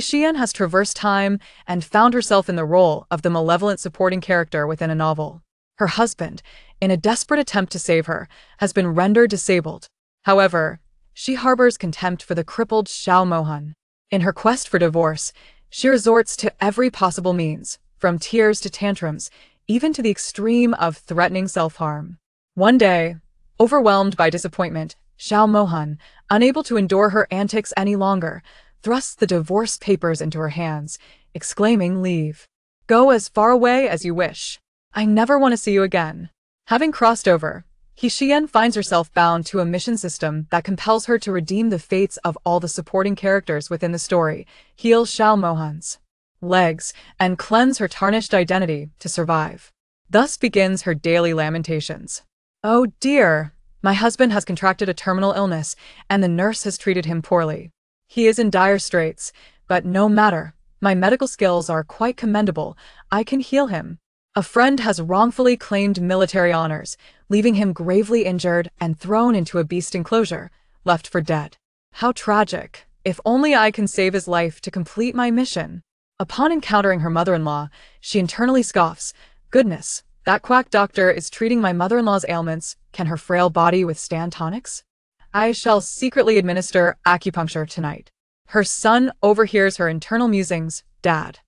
Xiyan has traversed time and found herself in the role of the malevolent supporting character within a novel. Her husband, in a desperate attempt to save her, has been rendered disabled. However, she harbors contempt for the crippled Xiao Mohan. In her quest for divorce, she resorts to every possible means, from tears to tantrums, even to the extreme of threatening self-harm. One day, overwhelmed by disappointment, Xiao Mohan, unable to endure her antics any longer, thrusts the divorce papers into her hands, exclaiming, "Leave. Go as far away as you wish. I never want to see you again." Having crossed over, Xiyan finds herself bound to a mission system that compels her to redeem the fates of all the supporting characters within the story, heal Xiao Mohan's legs, and cleanse her tarnished identity to survive. Thus begins her daily lamentations. "Oh dear, my husband has contracted a terminal illness, and the nurse has treated him poorly. He is in dire straits, but no matter. My medical skills are quite commendable. I can heal him. A friend has wrongfully claimed military honors, leaving him gravely injured and thrown into a beast enclosure, left for dead. How tragic. If only I can save his life to complete my mission." Upon encountering her mother-in-law, she internally scoffs, "Goodness, that quack doctor is treating my mother-in-law's ailments. Can her frail body withstand tonics? I shall secretly administer acupuncture tonight." Her son overhears her internal musings. Dad,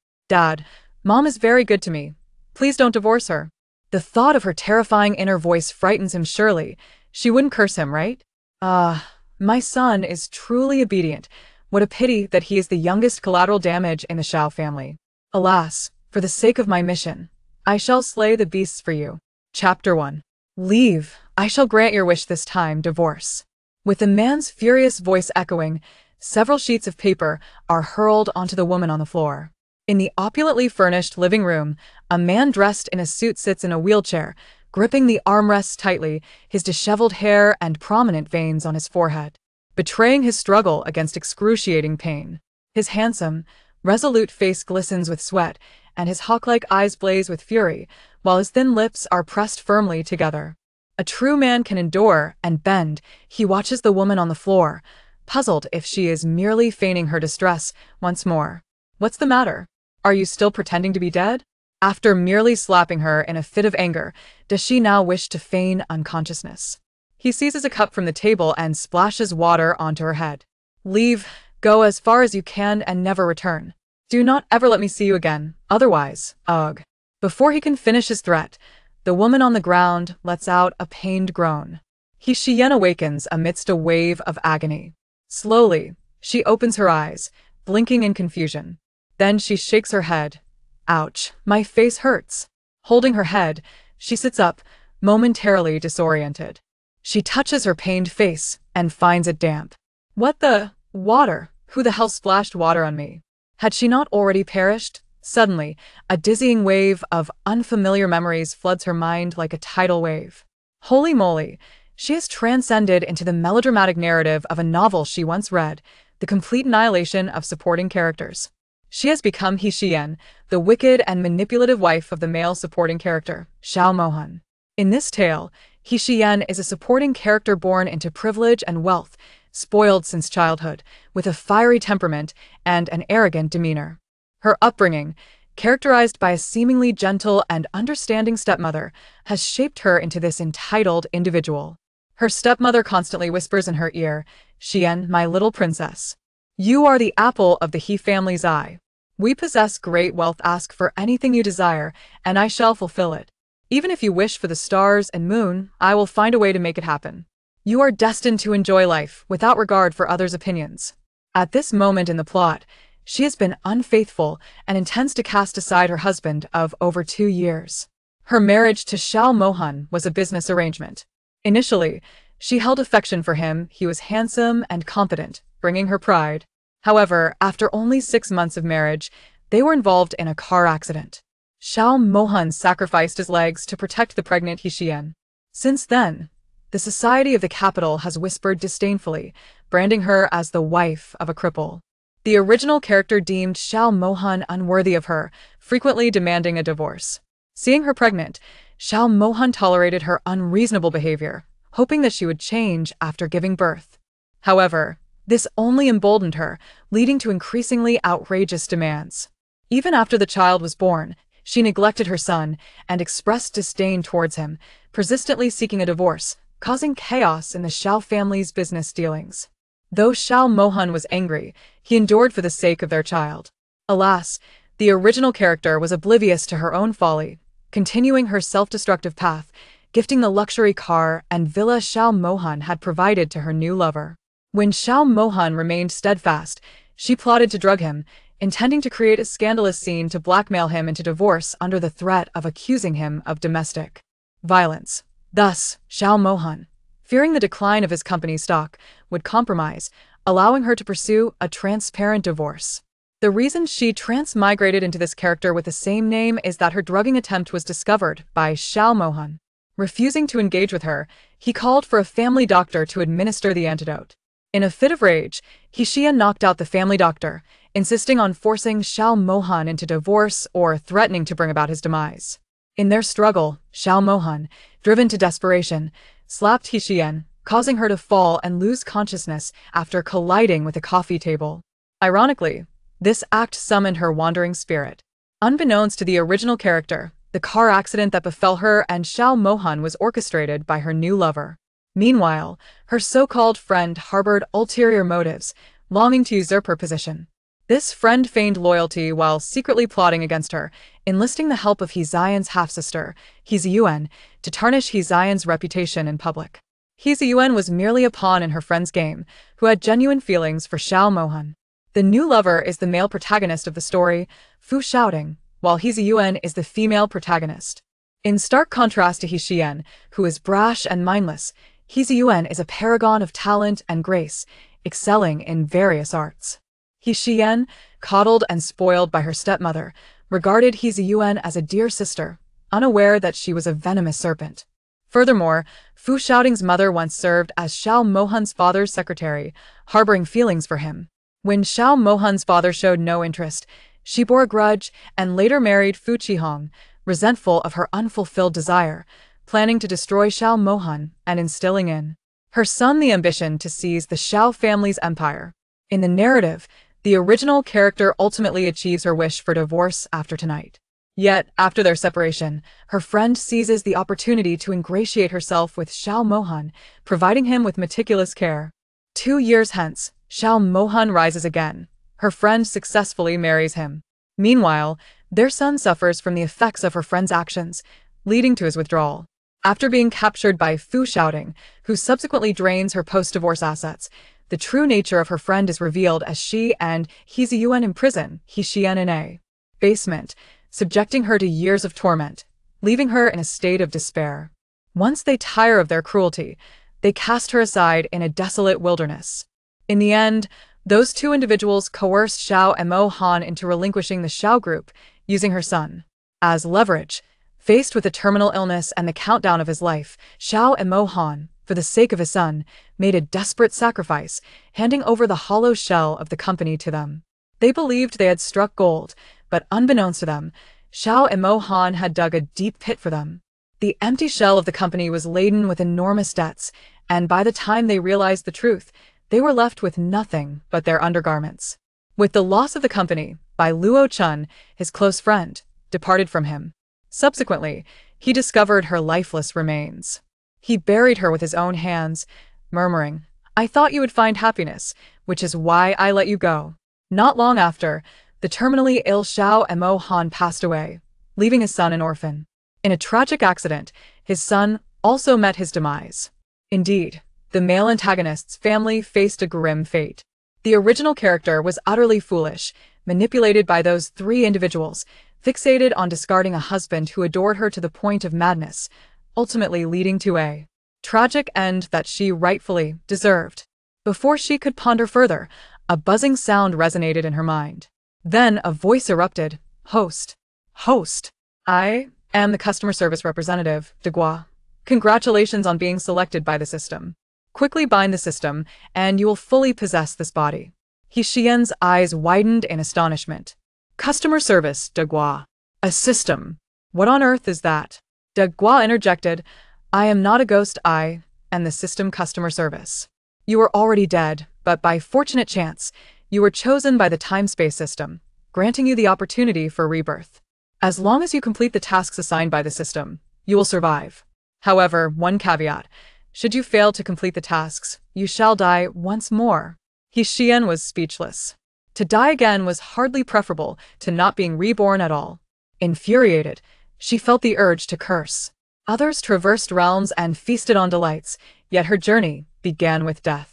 Mom is very good to me. Please don't divorce her." The thought of her terrifying inner voice frightens him. Surely, she wouldn't curse him, right? My son is truly obedient. What a pity that he is the youngest collateral damage in the Xiao family. Alas, for the sake of my mission, I shall slay the beasts for you. Chapter 1. Leave. I shall grant your wish this time, divorce. With the man's furious voice echoing, several sheets of paper are hurled onto the woman on the floor. In the opulently furnished living room, a man dressed in a suit sits in a wheelchair, gripping the armrests tightly, his disheveled hair and prominent veins on his forehead, betraying his struggle against excruciating pain. His handsome, resolute face glistens with sweat, and his hawk-like eyes blaze with fury, while his thin lips are pressed firmly together. A true man can endure and bend. He watches the woman on the floor, puzzled if she is merely feigning her distress once more. "What's the matter? Are you still pretending to be dead?" After merely slapping her in a fit of anger, does she now wish to feign unconsciousness? He seizes a cup from the table and splashes water onto her head. "Leave, go as far as you can and never return. Do not ever let me see you again, otherwise, ugh." Before he can finish his threat, the woman on the ground lets out a pained groan. Xiyan awakens amidst a wave of agony. Slowly, she opens her eyes, blinking in confusion. Then she shakes her head. "Ouch, my face hurts." Holding her head, she sits up, momentarily disoriented. She touches her pained face and finds it damp. "What the? Water? Who the hell splashed water on me?" Had she not already perished? Suddenly, a dizzying wave of unfamiliar memories floods her mind like a tidal wave. Holy moly, she has transcended into the melodramatic narrative of a novel she once read, the complete annihilation of supporting characters. She has become Xiyan, the wicked and manipulative wife of the male supporting character, Xiao Mohan. In this tale, Xiyan is a supporting character born into privilege and wealth, spoiled since childhood, with a fiery temperament and an arrogant demeanor. Her upbringing, characterized by a seemingly gentle and understanding stepmother, has shaped her into this entitled individual. Her stepmother constantly whispers in her ear, "Xiyan, my little princess. You are the apple of the He family's eye. We possess great wealth. Ask for anything you desire, and I shall fulfill it. Even if you wish for the stars and moon, I will find a way to make it happen. You are destined to enjoy life without regard for others' opinions." At this moment in the plot, she has been unfaithful and intends to cast aside her husband of over 2 years. Her marriage to Xiao Mohan was a business arrangement. Initially, she held affection for him. He was handsome and competent, bringing her pride. However, after only 6 months of marriage, they were involved in a car accident. Xiao Mohan sacrificed his legs to protect the pregnant Xiyan. Since then, the society of the capital has whispered disdainfully, branding her as the wife of a cripple. The original character deemed Xiao Mohan unworthy of her, frequently demanding a divorce. Seeing her pregnant, Xiao Mohan tolerated her unreasonable behavior, hoping that she would change after giving birth. However, This only emboldened her, leading to increasingly outrageous demands. Even after the child was born, she neglected her son and expressed disdain towards him, persistently seeking a divorce, causing chaos in the Xiao family's business dealings. Though Xiao Mohan was angry, he endured for the sake of their child. Alas, the original character was oblivious to her own folly, continuing her self-destructive path, gifting the luxury car and villa Xiao Mohan had provided to her new lover. When Xiao Mohan remained steadfast, she plotted to drug him, intending to create a scandalous scene to blackmail him into divorce under the threat of accusing him of domestic violence. Thus, Xiao Mohan, fearing the decline of his company's stock, would compromise, allowing her to pursue a transparent divorce. The reason she transmigrated into this character with the same name is that her drugging attempt was discovered by Xiao Mohan. Refusing to engage with her, he called for a family doctor to administer the antidote. In a fit of rage, Xiyan knocked out the family doctor, insisting on forcing Xiao Mohan into divorce or threatening to bring about his demise. In their struggle, Xiao Mohan, driven to desperation, slapped Xiyan, causing her to fall and lose consciousness after colliding with a coffee table. Ironically, this act summoned her wandering spirit. Unbeknownst to the original character, the car accident that befell her and Xiao Mohan was orchestrated by her new lover. Meanwhile, her so-called friend harbored ulterior motives, longing to usurp her position. This friend feigned loyalty while secretly plotting against her, enlisting the help of Xiyan's half-sister, Xiyan, to tarnish Xiyan's reputation in public. Xiyan was merely a pawn in her friend's game, who had genuine feelings for Xiao Mohan. The new lover is the male protagonist of the story, Fu Shouting, while Xiyan is the female protagonist. In stark contrast to Xiyan, who is brash and mindless, Xiyan is a paragon of talent and grace, excelling in various arts. Xiyan, coddled and spoiled by her stepmother, regarded Xiyan as a dear sister, unaware that she was a venomous serpent. Furthermore, Fu Shouting's mother once served as Xiao Mohan's father's secretary, harboring feelings for him. When Xiao Mohan's father showed no interest, she bore a grudge and later married Fu Qihong, resentful of her unfulfilled desire, planning to destroy Xiao Mohan and instilling in her son the ambition to seize the Xiao family's empire. In the narrative, the original character ultimately achieves her wish for divorce after tonight. Yet, after their separation, her friend seizes the opportunity to ingratiate herself with Xiao Mohan, providing him with meticulous care. 2 years hence, Xiao Mohan rises again. Her friend successfully marries him. Meanwhile, their son suffers from the effects of her friend's actions, leading to his withdrawal. After being captured by Fu Shouting, who subsequently drains her post-divorce assets, the true nature of her friend is revealed as she and Xiyan imprison Xiyan in a basement, subjecting her to years of torment, leaving her in a state of despair. Once they tire of their cruelty, they cast her aside in a desolate wilderness. In the end, those two individuals coerced Xiao Mohan into relinquishing the Xiao group, using her son as leverage. Faced with a terminal illness and the countdown of his life, Xiao Mohan, for the sake of his son, made a desperate sacrifice, handing over the hollow shell of the company to them. They believed they had struck gold, but unbeknownst to them, Xiao Mohan had dug a deep pit for them. The empty shell of the company was laden with enormous debts, and by the time they realized the truth, they were left with nothing but their undergarments. With the loss of the company, Bai Luo Chun, his close friend, departed from him. Subsequently, he discovered her lifeless remains. He buried her with his own hands, murmuring, "I thought you would find happiness, which is why I let you go." Not long after, the terminally ill Xiao Mohan passed away, leaving his son an orphan. In a tragic accident, his son also met his demise. Indeed, the male antagonist's family faced a grim fate. The original character was utterly foolish, manipulated by those 3 individuals, fixated on discarding a husband who adored her to the point of madness, ultimately leading to a tragic end that she rightfully deserved. Before she could ponder further, a buzzing sound resonated in her mind. Then a voice erupted, "Host! Host! I am the customer service representative, Degua. Congratulations on being selected by the system. Quickly bind the system, and you will fully possess this body." Xiyan's eyes widened in astonishment. "Customer service, Degua. A system. What on earth is that?" Degua interjected, "I am not a ghost, I am the system customer service. You are already dead, but by fortunate chance, you were chosen by the time-space system, granting you the opportunity for rebirth. As long as you complete the tasks assigned by the system, you will survive. However, one caveat: should you fail to complete the tasks, you shall die once more. Xiyan was speechless. To die again was hardly preferable to not being reborn at all. Infuriated, she felt the urge to curse. Others traversed realms and feasted on delights, yet her journey began with death.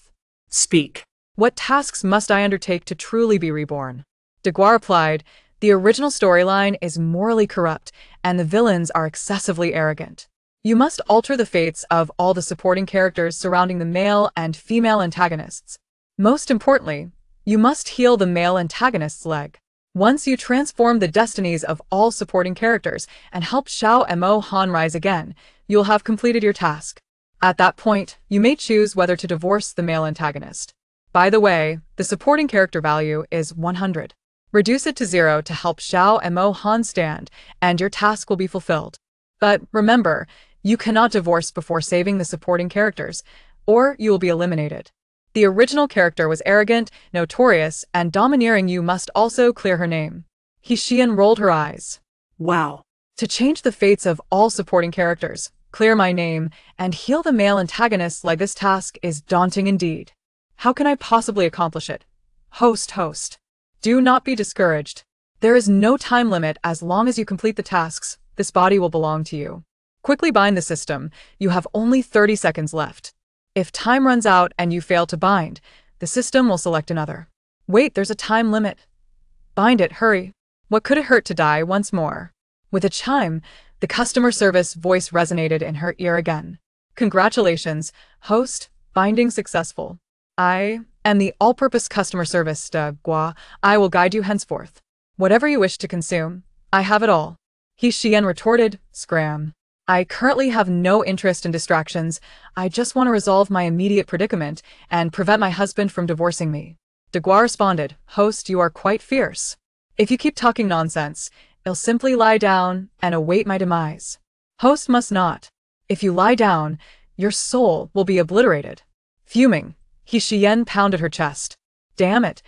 Speak. What tasks must I undertake to truly be reborn? Deguar replied, the original storyline is morally corrupt, and the villains are excessively arrogant. You must alter the fates of all the supporting characters surrounding the male and female antagonists. Most importantly, you must heal the male antagonist's leg. Once you transform the destinies of all supporting characters and help Xiao Mohan rise again, you'll have completed your task. At that point, you may choose whether to divorce the male antagonist. By the way, the supporting character value is 100. Reduce it to 0 to help Xiao Mohan stand, and your task will be fulfilled. But remember, you cannot divorce before saving the supporting characters, or you will be eliminated. The original character was arrogant, notorious, and domineering. You must also clear her name. Xiyan rolled her eyes. Wow. To change the fates of all supporting characters, clear my name, and heal the male antagonists like this task is daunting indeed. How can I possibly accomplish it? Host. Do not be discouraged. There is no time limit. As long as you complete the tasks, this body will belong to you. Quickly bind the system. You have only 30 seconds left. If time runs out and you fail to bind, the system will select another. Wait, there's a time limit. Bind it, hurry. What could it hurt to die once more? With a chime, the customer service voice resonated in her ear again. Congratulations, host, binding successful. I am the all-purpose customer service, Gua. I will guide you henceforth. Whatever you wish to consume, I have it all. Xiyan retorted, scram. I currently have no interest in distractions. I just want to resolve my immediate predicament and prevent my husband from divorcing me. Deguar responded, host, you are quite fierce. If you keep talking nonsense, I'll simply lie down and await my demise. Host must not. If you lie down, your soul will be obliterated. Fuming, Xiyan pounded her chest. Damn it.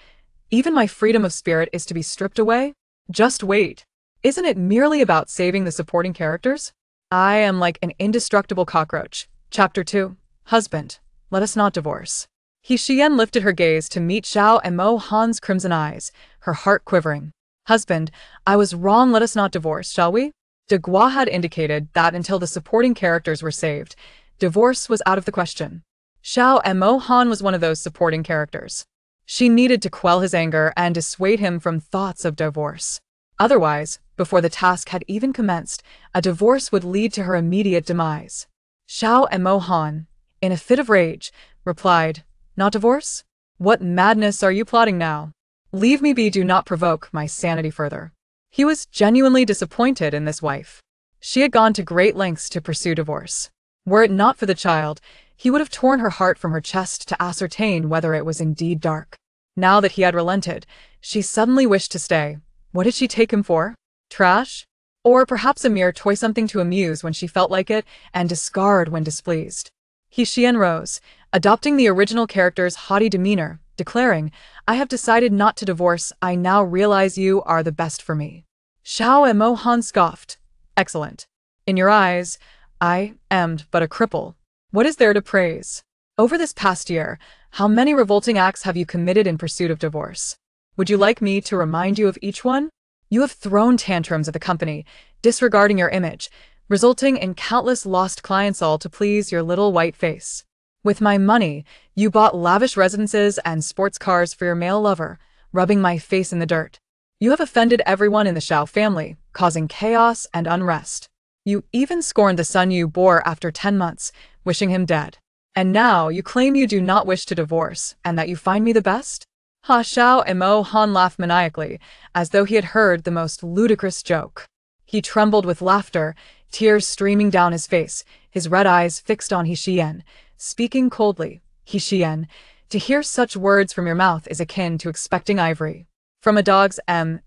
Even my freedom of spirit is to be stripped away? Just wait. Isn't it merely about saving the supporting characters? I am like an indestructible cockroach. Chapter 2. Husband, let us not divorce. Xiyan lifted her gaze to meet Xiao Mohan's crimson eyes, her heart quivering. Husband, I was wrong. Let us not divorce, shall we? Deguar had indicated that until the supporting characters were saved, divorce was out of the question. Xiao Mohan was one of those supporting characters. She needed to quell his anger and dissuade him from thoughts of divorce. Otherwise, before the task had even commenced, a divorce would lead to her immediate demise. Xiao Mohan, in a fit of rage, replied, not divorce? What madness are you plotting now? Leave me be, do not provoke my sanity further. He was genuinely disappointed in this wife. She had gone to great lengths to pursue divorce. Were it not for the child, he would have torn her heart from her chest to ascertain whether it was indeed dark. Now that he had relented, she suddenly wished to stay. What did she take him for? Trash? Or perhaps a mere toy, something to amuse when she felt like it and discard when displeased. Xiyan rose, adopting the original character's haughty demeanor, declaring, I have decided not to divorce. I now realize you are the best for me. Xiao Mohan scoffed. Excellent. In your eyes, I am but a cripple. What is there to praise? Over this past year, how many revolting acts have you committed in pursuit of divorce? Would you like me to remind you of each one? You have thrown tantrums at the company, disregarding your image, resulting in countless lost clients, all to please your little white face. With my money, you bought lavish residences and sports cars for your male lover, rubbing my face in the dirt. You have offended everyone in the Xiao family, causing chaos and unrest. You even scorned the son you bore after 10 months, wishing him dead. And now you claim you do not wish to divorce and that you find me the best? Xiao Mohan laughed maniacally, as though he had heard the most ludicrous joke. He trembled with laughter, tears streaming down his face, his red eyes fixed on Xiyan, speaking coldly. Xiyan, to hear such words from your mouth is akin to expecting ivory from a dog's maw.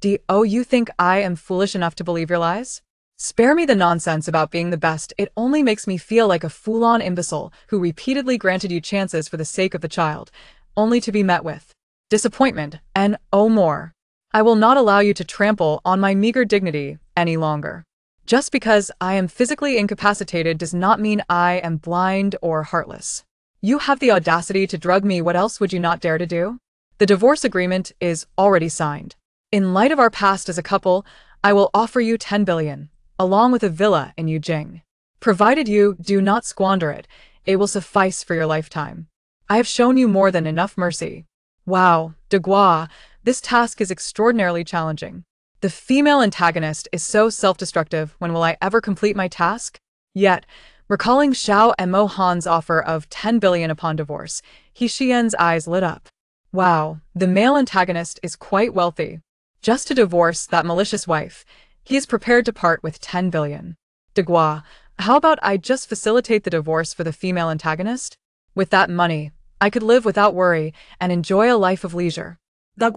Do you think I am foolish enough to believe your lies? Spare me the nonsense about being the best. It only makes me feel like a full-on imbecile who repeatedly granted you chances for the sake of the child, only to be met with disappointment and, oh more. I will not allow you to trample on my meager dignity any longer. Just because I am physically incapacitated does not mean I am blind or heartless. You have the audacity to drug me. What else would you not dare to do? The divorce agreement is already signed. In light of our past as a couple, I will offer you 10 billion, along with a villa in Yujing. Provided you do not squander it, it will suffice for your lifetime. I have shown you more than enough mercy. Wow, De Gua, this task is extraordinarily challenging. The female antagonist is so self-destructive. When will I ever complete my task? Yet, recalling Xiao Mohan's offer of 10 billion upon divorce, Xiyan's eyes lit up. Wow, the male antagonist is quite wealthy. Just to divorce that malicious wife, he is prepared to part with 10 billion. De Gua, how about I just facilitate the divorce for the female antagonist? With that money, I could live without worry and enjoy a life of leisure. De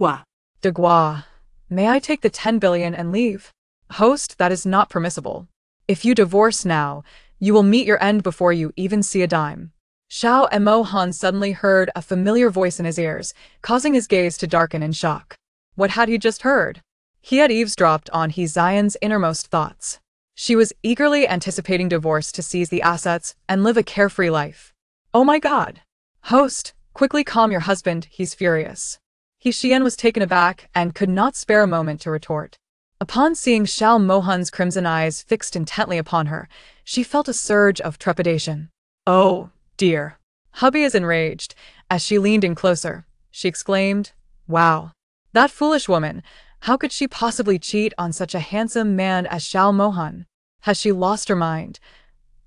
Gua, may I take the 10 billion and leave? Host, that is not permissible. If you divorce now, you will meet your end before you even see a dime. Xiao Mohan suddenly heard a familiar voice in his ears, causing his gaze to darken in shock. What had he just heard? He had eavesdropped on Xiyan's innermost thoughts. She was eagerly anticipating divorce to seize the assets and live a carefree life. Oh my God! Host, quickly calm your husband, he's furious. Xiyan was taken aback and could not spare a moment to retort. Upon seeing Xiao Mohan's crimson eyes fixed intently upon her, she felt a surge of trepidation. Oh, dear. Hubby is enraged. As she leaned in closer, she exclaimed, wow. That foolish woman, how could she possibly cheat on such a handsome man as Xiao Mohan? Has she lost her mind?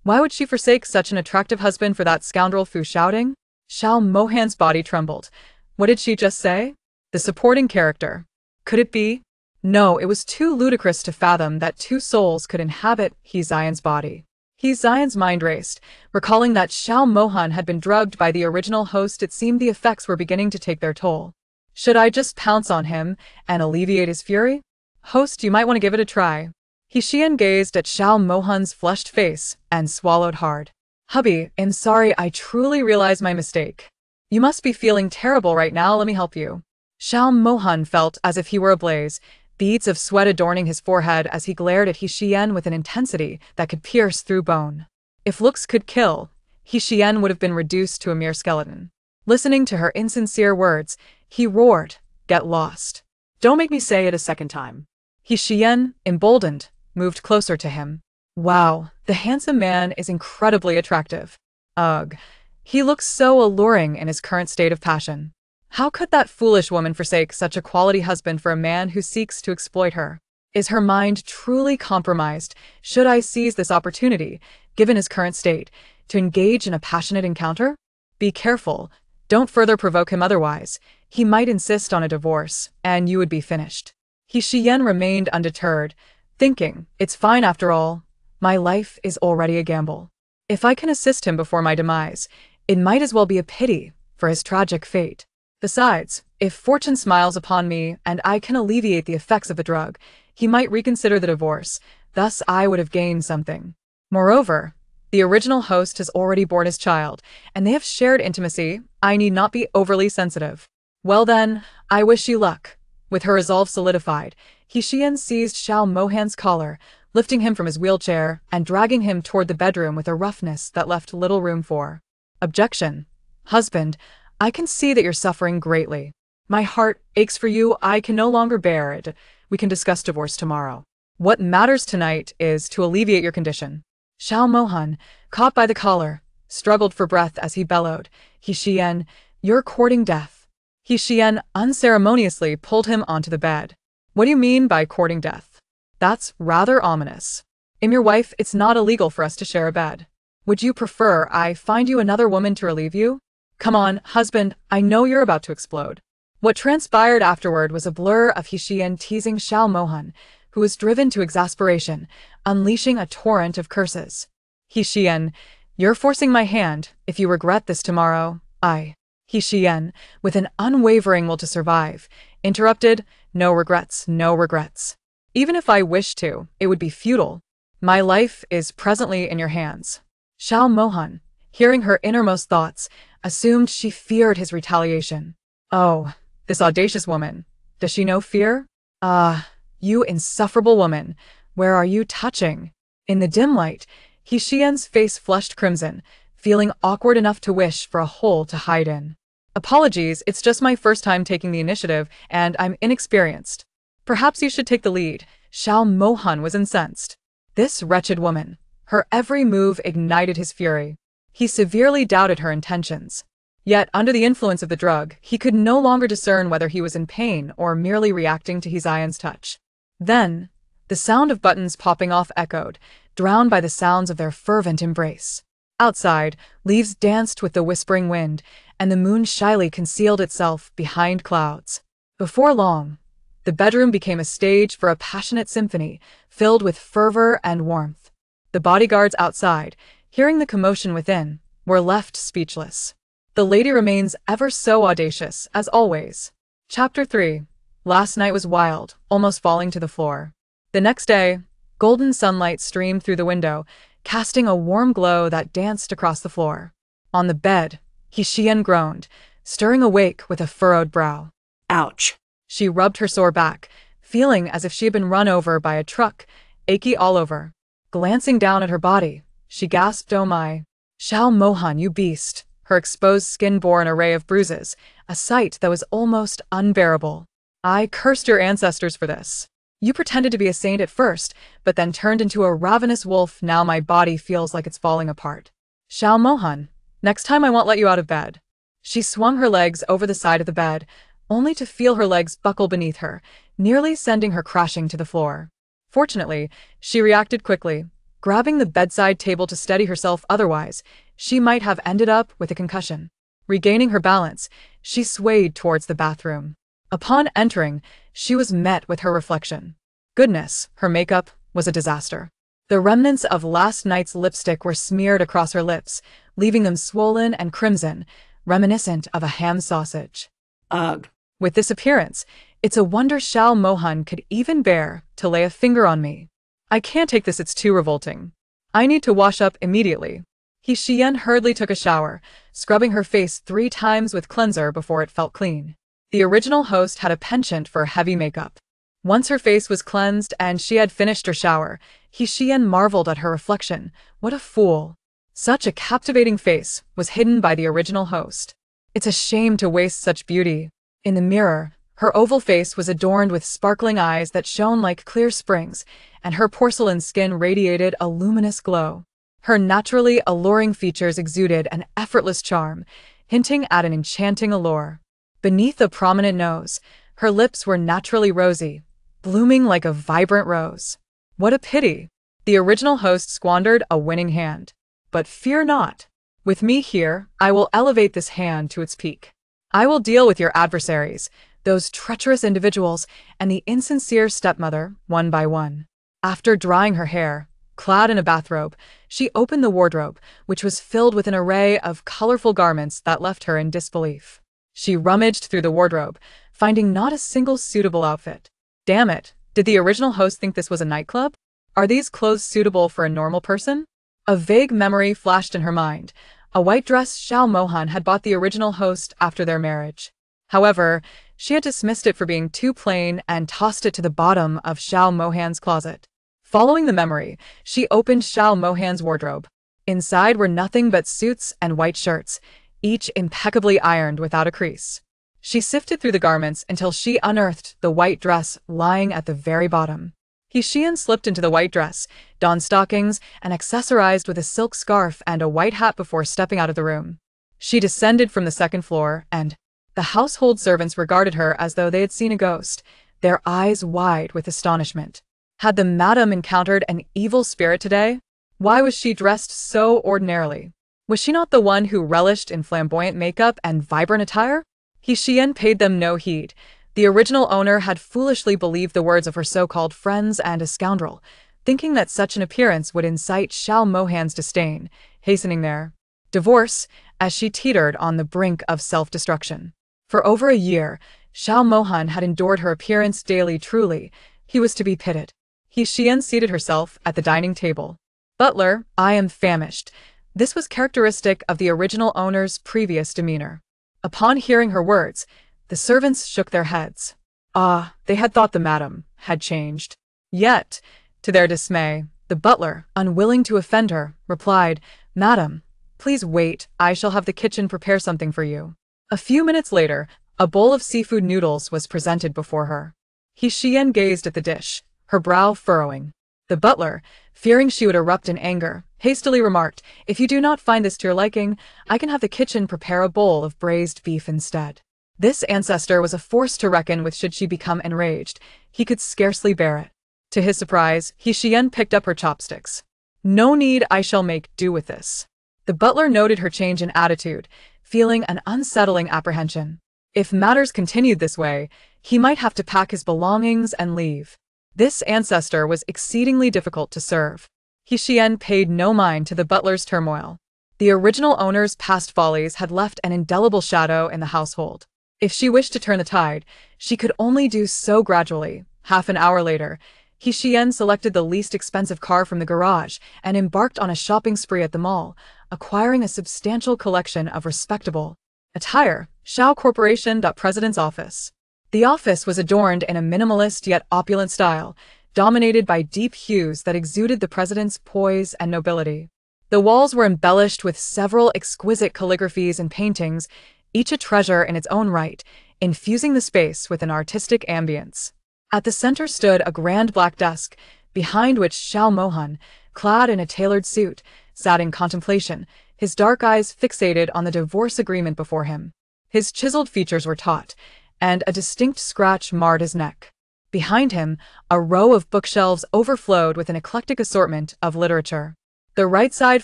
Why would she forsake such an attractive husband for that scoundrel? Fu shouting? Xiao Mohan's body trembled. What did she just say? The supporting character. Could it be? No, it was too ludicrous to fathom that two souls could inhabit Xiyan's body. Xiyan's mind raced, recalling that Xiao Mohan had been drugged by the original host. It seemed the effects were beginning to take their toll. Should I just pounce on him and alleviate his fury? Host, you might want to give it a try. Xiyan gazed at Xiao Mohan's flushed face and swallowed hard. Hubby, I'm sorry, I truly realize my mistake. You must be feeling terrible right now, let me help you. Xiao Mohan felt as if he were ablaze, beads of sweat adorning his forehead as he glared at Xiyan with an intensity that could pierce through bone. If looks could kill, Xiyan would have been reduced to a mere skeleton. Listening to her insincere words, he roared, "Get lost. Don't make me say it a second time." Xiyan, emboldened, moved closer to him. Wow, the handsome man is incredibly attractive. Ugh, he looks so alluring in his current state of passion. How could that foolish woman forsake such a quality husband for a man who seeks to exploit her? Is her mind truly compromised? Should I seize this opportunity, given his current state, to engage in a passionate encounter? Be careful. Don't further provoke him otherwise. He might insist on a divorce, and you would be finished. Xiyan remained undeterred, thinking, it's fine after all. My life is already a gamble. If I can assist him before my demise, it might as well be a pity for his tragic fate. Besides, if fortune smiles upon me and I can alleviate the effects of the drug, he might reconsider the divorce. Thus I would have gained something. Moreover, the original host has already borne his child, and they have shared intimacy. I need not be overly sensitive. Well then, I wish you luck. With her resolve solidified, Xiyan seized Xiao Mohan's collar, lifting him from his wheelchair and dragging him toward the bedroom with a roughness that left little room for objection. Husband, I can see that you're suffering greatly. My heart aches for you. I can no longer bear it. We can discuss divorce tomorrow. What matters tonight is to alleviate your condition. Xiao Mohan, caught by the collar, struggled for breath as he bellowed, Xiyan, you're courting death. Xiyan unceremoniously pulled him onto the bed. What do you mean by courting death? That's rather ominous. I'm your wife, it's not illegal for us to share a bed. Would you prefer I find you another woman to relieve you? Come on, husband, I know you're about to explode. What transpired afterward was a blur of Xiyan teasing Xiao Mohan, who was driven to exasperation, unleashing a torrent of curses. Xiyan, you're forcing my hand. If you regret this tomorrow, Xiyan, with an unwavering will to survive, interrupted, no regrets, no regrets. Even if I wished to, it would be futile. My life is presently in your hands. Xiao Mohan, hearing her innermost thoughts, assumed she feared his retaliation. Oh, this audacious woman. Does she know fear? Ah, you insufferable woman, where are you touching? In the dim light, Xiyan's face flushed crimson, feeling awkward enough to wish for a hole to hide in. Apologies, it's just my first time taking the initiative, and I'm inexperienced. Perhaps you should take the lead. Xiao Mohan was incensed. This wretched woman. Her every move ignited his fury. He severely doubted her intentions. Yet, under the influence of the drug, he could no longer discern whether he was in pain or merely reacting to Xiyan's touch. Then, the sound of buttons popping off echoed, drowned by the sounds of their fervent embrace. Outside, leaves danced with the whispering wind, and the moon shyly concealed itself behind clouds. Before long, the bedroom became a stage for a passionate symphony, filled with fervor and warmth. The bodyguards outside, hearing the commotion within, were left speechless. The lady remains ever so audacious, as always. Chapter 3. Last night was wild, almost falling to the floor. The next day, golden sunlight streamed through the window, casting a warm glow that danced across the floor. On the bed, Xiyan groaned, stirring awake with a furrowed brow. Ouch. She rubbed her sore back, feeling as if she had been run over by a truck, achy all over. Glancing down at her body, she gasped, "Oh my. Xiao Mohan, you beast." Her exposed skin bore an array of bruises, a sight that was almost unbearable. I cursed your ancestors for this. You pretended to be a saint at first, but then turned into a ravenous wolf. Now my body feels like it's falling apart. Xiao Mohan, next time I won't let you out of bed. She swung her legs over the side of the bed, only to feel her legs buckle beneath her, nearly sending her crashing to the floor. Fortunately, she reacted quickly, grabbing the bedside table to steady herself. Otherwise, she might have ended up with a concussion. Regaining her balance, she swayed towards the bathroom. Upon entering, she was met with her reflection. Goodness, her makeup was a disaster. The remnants of last night's lipstick were smeared across her lips, leaving them swollen and crimson, reminiscent of a ham sausage. Ugh. With this appearance, it's a wonder Xiao Mohan could even bear to lay a finger on me. I can't take this, it's too revolting. I need to wash up immediately. Xiyan hurriedly took a shower, scrubbing her face 3 times with cleanser before it felt clean. The original host had a penchant for heavy makeup. Once her face was cleansed and she had finished her shower, Xiyan marveled at her reflection. What a fool. Such a captivating face was hidden by the original host. It's a shame to waste such beauty. In the mirror, her oval face was adorned with sparkling eyes that shone like clear springs, and her porcelain skin radiated a luminous glow. Her naturally alluring features exuded an effortless charm, hinting at an enchanting allure. Beneath a prominent nose, her lips were naturally rosy, blooming like a vibrant rose. What a pity! The original host squandered a winning hand. But fear not. With me here, I will elevate this hand to its peak. I will deal with your adversaries, those treacherous individuals, and the insincere stepmother, one by one. After drying her hair, clad in a bathrobe, she opened the wardrobe, which was filled with an array of colorful garments that left her in disbelief. She rummaged through the wardrobe, finding not a single suitable outfit. Damn it, did the original host think this was a nightclub? Are these clothes suitable for a normal person? A vague memory flashed in her mind. A white dress Xiao Mohan had bought the original host after their marriage. However, she had dismissed it for being too plain and tossed it to the bottom of Xiao Mohan's closet. Following the memory, she opened Xiao Mohan's wardrobe. Inside were nothing but suits and white shirts, each impeccably ironed without a crease. She sifted through the garments until she unearthed the white dress lying at the very bottom. Xiyan slipped into the white dress, donned stockings, and accessorized with a silk scarf and a white hat before stepping out of the room. She descended from the 2nd floor, and the household servants regarded her as though they had seen a ghost, their eyes wide with astonishment. Had the madam encountered an evil spirit today? Why was she dressed so ordinarily? Was she not the one who relished in flamboyant makeup and vibrant attire? Xiyan paid them no heed. The original owner had foolishly believed the words of her so-called friends and a scoundrel, thinking that such an appearance would incite Xiao Mohan's disdain, hastening their divorce as she teetered on the brink of self-destruction. For over a year, Xiao Mohan had endured her appearance daily. Truly, he was to be pitied. Xiyan seated herself at the dining table. Butler, I am famished. This was characteristic of the original owner's previous demeanor. Upon hearing her words, the servants shook their heads. Ah, they had thought the madam had changed. Yet, to their dismay, the butler, unwilling to offend her, replied, Madam, please wait, I shall have the kitchen prepare something for you. A few minutes later, a bowl of seafood noodles was presented before her. Xiyan gazed at the dish, her brow furrowing. The butler, fearing she would erupt in anger, hastily remarked, If you do not find this to your liking, I can have the kitchen prepare a bowl of braised beef instead. This ancestor was a force to reckon with should she become enraged. He could scarcely bear it. To his surprise, Xiyan picked up her chopsticks. No need, I shall make do with this. The butler noted her change in attitude, feeling an unsettling apprehension. If matters continued this way, he might have to pack his belongings and leave. This ancestor was exceedingly difficult to serve. Xiyan paid no mind to the butler's turmoil. The original owner's past follies had left an indelible shadow in the household. If she wished to turn the tide, she could only do so gradually. Half an hour later, Xiyan selected the least expensive car from the garage and embarked on a shopping spree at the mall, acquiring a substantial collection of respectable attire. Xiao Corporation. President's office. The office was adorned in a minimalist yet opulent style, dominated by deep hues that exuded the president's poise and nobility. The walls were embellished with several exquisite calligraphies and paintings, each a treasure in its own right, infusing the space with an artistic ambience. At the center stood a grand black desk, behind which Xiao Mohan, clad in a tailored suit, sat in contemplation, his dark eyes fixated on the divorce agreement before him. His chiseled features were taut, and a distinct scratch marred his neck. Behind him, a row of bookshelves overflowed with an eclectic assortment of literature. The right side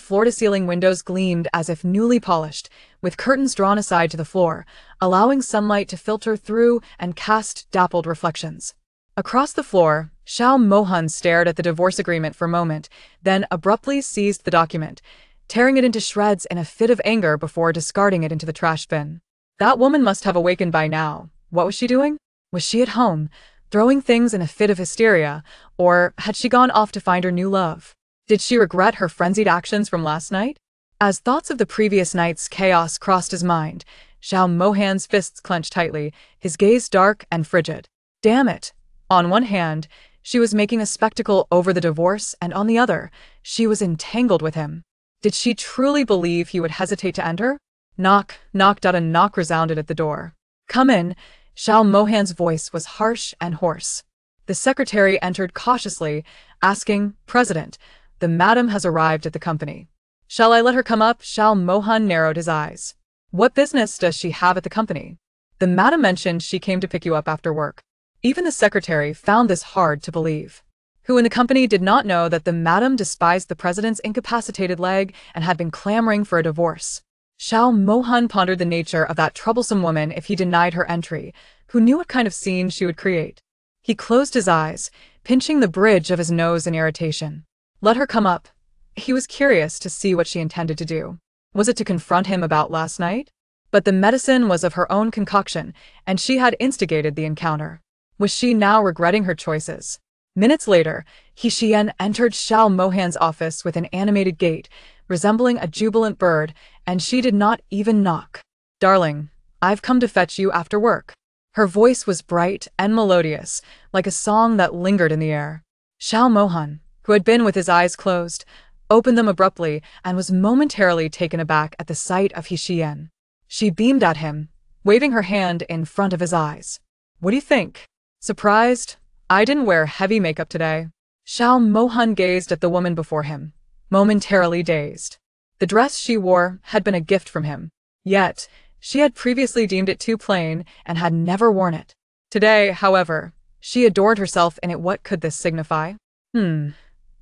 floor-to-ceiling windows gleamed as if newly polished, with curtains drawn aside to the floor, allowing sunlight to filter through and cast dappled reflections. Across the floor, Xiao Mohan stared at the divorce agreement for a moment, then abruptly seized the document, tearing it into shreds in a fit of anger before discarding it into the trash bin. That woman must have awakened by now. What was she doing? Was she at home, throwing things in a fit of hysteria, or had she gone off to find her new love? Did she regret her frenzied actions from last night? As thoughts of the previous night's chaos crossed his mind, Xiao Mohan's fists clenched tightly, his gaze dark and frigid. Damn it! On one hand, she was making a spectacle over the divorce, and on the other, she was entangled with him. Did she truly believe he would hesitate to enter? Knock, knock. A knock resounded at the door. Come in. Xiao Mohan's voice was harsh and hoarse. The secretary entered cautiously, asking, President, the madam has arrived at the company. Shall I let her come up? Xiao Mohan narrowed his eyes. What business does she have at the company? The madam mentioned she came to pick you up after work. Even the secretary found this hard to believe. Who in the company did not know that the madam despised the president's incapacitated leg and had been clamoring for a divorce? Xiao Mohan pondered the nature of that troublesome woman if he denied her entry, who knew what kind of scene she would create. He closed his eyes, pinching the bridge of his nose in irritation. Let her come up. He was curious to see what she intended to do. Was it to confront him about last night? But the medicine was of her own concoction, and she had instigated the encounter. Was she now regretting her choices? Minutes later, Xiyan entered Xiao Mohan's office with an animated gait, resembling a jubilant bird, and she did not even knock. Darling, I've come to fetch you after work. Her voice was bright and melodious, like a song that lingered in the air. Xiao Mohan, who had been with his eyes closed, opened them abruptly and was momentarily taken aback at the sight of Xiyan. She beamed at him, waving her hand in front of his eyes. What do you think? Surprised? I didn't wear heavy makeup today. Xiao Mohan gazed at the woman before him, momentarily dazed. The dress she wore had been a gift from him. Yet, she had previously deemed it too plain and had never worn it. Today, however, she adored herself in it. What could this signify?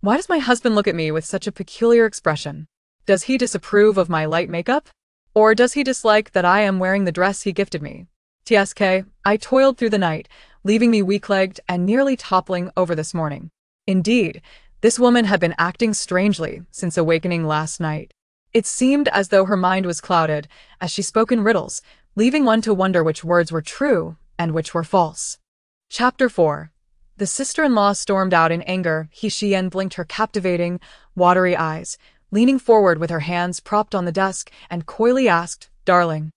Why does my husband look at me with such a peculiar expression? Does he disapprove of my light makeup? Or does he dislike that I am wearing the dress he gifted me? TSK, I toiled through the night, leaving me weak-legged and nearly toppling over this morning. Indeed, this woman had been acting strangely since awakening last night. It seemed as though her mind was clouded as she spoke in riddles, leaving one to wonder which words were true and which were false. Chapter 4. The sister-in-law stormed out in anger. Xiyan blinked her captivating, watery eyes, leaning forward with her hands propped on the desk, and coyly asked, "Darling,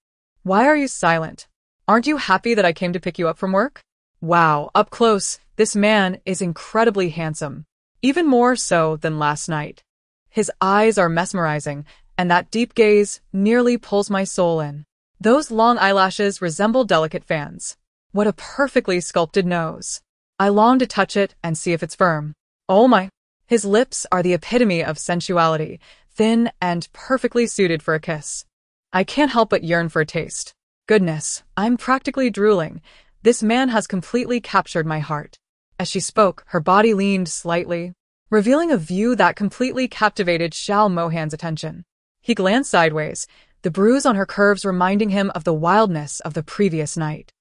why are you silent? Aren't you happy that I came to pick you up from work?" Wow, up close, this man is incredibly handsome, even more so than last night. His eyes are mesmerizing, and that deep gaze nearly pulls my soul in. Those long eyelashes resemble delicate fans. What a perfectly sculpted nose. I long to touch it and see if it's firm. Oh my. His lips are the epitome of sensuality, thin and perfectly suited for a kiss. I can't help but yearn for a taste. Goodness, I'm practically drooling. This man has completely captured my heart. As she spoke, her body leaned slightly, revealing a view that completely captivated Xiao Mohan's attention. He glanced sideways, the bruise on her curves reminding him of the wildness of the previous night.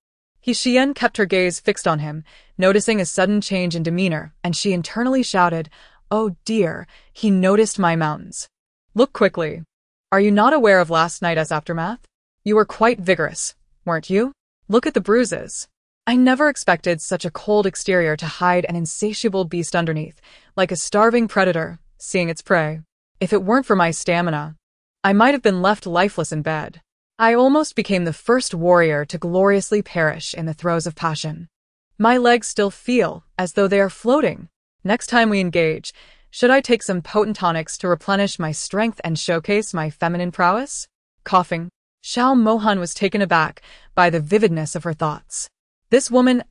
Xiyan kept her gaze fixed on him, noticing a sudden change in demeanor, and she internally shouted, "Oh dear, he noticed my mountains. Look quickly. Are you not aware of last night's aftermath? You were quite vigorous, weren't you? Look at the bruises." I never expected such a cold exterior to hide an insatiable beast underneath, like a starving predator, seeing its prey. If it weren't for my stamina, I might have been left lifeless in bed. I almost became the first warrior to gloriously perish in the throes of passion. My legs still feel as though they are floating. Next time we engage, should I take some potent tonics to replenish my strength and showcase my feminine prowess? Coughing, Xiao Mohan was taken aback by the vividness of her thoughts. This woman's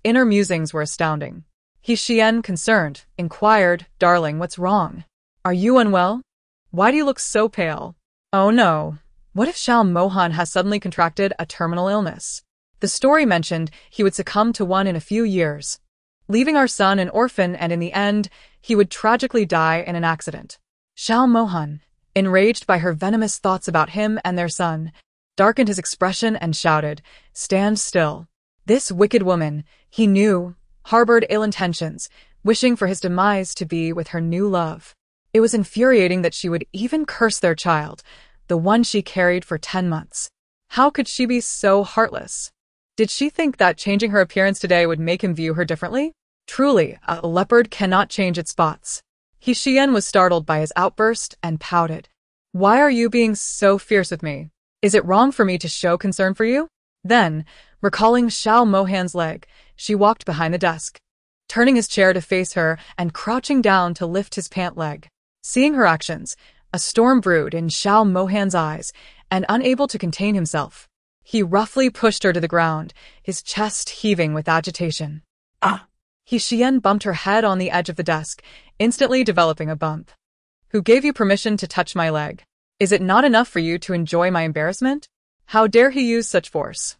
inner musings were astounding. Xiyan, concerned, inquired, "Darling, what's wrong? Are you unwell? Why do you look so pale?" Oh no. What if Xiao Mohan has suddenly contracted a terminal illness? The story mentioned he would succumb to one in a few years, leaving our son an orphan, and in the end, he would tragically die in an accident. Xiao Mohan, enraged by her venomous thoughts about him and their son, darkened his expression and shouted, "Stand still." This wicked woman, he knew, harbored ill intentions, wishing for his demise to be with her new love. It was infuriating that she would even curse their child, the one she carried for 10 months. How could she be so heartless? Did she think that changing her appearance today would make him view her differently? Truly, a leopard cannot change its spots. Xiyan was startled by his outburst and pouted. "Why are you being so fierce with me? Is it wrong for me to show concern for you?" Then, recalling Xiao Mohan's leg, she walked behind the desk, turning his chair to face her and crouching down to lift his pant leg. Seeing her actions, a storm brewed in Xiao Mohan's eyes, and unable to contain himself, he roughly pushed her to the ground, his chest heaving with agitation. "Ah!" Xiyan bumped her head on the edge of the desk, instantly developing a bump. "Who gave you permission to touch my leg? Is it not enough for you to enjoy my embarrassment? How dare he use such force?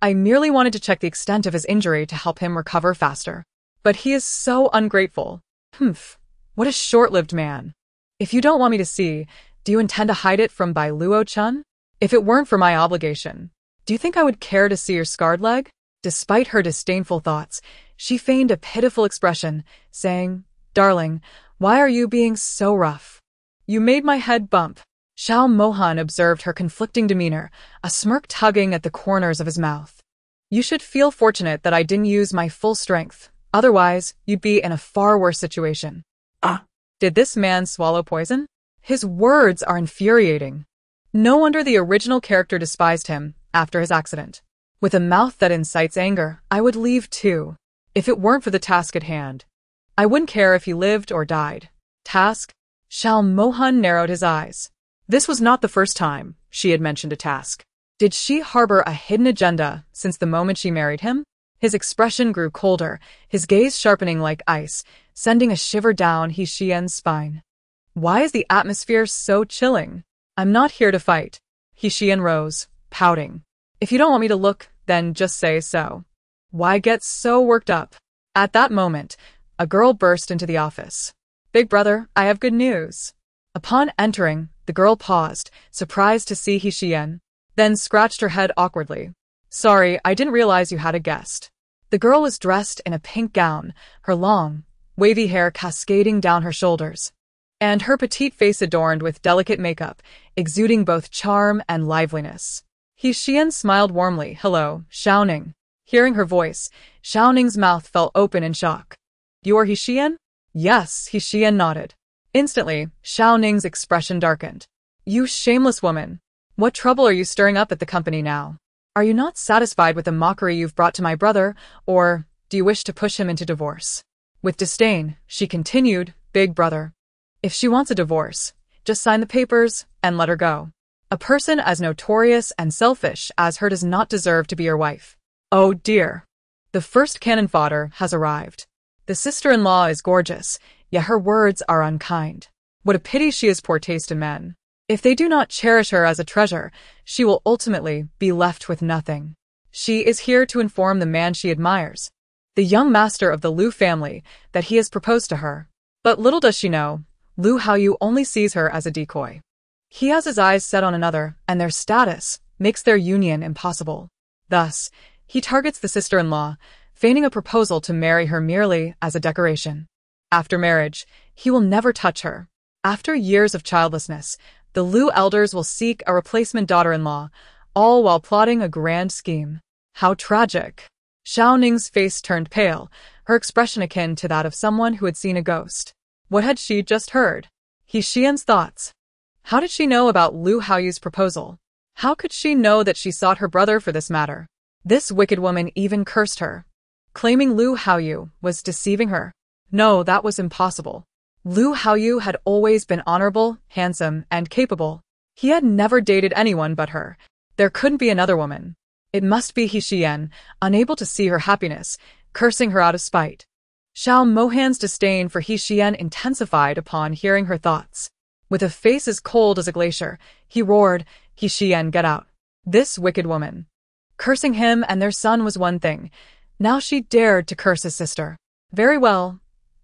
I merely wanted to check the extent of his injury to help him recover faster. But he is so ungrateful. Humph, what a short-lived man. If you don't want me to see, do you intend to hide it from Bai Luo-chun? If it weren't for my obligation, do you think I would care to see your scarred leg?" Despite her disdainful thoughts, she feigned a pitiful expression, saying, "Darling, why are you being so rough? You made my head bump." Xiao Mohan observed her conflicting demeanor, a smirk tugging at the corners of his mouth. "You should feel fortunate that I didn't use my full strength. Otherwise, you'd be in a far worse situation." "Ah." Did this man swallow poison? His words are infuriating. No wonder the original character despised him after his accident. With a mouth that incites anger, I would leave too, if it weren't for the task at hand. I wouldn't care if he lived or died. Task? Xiao Mohan narrowed his eyes. This was not the first time she had mentioned a task. Did she harbor a hidden agenda since the moment she married him? His expression grew colder, his gaze sharpening like ice, sending a shiver down Xiyan's spine. Why is the atmosphere so chilling? I'm not here to fight. Xiyan rose, pouting. If you don't want me to look, then just say so. Why get so worked up? At that moment, a girl burst into the office. Big brother, I have good news. Upon entering, the girl paused, surprised to see Xiyan, then scratched her head awkwardly. Sorry, I didn't realize you had a guest. The girl was dressed in a pink gown, her long, wavy hair cascading down her shoulders, and her petite face adorned with delicate makeup, exuding both charm and liveliness. Xiyan smiled warmly. Hello, Xiaoning. Hearing her voice, Xiaoning's mouth fell open in shock. You are Xiyan? Yes, Xiyan nodded. Instantly, Xiaoning's expression darkened. You shameless woman. What trouble are you stirring up at the company now? Are you not satisfied with the mockery you've brought to my brother, or do you wish to push him into divorce? With disdain, she continued, Big brother. If she wants a divorce, just sign the papers and let her go. A person as notorious and selfish as her does not deserve to be your wife. Oh dear. The first cannon fodder has arrived. The sister-in-law is gorgeous, yet her words are unkind. What a pity she has poor taste in men. If they do not cherish her as a treasure, she will ultimately be left with nothing. She is here to inform the man she admires, the young master of the Liu family, that he has proposed to her. But little does she know, Liu Haoyu only sees her as a decoy. He has his eyes set on another, and their status makes their union impossible. Thus, he targets the sister-in-law, feigning a proposal to marry her merely as a decoration. After marriage, he will never touch her. After years of childlessness, the Liu elders will seek a replacement daughter-in-law, all while plotting a grand scheme. How tragic. Xiaoning's face turned pale, her expression akin to that of someone who had seen a ghost. What had she just heard? Xiyan's thoughts. How did she know about Liu Haoyu's proposal? How could she know that she sought her brother for this matter? This wicked woman even cursed her, claiming Liu Haoyu was deceiving her. No, that was impossible. Liu Haoyu had always been honorable, handsome, and capable. He had never dated anyone but her. There couldn't be another woman. It must be Xiyan, unable to see her happiness, cursing her out of spite. Xiao Mohan's disdain for Xiyan intensified upon hearing her thoughts. With a face as cold as a glacier, he roared, Xiyan, get out. This wicked woman. Cursing him and their son was one thing. Now she dared to curse his sister. Very well.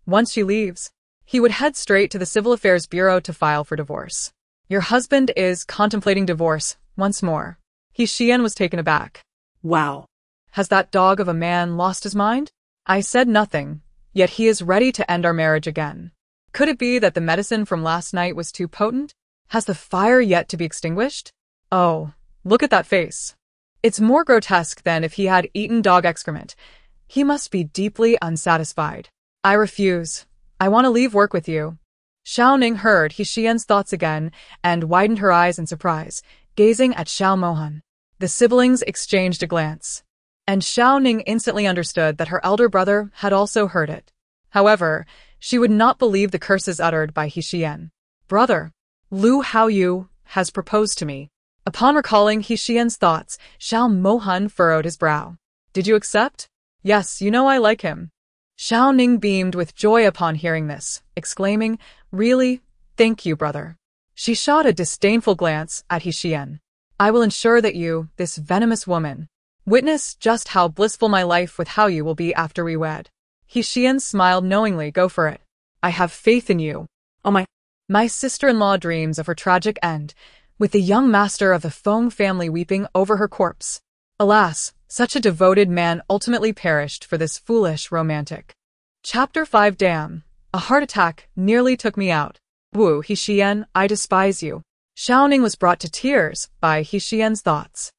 Once she leaves, he would head straight to the Civil Affairs Bureau to file for divorce. Your husband is contemplating divorce, once more. Xiyan was taken aback. Wow. Has that dog of a man lost his mind? I said nothing, yet he is ready to end our marriage again. Could it be that the medicine from last night was too potent? Has the fire yet to be extinguished? Oh, look at that face. It's more grotesque than if he had eaten dog excrement. He must be deeply unsatisfied. I refuse. I want to leave work with you. Xiaoning heard Xiyan's thoughts again and widened her eyes in surprise, gazing at Xiao Mohan. The siblings exchanged a glance, and Xiaoning instantly understood that her elder brother had also heard it. However, she would not believe the curses uttered by Xiyan. Brother, Liu Haoyu has proposed to me. Upon recalling Xiyan's thoughts, Xiao Mohan furrowed his brow. Did you accept? Yes, you know I like him. Xiaoning beamed with joy upon hearing this, exclaiming, Really? Thank you, brother. She shot a disdainful glance at Xiyan. I will ensure that you, this venomous woman, witness just how blissful my life with Haoyu will be after we wed. Xiyan smiled knowingly. Go for it. I have faith in you. Oh my sister-in-law dreams of her tragic end, with the young master of the Feng family weeping over her corpse. Alas, such a devoted man ultimately perished for this foolish romantic. Chapter 5. Damn. A heart attack nearly took me out. Wu Xiyan, I despise you. Xiaoning was brought to tears by Xiyan's thoughts.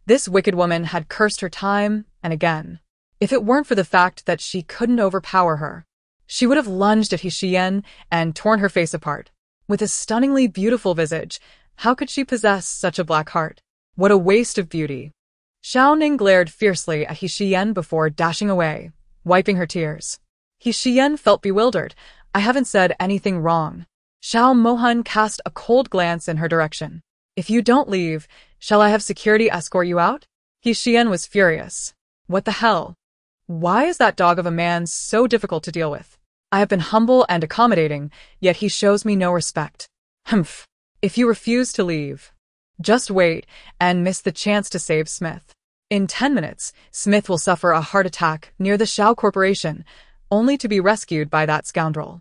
This wicked woman had cursed her time and again. If it weren't for the fact that she couldn't overpower her, she would have lunged at Xiyan and torn her face apart. With a stunningly beautiful visage, how could she possess such a black heart? What a waste of beauty. Xiaoning glared fiercely at Xiyan before dashing away, wiping her tears. Xiyan felt bewildered. I haven't said anything wrong. Xiao Mohan cast a cold glance in her direction. If you don't leave, shall I have security escort you out? Xiyan was furious. What the hell? Why is that dog of a man so difficult to deal with? I have been humble and accommodating, yet he shows me no respect. Humph. If you refuse to leave, just wait and miss the chance to save Smith. In 10 minutes, Smith will suffer a heart attack near the Xiao Corporation, only to be rescued by that scoundrel.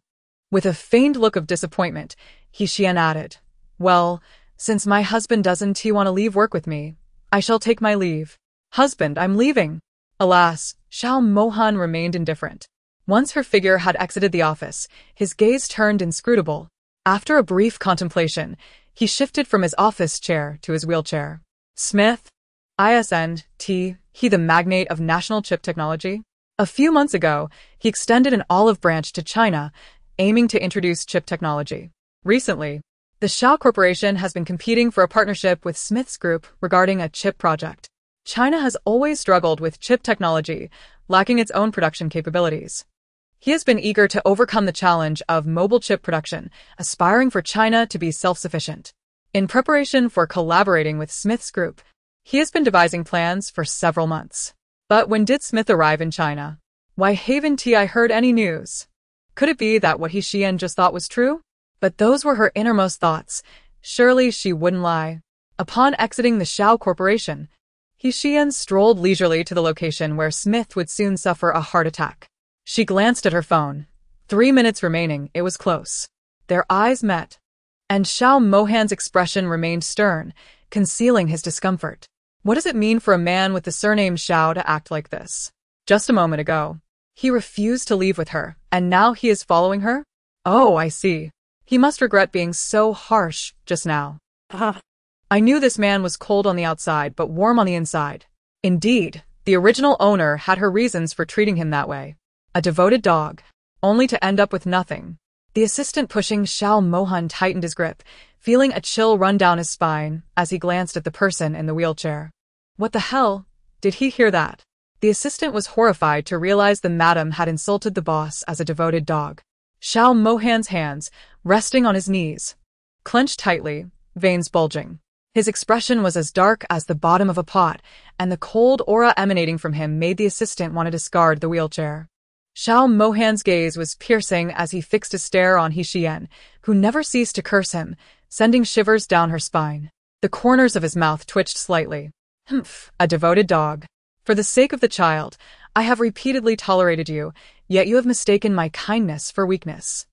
With a feigned look of disappointment, Xiyan added, Well, since my husband doesn't want to leave work with me, I shall take my leave. Husband, I'm leaving. Alas, Xiao Mohan remained indifferent. Once her figure had exited the office, his gaze turned inscrutable. After a brief contemplation, he shifted from his office chair to his wheelchair. Smith, ISNT, he the magnate of national chip technology? A few months ago, he extended an olive branch to China, aiming to introduce chip technology. Recently, the Xiao Corporation has been competing for a partnership with Smith's Group regarding a chip project. China has always struggled with chip technology, lacking its own production capabilities. He has been eager to overcome the challenge of mobile chip production, aspiring for China to be self-sufficient. In preparation for collaborating with Smith's Group, he has been devising plans for several months. But when did Smith arrive in China? Why haven't I heard any news? Could it be that what Xiyan just thought was true? But those were her innermost thoughts. Surely she wouldn't lie. Upon exiting the Xiao Corporation, Xiyan strolled leisurely to the location where Smith would soon suffer a heart attack. She glanced at her phone. 3 minutes remaining, it was close. Their eyes met. And Xiao Mohan's expression remained stern, concealing his discomfort. What does it mean for a man with the surname Xiao to act like this? Just a moment ago, he refused to leave with her, and now he is following her? Oh, I see. He must regret being so harsh just now. I knew this man was cold on the outside but warm on the inside. Indeed, the original owner had her reasons for treating him that way. A devoted dog, only to end up with nothing. The assistant pushing Xiao Mohan tightened his grip, feeling a chill run down his spine as he glanced at the person in the wheelchair. What the hell? Did he hear that? The assistant was horrified to realize the madam had insulted the boss as a devoted dog. Xiao Mohan's hands, resting on his knees, clenched tightly, veins bulging. His expression was as dark as the bottom of a pot, and the cold aura emanating from him made the assistant want to discard the wheelchair. Xiao Mohan's gaze was piercing as he fixed a stare on Xiyan, who never ceased to curse him, sending shivers down her spine. The corners of his mouth twitched slightly. Humph, a devoted dog. For the sake of the child, I have repeatedly tolerated you, yet you have mistaken my kindness for weakness.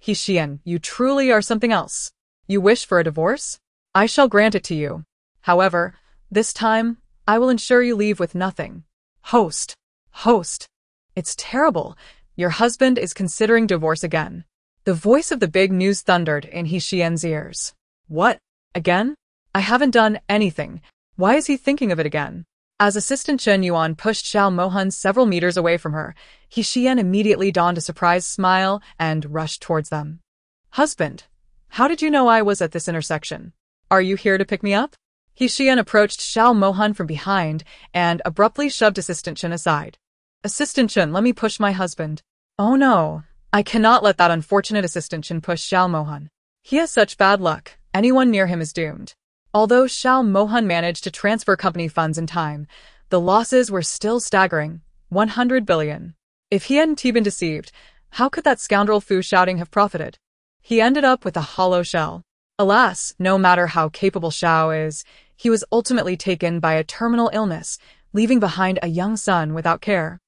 Xiyan, you truly are something else. You wish for a divorce? I shall grant it to you. However, this time, I will ensure you leave with nothing. Host. It's terrible. Your husband is considering divorce again. The voice of the big news thundered in Xiyan's ears. What? Again? I haven't done anything. Why is he thinking of it again? As Assistant Chen Yuan pushed Xiao Mohan several meters away from her, Xiyan immediately donned a surprised smile and rushed towards them. Husband, how did you know I was at this intersection? Are you here to pick me up? Xiyan approached Xiao Mohan from behind and abruptly shoved Assistant Chen aside. Assistant Chen, let me push my husband. Oh no, I cannot let that unfortunate Assistant Chen push Xiao Mohan. He has such bad luck, anyone near him is doomed. Although Xiao Mohan managed to transfer company funds in time, the losses were still staggering, 100 billion. If he hadn't been deceived, how could that scoundrel Fu Xiaoding have profited? He ended up with a hollow shell. Alas, no matter how capable Xiao is, he was ultimately taken by a terminal illness, leaving behind a young son without care,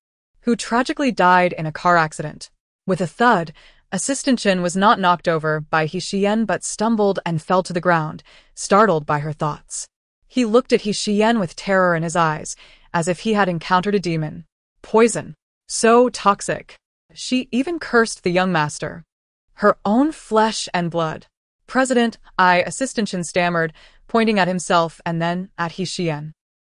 who tragically died in a car accident. With a thud, Assistant Chen was not knocked over by Xiyan but stumbled and fell to the ground, startled by her thoughts. He looked at Xiyan with terror in his eyes, as if he had encountered a demon. Poison. So toxic. She even cursed the young master. Her own flesh and blood. President, Assistant Chen stammered, pointing at himself and then at Xiyan.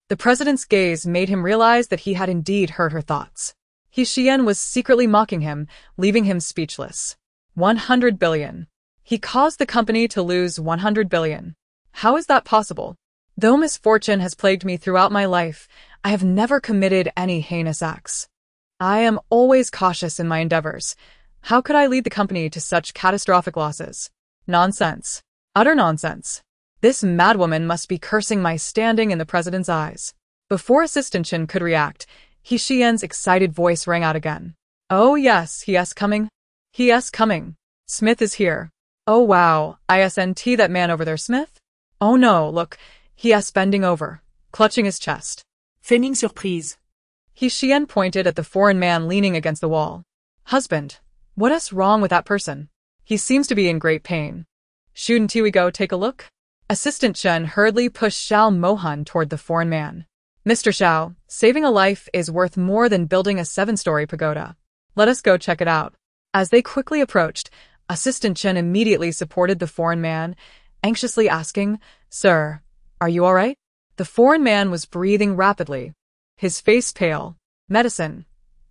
The president's gaze made him realize that he had indeed heard her thoughts. Xiyan was secretly mocking him, leaving him speechless. 100 billion. He caused the company to lose 100 billion. How is that possible? Though misfortune has plagued me throughout my life, I have never committed any heinous acts. I am always cautious in my endeavors. How could I lead the company to such catastrophic losses? Nonsense. Utter nonsense. This madwoman must be cursing my standing in the president's eyes. Before Assistant Chen could react, Xiyan's excited voice rang out again. Oh yes, he is coming. He is coming. Smith is here. Oh wow, ISNT that man over there Smith? Oh no, look, he is bending over, clutching his chest. Feigning surprise. Xiyan pointed at the foreign man leaning against the wall. Husband, what is wrong with that person? He seems to be in great pain. Shouldn't we go take a look? Assistant Chen hurriedly pushed Xiao Mohan toward the foreign man. Mr. Xiao, saving a life is worth more than building a 7-story pagoda. Let us go check it out. As they quickly approached, Assistant Chen immediately supported the foreign man, anxiously asking, Sir, are you all right? The foreign man was breathing rapidly, his face pale. Medicine.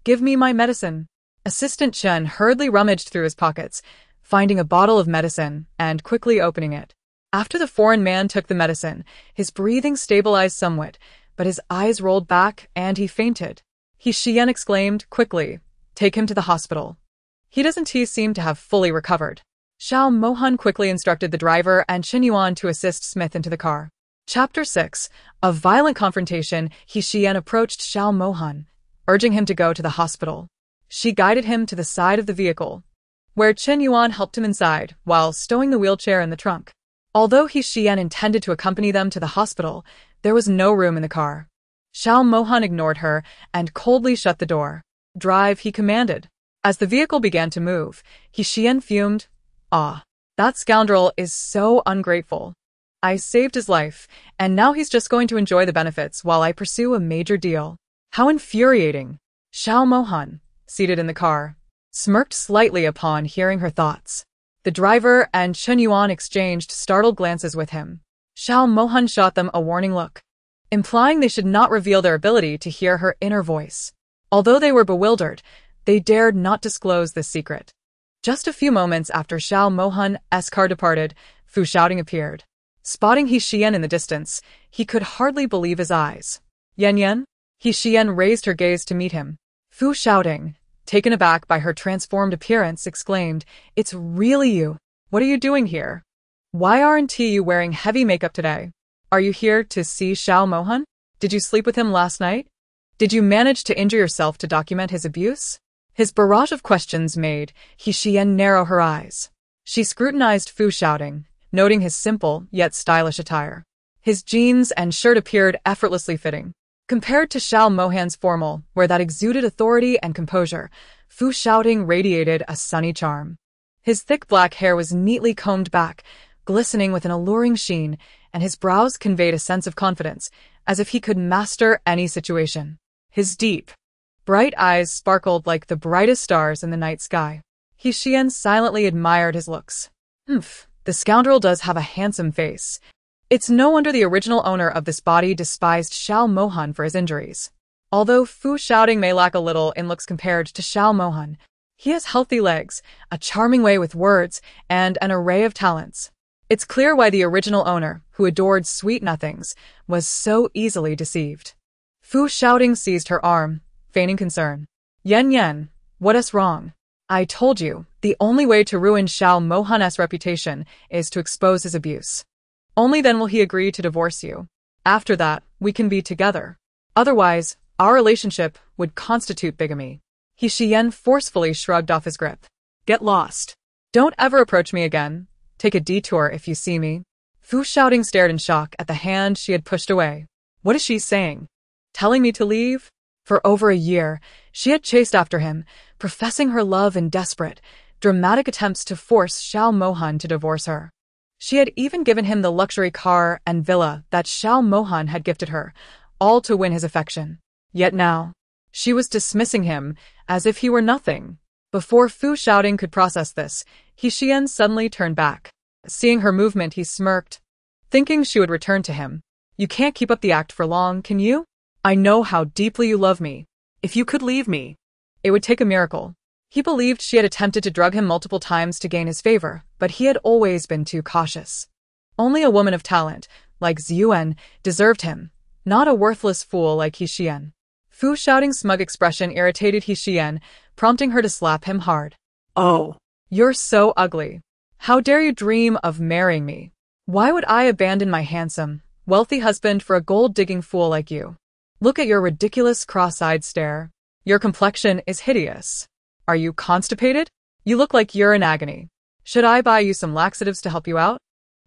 Give me my medicine. Assistant Chen hurriedly rummaged through his pockets, finding a bottle of medicine and quickly opening it. After the foreign man took the medicine, his breathing stabilized somewhat, but his eyes rolled back and he fainted. Xiyan exclaimed quickly, "Take him to the hospital." He seem to have fully recovered. Xiao Mohan quickly instructed the driver and Qin Yuan to assist Smith into the car. Chapter 6. A violent confrontation. Xiyan approached Xiao Mohan, urging him to go to the hospital. She guided him to the side of the vehicle, where Qin Yuan helped him inside while stowing the wheelchair in the trunk. Although Xiyan intended to accompany them to the hospital, there was no room in the car. Xiao Mohan ignored her and coldly shut the door. "Drive," he commanded. As the vehicle began to move, Xiyan fumed. "Ah, that scoundrel is so ungrateful. I saved his life, and now he's just going to enjoy the benefits while I pursue a major deal. How infuriating." Xiao Mohan, seated in the car, smirked slightly upon hearing her thoughts. The driver and Qin Yuan exchanged startled glances with him. Xiao Mohan shot them a warning look, implying they should not reveal their ability to hear her inner voice. Although they were bewildered, they dared not disclose this secret. Just a few moments after Xiao Mohan's car departed, Fu Shouting appeared. Spotting Xiyan in the distance, he could hardly believe his eyes. "Yan?" Xiyan raised her gaze to meet him. Fu Shouting, taken aback by her transformed appearance, exclaimed, "It's really you. What are you doing here? Why aren't you wearing heavy makeup today? Are you here to see Xiao Mohan? Did you sleep with him last night? Did you manage to injure yourself to document his abuse?" His barrage of questions made Xiyan narrow her eyes. She scrutinized Fu Shouting, noting his simple yet stylish attire. His jeans and shirt appeared effortlessly fitting. Compared to Xiao Mohan's formal, where that exuded authority and composure, Fu Shouting radiated a sunny charm. His thick black hair was neatly combed back, glistening with an alluring sheen, and his brows conveyed a sense of confidence, as if he could master any situation. His deep, bright eyes sparkled like the brightest stars in the night sky. Xiyan silently admired his looks. The scoundrel does have a handsome face. It's no wonder the original owner of this body despised Xiao Mohan for his injuries. Although Fu Shouting may lack a little in looks compared to Xiao Mohan, he has healthy legs, a charming way with words, and an array of talents. It's clear why the original owner, who adored sweet nothings, was so easily deceived. Fu Shouting seized her arm, feigning concern. Yan, what's wrong? I told you, the only way to ruin Xiao Mohan's reputation is to expose his abuse. Only then will he agree to divorce you. After that, we can be together. Otherwise, our relationship would constitute bigamy. Xiyan forcefully shrugged off his grip. Get lost. Don't ever approach me again. Take a detour if you see me. Fu Shouting stared in shock at the hand she had pushed away. What is she saying? Telling me to leave? For over a year, she had chased after him, professing her love in desperate, dramatic attempts to force Xiao Mohan to divorce her. She had even given him the luxury car and villa that Xiao Mohan had gifted her, all to win his affection. Yet now, she was dismissing him as if he were nothing. Before Fu Shouting could process this, Xiyan suddenly turned back. Seeing her movement, he smirked, thinking she would return to him. You can't keep up the act for long, can you? I know how deeply you love me. If you could leave me, it would take a miracle. He believed she had attempted to drug him multiple times to gain his favor, but he had always been too cautious. Only a woman of talent, like Xiyan, deserved him, not a worthless fool like Xiyan. Fu Shouting's smug expression irritated Xiyan, prompting her to slap him hard. Oh, you're so ugly. How dare you dream of marrying me? Why would I abandon my handsome, wealthy husband for a gold-digging fool like you? Look at your ridiculous cross-eyed stare. Your complexion is hideous. Are you constipated? You look like you're in agony. Should I buy you some laxatives to help you out?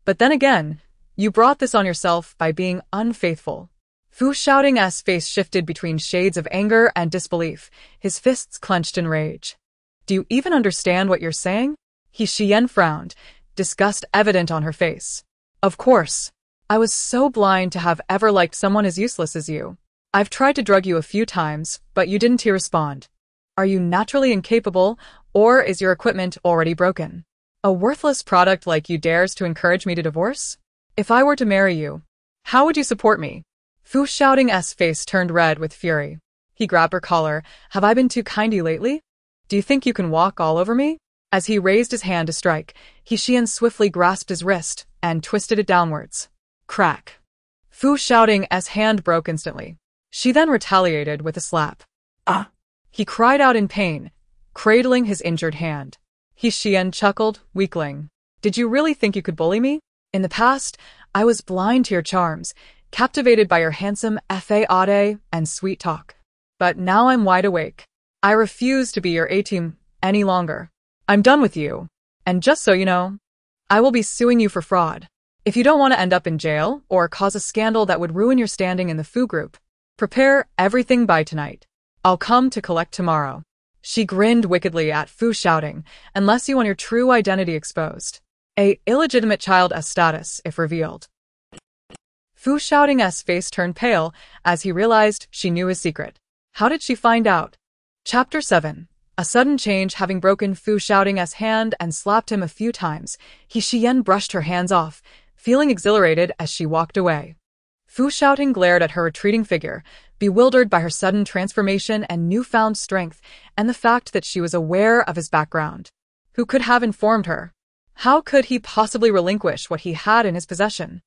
But then again, you brought this on yourself by being unfaithful. Fu Shouting's face shifted between shades of anger and disbelief, his fists clenched in rage. Do you even understand what you're saying? Xiyan frowned, disgust evident on her face. Of course. I was so blind to have ever liked someone as useless as you. I've tried to drug you a few times, but you didn't respond. Are you naturally incapable, or is your equipment already broken? A worthless product like you dares to encourage me to divorce? If I were to marry you, How would you support me? Fu Xiaoting's face turned red with fury. He grabbed her collar. Have I been too kind to you lately? Do you think you can walk all over me? As he raised his hand to strike, Xiyan swiftly grasped his wrist and twisted it downwards. Crack. Fu Xiaoting's hand broke instantly. She then retaliated with a slap. Ah! He cried out in pain, cradling his injured hand. Xiyan chuckled, weakling. Did you really think you could bully me? In the past, I was blind to your charms, captivated by your handsome fade and sweet talk. But now I'm wide awake. I refuse to be your A-team any longer. I'm done with you. And just so you know, I will be suing you for fraud. If you don't want to end up in jail or cause a scandal that would ruin your standing in the Fu group, prepare everything by tonight. I'll come to collect tomorrow. She grinned wickedly at Fu Xiaoting, unless you want your true identity exposed. A illegitimate child as status if revealed. Fu Xiaoting's face turned pale as he realized she knew his secret. How did she find out? Chapter 7. A sudden change having broken Fu Xiaoting's hand and slapped him a few times, Xiyan brushed her hands off, feeling exhilarated as she walked away. Fu Xiaoting glared at her retreating figure, bewildered by her sudden transformation and newfound strength, and the fact that she was aware of his background. Who could have informed her? How could he possibly relinquish what he had in his possession?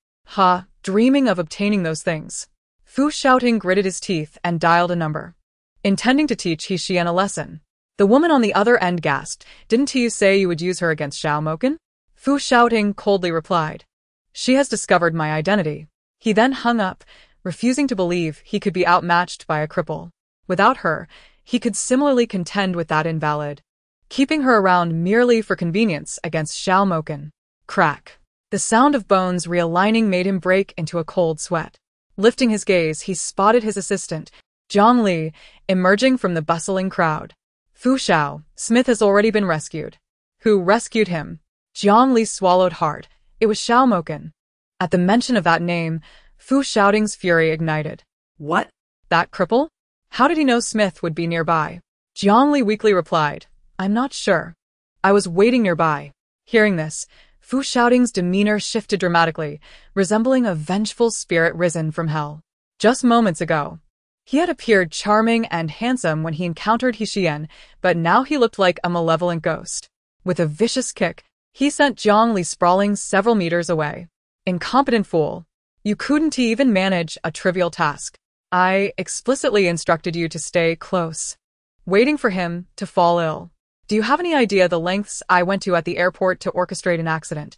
Dreaming of obtaining those things. Fu Xiaoting gritted his teeth and dialed a number, intending to teach Xiyan a lesson. The woman on the other end gasped. Didn't you say you would use her against Xiao Mohan? Fu Xiaoting coldly replied. She has discovered my identity. He then hung up, refusing to believe he could be outmatched by a cripple. Without her, he could similarly contend with that invalid, keeping her around merely for convenience against Xiao Mohan. Crack. The sound of bones realigning made him break into a cold sweat. Lifting his gaze, he spotted his assistant, Zhang Li, emerging from the bustling crowd. Fu Xiao, Smith has already been rescued. Who rescued him? Zhang Li swallowed hard. It was Xiao Mohan. At the mention of that name, Fu Xiaoting's fury ignited. What? That cripple? How did he know Smith would be nearby? Zhang Li weakly replied. I'm not sure. I was waiting nearby. Hearing this, Fu Xiaoting's demeanor shifted dramatically, resembling a vengeful spirit risen from hell. Just moments ago, he had appeared charming and handsome when he encountered Xiyan, but now he looked like a malevolent ghost. With a vicious kick, he sent Zhang Li sprawling several meters away. Incompetent fool. You couldn't even manage a trivial task. I explicitly instructed you to stay close, waiting for him to fall ill. Do you have any idea the lengths I went to at the airport to orchestrate an accident,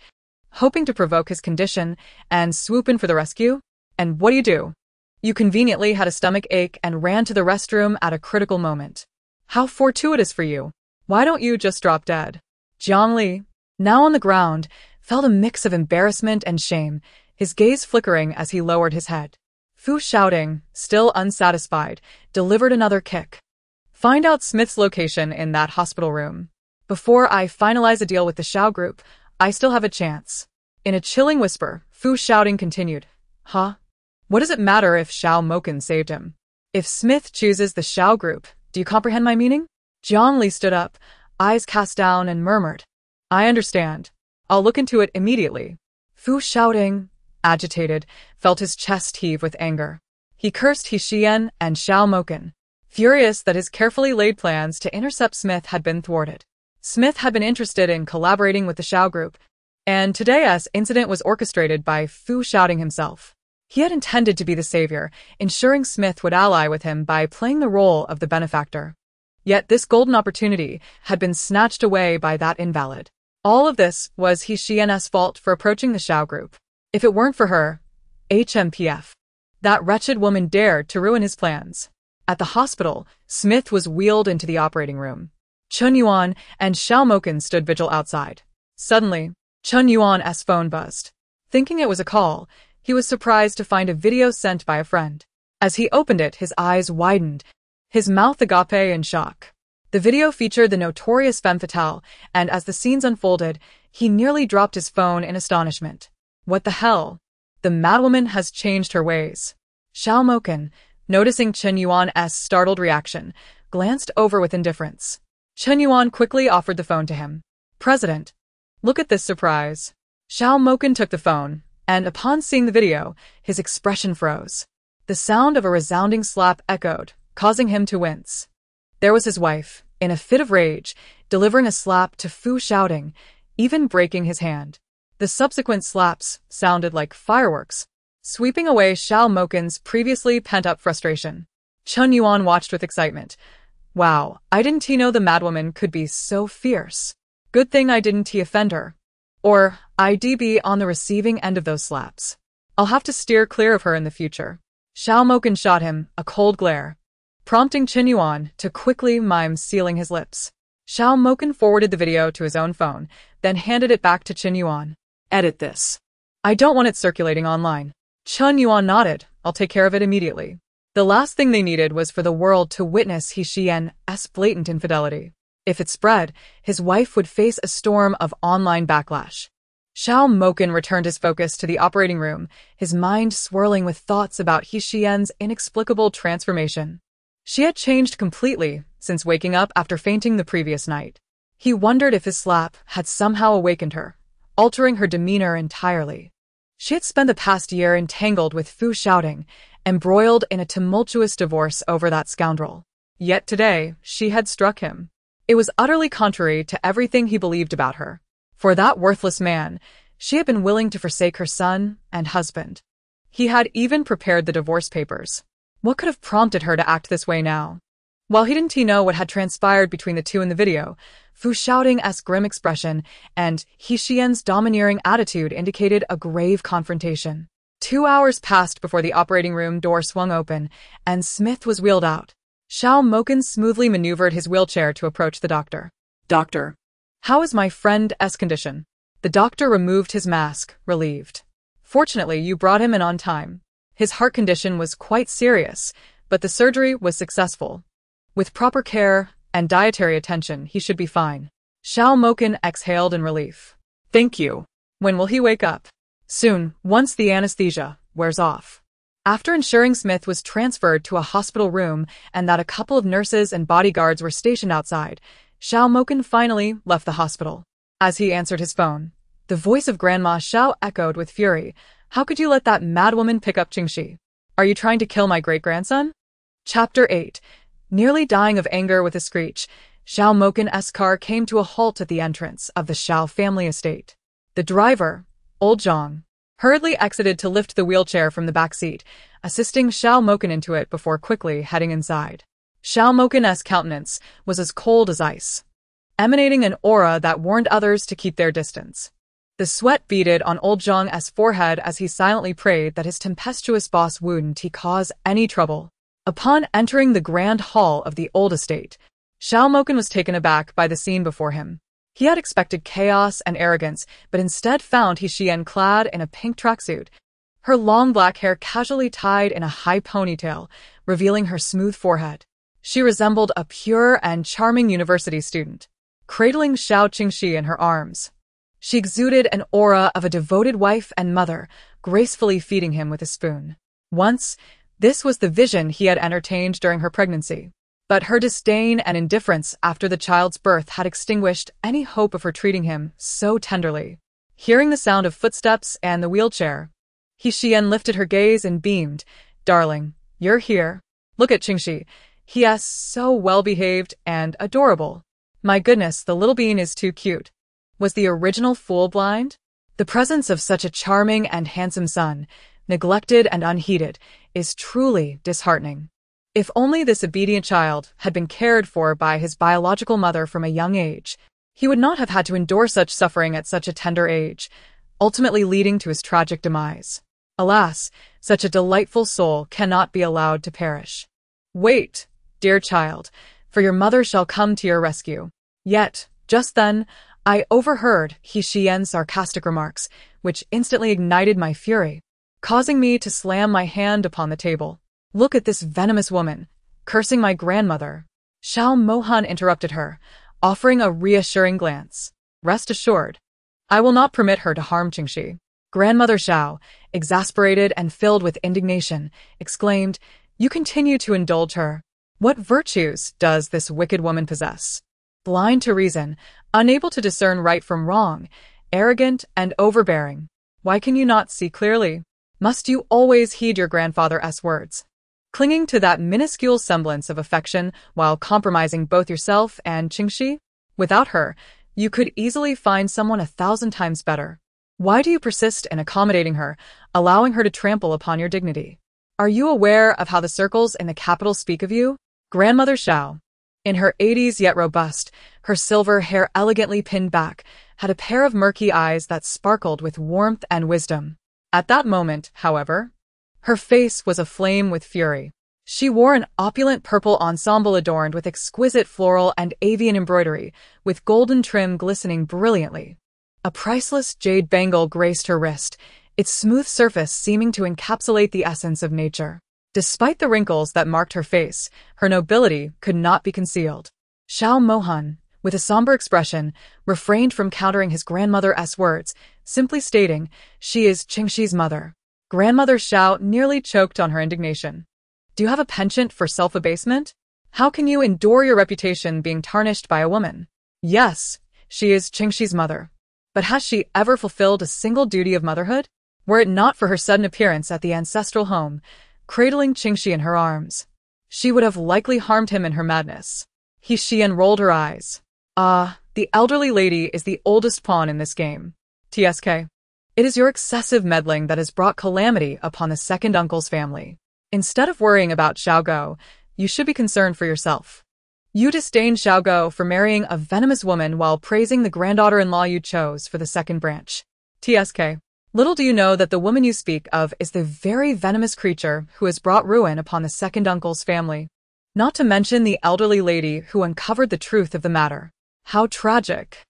hoping to provoke his condition and swoop in for the rescue? And what do? You conveniently had a stomach ache and ran to the restroom at a critical moment. How fortuitous for you. Why don't you just drop dead? Zhang Li, now on the ground, felt a mix of embarrassment and shame, his gaze flickering as he lowered his head. Fu Xiaoting, still unsatisfied, delivered another kick. Find out Smith's location in that hospital room. Before I finalize a deal with the Xiao group, I still have a chance. In a chilling whisper, Fu Xiaoting continued. What does it matter if Xiao Mohan saved him? If Smith chooses the Xiao group, do you comprehend my meaning? Zhang Li stood up, eyes cast down, and murmured. I understand. I'll look into it immediately. Fu Xiaoting, agitated, felt his chest heave with anger. He cursed Xiyan and Xiao Mohan, furious that his carefully laid plans to intercept Smith had been thwarted. Smith had been interested in collaborating with the Xiao group, and today's incident was orchestrated by Fu Xiaoting himself. He had intended to be the savior, ensuring Smith would ally with him by playing the role of the benefactor. Yet this golden opportunity had been snatched away by that invalid. All of this was Xiyan's fault for approaching the Xiao group. If it weren't for her, HMPF, that wretched woman dared to ruin his plans. At the hospital, Smith was wheeled into the operating room. Chun Yuan and Xiao Mohan stood vigil outside. Suddenly, Chun Yuan's phone buzzed. Thinking it was a call, he was surprised to find a video sent by a friend. As he opened it, his eyes widened, his mouth agape in shock. The video featured the notorious femme fatale, and as the scenes unfolded, he nearly dropped his phone in astonishment. What the hell? The madwoman has changed her ways. Xiao Mohan, noticing Chun Yuan's startled reaction, glanced over with indifference. Chun Yuan quickly offered the phone to him. President, look at this surprise. Xiao Mohan took the phone and upon seeing the video, his expression froze. The sound of a resounding slap echoed, causing him to wince. There was his wife, in a fit of rage, delivering a slap to Fu, shouting, even breaking his hand. The subsequent slaps sounded like fireworks, sweeping away Xiao Mohan's previously pent-up frustration. Chun Yuan watched with excitement. Wow, I didn't know the madwoman could be so fierce. Good thing I didn't offend her. Or I'd be on the receiving end of those slaps. I'll have to steer clear of her in the future. Xiao Mohan shot him a cold glare, prompting Chun Yuan to quickly mime sealing his lips. Xiao Mohan forwarded the video to his own phone, then handed it back to Chun Yuan. Edit this. I don't want it circulating online. Chun Yuan nodded. I'll take care of it immediately. The last thing they needed was for the world to witness Xiyan's blatant infidelity. If it spread, his wife would face a storm of online backlash. Xiao Mohan returned his focus to the operating room, his mind swirling with thoughts about Xiyan's inexplicable transformation. She had changed completely since waking up after fainting the previous night. He wondered if his slap had somehow awakened her, altering her demeanor entirely. She had spent the past year entangled with Fu, shouting, embroiled in a tumultuous divorce over that scoundrel. Yet today, she had struck him. It was utterly contrary to everything he believed about her. For that worthless man, she had been willing to forsake her son and husband. He had even prepared the divorce papers. What could have prompted her to act this way now? While he didn't know what had transpired between the two in the video, Fu's shouting-esque grim expression and Xiyan's domineering attitude indicated a grave confrontation. 2 hours passed before the operating room door swung open, and Smith was wheeled out. Xiao Mohan smoothly maneuvered his wheelchair to approach the doctor. Doctor, how is my friend's condition? The doctor removed his mask, relieved. Fortunately, you brought him in on time. His heart condition was quite serious, but the surgery was successful. With proper care and dietary attention, he should be fine. Xiao Mohan exhaled in relief. Thank you. When will he wake up? Soon, once the anesthesia wears off. After ensuring Smith was transferred to a hospital room and that a couple of nurses and bodyguards were stationed outside, Xiao Mohan finally left the hospital. As he answered his phone, the voice of Grandma Xiao echoed with fury. How could you let that madwoman pick up Qingxi? Are you trying to kill my great-grandson? Chapter 8. Nearly dying of anger with a screech, Xiao Mohan's car came to a halt at the entrance of the Xiao family estate. The driver, Old Zhang, hurriedly exited to lift the wheelchair from the back seat, assisting Xiao Mohan into it before quickly heading inside. Xiao Mohan's countenance was as cold as ice, emanating an aura that warned others to keep their distance. The sweat beaded on Old Zhang's forehead as he silently prayed that his tempestuous boss wouldn't cause any trouble. Upon entering the grand hall of the old estate, Xiao Mohan was taken aback by the scene before him. He had expected chaos and arrogance, but instead found Xiyan clad in a pink tracksuit, her long black hair casually tied in a high ponytail, revealing her smooth forehead. She resembled a pure and charming university student, cradling Xiao Qingxi in her arms. She exuded an aura of a devoted wife and mother, gracefully feeding him with a spoon. Once, this was the vision he had entertained during her pregnancy. But her disdain and indifference after the child's birth had extinguished any hope of her treating him so tenderly. Hearing the sound of footsteps and the wheelchair, Xiyan lifted her gaze and beamed. Darling, you're here. Look at Qingxi. He is so well-behaved and adorable. My goodness, the little bean is too cute. Was the original fool blind? The presence of such a charming and handsome son, neglected and unheeded, is truly disheartening. If only this obedient child had been cared for by his biological mother from a young age, he would not have had to endure such suffering at such a tender age, ultimately leading to his tragic demise. Alas, such a delightful soul cannot be allowed to perish. Wait, dear child, for your mother shall come to your rescue. Yet, just then, I overheard Xiyan's sarcastic remarks, which instantly ignited my fury, causing me to slam my hand upon the table. Look at this venomous woman, cursing my grandmother. Xiao Mohan interrupted her, offering a reassuring glance. Rest assured, I will not permit her to harm Qingxi. Grandmother Xiao, exasperated and filled with indignation, exclaimed, You continue to indulge her. What virtues does this wicked woman possess? Blind to reason, unable to discern right from wrong, arrogant and overbearing. Why can you not see clearly? Must you always heed your grandfather's words? Clinging to that minuscule semblance of affection while compromising both yourself and Qingxi? Without her, you could easily find someone 1,000 times better. Why do you persist in accommodating her, allowing her to trample upon your dignity? Are you aware of how the circles in the capital speak of you? Grandmother Xiao, in her 80s yet robust, her silver hair elegantly pinned back, had a pair of murky eyes that sparkled with warmth and wisdom. At that moment, however, her face was aflame with fury. She wore an opulent purple ensemble adorned with exquisite floral and avian embroidery, with golden trim glistening brilliantly. A priceless jade bangle graced her wrist, its smooth surface seeming to encapsulate the essence of nature. Despite the wrinkles that marked her face, her nobility could not be concealed. Xiao Mohan, with a somber expression, refrained from countering his grandmother's words, simply stating, "She is Qingxi's mother." Grandmother Xiao nearly choked on her indignation. Do you have a penchant for self-abasement? How can you endure your reputation being tarnished by a woman? Yes, she is Qingxi's mother. But has she ever fulfilled a single duty of motherhood? Were it not for her sudden appearance at the ancestral home, cradling Qingxi in her arms, she would have likely harmed him in her madness. Xiyan rolled her eyes. The elderly lady is the oldest pawn in this game. TSK. It is your excessive meddling that has brought calamity upon the second uncle's family. Instead of worrying about Xiaogo, you should be concerned for yourself. You disdain Xiaogo for marrying a venomous woman while praising the granddaughter-in-law you chose for the second branch. TSK. Little do you know that the woman you speak of is the very venomous creature who has brought ruin upon the second uncle's family. Not to mention the elderly lady who uncovered the truth of the matter. How tragic.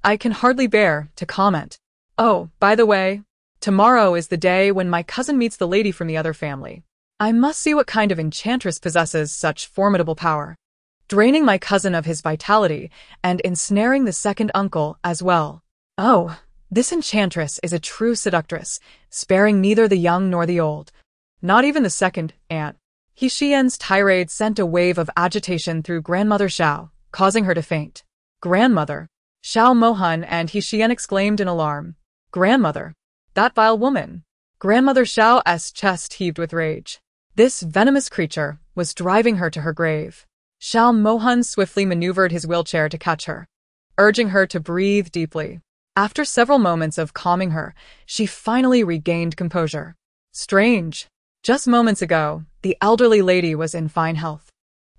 I can hardly bear to comment. Oh, by the way, tomorrow is the day when my cousin meets the lady from the other family. I must see what kind of enchantress possesses such formidable power, draining my cousin of his vitality and ensnaring the second uncle as well. Oh, this enchantress is a true seductress, sparing neither the young nor the old. Not even the second aunt. Xiyan's tirade sent a wave of agitation through Grandmother Xiao, causing her to faint. Grandmother! Xiao Mohan and Xiyan exclaimed in alarm. Grandmother! That vile woman! Grandmother Xiao's chest heaved with rage. This venomous creature was driving her to her grave. Xiao Mohan swiftly maneuvered his wheelchair to catch her, urging her to breathe deeply. After several moments of calming her, she finally regained composure. Strange. Just moments ago, the elderly lady was in fine health,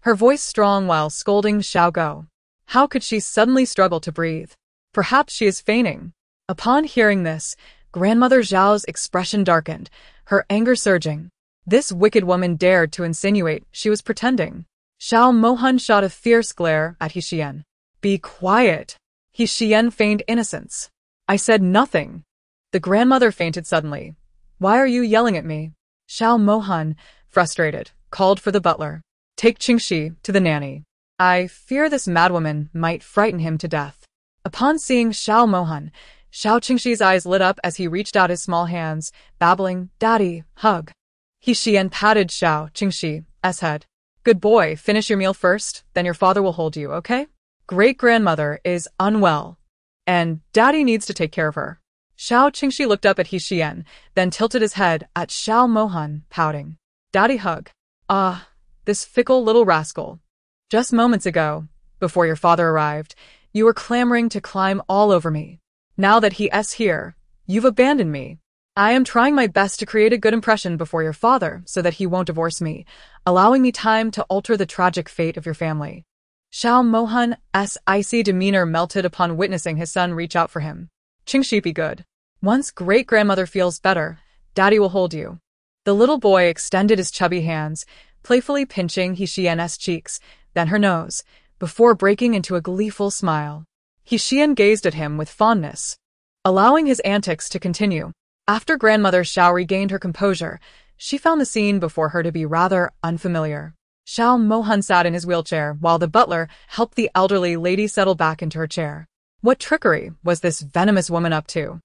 her voice strong while scolding Xiaogo. How could she suddenly struggle to breathe? Perhaps she is fainting. Upon hearing this, Grandmother Zhao's expression darkened, her anger surging. This wicked woman dared to insinuate she was pretending. Xiao Mohan shot a fierce glare at Xiyan. Be quiet. Xiyan feigned innocence. I said nothing. The grandmother fainted suddenly. Why are you yelling at me? Xiao Mohan, frustrated, called for the butler. Take Qingxi to the nanny. I fear this madwoman might frighten him to death. Upon seeing Xiao Mohan, Xiao Qingxi's eyes lit up as he reached out his small hands, babbling, Daddy, hug. Xiyan patted Xiao Qingxi's head. Good boy, finish your meal first, then your father will hold you, okay? Great-grandmother is unwell, and Daddy needs to take care of her. Xiao Qingxi looked up at Xiyan, then tilted his head at Xiao Mohan, pouting. Daddy hug. This fickle little rascal. Just moments ago, before your father arrived, you were clamoring to climb all over me. Now that he's here, you've abandoned me. I am trying my best to create a good impression before your father so that he won't divorce me, allowing me time to alter the tragic fate of your family. Xiao Mohan's icy demeanor melted upon witnessing his son reach out for him. Qingxi, be good. Once great-grandmother feels better, Daddy will hold you. The little boy extended his chubby hands, playfully pinching Xiyan's cheeks, then her nose, before breaking into a gleeful smile. Xiyan gazed at him with fondness, allowing his antics to continue. After Grandmother Xiao regained her composure, she found the scene before her to be rather unfamiliar. Xiao Mohan sat in his wheelchair while the butler helped the elderly lady settle back into her chair. What trickery was this venomous woman up to?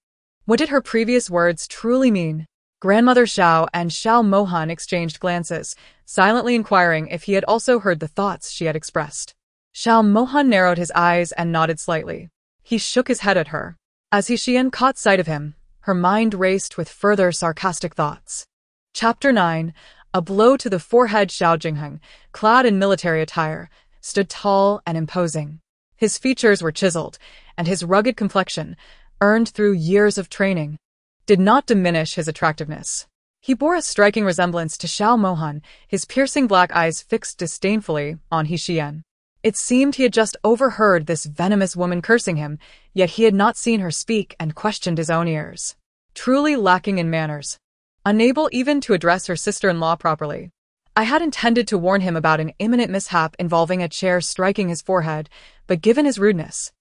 What did her previous words truly mean? Grandmother Xiao and Xiao Mohan exchanged glances, silently inquiring if he had also heard the thoughts she had expressed. Xiao Mohan narrowed his eyes and nodded slightly. He shook his head at her. As Xiyan caught sight of him, Her mind raced with further sarcastic thoughts. Chapter 9. A blow to the forehead. Xiao Jingheng, clad in military attire, stood tall and imposing. His features were chiseled, and his rugged complexion, earned through years of training, did not diminish his attractiveness. He bore a striking resemblance to Xiao Mohan, his piercing black eyes fixed disdainfully on Xiyan. It seemed he had just overheard this venomous woman cursing him, yet he had not seen her speak and questioned his own ears. Truly lacking in manners. Unable even to address her sister-in-law properly. I had intended to warn him about an imminent mishap involving a chair striking his forehead, but given his rudeness,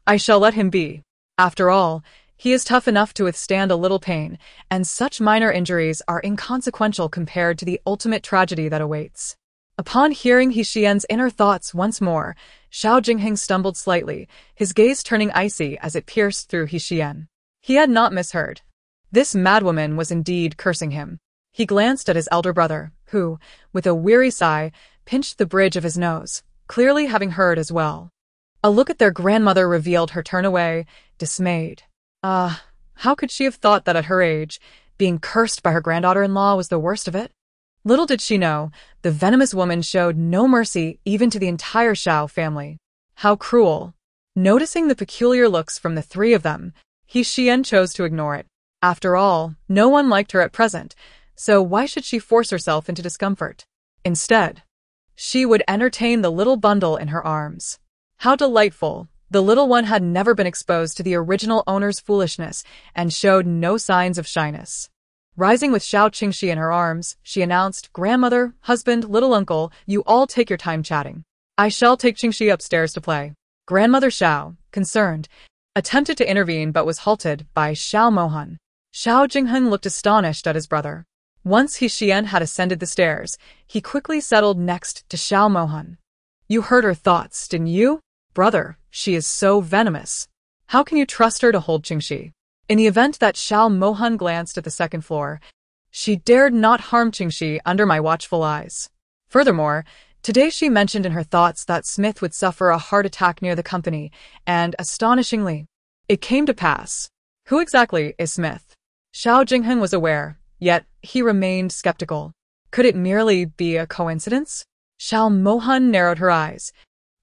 I shall let him be. After all, he is tough enough to withstand a little pain, and such minor injuries are inconsequential compared to the ultimate tragedy that awaits. Upon hearing Xiyan's inner thoughts once more, Xiao Jingheng stumbled slightly, his gaze turning icy as it pierced through Xiyan. He had not misheard. This madwoman was indeed cursing him. He glanced at his elder brother, who, with a weary sigh, pinched the bridge of his nose, clearly having heard as well. A look at their grandmother revealed her turn away, dismayed. How could she have thought that at her age, being cursed by her granddaughter-in-law was the worst of it? Little did she know, the venomous woman showed no mercy even to the entire Xiao family. How cruel. Noticing the peculiar looks from the three of them, Xiyan chose to ignore it. After all, no one liked her at present, so why should she force herself into discomfort? Instead, she would entertain the little bundle in her arms. How delightful! The little one had never been exposed to the original owner's foolishness and showed no signs of shyness. Rising with Xiao Qingxi in her arms, she announced, "Grandmother, husband, little uncle, you all take your time chatting. I shall take Qingxi upstairs to play." Grandmother Xiao, concerned, attempted to intervene but was halted by Xiao Mohan. Xiao Jingheng looked astonished at his brother. Once Xiyan had ascended the stairs, he quickly settled next to Xiao Mohan. "You heard her thoughts, didn't you? Brother, she is so venomous. How can you trust her to hold Qingxi?" In the event that Xiao Mohan glanced at the second floor, she dared not harm Qingxi under my watchful eyes. Furthermore, today she mentioned in her thoughts that Smith would suffer a heart attack near the company, and, astonishingly, it came to pass. Who exactly is Smith? Xiao Jingheng was aware, yet he remained skeptical. Could it merely be a coincidence? Xiao Mohan narrowed her eyes,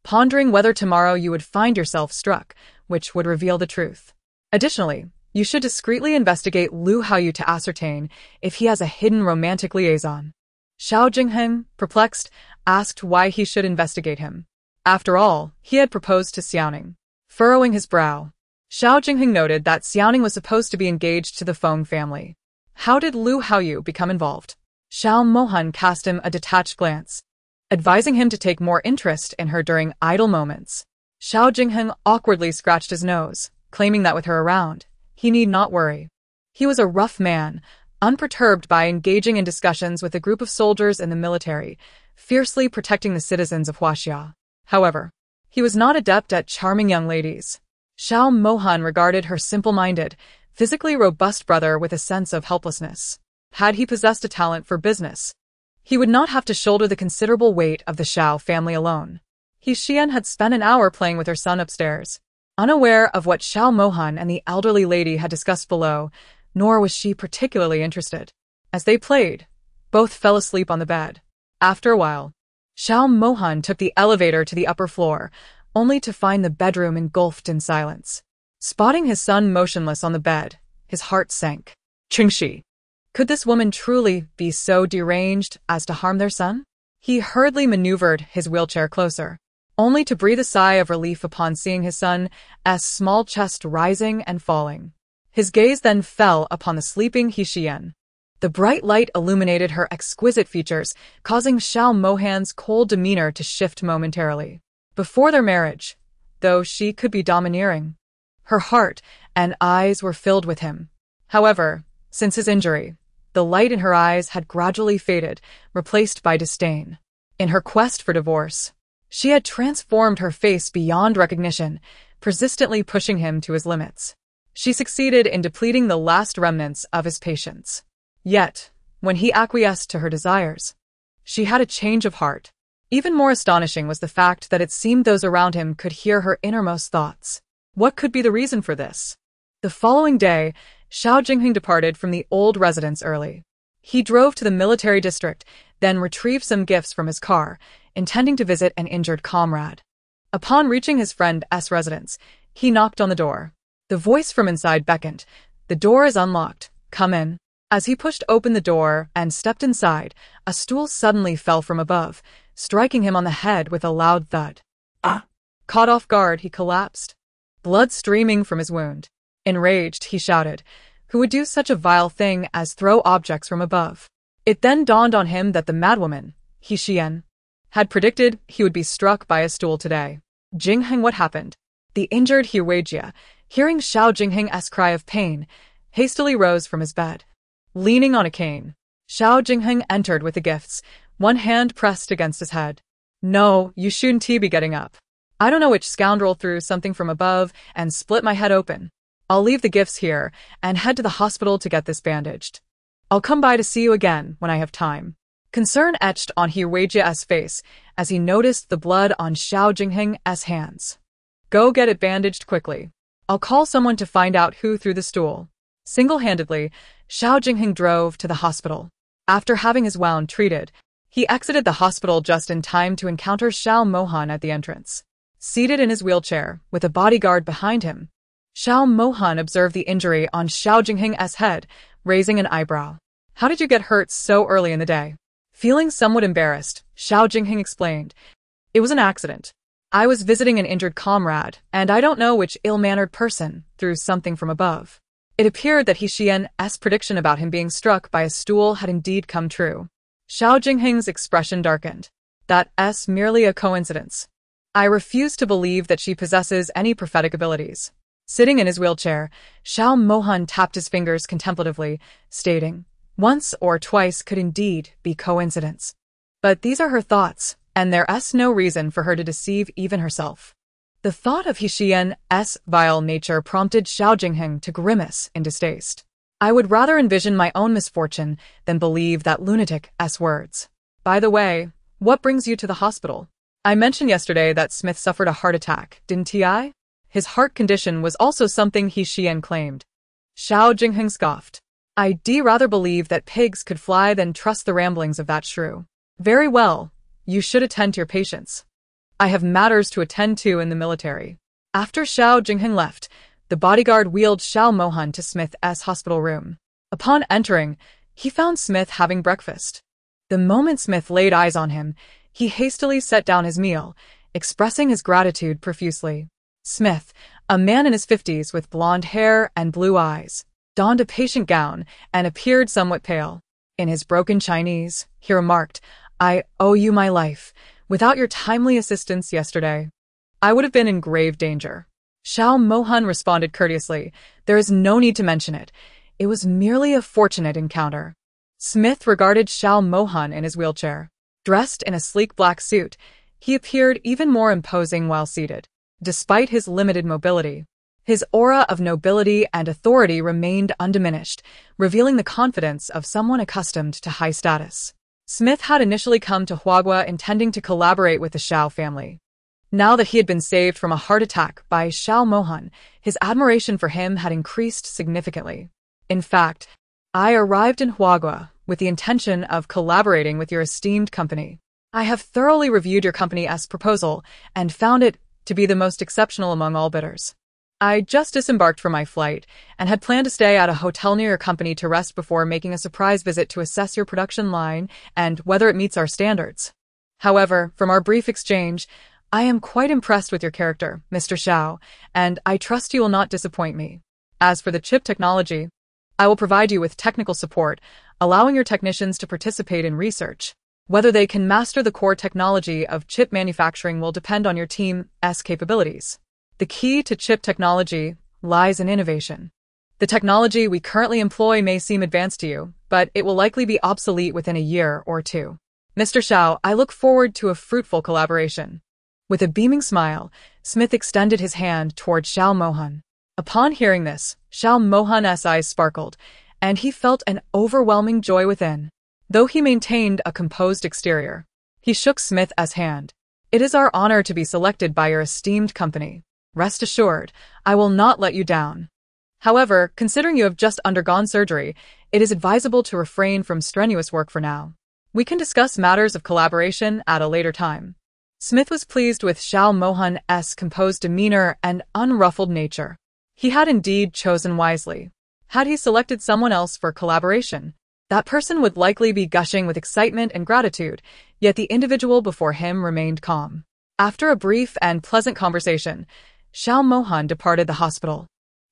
pondering whether tomorrow you would find yourself struck, which would reveal the truth. Additionally, you should discreetly investigate Lu Haoyu to ascertain if he has a hidden romantic liaison. Xiao Jingheng, perplexed, asked why he should investigate him. After all, he had proposed to Xiaoning. Furrowing his brow, Xiao Jingheng noted that Xiaoning was supposed to be engaged to the Feng family. How did Lu Haoyu become involved? Xiao Mohan cast him a detached glance, advising him to take more interest in her during idle moments. Xiao Jingheng awkwardly scratched his nose, claiming that with her around, he need not worry. He was a rough man, unperturbed by engaging in discussions with a group of soldiers in the military, fiercely protecting the citizens of Huaxia. However, he was not adept at charming young ladies. Xiao Mohan regarded her simple-minded, physically robust brother with a sense of helplessness. Had he possessed a talent for business, he would not have to shoulder the considerable weight of the Xiao family alone. Xiyan had spent an hour playing with her son upstairs, unaware of what Xiao Mohan and the elderly lady had discussed below, nor was she particularly interested. As they played, both fell asleep on the bed. After a while, Xiao Mohan took the elevator to the upper floor, only to find the bedroom engulfed in silence. Spotting his son motionless on the bed, his heart sank. Qingxi. Could this woman truly be so deranged as to harm their son? He hurriedly maneuvered his wheelchair closer, only to breathe a sigh of relief upon seeing his son's small chest rising and falling. His gaze then fell upon the sleeping Xiyan. The bright light illuminated her exquisite features, causing Xiao Mohan's cold demeanor to shift momentarily. Before their marriage, though she could be domineering, her heart and eyes were filled with him. However, since his injury, the light in her eyes had gradually faded, replaced by disdain. In her quest for divorce, she had transformed her face beyond recognition, persistently pushing him to his limits. She succeeded in depleting the last remnants of his patience. Yet, when he acquiesced to her desires, she had a change of heart. Even more astonishing was the fact that it seemed those around him could hear her innermost thoughts. What could be the reason for this? The following day, Xiao Jingheng departed from the old residence early. He drove to the military district, then retrieved some gifts from his car, intending to visit an injured comrade. Upon reaching his friend's residence, he knocked on the door. The voice from inside beckoned. "The door is unlocked. Come in." As he pushed open the door and stepped inside, a stool suddenly fell from above, striking him on the head with a loud thud. Ah! Caught off guard, he collapsed, blood streaming from his wound. Enraged, he shouted, "Who would do such a vile thing as throw objects from above?" It then dawned on him that the madwoman, Xiyan, had predicted he would be struck by a stool today. "Jingheng, what happened?" The injured Huijia, hearing Xiao Jingheng's cry of pain, hastily rose from his bed. Leaning on a cane, Xiao Jingheng entered with the gifts, one hand pressed against his head. "No, you shouldn't be getting up. I don't know which scoundrel threw something from above and split my head open. I'll leave the gifts here and head to the hospital to get this bandaged. I'll come by to see you again when I have time." Concern etched on Huijia's face as he noticed the blood on Xiao Jingheng's hands. "Go get it bandaged quickly. I'll call someone to find out who threw the stool." Single-handedly, Xiao Jingheng drove to the hospital. After having his wound treated, he exited the hospital just in time to encounter Xiao Mohan at the entrance. Seated in his wheelchair, with a bodyguard behind him, Xiao Mohan observed the injury on Xiao Jingheng's head, raising an eyebrow. "How did you get hurt so early in the day?" Feeling somewhat embarrassed, Xiao Jingheng explained, "It was an accident. I was visiting an injured comrade, and I don't know which ill-mannered person threw something from above." It appeared that Xiyan's prediction about him being struck by a stool had indeed come true. Xiao Jingheng's expression darkened. "That's merely a coincidence. I refuse to believe that she possesses any prophetic abilities." Sitting in his wheelchair, Xiao Mohan tapped his fingers contemplatively, stating, "Once or twice could indeed be coincidence. But these are her thoughts, and there's no reason for her to deceive even herself." The thought of Xiyan's vile nature prompted Xiao Jingheng to grimace in distaste. "I would rather envision my own misfortune than believe that lunatic's words. By the way, what brings you to the hospital? I mentioned yesterday that Smith suffered a heart attack, didn't I?" His heart condition was also something Xiyan claimed. Xiao Jingheng scoffed. "I'd rather believe that pigs could fly than trust the ramblings of that shrew." "Very well, you should attend to your patients. I have matters to attend to in the military." After Xiao Jingheng left, the bodyguard wheeled Xiao Mohan to Smith's hospital room. Upon entering, he found Smith having breakfast. The moment Smith laid eyes on him, he hastily set down his meal, expressing his gratitude profusely. Smith, a man in his 50s with blonde hair and blue eyes, donned a patient gown and appeared somewhat pale. In his broken Chinese, he remarked, "I owe you my life. Without your timely assistance yesterday, I would have been in grave danger." Xiao Mohan responded courteously, "There is no need to mention it. It was merely a fortunate encounter." Smith regarded Xiao Mohan in his wheelchair. Dressed in a sleek black suit, he appeared even more imposing while seated. Despite his limited mobility, his aura of nobility and authority remained undiminished, revealing the confidence of someone accustomed to high status. Smith had initially come to Huagua intending to collaborate with the Xiao family. Now that he had been saved from a heart attack by Xiao Mohan, his admiration for him had increased significantly. "In fact, I arrived in Huagua with the intention of collaborating with your esteemed company. I have thoroughly reviewed your company's proposal and found it to be the most exceptional among all bidders. I just disembarked from my flight and had planned to stay at a hotel near your company to rest before making a surprise visit to assess your production line and whether it meets our standards. However, from our brief exchange, I am quite impressed with your character, Mr. Xiao, and I trust you will not disappoint me. As for the chip technology, I will provide you with technical support, allowing your technicians to participate in research. Whether they can master the core technology of chip manufacturing will depend on your team's capabilities. The key to chip technology lies in innovation. The technology we currently employ may seem advanced to you, but it will likely be obsolete within a year or two. Mr. Xiao, I look forward to a fruitful collaboration." With a beaming smile, Smith extended his hand toward Xiao Mohan. Upon hearing this, Xiao Mohan's eyes sparkled, and he felt an overwhelming joy within. Though he maintained a composed exterior, he shook Smith's hand. "It is our honor to be selected by your esteemed company. Rest assured, I will not let you down." However, considering you have just undergone surgery, it is advisable to refrain from strenuous work for now. We can discuss matters of collaboration at a later time. Smith was pleased with Xiao Mohan's composed demeanor and unruffled nature. He had indeed chosen wisely. Had he selected someone else for collaboration, that person would likely be gushing with excitement and gratitude, yet the individual before him remained calm. After a brief and pleasant conversation, Xiao Mohan departed the hospital.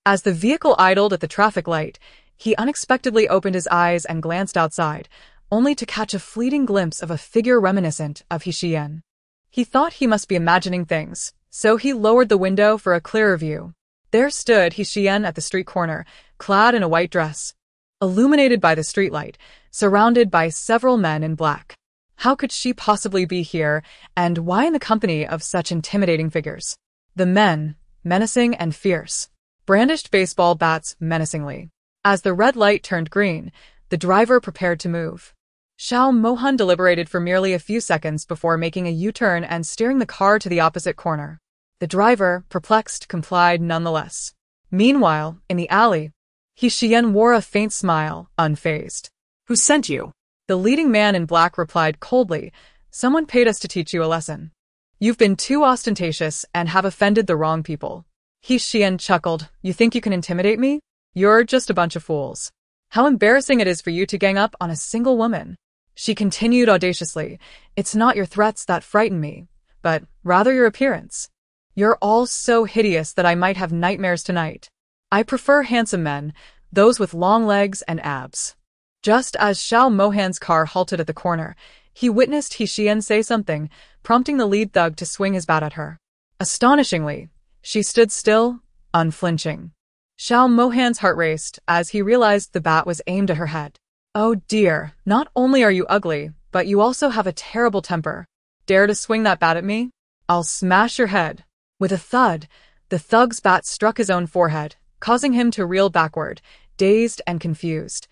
As the vehicle idled at the traffic light, he unexpectedly opened his eyes and glanced outside, only to catch a fleeting glimpse of a figure reminiscent of Xiyan. He thought he must be imagining things, so he lowered the window for a clearer view. There stood Xiyan at the street corner, clad in a white dress, illuminated by the streetlight, surrounded by several men in black. How could she possibly be here, and why in the company of such intimidating figures? The men, menacing and fierce, brandished baseball bats menacingly. As the red light turned green, the driver prepared to move. Xiao Mohan deliberated for merely a few seconds before making a U-turn and steering the car to the opposite corner. The driver, perplexed, complied nonetheless. Meanwhile, in the alley, Xiyan wore a faint smile, unfazed. Who sent you? The leading man in black replied coldly, "Someone paid us to teach you a lesson. You've been too ostentatious and have offended the wrong people." Xiyan chuckled, "You think you can intimidate me? You're just a bunch of fools. How embarrassing it is for you to gang up on a single woman." She continued audaciously, "It's not your threats that frighten me, but rather your appearance. You're all so hideous that I might have nightmares tonight. I prefer handsome men, those with long legs and abs." Just as Xiao Mohan's car halted at the corner, he witnessed Xiyan say something, prompting the lead thug to swing his bat at her. Astonishingly, she stood still, unflinching. Xiao Mohan's heart raced as he realized the bat was aimed at her head. "Oh dear, not only are you ugly, but you also have a terrible temper. Dare to swing that bat at me? I'll smash your head." With a thud, the thug's bat struck his own forehead, causing him to reel backward, dazed and confused,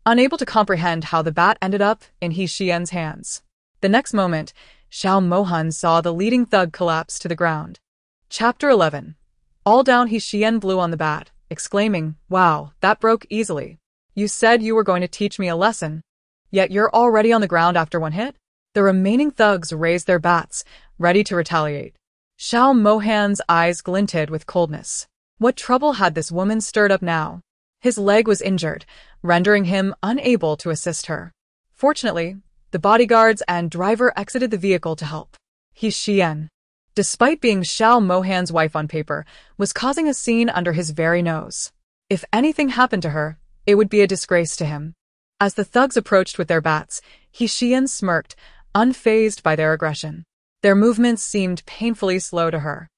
unable to comprehend how the bat ended up in Xiyan's hands. The next moment, Xiao Mohan saw the leading thug collapse to the ground. Chapter 11. All down Xiyan blew on the bat, exclaiming, "Wow, that broke easily. You said you were going to teach me a lesson, yet you're already on the ground after one hit?" The remaining thugs raised their bats, ready to retaliate. Xiao Mohan's eyes glinted with coldness. What trouble had this woman stirred up now? His leg was injured, rendering him unable to assist her. Fortunately, the bodyguards and driver exited the vehicle to help. Xiyan, despite being Xiao Mohan's wife on paper, was causing a scene under his very nose. If anything happened to her, it would be a disgrace to him. As the thugs approached with their bats, Xiyan smirked, unfazed by their aggression. Their movements seemed painfully slow to her.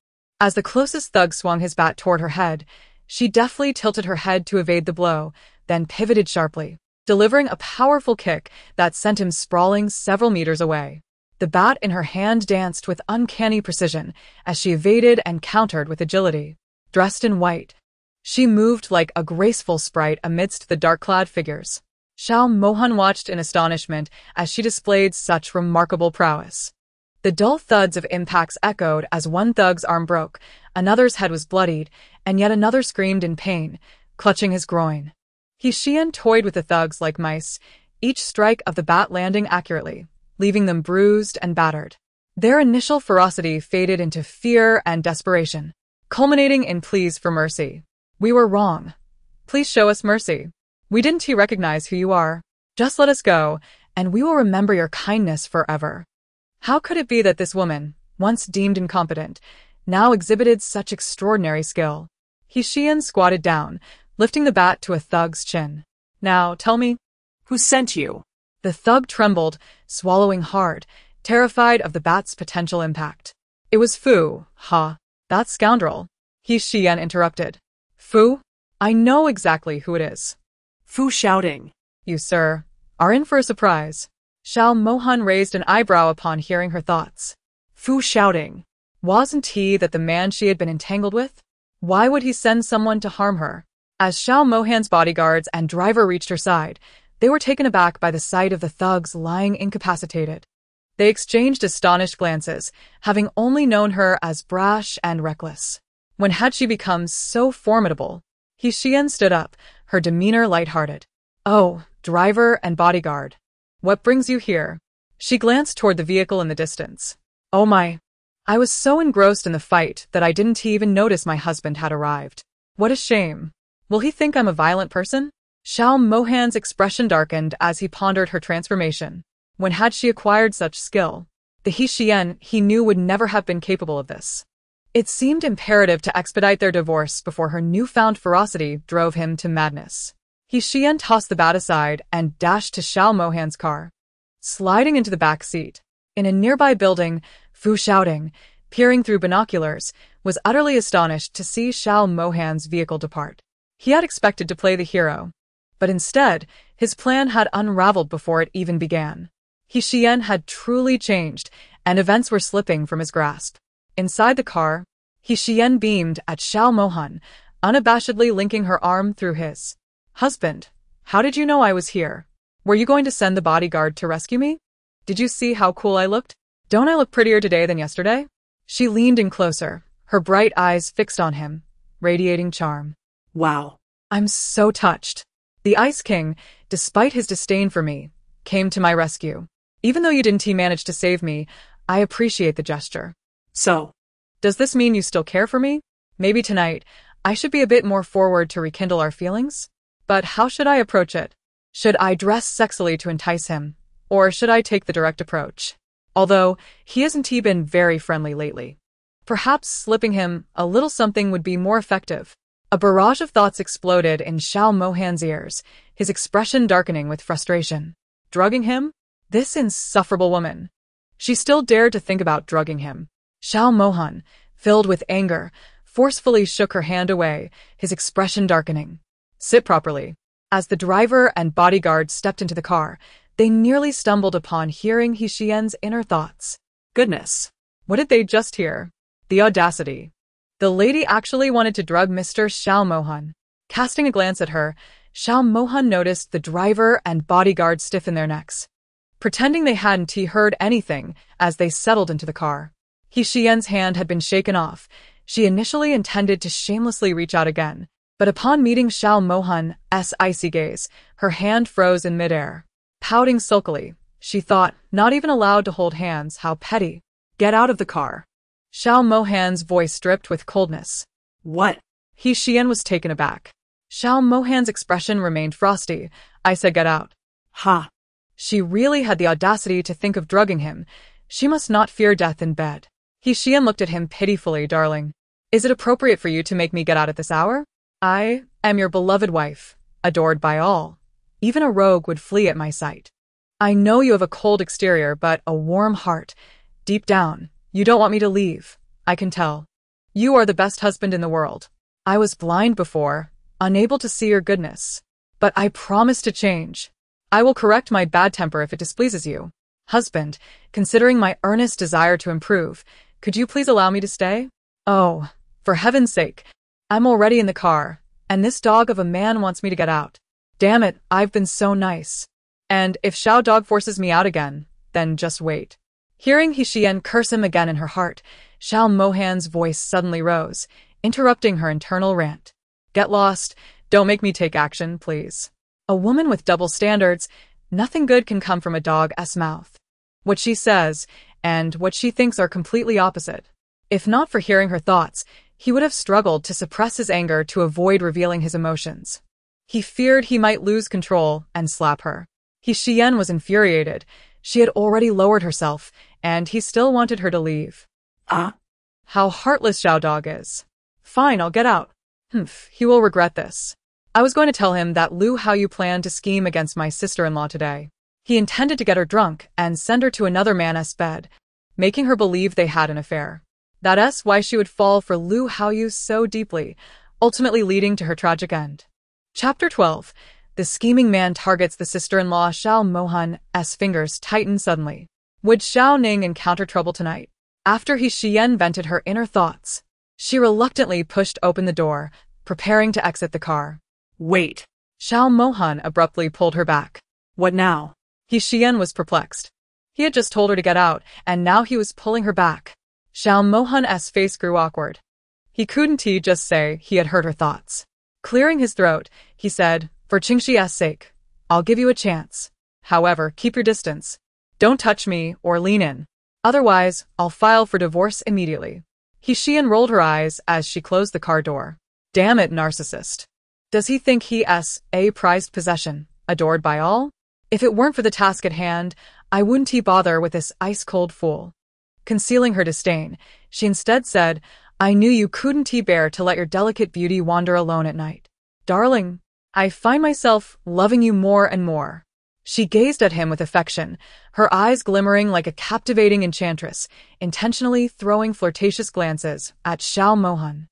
As the closest thug swung his bat toward her head, she deftly tilted her head to evade the blow, then pivoted sharply, delivering a powerful kick that sent him sprawling several meters away. The bat in her hand danced with uncanny precision as she evaded and countered with agility. Dressed in white, she moved like a graceful sprite amidst the dark-clad figures. Xiao Mohan watched in astonishment as she displayed such remarkable prowess. The dull thuds of impacts echoed as one thug's arm broke, another's head was bloodied, and yet another screamed in pain, clutching his groin. Xiyan toyed with the thugs like mice, each strike of the bat landing accurately, leaving them bruised and battered. Their initial ferocity faded into fear and desperation, culminating in pleas for mercy. "We were wrong. Please show us mercy. We didn't recognize who you are. Just let us go, and we will remember your kindness forever." How could it be that this woman, once deemed incompetent, now exhibited such extraordinary skill? Xiyan squatted down, lifting the bat to a thug's chin. "Now, tell me, Who sent you?" The thug trembled, swallowing hard, terrified of the bat's potential impact. "It was Fu, that scoundrel," Xiyan interrupted. "Fu? I know exactly who it is." Fu shouting. "You, sir, are in for a surprise." Xiao Mohan raised an eyebrow upon hearing her thoughts. Fu shouting. Wasn't he that the man she had been entangled with? Why would he send someone to harm her? As Xiao Mohan's bodyguards and driver reached her side, they were taken aback by the sight of the thugs lying incapacitated. They exchanged astonished glances, having only known her as brash and reckless. When had she become so formidable? Xiyan stood up, her demeanor lighthearted. Oh, driver and bodyguard. What brings you here? She glanced toward the vehicle in the distance. Oh my. I was so engrossed in the fight that I didn't even notice my husband had arrived. What a shame. Will he think I'm a violent person? Xiao Mohan's expression darkened as he pondered her transformation. When had she acquired such skill? The Xiyan he knew would never have been capable of this. It seemed imperative to expedite their divorce before her newfound ferocity drove him to madness. Xiyan tossed the bat aside and dashed to Xiao Mohan's car. Sliding into the back seat. In a nearby building, Fu shouting, peering through binoculars, was utterly astonished to see Xiao Mohan's vehicle depart. He had expected to play the hero, but instead, his plan had unraveled before it even began. Xiyan had truly changed, and events were slipping from his grasp. Inside the car, Xiyan beamed at Xiao Mohan, unabashedly linking her arm through his. Husband, how did you know I was here? Were you going to send the bodyguard to rescue me? Did you see how cool I looked? Don't I look prettier today than yesterday? She leaned in closer, her bright eyes fixed on him, radiating charm. Wow. I'm so touched. The Ice King, despite his disdain for me, came to my rescue. Even though you didn't manage to save me, I appreciate the gesture. So, does this mean you still care for me? Maybe tonight, I should be a bit more forward to rekindle our feelings? But how should I approach it? Should I dress sexily to entice him? Or should I take the direct approach? Although, he hasn't been very friendly lately. Perhaps slipping him a little something would be more effective. A barrage of thoughts exploded in Xiao Mohan's ears, his expression darkening with frustration. Drugging him? This insufferable woman. She still dared to think about drugging him. Xiao Mohan, filled with anger, forcefully shook her hand away, his expression darkening. Sit properly. As the driver and bodyguard stepped into the car, they nearly stumbled upon hearing Xiyan's inner thoughts. Goodness. What did they just hear? The audacity. The lady actually wanted to drug Mr. Xiao Mohan. Casting a glance at her, Xiao Mohan noticed the driver and bodyguard stiffen their necks, pretending they hadn't heard anything as they settled into the car. Xiyan's hand had been shaken off. She initially intended to shamelessly reach out again, but upon meeting Xiao Mohan's icy gaze, her hand froze in midair. Pouting sulkily, she thought, not even allowed to hold hands, how petty. Get out of the car. Xiao Mohan's voice dripped with coldness. What? Xiyan was taken aback. Xiao Mohan's expression remained frosty. I said get out. Ha. She really had the audacity to think of drugging him. She must not fear death in bed. Xiyan looked at him pitifully, darling. Is it appropriate for you to make me get out at this hour? I am your beloved wife, adored by all. Even a rogue would flee at my sight. I know you have a cold exterior, but a warm heart. Deep down, you don't want me to leave. I can tell. You are the best husband in the world. I was blind before, unable to see your goodness. But I promise to change. I will correct my bad temper if it displeases you. Husband, considering my earnest desire to improve, could you please allow me to stay? Oh, for heaven's sake. I'm already in the car, and this dog of a man wants me to get out. Damn it, I've been so nice. And if Xiao Dog forces me out again, then just wait. Hearing Xiyan curse him again in her heart, Xiao Mohan's voice suddenly rose, interrupting her internal rant. Get lost. Don't make me take action, please. A woman with double standards, nothing good can come from a dog's mouth. What she says, and what she thinks are completely opposite. If not for hearing her thoughts, he would have struggled to suppress his anger to avoid revealing his emotions. He feared he might lose control and slap her. Xiyan was infuriated. She had already lowered herself, and he still wanted her to leave. How heartless Xiao Dog is. Fine, I'll get out. He will regret this. I was going to tell him that Lu how you planned to scheme against my sister-in-law today. He intended to get her drunk and send her to another man's bed, making her believe they had an affair. That's why she would fall for Lu Hao Yu so deeply, ultimately leading to her tragic end. Chapter 12. The scheming man targets the sister-in-law. Xiao Mohan's fingers tightened suddenly. Would Xiao Ning encounter trouble tonight? After Xiyan vented her inner thoughts, she reluctantly pushed open the door, preparing to exit the car. Wait. Xiao Mohan abruptly pulled her back. What now? Xiyan was perplexed. He had just told her to get out, and now he was pulling her back. Xiao Mohan's face grew awkward. He couldn't just say he had heard her thoughts. Clearing his throat, he said, for Qingxi's sake, I'll give you a chance. However, keep your distance. Don't touch me or lean in. Otherwise, I'll file for divorce immediately. Xiyan rolled her eyes as she closed the car door. Damn it, narcissist. Does he think he's a prized possession, adored by all? If it weren't for the task at hand, I wouldn't bother with this ice-cold fool. Concealing her disdain, she instead said, I knew you couldn't bear to let your delicate beauty wander alone at night. Darling, I find myself loving you more and more. She gazed at him with affection, her eyes glimmering like a captivating enchantress, intentionally throwing flirtatious glances at Xiao Mohan.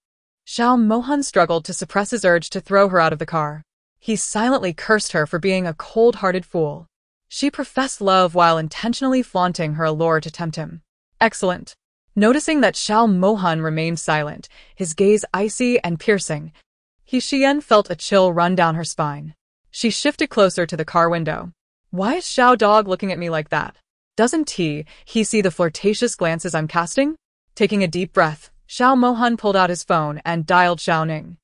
Xiao Mohan struggled to suppress his urge to throw her out of the car. He silently cursed her for being a cold-hearted fool. She professed love while intentionally flaunting her allure to tempt him. Excellent. Noticing that Xiao Mohan remained silent, his gaze icy and piercing, Xiyan felt a chill run down her spine. She shifted closer to the car window. Why is Xiao Dog looking at me like that? Doesn't he see the flirtatious glances I'm casting? Taking a deep breath, Xiao Mohan pulled out his phone and dialed Xiao Ning.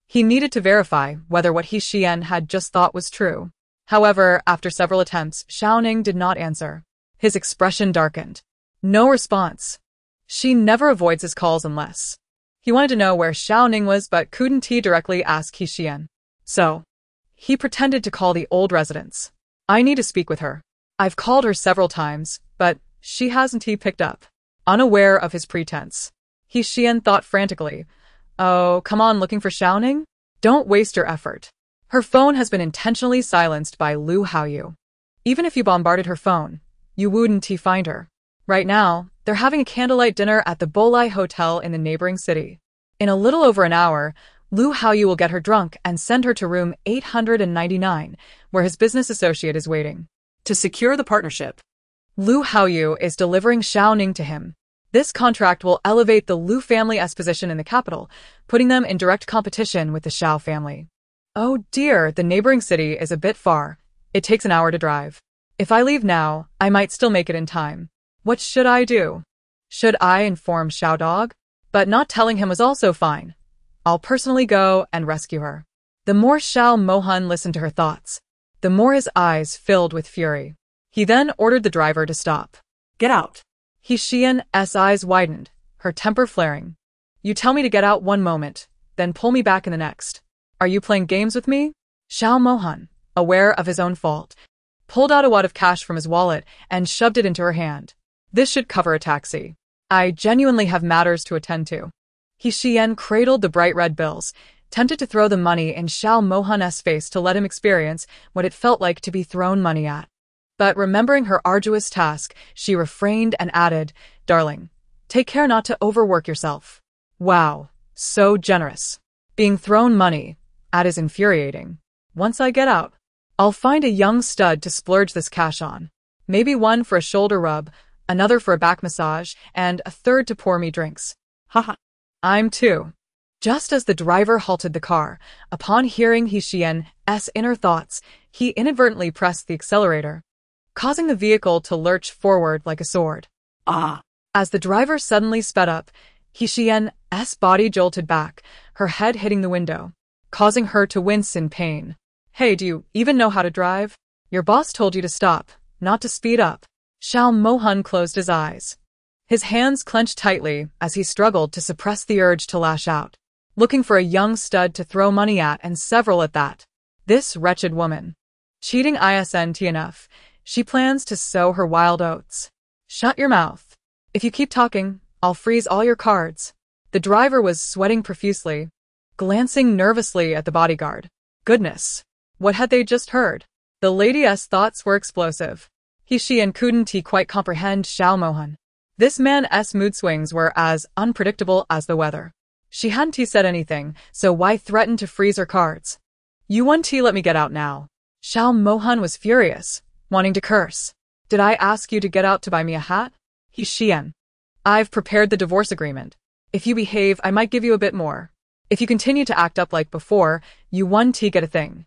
He needed to verify whether what Xiyan had just thought was true. However, after several attempts, Xiao Ning did not answer. His expression darkened. No response. She never avoids his calls unless. He wanted to know where Xiao Ning was but couldn't directly ask Xiyan. So, he pretended to call the old residence. I need to speak with her. I've called her several times, but she hasn't picked up. Unaware of his pretense, Xiyan thought frantically. Oh, come on, looking for Xiao Ning? Don't waste your effort. Her phone has been intentionally silenced by Lu Haoyu. Even if you bombarded her phone, you wouldn't find her. Right now, they're having a candlelight dinner at the Bolai Hotel in the neighboring city. In a little over an hour, Lu Haoyu will get her drunk and send her to room 899, where his business associate is waiting. To secure the partnership, Lu Haoyu is delivering Xiao Ning to him. This contract will elevate the Lu family's position in the capital, putting them in direct competition with the Xiao family. Oh dear, the neighboring city is a bit far. It takes an hour to drive. If I leave now, I might still make it in time. What should I do? Should I inform Xiao Dog? But not telling him was also fine. I'll personally go and rescue her. The more Xiao Mohan listened to her thoughts, the more his eyes filled with fury. He then ordered the driver to stop. Get out. Xiyan's eyes widened, her temper flaring. You tell me to get out one moment, then pull me back in the next. Are you playing games with me? Xiao Mohan, aware of his own fault, pulled out a wad of cash from his wallet and shoved it into her hand. This should cover a taxi. I genuinely have matters to attend to. Xiyan cradled the bright red bills, tempted to throw the money in Xiao Mohan's face to let him experience what it felt like to be thrown money at. But remembering her arduous task, she refrained and added, Darling, take care not to overwork yourself. Wow, so generous. Being thrown money at is infuriating. Once I get out, I'll find a young stud to splurge this cash on. Maybe one for a shoulder rub, another for a back massage, and a third to pour me drinks. Haha. I'm too. Just as the driver halted the car, upon hearing Xiyan's inner thoughts, he inadvertently pressed the accelerator, causing the vehicle to lurch forward like a sword. Ah. As the driver suddenly sped up, Xiyan's body jolted back, her head hitting the window, causing her to wince in pain. Hey, do you even know how to drive? Your boss told you to stop, not to speed up. Xiao Mohan closed his eyes. His hands clenched tightly as he struggled to suppress the urge to lash out, looking for a young stud to throw money at, and several at that. This wretched woman. Cheating isn't enough. She plans to sow her wild oats. Shut your mouth. If you keep talking, I'll freeze all your cards. The driver was sweating profusely, glancing nervously at the bodyguard. Goodness. What had they just heard? The lady's thoughts were explosive. Xiyan couldn't quite comprehend Xiao Mohan. This man's mood swings were as unpredictable as the weather. She hadn't said anything, so why threaten to freeze her cards? You won't let me get out now. Xiao Mohan was furious, wanting to curse. Did I ask you to get out to buy me a hat? Xiyan. I've prepared the divorce agreement. If you behave, I might give you a bit more. If you continue to act up like before, you won't get a thing.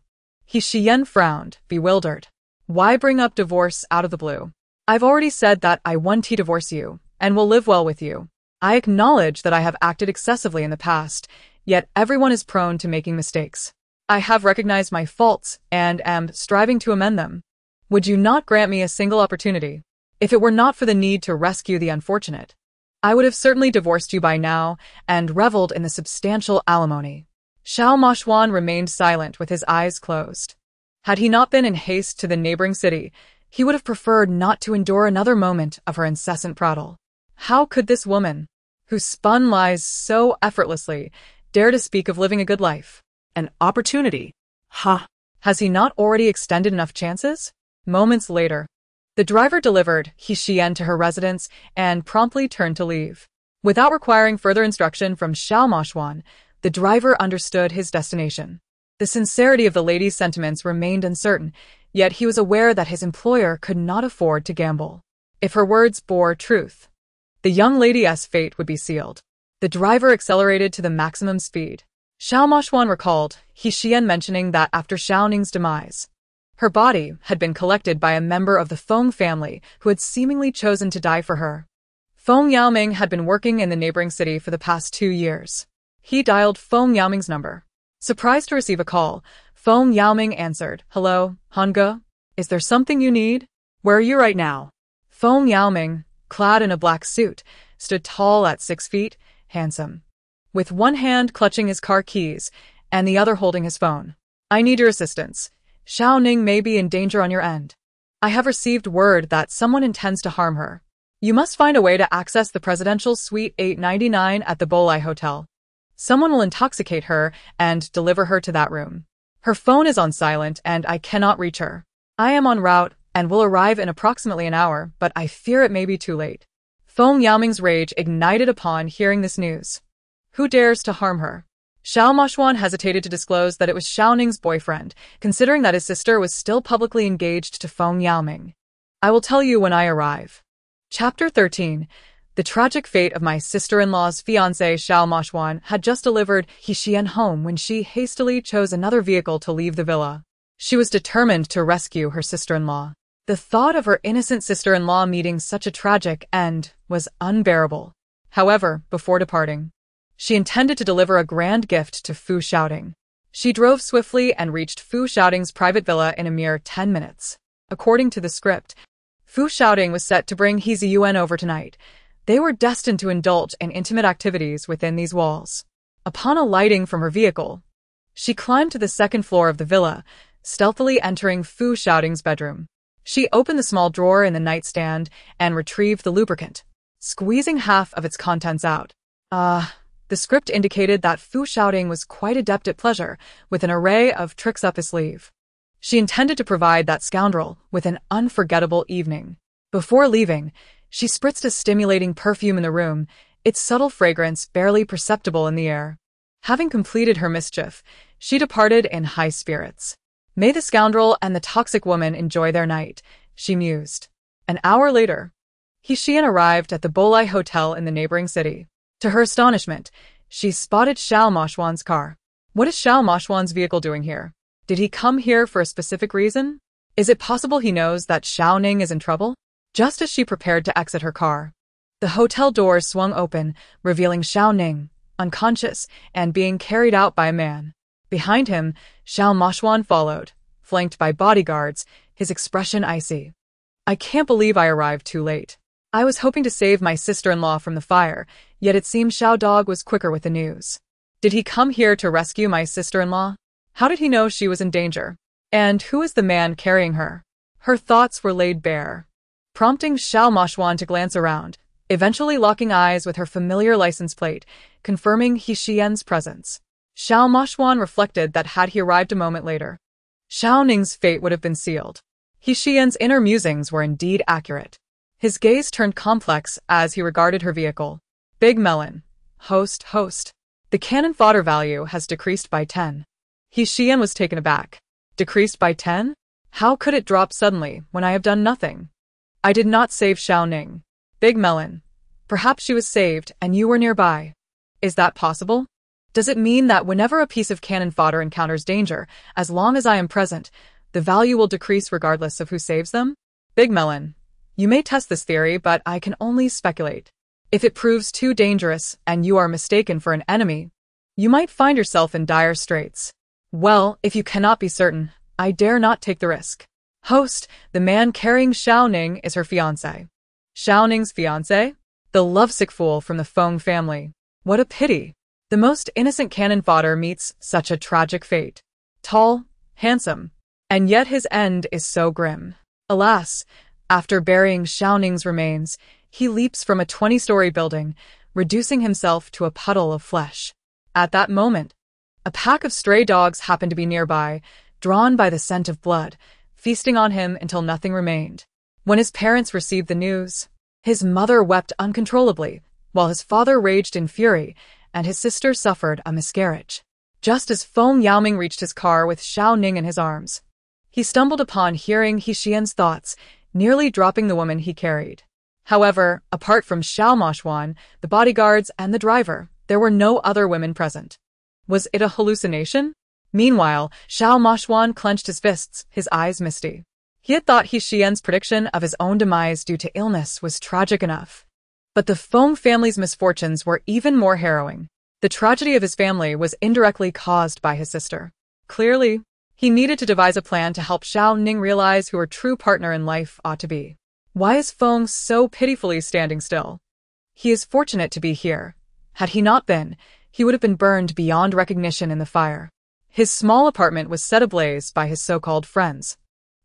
Xiyan frowned, bewildered. Why bring up divorce out of the blue? I've already said that I won't divorce you, and will live well with you. I acknowledge that I have acted excessively in the past, yet everyone is prone to making mistakes. I have recognized my faults and am striving to amend them. Would you not grant me a single opportunity? If it were not for the need to rescue the unfortunate, I would have certainly divorced you by now and reveled in the substantial alimony. Xiao Mohan remained silent with his eyes closed. Had he not been in haste to the neighboring city, he would have preferred not to endure another moment of her incessant prattle. How could this woman, who spun lies so effortlessly, dare to speak of living a good life? An opportunity. Ha! Has he not already extended enough chances? Moments later, the driver delivered Xiyan to her residence and promptly turned to leave. Without requiring further instruction from Xiao Mohan, the driver understood his destination. The sincerity of the lady's sentiments remained uncertain, yet he was aware that his employer could not afford to gamble. If her words bore truth, the young lady's fate would be sealed. The driver accelerated to the maximum speed. Xiao Mohan recalled Xiyan mentioning that after Xiao Ning's demise, her body had been collected by a member of the Feng family who had seemingly chosen to die for her. Feng Yaoming had been working in the neighboring city for the past 2 years. He dialed Feng Yaoming's number. Surprised to receive a call, Feng Yaoming answered, "Hello, Hanga? Is there something you need?" Where are you right now? Feng Yaoming, clad in a black suit, stood tall at 6 feet, handsome, with one hand clutching his car keys and the other holding his phone. "I need your assistance. Xiao Ning may be in danger on your end. I have received word that someone intends to harm her. You must find a way to access the presidential suite 899 at the Bolai Hotel. Someone will intoxicate her and deliver her to that room. Her phone is on silent and I cannot reach her. I am en route and will arrive in approximately an hour, but I fear it may be too late." Feng Yaoming's rage ignited upon hearing this news. Who dares to harm her? Xiao Mohan hesitated to disclose that it was Xiao Ning's boyfriend, considering that his sister was still publicly engaged to Feng Yaoming. "I will tell you when I arrive." Chapter 13. The tragic fate of my sister-in-law's fiancé. Xiao Mohan had just delivered Xiyan home when she hastily chose another vehicle to leave the villa. She was determined to rescue her sister-in-law. The thought of her innocent sister-in-law meeting such a tragic end was unbearable. However, before departing, she intended to deliver a grand gift to Fu Xiaoding. She drove swiftly and reached Fu Xiaoding's private villa in a mere 10 minutes. According to the script, Fu Xiaoding was set to bring He Ziyuan over tonight. They were destined to indulge in intimate activities within these walls. Upon alighting from her vehicle, she climbed to the second floor of the villa, stealthily entering Fu Xiaoding's bedroom. She opened the small drawer in the nightstand and retrieved the lubricant, squeezing half of its contents out. The script indicated that Fu Xiaoding was quite adept at pleasure, with an array of tricks up his sleeve. She intended to provide that scoundrel with an unforgettable evening. Before leaving, she spritzed a stimulating perfume in the room, its subtle fragrance barely perceptible in the air. Having completed her mischief, she departed in high spirits. May the scoundrel and the toxic woman enjoy their night, she mused. An hour later, Xiyan arrived at the Bolai Hotel in the neighboring city. To her astonishment, she spotted Xiao Mohan's car. What is Xiao Mohan's vehicle doing here? Did he come here for a specific reason? Is it possible he knows that Xiao Ning is in trouble? Just as she prepared to exit her car, the hotel doors swung open, revealing Xiao Ning, unconscious and being carried out by a man. Behind him, Xiao Mohan followed, flanked by bodyguards, his expression icy. "I can't believe I arrived too late. I was hoping to save my sister-in-law from the fire, yet it seems Xiao Dog was quicker with the news. Did he come here to rescue my sister-in-law? How did he know she was in danger? And who is the man carrying her?" Her thoughts were laid bare, prompting Xiao Mohan to glance around, eventually locking eyes with her familiar license plate, confirming Xiyan's presence. Xiao Mohan reflected that had he arrived a moment later, Xiao Ning's fate would have been sealed. Xiyan's inner musings were indeed accurate. His gaze turned complex as he regarded her vehicle. "Big melon. Host. The cannon fodder value has decreased by 10. Xiyan was taken aback. "Decreased by 10? How could it drop suddenly when I have done nothing? I did not save Xiao Ning. Big melon. Perhaps she was saved and you were nearby. Is that possible? Does it mean that whenever a piece of cannon fodder encounters danger, as long as I am present, the value will decrease regardless of who saves them? Big melon. You may test this theory, but I can only speculate. If it proves too dangerous and you are mistaken for an enemy, you might find yourself in dire straits. Well, if you cannot be certain, I dare not take the risk. Host, the man carrying Xiao Ning is her fiancé. Xiao Ning's fiancé? The lovesick fool from the Feng family. What a pity. The most innocent cannon fodder meets such a tragic fate. Tall, handsome, and yet his end is so grim. Alas, after burying Xiao Ning's remains, he leaps from a 20-story building, reducing himself to a puddle of flesh. At that moment, a pack of stray dogs happened to be nearby, drawn by the scent of blood, feasting on him until nothing remained. When his parents received the news, his mother wept uncontrollably, while his father raged in fury, and his sister suffered a miscarriage. Just as Feng Yaoming reached his car with Xiao Ning in his arms, he stumbled upon hearing Xiyan's thoughts, nearly dropping the woman he carried. However, apart from Xiao Mohan, the bodyguards, and the driver, there were no other women present. Was it a hallucination? Meanwhile, Xiao Mohan clenched his fists, his eyes misty. He had thought Xiyan's prediction of his own demise due to illness was tragic enough. But the Feng family's misfortunes were even more harrowing. The tragedy of his family was indirectly caused by his sister. Clearly, he needed to devise a plan to help Xiao Ning realize who her true partner in life ought to be. Why is Feng so pitifully standing still? He is fortunate to be here. Had he not been, he would have been burned beyond recognition in the fire. His small apartment was set ablaze by his so-called friends,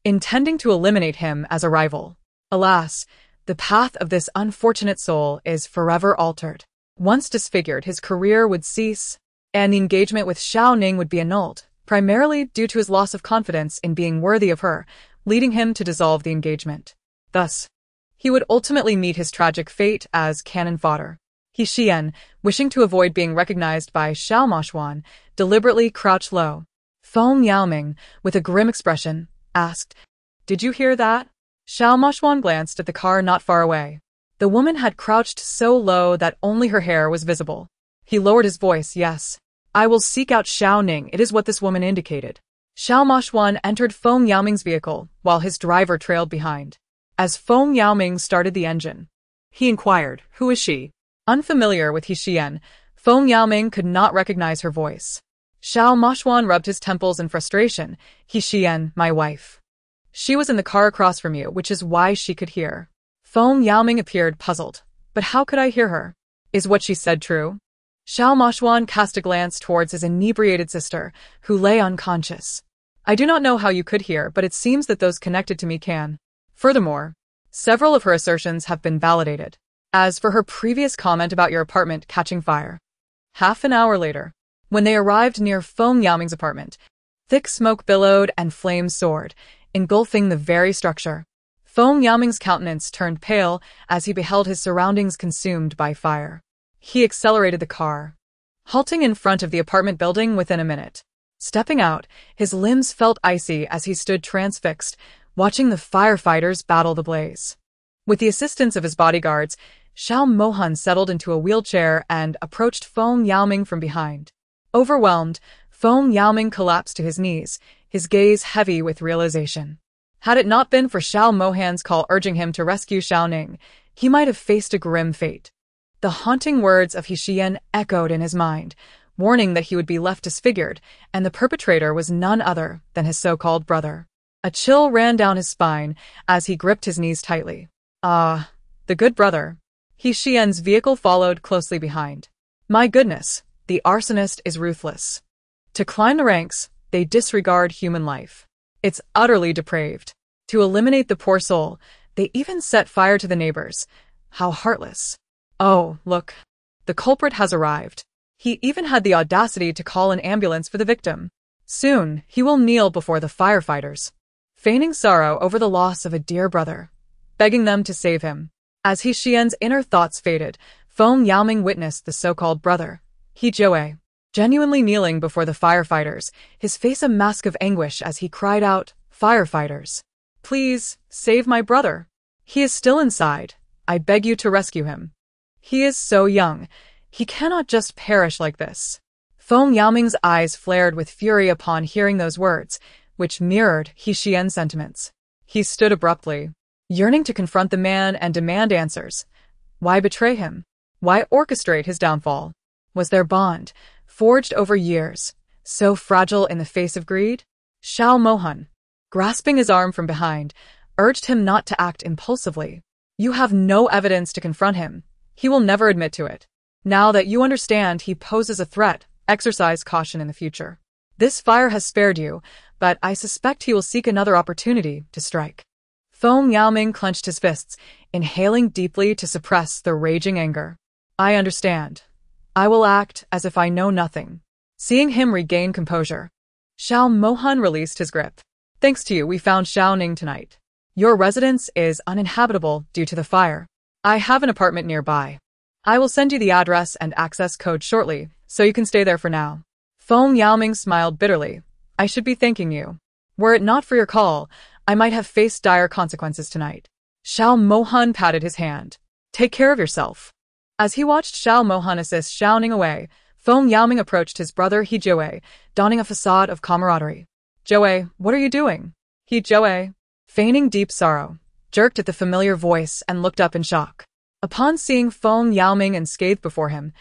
intending to eliminate him as a rival. Alas, the path of this unfortunate soul is forever altered. Once disfigured, his career would cease, and the engagement with Xiao Ning would be annulled, primarily due to his loss of confidence in being worthy of her, leading him to dissolve the engagement. Thus, he would ultimately meet his tragic fate as cannon fodder. Xiyan, wishing to avoid being recognized by Xiao Mohan, deliberately crouched low. Feng Yaoming, with a grim expression, asked, "Did you hear that?" Xiao Mohan glanced at the car not far away. The woman had crouched so low that only her hair was visible. He lowered his voice, "Yes. I will seek out Xiao Ning, it is what this woman indicated." Xiao Mohan entered Feng Yaoming's vehicle, while his driver trailed behind. As Feng Yaoming started the engine, he inquired, "Who is she?" Unfamiliar with Xiyan, Feng Yaoming could not recognize her voice. Xiao Mohan rubbed his temples in frustration. "Xiyan, my wife. She was in the car across from you, which is why she could hear." Feng Yaoming appeared puzzled. "But how could I hear her? Is what she said true?" Xiao Mohan cast a glance towards his inebriated sister, who lay unconscious. "I do not know how you could hear, but it seems that those connected to me can. Furthermore, several of her assertions have been validated. As for her previous comment about your apartment catching fire." Half an hour later, when they arrived near Feng Yaoming's apartment, thick smoke billowed and flames soared, engulfing the very structure. Feng Yaoming's countenance turned pale as he beheld his surroundings consumed by fire. He accelerated the car, halting in front of the apartment building within a minute. Stepping out, his limbs felt icy as he stood transfixed, watching the firefighters battle the blaze. With the assistance of his bodyguards, Xiao Mohan settled into a wheelchair and approached Feng Yaoming from behind. Overwhelmed, Feng Yaoming collapsed to his knees, his gaze heavy with realization. Had it not been for Xiao Mohan's call urging him to rescue Xiao Ning, he might have faced a grim fate. The haunting words of Xiyan echoed in his mind, warning that he would be left disfigured, and the perpetrator was none other than his so-called brother. A chill ran down his spine as he gripped his knees tightly. Ah, the good brother. Xiyan's vehicle followed closely behind. My goodness, the arsonist is ruthless. To climb the ranks, they disregard human life. It's utterly depraved. To eliminate the poor soul, they even set fire to the neighbors. How heartless. Oh, look. The culprit has arrived. He even had the audacity to call an ambulance for the victim. Soon, he will kneel before the firefighters, feigning sorrow over the loss of a dear brother, begging them to save him. As Xiyan's inner thoughts faded, Feng Yaoming witnessed the so-called brother, He genuinely kneeling before the firefighters, his face a mask of anguish as he cried out, "Firefighters, please, save my brother. He is still inside. I beg you to rescue him. He is so young. He cannot just perish like this." Feng Yaoming's eyes flared with fury upon hearing those words, which mirrored Xiyan's sentiments. He stood abruptly, yearning to confront the man and demand answers. Why betray him? Why orchestrate his downfall? Was their bond, forged over years, so fragile in the face of greed? Xiao Mohan, grasping his arm from behind, urged him not to act impulsively. You have no evidence to confront him. He will never admit to it. Now that you understand he poses a threat, exercise caution in the future. This fire has spared you, but I suspect he will seek another opportunity to strike. Feng Yaoming clenched his fists, inhaling deeply to suppress the raging anger. I understand. I will act as if I know nothing. Seeing him regain composure, Xiao Mohan released his grip. Thanks to you, we found Xiaoning tonight. Your residence is uninhabitable due to the fire. I have an apartment nearby. I will send you the address and access code shortly, so you can stay there for now. Feng Yaoming smiled bitterly. I should be thanking you. Were it not for your call, I might have faced dire consequences tonight. Xiao Mohan patted his hand. Take care of yourself. As he watched Xiao Mohan assist Xiaoning away, Feng Yaoming approached his brother He Jiawei, donning a facade of camaraderie. Jiawei, what are you doing? He Jiawei, feigning deep sorrow, jerked at the familiar voice and looked up in shock. Upon seeing Feng Yaoming unscathed before him,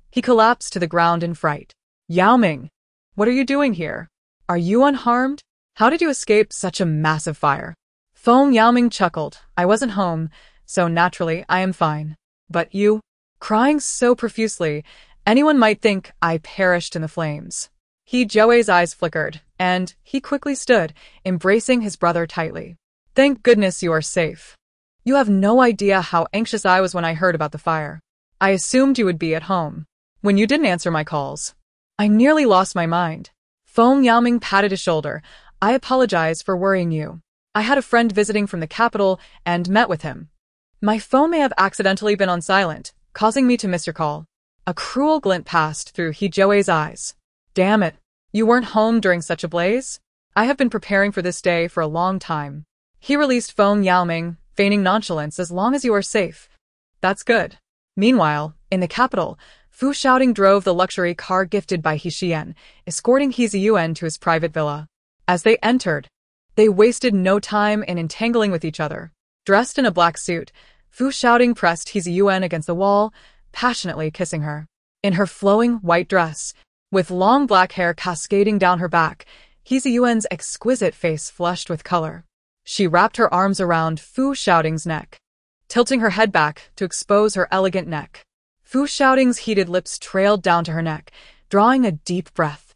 he collapsed to the ground in fright. Yaoming, what are you doing here? Are you unharmed? How did you escape such a massive fire? Feng Yaoming chuckled. I wasn't home, so naturally I am fine. But you? Crying so profusely, anyone might think I perished in the flames. He Jiawei's eyes flickered, and he quickly stood, embracing his brother tightly. Thank goodness you are safe. You have no idea how anxious I was when I heard about the fire. I assumed you would be at home. When you didn't answer my calls, I nearly lost my mind. Feng Yaoming patted his shoulder. I apologize for worrying you. I had a friend visiting from the capital and met with him. My phone may have accidentally been on silent, causing me to miss your call. A cruel glint passed through He Jiawei's eyes. Damn it. You weren't home during such a blaze? I have been preparing for this day for a long time. He released Feng Yaoming, feigning nonchalance. As long as you are safe. That's good. Meanwhile, in the capital, Fu Xiaoting drove the luxury car gifted by He Xiyan, escorting He Ziyuan to his private villa. As they entered, they wasted no time in entangling with each other. Dressed in a black suit, Fu Xiaoting pressed He Ziyuan against the wall, passionately kissing her. In her flowing white dress, with long black hair cascading down her back, He Ziyuan's exquisite face flushed with color. She wrapped her arms around Fu Xiaoting's neck, tilting her head back to expose her elegant neck. Fu Xiaoting's heated lips trailed down to her neck, drawing a deep breath.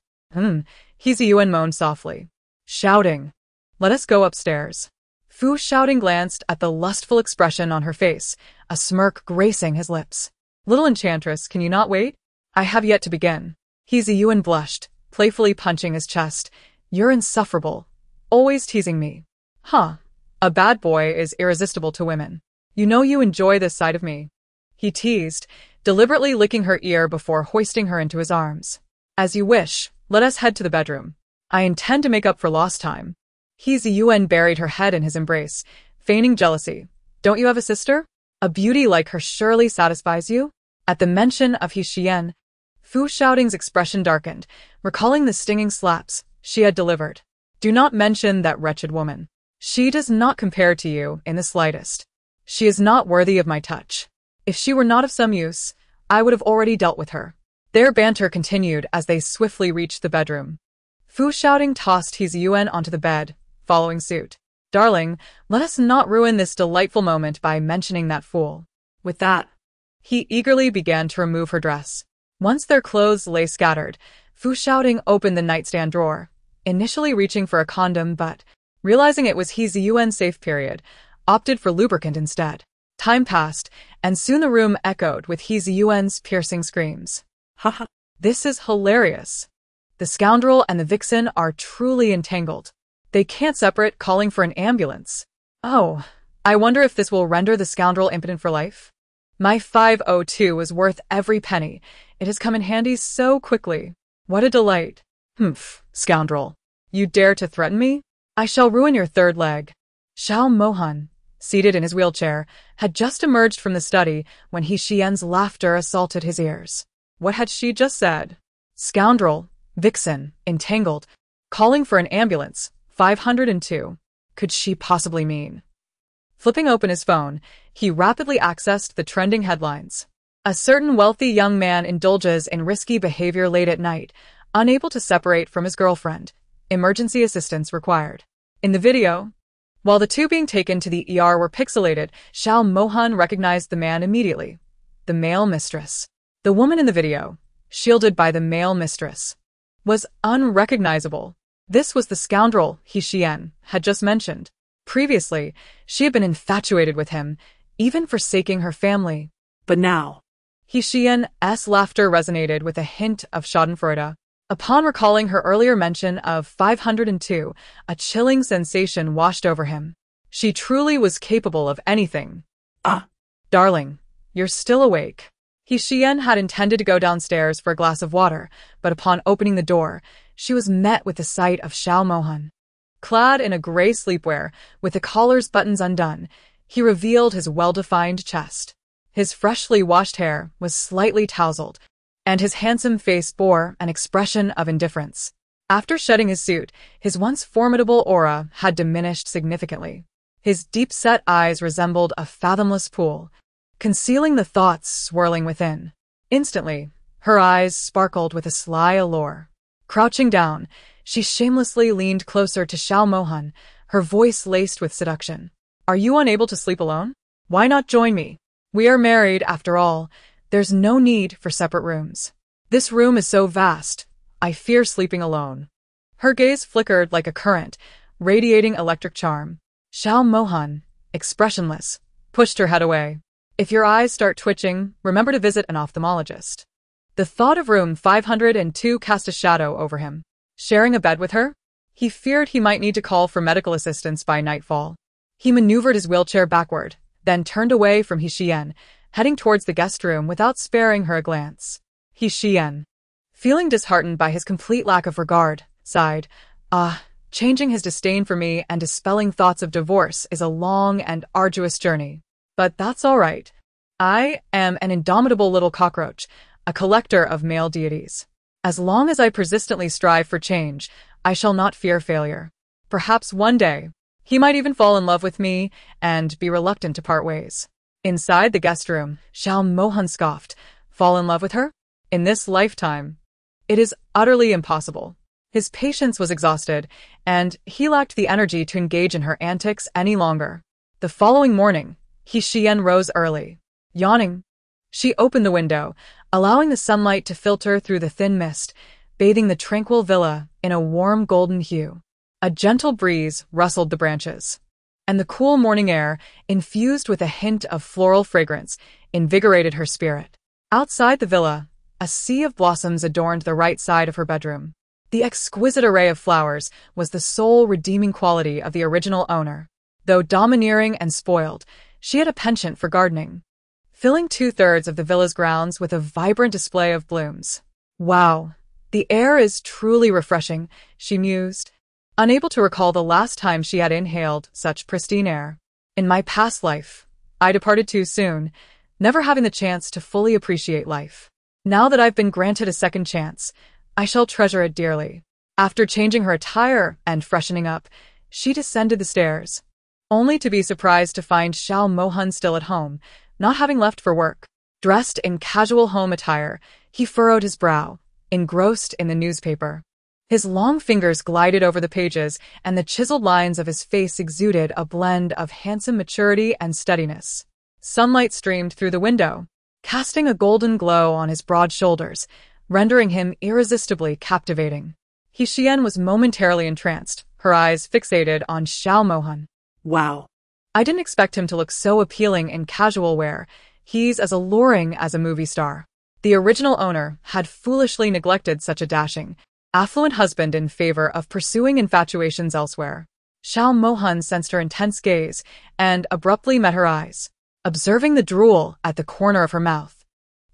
He Ziyuan moaned softly. Shouting, let us go upstairs. Fu Xiaoting glanced at the lustful expression on her face, a smirk gracing his lips. Little enchantress, can you not wait? I have yet to begin. He Ziyuan blushed, playfully punching his chest. You're insufferable. Always teasing me. Huh. A bad boy is irresistible to women. You know you enjoy this side of me. He teased, deliberately licking her ear before hoisting her into his arms. As you wish, let us head to the bedroom. I intend to make up for lost time. He Ziyuan buried her head in his embrace, feigning jealousy. Don't you have a sister? A beauty like her surely satisfies you? At the mention of He Xiyan, Fu Xiaoting's expression darkened, recalling the stinging slaps she had delivered. Do not mention that wretched woman. She does not compare to you in the slightest. She is not worthy of my touch. If she were not of some use, I would have already dealt with her. Their banter continued as they swiftly reached the bedroom. Fu Xiaoting tossed He Ziyuan onto the bed, following suit. Darling, let us not ruin this delightful moment by mentioning that fool. With that, he eagerly began to remove her dress. Once their clothes lay scattered, Fu Xiaoting opened the nightstand drawer, initially reaching for a condom but, realizing it was He Ziyuan's safe period, opted for lubricant instead. Time passed, and soon the room echoed with He Ziyuan's piercing screams. Haha, this is hilarious. The scoundrel and the vixen are truly entangled. They can't separate, calling for an ambulance. Oh, I wonder if this will render the scoundrel impotent for life? My 502 was worth every penny. It has come in handy so quickly. What a delight. Humph, scoundrel. You dare to threaten me? I shall ruin your third leg. Xiao Mohan, seated in his wheelchair, had just emerged from the study when He Xiyan's laughter assaulted his ears. What had she just said? Scoundrel, vixen, entangled, calling for an ambulance, 502. Could she possibly mean? Flipping open his phone, he rapidly accessed the trending headlines. A certain wealthy young man indulges in risky behavior late at night, unable to separate from his girlfriend. Emergency assistance required. In the video, while the two being taken to the ER were pixelated, Xiao Mohan recognized the man immediately. The male mistress. The woman in the video, shielded by the male mistress, was unrecognizable. This was the scoundrel Xiyan had just mentioned. Previously, she had been infatuated with him, even forsaking her family. But now, Xiyan's laughter resonated with a hint of schadenfreude. Upon recalling her earlier mention of 502, a chilling sensation washed over him. She truly was capable of anything. Darling, you're still awake. Xiyan had intended to go downstairs for a glass of water, but upon opening the door, she was met with the sight of Xiao Mohan. Clad in a gray sleepwear, with the collar's buttons undone, he revealed his well-defined chest. His freshly washed hair was slightly tousled, and his handsome face bore an expression of indifference. After shedding his suit, his once formidable aura had diminished significantly. His deep-set eyes resembled a fathomless pool, concealing the thoughts swirling within. Instantly, her eyes sparkled with a sly allure. Crouching down, she shamelessly leaned closer to Xiao Mohan, her voice laced with seduction. Are you unable to sleep alone? Why not join me? We are married, after all. There's no need for separate rooms. This room is so vast, I fear sleeping alone. Her gaze flickered like a current, radiating electric charm. Xiao Mohan, expressionless, pushed her head away. If your eyes start twitching, remember to visit an ophthalmologist. The thought of room 502 cast a shadow over him. Sharing a bed with her? He feared he might need to call for medical assistance by nightfall. He maneuvered his wheelchair backward, then turned away from Xiyan, heading towards the guest room without sparing her a glance. Xiyan, feeling disheartened by his complete lack of regard, sighed. Changing his disdain for me and dispelling thoughts of divorce is a long and arduous journey. But that's all right. I am an indomitable little cockroach, a collector of male deities. As long as I persistently strive for change, I shall not fear failure. Perhaps one day, he might even fall in love with me and be reluctant to part ways. Inside the guest room, Xiao Mohan scoffed. Fall in love with her? In this lifetime? It is utterly impossible. His patience was exhausted, and he lacked the energy to engage in her antics any longer. The following morning, Xiyan rose early. Yawning, she opened the window, allowing the sunlight to filter through the thin mist, bathing the tranquil villa in a warm golden hue. A gentle breeze rustled the branches, and the cool morning air, infused with a hint of floral fragrance, invigorated her spirit. Outside the villa, a sea of blossoms adorned the right side of her bedroom. The exquisite array of flowers was the sole redeeming quality of the original owner. Though domineering and spoiled, she had a penchant for gardening, filling 2/3 of the villa's grounds with a vibrant display of blooms. Wow, the air is truly refreshing, she mused, unable to recall the last time she had inhaled such pristine air. In my past life, I departed too soon, never having the chance to fully appreciate life. Now that I've been granted a second chance, I shall treasure it dearly. After changing her attire and freshening up, she descended the stairs, only to be surprised to find Xiao Mohan still at home, not having left for work. Dressed in casual home attire, he furrowed his brow, engrossed in the newspaper. His long fingers glided over the pages, and the chiseled lines of his face exuded a blend of handsome maturity and steadiness. Sunlight streamed through the window, casting a golden glow on his broad shoulders, rendering him irresistibly captivating. Xiyan was momentarily entranced, her eyes fixated on Xiao Mohan. Wow. I didn't expect him to look so appealing in casual wear. He's as alluring as a movie star. The original owner had foolishly neglected such a dashing, affluent husband in favor of pursuing infatuations elsewhere. Xiao Mohan sensed her intense gaze and abruptly met her eyes, observing the drool at the corner of her mouth.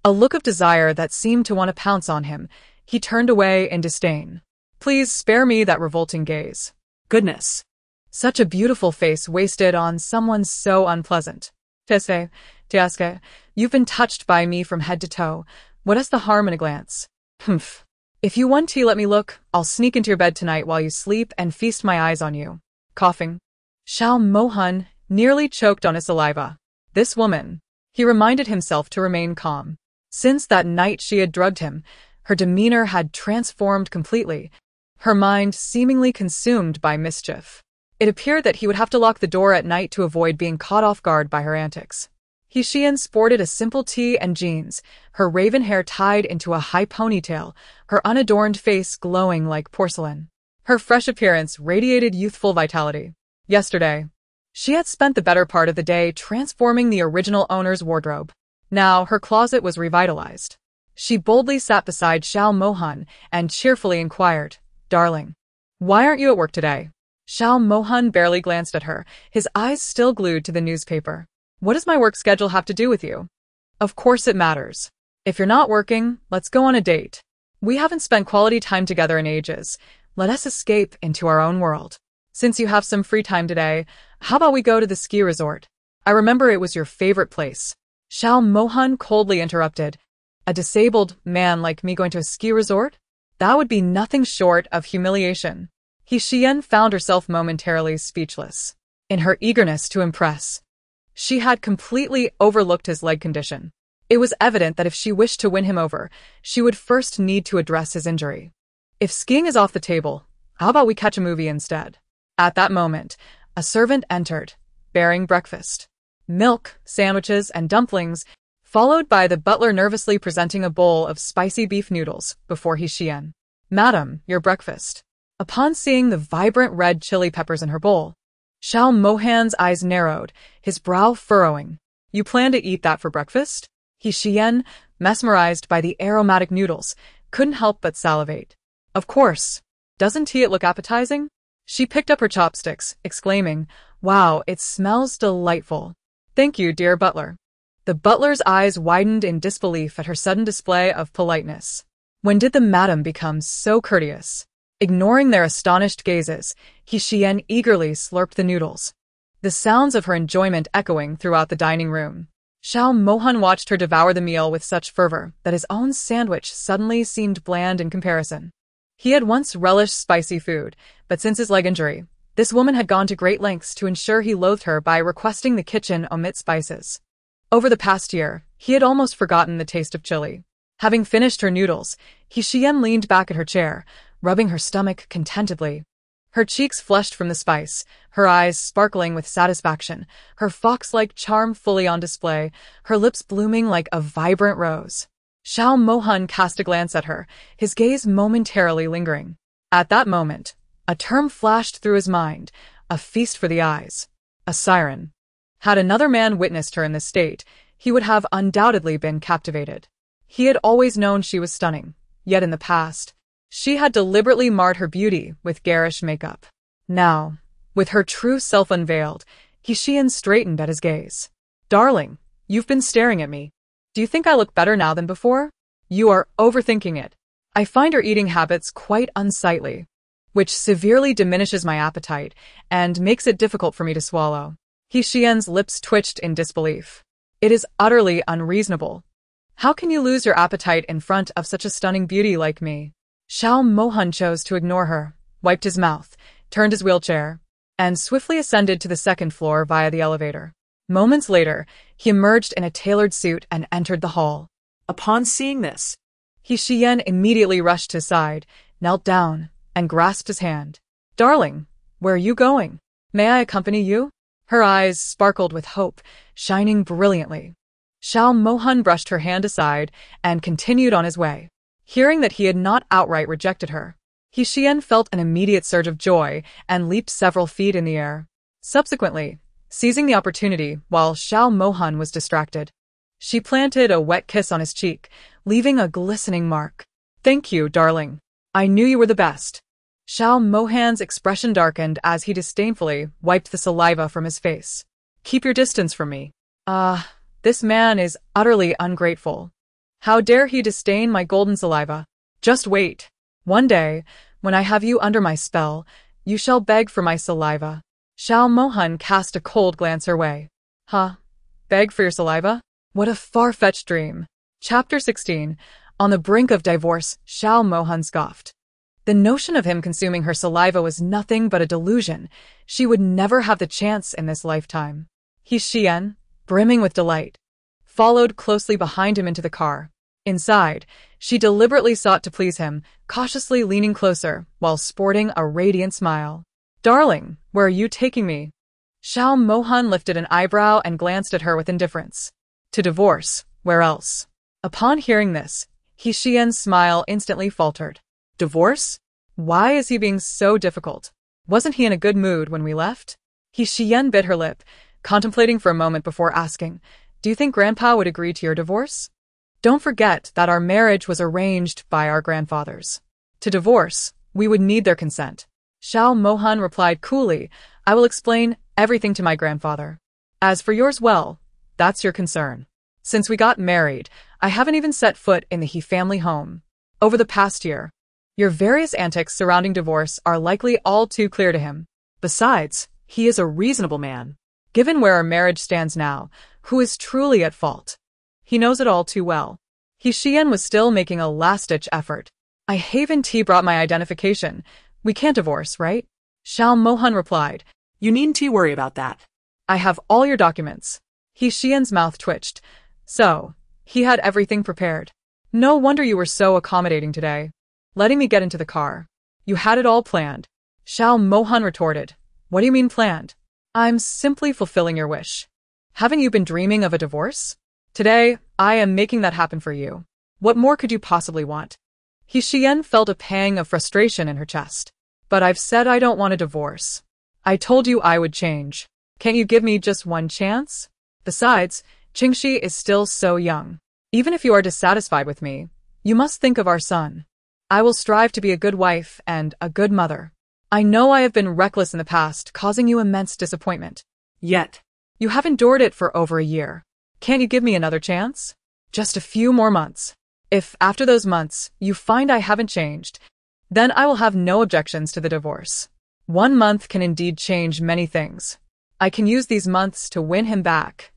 A look of desire that seemed to want to pounce on him, he turned away in disdain. Please spare me that revolting gaze. Goodness. Such a beautiful face wasted on someone so unpleasant. Tiaske, you've been touched by me from head to toe. What is the harm in a glance? Humph. If you want to let me look, I'll sneak into your bed tonight while you sleep and feast my eyes on you. Coughing, Xiao Mohan nearly choked on his saliva. This woman, he reminded himself to remain calm. Since that night she had drugged him, Her demeanor had transformed completely, her mind seemingly consumed by mischief. It appeared that he would have to lock the door at night to avoid being caught off guard by her antics. Xiyan sported a simple tee and jeans, her raven hair tied into a high ponytail, her unadorned face glowing like porcelain. Her fresh appearance radiated youthful vitality. Yesterday, she had spent the better part of the day transforming the original owner's wardrobe. Now her closet was revitalized. She boldly sat beside Xiao Mohan and cheerfully inquired, "Darling, why aren't you at work today?" Xiao Mohan barely glanced at her, his eyes still glued to the newspaper. "What does my work schedule have to do with you?" "Of course it matters. If you're not working, let's go on a date. We haven't spent quality time together in ages. Let us escape into our own world. Since you have some free time today, how about we go to the ski resort? I remember it was your favorite place." Xiao Mohan coldly interrupted. "A disabled man like me going to a ski resort? That would be nothing short of humiliation." Xiyan found herself momentarily speechless. In her eagerness to impress, she had completely overlooked his leg condition. It was evident that if she wished to win him over, she would first need to address his injury. "If skiing is off the table, how about we catch a movie instead?" At that moment, a servant entered, bearing breakfast. Milk, sandwiches, and dumplings, followed by the butler nervously presenting a bowl of spicy beef noodles before Xiyan. "Madam, your breakfast." Upon seeing the vibrant red chili peppers in her bowl, Xiao Mohan's eyes narrowed, his brow furrowing. "You plan to eat that for breakfast?" Xiyan, mesmerized by the aromatic noodles, couldn't help but salivate. "Of course. Doesn't it look appetizing?" She picked up her chopsticks, exclaiming, "Wow, it smells delightful." "Thank you, dear butler." The butler's eyes widened in disbelief at her sudden display of politeness. When did the madam become so courteous? Ignoring their astonished gazes, Xiyan eagerly slurped the noodles, the sounds of her enjoyment echoing throughout the dining room. Xiao Mohan watched her devour the meal with such fervor that his own sandwich suddenly seemed bland in comparison. He had once relished spicy food, but since his leg injury, this woman had gone to great lengths to ensure he loathed her by requesting the kitchen omit spices. Over the past year, he had almost forgotten the taste of chili. Having finished her noodles, Xiyan leaned back at her chair, rubbing her stomach contentedly. Her cheeks flushed from the spice, her eyes sparkling with satisfaction, her fox-like charm fully on display, her lips blooming like a vibrant rose. Xiao Mohan cast a glance at her, his gaze momentarily lingering. At that moment, a term flashed through his mind, a feast for the eyes, a siren. Had another man witnessed her in this state, he would have undoubtedly been captivated. He had always known she was stunning, yet in the past, she had deliberately marred her beauty with garish makeup. Now, with her true self unveiled, Xiyan straightened at his gaze. "Darling, you've been staring at me. Do you think I look better now than before? You are overthinking it. I find her eating habits quite unsightly, which severely diminishes my appetite and makes it difficult for me to swallow." Xiyan's lips twitched in disbelief. "It is utterly unreasonable. How can you lose your appetite in front of such a stunning beauty like me?" Xiao Mohan chose to ignore her, wiped his mouth, turned his wheelchair, and swiftly ascended to the second floor via the elevator. Moments later, he emerged in a tailored suit and entered the hall. Upon seeing this, Xiyan immediately rushed to his side, knelt down, and grasped his hand. "Darling, where are you going? May I accompany you?" Her eyes sparkled with hope, shining brilliantly. Xiao Mohan brushed her hand aside and continued on his way. Hearing that he had not outright rejected her, Xiyan felt an immediate surge of joy and leaped several feet in the air. Subsequently, seizing the opportunity while Xiao Mohan was distracted, she planted a wet kiss on his cheek, leaving a glistening mark. "Thank you, darling. I knew you were the best." Xiao Mohan's expression darkened as he disdainfully wiped the saliva from his face. "Keep your distance from me. This man is utterly ungrateful. How dare he disdain my golden saliva? Just wait. One day, when I have you under my spell, you shall beg for my saliva." Xiao Mohan cast a cold glance her way. "Huh? Beg for your saliva? What a far-fetched dream." Chapter 16. On the brink of divorce, Xiao Mohan scoffed. The notion of him consuming her saliva was nothing but a delusion. She would never have the chance in this lifetime. Xiyan, brimming with delight, followed closely behind him into the car. Inside, she deliberately sought to please him, cautiously leaning closer while sporting a radiant smile. "Darling, where are you taking me?" Xiao Mohan lifted an eyebrow and glanced at her with indifference. "To divorce, where else?" Upon hearing this, Xiyan's smile instantly faltered. "Divorce? Why is he being so difficult? Wasn't he in a good mood when we left?" Xiyan bit her lip, contemplating for a moment before asking, "Do you think Grandpa would agree to your divorce?" "Don't forget that our marriage was arranged by our grandfathers. To divorce, we would need their consent." Xiao Mohan replied coolly, "I will explain everything to my grandfather. As for yours, well, that's your concern. Since we got married, I haven't even set foot in the He family home. Over the past year, your various antics surrounding divorce are likely all too clear to him. Besides, he is a reasonable man. Given where our marriage stands now, who is truly at fault? He knows it all too well." Xiyan was still making a last-ditch effort. "I haven't brought my identification. We can't divorce, right?" Xiao Mohan replied, You needn't worry about that. "I have all your documents." Xiyan's mouth twitched. So, he had everything prepared. "No wonder you were so accommodating today, letting me get into the car. You had it all planned." Xiao Mohan retorted, "What do you mean planned? I'm simply fulfilling your wish. Haven't you been dreaming of a divorce? Today, I am making that happen for you. What more could you possibly want?" Xiyan felt a pang of frustration in her chest. "But I've said I don't want a divorce. I told you I would change. Can't you give me just one chance? Besides, Qingxi is still so young. Even if you are dissatisfied with me, you must think of our son. I will strive to be a good wife and a good mother. I know I have been reckless in the past, causing you immense disappointment. Yet. You have endured it for over a year. Can't you give me another chance? Just a few more months. If, after those months, you find I haven't changed, then I will have no objections to the divorce. 1 month can indeed change many things. I can use these months to win him back,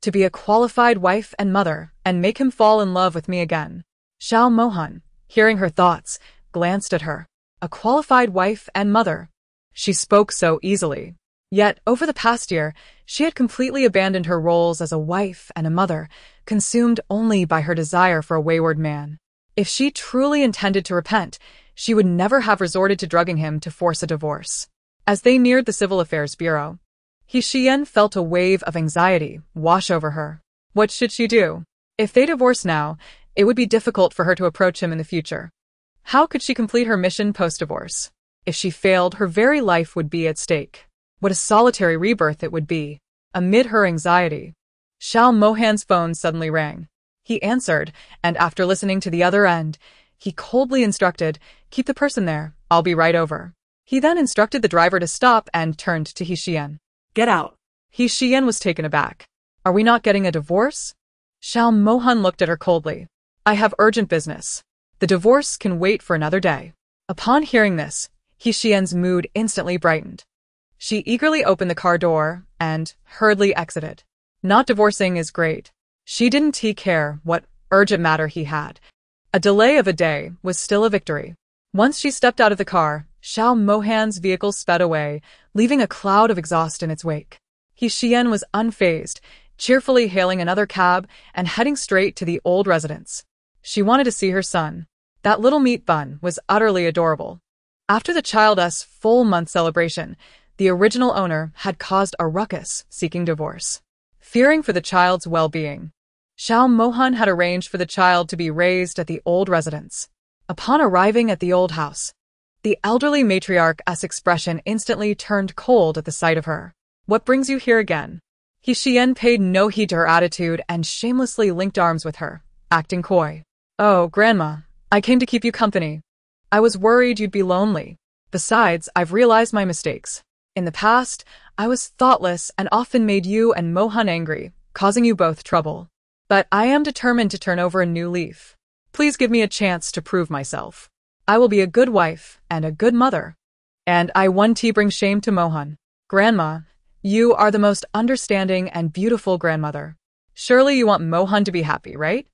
to be a qualified wife and mother, and make him fall in love with me again." Xiao Mohan, hearing her thoughts, glanced at her. A qualified wife and mother. She spoke so easily. Yet, over the past year, she had completely abandoned her roles as a wife and a mother, consumed only by her desire for a wayward man. If she truly intended to repent, she would never have resorted to drugging him to force a divorce. As they neared the Civil Affairs Bureau, Xiyan felt a wave of anxiety wash over her. What should she do? If they divorced now, it would be difficult for her to approach him in the future. How could she complete her mission post-divorce? If she failed, her very life would be at stake. What a solitary rebirth it would be. Amid her anxiety, Xiao Mohan's phone suddenly rang. He answered, and after listening to the other end, he coldly instructed, "Keep the person there, I'll be right over." He then instructed the driver to stop and turned to Xiyan. Get out. Xiyan was taken aback. "Are we not getting a divorce?" Xiao Mohan looked at her coldly. "I have urgent business. The divorce can wait for another day." Upon hearing this, Xiyan's mood instantly brightened. She eagerly opened the car door and hurriedly exited. Not divorcing is great. She didn't care what urgent matter he had. A delay of a day was still a victory. Once she stepped out of the car, Xiao Mohan's vehicle sped away, leaving a cloud of exhaust in its wake. Xiyan was unfazed, cheerfully hailing another cab and heading straight to the old residence. She wanted to see her son. That little meat bun was utterly adorable. After the child's full-month celebration, the original owner had caused a ruckus seeking divorce. Fearing for the child's well-being, Xiao Mohan had arranged for the child to be raised at the old residence. Upon arriving at the old house, the elderly matriarch's expression instantly turned cold at the sight of her. "What brings you here again?" Xiyan paid no heed to her attitude and shamelessly linked arms with her, acting coy. "Oh, Grandma, I came to keep you company. I was worried you'd be lonely. Besides, I've realized my mistakes. In the past, I was thoughtless and often made you and Mohan angry, causing you both trouble. But I am determined to turn over a new leaf. Please give me a chance to prove myself. I will be a good wife and a good mother. And I won't bring shame to Mohan. Grandma, you are the most understanding and beautiful grandmother. Surely you want Mohan to be happy, right?"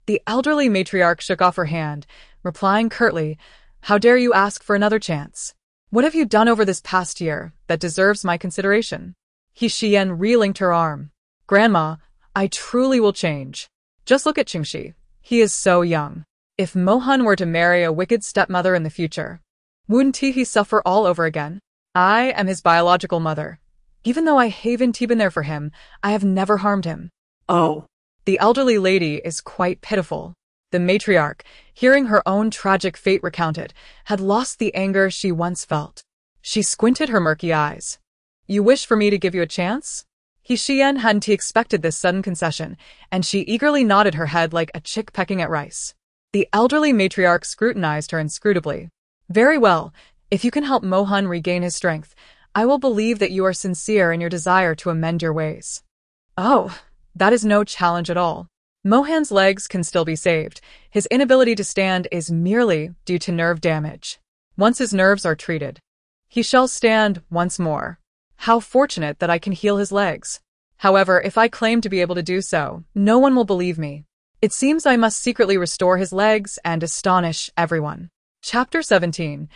The elderly matriarch shook off her hand, replying curtly, "How dare you ask for another chance? What have you done over this past year that deserves my consideration?" Xiyan relinked her arm. "Grandma, I truly will change. Just look at Qingxi. He is so young. If Mohan were to marry a wicked stepmother in the future, wouldn't he suffer all over again? I am his biological mother. Even though I haven't been there for him, I have never harmed him. Oh. The elderly lady is quite pitiful. The matriarch, hearing her own tragic fate recounted, had lost the anger she once felt. She squinted her murky eyes. You wish for me to give you a chance? Xiyan hadn't expected this sudden concession, and she eagerly nodded her head like a chick pecking at rice. The elderly matriarch scrutinized her inscrutably. Very well, if you can help Mohan regain his strength, I will believe that you are sincere in your desire to amend your ways. Oh, that is no challenge at all. Mohan's legs can still be saved. His inability to stand is merely due to nerve damage. Once his nerves are treated, he shall stand once more. How fortunate that I can heal his legs. However, if I claim to be able to do so, no one will believe me. It seems I must secretly restore his legs and astonish everyone. Chapter 17.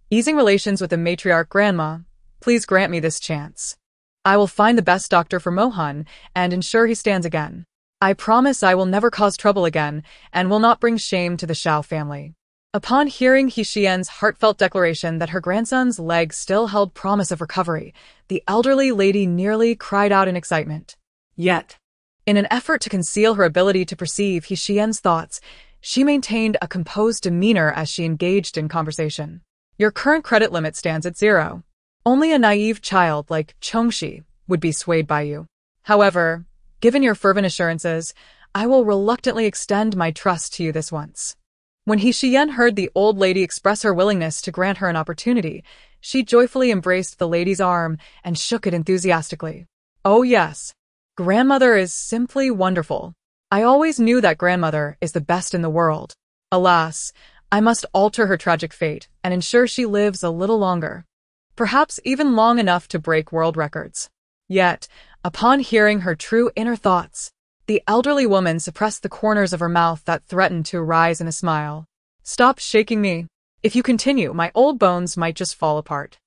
Easing relations with the matriarch grandma. Please grant me this chance. I will find the best doctor for Mohan and ensure he stands again. I promise I will never cause trouble again and will not bring shame to the Xiao family. Upon hearing Xiyan's heartfelt declaration that her grandson's legs still held promise of recovery, the elderly lady nearly cried out in excitement. Yet, in an effort to conceal her ability to perceive Xiyan's thoughts, she maintained a composed demeanor as she engaged in conversation. Your current credit limit stands at 0. Only a naive child like Chongxi would be swayed by you. However, given your fervent assurances, I will reluctantly extend my trust to you this once. When Xiyan heard the old lady express her willingness to grant her an opportunity, she joyfully embraced the lady's arm and shook it enthusiastically. Oh yes, grandmother is simply wonderful. I always knew that grandmother is the best in the world. Alas, I must alter her tragic fate and ensure she lives a little longer. Perhaps even long enough to break world records. Yet, upon hearing her true inner thoughts, the elderly woman suppressed the corners of her mouth that threatened to rise in a smile. Stop shaking me. If you continue, my old bones might just fall apart.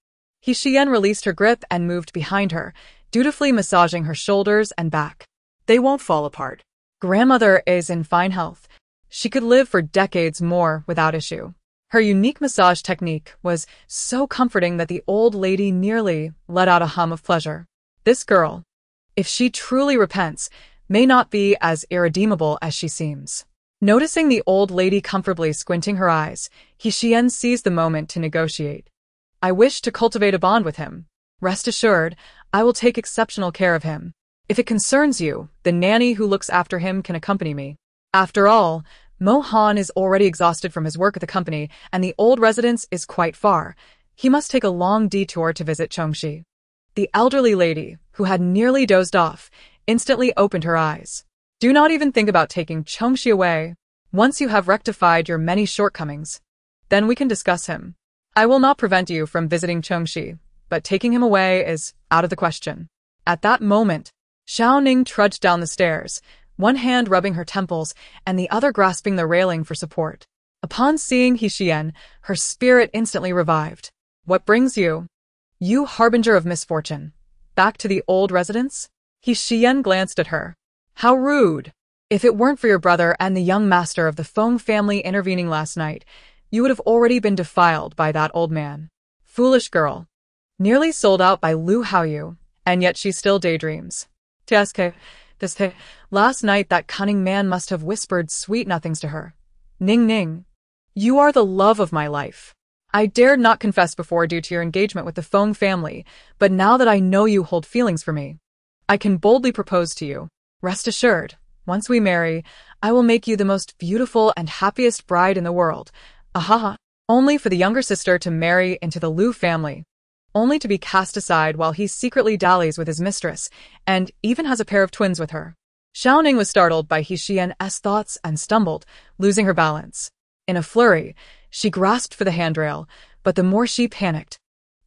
Xiyan released her grip and moved behind her, dutifully massaging her shoulders and back. They won't fall apart. Grandmother is in fine health. She could live for decades more without issue. Her unique massage technique was so comforting that the old lady nearly let out a hum of pleasure. This girl, if she truly repents, may not be as irredeemable as she seems. Noticing the old lady comfortably squinting her eyes, Xiyan seized the moment to negotiate. I wish to cultivate a bond with him. Rest assured, I will take exceptional care of him. If it concerns you, the nanny who looks after him can accompany me. After all, Mohan is already exhausted from his work at the company, and the old residence is quite far. He must take a long detour to visit Chongxi. The elderly lady, who had nearly dozed off, instantly opened her eyes. Do not even think about taking Chongxi away. Once you have rectified your many shortcomings, then we can discuss him. I will not prevent you from visiting Chongxi, but taking him away is out of the question. At that moment, Xiao Ning trudged down the stairs, one hand rubbing her temples and the other grasping the railing for support. Upon seeing Xiyan, her spirit instantly revived. What brings you? You harbinger of misfortune. Back to the old residence? Xiyan glanced at her. How rude! If it weren't for your brother and the young master of the Feng family intervening last night, you would have already been defiled by that old man. Foolish girl. Nearly sold out by Lu Haoyu, and yet she still daydreams. Last night that cunning man must have whispered sweet nothings to her. Ning Ning. You are the love of my life. I dared not confess before due to your engagement with the Feng family, but now that I know you hold feelings for me, I can boldly propose to you. Rest assured, once we marry, I will make you the most beautiful and happiest bride in the world. Ahaha. Only for the younger sister to marry into the Lu family. Only to be cast aside while he secretly dallies with his mistress, and even has a pair of twins with her. Xiao Ning was startled by Xiyan's thoughts and stumbled, losing her balance. In a flurry, she grasped for the handrail, but the more she panicked,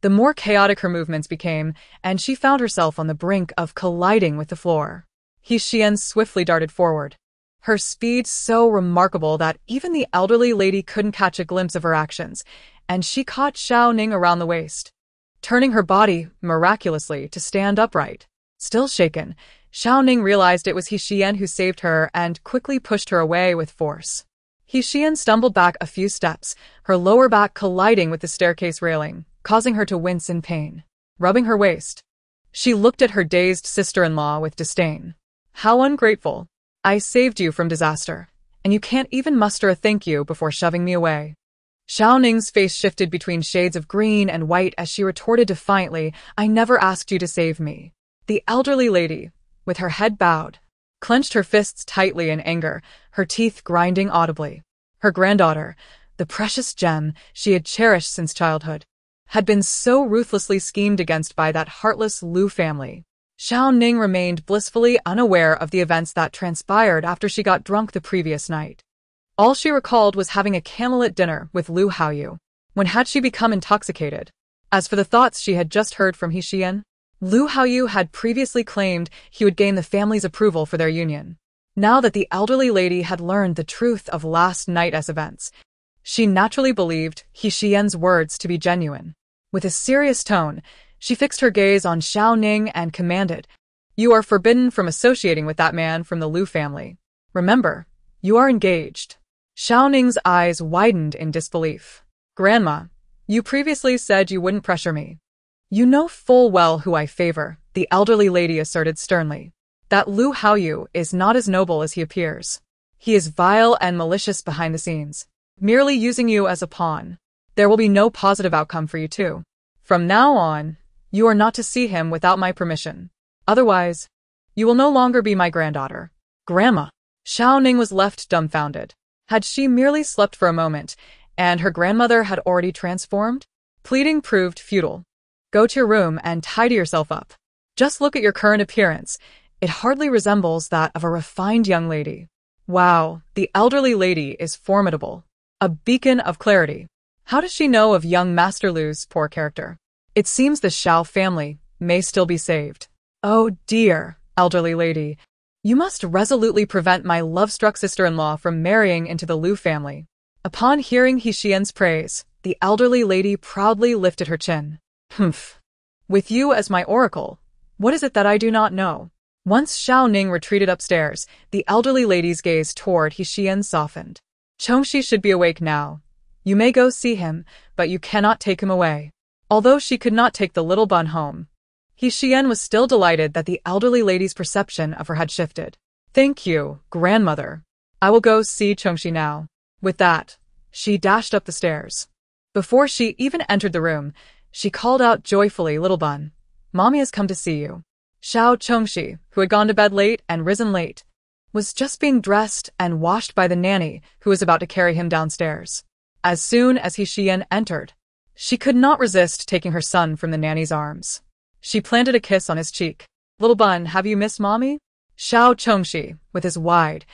the more chaotic her movements became, and she found herself on the brink of colliding with the floor. Xiyan swiftly darted forward, her speed so remarkable that even the elderly lady couldn't catch a glimpse of her actions, and she caught Xiao Ning around the waist, turning her body, miraculously, to stand upright. Still shaken, Xiao realized it was Xiyan who saved her and quickly pushed her away with force. Xiyan stumbled back a few steps, her lower back colliding with the staircase railing, causing her to wince in pain. Rubbing her waist, she looked at her dazed sister-in-law with disdain. How ungrateful. I saved you from disaster, and you can't even muster a thank you before shoving me away. Xiao Ning's face shifted between shades of green and white as she retorted defiantly, I never asked you to save me. The elderly lady, with her head bowed, clenched her fists tightly in anger, her teeth grinding audibly. Her granddaughter, the precious gem she had cherished since childhood, had been so ruthlessly schemed against by that heartless Lu family. Xiao Ning remained blissfully unaware of the events that transpired after she got drunk the previous night. All she recalled was having a candlelit dinner with Lu Haoyu. When had she become intoxicated? As for the thoughts she had just heard from Xiyan, Lu Haoyu had previously claimed he would gain the family's approval for their union. Now that the elderly lady had learned the truth of last night's events, she naturally believed Xiyan's words to be genuine. With a serious tone, she fixed her gaze on Xiao Ning and commanded, You are forbidden from associating with that man from the Lu family. Remember, you are engaged. Xiao Ning's eyes widened in disbelief. Grandma, you previously said you wouldn't pressure me. You know full well who I favor, the elderly lady asserted sternly. That Lu Haoyu is not as noble as he appears. He is vile and malicious behind the scenes, merely using you as a pawn. There will be no positive outcome for you too. From now on, you are not to see him without my permission. Otherwise, you will no longer be my granddaughter. Grandma. Xiao Ning was left dumbfounded. Had she merely slept for a moment, and her grandmother had already transformed? Pleading proved futile. Go to your room and tidy yourself up. Just look at your current appearance. It hardly resembles that of a refined young lady. Wow, the elderly lady is formidable. A beacon of clarity. How does she know of young Master Lu's poor character? It seems the Xiao family may still be saved. Oh dear, elderly lady. You must resolutely prevent my love-struck sister-in-law from marrying into the Lu family. Upon hearing Xiyan's praise, the elderly lady proudly lifted her chin. Humph. With you as my oracle, what is it that I do not know? Once Xiao Ning retreated upstairs, the elderly lady's gaze toward Xiyan softened. Chongxi should be awake now. You may go see him, but you cannot take him away. Although she could not take the little bun home, Xiyan was still delighted that the elderly lady's perception of her had shifted. Thank you, grandmother. I will go see Chongxi now. With that, she dashed up the stairs. Before she even entered the room, she called out joyfully, Little bun, Mommy has come to see you. Xiao Chongxi, who had gone to bed late and risen late, was just being dressed and washed by the nanny who was about to carry him downstairs. As soon as Xiyan entered, she could not resist taking her son from the nanny's arms. She planted a kiss on his cheek. Little bun, have you missed Mommy? Xiao Chongxi, with his wide,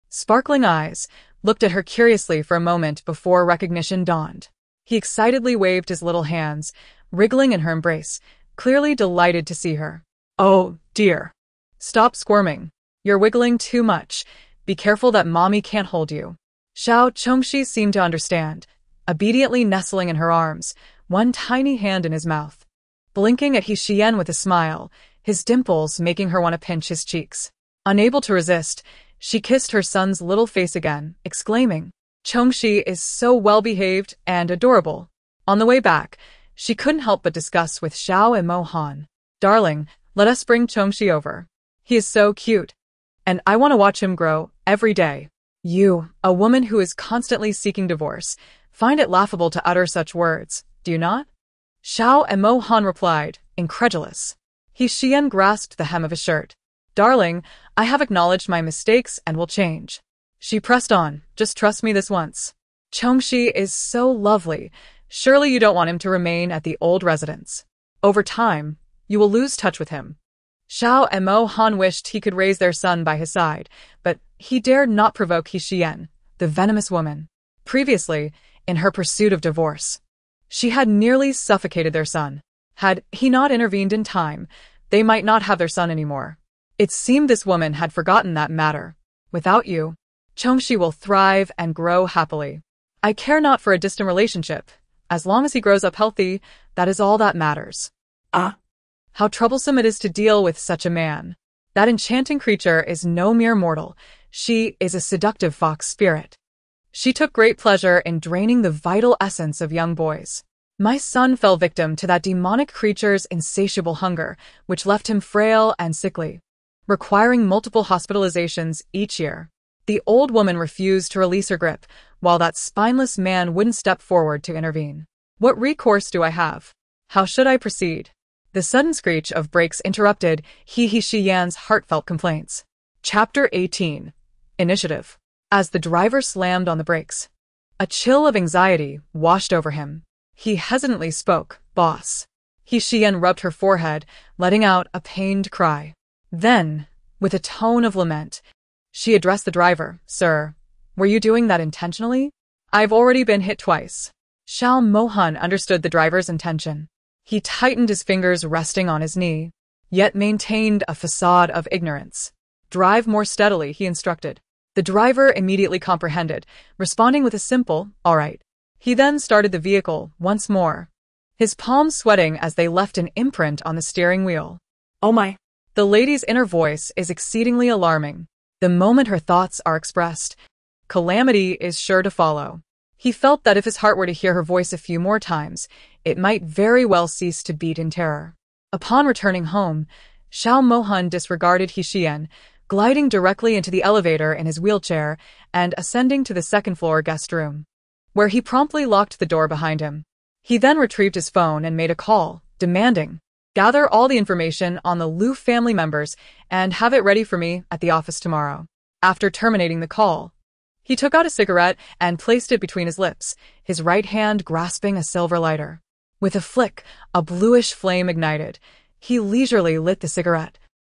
sparkling eyes, looked at her curiously for a moment before recognition dawned. He excitedly waved his little hands, wriggling in her embrace, clearly delighted to see her. Oh, dear. Stop squirming. You're wiggling too much. Be careful that Mommy can't hold you. Xiao Chongxi seemed to understand, obediently nestling in her arms, one tiny hand in his mouth. Blinking at Xiyan with a smile, his dimples making her want to pinch his cheeks. Unable to resist, she kissed her son's little face again, exclaiming, Chongxi is so well-behaved and adorable. On the way back, she couldn't help but discuss with Xiao Mohan. Darling, let us bring Chongxi over. He is so cute. And I want to watch him grow every day. You, a woman who is constantly seeking divorce, find it laughable to utter such words, do you not? Xiao Mohan replied, incredulous. Xiyan grasped the hem of his shirt. Darling, I have acknowledged my mistakes and will change. She pressed on, just trust me this once. Chongxi is so lovely. Surely you don't want him to remain at the old residence. Over time, you will lose touch with him. Xiao Mohan wished he could raise their son by his side, but he dared not provoke Xiyan, the venomous woman. Previously, in her pursuit of divorce, she had nearly suffocated their son. Had he not intervened in time, they might not have their son anymore. It seemed this woman had forgotten that matter. Without you, Chongxi will thrive and grow happily. I care not for a distant relationship. As long as he grows up healthy, that is all that matters. How troublesome it is to deal with such a man. That enchanting creature is no mere mortal. She is a seductive fox spirit. She took great pleasure in draining the vital essence of young boys. My son fell victim to that demonic creature's insatiable hunger, which left him frail and sickly, requiring multiple hospitalizations each year. The old woman refused to release her grip, while that spineless man wouldn't step forward to intervene. What recourse do I have? How should I proceed? The sudden screech of brakes interrupted Xiyan's heartfelt complaints. Chapter 18. Initiative. As the driver slammed on the brakes, a chill of anxiety washed over him. He hesitantly spoke, "Boss." Xiyan rubbed her forehead, letting out a pained cry. Then, with a tone of lament, she addressed the driver. "Sir, were you doing that intentionally? I've already been hit twice." Xiao Mohan understood the driver's intention. He tightened his fingers resting on his knee, yet maintained a facade of ignorance. "Drive more steadily," he instructed. The driver immediately comprehended, responding with a simple, "All right." He then started the vehicle once more, his palms sweating as they left an imprint on the steering wheel. Oh my. The lady's inner voice is exceedingly alarming. The moment her thoughts are expressed, calamity is sure to follow. He felt that if his heart were to hear her voice a few more times, it might very well cease to beat in terror. Upon returning home, Xiao Mohan disregarded Xiyan, gliding directly into the elevator in his wheelchair and ascending to the second-floor guest room, where he promptly locked the door behind him. He then retrieved his phone and made a call, demanding, "Gather all the information on the Liu family members and have it ready for me at the office tomorrow." After terminating the call, he took out a cigarette and placed it between his lips, his right hand grasping a silver lighter. With a flick, a bluish flame ignited. He leisurely lit the cigarette,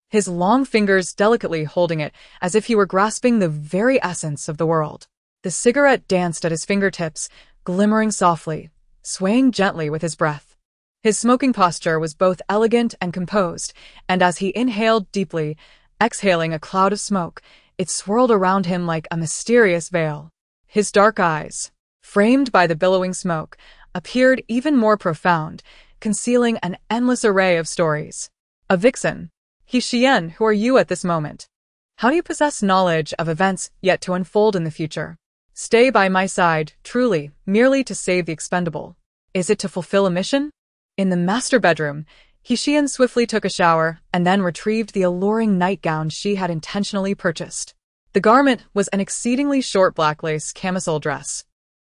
his long fingers delicately holding it as if he were grasping the very essence of the world. The cigarette danced at his fingertips, glimmering softly, swaying gently with his breath. His smoking posture was both elegant and composed, and as he inhaled deeply, exhaling a cloud of smoke, it swirled around him like a mysterious veil. His dark eyes, framed by the billowing smoke, appeared even more profound, concealing an endless array of stories. "A vixen. Xiyan, who are you at this moment? How do you possess knowledge of events yet to unfold in the future? Stay by my side, truly, merely to save the expendable. Is it to fulfill a mission?" In the master bedroom, Xiyan swiftly took a shower and then retrieved the alluring nightgown she had intentionally purchased. The garment was an exceedingly short black lace camisole dress,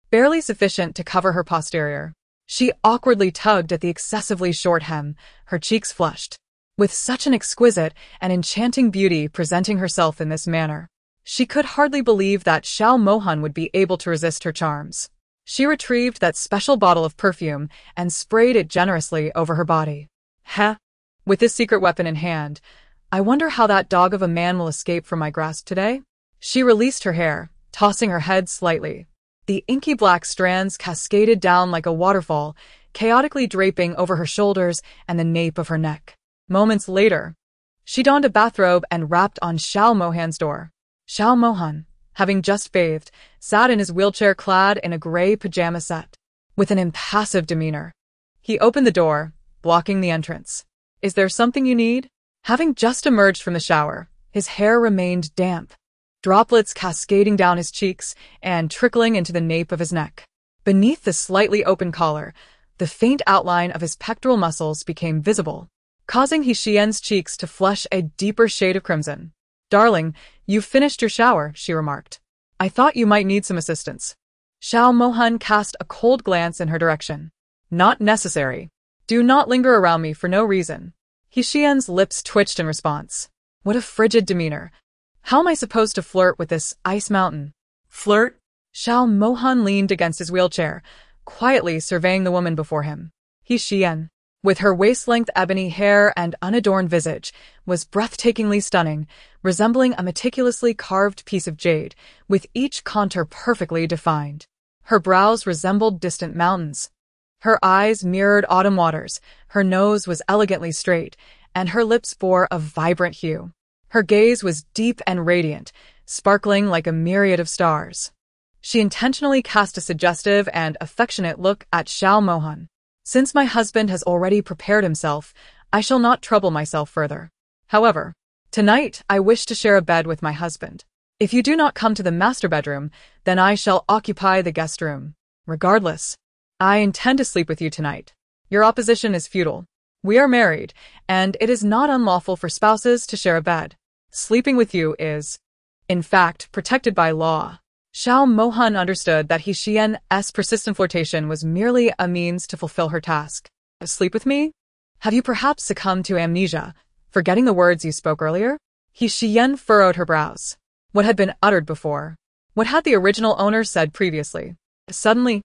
barely sufficient to cover her posterior. She awkwardly tugged at the excessively short hem, her cheeks flushed. With such an exquisite and enchanting beauty presenting herself in this manner, she could hardly believe that Xiao Mohan would be able to resist her charms. She retrieved that special bottle of perfume and sprayed it generously over her body. With this secret weapon in hand, I wonder how that dog of a man will escape from my grasp today? She released her hair, tossing her head slightly. The inky black strands cascaded down like a waterfall, chaotically draping over her shoulders and the nape of her neck. Moments later, she donned a bathrobe and rapped on Xiao Mohan's door. Xiao Mohan, having just bathed, sat in his wheelchair clad in a gray pajama set. With an impassive demeanor, he opened the door, blocking the entrance. "Is there something you need?" Having just emerged from the shower, his hair remained damp, droplets cascading down his cheeks and trickling into the nape of his neck. Beneath the slightly open collar, the faint outline of his pectoral muscles became visible, causing Xiyan's cheeks to flush a deeper shade of crimson. "Darling, you've finished your shower," she remarked. "I thought you might need some assistance." Xiao Mohan cast a cold glance in her direction. "Not necessary. Do not linger around me for no reason." Xiyan's lips twitched in response. What a frigid demeanor. How am I supposed to flirt with this ice mountain? Flirt? Xiao Mohan leaned against his wheelchair, quietly surveying the woman before him. Xiyan, with her waist-length ebony hair and unadorned visage, was breathtakingly stunning, resembling a meticulously carved piece of jade, with each contour perfectly defined. Her brows resembled distant mountains. Her eyes mirrored autumn waters, her nose was elegantly straight, and her lips bore a vibrant hue. Her gaze was deep and radiant, sparkling like a myriad of stars. She intentionally cast a suggestive and affectionate look at Xiao Mohan. "Since my husband has already prepared himself, I shall not trouble myself further. However, Tonight, I wish to share a bed with my husband. If you do not come to the master bedroom, then I shall occupy the guest room. Regardless, I intend to sleep with you tonight. Your opposition is futile. We are married, and it is not unlawful for spouses to share a bed. Sleeping with you is, in fact, protected by law. Xiao Mohan understood that Xiyan's persistent flirtation was merely a means to fulfill her task. Sleep with me? Have you perhaps succumbed to amnesia, forgetting the words you spoke earlier? Xiyan furrowed her brows. What had been uttered before? What had the original owner said previously? Suddenly,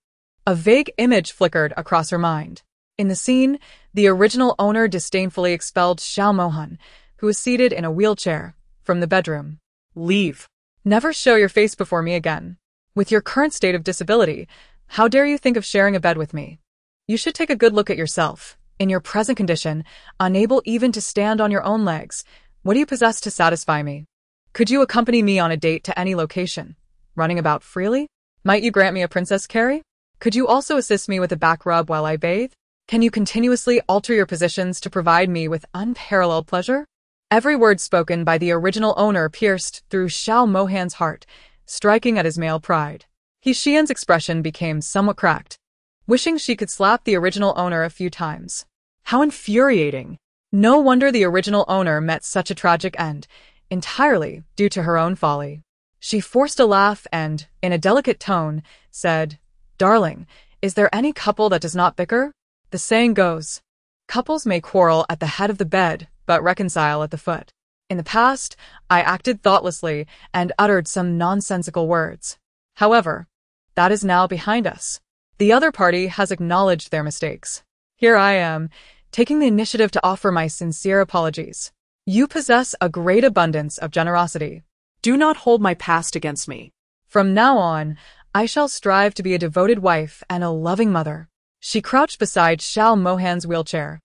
a vague image flickered across her mind. In the scene, the original owner disdainfully expelled Xiao Mohan, who was seated in a wheelchair, from the bedroom. Leave. Never show your face before me again. With your current state of disability, how dare you think of sharing a bed with me? You should take a good look at yourself. In your present condition, unable even to stand on your own legs, what do you possess to satisfy me? Could you accompany me on a date to any location? Running about freely? Might you grant me a princess carry? Could you also assist me with a back rub while I bathe? Can you continuously alter your positions to provide me with unparalleled pleasure? Every word spoken by the original owner pierced through Xiao Mohan's heart, striking at his male pride. Xiyan's expression became somewhat cracked, wishing she could slap the original owner a few times. How infuriating! No wonder the original owner met such a tragic end, entirely due to her own folly. She forced a laugh and, in a delicate tone, said, "Darling, is there any couple that does not bicker? The saying goes, couples may quarrel at the head of the bed, but reconcile at the foot. In the past, I acted thoughtlessly and uttered some nonsensical words. However, that is now behind us. The other party has acknowledged their mistakes. Here I am, taking the initiative to offer my sincere apologies. You possess a great abundance of generosity. Do not hold my past against me. From now on, I shall strive to be a devoted wife and a loving mother." She crouched beside Xiao Mohan's wheelchair,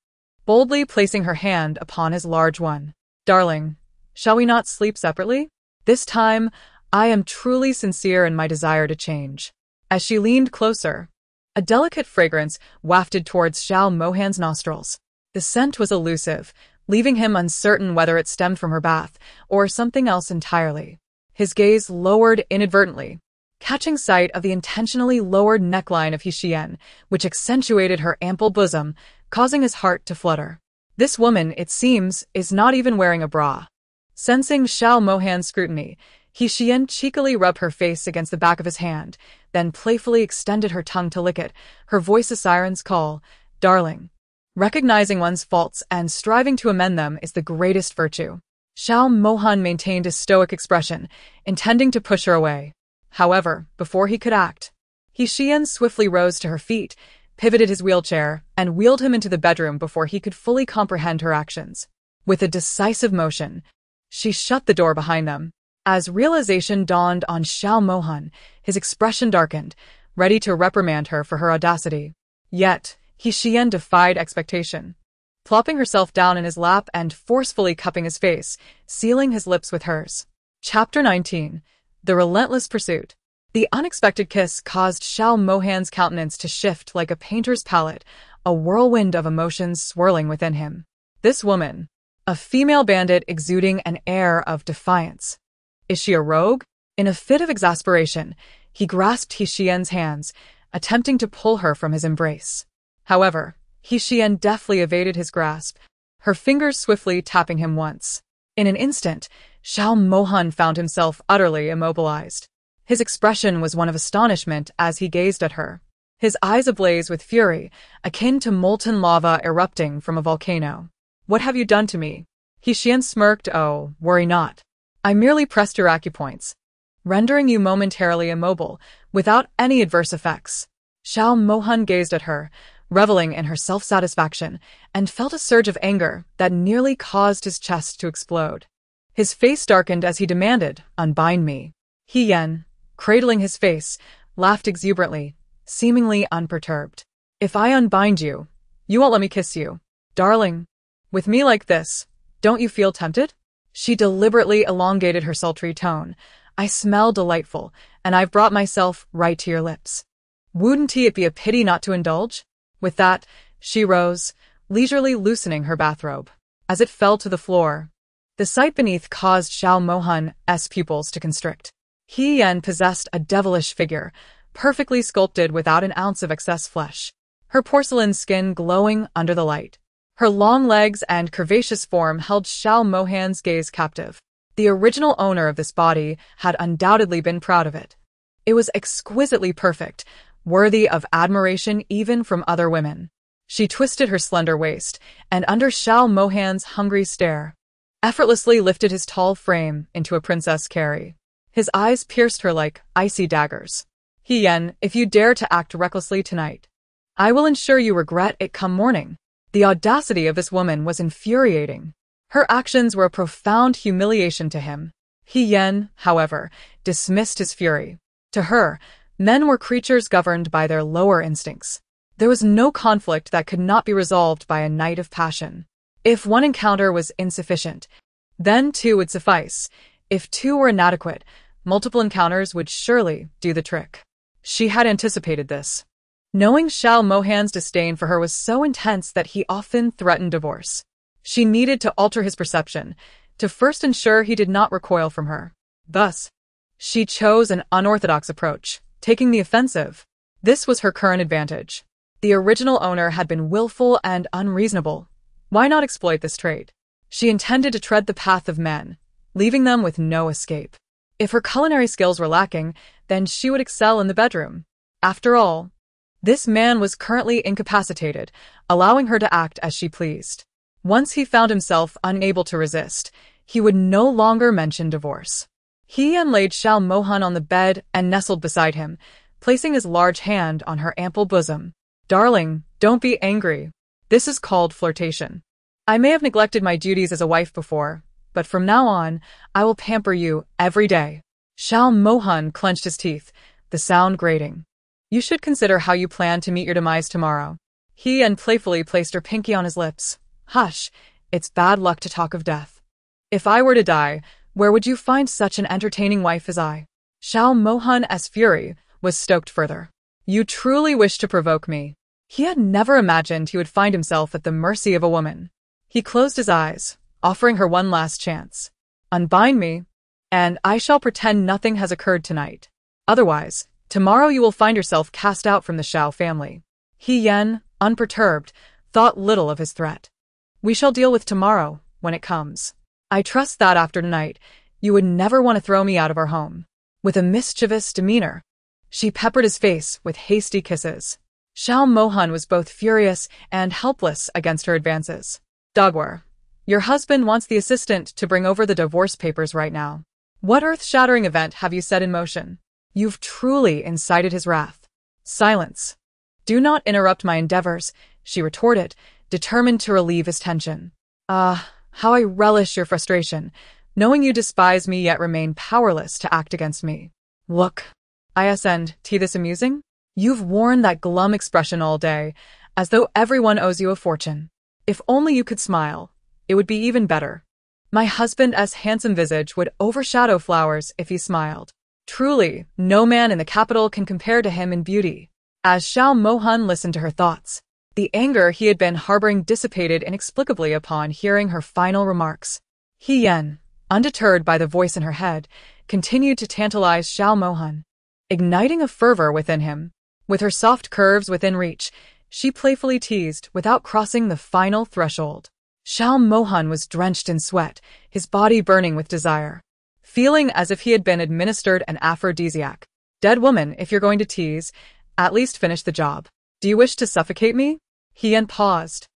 boldly placing her hand upon his large one. "Darling, shall we not sleep separately? This time, I am truly sincere in my desire to change." As she leaned closer, a delicate fragrance wafted towards Xiao Mohan's nostrils. The scent was elusive, leaving him uncertain whether it stemmed from her bath or something else entirely. His gaze lowered inadvertently, catching sight of the intentionally lowered neckline of Xiyan, which accentuated her ample bosom, causing his heart to flutter. This woman, it seems, is not even wearing a bra. Sensing Xiao Mohan's scrutiny, Xiyan cheekily rubbed her face against the back of his hand, then playfully extended her tongue to lick it, her voice a siren's call. "Darling, recognizing one's faults and striving to amend them is the greatest virtue." Xiao Mohan maintained a stoic expression, intending to push her away. However, before he could act, Xiyan swiftly rose to her feet, pivoted his wheelchair, and wheeled him into the bedroom before he could fully comprehend her actions. With a decisive motion, she shut the door behind them. As realization dawned on Xiao Mohan, his expression darkened, ready to reprimand her for her audacity. Yet, Xiyan defied expectation, plopping herself down in his lap and forcefully cupping his face, sealing his lips with hers. Chapter 19. The Relentless Pursuit. The unexpected kiss caused Xiao Mohan's countenance to shift like a painter's palette, a whirlwind of emotions swirling within him. This woman, a female bandit exuding an air of defiance. Is she a rogue? In a fit of exasperation, he grasped Xiyan's hands, attempting to pull her from his embrace. However, Xiyan deftly evaded his grasp, her fingers swiftly tapping him once. In an instant, Xiao Mohan found himself utterly immobilized. His expression was one of astonishment as he gazed at her, his eyes ablaze with fury, akin to molten lava erupting from a volcano. "What have you done to me?" Xiyan smirked. "Oh, worry not. I merely pressed your acupoints, rendering you momentarily immobile, without any adverse effects." Xiao Mohan gazed at her, reveling in her self-satisfaction, and felt a surge of anger that nearly caused his chest to explode. His face darkened as he demanded, "Unbind me." Xiyan, cradling his face, laughed exuberantly, seemingly unperturbed. "If I unbind you, you won't let me kiss you. Darling, with me like this, don't you feel tempted?" She deliberately elongated her sultry tone. "I smell delightful, and I've brought myself right to your lips. Wouldn't it be a pity not to indulge?" With that, she rose, leisurely loosening her bathrobe. As it fell to the floor, The sight beneath caused Xiao Mohan's pupils to constrict. Xiyan possessed a devilish figure, perfectly sculpted without an ounce of excess flesh. Her porcelain skin glowing under the light. Her long legs and curvaceous form held Xiao Mohan's gaze captive. The original owner of this body had undoubtedly been proud of it. It was exquisitely perfect, worthy of admiration even from other women. She twisted her slender waist, and under Xiao Mohan's hungry stare, effortlessly lifted his tall frame into a princess carry. His eyes pierced her like icy daggers. Xiyan, if you dare to act recklessly tonight, I will ensure you regret it come morning. The audacity of this woman was infuriating. Her actions were a profound humiliation to him. Xiyan, however, dismissed his fury. To her, men were creatures governed by their lower instincts. There was no conflict that could not be resolved by a night of passion. If one encounter was insufficient, then two would suffice. If two were inadequate, multiple encounters would surely do the trick. She had anticipated this. Knowing Xiao Mohan's disdain for her was so intense that he often threatened divorce. She needed to alter his perception, to first ensure he did not recoil from her. Thus, she chose an unorthodox approach, taking the offensive. This was her current advantage. The original owner had been willful and unreasonable. Why not exploit this trait? She intended to tread the path of men, leaving them with no escape. If her culinary skills were lacking, then she would excel in the bedroom. After all, this man was currently incapacitated, allowing her to act as she pleased. Once he found himself unable to resist, he would no longer mention divorce. He laid Xiao Mohan on the bed and nestled beside him, placing his large hand on her ample bosom. Darling, don't be angry. This is called flirtation. I may have neglected my duties as a wife before, but from now on, I will pamper you every day. Xiao Mohan clenched his teeth, the sound grating. You should consider how you plan to meet your demise tomorrow. He playfully placed her pinky on his lips. Hush, it's bad luck to talk of death. If I were to die, where would you find such an entertaining wife as I? Xiao Mohan's fury was stoked further. You truly wish to provoke me. He had never imagined he would find himself at the mercy of a woman. He closed his eyes, offering her one last chance. Unbind me, and I shall pretend nothing has occurred tonight. Otherwise, tomorrow you will find yourself cast out from the Xiao family. Xiyan, unperturbed, thought little of his threat. We shall deal with tomorrow, when it comes. I trust that after tonight, you would never want to throw me out of our home. With a mischievous demeanor, she peppered his face with hasty kisses. Xiao Mohan was both furious and helpless against her advances. Dagwar, your husband wants the assistant to bring over the divorce papers right now. What earth-shattering event have you set in motion? You've truly incited his wrath. Silence. Do not interrupt my endeavors, she retorted, determined to relieve his tension. How I relish your frustration, knowing you despise me yet remain powerless to act against me. Look, this amusing? You've worn that glum expression all day, as though everyone owes you a fortune. If only you could smile, it would be even better. My husband's handsome visage would overshadow flowers if he smiled. Truly, no man in the capital can compare to him in beauty. As Xiao Mohan listened to her thoughts, the anger he had been harboring dissipated inexplicably upon hearing her final remarks. Xiyan, undeterred by the voice in her head, continued to tantalize Xiao Mohan, igniting a fervor within him. With her soft curves within reach, she playfully teased without crossing the final threshold. Xiao Mohan was drenched in sweat, his body burning with desire, feeling as if he had been administered an aphrodisiac. Dead woman, if you're going to tease, at least finish the job. Do you wish to suffocate me? Xiyan paused,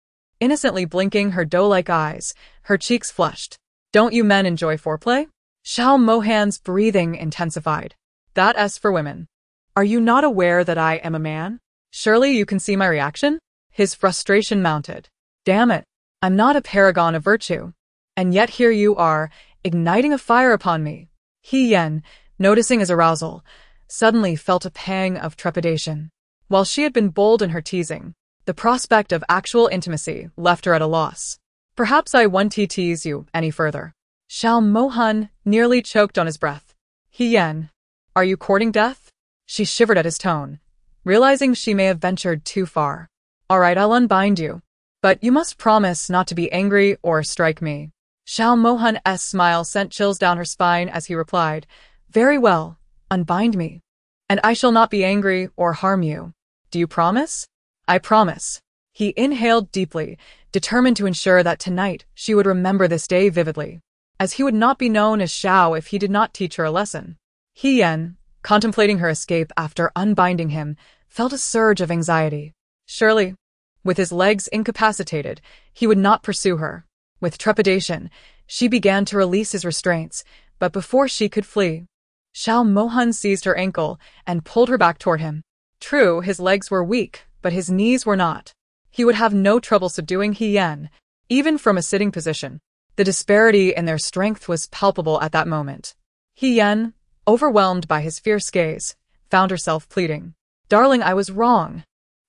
innocently blinking her doe-like eyes, her cheeks flushed. Don't you men enjoy foreplay? Xiao Mohan's breathing intensified. That's for women. Are you not aware that I am a man? Surely you can see my reaction? His frustration mounted. Damn it, I'm not a paragon of virtue. And yet here you are, igniting a fire upon me. Xiyan, noticing his arousal, suddenly felt a pang of trepidation. While she had been bold in her teasing, the prospect of actual intimacy left her at a loss. Perhaps I won't tease you any further. Xiao Mohan nearly choked on his breath. Xiyan, are you courting death? She shivered at his tone, realizing she may have ventured too far. All right, I'll unbind you. But you must promise not to be angry or strike me. Xiao Mohan's smile sent chills down her spine as he replied, "Very well, unbind me. And I shall not be angry or harm you. Do you promise?" "I promise." He inhaled deeply, determined to ensure that tonight she would remember this day vividly, as he would not be known as Xiao if he did not teach her a lesson. Xiyan, contemplating her escape after unbinding him, felt a surge of anxiety. Surely, with his legs incapacitated, he would not pursue her. With trepidation, she began to release his restraints, but before she could flee, Xiao Mohan seized her ankle and pulled her back toward him. True, his legs were weak, but his knees were not. He would have no trouble subduing Xiyan, even from a sitting position. The disparity in their strength was palpable at that moment. Xiyan, overwhelmed by his fierce gaze, found herself pleading, "Darling, I was wrong.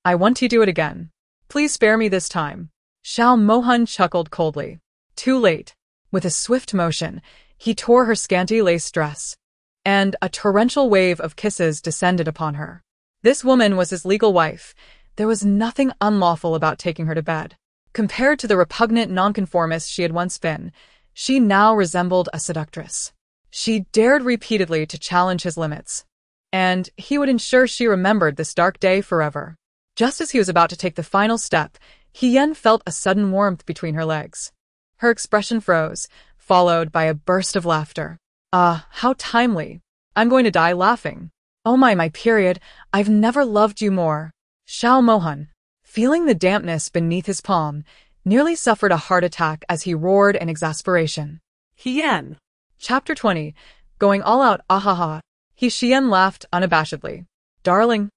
I want to do it again. Please spare me this time." Xiao Mohan chuckled coldly. Too late. With a swift motion, he tore her scanty lace dress, and a torrential wave of kisses descended upon her. This woman was his legal wife. There was nothing unlawful about taking her to bed. Compared to the repugnant nonconformist she had once been, she now resembled a seductress. She dared repeatedly to challenge his limits, and he would ensure she remembered this dark day forever. Just as he was about to take the final step, Xiyan felt a sudden warmth between her legs. Her expression froze, followed by a burst of laughter. "Ah, how timely. I'm going to die laughing. Oh my period, I've never loved you more." Xiao Mohan, feeling the dampness beneath his palm, nearly suffered a heart attack as he roared in exasperation. Xiyan. Chapter 20. Going all out, ahaha. Xiyan laughed unabashedly. "Darling,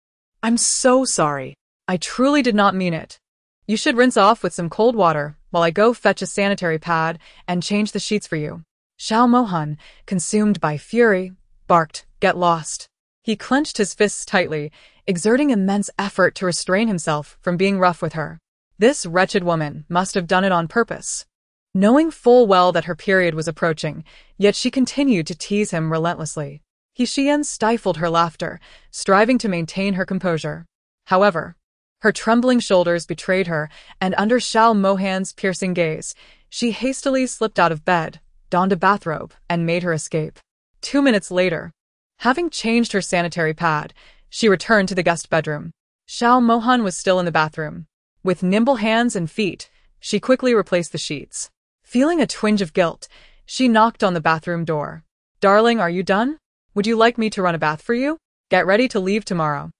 I'm so sorry. I truly did not mean it. You should rinse off with some cold water while I go fetch a sanitary pad and change the sheets for you." Xiao Mohan, consumed by fury, barked, "Get lost." He clenched his fists tightly, exerting immense effort to restrain himself from being rough with her. This wretched woman must have done it on purpose. Knowing full well that her period was approaching, yet she continued to tease him relentlessly. Xiyan stifled her laughter, striving to maintain her composure. However, her trembling shoulders betrayed her, and under Xiao Mohan's piercing gaze, she hastily slipped out of bed, donned a bathrobe, and made her escape. 2 minutes later, having changed her sanitary pad, she returned to the guest bedroom. Xiao Mohan was still in the bathroom. With nimble hands and feet, she quickly replaced the sheets. Feeling a twinge of guilt, she knocked on the bathroom door. "Darling, are you done? Would you like me to run a bath for you? Get ready to leave tomorrow."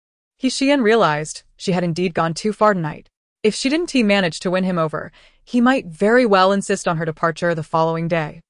Xiyan realized she had indeed gone too far tonight. If she didn't manage to win him over, he might very well insist on her departure the following day.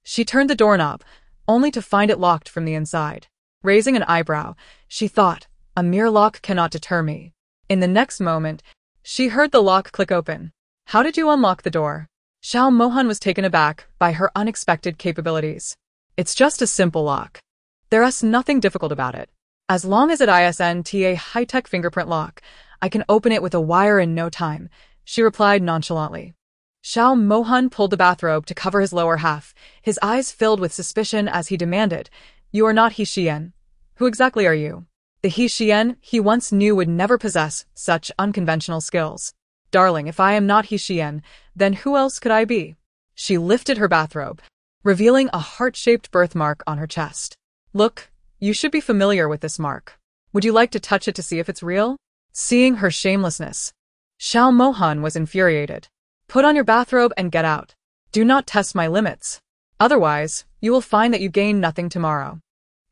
She turned the doorknob, only to find it locked from the inside. Raising an eyebrow, she thought, "A mere lock cannot deter me." In the next moment, she heard the lock click open. "How did you unlock the door?" Xiao Mohan was taken aback by her unexpected capabilities. "It's just a simple lock. There's nothing difficult about it. As long as it isn't a high-tech fingerprint lock, I can open it with a wire in no time," she replied nonchalantly. Xiao Mohan pulled the bathrobe to cover his lower half, his eyes filled with suspicion as he demanded, "You are not Xiyan. Who exactly are you?" The Xiyan he once knew would never possess such unconventional skills. "Darling, if I am not Xiyan, then who else could I be?" She lifted her bathrobe, revealing a heart-shaped birthmark on her chest. "Look, you should be familiar with this mark. Would you like to touch it to see if it's real?" Seeing her shamelessness, Xiao Mohan was infuriated. "Put on your bathrobe and get out. Do not test my limits. Otherwise, you will find that you gain nothing tomorrow.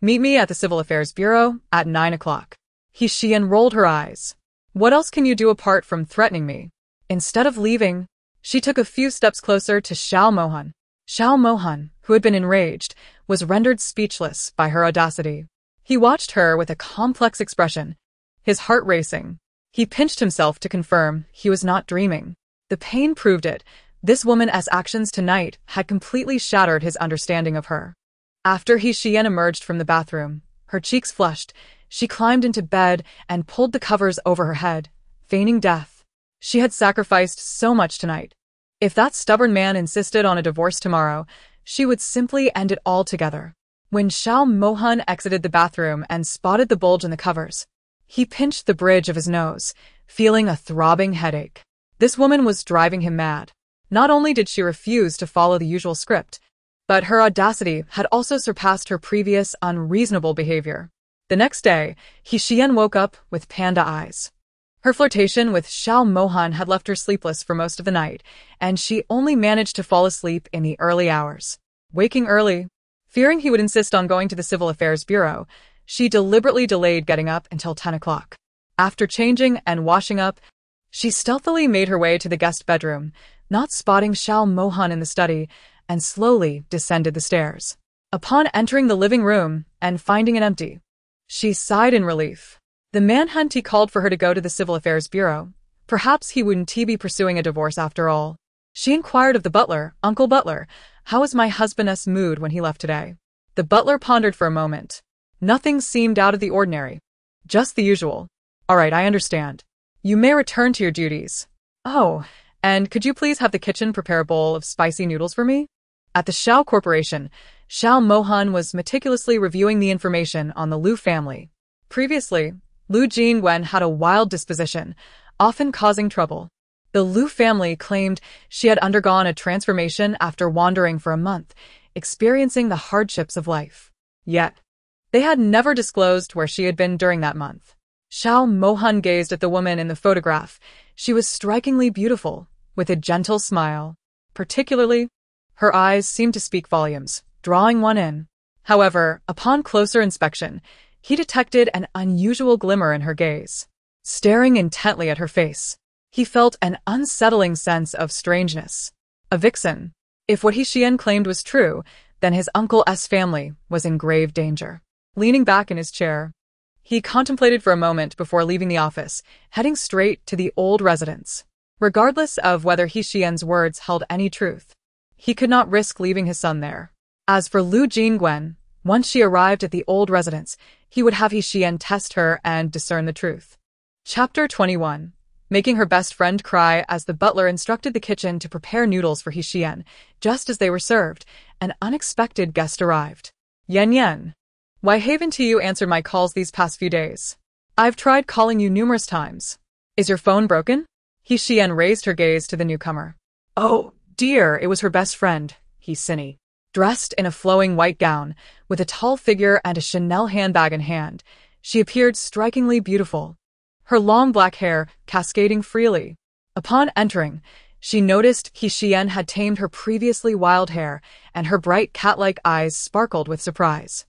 Meet me at the Civil Affairs Bureau at 9 o'clock. Xiyan rolled her eyes. "What else can you do apart from threatening me?" Instead of leaving, she took a few steps closer to Xiao Mohan. Xiao Mohan, who had been enraged, was rendered speechless by her audacity. He watched her with a complex expression, his heart racing. He pinched himself to confirm he was not dreaming. The pain proved it. This woman's actions tonight had completely shattered his understanding of her. After Xiyan emerged from the bathroom, her cheeks flushed, she climbed into bed and pulled the covers over her head, feigning death. She had sacrificed so much tonight. If that stubborn man insisted on a divorce tomorrow, she would simply end it altogether. When Xiao Mohan exited the bathroom and spotted the bulge in the covers, he pinched the bridge of his nose, feeling a throbbing headache. This woman was driving him mad. Not only did she refuse to follow the usual script, but her audacity had also surpassed her previous unreasonable behavior. The next day, Xiyan woke up with panda eyes. Her flirtation with Xiao Mohan had left her sleepless for most of the night, and she only managed to fall asleep in the early hours. Waking early, fearing he would insist on going to the Civil Affairs Bureau, she deliberately delayed getting up until 10 o'clock. After changing and washing up, she stealthily made her way to the guest bedroom, not spotting Xiao Mohan in the study, and slowly descended the stairs. Upon entering the living room and finding it empty, she sighed in relief. The manhunt he called for her to go to the Civil Affairs Bureau. Perhaps he wouldn't be pursuing a divorce after all. She inquired of the butler, "Uncle Butler, how was my husband's mood when he left today?" The butler pondered for a moment. Nothing seemed out of the ordinary. Just the usual. "All right, I understand. You may return to your duties. Oh, and could you please have the kitchen prepare a bowl of spicy noodles for me?" At the Xiao Corporation, Xiao Mohan was meticulously reviewing the information on the Liu family. Previously, Liu Jingwen had a wild disposition, often causing trouble. The Liu family claimed she had undergone a transformation after wandering for a month, experiencing the hardships of life. Yet, they had never disclosed where she had been during that month. Xiao Mohan gazed at the woman in the photograph. She was strikingly beautiful, with a gentle smile. Particularly, her eyes seemed to speak volumes, drawing one in. However, upon closer inspection, he detected an unusual glimmer in her gaze. Staring intently at her face, he felt an unsettling sense of strangeness. A vixen. If what Xiyan claimed was true, then his uncle's family was in grave danger. Leaning back in his chair, he contemplated for a moment before leaving the office, heading straight to the old residence. Regardless of whether Xiyan's words held any truth, he could not risk leaving his son there. As for Liu Jingwen, once she arrived at the old residence, he would have Xiyan test her and discern the truth. Chapter 21. Making her best friend cry as the butler instructed the kitchen to prepare noodles for Xiyan. Just as they were served, an unexpected guest arrived. Yen. Why haven't you answered my calls these past few days? I've tried calling you numerous times. Is your phone broken? Xiyan raised her gaze to the newcomer. Oh, dear, it was her best friend, Xiyan. Dressed in a flowing white gown, with a tall figure and a Chanel handbag in hand, she appeared strikingly beautiful, her long black hair cascading freely. Upon entering, she noticed Xiyan had tamed her previously wild hair, and her bright cat-like eyes sparkled with surprise.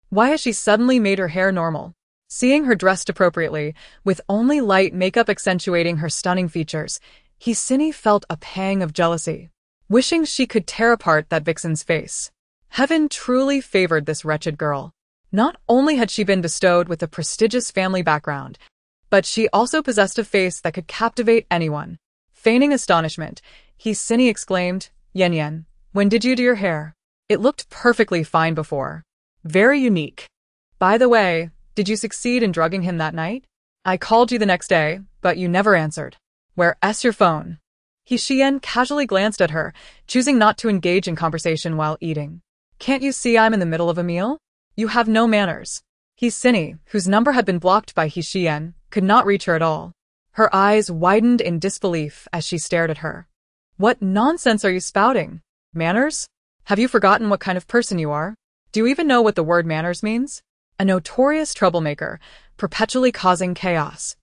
Why has she suddenly made her hair normal? Seeing her dressed appropriately, with only light makeup accentuating her stunning features, Xiyan felt a pang of jealousy, wishing she could tear apart that vixen's face. Heaven truly favored this wretched girl. Not only had she been bestowed with a prestigious family background, but she also possessed a face that could captivate anyone. Feigning astonishment, Xiyan exclaimed, Yen, when did you do your hair? It looked perfectly fine before. Very unique. By the way, did you succeed in drugging him that night? I called you the next day, but you never answered. Where's your phone? Xiyan casually glanced at her, choosing not to engage in conversation while eating. Can't you see I'm in the middle of a meal? You have no manners. Xiyan, whose number had been blocked by Xiyan, could not reach her at all. Her eyes widened in disbelief as she stared at her. What nonsense are you spouting? Manners? Have you forgotten what kind of person you are? Do you even know what the word manners means? A notorious troublemaker, perpetually causing chaos.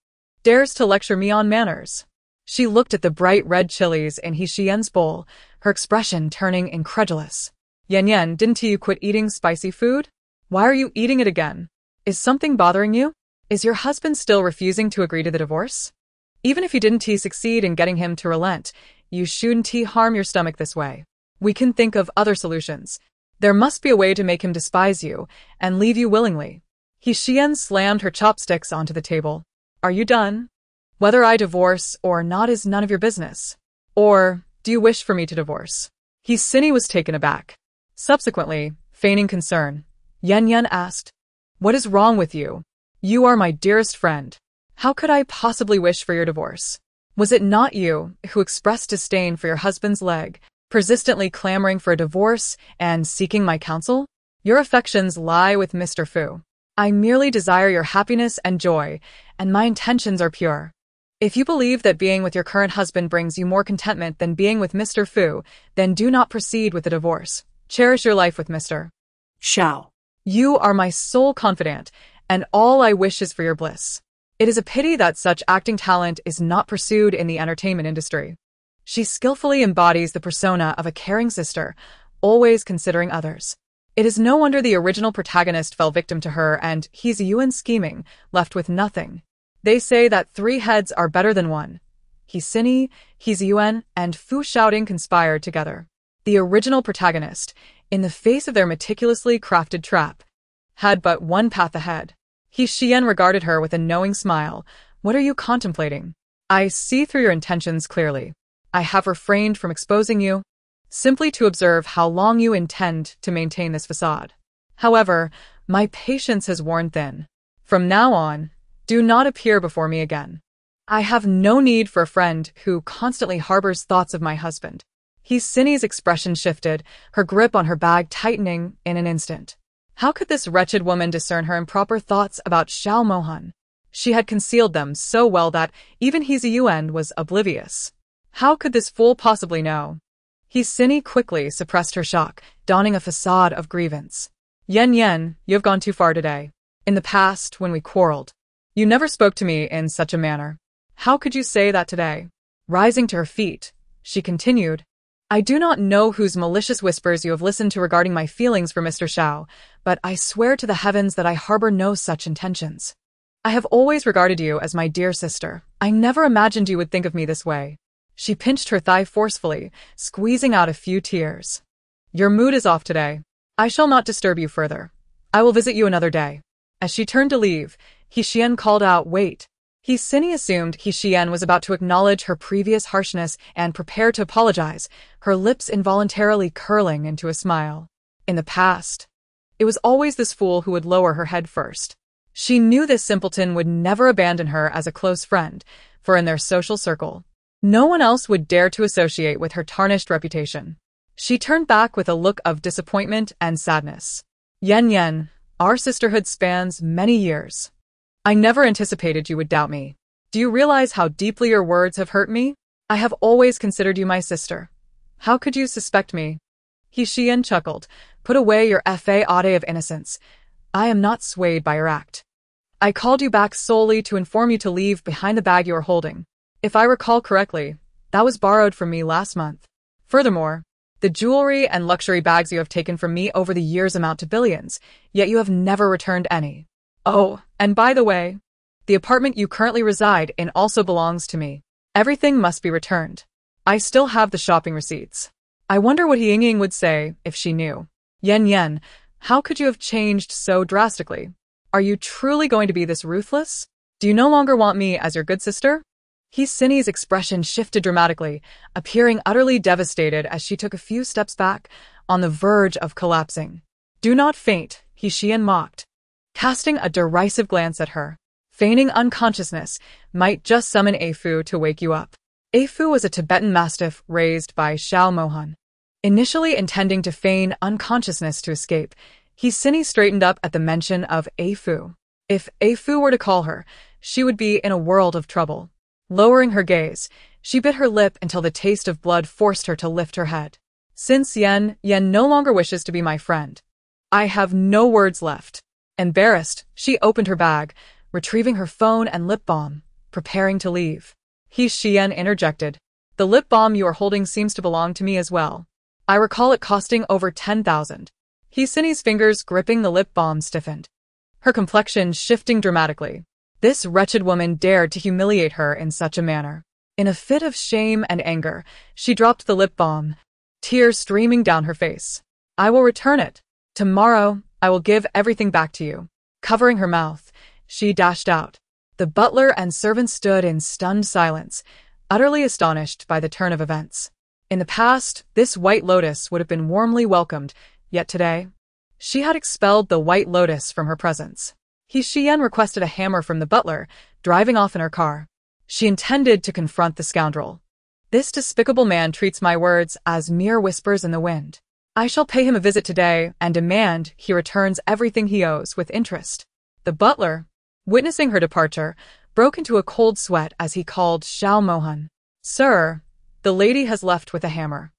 Dares to lecture me on manners. She looked at the bright red chilies in Xiyan's bowl, her expression turning incredulous. Yen, didn't you quit eating spicy food? Why are you eating it again? Is something bothering you? Is your husband still refusing to agree to the divorce? Even if you didn't succeed in getting him to relent, you shouldn't harm your stomach this way. We can think of other solutions. There must be a way to make him despise you and leave you willingly. Xiyan slammed her chopsticks onto the table. Are you done? Whether I divorce or not is none of your business. Or, do you wish for me to divorce? Xiyan was taken aback. Subsequently, feigning concern, Yen asked, What is wrong with you? You are my dearest friend. How could I possibly wish for your divorce? Was it not you who expressed disdain for your husband's leg, persistently clamoring for a divorce and seeking my counsel? Your affections lie with Mr. Fu. I merely desire your happiness and joy, and my intentions are pure. If you believe that being with your current husband brings you more contentment than being with Mr. Fu, then do not proceed with the divorce. Cherish your life with Mr. Xiao. You are my sole confidant, and all I wish is for your bliss. It is a pity that such acting talent is not pursued in the entertainment industry. She skillfully embodies the persona of a caring sister, always considering others. It is no wonder the original protagonist fell victim to her and he's Yuan scheming, left with nothing. They say that 3 heads are better than 1. He's Yuan, and Fu Shaoding conspired together. The original protagonist, in the face of their meticulously crafted trap, had but one path ahead. Xiyan regarded her with a knowing smile. What are you contemplating? I see through your intentions clearly. I have refrained from exposing you, simply to observe how long you intend to maintain this facade. However, my patience has worn thin. From now on, do not appear before me again. I have no need for a friend who constantly harbors thoughts of my husband. Xini's expression shifted, her grip on her bag tightening in an instant. How could this wretched woman discern her improper thoughts about Xiao Mohan? She had concealed them so well that even Yuan was oblivious. How could this fool possibly know? Xini quickly suppressed her shock, donning a facade of grievance. Yen, you have gone too far today. In the past, when we quarreled, you never spoke to me in such a manner. How could you say that today? Rising to her feet, she continued, I do not know whose malicious whispers you have listened to regarding my feelings for Mr. Xiao, but I swear to the heavens that I harbor no such intentions. I have always regarded you as my dear sister. I never imagined you would think of me this way. She pinched her thigh forcefully, squeezing out a few tears. Your mood is off today. I shall not disturb you further. I will visit you another day. As she turned to leave, Xiyan called out, wait. Xini assumed Xiyan was about to acknowledge her previous harshness and prepare to apologize, her lips involuntarily curling into a smile. In the past, it was always this fool who would lower her head first. She knew this simpleton would never abandon her as a close friend, for in their social circle, no one else would dare to associate with her tarnished reputation. She turned back with a look of disappointment and sadness. Yen, our sisterhood spans many years. I never anticipated you would doubt me. Do you realize how deeply your words have hurt me? I have always considered you my sister. How could you suspect me? Xiyan chuckled. Put away your fade of innocence. I am not swayed by your act. I called you back solely to inform you to leave behind the bag you are holding. If I recall correctly, that was borrowed from me last month. Furthermore, the jewelry and luxury bags you have taken from me over the years amount to billions, yet you have never returned any. Oh, and by the way, the apartment you currently reside in also belongs to me. Everything must be returned. I still have the shopping receipts. I wonder what Ying would say if she knew. Yen, how could you have changed so drastically? Are you truly going to be this ruthless? Do you no longer want me as your good sister? Xini's expression shifted dramatically, appearing utterly devastated as she took a few steps back, on the verge of collapsing. Do not faint, Xiyan mocked, casting a derisive glance at her. Feigning unconsciousness might just summon Afu to wake you up. Afu was a Tibetan mastiff raised by Xiao Mohan. Initially intending to feign unconsciousness to escape, Xini straightened up at the mention of Afu. If Afu were to call her, she would be in a world of trouble. Lowering her gaze, she bit her lip until the taste of blood forced her to lift her head. Since Yen no longer wishes to be my friend, I have no words left. Embarrassed, she opened her bag, retrieving her phone and lip balm, preparing to leave. Xiyan interjected. The lip balm you are holding seems to belong to me as well. I recall it costing over 10,000. Xini's fingers gripping the lip balm stiffened, her complexion shifting dramatically. This wretched woman dared to humiliate her in such a manner. In a fit of shame and anger, she dropped the lip balm, tears streaming down her face. I will return it. Tomorrow, I will give everything back to you. Covering her mouth, she dashed out. The butler and servants stood in stunned silence, utterly astonished by the turn of events. In the past, this White Lotus would have been warmly welcomed, yet today, she had expelled the White Lotus from her presence. Xiyan requested a hammer from the butler, driving off in her car. She intended to confront the scoundrel. This despicable man treats my words as mere whispers in the wind. I shall pay him a visit today and demand he returns everything he owes with interest. The butler, witnessing her departure, broke into a cold sweat as he called Xiao Mohan. Sir, the lady has left with a hammer.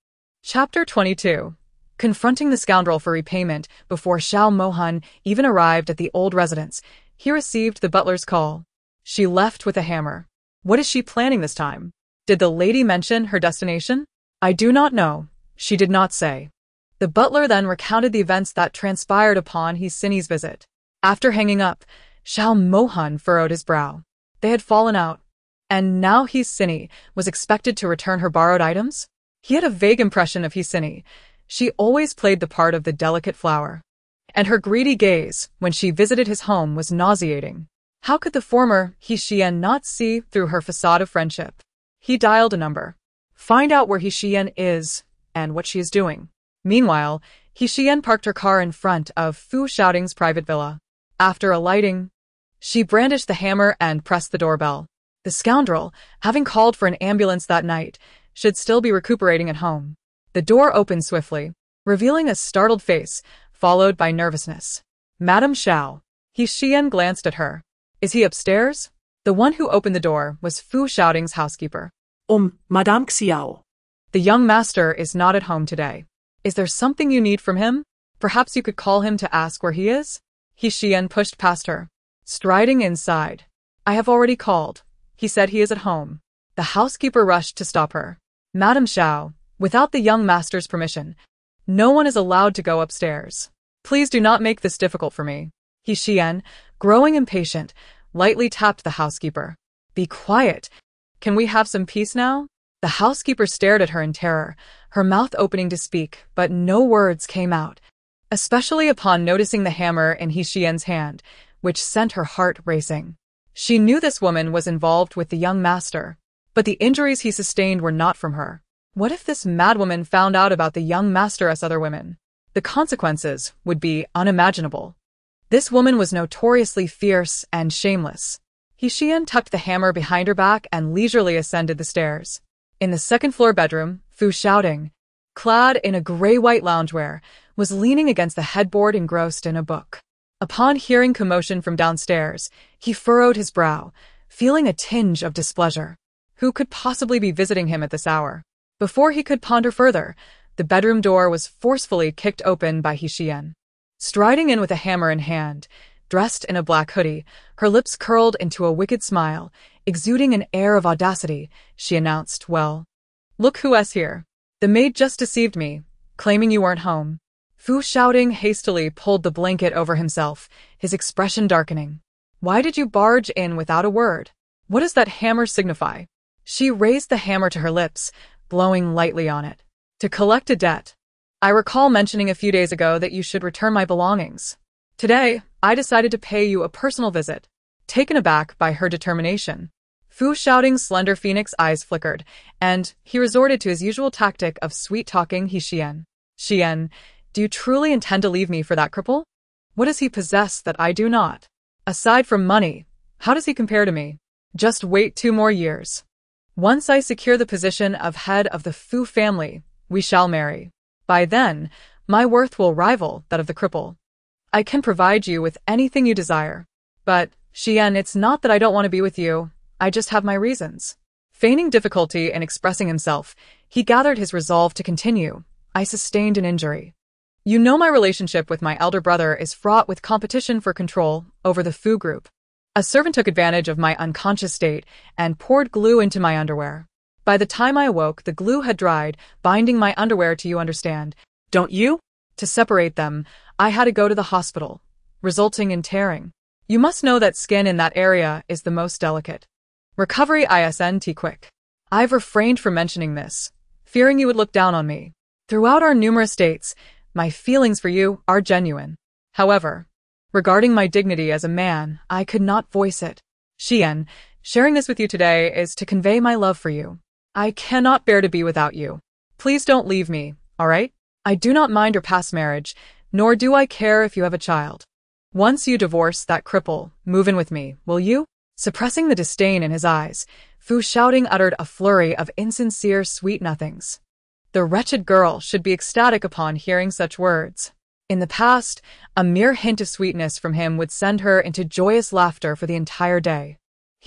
Chapter 22. Confronting the scoundrel for repayment. Before Xiao Mohan even arrived at the old residence, he received the butler's call. She left with a hammer. What is she planning this time? Did the lady mention her destination? I do not know. She did not say. The butler then recounted the events that transpired upon Xiyin's visit. After hanging up, Xiao Mohan furrowed his brow. They had fallen out. And now Xiyin was expected to return her borrowed items? He had a vague impression of Xiyin. She always played the part of the delicate flower. And her greedy gaze, when she visited his home, was nauseating. How could the former Xiyan not see through her facade of friendship? He dialed a number. Find out where Xiyan is and what she is doing. Meanwhile, Xiyan parked her car in front of Fu Xiaoting's private villa. After alighting, she brandished the hammer and pressed the doorbell. The scoundrel, having called for an ambulance that night, should still be recuperating at home. The door opened swiftly, revealing a startled face, followed by nervousness. Madam Xiao. Xiyan glanced at her. Is he upstairs? The one who opened the door was Fu Xiaoting's housekeeper. Madame Xiao. The young master is not at home today. Is there something you need from him? Perhaps you could call him to ask where he is? Xiyan pushed past her, striding inside. I have already called. He said he is at home. The housekeeper rushed to stop her. Madam Xiao, without the young master's permission, no one is allowed to go upstairs. Please do not make this difficult for me. Xiyan, growing impatient, lightly tapped the housekeeper. Be quiet. Can we have some peace now? The housekeeper stared at her in terror, her mouth opening to speak, but no words came out, especially upon noticing the hammer in Xiyan's hand, which sent her heart racing. She knew this woman was involved with the young master, but the injuries he sustained were not from her. What if this madwoman found out about the young master as other women? The consequences would be unimaginable. This woman was notoriously fierce and shameless. Xiyan tucked the hammer behind her back and leisurely ascended the stairs. In the second-floor bedroom, Fu Xiaoting, clad in a gray-white loungewear, was leaning against the headboard engrossed in a book. Upon hearing commotion from downstairs, he furrowed his brow, feeling a tinge of displeasure. Who could possibly be visiting him at this hour? Before he could ponder further, the bedroom door was forcefully kicked open by Xiyan. Striding in with a hammer in hand, dressed in a black hoodie, her lips curled into a wicked smile, exuding an air of audacity, she announced, Well, look who's here. The maid just deceived me, claiming you weren't home. Fu Xiaoting hastily pulled the blanket over himself, his expression darkening. Why did you barge in without a word? What does that hammer signify? She raised the hammer to her lips, blowing lightly on it. To collect a debt. I recall mentioning a few days ago that you should return my belongings. Today, I decided to pay you a personal visit. Taken aback by her determination, Fu Xiaoting's slender phoenix eyes flickered, and he resorted to his usual tactic of sweet-talking Xiyan. Xiyan, do you truly intend to leave me for that cripple? What does he possess that I do not? Aside from money, how does he compare to me? Just wait 2 more years. Once I secure the position of head of the Fu family, we shall marry. By then, my worth will rival that of the cripple. I can provide you with anything you desire. But, Xiyan, it's not that I don't want to be with you, I just have my reasons. Feigning difficulty in expressing himself, he gathered his resolve to continue. I sustained an injury. You know my relationship with my elder brother is fraught with competition for control over the Fu group. A servant took advantage of my unconscious state and poured glue into my underwear. By the time I awoke, the glue had dried, binding my underwear to you, understand. Don't you? To separate them, I had to go to the hospital, resulting in tearing. You must know that skin in that area is the most delicate. Recovery isn't quick. I've refrained from mentioning this, fearing you would look down on me. Throughout our numerous dates, my feelings for you are genuine. However, regarding my dignity as a man, I could not voice it. Xiyan, sharing this with you today is to convey my love for you. I cannot bear to be without you. Please don't leave me, all right? I do not mind your past marriage, nor do I care if you have a child. Once you divorce that cripple, move in with me, will you? Suppressing the disdain in his eyes, Fu Xiaoting uttered a flurry of insincere sweet nothings. The wretched girl should be ecstatic upon hearing such words. In the past, a mere hint of sweetness from him would send her into joyous laughter for the entire day.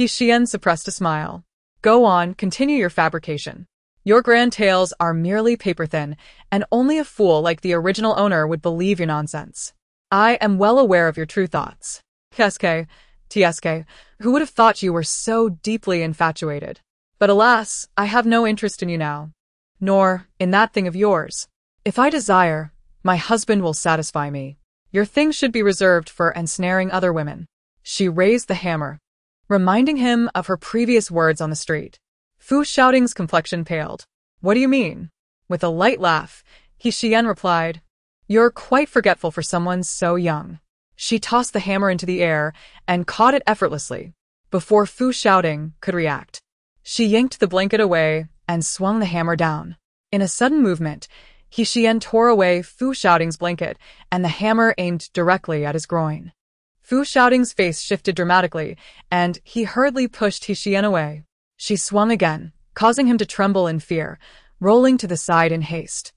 Xiyan suppressed a smile. Go on, continue your fabrication. Your grand tales are merely paper-thin, and only a fool like the original owner would believe your nonsense. I am well aware of your true thoughts. TSK, who would have thought you were so deeply infatuated? But alas, I have no interest in you now. Nor in that thing of yours. If I desire, my husband will satisfy me. Your thing should be reserved for ensnaring other women. She raised the hammer, reminding him of her previous words on the street. Fu Xiaoting's complexion paled. What do you mean? With a light laugh, Xiyan replied, You're quite forgetful for someone so young. She tossed the hammer into the air and caught it effortlessly, before Fu Xiaoting could react. She yanked the blanket away and swung the hammer down. In a sudden movement, Xiyan tore away Fu Xiaoting's blanket, and the hammer aimed directly at his groin. Fu Xiaoting's face shifted dramatically, and he hurriedly pushed Xiyan away. She swung again, causing him to tremble in fear, rolling to the side in haste,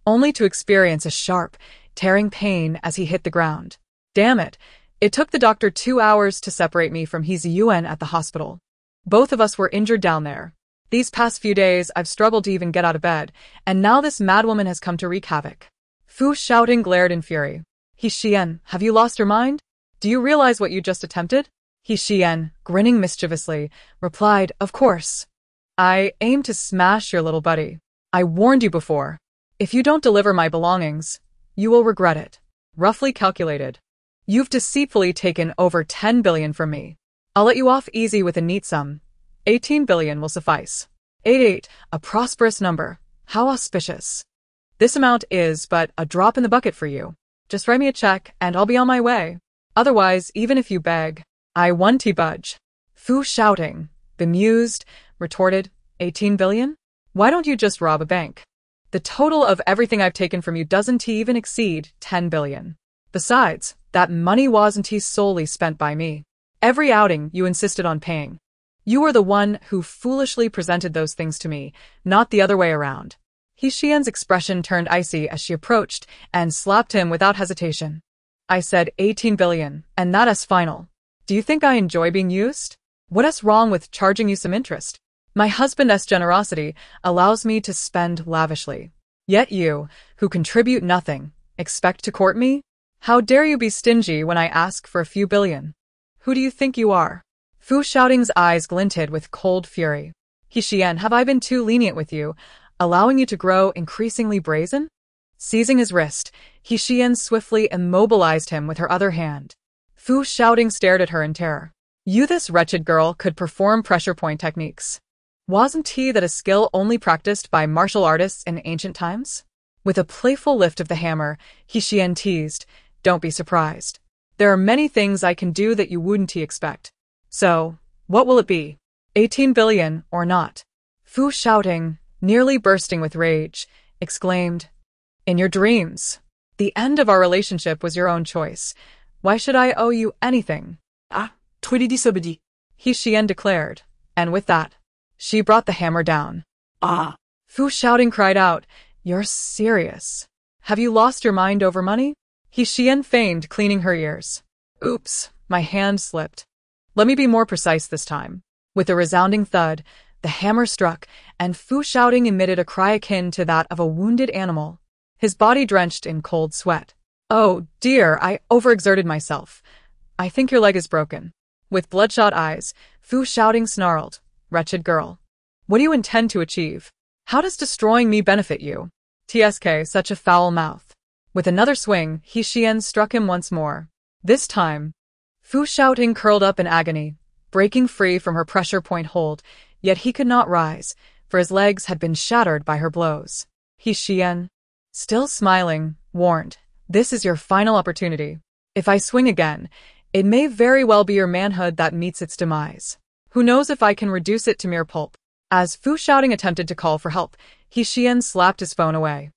only to experience a sharp, tearing pain as he hit the ground. Damn it! It took the doctor 2 hours to separate me from Xiyan at the hospital. Both of us were injured down there. These past few days, I've struggled to even get out of bed, and now this madwoman has come to wreak havoc. Fu Xiaoting glared in fury. Xiyan, have you lost your mind? Do you realize what you just attempted? Xiyan, grinning mischievously, replied, Of course. I aim to smash your little buddy. I warned you before. If you don't deliver my belongings, you will regret it. Roughly calculated. You've deceitfully taken over 10 billion from me. I'll let you off easy with a neat sum. 18 billion will suffice. 88, a prosperous number. How auspicious. This amount is but a drop in the bucket for you. Just write me a check and I'll be on my way. Otherwise, even if you beg, I won't budge. Fu Xiaoting, bemused, retorted, 18 billion? Why don't you just rob a bank? The total of everything I've taken from you doesn't even exceed 10 billion. Besides, that money wasn't solely spent by me. Every outing you insisted on paying. You were the one who foolishly presented those things to me, not the other way around. Xiyan's expression turned icy as she approached and slapped him without hesitation. I said 18 billion, and that is final. Do you think I enjoy being used? What is wrong with charging you some interest? My husband's generosity allows me to spend lavishly. Yet you, who contribute nothing, expect to court me? How dare you be stingy when I ask for a few billion? Who do you think you are? Fu Xiaoting's eyes glinted with cold fury. Xiyan, have I been too lenient with you, allowing you to grow increasingly brazen? Seizing his wrist, Xiyan swiftly immobilized him with her other hand. Fu Xiaoting stared at her in terror. You, this wretched girl, could perform pressure point techniques. Wasn't that a skill only practiced by martial artists in ancient times? With a playful lift of the hammer, Xiyan teased, Don't be surprised. There are many things I can do that you wouldn't expect. So, what will it be? 18 billion or not? Fu Xiaoting, nearly bursting with rage, exclaimed, In your dreams. The end of our relationship was your own choice. Why should I owe you anything? Ah, Xiyan Xiyan declared, and with that, she brought the hammer down. Ah. Fu Xiaoting cried out, You're serious. Have you lost your mind over money? Xiyan feigned cleaning her ears. Oops, my hand slipped. Let me be more precise this time. With a resounding thud, the hammer struck, and Fu Xiaoting emitted a cry akin to that of a wounded animal, his body drenched in cold sweat. Oh, dear, I overexerted myself. I think your leg is broken. With bloodshot eyes, Fu Xiaoting snarled, Wretched girl. What do you intend to achieve? How does destroying me benefit you? TSK, such a foul mouth. With another swing, Xiyan struck him once more. This time, Fu Xiaoting curled up in agony, breaking free from her pressure point hold, yet he could not rise, for his legs had been shattered by her blows. Xiyan, still smiling, warned, This is your final opportunity. If I swing again, it may very well be your manhood that meets its demise. Who knows if I can reduce it to mere pulp? As Fu Xiaoting attempted to call for help, Xiyan slapped his phone away.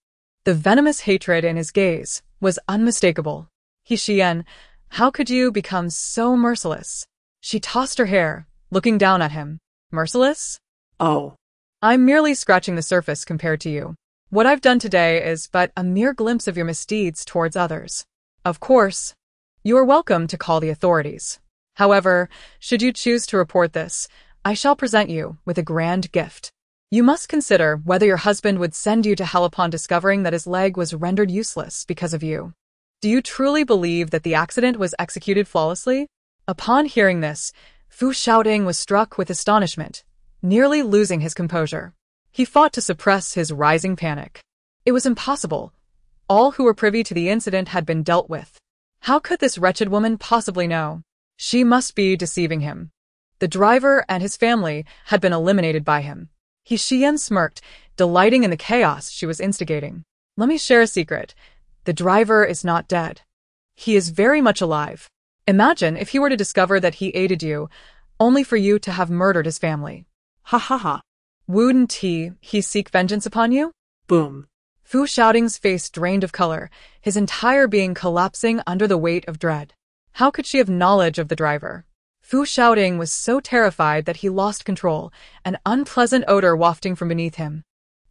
The venomous hatred in his gaze was unmistakable. Xiyan, how could you become so merciless? She tossed her hair, looking down at him. Merciless? Oh. I'm merely scratching the surface compared to you. What I've done today is but a mere glimpse of your misdeeds towards others. Of course, you are welcome to call the authorities. However, should you choose to report this, I shall present you with a grand gift. You must consider whether your husband would send you to hell upon discovering that his leg was rendered useless because of you. Do you truly believe that the accident was executed flawlessly? Upon hearing this, Fu Xiaoding was struck with astonishment, nearly losing his composure. He fought to suppress his rising panic. It was impossible. All who were privy to the incident had been dealt with. How could this wretched woman possibly know? She must be deceiving him. The driver and his family had been eliminated by him. Xiyan smirked, delighting in the chaos she was instigating. Let me share a secret. The driver is not dead. He is very much alive. Imagine if he were to discover that he aided you, only for you to have murdered his family. Ha ha ha. Wouldn't he seek vengeance upon you? Boom. Fu Xiaoding's face drained of color, his entire being collapsing under the weight of dread. How could she have knowledge of the driver? Fu Xiaoding was so terrified that he lost control, an unpleasant odor wafting from beneath him,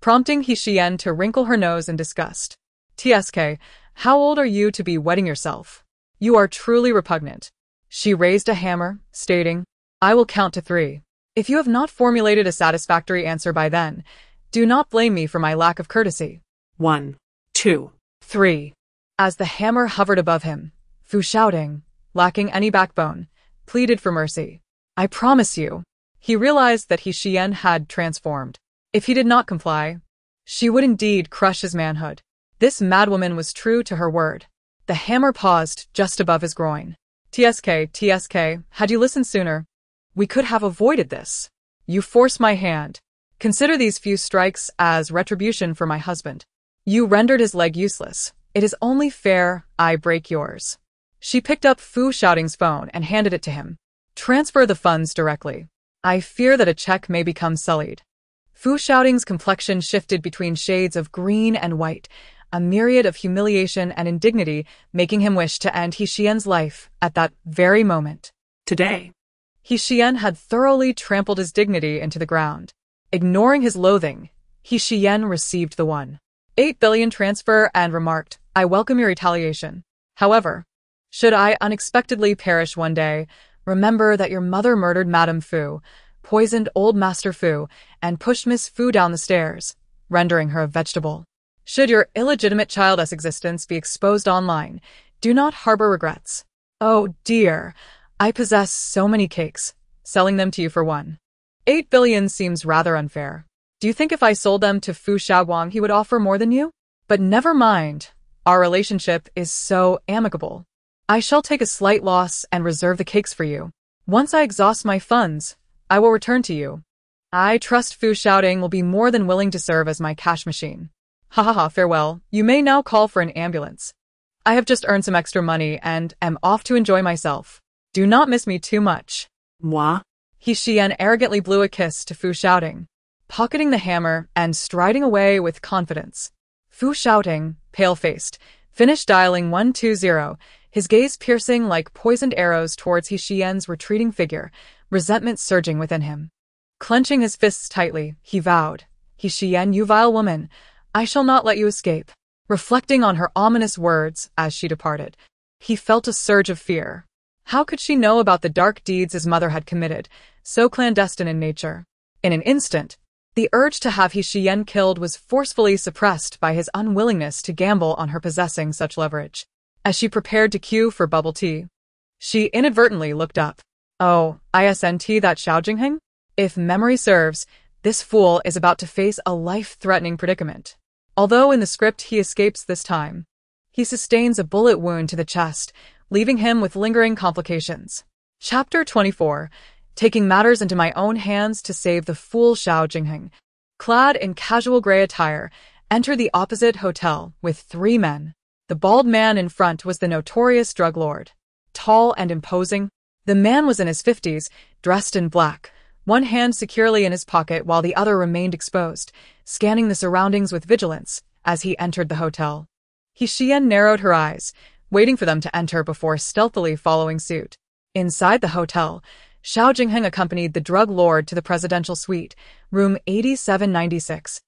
prompting Xiyan to wrinkle her nose in disgust. TSK, how old are you to be wetting yourself? You are truly repugnant. She raised a hammer, stating, I will count to 3. If you have not formulated a satisfactory answer by then, do not blame me for my lack of courtesy. 1, 2, 3. As the hammer hovered above him, Fu Xiaoding, lacking any backbone, pleaded for mercy. I promise you. He realized that Xiyan had transformed. If he did not comply, she would indeed crush his manhood. This madwoman was true to her word. The hammer paused just above his groin. TSK, had you listened sooner, we could have avoided this. You force my hand. Consider these few strikes as retribution for my husband. You rendered his leg useless. It is only fair I break yours. She picked up Fu Xiaoding's phone and handed it to him. Transfer the funds directly. I fear that a check may become sullied. Fu Xiaoding's complexion shifted between shades of green and white, a myriad of humiliation and indignity making him wish to end Xiyan's life at that very moment. Today. Xiyan had thoroughly trampled his dignity into the ground. Ignoring his loathing, Xiyan received the 1.8 billion transfer and remarked, I welcome your retaliation. However, should I unexpectedly perish one day, remember that your mother murdered Madame Fu, poisoned old Master Fu, and pushed Miss Fu down the stairs, rendering her a vegetable. Should your illegitimate childless existence be exposed online, do not harbor regrets. Oh dear, I possess so many cakes. Selling them to you for 1.8 billion seems rather unfair. Do you think if I sold them to Fu Xiaoguang he would offer more than you? But never mind. Our relationship is so amicable. I shall take a slight loss and reserve the cakes for you. Once I exhaust my funds, I will return to you. I trust Fu Xiaoding will be more than willing to serve as my cash machine. Ha ha ha, farewell. You may now call for an ambulance. I have just earned some extra money and am off to enjoy myself. Do not miss me too much. Moi. Xiyan arrogantly blew a kiss to Fu Xiaoding, pocketing the hammer and striding away with confidence. Fu Xiaoding, pale-faced, finished dialing 120, his gaze piercing like poisoned arrows towards Xiyan's retreating figure, resentment surging within him. Clenching his fists tightly, he vowed, Xiyan, you vile woman, I shall not let you escape. Reflecting on her ominous words as she departed, he felt a surge of fear. How could she know about the dark deeds his mother had committed, so clandestine in nature? In an instant, the urge to have Xiyan killed was forcefully suppressed by his unwillingness to gamble on her possessing such leverage. As she prepared to queue for bubble tea, she inadvertently looked up. Oh, isn't that Xiao Jingheng? If memory serves, this fool is about to face a life-threatening predicament. Although in the script he escapes this time, he sustains a bullet wound to the chest, leaving him with lingering complications. Chapter 24. Taking matters into my own hands to save the fool Xiao Jingheng. Clad in casual gray attire, entered the opposite hotel with 3 men. The bald man in front was the notorious drug lord. Tall and imposing, the man was in his 50s, dressed in black, one hand securely in his pocket while the other remained exposed, scanning the surroundings with vigilance as he entered the hotel. Xiyan narrowed her eyes, waiting for them to enter before stealthily following suit. Inside the hotel, Xiao Jingheng accompanied the drug lord to the presidential suite, room 8796,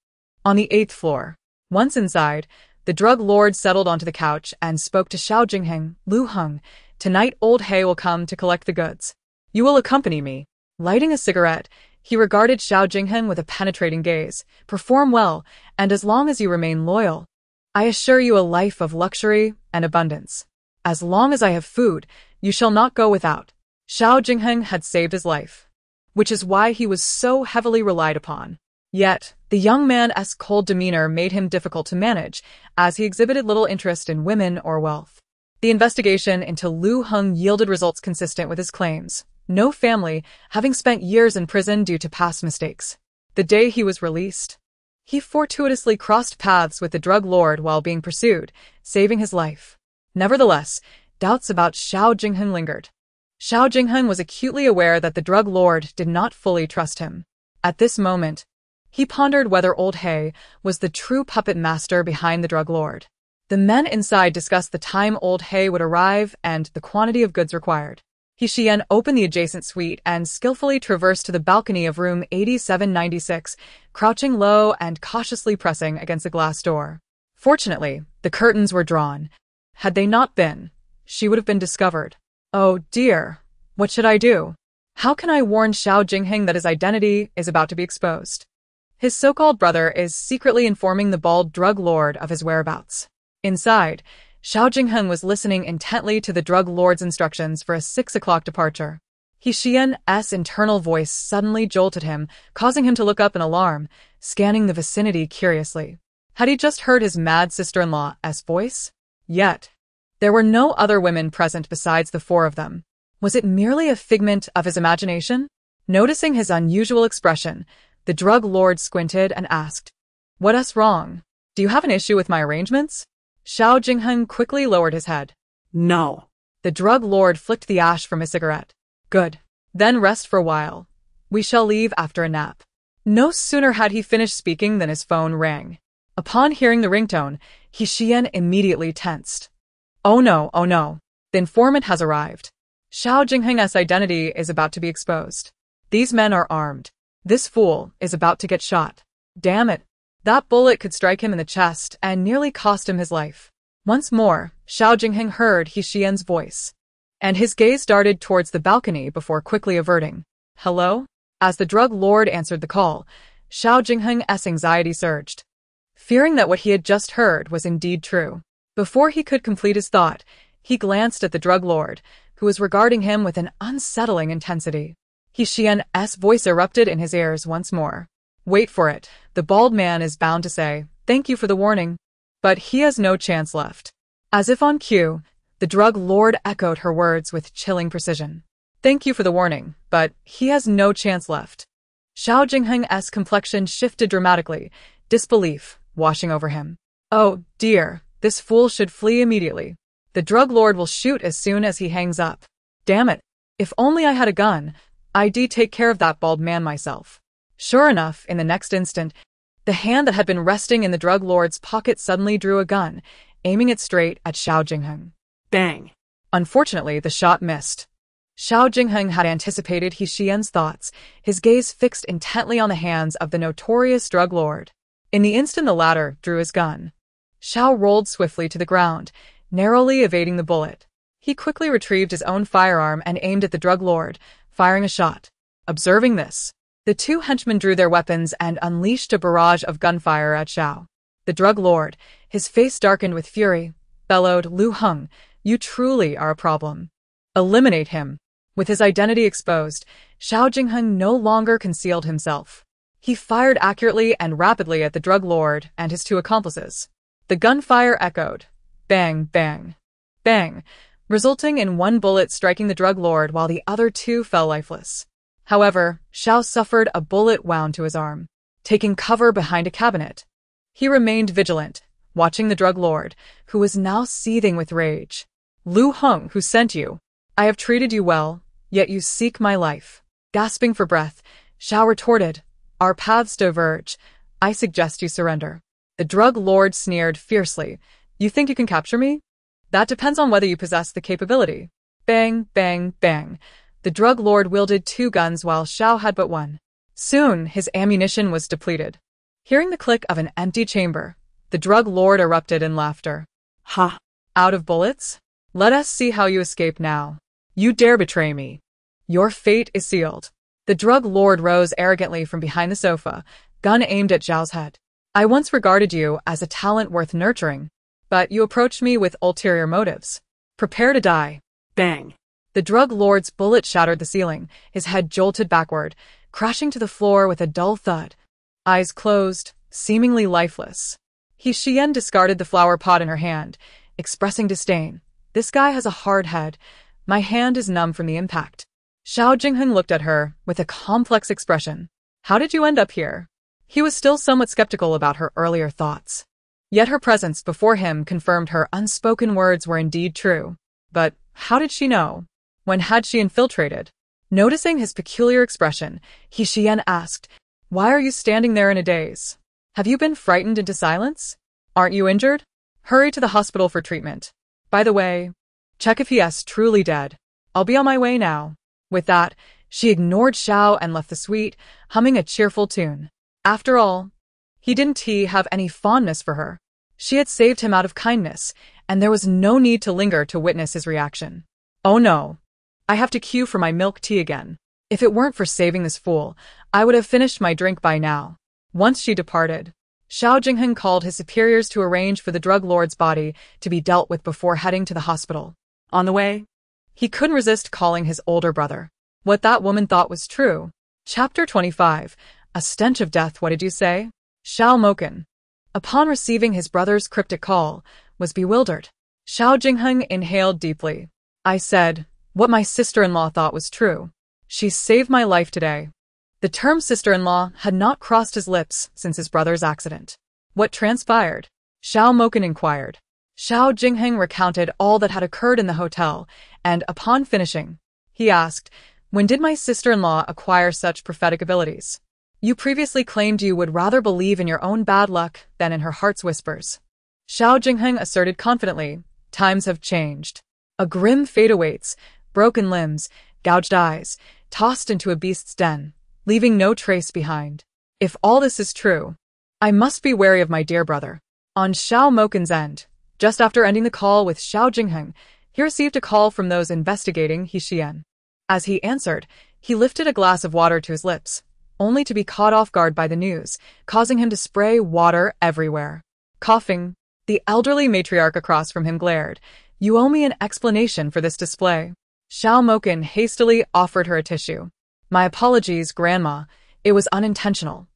on the 8th floor. Once inside, the drug lord settled onto the couch and spoke to Xiao Jingheng, Lu Heng, Tonight old Hay will come to collect the goods. You will accompany me. Lighting a cigarette, he regarded Xiao Jinghen with a penetrating gaze. Perform well, and as long as you remain loyal, I assure you a life of luxury and abundance. As long as I have food, you shall not go without. Xiao Jinghen had saved his life, which is why he was so heavily relied upon. Yet, the young man's cold demeanor made him difficult to manage, as he exhibited little interest in women or wealth. The investigation into Lu Heng yielded results consistent with his claims. No family, having spent years in prison due to past mistakes. The day he was released, he fortuitously crossed paths with the drug lord while being pursued, saving his life. Nevertheless, doubts about Xiao Jinghen lingered. Xiao Jinghen was acutely aware that the drug lord did not fully trust him. At this moment, he pondered whether old Hay was the true puppet master behind the drug lord. The men inside discussed the time old Hay would arrive and the quantity of goods required. Xiyan opened the adjacent suite and skillfully traversed to the balcony of room 8796, crouching low and cautiously pressing against the glass door. Fortunately, the curtains were drawn. Had they not been, she would have been discovered. Oh dear, what should I do? How can I warn Xiao Jinghen that his identity is about to be exposed? His so-called brother is secretly informing the bald drug lord of his whereabouts. Inside, Xiao Jinghen was listening intently to the drug lord's instructions for a 6 o'clock departure. Xiyan's internal voice suddenly jolted him, causing him to look up in alarm, scanning the vicinity curiously. Had he just heard his mad sister-in-law's voice? Yet, there were no other women present besides the four of them. Was it merely a figment of his imagination? Noticing his unusual expression, the drug lord squinted and asked, "What's wrong? Do you have an issue with my arrangements?" Xiao Jinghen quickly lowered his head. No. The drug lord flicked the ash from his cigarette. Good. Then rest for a while. We shall leave after a nap. No sooner had he finished speaking than his phone rang. Upon hearing the ringtone, Xiyan immediately tensed. Oh no, oh no. The informant has arrived. Xiao Jinghen's identity is about to be exposed. These men are armed. This fool is about to get shot. Damn it. That bullet could strike him in the chest and nearly cost him his life. Once more, Xiao Jinghen heard Xiyan's voice, and his gaze darted towards the balcony before quickly averting. Hello? As the drug lord answered the call, Xiao Jinghen's anxiety surged, fearing that what he had just heard was indeed true. Before he could complete his thought, he glanced at the drug lord, who was regarding him with an unsettling intensity. Xiyan's voice erupted in his ears once more. Wait for it. The bald man is bound to say, "Thank you for the warning." But he has no chance left. As if on cue, the drug lord echoed her words with chilling precision. Thank you for the warning, but he has no chance left. Xiao Jinghen's complexion shifted dramatically, disbelief washing over him. Oh dear, this fool should flee immediately. The drug lord will shoot as soon as he hangs up. Damn it. If only I had a gun, I'd take care of that bald man myself. Sure enough, in the next instant, the hand that had been resting in the drug lord's pocket suddenly drew a gun, aiming it straight at Xiao Jinghen. Bang. Unfortunately, the shot missed. Xiao Jinghen had anticipated Xiyan's thoughts, his gaze fixed intently on the hands of the notorious drug lord. In the instant the latter drew his gun, Xiao rolled swiftly to the ground, narrowly evading the bullet. He quickly retrieved his own firearm and aimed at the drug lord, firing a shot. Observing this, the two henchmen drew their weapons and unleashed a barrage of gunfire at Xiao. The drug lord, his face darkened with fury, bellowed, "Lu Heng, you truly are a problem. Eliminate him." With his identity exposed, Xiao Jinghen no longer concealed himself. He fired accurately and rapidly at the drug lord and his two accomplices. The gunfire echoed, bang, bang, bang, resulting in one bullet striking the drug lord while the other two fell lifeless. However, Xiao suffered a bullet wound to his arm. Taking cover behind a cabinet, he remained vigilant, watching the drug lord, who was now seething with rage. "Lu Heng, who sent you? I have treated you well, yet you seek my life." Gasping for breath, Xiao retorted, "Our paths diverge. I suggest you surrender." The drug lord sneered fiercely. "You think you can capture me? That depends on whether you possess the capability." Bang, bang, bang. The drug lord wielded two guns while Xiao had but one. Soon, his ammunition was depleted. Hearing the click of an empty chamber, the drug lord erupted in laughter. Ha! Out of bullets? Let us see how you escape now. You dare betray me. Your fate is sealed. The drug lord rose arrogantly from behind the sofa, gun aimed at Xiao's head. I once regarded you as a talent worth nurturing, but you approached me with ulterior motives. Prepare to die. Bang. The drug lord's bullet shattered the ceiling, his head jolted backward, crashing to the floor with a dull thud. Eyes closed, seemingly lifeless. Xiyan discarded the flower pot in her hand, expressing disdain. This guy has a hard head. My hand is numb from the impact. Xiao Jingheng looked at her with a complex expression. How did you end up here? He was still somewhat skeptical about her earlier thoughts. Yet her presence before him confirmed her unspoken words were indeed true. But how did she know? When had she infiltrated? Noticing his peculiar expression, Xiyan asked, Why are you standing there in a daze? Have you been frightened into silence? Aren't you injured? Hurry to the hospital for treatment. By the way, check if he is truly dead. I'll be on my way now. With that, she ignored Xiao and left the suite, humming a cheerful tune. After all, didn't have any fondness for her. She had saved him out of kindness, and there was no need to linger to witness his reaction. Oh no. I have to queue for my milk tea again. If it weren't for saving this fool, I would have finished my drink by now. Once she departed, Xiao Jingheng called his superiors to arrange for the drug lord's body to be dealt with before heading to the hospital. On the way, he couldn't resist calling his older brother. What that woman thought was true. Chapter 25. A stench of death, what did you say? Xiao Mohan, upon receiving his brother's cryptic call, was bewildered. Xiao Jingheng inhaled deeply. I said, what my sister-in-law thought was true. She saved my life today. The term sister-in-law had not crossed his lips since his brother's accident. What transpired? Xiao Mohan inquired. Xiao Jingheng recounted all that had occurred in the hotel, and upon finishing, he asked, when did my sister-in-law acquire such prophetic abilities? You previously claimed you would rather believe in your own bad luck than in her heart's whispers. Xiao Jingheng asserted confidently, times have changed. A grim fate awaits, broken limbs, gouged eyes, tossed into a beast's den, leaving no trace behind. If all this is true, I must be wary of my dear brother. On Xiao Mohan's end, just after ending the call with Xiao Jingheng, he received a call from those investigating Xiyan. As he answered, he lifted a glass of water to his lips, only to be caught off guard by the news, causing him to spray water everywhere. Coughing, the elderly matriarch across from him glared. You owe me an explanation for this display. Xiao Mohan hastily offered her a tissue. My apologies, Grandma. It was unintentional.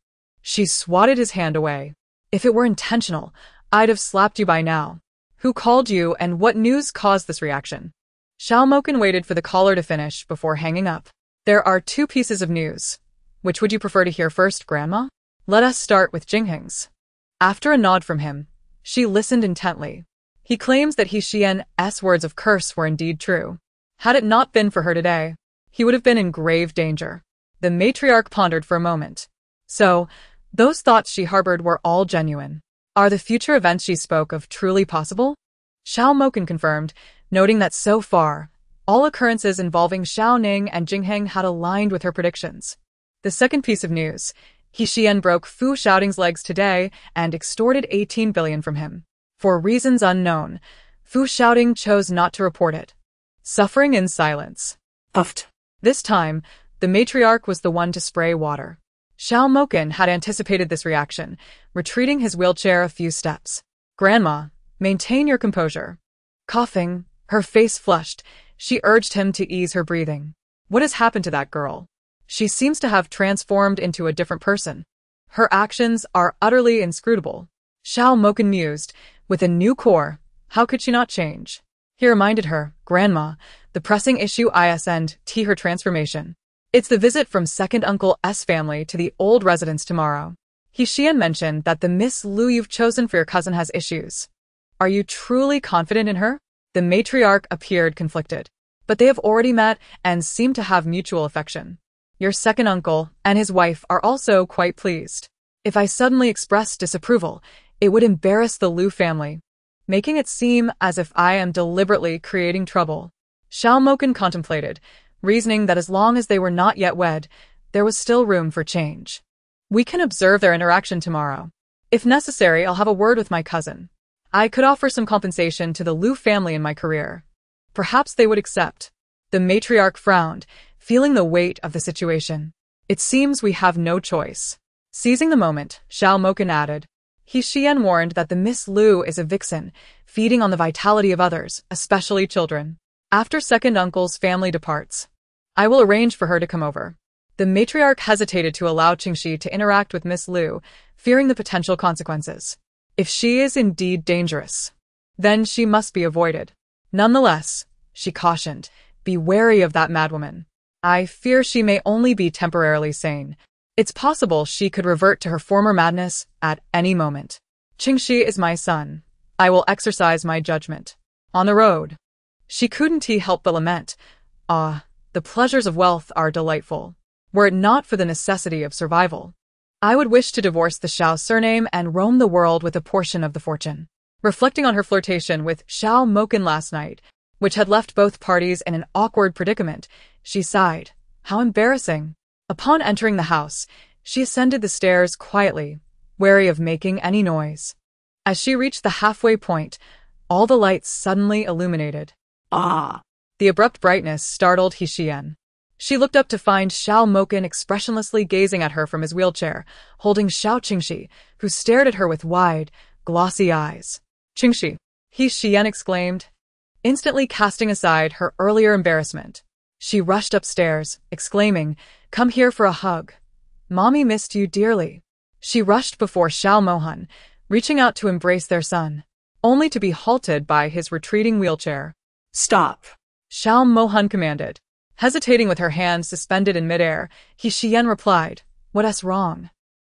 She swatted his hand away. If it were intentional, I'd have slapped you by now. Who called you and what news caused this reaction? Xiao Mohan waited for the caller to finish before hanging up. There are two pieces of news. Which would you prefer to hear first, Grandma? Let us start with Jingheng's. After a nod from him, she listened intently. He claims that Xiyan's words of curse were indeed true. Had it not been for her today, he would have been in grave danger. The matriarch pondered for a moment. So, those thoughts she harbored were all genuine. Are the future events she spoke of truly possible? Xiao Mohan confirmed, noting that so far, all occurrences involving Xiao Ning and Jingheng had aligned with her predictions. The second piece of news, Xiyan broke Fu Xiaoting's legs today and extorted 18 billion from him. For reasons unknown, Fu Xiaoting chose not to report it. Suffering in silence. Uffed. This time, the matriarch was the one to spray water. Xiao Mohan had anticipated this reaction, retreating his wheelchair a few steps. Grandma, maintain your composure. Coughing, her face flushed, she urged him to ease her breathing. What has happened to that girl? She seems to have transformed into a different person. Her actions are utterly inscrutable. Xiao Mohan mused, with a new core, how could she not change? He reminded her, Grandma, the pressing issue isn't her transformation. It's the visit from second Uncle S family to the old residence tomorrow. Xiyan mentioned that the Miss Lu you've chosen for your cousin has issues. Are you truly confident in her? The matriarch appeared conflicted. But they have already met and seem to have mutual affection. Your second uncle and his wife are also quite pleased. If I suddenly expressed disapproval, it would embarrass the Lu family, making it seem as if I am deliberately creating trouble. Xiao Mohan contemplated, reasoning that as long as they were not yet wed, there was still room for change. We can observe their interaction tomorrow. If necessary, I'll have a word with my cousin. I could offer some compensation to the Lu family in my career. Perhaps they would accept. The matriarch frowned, feeling the weight of the situation. It seems we have no choice. Seizing the moment, Xiao Mohan added, Xiyan warned that the Miss Lu is a vixen, feeding on the vitality of others, especially children. After second uncle's family departs, I will arrange for her to come over. The matriarch hesitated to allow Qingxi to interact with Miss Lu, fearing the potential consequences. If she is indeed dangerous, then she must be avoided. Nonetheless, she cautioned, be wary of that madwoman. I fear she may only be temporarily sane. It's possible she could revert to her former madness at any moment. Qingxi is my son. I will exercise my judgment. On the road, she couldn't help but lament. The pleasures of wealth are delightful. Were it not for the necessity of survival, I would wish to divorce the Xiao surname and roam the world with a portion of the fortune. Reflecting on her flirtation with Xiao Mohan last night, which had left both parties in an awkward predicament, she sighed. How embarrassing. Upon entering the house, she ascended the stairs quietly, wary of making any noise. As she reached the halfway point, all the lights suddenly illuminated. Ah! The abrupt brightness startled Xiyan. She looked up to find Xiao Mohan expressionlessly gazing at her from his wheelchair, holding Xiao Qingxi, who stared at her with wide, glossy eyes. Qingxi! Xiyan exclaimed, instantly casting aside her earlier embarrassment. She rushed upstairs, exclaiming, come here for a hug. Mommy missed you dearly. She rushed before Xiao Mohan, reaching out to embrace their son, only to be halted by his retreating wheelchair. Stop! Xiao Mohan commanded. Hesitating with her hands suspended in midair, Xiyan replied, what's wrong?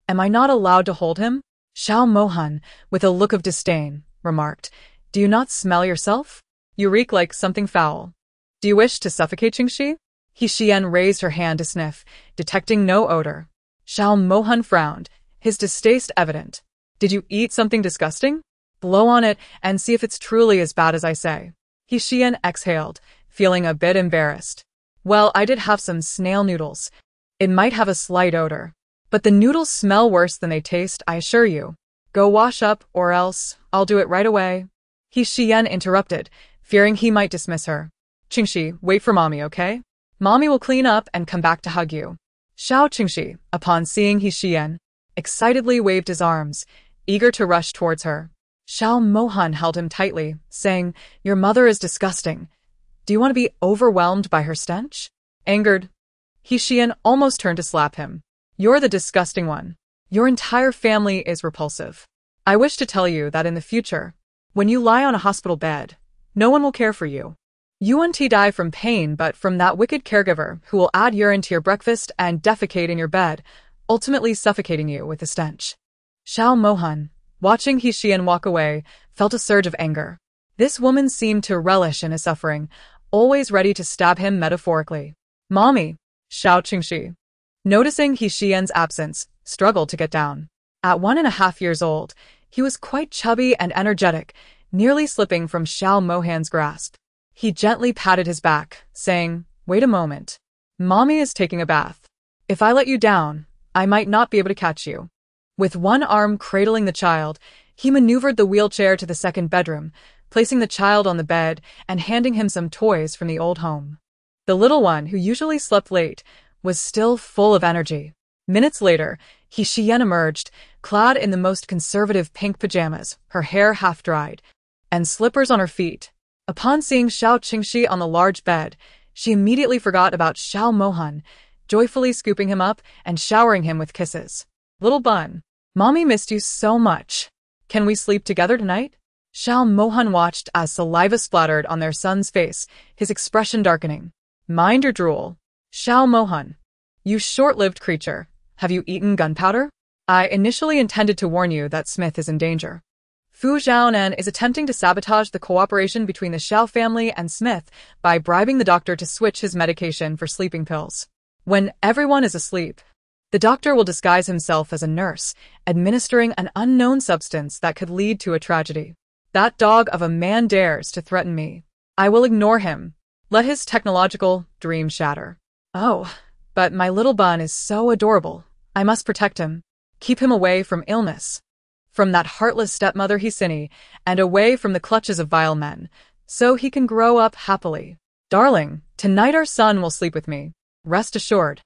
Am I not allowed to hold him? Xiao Mohan, with a look of disdain, remarked, do you not smell yourself? You reek like something foul. Do you wish to suffocate Qingxi? Xiyan raised her hand to sniff, detecting no odor. Xiao Mohan frowned, his distaste evident. Did you eat something disgusting? Blow on it and see if it's truly as bad as I say. Xiyan exhaled, feeling a bit embarrassed. Well, I did have some snail noodles. It might have a slight odor, but the noodles smell worse than they taste, I assure you. Go wash up, or else I'll do it right away. Xiyan interrupted, fearing he might dismiss her. Qingxi, wait for mommy, okay? Mommy will clean up and come back to hug you. Xiao Qingxi, upon seeing Xiyan, excitedly waved his arms, eager to rush towards her. Xiao Mohan held him tightly, saying, your mother is disgusting. Do you want to be overwhelmed by her stench? Angered, Xiyan almost turned to slap him. You're the disgusting one. Your entire family is repulsive. I wish to tell you that in the future, when you lie on a hospital bed, no one will care for you. You won't die from pain but from that wicked caregiver who will add urine to your breakfast and defecate in your bed, ultimately suffocating you with the stench. Xiao Mohan, watching Xiyan walk away, felt a surge of anger. This woman seemed to relish in his suffering, always ready to stab him metaphorically. Mommy! Xiao Qingxi, noticing Xiyan's absence, struggled to get down. At 1.5 years old, he was quite chubby and energetic, nearly slipping from Xiao Mohan's grasp. He gently patted his back, saying, wait a moment. Mommy is taking a bath. If I let you down, I might not be able to catch you. With one arm cradling the child, he maneuvered the wheelchair to the second bedroom, placing the child on the bed and handing him some toys from the old home. The little one, who usually slept late, was still full of energy. Minutes later, Xiyan emerged, clad in the most conservative pink pajamas, her hair half-dried, and slippers on her feet. Upon seeing Xiao Qingxi on the large bed, she immediately forgot about Xiao Mohan, joyfully scooping him up and showering him with kisses. Little bun, Mommy missed you so much. Can we sleep together tonight? Xiao Mohan watched as saliva splattered on their son's face, his expression darkening. Mind your drool. Xiao Mohan, you short-lived creature. Have you eaten gunpowder? I initially intended to warn you that Smith is in danger. Fu Zhaonan is attempting to sabotage the cooperation between the Xiao family and Smith by bribing the doctor to switch his medication for sleeping pills. When everyone is asleep, the doctor will disguise himself as a nurse, administering an unknown substance that could lead to a tragedy. That dog of a man dares to threaten me. I will ignore him. Let his technological dream shatter. Oh, but my little bun is so adorable. I must protect him. Keep him away from illness. From that heartless stepmother Hisini, and away from the clutches of vile men. so he can grow up happily. Darling, tonight our son will sleep with me. Rest assured.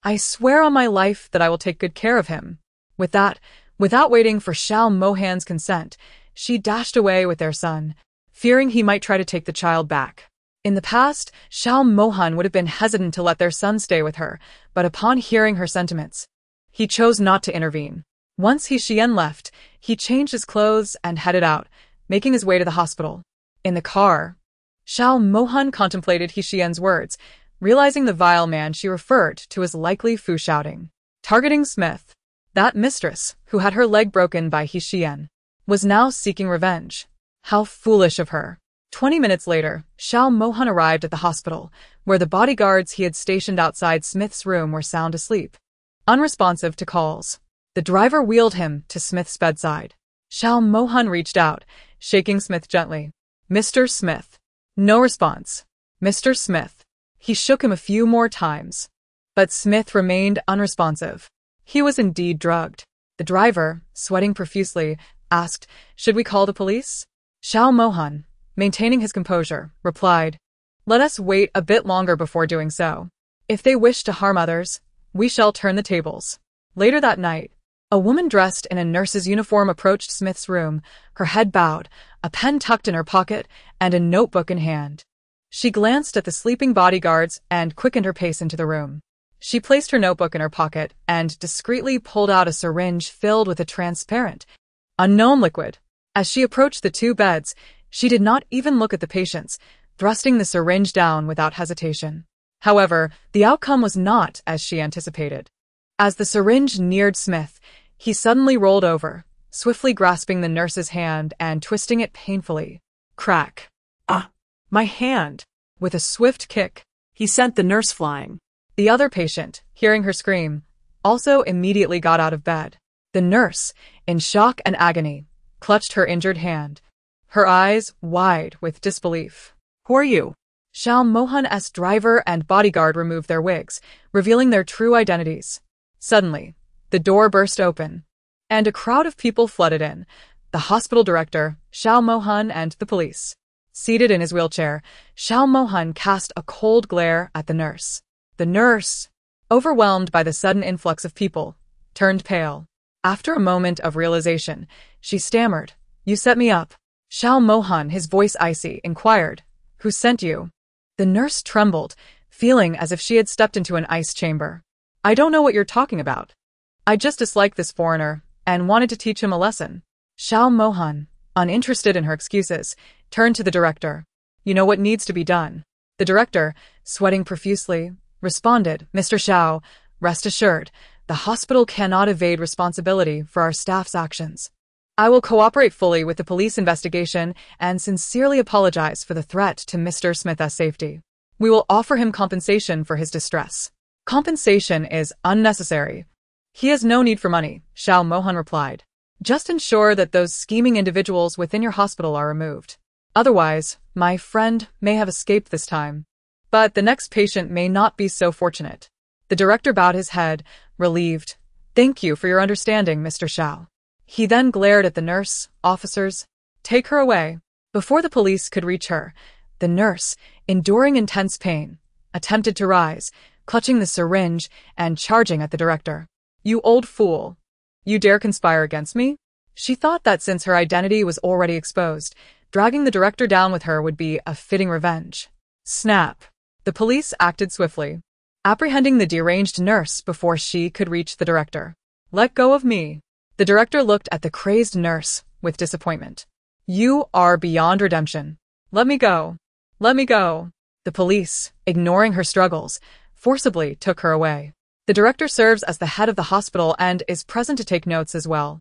I swear on my life that I will take good care of him. With that, without waiting for Xiao Mohan's consent, she dashed away with their son, fearing he might try to take the child back. In the past, Xiao Mohan would have been hesitant to let their son stay with her, but upon hearing her sentiments, he chose not to intervene. Once Xiyan left, he changed his clothes and headed out, making his way to the hospital. In the car, Xiao Mohan contemplated Xiyan's words, realizing the vile man she referred to as likely Fu shouting. Targeting Smith, that mistress who had her leg broken by Xiyan, was now seeking revenge. How foolish of her. 20 minutes later, Xiao Mohan arrived at the hospital, where the bodyguards he had stationed outside Smith's room were sound asleep. Unresponsive to calls, the driver wheeled him to Smith's bedside. Xiao Mohan reached out, shaking Smith gently. Mr. Smith. No response. Mr. Smith. He shook him a few more times. But Smith remained unresponsive. He was indeed drugged. The driver, sweating profusely, asked, "Should we call the police?" Xiao Mohan, maintaining his composure, replied, "Let us wait a bit longer before doing so. If they wish to harm others, we shall turn the tables." Later that night, a woman dressed in a nurse's uniform approached Smith's room, her head bowed, a pen tucked in her pocket, and a notebook in hand. She glanced at the sleeping bodyguards and quickened her pace into the room. She placed her notebook in her pocket and discreetly pulled out a syringe filled with a transparent, unknown liquid. As she approached the two beds, she did not even look at the patients, thrusting the syringe down without hesitation. However, the outcome was not as she anticipated. As the syringe neared Smith, he suddenly rolled over, swiftly grasping the nurse's hand and twisting it painfully. Crack. Ah! My hand! With a swift kick, He sent the nurse flying. the other patient, hearing her scream, also immediately got out of bed. The nurse, in shock and agony, clutched her injured hand, her eyes wide with disbelief. Who are you? Xiao Mohan's driver and bodyguard removed their wigs, revealing their true identities. Suddenly, the door burst open, and a crowd of people flooded in. The hospital director, Xiao Mohan, and the police. Seated in his wheelchair, Xiao Mohan cast a cold glare at the nurse. The nurse, overwhelmed by the sudden influx of people, turned pale. After a moment of realization, she stammered, "You set me up." Xiao Mohan, his voice icy, inquired, "Who sent you?" The nurse trembled, feeling as if she had stepped into an ice chamber. "I don't know what you're talking about. I just disliked this foreigner and wanted to teach him a lesson." Xiao Mohan, uninterested in her excuses, turned to the director. "You know what needs to be done." The director, sweating profusely, responded, "Mr. Xiao, rest assured, the hospital cannot evade responsibility for our staff's actions. I will cooperate fully with the police investigation and sincerely apologize for the threat to Mr. Smith's safety. We will offer him compensation for his distress." "Compensation is unnecessary. He has no need for money," Xiao Mohan replied. "Just ensure that those scheming individuals within your hospital are removed. Otherwise, my friend may have escaped this time. But the next patient may not be so fortunate." The director bowed his head, relieved. "Thank you for your understanding, Mr. Xiao." He then glared at the nurse, "Officers, take her away." Before the police could reach her, the nurse, enduring intense pain, attempted to rise, clutching the syringe and charging at the director. "You old fool. You dare conspire against me?" She thought that since her identity was already exposed, dragging the director down with her would be a fitting revenge. Snap. The police acted swiftly, apprehending the deranged nurse before she could reach the director. "Let go of me." The director looked at the crazed nurse with disappointment. "You are beyond redemption. Let me go. Let me go." The police, ignoring her struggles, forcibly took her away. The director serves as the head of the hospital and is present to take notes as well.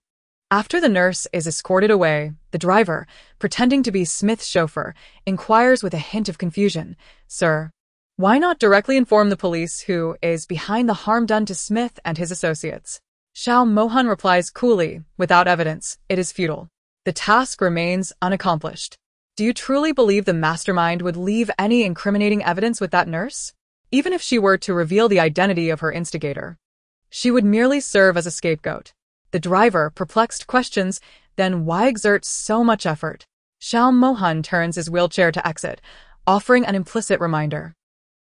After the nurse is escorted away, the driver, pretending to be Smith's chauffeur, inquires with a hint of confusion, "Sir, why not directly inform the police who is behind the harm done to Smith and his associates?" Xiao Mohan replies coolly, "Without evidence, it is futile. The task remains unaccomplished." Do you truly believe the mastermind would leave any incriminating evidence with that nurse? Even if she were to reveal the identity of her instigator, she would merely serve as a scapegoat. The driver, perplexed, questions, "Then why exert so much effort?" Xiao Mohan turns his wheelchair to exit, offering an implicit reminder.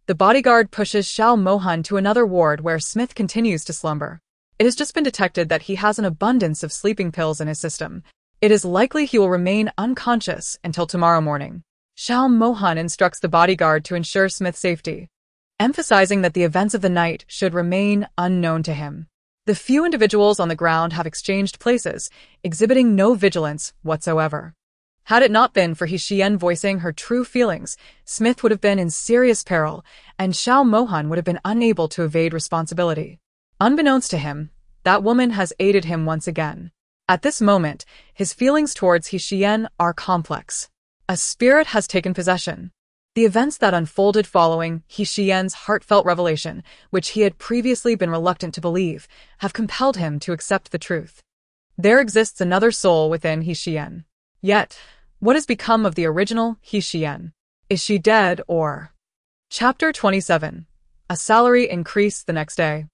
The bodyguard pushes Xiao Mohan to another ward where Smith continues to slumber. It has just been detected that he has an abundance of sleeping pills in his system. It is likely he will remain unconscious until tomorrow morning. Xiao Mohan instructs the bodyguard to ensure Smith's safety, emphasizing that the events of the night should remain unknown to him. The few individuals on the ground have exchanged places, exhibiting no vigilance whatsoever. Had it not been for Xiyan voicing her true feelings, Smith would have been in serious peril, and Xiao Mohan would have been unable to evade responsibility. Unbeknownst to him, that woman has aided him once again. At this moment, his feelings towards Xiyan are complex. A spirit has taken possession. The events that unfolded following Xiyan's heartfelt revelation, which he had previously been reluctant to believe, have compelled him to accept the truth. There exists another soul within Xiyan. Yet, what has become of the original Xiyan? Is she dead or... Chapter 27. A salary increase the next day.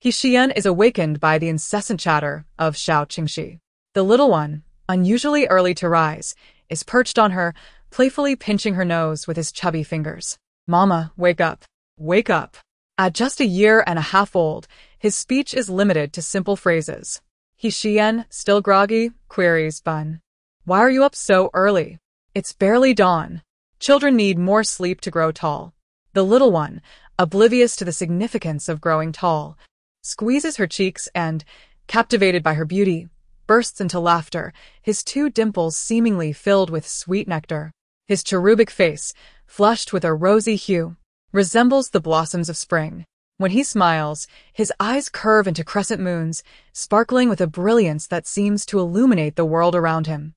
Xiyan is awakened by the incessant chatter of Xiao Qingxi. The little one, unusually early to rise, is perched on her, playfully pinching her nose with his chubby fingers. "Mama, wake up. Wake up." At just a year and a half old, his speech is limited to simple phrases. Xiyan, still groggy, queries Bun. "Why are you up so early? It's barely dawn. Children need more sleep to grow tall." The little one, oblivious to the significance of growing tall, squeezes her cheeks and, captivated by her beauty, bursts into laughter, his two dimples seemingly filled with sweet nectar. His cherubic face, flushed with a rosy hue, resembles the blossoms of spring. When he smiles, his eyes curve into crescent moons, sparkling with a brilliance that seems to illuminate the world around him.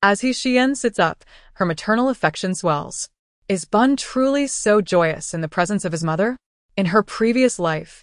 As Xiyan sits up, her maternal affection swells. Is Bun truly so joyous in the presence of his mother? In her previous life,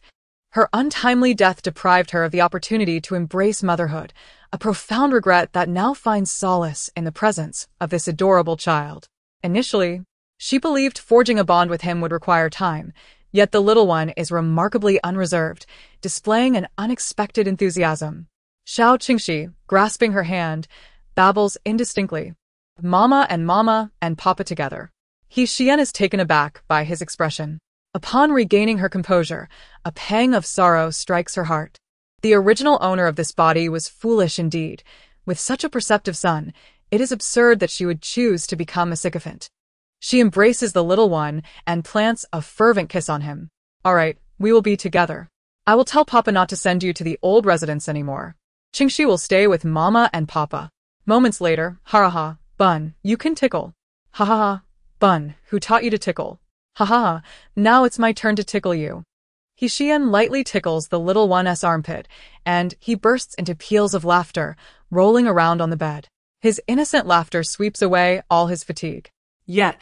her untimely death deprived her of the opportunity to embrace motherhood, a profound regret that now finds solace in the presence of this adorable child. Initially, she believed forging a bond with him would require time, yet the little one is remarkably unreserved, displaying an unexpected enthusiasm. Xiao Qingxi, grasping her hand, babbles indistinctly. Mama and Papa together. Xiyan is taken aback by his expression. Upon regaining her composure, a pang of sorrow strikes her heart. The original owner of this body was foolish indeed. With such a perceptive son, it is absurd that she would choose to become a sycophant. She embraces the little one and plants a fervent kiss on him. "All right, we will be together. I will tell Papa not to send you to the old residence anymore. Qingxi will stay with Mama and Papa." Moments later, "Ha ha ha, Bun, you can tickle." "Ha ha ha, Bun, who taught you to tickle?" "Ha ha ha, now it's my turn to tickle you." Xiyan lightly tickles the little one's armpit, and he bursts into peals of laughter, rolling around on the bed. His innocent laughter sweeps away all his fatigue. Yet,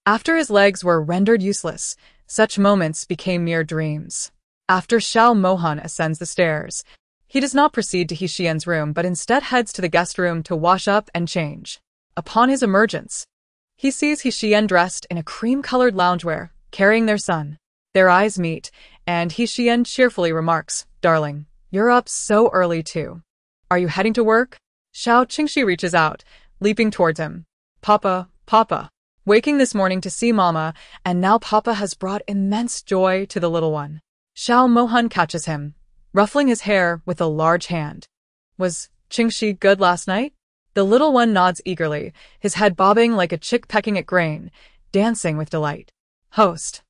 after his legs were rendered useless, such moments became mere dreams. After Xiao Mohan ascends the stairs, he does not proceed to Xiyan's room but instead heads to the guest room to wash up and change. Upon his emergence, he sees Xiyan dressed in a cream-colored loungewear, carrying their son. Their eyes meet, and Xiyan cheerfully remarks, "Darling, you're up so early too. Are you heading to work?" Xiao Qingxi reaches out, leaping towards him. "Papa, Papa." Waking this morning to see Mama, and now Papa has brought immense joy to the little one. Xiao Mohan catches him, ruffling his hair with a large hand. "Was Qingxi good last night?" The little one nods eagerly, his head bobbing like a chick pecking at grain, dancing with delight. Host.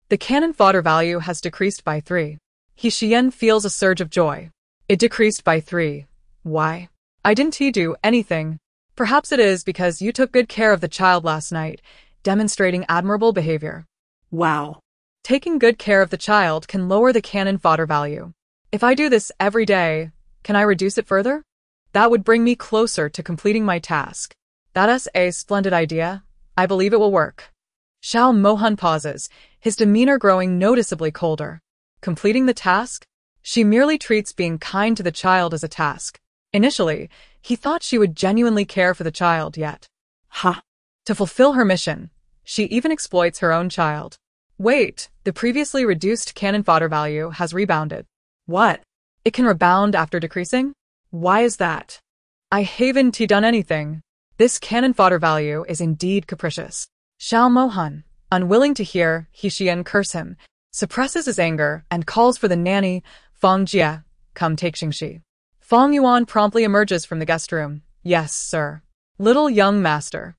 The cannon fodder value has decreased by 3. Xiyan feels a surge of joy. It decreased by 3. Why? I didn't do anything. Perhaps it is because you took good care of the child last night, demonstrating admirable behavior. Wow. Taking good care of the child can lower the cannon fodder value. If I do this every day, can I reduce it further? That would bring me closer to completing my task. That's a splendid idea. I believe it will work. Xiao Mohan pauses, his demeanor growing noticeably colder. Completing the task? She merely treats being kind to the child as a task. Initially, he thought she would genuinely care for the child, yet. To fulfill her mission, she even exploits her own child. Wait, the previously reduced cannon fodder value has rebounded. What? It can rebound after decreasing? Why is that? I haven't done anything. This cannon fodder value is indeed capricious. Xiao Mohan, unwilling to hear Xiyan curse him, suppresses his anger and calls for the nanny, Fang Jie, come take Xingxi. Fang Yuan promptly emerges from the guest room. Yes, sir. Little young master.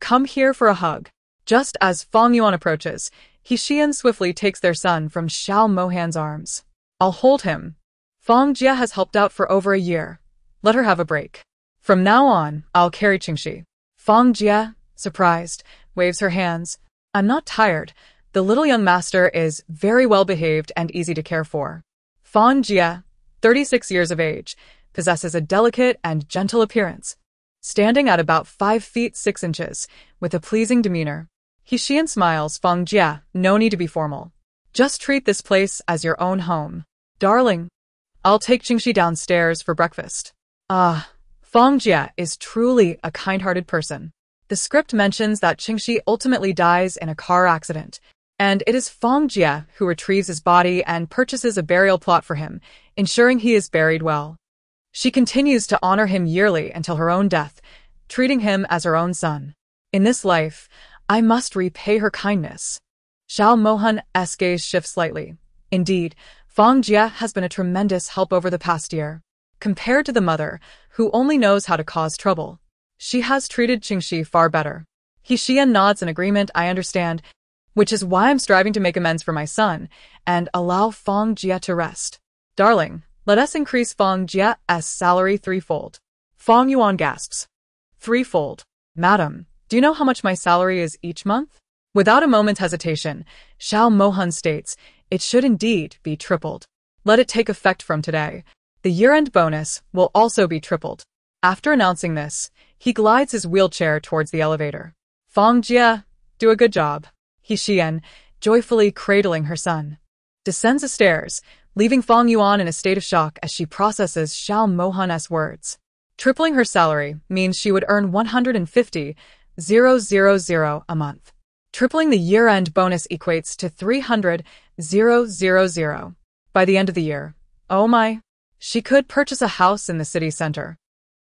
Come here for a hug. Just as Fang Yuan approaches, Xiyan swiftly takes their son from Xiao Mohan's arms. I'll hold him. Fang Jie has helped out for over a year. Let her have a break. From now on, I'll carry Xingxi. Fang Jie, surprised, waves her hands. I'm not tired. The little young master is very well behaved and easy to care for. Fang Jie, 36 years of age, possesses a delicate and gentle appearance, standing at about 5 feet 6 inches, with a pleasing demeanor. Xiyan smiles. Fang Jie, no need to be formal. Just treat this place as your own home. Darling, I'll take Xingxi downstairs for breakfast. Fang Jie is truly a kind-hearted person. The script mentions that Xingxi ultimately dies in a car accident, and it is Fang Jie who retrieves his body and purchases a burial plot for him, ensuring he is buried well. She continues to honor him yearly until her own death, treating him as her own son. In this life, I must repay her kindness. Xiao Mohan's gaze shifts slightly. Indeed, Fang Jie has been a tremendous help over the past year. Compared to the mother, who only knows how to cause trouble, she has treated Xingxi far better. Xiyan nods in agreement. I understand, which is why I'm striving to make amends for my son and allow Fang Jie to rest. Darling, let us increase Fang Jie's salary threefold. Fang Yuan gasps. Threefold. Madam, do you know how much my salary is each month? Without a moment's hesitation, Xiao Mohan states, it should indeed be tripled. Let it take effect from today. The year-end bonus will also be tripled. After announcing this, he glides his wheelchair towards the elevator. Fang Jie, do a good job. Xiyan, joyfully cradling her son, descends the stairs, leaving Fang Yuan in a state of shock as she processes Xiao Mohan's words. Tripling her salary means she would earn 150,000 a month. Tripling the year-end bonus equates to 300,000 by the end of the year. Oh my! She could purchase a house in the city center.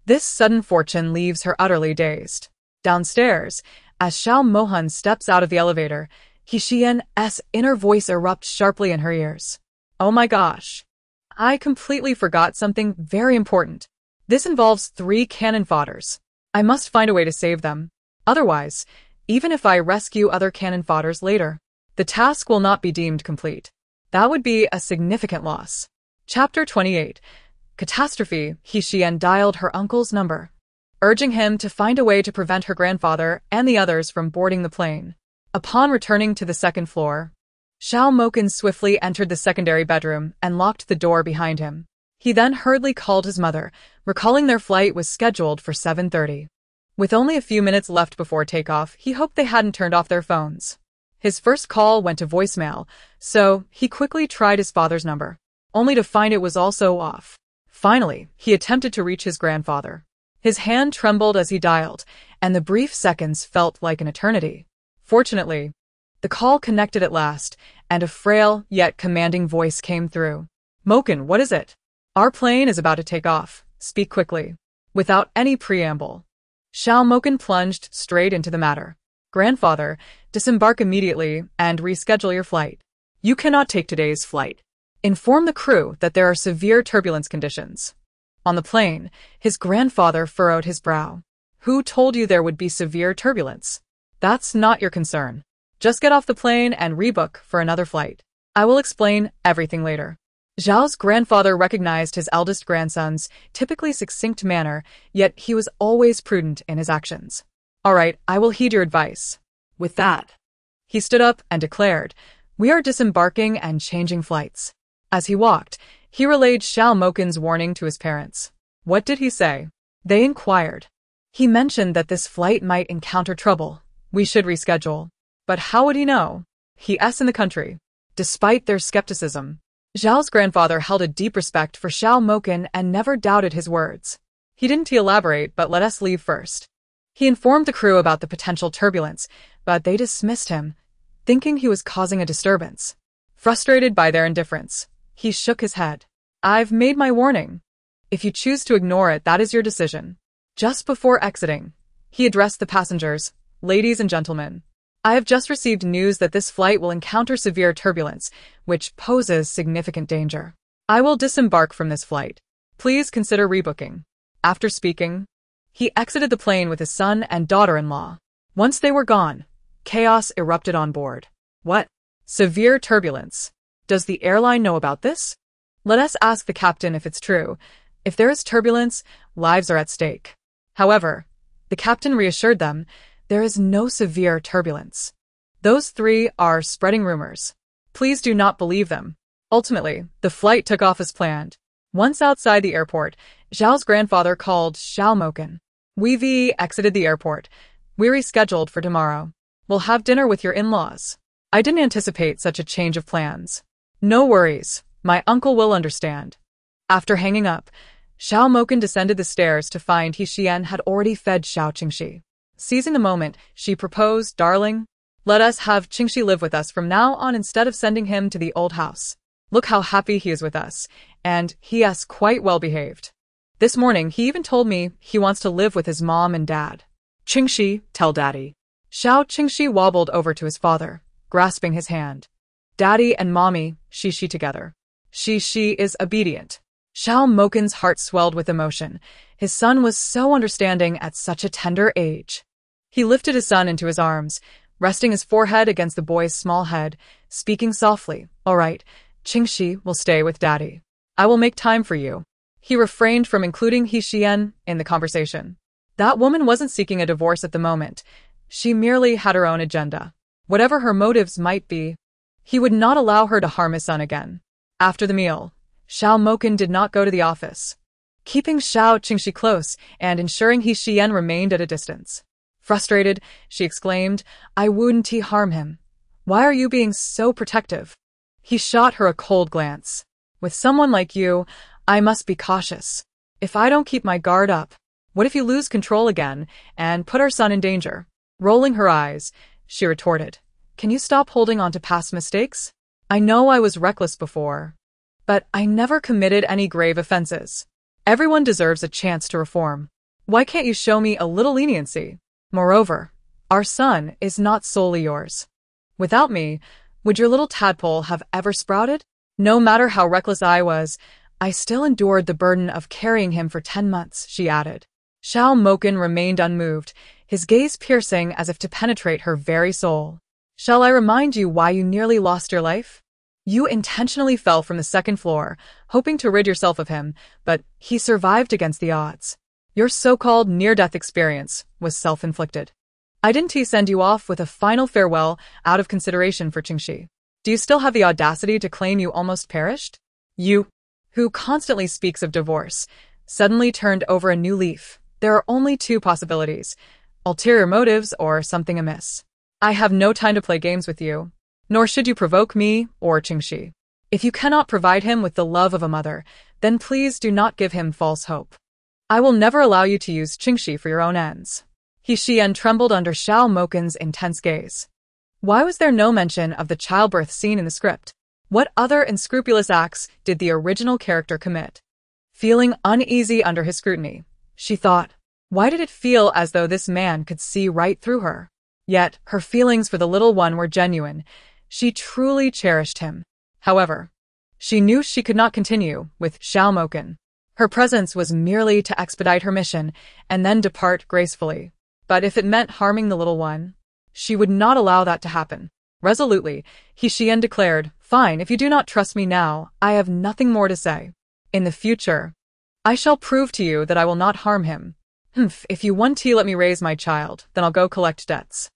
This sudden fortune leaves her utterly dazed. Downstairs, as Xiao Mohan steps out of the elevator, Xiyan's inner voice erupts sharply in her ears. Oh my gosh! I completely forgot something very important. This involves 3 cannon fodders. I must find a way to save them. Otherwise, even if I rescue other cannon fodders later, the task will not be deemed complete. That would be a significant loss. Chapter 28. Catastrophe. Xiyan dialed her uncle's number, urging him to find a way to prevent her grandfather and the others from boarding the plane. Upon returning to the second floor, Xiao Mohan swiftly entered the secondary bedroom and locked the door behind him. He then hurriedly called his mother, recalling their flight was scheduled for 7:30. With only a few minutes left before takeoff, he hoped they hadn't turned off their phones. His first call went to voicemail, so he quickly tried his father's number, only to find it was also off. Finally, he attempted to reach his grandfather. His hand trembled as he dialed, and the brief seconds felt like an eternity. Fortunately, the call connected at last, and a frail yet commanding voice came through. Mohan, what is it? Our plane is about to take off. Speak quickly. Without any preamble, Xiao Mohan plunged straight into the matter. Grandfather, disembark immediately and reschedule your flight. You cannot take today's flight. Inform the crew that there are severe turbulence conditions. On the plane, his grandfather furrowed his brow. Who told you there would be severe turbulence? That's not your concern. Just get off the plane and rebook for another flight. I will explain everything later. Zhao's grandfather recognized his eldest grandson's typically succinct manner, yet he was always prudent in his actions. All right, I will heed your advice. With that, he stood up and declared, we are disembarking and changing flights. As he walked, he relayed Xiao Mohan's warning to his parents. What did he say? They inquired. He mentioned that this flight might encounter trouble. We should reschedule. But how would he know? He's in the country. Despite their skepticism, Zhao's grandfather held a deep respect for Xiao Mohan and never doubted his words. He didn't elaborate, but let us leave first. He informed the crew about the potential turbulence, but they dismissed him, thinking he was causing a disturbance. Frustrated by their indifference, he shook his head. I've made my warning. If you choose to ignore it, that is your decision. Just before exiting, He addressed the passengers. Ladies and gentlemen, I have just received news that this flight will encounter severe turbulence, which poses significant danger. I will disembark from this flight. Please consider rebooking. After speaking, he exited the plane with his son and daughter-in-law. Once they were gone, chaos erupted on board. What? Severe turbulence. Does the airline know about this? Let us ask the captain if it's true. If there is turbulence, lives are at stake. However, the captain reassured them, there is no severe turbulence. Those three are spreading rumors. Please do not believe them. Ultimately, the flight took off as planned. Once outside the airport, Xiao's grandfather called Xiao Mohan. We've exited the airport. We're rescheduled for tomorrow. We'll have dinner with your in-laws. I didn't anticipate such a change of plans. No worries. My uncle will understand. After hanging up, Xiao Mohan descended the stairs to find Xiyan had already fed Xiao Qingxi. Seizing the moment, she proposed, Darling, let us have Qingxi live with us from now on instead of sending him to the old house. Look how happy he is with us, and he is quite well behaved. This morning, he even told me he wants to live with his mom and dad. Qingxi, tell Daddy. Xiao Qingxi wobbled over to his father, grasping his hand. Daddy and Mommy, she together. She is obedient. Xiao Mohan's heart swelled with emotion. His son was so understanding at such a tender age. He lifted his son into his arms, resting his forehead against the boy's small head, speaking softly, All right, Qingxi will stay with Daddy. I will make time for you. He refrained from including Xiyan in the conversation. That woman wasn't seeking a divorce at the moment. She merely had her own agenda. Whatever her motives might be, he would not allow her to harm his son again. After the meal, Xiao Mohan did not go to the office, keeping Xiao Qingxi close and ensuring Xiyan remained at a distance. Frustrated, she exclaimed, I wouldn't harm him. Why are you being so protective? He shot her a cold glance. With someone like you, I must be cautious. If I don't keep my guard up, what if you lose control again and put our son in danger? Rolling her eyes, she retorted, Can you stop holding on to past mistakes? I know I was reckless before, but I never committed any grave offenses. Everyone deserves a chance to reform. Why can't you show me a little leniency? Moreover, our son is not solely yours. Without me, would your little tadpole have ever sprouted? No matter how reckless I was, I still endured the burden of carrying him for 10 months, she added. Xiao Mohan remained unmoved, his gaze piercing as if to penetrate her very soul. Shall I remind you why you nearly lost your life? You intentionally fell from the second floor, hoping to rid yourself of him, but he survived against the odds. Your so-called near-death experience was self-inflicted. I didn't send you off with a final farewell out of consideration for Qingxi. Do you still have the audacity to claim you almost perished? You, who constantly speaks of divorce, suddenly turned over a new leaf. There are only two possibilities, ulterior motives or something amiss. I have no time to play games with you, nor should you provoke me or Qingxi. If you cannot provide him with the love of a mother, then please do not give him false hope. I will never allow you to use Qingxi for your own ends. Xiyan trembled under Xiao Mohan's intense gaze. Why was there no mention of the childbirth scene in the script? What other unscrupulous acts did the original character commit? Feeling uneasy under his scrutiny, she thought, why did it feel as though this man could see right through her? Yet, her feelings for the little one were genuine. She truly cherished him. However, she knew she could not continue with Xiao Mohan. Her presence was merely to expedite her mission and then depart gracefully. But if it meant harming the little one, she would not allow that to happen. Resolutely, Xiyan declared, Fine, if you do not trust me now, I have nothing more to say. In the future, I shall prove to you that I will not harm him. If you want to let me raise my child, then I'll go collect debts.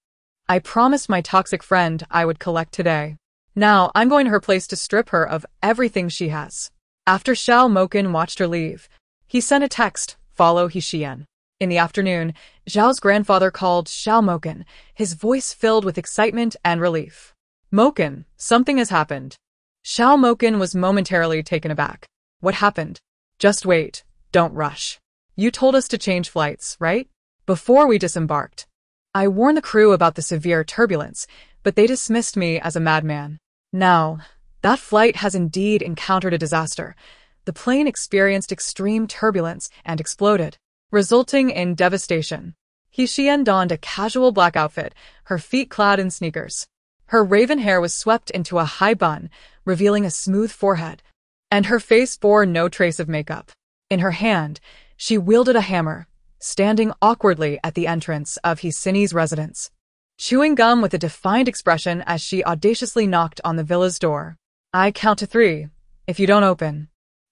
I promised my toxic friend I would collect today. Now I'm going to her place to strip her of everything she has. After Xiao Mohan watched her leave, he sent a text, follow Xiyan. In the afternoon, Zhao's grandfather called Xiao Mohan, his voice filled with excitement and relief. Mohan, something has happened. Xiao Mohan was momentarily taken aback. What happened? Just wait, don't rush. You told us to change flights, right? Before we disembarked. I warned the crew about the severe turbulence, but they dismissed me as a madman. Now, that flight has indeed encountered a disaster. The plane experienced extreme turbulence and exploded, resulting in devastation. Xiyan donned a casual black outfit, her feet clad in sneakers. Her raven hair was swept into a high bun, revealing a smooth forehead, and her face bore no trace of makeup. In her hand, she wielded a hammer, standing awkwardly at the entrance of Hisini's residence, chewing gum with a defiant expression as she audaciously knocked on the villa's door. I count to 3. If you don't open,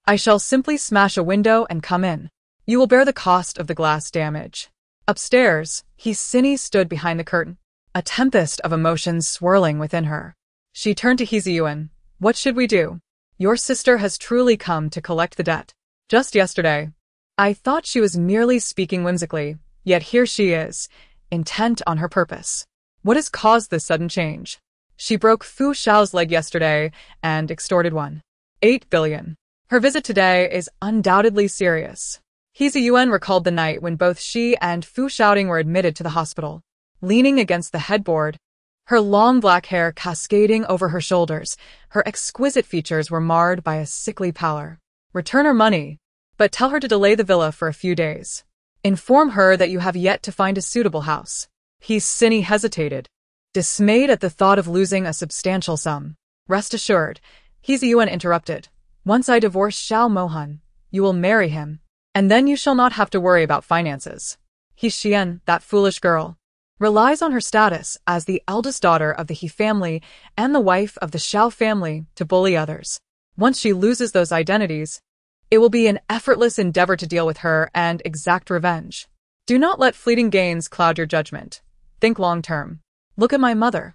I shall simply smash a window and come in. You will bear the cost of the glass damage. Upstairs, Hisini stood behind the curtain, a tempest of emotions swirling within her. She turned to Hiziyuan. What should we do? Your sister has truly come to collect the debt. Just yesterday, I thought she was merely speaking whimsically, yet here she is, intent on her purpose. What has caused this sudden change? She broke Fu Xiao's leg yesterday and extorted 1.8 billion. Her visit today is undoubtedly serious. Hiziyuan recalled the night when both she and Fu Xiaoting were admitted to the hospital. Leaning against the headboard, her long black hair cascading over her shoulders, her exquisite features were marred by a sickly pallor. Return her money, but tell her to delay the villa for a few days. Inform her that you have yet to find a suitable house. Hisini hesitated, dismayed at the thought of losing a substantial sum. Rest assured, Hiziyuan interrupted. Once I divorce Xiao Mohan, you will marry him, and then you shall not have to worry about finances. Xiyan, that foolish girl, relies on her status as the eldest daughter of the He family and the wife of the Xiao family to bully others. Once she loses those identities, it will be an effortless endeavor to deal with her and exact revenge. Do not let fleeting gains cloud your judgment. Think long term. Look at my mother.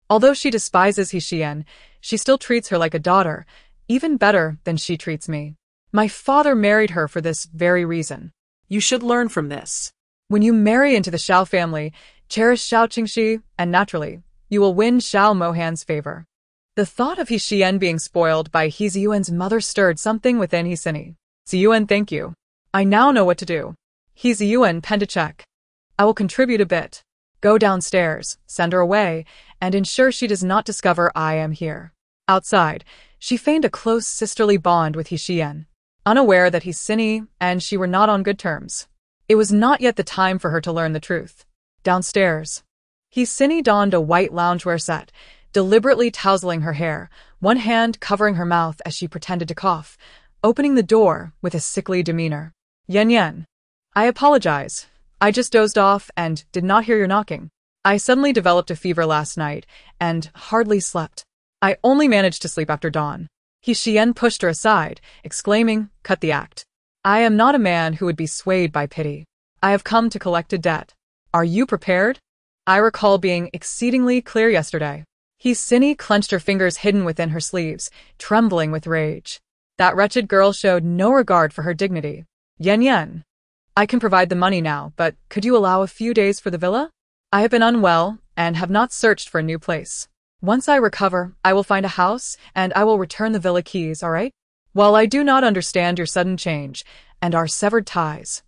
Although she despises Xiyan, she still treats her like a daughter, even better than she treats me. My father married her for this very reason. You should learn from this. When you marry into the Xiao family, cherish Xiao Qingxi, and naturally, you will win Xiao Mohan's favor. The thought of Xiyan being spoiled by Hiziyuan's mother stirred something within Hisini. Ziyuan, thank you. I now know what to do. Hiziyuan penned a check. I will contribute a bit. Go downstairs, send her away, and ensure she does not discover I am here. Outside, she feigned a close sisterly bond with Xiyan, unaware that Hisini and she were not on good terms. It was not yet the time for her to learn the truth. Downstairs, Hisini donned a white loungewear set, deliberately tousling her hair, one hand covering her mouth as she pretended to cough, opening the door with a sickly demeanor. Yen. I apologize. I just dozed off and did not hear your knocking. I suddenly developed a fever last night and hardly slept. I only managed to sleep after dawn. Xiyan pushed her aside, exclaiming, cut the act. I am not a man who would be swayed by pity. I have come to collect a debt. Are you prepared? I recall being exceedingly clear yesterday. Hisini clenched her fingers hidden within her sleeves, trembling with rage. That wretched girl showed no regard for her dignity. Yen. I can provide the money now, but could you allow a few days for the villa? I have been unwell and have not searched for a new place. Once I recover, I will find a house and I will return the villa keys, all right? While I do not understand your sudden change and our severed ties,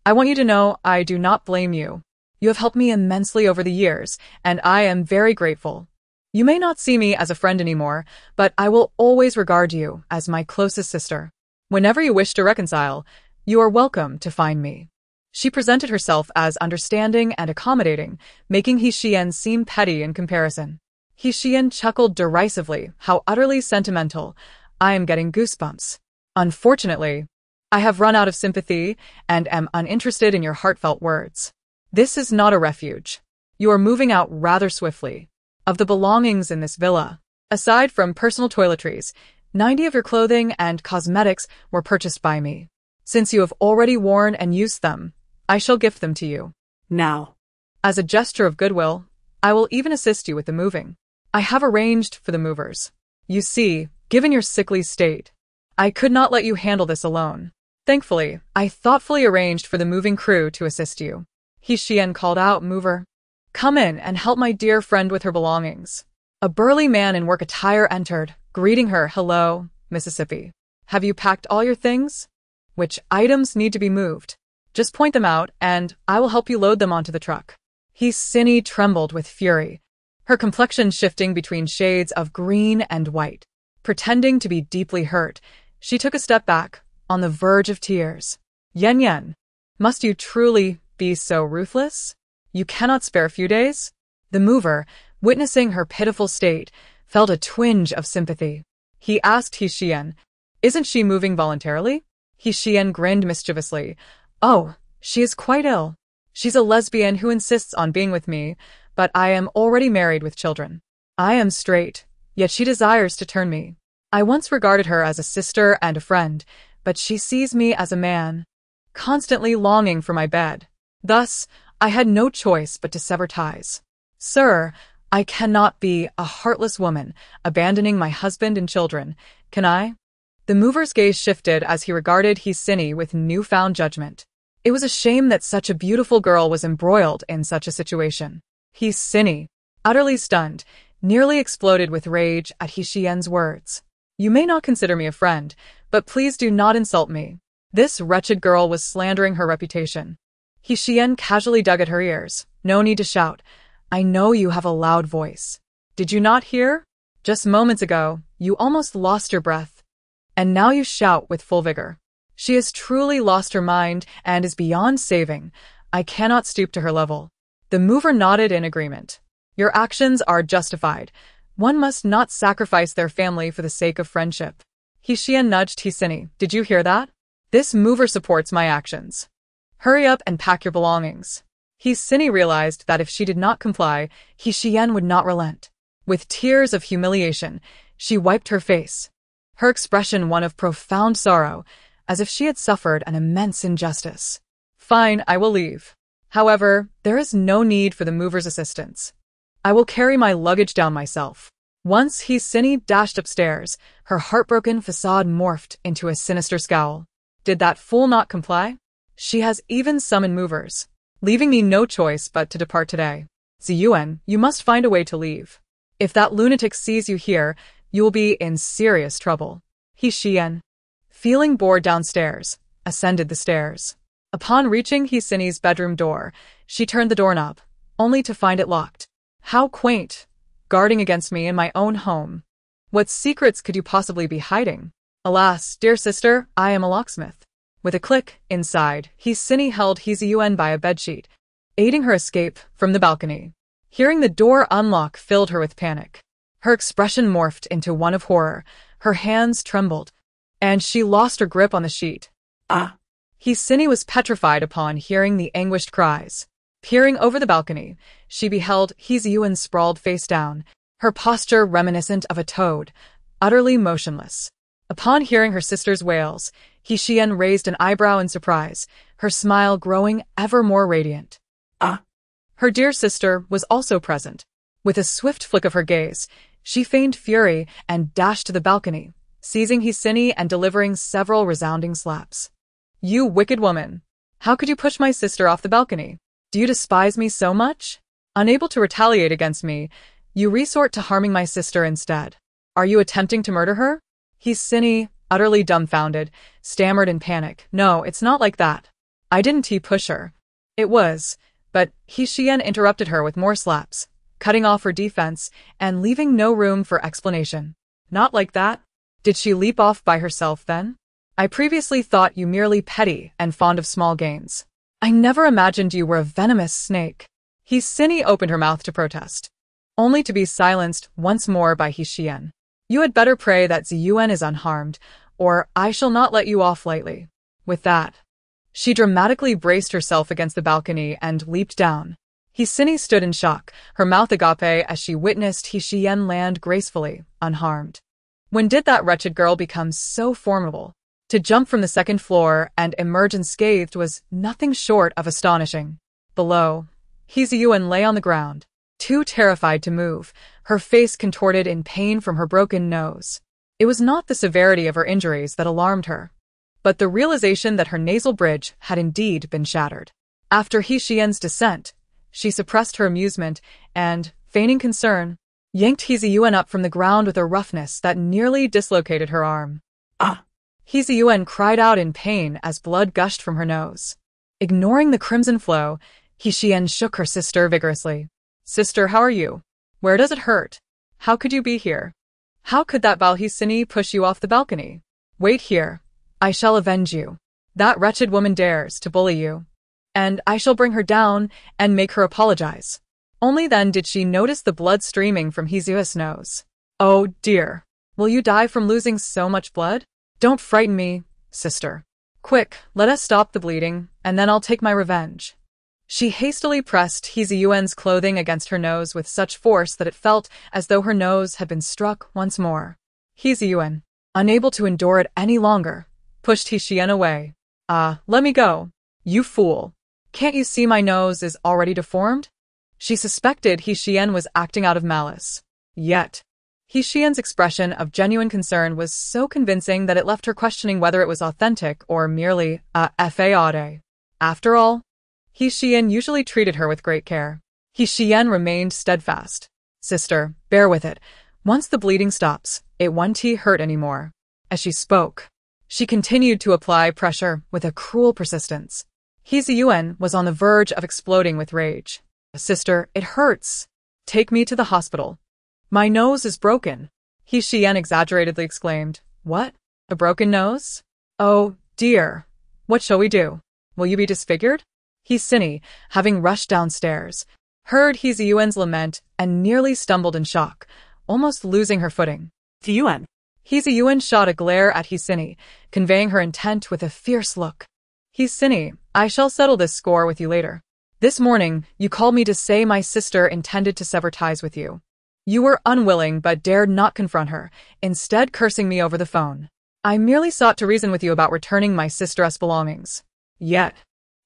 I want you to know I do not blame you. You have helped me immensely over the years, and I am very grateful. You may not see me as a friend anymore, but I will always regard you as my closest sister. Whenever you wish to reconcile, you are welcome to find me. She presented herself as understanding and accommodating, making Xiyan seem petty in comparison. Xiyan chuckled derisively. How utterly sentimental. I am getting goosebumps. Unfortunately, I have run out of sympathy and am uninterested in your heartfelt words. This is not a refuge. You are moving out rather swiftly. Of the belongings in this villa, aside from personal toiletries, 90 of your clothing and cosmetics were purchased by me. Since you have already worn and used them, I shall gift them to you. Now. As a gesture of goodwill, I will even assist you with the moving. I have arranged for the movers. You see, given your sickly state, I could not let you handle this alone. Thankfully, I thoughtfully arranged for the moving crew to assist you. Xiyan called out, Mover, come in and help my dear friend with her belongings. A burly man in work attire entered, greeting her, Hello, Mississippi. Have you packed all your things? Which items need to be moved? Just point them out, and I will help you load them onto the truck. Hisini trembled with fury, her complexion shifting between shades of green and white. Pretending to be deeply hurt, she took a step back, on the verge of tears. Yen, must you truly be so ruthless? You cannot spare a few days? The mover, witnessing her pitiful state, felt a twinge of sympathy. He asked Xiyan, "Isn't she moving voluntarily?" Xiyan grinned mischievously. "Oh, she is quite ill. She's a lesbian who insists on being with me, but I am already married with children. I am straight, yet she desires to turn me. I once regarded her as a sister and a friend, but she sees me as a man, constantly longing for my bed. Thus, I had no choice but to sever ties. Sir, I cannot be a heartless woman, abandoning my husband and children, can I?" The mover's gaze shifted as he regarded Hisini with newfound judgment. It was a shame that such a beautiful girl was embroiled in such a situation. Hisini, utterly stunned, nearly exploded with rage at Xiyan's words. "You may not consider me a friend, but please do not insult me." This wretched girl was slandering her reputation. Xiyan casually dug at her ears. "No need to shout. I know you have a loud voice. Did you not hear? Just moments ago, you almost lost your breath. And now you shout with full vigor. She has truly lost her mind and is beyond saving. I cannot stoop to her level." The mover nodded in agreement. "Your actions are justified. One must not sacrifice their family for the sake of friendship." Xiyan nudged Hisini. "Did you hear that? This mover supports my actions. Hurry up and pack your belongings." Hisini realized that if she did not comply, Xiyan would not relent. With tears of humiliation, she wiped her face, her expression one of profound sorrow, as if she had suffered an immense injustice. "Fine, I will leave. However, there is no need for the mover's assistance. I will carry my luggage down myself." Once Hisini dashed upstairs, her heartbroken facade morphed into a sinister scowl. Did that fool not comply? She has even summoned movers, leaving me no choice but to depart today. Xiyan, you must find a way to leave. If that lunatic sees you here, you will be in serious trouble. Xiyan, feeling bored downstairs, ascended the stairs. Upon reaching Hisini's bedroom door, she turned the doorknob, only to find it locked. How quaint, guarding against me in my own home. What secrets could you possibly be hiding? Alas, dear sister, I am a locksmith. With a click, inside, Hisini held Xiyan by a bedsheet, aiding her escape from the balcony. Hearing the door unlock filled her with panic. Her expression morphed into one of horror, her hands trembled, and she lost her grip on the sheet. Ah! Hisini was petrified upon hearing the anguished cries. Peering over the balcony, she beheld Xiyan sprawled face down, her posture reminiscent of a toad, utterly motionless. Upon hearing her sister's wails, Xiyan raised an eyebrow in surprise, her smile growing ever more radiant. Ah! Her dear sister was also present. With a swift flick of her gaze, she feigned fury and dashed to the balcony, seizing Hisini and delivering several resounding slaps. "You wicked woman! How could you push my sister off the balcony? Do you despise me so much? Unable to retaliate against me, you resort to harming my sister instead. Are you attempting to murder her?" Hisini, utterly dumbfounded, stammered in panic. "No, it's not like that. I didn't push her. It was..." But Xiyan interrupted her with more slaps, cutting off her defense and leaving no room for explanation. "Not like that? Did she leap off by herself then? I previously thought you merely petty and fond of small gains. I never imagined you were a venomous snake." Hisini opened her mouth to protest, only to be silenced once more by Xiyan. "You had better pray that Xiyan is unharmed, or I shall not let you off lightly." With that, she dramatically braced herself against the balcony and leaped down. Hisini stood in shock, her mouth agape as she witnessed Xiyan land gracefully, unharmed. When did that wretched girl become so formidable? To jump from the second floor and emerge unscathed was nothing short of astonishing. Below, Xiyan lay on the ground, too terrified to move, her face contorted in pain from her broken nose. It was not the severity of her injuries that alarmed her, but the realization that her nasal bridge had indeed been shattered. After Xiyan's descent, she suppressed her amusement and, feigning concern, yanked Xiyan up from the ground with a roughness that nearly dislocated her arm. Ah! Xiyan cried out in pain as blood gushed from her nose. Ignoring the crimson flow, Xiyan shook her sister vigorously. "Sister, how are you? Where does it hurt? How could you be here? How could that Hisini push you off the balcony? Wait here. I shall avenge you. That wretched woman dares to bully you. and I shall bring her down and make her apologize. Only then did she notice the blood streaming from Hisu's nose. Oh dear. Will you die from losing so much blood? Don't frighten me, sister. Quick, let us stop the bleeding, and then I'll take my revenge. She hastily pressed Hisu's clothing against her nose with such force that it felt as though her nose had been struck once more. Hisu, unable to endure it any longer, pushed Xiyan away. Let me go. You fool. Can't you see my nose is already deformed? She suspected Xiyan was acting out of malice. Yet, Xiyan's expression of genuine concern was so convincing that it left her questioning whether it was authentic or merely a fade. After all, Xiyan usually treated her with great care. Xiyan remained steadfast. Sister, bear with it. Once the bleeding stops, it won't hurt anymore. As she spoke, she continued to apply pressure with a cruel persistence. Hisuan was on the verge of exploding with rage. Sister, it hurts. Take me to the hospital. My nose is broken. Xiyan exaggeratedly exclaimed. What? A broken nose? Oh, dear. What shall we do? Will you be disfigured? Hisini, having rushed downstairs, heard Hisuan's lament and nearly stumbled in shock, almost losing her footing. Xiyan. Hisuan shot a glare at Hisini, conveying her intent with a fierce look. Hisini, I shall settle this score with you later. This morning, you called me to say my sister intended to sever ties with you. You were unwilling but dared not confront her, instead cursing me over the phone. I merely sought to reason with you about returning my sister's belongings. Yet,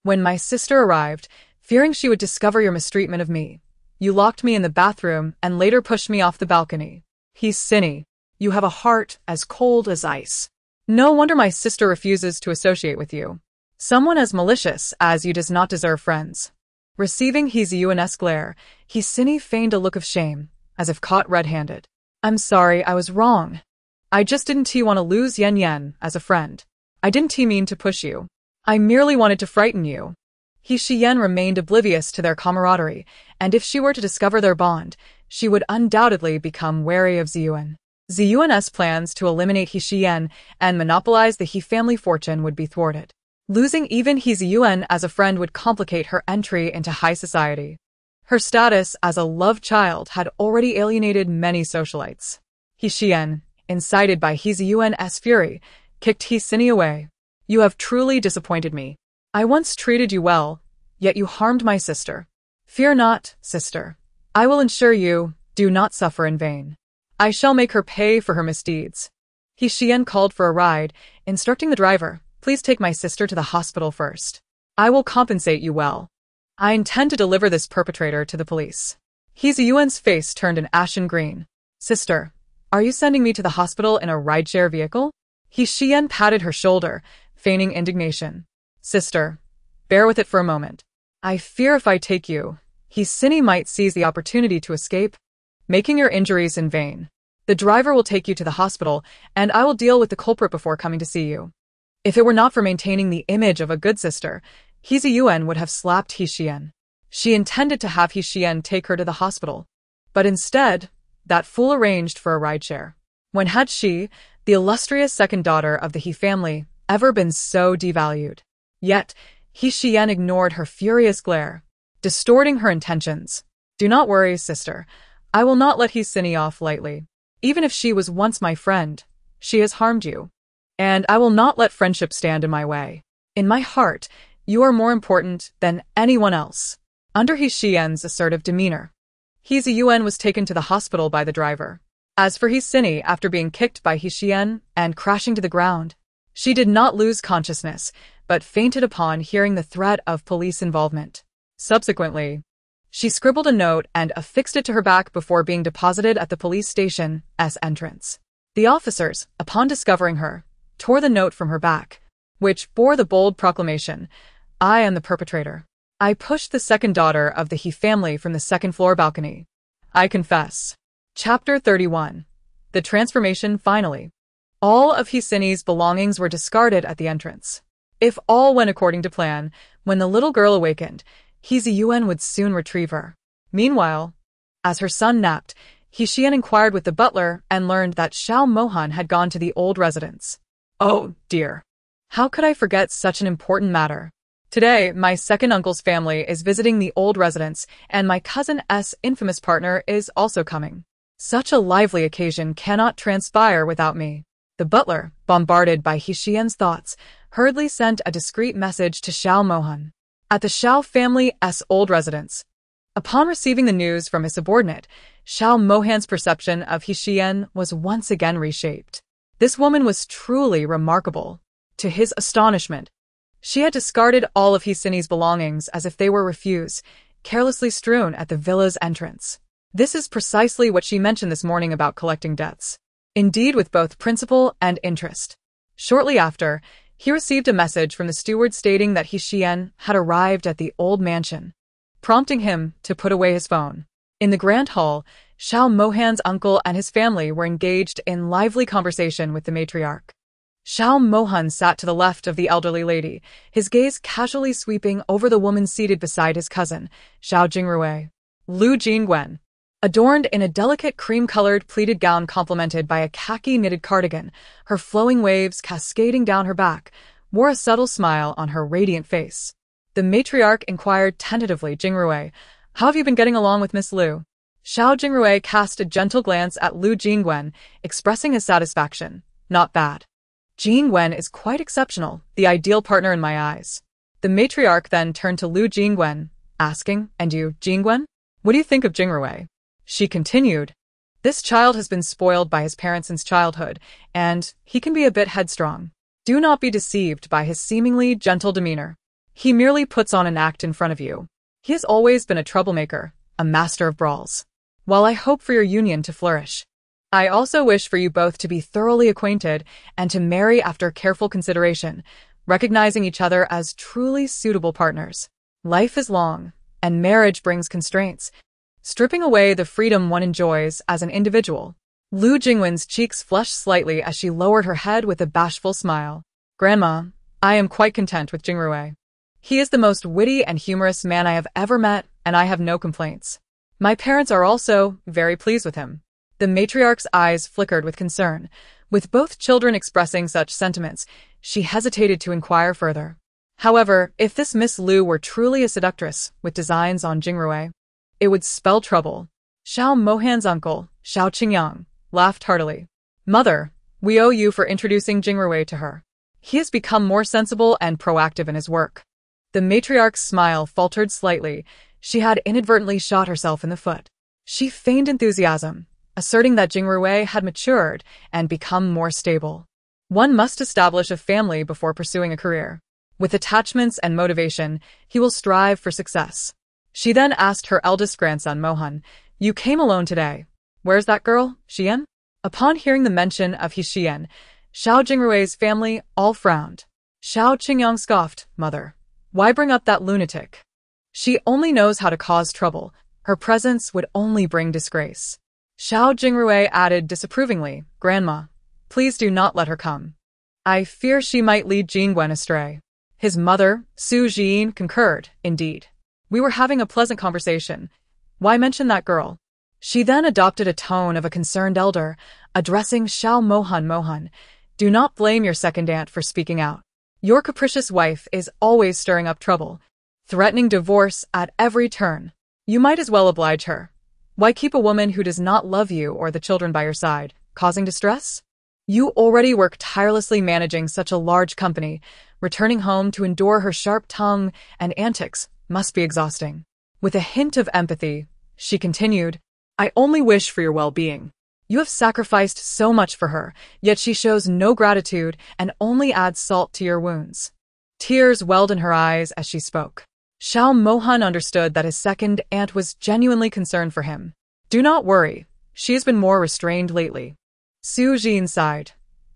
when my sister arrived, fearing she would discover your mistreatment of me, you locked me in the bathroom and later pushed me off the balcony. Hisini, you have a heart as cold as ice. No wonder my sister refuses to associate with you. Someone as malicious as you does not deserve friends. Receiving Hisuan's glare, Hisini feigned a look of shame, as if caught red-handed. I'm sorry, I was wrong. I just didn't want to lose Yen as a friend. I didn't mean to push you. I merely wanted to frighten you. Xiyan remained oblivious to their camaraderie, and if she were to discover their bond, she would undoubtedly become wary of Ziyuan. Ziyuan's plans to eliminate Xiyan and monopolize the He family fortune would be thwarted. Losing even Hiziyuan as a friend would complicate her entry into high society. Her status as a love child had already alienated many socialites. Xiyan, incited by Hiziyuan's fury, kicked Hisini away. You have truly disappointed me. I once treated you well, yet you harmed my sister. Fear not, sister. I will ensure you do not suffer in vain. I shall make her pay for her misdeeds. Xiyan called for a ride, instructing the driver, please take my sister to the hospital first. I will compensate you well. I intend to deliver this perpetrator to the police. Hiziyuan's face turned an ashen green. Sister, are you sending me to the hospital in a rideshare vehicle? Xiyan patted her shoulder, feigning indignation. Sister, bear with it for a moment. I fear if I take you, Hisini might seize the opportunity to escape, making your injuries in vain. The driver will take you to the hospital, and I will deal with the culprit before coming to see you. If it were not for maintaining the image of a good sister, Hiziyuan would have slapped Xiyan. She intended to have Xiyan take her to the hospital. But instead, that fool arranged for a rideshare. When had she, the illustrious second daughter of the He family, ever been so devalued? Yet, Xiyan ignored her furious glare, distorting her intentions. Do not worry, sister. I will not let Hisini off lightly. Even if she was once my friend, she has harmed you. And I will not let friendship stand in my way. In my heart, you are more important than anyone else. Under Xiyan's assertive demeanor, Hiziyuan was taken to the hospital by the driver. As for Hisini, after being kicked by Xiyan and crashing to the ground, she did not lose consciousness, but fainted upon hearing the threat of police involvement. Subsequently, she scribbled a note and affixed it to her back before being deposited at the police station's entrance. The officers, upon discovering her, tore the note from her back, which bore the bold proclamation, I am the perpetrator. I pushed the second daughter of the He family from the second-floor balcony. I confess. Chapter 31. The transformation finally. All of Hisini's belongings were discarded at the entrance. If all went according to plan, when the little girl awakened, Hiziyuan would soon retrieve her. Meanwhile, as her son napped, Xiyan inquired with the butler and learned that Xiao Mohan had gone to the old residence. Oh, dear. How could I forget such an important matter? Today, my second uncle's family is visiting the old residence, and my cousin S' infamous partner is also coming. Such a lively occasion cannot transpire without me. The butler, bombarded by Xiyan's thoughts, hurriedly sent a discreet message to Xiao Mohan at the Xiao family's old residence. Upon receiving the news from his subordinate, Xiao Mohan's perception of Xiyan was once again reshaped. This woman was truly remarkable. To his astonishment, she had discarded all of Hsini's belongings as if they were refuse, carelessly strewn at the villa's entrance. This is precisely what she mentioned this morning about collecting debts. Indeed, with both principal and interest. Shortly after, he received a message from the steward stating that Xiyan had arrived at the old mansion, prompting him to put away his phone. In the grand hall, Xiao Mohan's uncle and his family were engaged in lively conversation with the matriarch. Xiao Mohan sat to the left of the elderly lady, his gaze casually sweeping over the woman seated beside his cousin, Xiao Jingrui. Lu Jingwen, adorned in a delicate cream-colored pleated gown complemented by a khaki-knitted cardigan, her flowing waves cascading down her back, wore a subtle smile on her radiant face. The matriarch inquired tentatively, Jingrui, how have you been getting along with Miss Lu? Xiao Jingrui cast a gentle glance at Lu Jingwen, expressing his satisfaction. Not bad. Jingwen is quite exceptional, the ideal partner in my eyes. The matriarch then turned to Lu Jingwen, asking, and you, Jingwen? What do you think of Jingrui? She continued, this child has been spoiled by his parents since childhood, and he can be a bit headstrong. Do not be deceived by his seemingly gentle demeanor. He merely puts on an act in front of you. He has always been a troublemaker, a master of brawls. While I hope for your union to flourish, I also wish for you both to be thoroughly acquainted and to marry after careful consideration, recognizing each other as truly suitable partners. Life is long, and marriage brings constraints, stripping away the freedom one enjoys as an individual. Lu Jingwen's cheeks flushed slightly as she lowered her head with a bashful smile. Grandma, I am quite content with Jingrui. He is the most witty and humorous man I have ever met, and I have no complaints. My parents are also very pleased with him. The matriarch's eyes flickered with concern. With both children expressing such sentiments, she hesitated to inquire further. However, if this Miss Lu were truly a seductress with designs on Jingrui, it would spell trouble. Xiao Mohan's uncle, Xiao Qingyang, laughed heartily. Mother, we owe you for introducing Jingrui to her. He has become more sensible and proactive in his work. The matriarch's smile faltered slightly. She had inadvertently shot herself in the foot. She feigned enthusiasm, asserting that Jingrui had matured and become more stable. One must establish a family before pursuing a career. With attachments and motivation, he will strive for success. She then asked her eldest grandson Mohan, you came alone today. Where's that girl, Xiyan? Upon hearing the mention of Xiyan, Xiao Jingrui's family all frowned. Xiao Qingyang scoffed, Mother, why bring up that lunatic? She only knows how to cause trouble. Her presence would only bring disgrace. Xiao Jingrui added disapprovingly, Grandma, please do not let her come. I fear she might lead Jingwen astray. His mother, Su Jin, concurred, indeed. We were having a pleasant conversation. Why mention that girl? She then adopted a tone of a concerned elder, addressing Xiao Mohan. Mohan, do not blame your second aunt for speaking out. Your capricious wife is always stirring up trouble, threatening divorce at every turn. You might as well oblige her. Why keep a woman who does not love you or the children by your side, causing distress? You already work tirelessly managing such a large company. Returning home to endure her sharp tongue and antics must be exhausting. With a hint of empathy, she continued, I only wish for your well-being. You have sacrificed so much for her, yet she shows no gratitude and only adds salt to your wounds. Tears welled in her eyes as she spoke. Xiao Mohan understood that his second aunt was genuinely concerned for him. Do not worry, she has been more restrained lately. Su Jin sighed.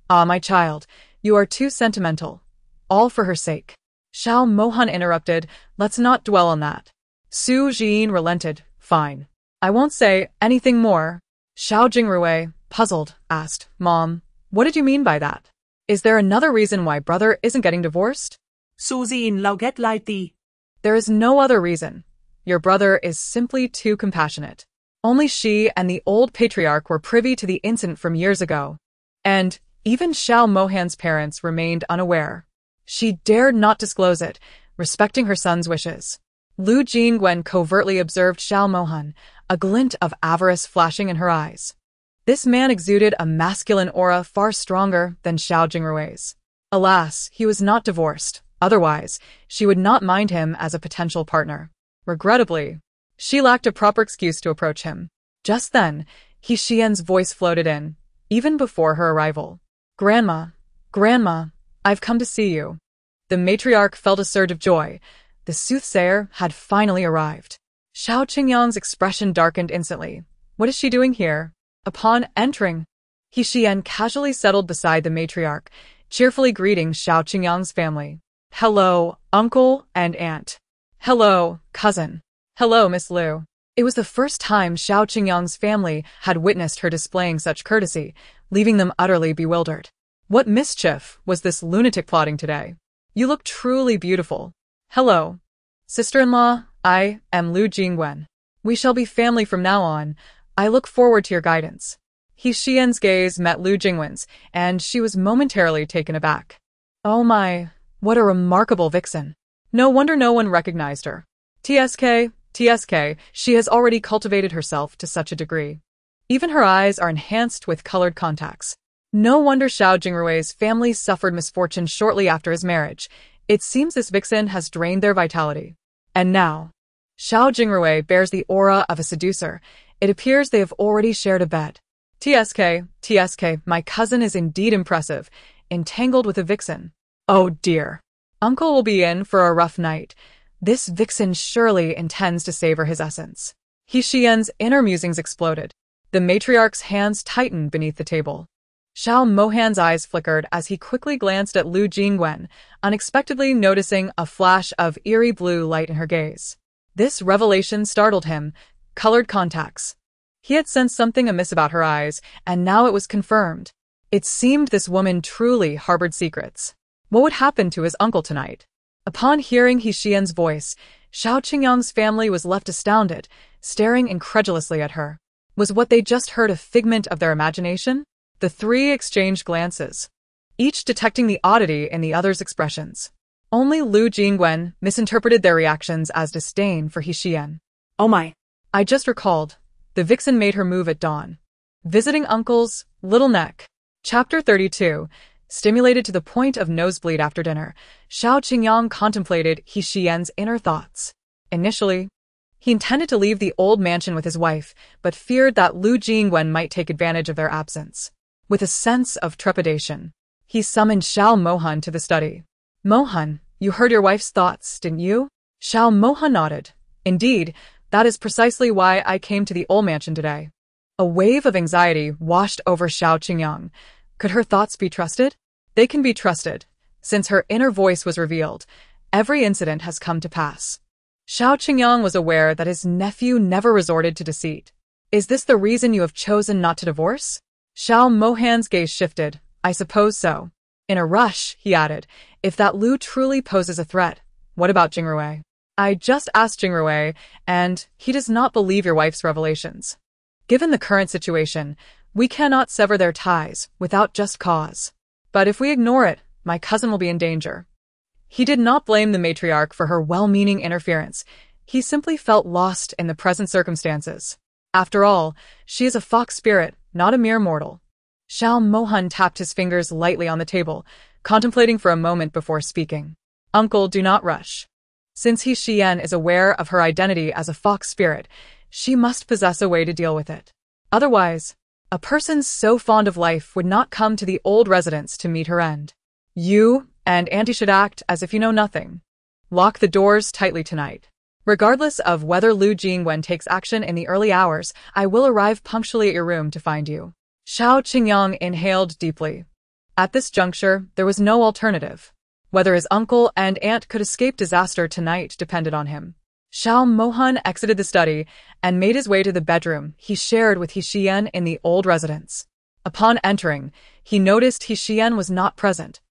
Ah, my child, you are too sentimental. All for her sake. Xiao Mohan interrupted, let's not dwell on that. Su Jin relented, fine. I won't say anything more. Xiao Jingrui, puzzled, asked, Mom, what did you mean by that? Is there another reason why brother isn't getting divorced? Su Jin lau get lại đi. There is no other reason. Your brother is simply too compassionate. Only she and the old patriarch were privy to the incident from years ago. And even Xiao Mohan's parents remained unaware. She dared not disclose it, respecting her son's wishes. Lu Jingwen covertly observed Xiao Mohan, a glint of avarice flashing in her eyes. This man exuded a masculine aura far stronger than Xiao Jingrui's. Alas, he was not divorced. Otherwise, she would not mind him as a potential partner. Regrettably, she lacked a proper excuse to approach him. Just then, Xiyan's voice floated in, even before her arrival. Grandma, I've come to see you. The matriarch felt a surge of joy. The soothsayer had finally arrived. Xiao Qingyang's expression darkened instantly. What is she doing here? Upon entering, Xiyan casually settled beside the matriarch, cheerfully greeting Xiao Qingyang's family. Hello, uncle and aunt. Hello, cousin. Hello, Miss Liu. It was the first time Xiao Qingyang's family had witnessed her displaying such courtesy, leaving them utterly bewildered. What mischief was this lunatic plotting today? You look truly beautiful. Hello. Sister-in-law, I am Lu Jingwen. We shall be family from now on. I look forward to your guidance. Xiyan's gaze met Lu Jingwen's, and she was momentarily taken aback. Oh my, what a remarkable vixen. No wonder no one recognized her. TSK, she has already cultivated herself to such a degree. Even her eyes are enhanced with colored contacts. No wonder Xiao Jingrui's family suffered misfortune shortly after his marriage. It seems this vixen has drained their vitality. And now, Xiao Jingrui bears the aura of a seducer. It appears they have already shared a bed. TSK, my cousin is indeed impressive, entangled with a vixen. Oh dear. Uncle will be in for a rough night. This vixen surely intends to savor his essence. Xiyan's inner musings exploded. The matriarch's hands tightened beneath the table. Xiao Mohan's eyes flickered as he quickly glanced at Lu Jingwen, unexpectedly noticing a flash of eerie blue light in her gaze. This revelation startled him. Colored contacts. He had sensed something amiss about her eyes, and now it was confirmed. It seemed this woman truly harbored secrets. What would happen to his uncle tonight? Upon hearing Xiyan's voice, Xiao Qingyang's family was left astounded, staring incredulously at her. Was what they just heard a figment of their imagination? The three exchanged glances, each detecting the oddity in the other's expressions. Only Lu Jingwen misinterpreted their reactions as disdain for Xiyan. Oh my. I just recalled. The vixen made her move at dawn. Visiting uncle's little neck. Chapter 32. Stimulated to the point of nosebleed after dinner, Xiao Qingyang contemplated Xiyan's inner thoughts. Initially, he intended to leave the old mansion with his wife, but feared that Lu Jingwen might take advantage of their absence. With a sense of trepidation, he summoned Xiao Mohan to the study. Mohan, you heard your wife's thoughts, didn't you? Xiao Mohan nodded. Indeed, that is precisely why I came to the old mansion today. A wave of anxiety washed over Xiao Qingyang. Could her thoughts be trusted? They can be trusted. Since her inner voice was revealed, every incident has come to pass. Xiao Qingyang was aware that his nephew never resorted to deceit. Is this the reason you have chosen not to divorce? Xiao Mohan's gaze shifted. I suppose so. In a rush, he added, if that Lu truly poses a threat, what about Jingrui? I just asked Jingrui, and he does not believe your wife's revelations. Given the current situation, we cannot sever their ties without just cause. But if we ignore it, my cousin will be in danger. He did not blame the matriarch for her well-meaning interference. He simply felt lost in the present circumstances. After all, she is a fox spirit, not a mere mortal. Xiao Mohan tapped his fingers lightly on the table, contemplating for a moment before speaking. Uncle, do not rush. Since Xiyan is aware of her identity as a fox spirit, she must possess a way to deal with it. Otherwise, a person so fond of life would not come to the old residence to meet her end. You and Auntie should act as if you know nothing. Lock the doors tightly tonight. Regardless of whether Lu Jingwen takes action in the early hours, I will arrive punctually at your room to find you. Xiao Qingyang inhaled deeply. At this juncture, there was no alternative. Whether his uncle and aunt could escape disaster tonight depended on him. Xiao Mohan exited the study and made his way to the bedroom he shared with Xiyan in the old residence. Upon entering, he noticed Xiyan was not present,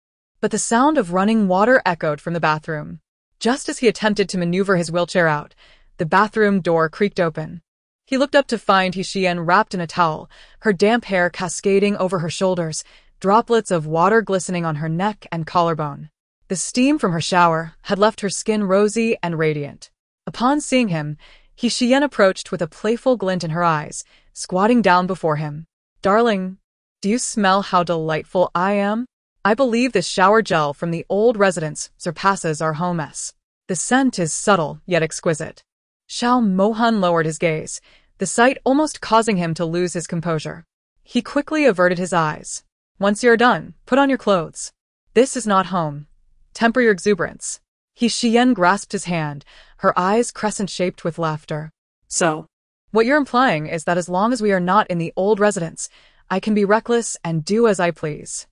but the sound of running water echoed from the bathroom. Just as he attempted to maneuver his wheelchair out, the bathroom door creaked open. He looked up to find Xiyan wrapped in a towel, her damp hair cascading over her shoulders, droplets of water glistening on her neck and collarbone. The steam from her shower had left her skin rosy and radiant. Upon seeing him, Xiyan approached with a playful glint in her eyes, squatting down before him. "Darling, do you smell how delightful I am? I believe this shower gel from the old residence surpasses our home mess. The scent is subtle yet exquisite." Xiao Mohan lowered his gaze, the sight almost causing him to lose his composure. He quickly averted his eyes. "Once you're done, put on your clothes. This is not home. Temper your exuberance." Xiyan grasped his hand, her eyes crescent-shaped with laughter. So, "What you're implying is that as long as we are not in the old residence, I can be reckless and do as I please."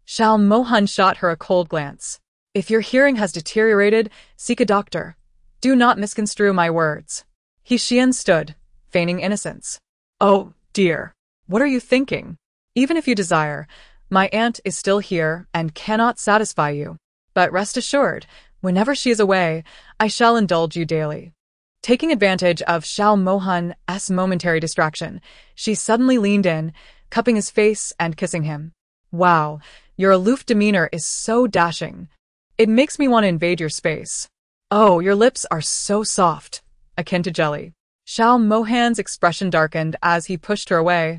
Xiao Mohan shot her a cold glance. "If your hearing has deteriorated, seek a doctor. Do not misconstrue my words." Xiyan stood, feigning innocence. "Oh, dear. What are you thinking? Even if you desire, my aunt is still here and cannot satisfy you. But rest assured, whenever she is away, I shall indulge you daily." Taking advantage of Xiao Mohan's momentary distraction, she suddenly leaned in, cupping his face and kissing him. "Wow, your aloof demeanor is so dashing. It makes me want to invade your space. Oh, your lips are so soft, akin to jelly." Xiao Mohan's expression darkened as he pushed her away,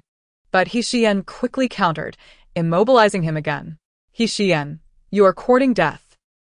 but Xiyan quickly countered, immobilizing him again. "Xiyan, you are courting death."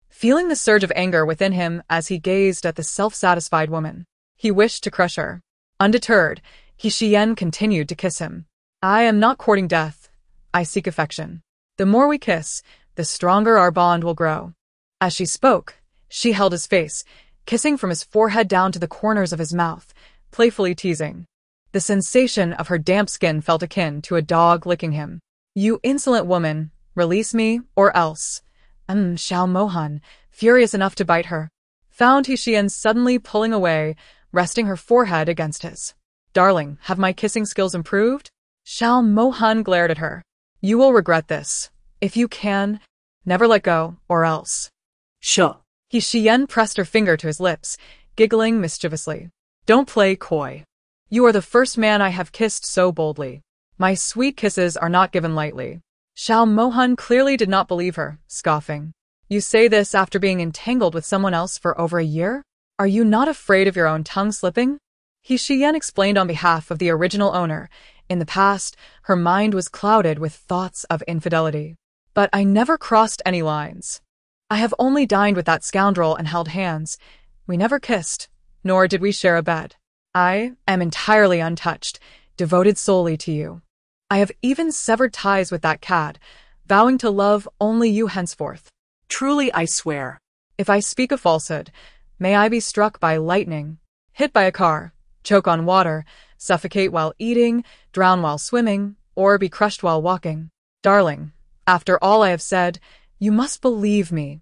Feeling the surge of anger within him as he gazed at the self-satisfied woman, he wished to crush her. Undeterred, Xiyan continued to kiss him. "I am not courting death. I seek affection. The more we kiss, the stronger our bond will grow." As she spoke, she held his face, kissing from his forehead down to the corners of his mouth, playfully teasing. The sensation of her damp skin felt akin to a dog licking him. "You insolent woman, release me, or else." Xiao Mohan, furious enough to bite her, found Xiyan suddenly pulling away, resting her forehead against his. "Darling, have my kissing skills improved?" Xiao Mohan glared at her. "You will regret this. If you can, never let go, or else." sure. Xiyan pressed her finger to his lips, giggling mischievously. "Don't play coy. You are the first man I have kissed so boldly. My sweet kisses are not given lightly." Xiao Mohan clearly did not believe her, scoffing. "You say this after being entangled with someone else for over a year? Are you not afraid of your own tongue slipping?" Xiyan explained on behalf of the original owner. In the past, her mind was clouded with thoughts of infidelity. "But I never crossed any lines. I have only dined with that scoundrel and held hands. We never kissed, nor did we share a bed. I am entirely untouched, devoted solely to you. I have even severed ties with that cad, vowing to love only you henceforth. Truly I swear." If I speak a falsehood, may I be struck by lightning, hit by a car, choke on water, suffocate while eating, drown while swimming, or be crushed while walking. Darling, after all I have said, you must believe me."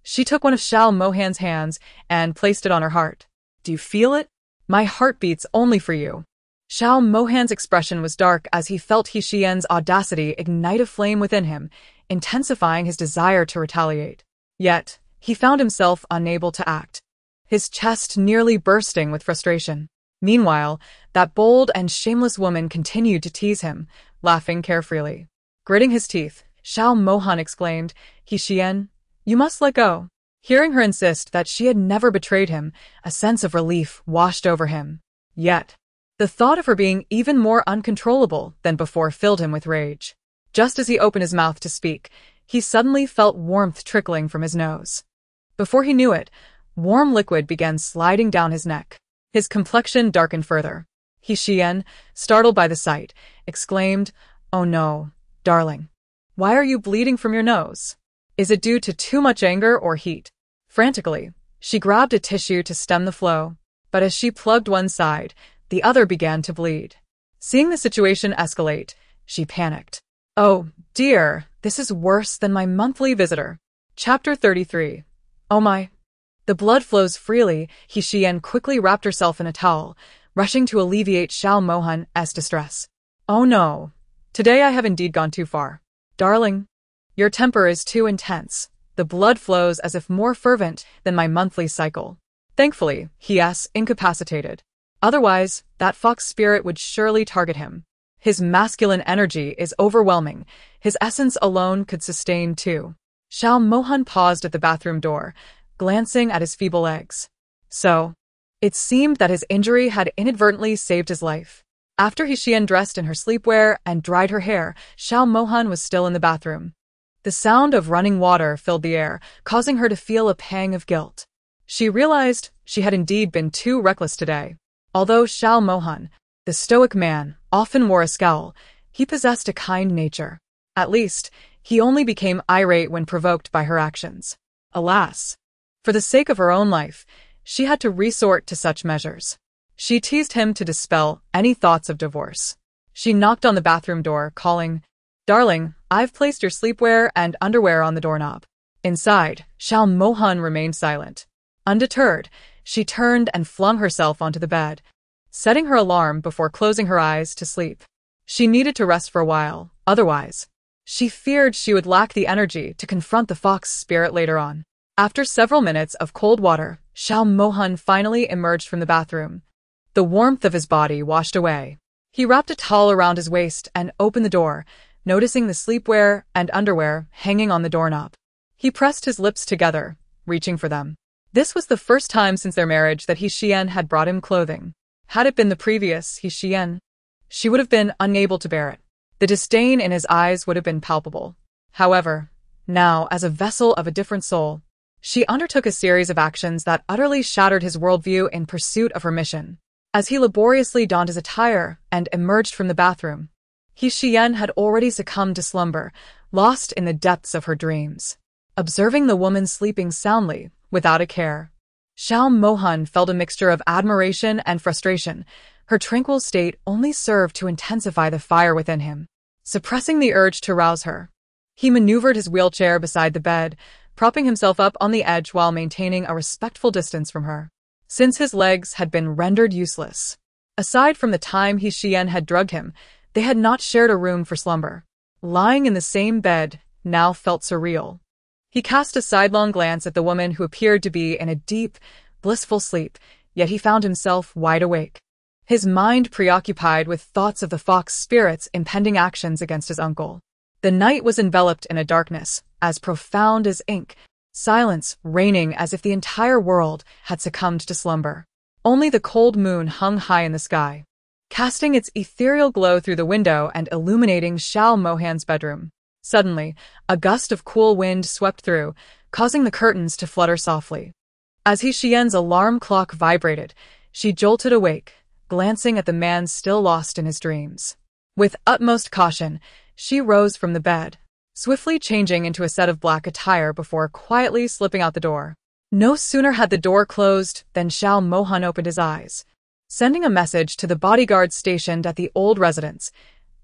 She took one of Xiao Mohan's hands and placed it on her heart. "Do you feel it? My heart beats only for you." Xiao Mohan's expression was dark as he felt Xiyan's audacity ignite a flame within him, intensifying his desire to retaliate. Yet, he found himself unable to act, his chest nearly bursting with frustration. Meanwhile, that bold and shameless woman continued to tease him, laughing carefreely. Gritting his teeth, Xiao Mohan exclaimed, "Xiyan, you must let go." Hearing her insist that she had never betrayed him, a sense of relief washed over him. Yet, the thought of her being even more uncontrollable than before filled him with rage. Just as he opened his mouth to speak, he suddenly felt warmth trickling from his nose. Before he knew it, warm liquid began sliding down his neck. His complexion darkened further. Xiyan, startled by the sight, exclaimed, "Oh no, darling. Why are you bleeding from your nose? Is it due to too much anger or heat?" Frantically, she grabbed a tissue to stem the flow, but as she plugged one side, the other began to bleed. Seeing the situation escalate, she panicked. "Oh, dear, this is worse than my monthly visitor." Chapter 33. Oh my. The blood flows freely. Xiyan quickly wrapped herself in a towel, rushing to alleviate Xiao Mohan's distress. "Oh no. Today I have indeed gone too far. Darling, your temper is too intense. The blood flows as if more fervent than my monthly cycle." Thankfully, he's incapacitated. Otherwise, that fox spirit would surely target him. His masculine energy is overwhelming. His essence alone could sustain two. Xiao Mohan paused at the bathroom door, glancing at his feeble legs. So, it seemed that his injury had inadvertently saved his life. After Xiyan dressed in her sleepwear and dried her hair, Xiao Mohan was still in the bathroom. The sound of running water filled the air, causing her to feel a pang of guilt. She realized she had indeed been too reckless today. Although Xiao Mohan, the stoic man, often wore a scowl, he possessed a kind nature. At least, he only became irate when provoked by her actions. Alas, for the sake of her own life, she had to resort to such measures. She teased him to dispel any thoughts of divorce. She knocked on the bathroom door, calling, "Darling, I've placed your sleepwear and underwear on the doorknob." Inside, Xiao Mohan remained silent. Undeterred, she turned and flung herself onto the bed, setting her alarm before closing her eyes to sleep. She needed to rest for a while, otherwise, she feared she would lack the energy to confront the fox spirit later on. After several minutes of cold water, Xiao Mohan finally emerged from the bathroom. The warmth of his body washed away. He wrapped a towel around his waist and opened the door, noticing the sleepwear and underwear hanging on the doorknob. He pressed his lips together, reaching for them. This was the first time since their marriage that Xiyan had brought him clothing. Had it been the previous Xiyan, she would have been unable to bear it. The disdain in his eyes would have been palpable. However, now, as a vessel of a different soul, she undertook a series of actions that utterly shattered his worldview in pursuit of her mission. As he laboriously donned his attire and emerged from the bathroom, Xiyan had already succumbed to slumber, lost in the depths of her dreams. Observing the woman sleeping soundly, without a care, Xiao Mohan felt a mixture of admiration and frustration. Her tranquil state only served to intensify the fire within him. Suppressing the urge to rouse her, he maneuvered his wheelchair beside the bed, propping himself up on the edge while maintaining a respectful distance from her. Since his legs had been rendered useless, aside from the time Xiyan had drugged him, they had not shared a room for slumber. Lying in the same bed now felt surreal. He cast a sidelong glance at the woman who appeared to be in a deep, blissful sleep, yet he found himself wide awake. His mind preoccupied with thoughts of the fox spirit's impending actions against his uncle. The night was enveloped in a darkness, as profound as ink, silence reigning as if the entire world had succumbed to slumber. Only the cold moon hung high in the sky, casting its ethereal glow through the window and illuminating Xiao Mohan's bedroom. Suddenly, a gust of cool wind swept through, causing the curtains to flutter softly. As Xiyan's alarm clock vibrated, she jolted awake, glancing at the man still lost in his dreams. With utmost caution, she rose from the bed, swiftly changing into a set of black attire before quietly slipping out the door. No sooner had the door closed than Xiao Mohan opened his eyes, sending a message to the bodyguards stationed at the old residence.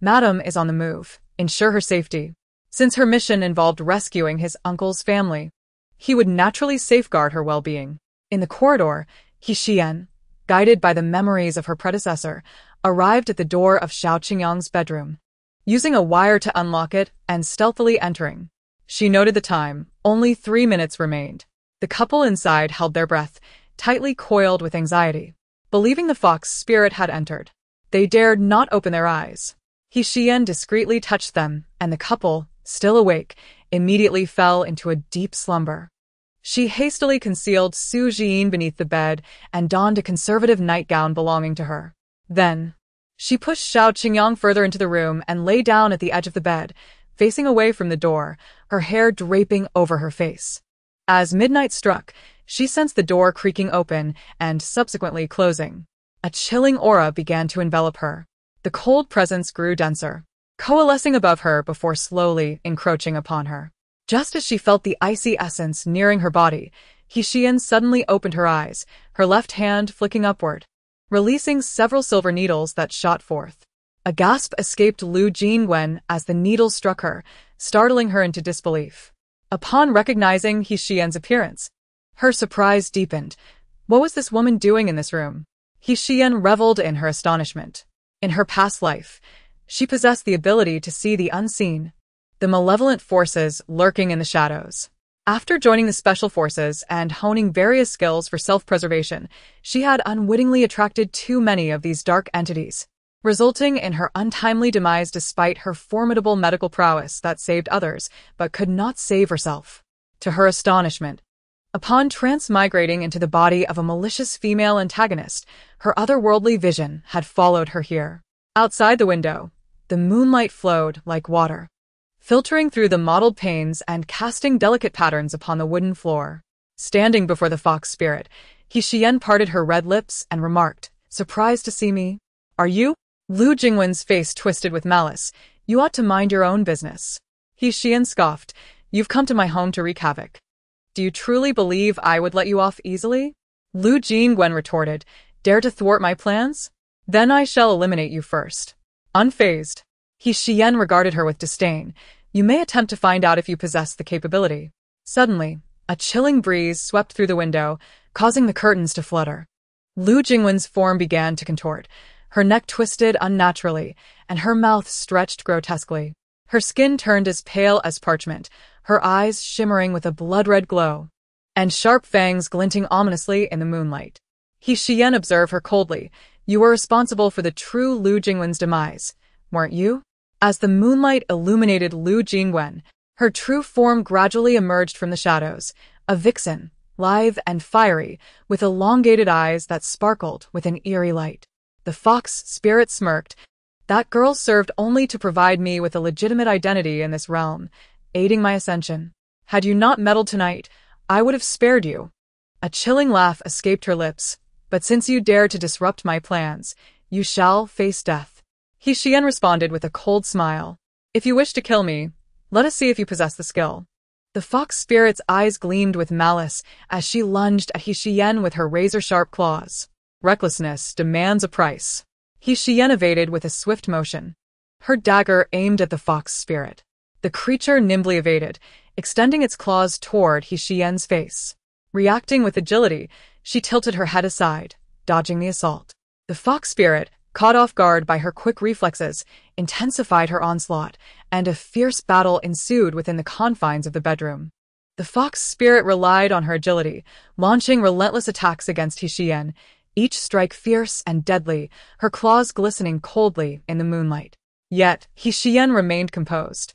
"Madam is on the move. Ensure her safety." Since her mission involved rescuing his uncle's family, he would naturally safeguard her well-being. In the corridor, Xiyan, guided by the memories of her predecessor, arrived at the door of Xiao Qingyang's bedroom. Using a wire to unlock it and stealthily entering, she noted the time. Only 3 minutes remained. The couple inside held their breath, tightly coiled with anxiety. Believing the fox spirit had entered, they dared not open their eyes. Xiyan discreetly touched them, and the couple, still awake, immediately fell into a deep slumber. She hastily concealed Su Jiyin beneath the bed and donned a conservative nightgown belonging to her. Then, she pushed Xiao Qingyang further into the room and lay down at the edge of the bed, facing away from the door, her hair draping over her face. As midnight struck, she sensed the door creaking open and subsequently closing. A chilling aura began to envelop her. The cold presence grew denser, coalescing above her before slowly encroaching upon her. Just as she felt the icy essence nearing her body, Xiyan suddenly opened her eyes, her left hand flicking upward, releasing several silver needles that shot forth. A gasp escaped Lu Jingwen as the needles struck her, startling her into disbelief. Upon recognizing Xiyan's appearance, her surprise deepened. What was this woman doing in this room? Xiyan reveled in her astonishment. In her past life, she possessed the ability to see the unseen, the malevolent forces lurking in the shadows. After joining the special forces and honing various skills for self-preservation, she had unwittingly attracted too many of these dark entities. resulting in her untimely demise despite her formidable medical prowess that saved others, but could not save herself. To her astonishment, upon transmigrating into the body of a malicious female antagonist, her otherworldly vision had followed her here. Outside the window, the moonlight flowed like water, filtering through the mottled panes and casting delicate patterns upon the wooden floor. Standing before the fox spirit, Xiyan parted her red lips and remarked, "Surprised to see me? Are you?" Lu Jingwen's face twisted with malice. "You ought to mind your own business." Xiyan scoffed, "You've come to my home to wreak havoc. Do you truly believe I would let you off easily?" Lu Jingwen retorted, "Dare to thwart my plans? Then I shall eliminate you first." Unfazed, Xiyan regarded her with disdain. "You may attempt to find out if you possess the capability." Suddenly, a chilling breeze swept through the window, causing the curtains to flutter. Lu Jingwen's form began to contort. Her neck twisted unnaturally, and her mouth stretched grotesquely. Her skin turned as pale as parchment, her eyes shimmering with a blood-red glow, and sharp fangs glinting ominously in the moonlight. Xiyan observed her coldly. "You were responsible for the true Lu Jingwen's demise, weren't you?" As the moonlight illuminated Lu Jingwen, her true form gradually emerged from the shadows, a vixen, lithe and fiery, with elongated eyes that sparkled with an eerie light. The fox spirit smirked. "That girl served only to provide me with a legitimate identity in this realm, aiding my ascension. Had you not meddled tonight, I would have spared you." A chilling laugh escaped her lips. "But since you dare to disrupt my plans, you shall face death." Xiyan responded with a cold smile. "If you wish to kill me, let us see if you possess the skill." The fox spirit's eyes gleamed with malice as she lunged at Xiyan with her razor-sharp claws. Recklessness demands a price. Xiyan evaded with a swift motion, her dagger aimed at the fox spirit. The creature nimbly evaded, extending its claws toward Xiyan's face. Reacting with agility, she tilted her head aside, dodging the assault. The fox spirit, caught off guard by her quick reflexes, intensified her onslaught, and a fierce battle ensued within the confines of the bedroom. The fox spirit relied on her agility, launching relentless attacks against Xiyan, each strike fierce and deadly, her claws glistening coldly in the moonlight. Yet, Xiyan remained composed,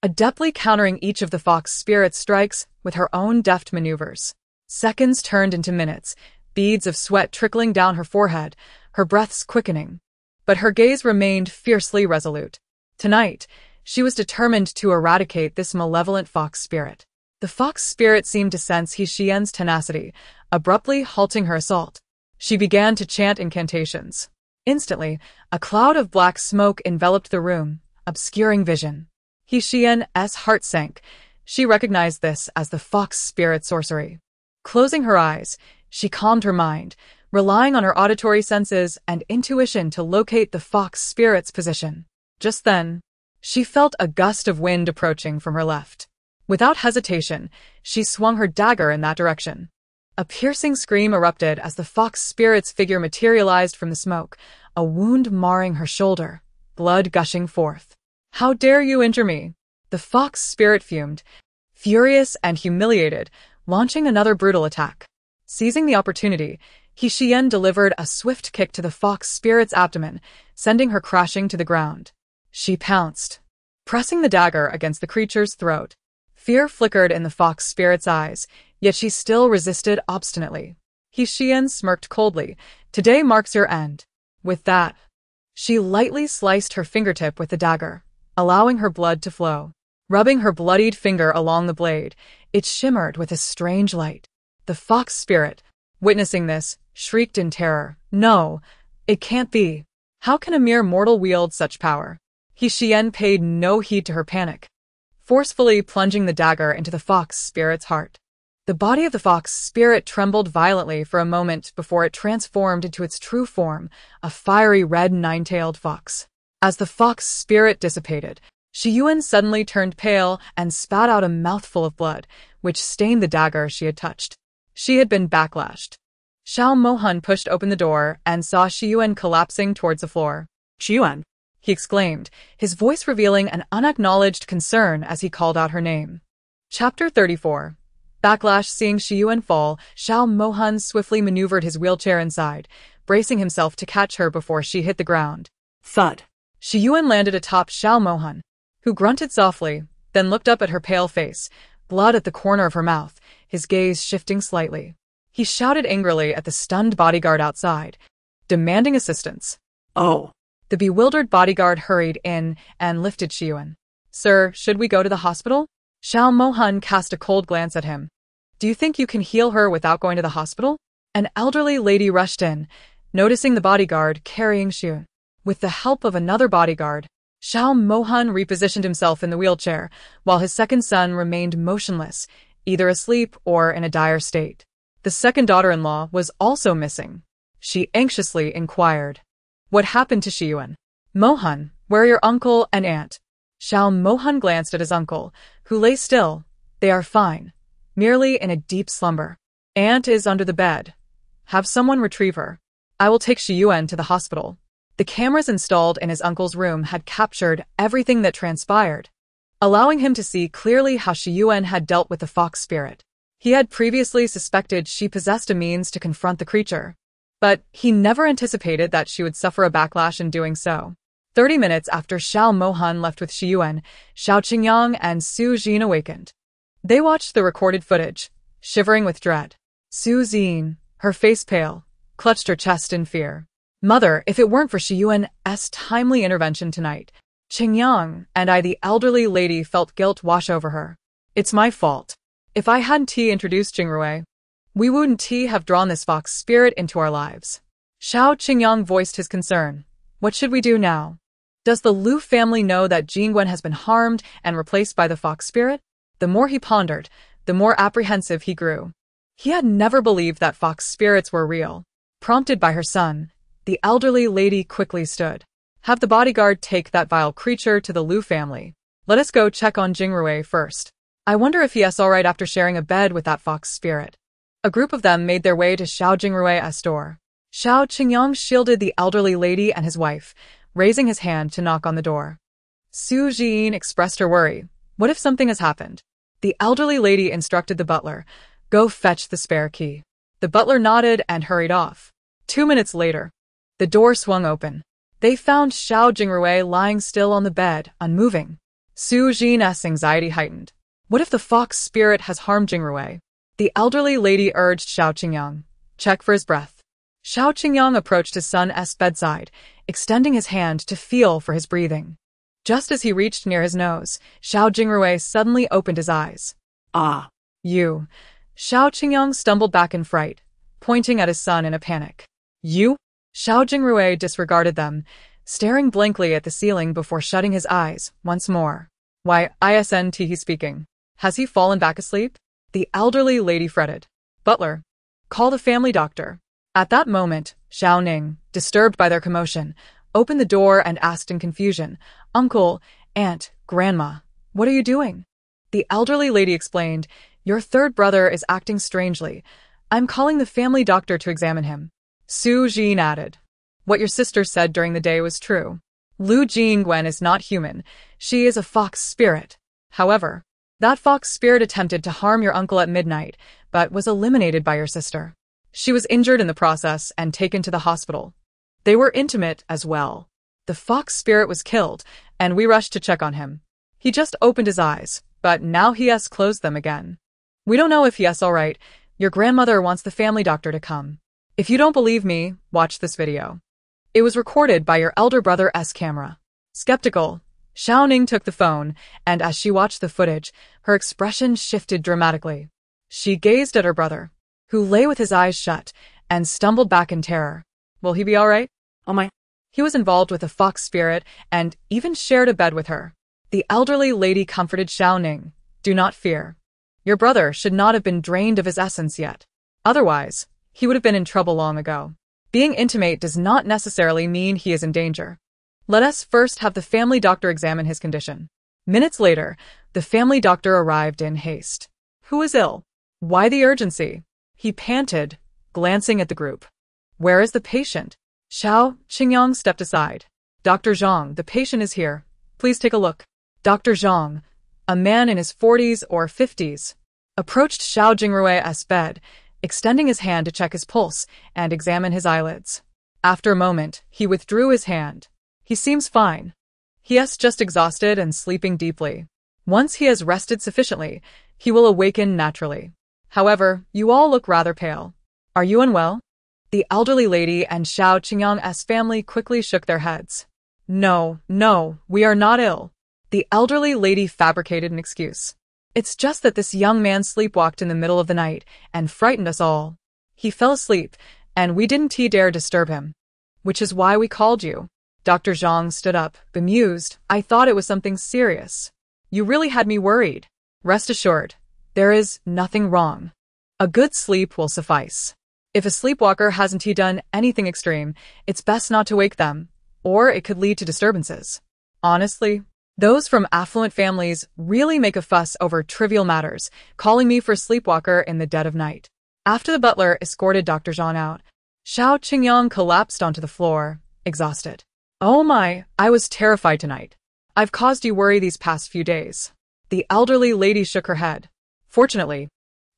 adeptly countering each of the fox spirit's strikes with her own deft maneuvers. Seconds turned into minutes, beads of sweat trickling down her forehead, her breaths quickening. But her gaze remained fiercely resolute. Tonight, she was determined to eradicate this malevolent fox spirit. The fox spirit seemed to sense Xiyan's tenacity, abruptly halting her assault. She began to chant incantations. Instantly, a cloud of black smoke enveloped the room, obscuring vision. Xiyan's heart sank. She recognized this as the fox spirit sorcery. Closing her eyes, she calmed her mind, relying on her auditory senses and intuition to locate the fox spirit's position. Just then, she felt a gust of wind approaching from her left. Without hesitation, she swung her dagger in that direction. A piercing scream erupted as the fox spirit's figure materialized from the smoke, a wound marring her shoulder, blood gushing forth. "How dare you injure me?" The fox spirit fumed, furious and humiliated, launching another brutal attack. Seizing the opportunity, Xiyan delivered a swift kick to the fox spirit's abdomen, sending her crashing to the ground. She pounced, pressing the dagger against the creature's throat. Fear flickered in the fox spirit's eyes, yet she still resisted obstinately. Xiyan smirked coldly. "Today marks your end." With that, she lightly sliced her fingertip with the dagger, allowing her blood to flow. Rubbing her bloodied finger along the blade, it shimmered with a strange light. The fox spirit, witnessing this, shrieked in terror. "No, it can't be. How can a mere mortal wield such power?" Xiyan paid no heed to her panic, forcefully plunging the dagger into the fox spirit's heart. The body of the fox spirit trembled violently for a moment before it transformed into its true form, a fiery red nine-tailed fox. As the fox spirit dissipated, Xiyan suddenly turned pale and spat out a mouthful of blood, which stained the dagger she had touched. She had been backlashed. Xiao Mohan pushed open the door and saw Xiyan collapsing towards the floor. "Xiyan," he exclaimed, his voice revealing an unacknowledged concern as he called out her name. Chapter 34. Backlash. Seeing Xiyan fall, Xiao Mohan swiftly maneuvered his wheelchair inside, bracing himself to catch her before she hit the ground. Thud. Xiyan landed atop Xiao Mohan, who grunted softly, then looked up at her pale face, blood at the corner of her mouth, his gaze shifting slightly. He shouted angrily at the stunned bodyguard outside, demanding assistance. Oh. The bewildered bodyguard hurried in and lifted Xiyan. Sir, should we go to the hospital? Xiao Mohan cast a cold glance at him. Do you think you can heal her without going to the hospital? An elderly lady rushed in, noticing the bodyguard carrying Xiyan. With the help of another bodyguard, Xiao Mohan repositioned himself in the wheelchair, while his second son remained motionless, either asleep or in a dire state. The second daughter-in-law was also missing. She anxiously inquired, "What happened to Xiyan? Mohan, where are your uncle and aunt?" Xiao Mohan glanced at his uncle, who lay still. "They are fine, merely in a deep slumber. Aunt is under the bed. Have someone retrieve her. I will take Xiyan to the hospital." The cameras installed in his uncle's room had captured everything that transpired, allowing him to see clearly how Xiyan had dealt with the fox spirit. He had previously suspected she possessed a means to confront the creature, but he never anticipated that she would suffer a backlash in doing so. 30 minutes after Xiao Mohan left with Xiyan, Xiao Qingyang and Su Jin awakened. They watched the recorded footage, shivering with dread. Su Jin, her face pale, clutched her chest in fear. "Mother, if it weren't for Xiyan's timely intervention tonight, Qingyang and I, the elderly lady, felt guilt wash over her. It's my fault. If I hadn't introduced Jingrui, we wouldn't have drawn this fox spirit into our lives." Xiao Qingyang voiced his concern. "What should we do now? Does the Liu family know that Jingwen has been harmed and replaced by the fox spirit?" The more he pondered, the more apprehensive he grew. He had never believed that fox spirits were real. Prompted by her son, the elderly lady quickly stood. "Have the bodyguard take that vile creature to the Liu family. Let us go check on Jingrui first. I wonder if he's alright after sharing a bed with that fox spirit." A group of them made their way to Xiao Jingrui's door. Xiao Qingyang shielded the elderly lady and his wife, raising his hand to knock on the door. Su Jin expressed her worry. What if something has happened? The elderly lady instructed the butler, "Go fetch the spare key." The butler nodded and hurried off. 2 minutes later, the door swung open. They found Xiao Jingrui lying still on the bed, unmoving. Su Jin's anxiety heightened. What if the fox spirit has harmed Jingrui? The elderly lady urged Xiao Qingyang, "Check for his breath." Xiao Qingyang approached his son's bedside, extending his hand to feel for his breathing. Just as he reached near his nose, Xiao Jingrui suddenly opened his eyes. "Ah." "You." Xiao Qingyang stumbled back in fright, pointing at his son in a panic. "You?" Xiao Jingrui disregarded them, staring blankly at the ceiling before shutting his eyes once more. "Why, isn't he speaking? Has he fallen back asleep?" The elderly lady fretted. "Butler, call the family doctor." At that moment, Xiao Ning, disturbed by their commotion, opened the door and asked in confusion, "Uncle, Aunt, Grandma, what are you doing?" The elderly lady explained, "Your third brother is acting strangely. I'm calling the family doctor to examine him." Su Jin added, "What your sister said during the day was true. Liu Jingwen is not human. She is a fox spirit. However, that fox spirit attempted to harm your uncle at midnight, but was eliminated by your sister. She was injured in the process and taken to the hospital. They were intimate as well. The fox spirit was killed, and we rushed to check on him. He just opened his eyes, but now he has closed them again. We don't know if he is alright. Your grandmother wants the family doctor to come. If you don't believe me, watch this video. It was recorded by your elder brother's camera." Skeptical, Xiao Ning took the phone, and as she watched the footage, her expression shifted dramatically. She gazed at her brother, who lay with his eyes shut, and stumbled back in terror. "Will he be alright?" "Oh my." He was involved with a fox spirit and even shared a bed with her. The elderly lady comforted Xiao Ning. "Do not fear. Your brother should not have been drained of his essence yet. Otherwise, he would have been in trouble long ago. Being intimate does not necessarily mean he is in danger. Let us first have the family doctor examine his condition." Minutes later, the family doctor arrived in haste. "Who is ill? Why the urgency?" he panted, glancing at the group. "Where is the patient?" Xiao Qingyang stepped aside. "Dr. Zhang, the patient is here. Please take a look." Dr. Zhang, a man in his 40s or 50s, approached Xiao Jingrui's bed, extending his hand to check his pulse and examine his eyelids. After a moment, he withdrew his hand. He seems fine. He is just exhausted and sleeping deeply. Once he has rested sufficiently, he will awaken naturally. However, you all look rather pale. Are you unwell? The elderly lady and Xiao Qingyang's family quickly shook their heads. No, we are not ill. The elderly lady fabricated an excuse. It's just that this young man sleepwalked in the middle of the night and frightened us all. He fell asleep, and we didn't dare disturb him. Which is why we called you. Dr. Zhang stood up, bemused. I thought it was something serious. You really had me worried. Rest assured, there is nothing wrong. A good sleep will suffice. If a sleepwalker hasn't done anything extreme, it's best not to wake them, or it could lead to disturbances. Honestly, those from affluent families really make a fuss over trivial matters, calling me for a sleepwalker in the dead of night. After the butler escorted Dr. Zhang out, Xiao Qingyang collapsed onto the floor, exhausted. Oh my, I was terrified tonight. I've caused you worry these past few days. The elderly lady shook her head. Fortunately,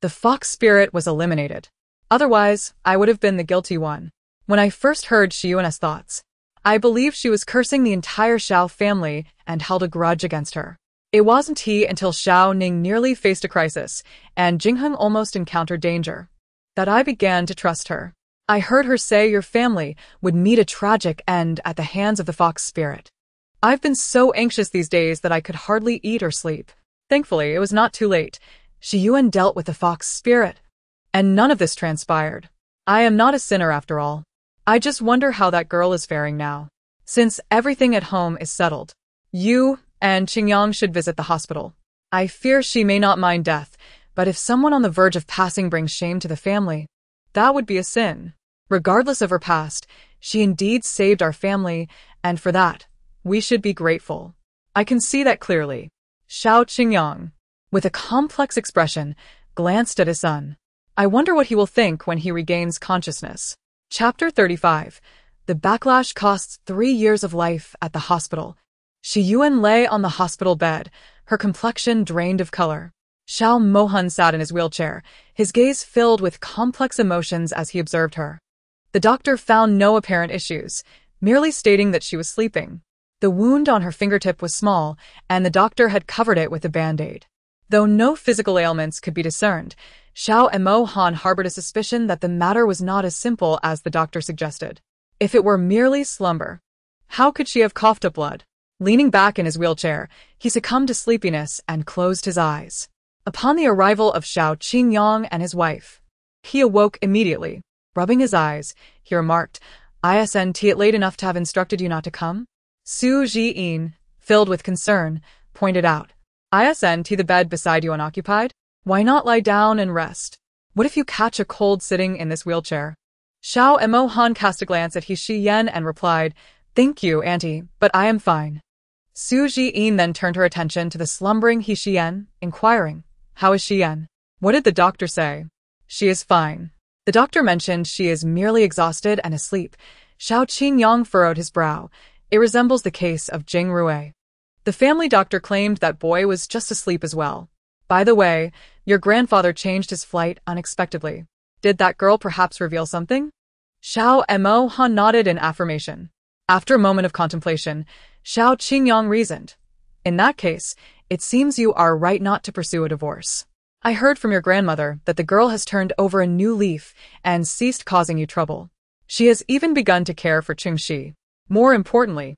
the fox spirit was eliminated. Otherwise, I would have been the guilty one. When I first heard Xiyuan's thoughts, I believed she was cursing the entire Xiao family and held a grudge against her. It wasn't until Xiao Ning nearly faced a crisis and Jingheng almost encountered danger that I began to trust her. I heard her say your family would meet a tragic end at the hands of the fox spirit. I've been so anxious these days that I could hardly eat or sleep. Thankfully, it was not too late. Xiyuan dealt with the fox spirit, and none of this transpired. I am not a sinner after all. I just wonder how that girl is faring now. Since everything at home is settled, you and Qingyang should visit the hospital. I fear she may not mind death, but if someone on the verge of passing brings shame to the family, that would be a sin. Regardless of her past, she indeed saved our family, and for that, we should be grateful. I can see that clearly. Xiao Qingyang, with a complex expression, glanced at his son. I wonder what he will think when he regains consciousness. Chapter 35. The backlash costs 3 years of life at the hospital. Xiyuan lay on the hospital bed, her complexion drained of color. Xiao Mohan sat in his wheelchair, his gaze filled with complex emotions as he observed her. The doctor found no apparent issues, merely stating that she was sleeping. The wound on her fingertip was small, and the doctor had covered it with a band-aid. Though no physical ailments could be discerned, Xiao Mohan harbored a suspicion that the matter was not as simple as the doctor suggested. If it were merely slumber, how could she have coughed up blood? Leaning back in his wheelchair, he succumbed to sleepiness and closed his eyes. Upon the arrival of Xiao Qingyang and his wife, he awoke immediately. Rubbing his eyes, he remarked, "Isn't it late enough to have instructed you not to come?" Su Jiyin, filled with concern, pointed out, "Isn't the bed beside you unoccupied? Why not lie down and rest? What if you catch a cold sitting in this wheelchair?" Xiao Mohan cast a glance at Xiyan and replied, "Thank you, Auntie, but I am fine." Su Jiyin then turned her attention to the slumbering Xiyan, inquiring, "How is Xiyan? What did the doctor say?" "She is fine. The doctor mentioned she is merely exhausted and asleep." Xiao Qingyang furrowed his brow. It resembles the case of Jing Rui. The family doctor claimed that boy was just asleep as well. By the way, your grandfather changed his flight unexpectedly. Did that girl perhaps reveal something? Xiao Mohan nodded in affirmation. After a moment of contemplation, Xiao Qingyang reasoned, "In that case, it seems you are right not to pursue a divorce. I heard from your grandmother that the girl has turned over a new leaf and ceased causing you trouble. She has even begun to care for Qingxi. More importantly,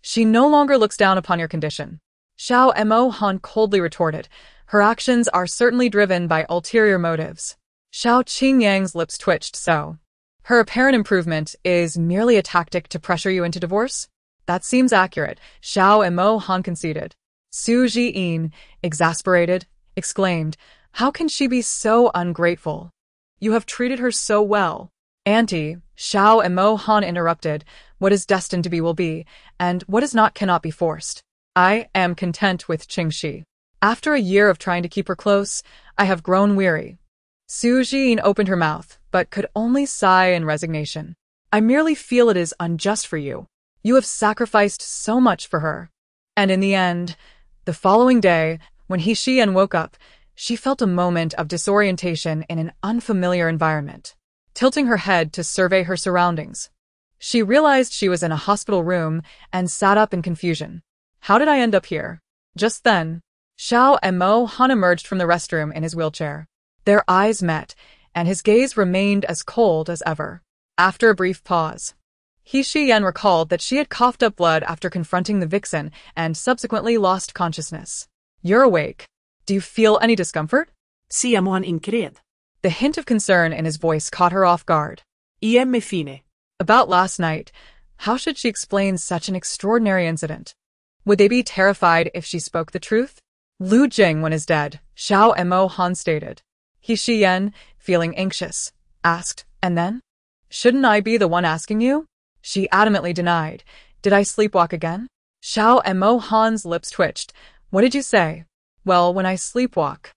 she no longer looks down upon your condition." Xiao Mohan coldly retorted, "Her actions are certainly driven by ulterior motives." Xiao Qingyang's lips twitched. "So, her apparent improvement is merely a tactic to pressure you into divorce?" "That seems accurate," Xiao Mohan conceded. Su Jiyin, exasperated, exclaimed, "How can she be so ungrateful? You have treated her so well." "Auntie," Xiao Mohan interrupted, "what is destined to be will be, and what is not cannot be forced. I am content with Qingxi. After a year of trying to keep her close, I have grown weary." Su Jiyin opened her mouth, but could only sigh in resignation. "I merely feel it is unjust for you. You have sacrificed so much for her." And in the end, the following day, when Xiyan woke up, she felt a moment of disorientation in an unfamiliar environment. Tilting her head to survey her surroundings, She realized she was in a hospital room and sat up in confusion. How did I end up here? Just then, Xiao Mohan emerged from the restroom in his wheelchair. Their eyes met, and his gaze remained as cold as ever. After a brief pause, Xiyan recalled that she had coughed up blood after confronting the vixen and subsequently lost consciousness. You're awake. Do you feel any discomfort? Xiao Mohan incred. The hint of concern in his voice caught her off guard. Em fine. About last night, how should she explain such an extraordinary incident? Would they be terrified if she spoke the truth? Lu Jingwen is dead, Xiao Mohan stated. Xiyan, feeling anxious, asked, and then? Shouldn't I be the one asking you? She adamantly denied. Did I sleepwalk again? Xiao Mohan's lips twitched. What did you say? Well, when I sleepwalk,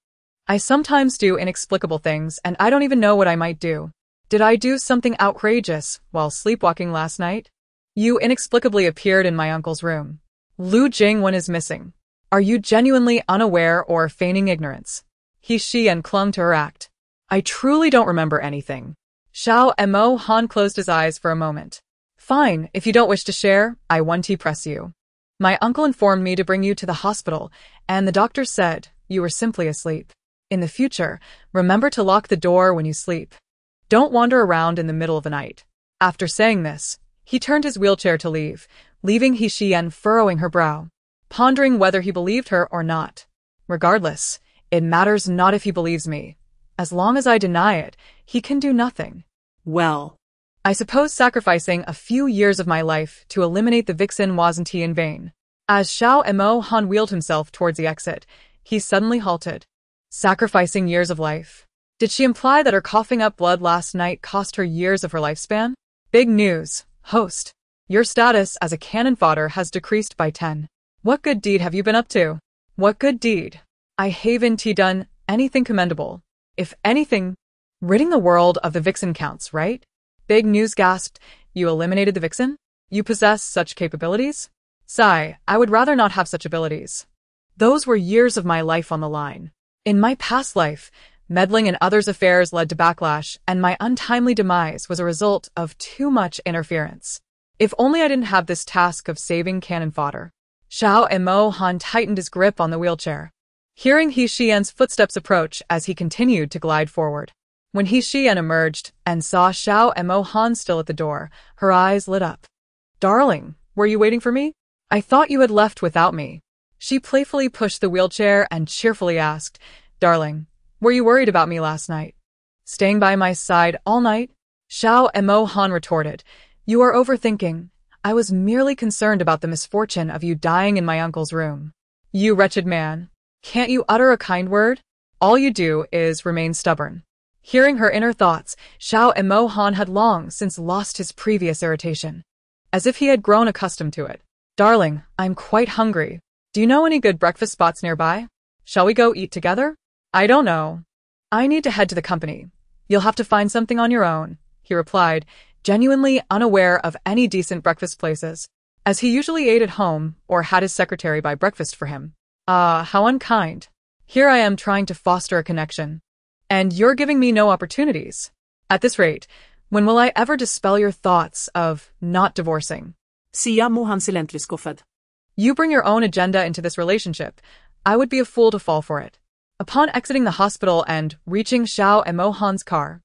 I sometimes do inexplicable things, and I don't even know what I might do. Did I do something outrageous while sleepwalking last night? You inexplicably appeared in my uncle's room. Lu Jingwen is missing. Are you genuinely unaware or feigning ignorance? Xiyan clung to her act. I truly don't remember anything. Xiao Mohan closed his eyes for a moment. Fine, if you don't wish to share, I won't press you. My uncle informed me to bring you to the hospital, and the doctor said you were simply asleep. In the future, remember to lock the door when you sleep. Don't wander around in the middle of the night. After saying this, he turned his wheelchair to leave, leaving Xiyan furrowing her brow, pondering whether he believed her or not. Regardless, it matters not if he believes me. As long as I deny it, he can do nothing. Well, I suppose sacrificing a few years of my life to eliminate the vixen wasn't in vain. As Xiao Mohan wheeled himself towards the exit, he suddenly halted. Sacrificing years of life? Did she imply that her coughing up blood last night cost her years of her lifespan? Big news, host. Your status as a cannon fodder has decreased by 10. What good deed have you been up to? What good deed? I haven't done anything commendable. If anything, ridding the world of the vixen counts, right? Big news, gasped. You eliminated the vixen? You possess such capabilities? Sigh, I would rather not have such abilities. Those were years of my life on the line. In my past life, meddling in others' affairs led to backlash, and my untimely demise was a result of too much interference. If only I didn't have this task of saving cannon fodder. Xiao Mohan tightened his grip on the wheelchair, hearing Xiyan's footsteps approach as he continued to glide forward. When Xiyan emerged and saw Xiao Mohan still at the door, her eyes lit up. Darling, were you waiting for me? I thought you had left without me. She playfully pushed the wheelchair and cheerfully asked, Darling, were you worried about me last night? Staying by my side all night? Xiao Mohan retorted, You are overthinking. I was merely concerned about the misfortune of you dying in my uncle's room. You wretched man. Can't you utter a kind word? All you do is remain stubborn. Hearing her inner thoughts, Xiao Mohan had long since lost his previous irritation, as if he had grown accustomed to it. Darling, I'm quite hungry. Do you know any good breakfast spots nearby? Shall we go eat together? I don't know. I need to head to the company. You'll have to find something on your own, he replied, genuinely unaware of any decent breakfast places, as he usually ate at home or had his secretary buy breakfast for him. How unkind. Here I am trying to foster a connection, and you're giving me no opportunities. At this rate, when will I ever dispel your thoughts of not divorcing? Xiao Mohan silently scoffed. You bring your own agenda into this relationship. I would be a fool to fall for it. Upon exiting the hospital and reaching Xiao Mohan's car,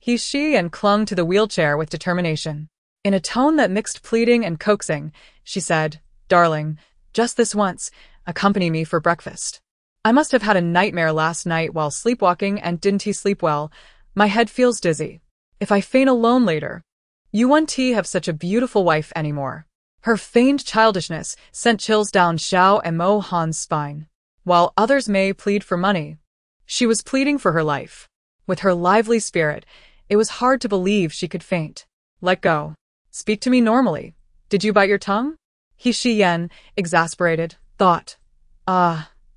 Xiyan clung to the wheelchair with determination. In a tone that mixed pleading and coaxing, she said, Darling, just this once, accompany me for breakfast. I must have had a nightmare last night while sleepwalking and didn't sleep well. My head feels dizzy. If I faint alone later, you won't have such a beautiful wife anymore. Her feigned childishness sent chills down Xiao Mohan's spine. While others may plead for money, she was pleading for her life. With her lively spirit, it was hard to believe she could faint. Let go. Speak to me normally. Did you bite your tongue? Xiyan, exasperated, thought.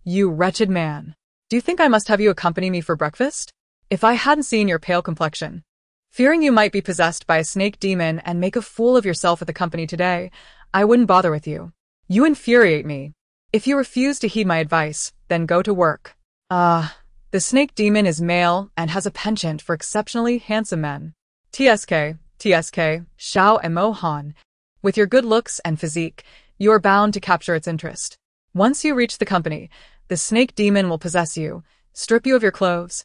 You wretched man. Do you think I must have you accompany me for breakfast? If I hadn't seen your pale complexion, fearing you might be possessed by a snake demon and make a fool of yourself at the company today, I wouldn't bother with you. You infuriate me. If you refuse to heed my advice, then go to work. The snake demon is male and has a penchant for exceptionally handsome men. TSK, TSK, Xiao Mohan. With your good looks and physique, you are bound to capture its interest. Once you reach the company, the snake demon will possess you, strip you of your clothes,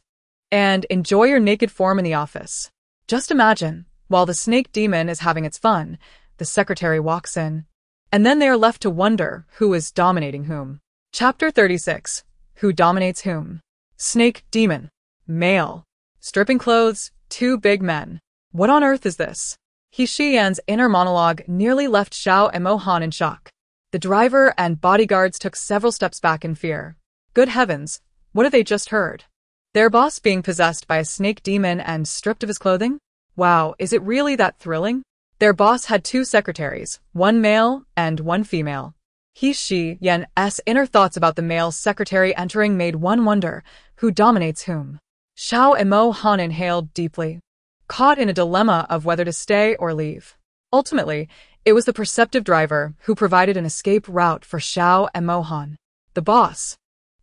and enjoy your naked form in the office. Just imagine, while the snake demon is having its fun, the secretary walks in, and then they are left to wonder who is dominating whom. Chapter 36. Who dominates whom? Snake demon. Male. Stripping clothes, two big men. What on earth is this? Xiyan's inner monologue nearly left Xiao Mohan in shock. The driver and bodyguards took several steps back in fear. Good heavens, what have they just heard? Their boss being possessed by a snake demon and stripped of his clothing? Wow, is it really that thrilling? Their boss had two secretaries, one male and one female. Xiyan's inner thoughts about the male secretary entering made one wonder, who dominates whom? Xiao Mohan inhaled deeply, caught in a dilemma of whether to stay or leave. Ultimately, it was the perceptive driver who provided an escape route for Xiao Mohan. The boss.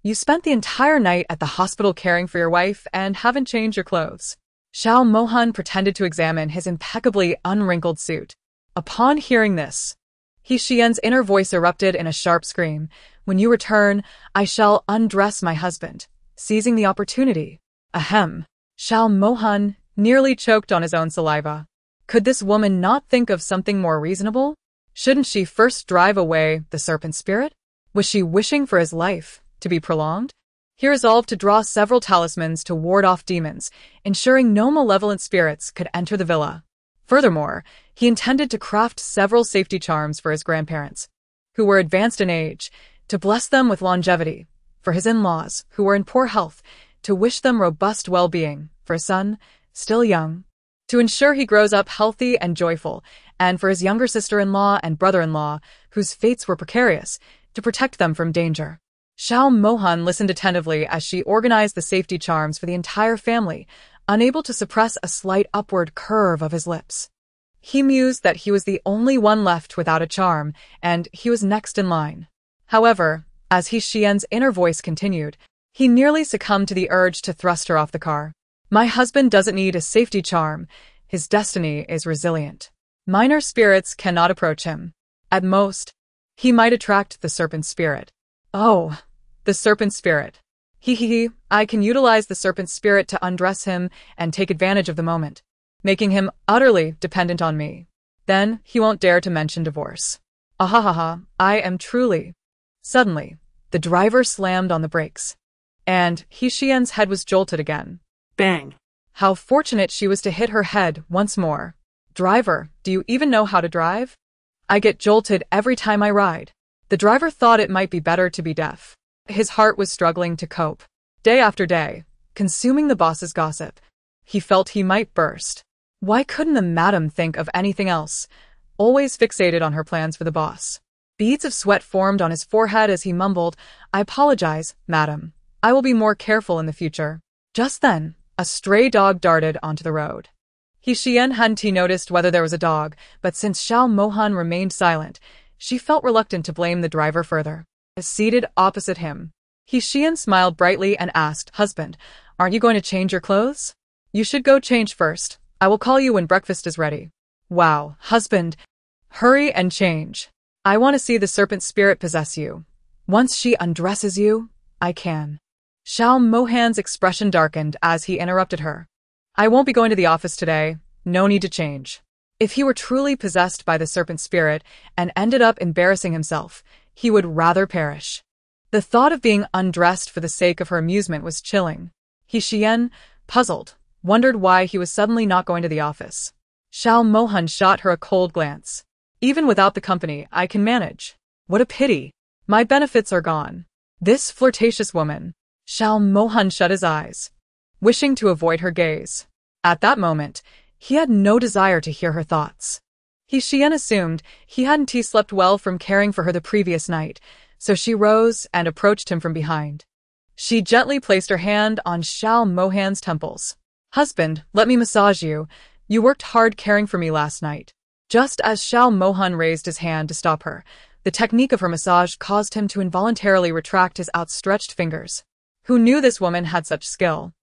You spent the entire night at the hospital caring for your wife and haven't changed your clothes. Xiao Mohan pretended to examine his impeccably unwrinkled suit. Upon hearing this, Xiyan's inner voice erupted in a sharp scream. When you return, I shall undress my husband, seizing the opportunity. Ahem. Xiao Mohan nearly choked on his own saliva. Could this woman not think of something more reasonable? Shouldn't she first drive away the serpent spirit? Was she wishing for his life to be prolonged? He resolved to draw several talismans to ward off demons, ensuring no malevolent spirits could enter the villa. Furthermore, he intended to craft several safety charms for his grandparents, who were advanced in age, to bless them with longevity, for his in-laws, who were in poor health, to wish them robust well-being, for his son, still young, to ensure he grows up healthy and joyful, and for his younger sister-in-law and brother-in-law, whose fates were precarious, to protect them from danger. Xiao Mohan listened attentively as she organized the safety charms for the entire family, unable to suppress a slight upward curve of his lips. He mused that he was the only one left without a charm, and he was next in line. However, as Xiyan's inner voice continued, he nearly succumbed to the urge to thrust her off the car. My husband doesn't need a safety charm. His destiny is resilient. Minor spirits cannot approach him. At most, he might attract the serpent spirit. Oh, the serpent spirit. I can utilize the serpent spirit to undress him and take advantage of the moment, making him utterly dependent on me. Then he won't dare to mention divorce. Ahahaha, I am truly. Suddenly, the driver slammed on the brakes, and Xiyan's head was jolted again. Bang. How fortunate she was to hit her head once more. Driver, do you even know how to drive? I get jolted every time I ride. The driver thought it might be better to be deaf. His heart was struggling to cope. Day after day, consuming the boss's gossip, he felt he might burst. Why couldn't the madam think of anything else? Always fixated on her plans for the boss. Beads of sweat formed on his forehead as he mumbled, I apologize, madam. I will be more careful in the future. Just then, a stray dog darted onto the road. Xiyan hadn't noticed whether there was a dog, but since Xiao Mohan remained silent, she felt reluctant to blame the driver further. Seated opposite him, Xiyan smiled brightly and asked, Husband, aren't you going to change your clothes? You should go change first. I will call you when breakfast is ready. Wow, husband. Hurry and change. I want to see the serpent spirit possess you. Once she undresses you, I can. Xiao Mohan's expression darkened as he interrupted her. I won't be going to the office today. No need to change. If he were truly possessed by the serpent spirit and ended up embarrassing himself, he would rather perish. The thought of being undressed for the sake of her amusement was chilling. Xiyan, puzzled, wondered why he was suddenly not going to the office. Xiao Mohan shot her a cold glance. Even without the company, I can manage. What a pity. My benefits are gone. This flirtatious woman. Xiao Mohan shut his eyes, wishing to avoid her gaze. At that moment, he had no desire to hear her thoughts. Xiyan assumed he hadn't slept well from caring for her the previous night, so she rose and approached him from behind. She gently placed her hand on Xiao Mohan's temples. Husband, let me massage you. You worked hard caring for me last night. Just as Xiao Mohan raised his hand to stop her, the technique of her massage caused him to involuntarily retract his outstretched fingers. Who knew this woman had such skill?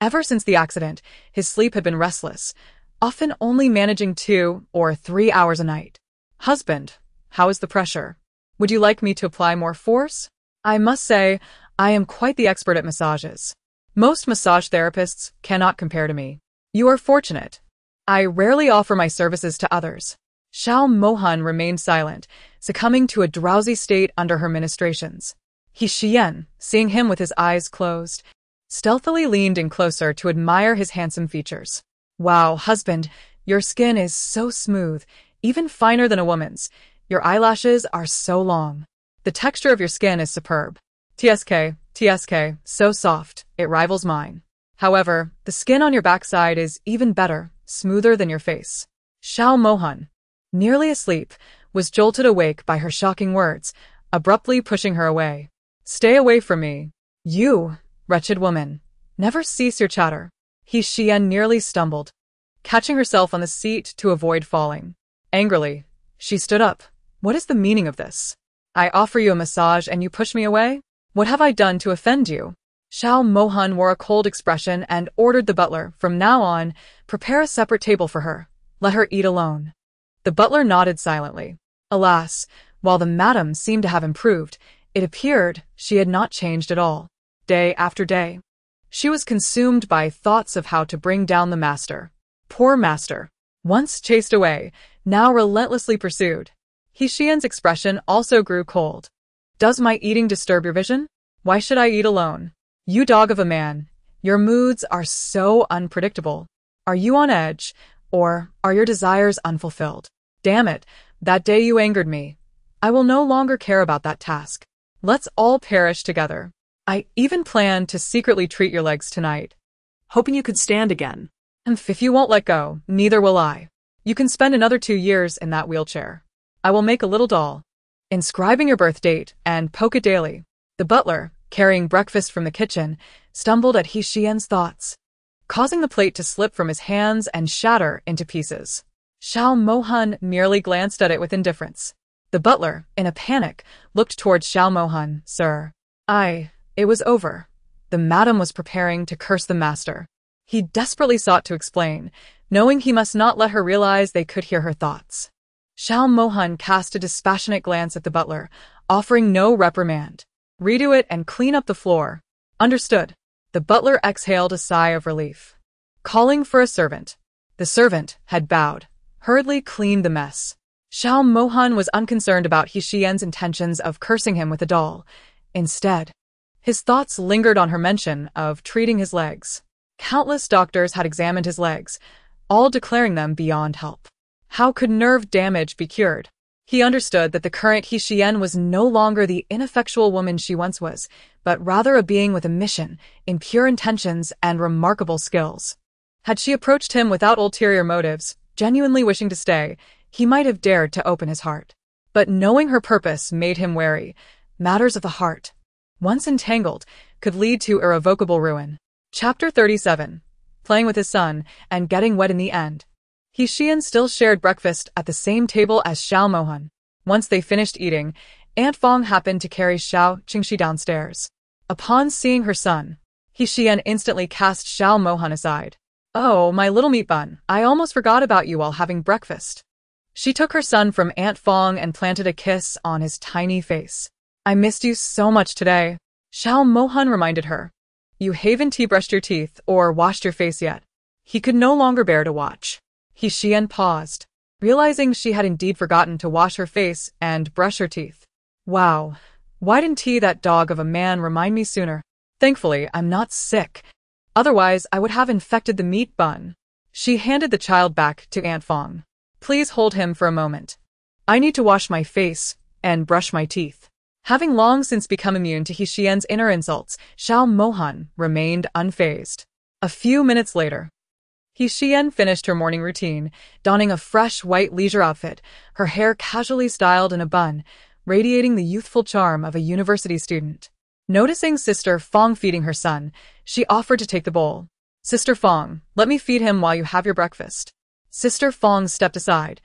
Ever since the accident, his sleep had been restless. often only managing 2 or 3 hours a night. Husband, how is the pressure? Would you like me to apply more force? I must say, I am quite the expert at massages. Most massage therapists cannot compare to me. You are fortunate. I rarely offer my services to others. Xiao Mohan remained silent, succumbing to a drowsy state under her ministrations. Xiyan, seeing him with his eyes closed, stealthily leaned in closer to admire his handsome features. Wow, husband, your skin is so smooth, even finer than a woman's. Your eyelashes are so long. The texture of your skin is superb. TSK, so soft, it rivals mine. However, the skin on your backside is even better, smoother than your face. Xiao Mohan, nearly asleep, was jolted awake by her shocking words, abruptly pushing her away. Stay away from me. You, wretched woman. Never cease your chatter. Xiyan nearly stumbled, catching herself on the seat to avoid falling. Angrily, she stood up. What is the meaning of this? I offer you a massage and you push me away? What have I done to offend you? Xiao Mohan wore a cold expression and ordered the butler, from now on, prepare a separate table for her. Let her eat alone. The butler nodded silently. Alas, while the madam seemed to have improved, it appeared she had not changed at all. Day after day, she was consumed by thoughts of how to bring down the master. Poor master. Once chased away, now relentlessly pursued. Xiyan's expression also grew cold. Does my eating disturb your vision? Why should I eat alone? You dog of a man, your moods are so unpredictable. Are you on edge, or are your desires unfulfilled? Damn it, that day you angered me. I will no longer care about that task. Let's all perish together. I even plan to secretly treat your legs tonight. Hoping you could stand again. And if you won't let go, neither will I. You can spend another 2 years in that wheelchair. I will make a little doll, inscribing your birth date, and poke it daily. The butler, carrying breakfast from the kitchen, stumbled at Xiyan's thoughts, causing the plate to slip from his hands and shatter into pieces. Xiao Mohan merely glanced at it with indifference. The butler, in a panic, looked towards Xiao Mohan. Sir. It was over. The madam was preparing to curse the master. He desperately sought to explain, knowing he must not let her realize they could hear her thoughts. Xiao Mohan cast a dispassionate glance at the butler, offering no reprimand. Redo it and clean up the floor. Understood. The butler exhaled a sigh of relief. Calling for a servant. The servant had bowed, hurriedly cleaned the mess. Xiao Mohan was unconcerned about Xiyan's intentions of cursing him with a doll. Instead, his thoughts lingered on her mention of treating his legs. Countless doctors had examined his legs, all declaring them beyond help. How could nerve damage be cured? He understood that the current Xiyan was no longer the ineffectual woman she once was, but rather a being with a mission, impure intentions, and remarkable skills. Had she approached him without ulterior motives, genuinely wishing to stay, he might have dared to open his heart. But knowing her purpose made him wary. Matters of the heart, once entangled, could lead to irrevocable ruin. Chapter 37. Playing with his son, and getting wet in the end. Xiyan still shared breakfast at the same table as Xiao Mohan. Once they finished eating, Aunt Fong happened to carry Xiao Qingxi downstairs. Upon seeing her son, Xiyan instantly cast Xiao Mohan aside. Oh, my little meat bun, I almost forgot about you while having breakfast. She took her son from Aunt Fong and planted a kiss on his tiny face. I missed you so much today. Xiao Mohan reminded her. You haven't brushed your teeth or washed your face yet. He could no longer bear to watch. Xiyan paused, realizing she had indeed forgotten to wash her face and brush her teeth. Wow, why didn't that dog of a man remind me sooner? Thankfully, I'm not sick. Otherwise, I would have infected the meat bun. She handed the child back to Aunt Fong. Please hold him for a moment. I need to wash my face and brush my teeth. Having long since become immune to Xiyan's inner insults, Xiao Mohan remained unfazed. A few minutes later, Xiyan finished her morning routine, donning a fresh white leisure outfit, her hair casually styled in a bun, radiating the youthful charm of a university student. Noticing Sister Fong feeding her son, she offered to take the bowl. Sister Fong, let me feed him while you have your breakfast. Sister Fong stepped aside,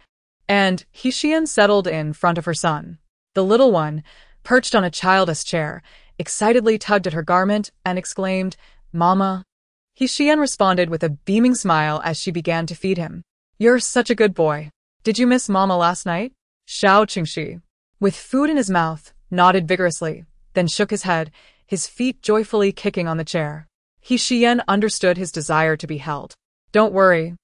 and Xiyan settled in front of her son. The little one, perched on a childish chair, excitedly tugged at her garment and exclaimed, Mama. Xiyan responded with a beaming smile as she began to feed him. You're such a good boy. Did you miss Mama last night? Xiao Qingxi, with food in his mouth, nodded vigorously, then shook his head, his feet joyfully kicking on the chair. Xiyan understood his desire to be held. Don't worry.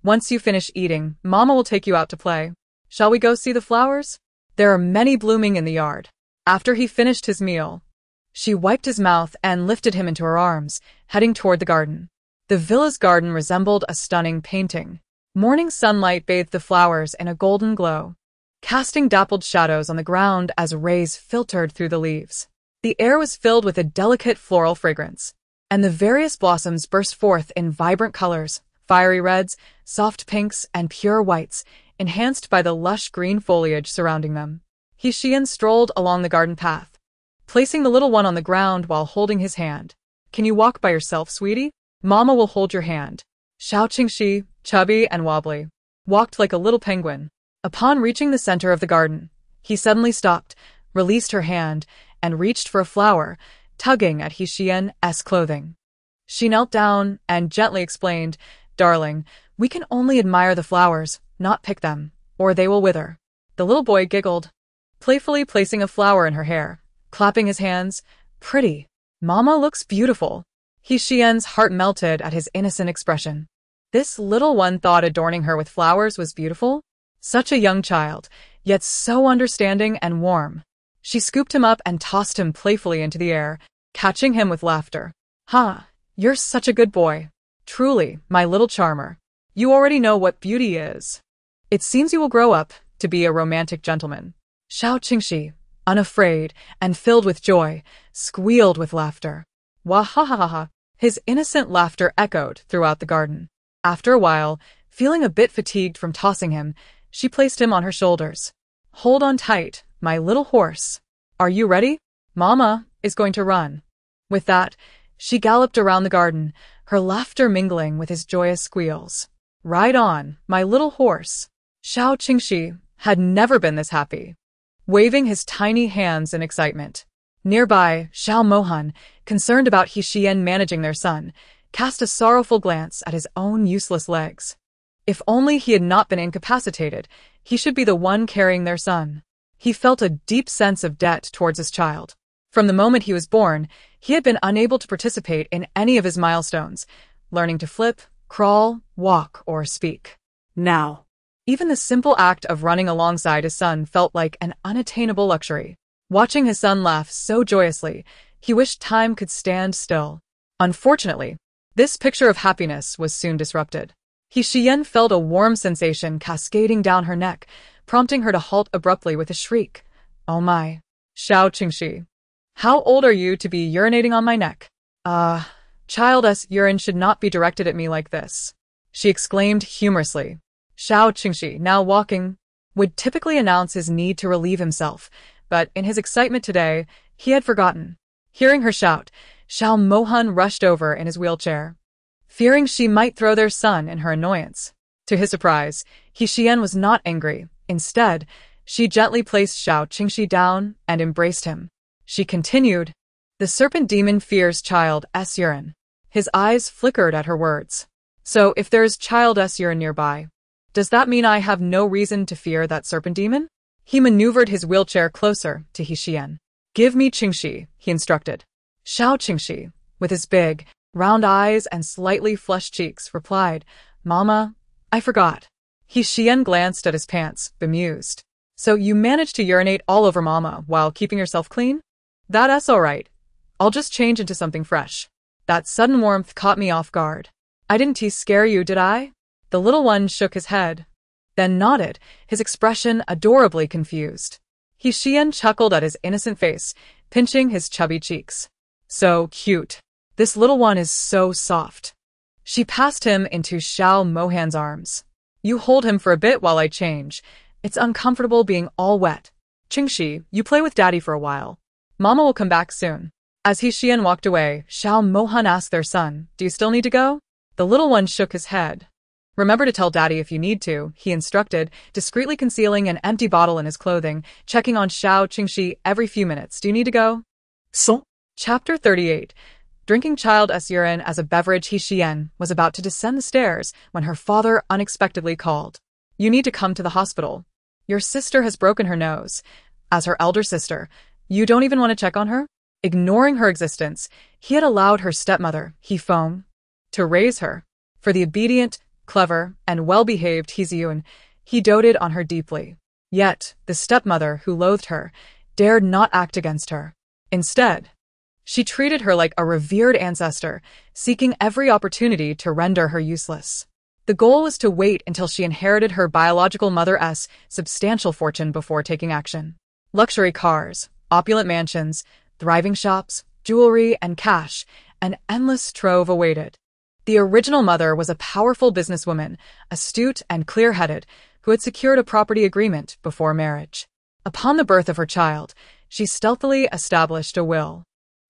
Once you finish eating, Mama will take you out to play. Shall we go see the flowers? There are many blooming in the yard. After he finished his meal, she wiped his mouth and lifted him into her arms, heading toward the garden. The villa's garden resembled a stunning painting. Morning sunlight bathed the flowers in a golden glow, casting dappled shadows on the ground as rays filtered through the leaves. The air was filled with a delicate floral fragrance, and the various blossoms burst forth in vibrant colors, fiery reds, soft pinks, and pure whites, enhanced by the lush green foliage surrounding them. Xiyan strolled along the garden path, placing the little one on the ground while holding his hand. Can you walk by yourself, sweetie? Mama will hold your hand. Xiao Qingxi, chubby and wobbly, walked like a little penguin. Upon reaching the center of the garden, he suddenly stopped, released her hand, and reached for a flower, tugging at Xiyan's clothing. She knelt down and gently explained, Darling, we can only admire the flowers, not pick them, or they will wither. The little boy giggled, playfully placing a flower in her hair, clapping his hands. Pretty. Mama looks beautiful. Xiyan's heart melted at his innocent expression. This little one thought adorning her with flowers was beautiful? Such a young child, yet so understanding and warm. She scooped him up and tossed him playfully into the air, catching him with laughter. You're such a good boy. Truly, my little charmer. You already know what beauty is. It seems you will grow up to be a romantic gentleman. Xiao Qingxi, unafraid and filled with joy, squealed with laughter. Wahahaha! His innocent laughter echoed throughout the garden. After a while, feeling a bit fatigued from tossing him, she placed him on her shoulders. Hold on tight, my little horse. Are you ready? Mama is going to run. With that, she galloped around the garden, her laughter mingling with his joyous squeals. Ride on, my little horse. Xiao Qingxi had never been this happy, waving his tiny hands in excitement. Nearby, Xiao Mohan, concerned about Xiyan managing their son, cast a sorrowful glance at his own useless legs. If only he had not been incapacitated, he should be the one carrying their son. He felt a deep sense of debt towards his child. From the moment he was born, he had been unable to participate in any of his milestones, learning to flip, crawl, walk, or speak. Now, even the simple act of running alongside his son felt like an unattainable luxury. Watching his son laugh so joyously, he wished time could stand still. Unfortunately, this picture of happiness was soon disrupted. Xiyan felt a warm sensation cascading down her neck, prompting her to halt abruptly with a shriek. Oh my. Xiao Qingxi, how old are you to be urinating on my neck? Child's urine should not be directed at me like this, she exclaimed humorously. Xiao Qingxi, now walking, would typically announce his need to relieve himself, but in his excitement today, he had forgotten. Hearing her shout, Xiao Mohan rushed over in his wheelchair, fearing she might throw their son in her annoyance. To his surprise, Xiyan was not angry. Instead, she gently placed Xiao Qingxi down and embraced him. She continued, The serpent demon fears child's urine. His eyes flickered at her words. So if there's child's urine nearby, does that mean I have no reason to fear that serpent demon? He maneuvered his wheelchair closer to Xiyan. Give me Qingxi, he instructed. Xiao Qingxi, with his big, round eyes and slightly flushed cheeks, replied, Mama, I forgot. Xiyan glanced at his pants, bemused. So you managed to urinate all over Mama while keeping yourself clean? That's all right. I'll just change into something fresh. That sudden warmth caught me off guard. I didn't scare you, did I? The little one shook his head, then nodded, his expression adorably confused. Xiyan chuckled at his innocent face, pinching his chubby cheeks. So cute. This little one is so soft. She passed him into Xiao Mohan's arms. You hold him for a bit while I change. It's uncomfortable being all wet. Qingxi, you play with Daddy for a while. Mama will come back soon. As Xiyan walked away, Xiao Mohan asked their son, Do you still need to go? The little one shook his head. Remember to tell Daddy if you need to, he instructed, discreetly concealing an empty bottle in his clothing, checking on Xiao Qingxi every few minutes. Do you need to go? So? Chapter 38. Drinking child's urine as a beverage, Xiyan was about to descend the stairs when her father unexpectedly called. You need to come to the hospital. Your sister has broken her nose. As her elder sister, you don't even want to check on her? Ignoring her existence, he had allowed her stepmother, Hifeng, to raise her. For the obedient, clever, and well-behaved Xiyan, he doted on her deeply. Yet, the stepmother who loathed her dared not act against her. Instead, she treated her like a revered ancestor, seeking every opportunity to render her useless. The goal was to wait until she inherited her biological mother's substantial fortune before taking action. Luxury cars, opulent mansions, thriving shops, jewelry, and cash, an endless trove awaited. The original mother was a powerful businesswoman, astute and clear-headed, who had secured a property agreement before marriage. Upon the birth of her child, she stealthily established a will.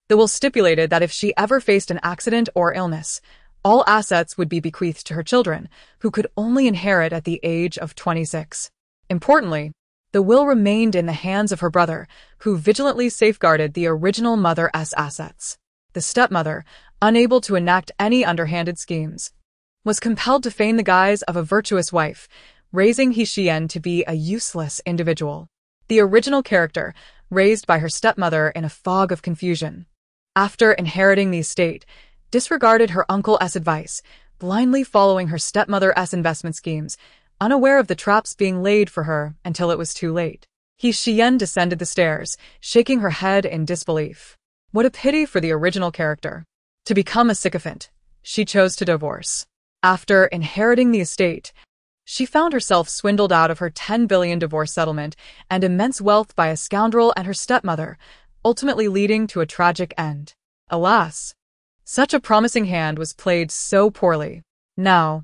The will stipulated that if she ever faced an accident or illness, all assets would be bequeathed to her children, who could only inherit at the age of 26. Importantly, the will remained in the hands of her brother, who vigilantly safeguarded the original mother's assets. The stepmother, unable to enact any underhanded schemes, was compelled to feign the guise of a virtuous wife, raising Xiyan to be a useless individual. The original character, raised by her stepmother in a fog of confusion. After inheriting the estate, disregarded her uncle's advice, blindly following her stepmother's investment schemes, unaware of the traps being laid for her until it was too late. Xiyan descended the stairs, shaking her head in disbelief. What a pity for the original character. To become a sycophant, she chose to divorce. After inheriting the estate, she found herself swindled out of her 10 billion divorce settlement and immense wealth by a scoundrel and her stepmother, ultimately leading to a tragic end. Alas, such a promising hand was played so poorly. Now,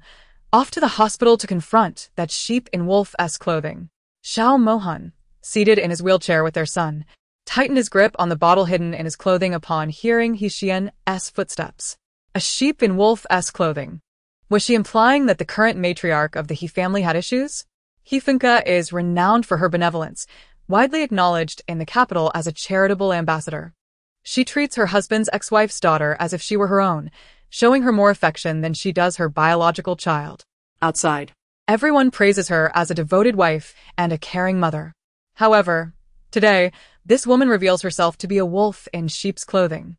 off to the hospital to confront that sheep in wolf's clothing. Xiao Mohan, seated in his wheelchair with their son, tightened his grip on the bottle hidden in his clothing upon hearing Xiyan's footsteps. A sheep in wolf's clothing. Was she implying that the current matriarch of the He family had issues? Hifeng is renowned for her benevolence, widely acknowledged in the capital as a charitable ambassador. She treats her husband's ex-wife's daughter as if she were her own, showing her more affection than she does her biological child. Outside. Everyone praises her as a devoted wife and a caring mother. However, today, this woman reveals herself to be a wolf in sheep's clothing.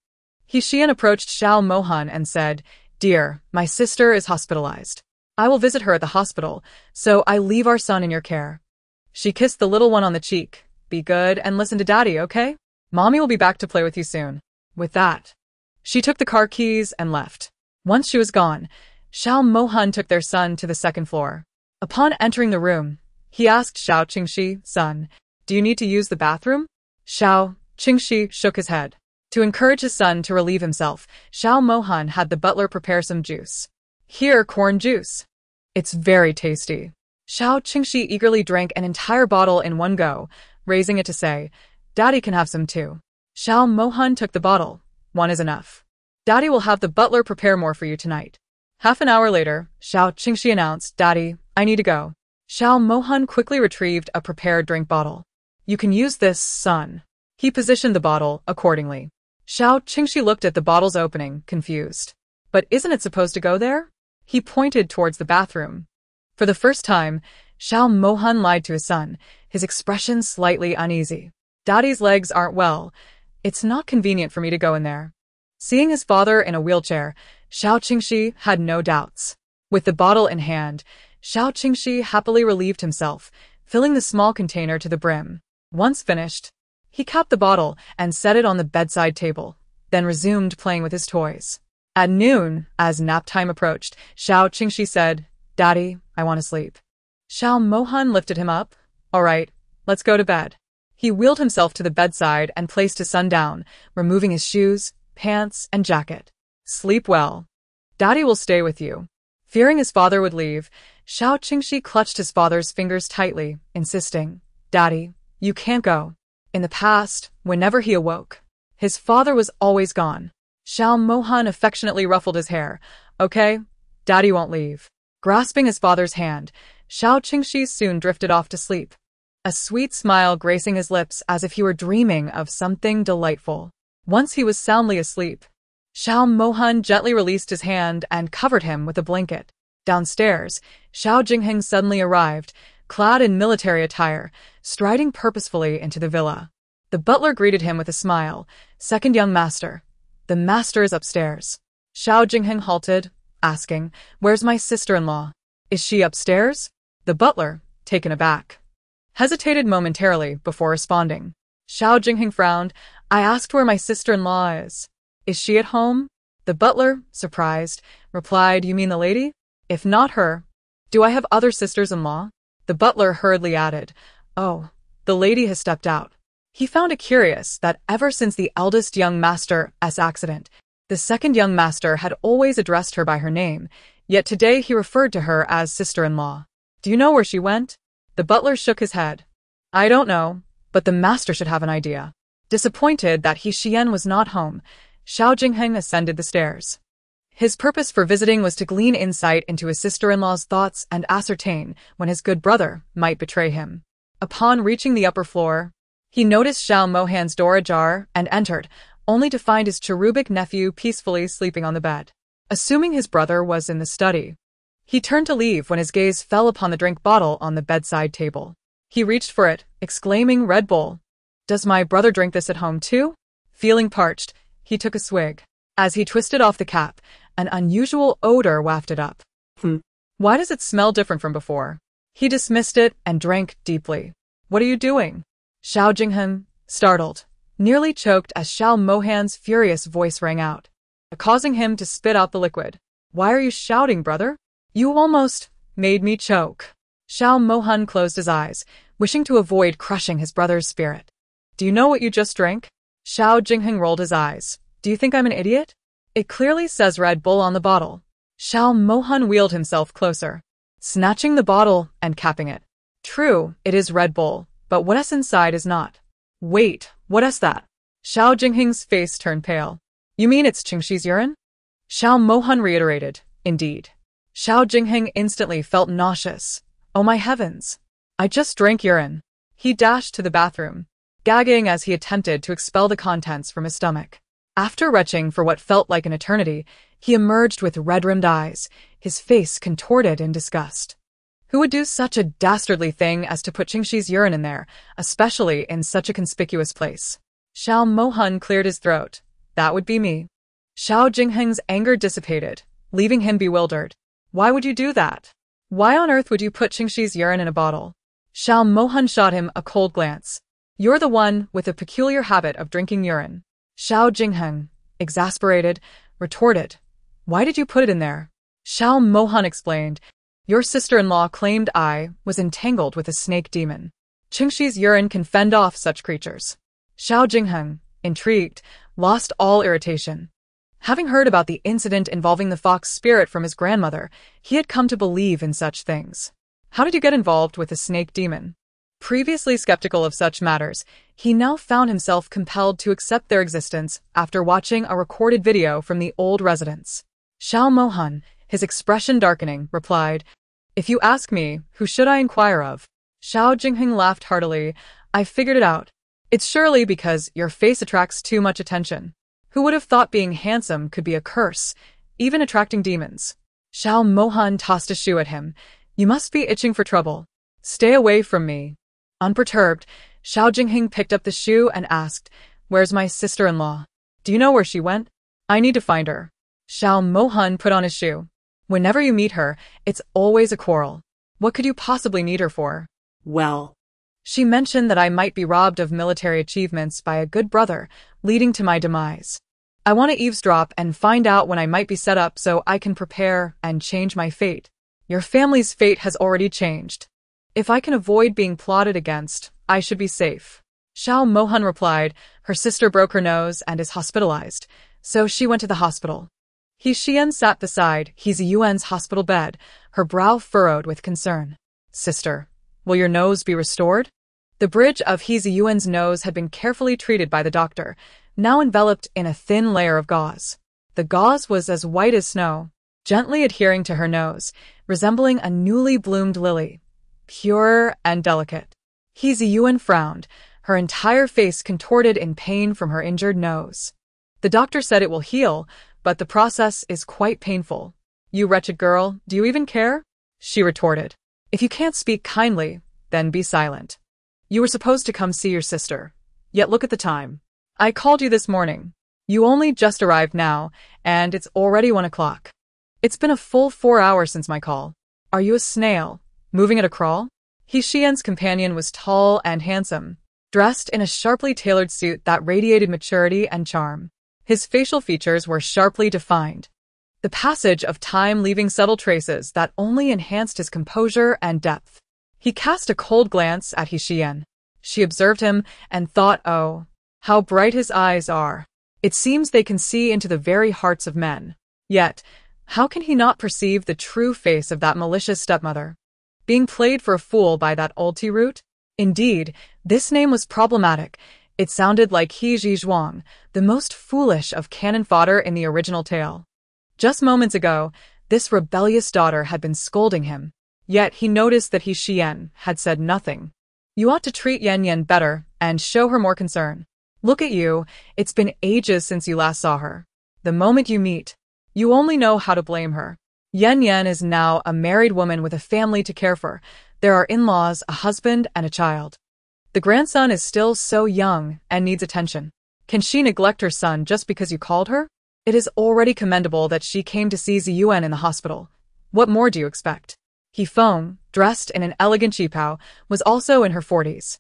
Xiyan approached Xiao Mohan and said, "Dear, my sister is hospitalized. I will visit her at the hospital, so I leave our son in your care." She kissed the little one on the cheek. "Be good and listen to Daddy, okay? Mommy will be back to play with you soon." With that, she took the car keys and left. Once she was gone, Xiao Mohan took their son to the second floor. Upon entering the room, he asked Xiao Qingxi, "Son, do you need to use the bathroom?" Xiao Qingxi shook his head. To encourage his son to relieve himself, Xiao Mohan had the butler prepare some juice. "Here, corn juice. It's very tasty." Xiao Qingxi eagerly drank an entire bottle in one go, raising it to say, "Daddy can have some too." Xiao Mohan took the bottle. "One is enough. Daddy will have the butler prepare more for you tonight." Half an hour later, Xiao Qingxi announced, "Daddy, I need to go." Xiao Mohan quickly retrieved a prepared drink bottle. "You can use this, son." He positioned the bottle accordingly. Xiao Qingxi looked at the bottle's opening, confused. "But isn't it supposed to go there?" He pointed towards the bathroom. For the first time, Xiao Mohan lied to his son, his expression slightly uneasy. "Daddy's legs aren't well. It's not convenient for me to go in there." Seeing his father in a wheelchair, Xiao Qingxi had no doubts. With the bottle in hand, Xiao Qingxi happily relieved himself, filling the small container to the brim. Once finished, he capped the bottle and set it on the bedside table, then resumed playing with his toys. At noon, as nap time approached, Xiao Qingxi said, "Daddy, I want to sleep." Xiao Mohan lifted him up. "All right, let's go to bed." He wheeled himself to the bedside and placed his son down, removing his shoes, pants, and jacket. "Sleep well. Daddy will stay with you." Fearing his father would leave, Xiao Qingxi clutched his father's fingers tightly, insisting, "Daddy, you can't go." In the past, whenever he awoke, his father was always gone. Xiao Mohan affectionately ruffled his hair. "Okay, Daddy won't leave." Grasping his father's hand, Xiao Qingxi soon drifted off to sleep, a sweet smile gracing his lips as if he were dreaming of something delightful. Once he was soundly asleep, Xiao Mohan gently released his hand and covered him with a blanket. Downstairs, Xiao Jingheng suddenly arrived, clad in military attire, striding purposefully into the villa. The butler greeted him with a smile. "Second young master. The master is upstairs." Xiao Jingheng halted, asking, "Where's my sister-in-law? Is she upstairs?" The butler, taken aback, hesitated momentarily before responding. Xiao Jingheng frowned. "I asked where my sister-in-law is. Is she at home?" The butler, surprised, replied, "You mean the lady? If not her, do I have other sisters-in-law?" The butler hurriedly added, "Oh, the lady has stepped out." He found it curious that ever since the eldest young master's accident, the second young master had always addressed her by her name, yet today he referred to her as sister-in-law. "Do you know where she went?" The butler shook his head. "I don't know, but the master should have an idea." Disappointed that Xiyan was not home, Xiao Jingheng ascended the stairs. His purpose for visiting was to glean insight into his sister-in-law's thoughts and ascertain when his good brother might betray him. Upon reaching the upper floor, he noticed Xiao Mohan's door ajar and entered, only to find his cherubic nephew peacefully sleeping on the bed. Assuming his brother was in the study, he turned to leave when his gaze fell upon the drink bottle on the bedside table. He reached for it, exclaiming, "Red Bull. Does my brother drink this at home too?" Feeling parched, he took a swig. As he twisted off the cap, an unusual odor wafted up. Why does it smell different from before? He dismissed it and drank deeply. "What are you doing?" Xiao Jingheng, startled, nearly choked as Xiao Mohan's furious voice rang out, causing him to spit out the liquid. "Why are you shouting, brother? You almost made me choke." Xiao Mohan closed his eyes, wishing to avoid crushing his brother's spirit. "Do you know what you just drank?" Xiao Jingheng rolled his eyes. "Do you think I'm an idiot? It clearly says Red Bull on the bottle." Xiao Mohan wheeled himself closer, snatching the bottle and capping it. "True, it is Red Bull, but what else inside is not." "Wait, what is that?" Xiao Jingheng's face turned pale. "You mean it's Qingxi's urine?" Xiao Mohan reiterated, "Indeed." Xiao Jingheng instantly felt nauseous. "Oh my heavens! I just drank urine." He dashed to the bathroom, gagging as he attempted to expel the contents from his stomach. After retching for what felt like an eternity, he emerged with red-rimmed eyes, his face contorted in disgust. Who would do such a dastardly thing as to put Qingxi's urine in there, especially in such a conspicuous place? Xiao Mohan cleared his throat. "That would be me." Xiao Jingheng's anger dissipated, leaving him bewildered. "Why would you do that? Why on earth would you put Qingxi's urine in a bottle?" Xiao Mohan shot him a cold glance. "You're the one with a peculiar habit of drinking urine." Xiao Jingheng, exasperated, retorted, "Why did you put it in there?" Xiao Mohan explained, "Your sister-in-law claimed I was entangled with a snake demon. Qingxi's urine can fend off such creatures." Xiao Jingheng, intrigued, lost all irritation. Having heard about the incident involving the fox spirit from his grandmother, he had come to believe in such things. How did you get involved with a snake demon? Previously skeptical of such matters, he now found himself compelled to accept their existence after watching a recorded video from the old residence. Xiao Mohan, his expression darkening, replied, "If you ask me, who should I inquire of?" Xiao Jingheng laughed heartily. "I figured it out. It's surely because your face attracts too much attention. Who would have thought being handsome could be a curse, even attracting demons?" Xiao Mohan tossed a shoe at him. "You must be itching for trouble. Stay away from me." Unperturbed, Xiao Jingheng picked up the shoe and asked, "Where's my sister-in-law? Do you know where she went? I need to find her." Xiao Mohan put on his shoe. "Whenever you meet her, it's always a quarrel. What could you possibly need her for?" Well, She mentioned that I might be robbed of military achievements by a good brother, leading to my demise. I want to eavesdrop and find out when I might be set up so I can prepare and change my fate. Your family's fate has already changed. If I can avoid being plotted against, I should be safe." Xiao Mohan replied, "Her sister broke her nose and is hospitalized, so she went to the hospital." Xiyan sat beside Yuan's hospital bed, her brow furrowed with concern. "Sister, will your nose be restored?" The bridge of Yuan's nose had been carefully treated by the doctor, now enveloped in a thin layer of gauze. The gauze was as white as snow, gently adhering to her nose, resembling a newly bloomed lily, pure and delicate. Yuan frowned, her entire face contorted in pain from her injured nose. "The doctor said it will heal, but the process is quite painful. You wretched girl, do you even care? She retorted. If you can't speak kindly, then be silent. You were supposed to come see your sister. Yet look at the time. I called you this morning. You only just arrived now, and it's already 1 o'clock. It's been a full 4 hours since my call. Are you a snail, moving at a crawl? Xiyan's companion was tall and handsome, dressed in a sharply tailored suit that radiated maturity and charm. His facial features were sharply defined, the passage of time leaving subtle traces that only enhanced his composure and depth. He cast a cold glance at Xiyan. She observed him and thought, oh, how bright his eyes are. It seems they can see into the very hearts of men. Yet, how can he not perceive the true face of that malicious stepmother? Being played for a fool by that old T-root? Indeed, this name was problematic. It sounded like He Zhuang, the most foolish of cannon fodder in the original tale. Just moments ago, this rebellious daughter had been scolding him. Yet he noticed that Xiyan had said nothing. You ought to treat Yan better and show her more concern. Look at you, it's been ages since you last saw her. The moment you meet, you only know how to blame her. Yan is now a married woman with a family to care for. There are in-laws, a husband, and a child. The grandson is still so young and needs attention. Can she neglect her son just because you called her? It is already commendable that she came to see Ziyuan in the hospital. What more do you expect? Feng, dressed in an elegant qipao, was also in her 40s.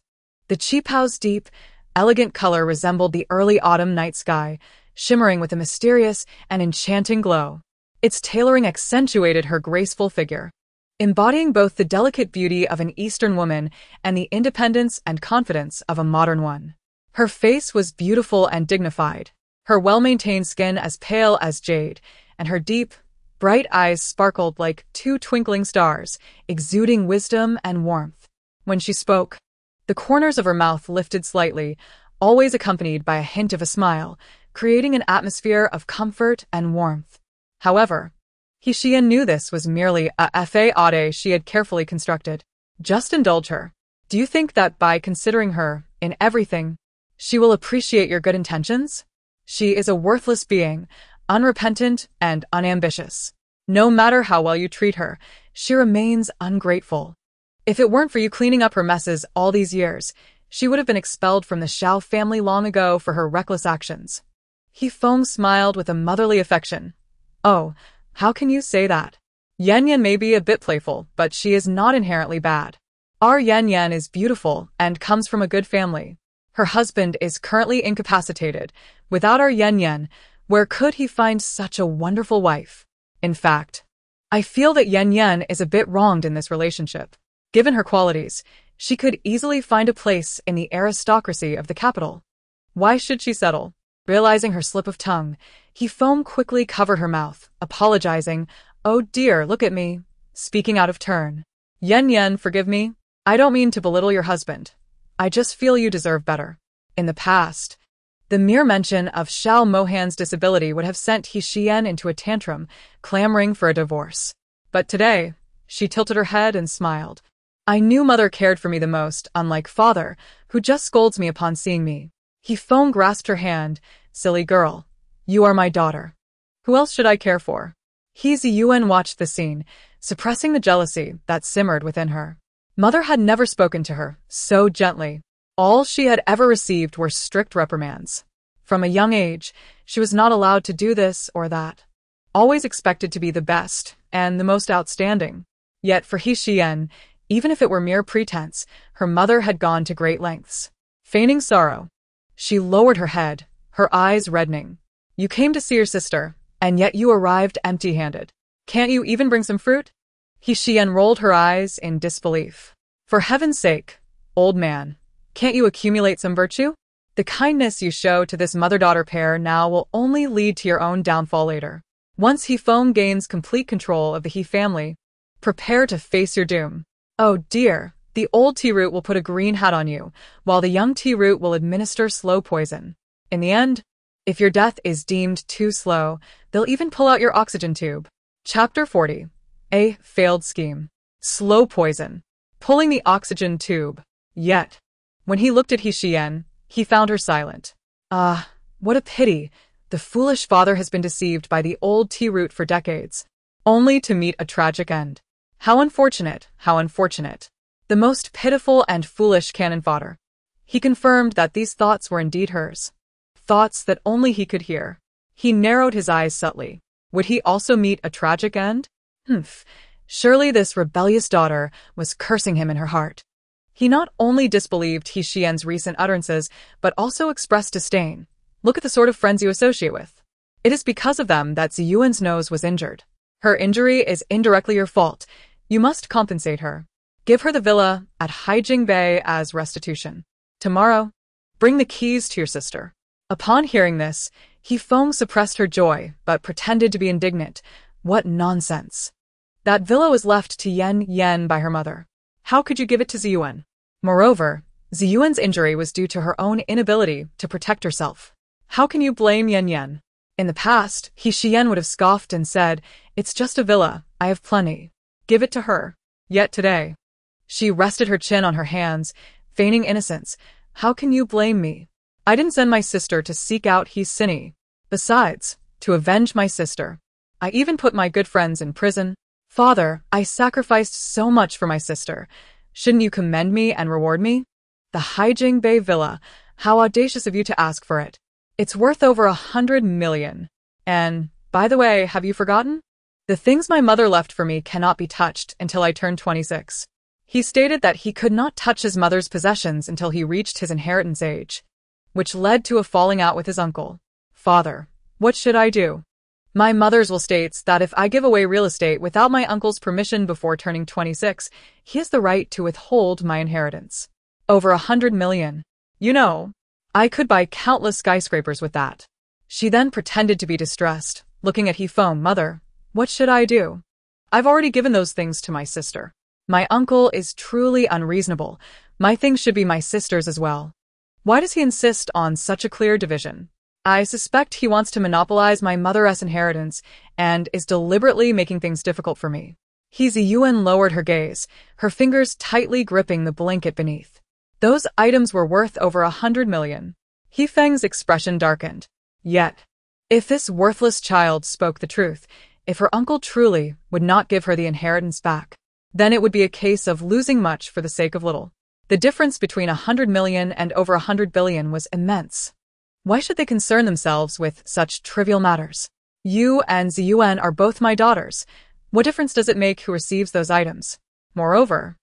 The qipao's deep, elegant color resembled the early autumn night sky, shimmering with a mysterious and enchanting glow. Its tailoring accentuated her graceful figure, embodying both the delicate beauty of an Eastern woman and the independence and confidence of a modern one. Her face was beautiful and dignified, her well-maintained skin as pale as jade, and her deep, bright eyes sparkled like 2 twinkling stars, exuding wisdom and warmth. When she spoke, the corners of her mouth lifted slightly, always accompanied by a hint of a smile, creating an atmosphere of comfort and warmth. However, Xiyan knew this was merely a facade she had carefully constructed. Just indulge her. Do you think that by considering her in everything, she will appreciate your good intentions? She is a worthless being, unrepentant and unambitious. No matter how well you treat her, she remains ungrateful. If it weren't for you cleaning up her messes all these years, she would have been expelled from the Xiao family long ago for her reckless actions. Feng smiled with a motherly affection. Oh, how can you say that? Yan may be a bit playful, but she is not inherently bad. Our Yan is beautiful and comes from a good family. Her husband is currently incapacitated. Without our Yan, where could he find such a wonderful wife? In fact, I feel that Yan is a bit wronged in this relationship. Given her qualities, she could easily find a place in the aristocracy of the capital. Why should she settle? Realizing her slip of tongue, Feng quickly covered her mouth, apologizing. Oh dear, look at me, speaking out of turn. Yan, forgive me. I don't mean to belittle your husband. I just feel you deserve better. In the past, the mere mention of Xiao Mohan's disability would have sent Xiyan into a tantrum, clamoring for a divorce. But today, she tilted her head and smiled. I knew mother cared for me the most, unlike father, who just scolds me upon seeing me. Feng grasped her hand. Silly girl. You are my daughter. Who else should I care for? Ziyuan watched the scene, suppressing the jealousy that simmered within her. Mother had never spoken to her so gently. All she had ever received were strict reprimands. From a young age, she was not allowed to do this or that. Always expected to be the best and the most outstanding. Yet for Xiyan, even if it were mere pretense, her mother had gone to great lengths. Feigning sorrow, she lowered her head, her eyes reddening. You came to see your sister, and yet you arrived empty-handed. Can't you even bring some fruit? Xiyan rolled her eyes in disbelief. For heaven's sake, old man, can't you accumulate some virtue? The kindness you show to this mother-daughter pair now will only lead to your own downfall later. Once Feng gains complete control of the He family, prepare to face your doom. Oh dear, the old T-root will put a green hat on you, while the young T-root will administer slow poison. In the end, if your death is deemed too slow, they'll even pull out your oxygen tube. Chapter 40. A failed scheme. Slow poison. Pulling the oxygen tube. Yet, when he looked at Xiyan, he found her silent. Ah, what a pity. The foolish father has been deceived by the old tea root for decades, only to meet a tragic end. How unfortunate, how unfortunate. The most pitiful and foolish cannon fodder. He confirmed that these thoughts were indeed hers. Thoughts that only he could hear. He narrowed his eyes subtly. Would he also meet a tragic end? Humph. Surely this rebellious daughter was cursing him in her heart. He not only disbelieved Xiyan's recent utterances, but also expressed disdain. Look at the sort of friends you associate with. It is because of them that Ziyuan's nose was injured. Her injury is indirectly your fault. You must compensate her. Give her the villa at Haijing Bay as restitution. Tomorrow, bring the keys to your sister. Upon hearing this, Feng suppressed her joy, but pretended to be indignant. What nonsense. That villa was left to Yan by her mother. How could you give it to Ziyuan? Moreover, Ziyuan's injury was due to her own inability to protect herself. How can you blame Yan? In the past, Xiyan would have scoffed and said, "It's just a villa, I have plenty. Give it to her." Yet today, she rested her chin on her hands, feigning innocence. How can you blame me? I didn't send my sister to seek out Xiyan. Besides, to avenge my sister. I even put my good friends in prison. Father, I sacrificed so much for my sister. Shouldn't you commend me and reward me? The Haijing Bay Villa, how audacious of you to ask for it. It's worth over 100 million. And, by the way, have you forgotten? The things my mother left for me cannot be touched until I turn 26. He stated that he could not touch his mother's possessions until he reached his inheritance age, which led to a falling out with his uncle. Father, what should I do? My mother's will states that if I give away real estate without my uncle's permission before turning 26, he has the right to withhold my inheritance. Over 100 million. You know, I could buy countless skyscrapers with that. She then pretended to be distressed, looking at Feng. Mother, what should I do? I've already given those things to my sister. My uncle is truly unreasonable. My things should be my sister's as well. Why does he insist on such a clear division? I suspect he wants to monopolize my mother's inheritance and is deliberately making things difficult for me. Ziyuan lowered her gaze, her fingers tightly gripping the blanket beneath. Those items were worth over 100 million. Feng's expression darkened. Yet, if this worthless child spoke the truth, if her uncle truly would not give her the inheritance back, then it would be a case of losing much for the sake of little. The difference between 100 million and over 100 billion was immense. Why should they concern themselves with such trivial matters? You and Ziyuan are both my daughters. What difference does it make who receives those items? Moreover,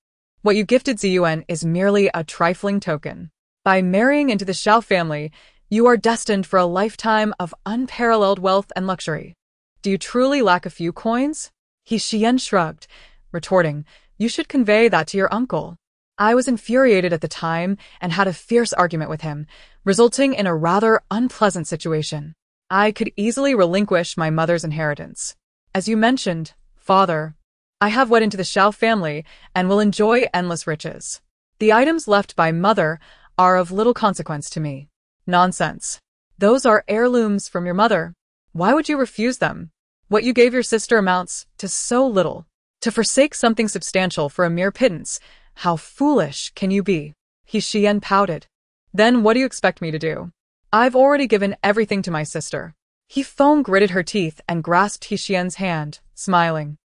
what you gifted Ziyuan is merely a trifling token. By marrying into the Xiao family, you are destined for a lifetime of unparalleled wealth and luxury. Do you truly lack a few coins? Xiyan shrugged, retorting, you should convey that to your uncle. I was infuriated at the time and had a fierce argument with him, resulting in a rather unpleasant situation. I could easily relinquish my mother's inheritance. As you mentioned, Father, I have wed into the Xiao family and will enjoy endless riches. The items left by Mother are of little consequence to me. Nonsense. Those are heirlooms from your mother. Why would you refuse them? What you gave your sister amounts to so little. To forsake something substantial for a mere pittance, how foolish can you be? Xiyan pouted. Then what do you expect me to do? I've already given everything to my sister. Feng gritted her teeth and grasped Xiyan's hand, smiling.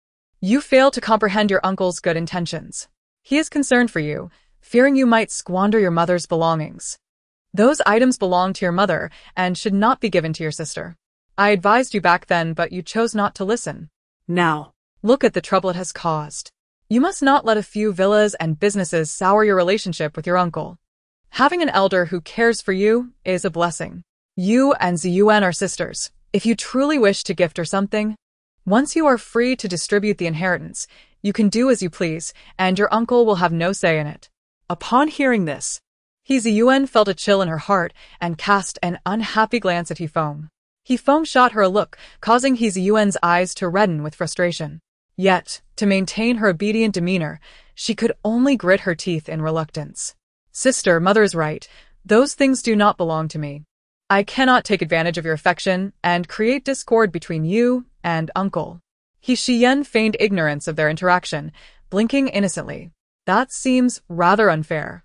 You fail to comprehend your uncle's good intentions. He is concerned for you, fearing you might squander your mother's belongings. Those items belong to your mother and should not be given to your sister. I advised you back then, but you chose not to listen. Now, look at the trouble it has caused. You must not let a few villas and businesses sour your relationship with your uncle. Having an elder who cares for you is a blessing. You and Ziyuan are sisters. If you truly wish to gift her something, once you are free to distribute the inheritance, you can do as you please, and your uncle will have no say in it. Upon hearing this, Ziyuan felt a chill in her heart and cast an unhappy glance at Feng. Feng shot her a look, causing Ziyuan's eyes to redden with frustration. Yet, to maintain her obedient demeanor, she could only grit her teeth in reluctance. Sister, mother's right. Those things do not belong to me. I cannot take advantage of your affection and create discord between you and uncle. Xiyan feigned ignorance of their interaction, blinking innocently. That seems rather unfair.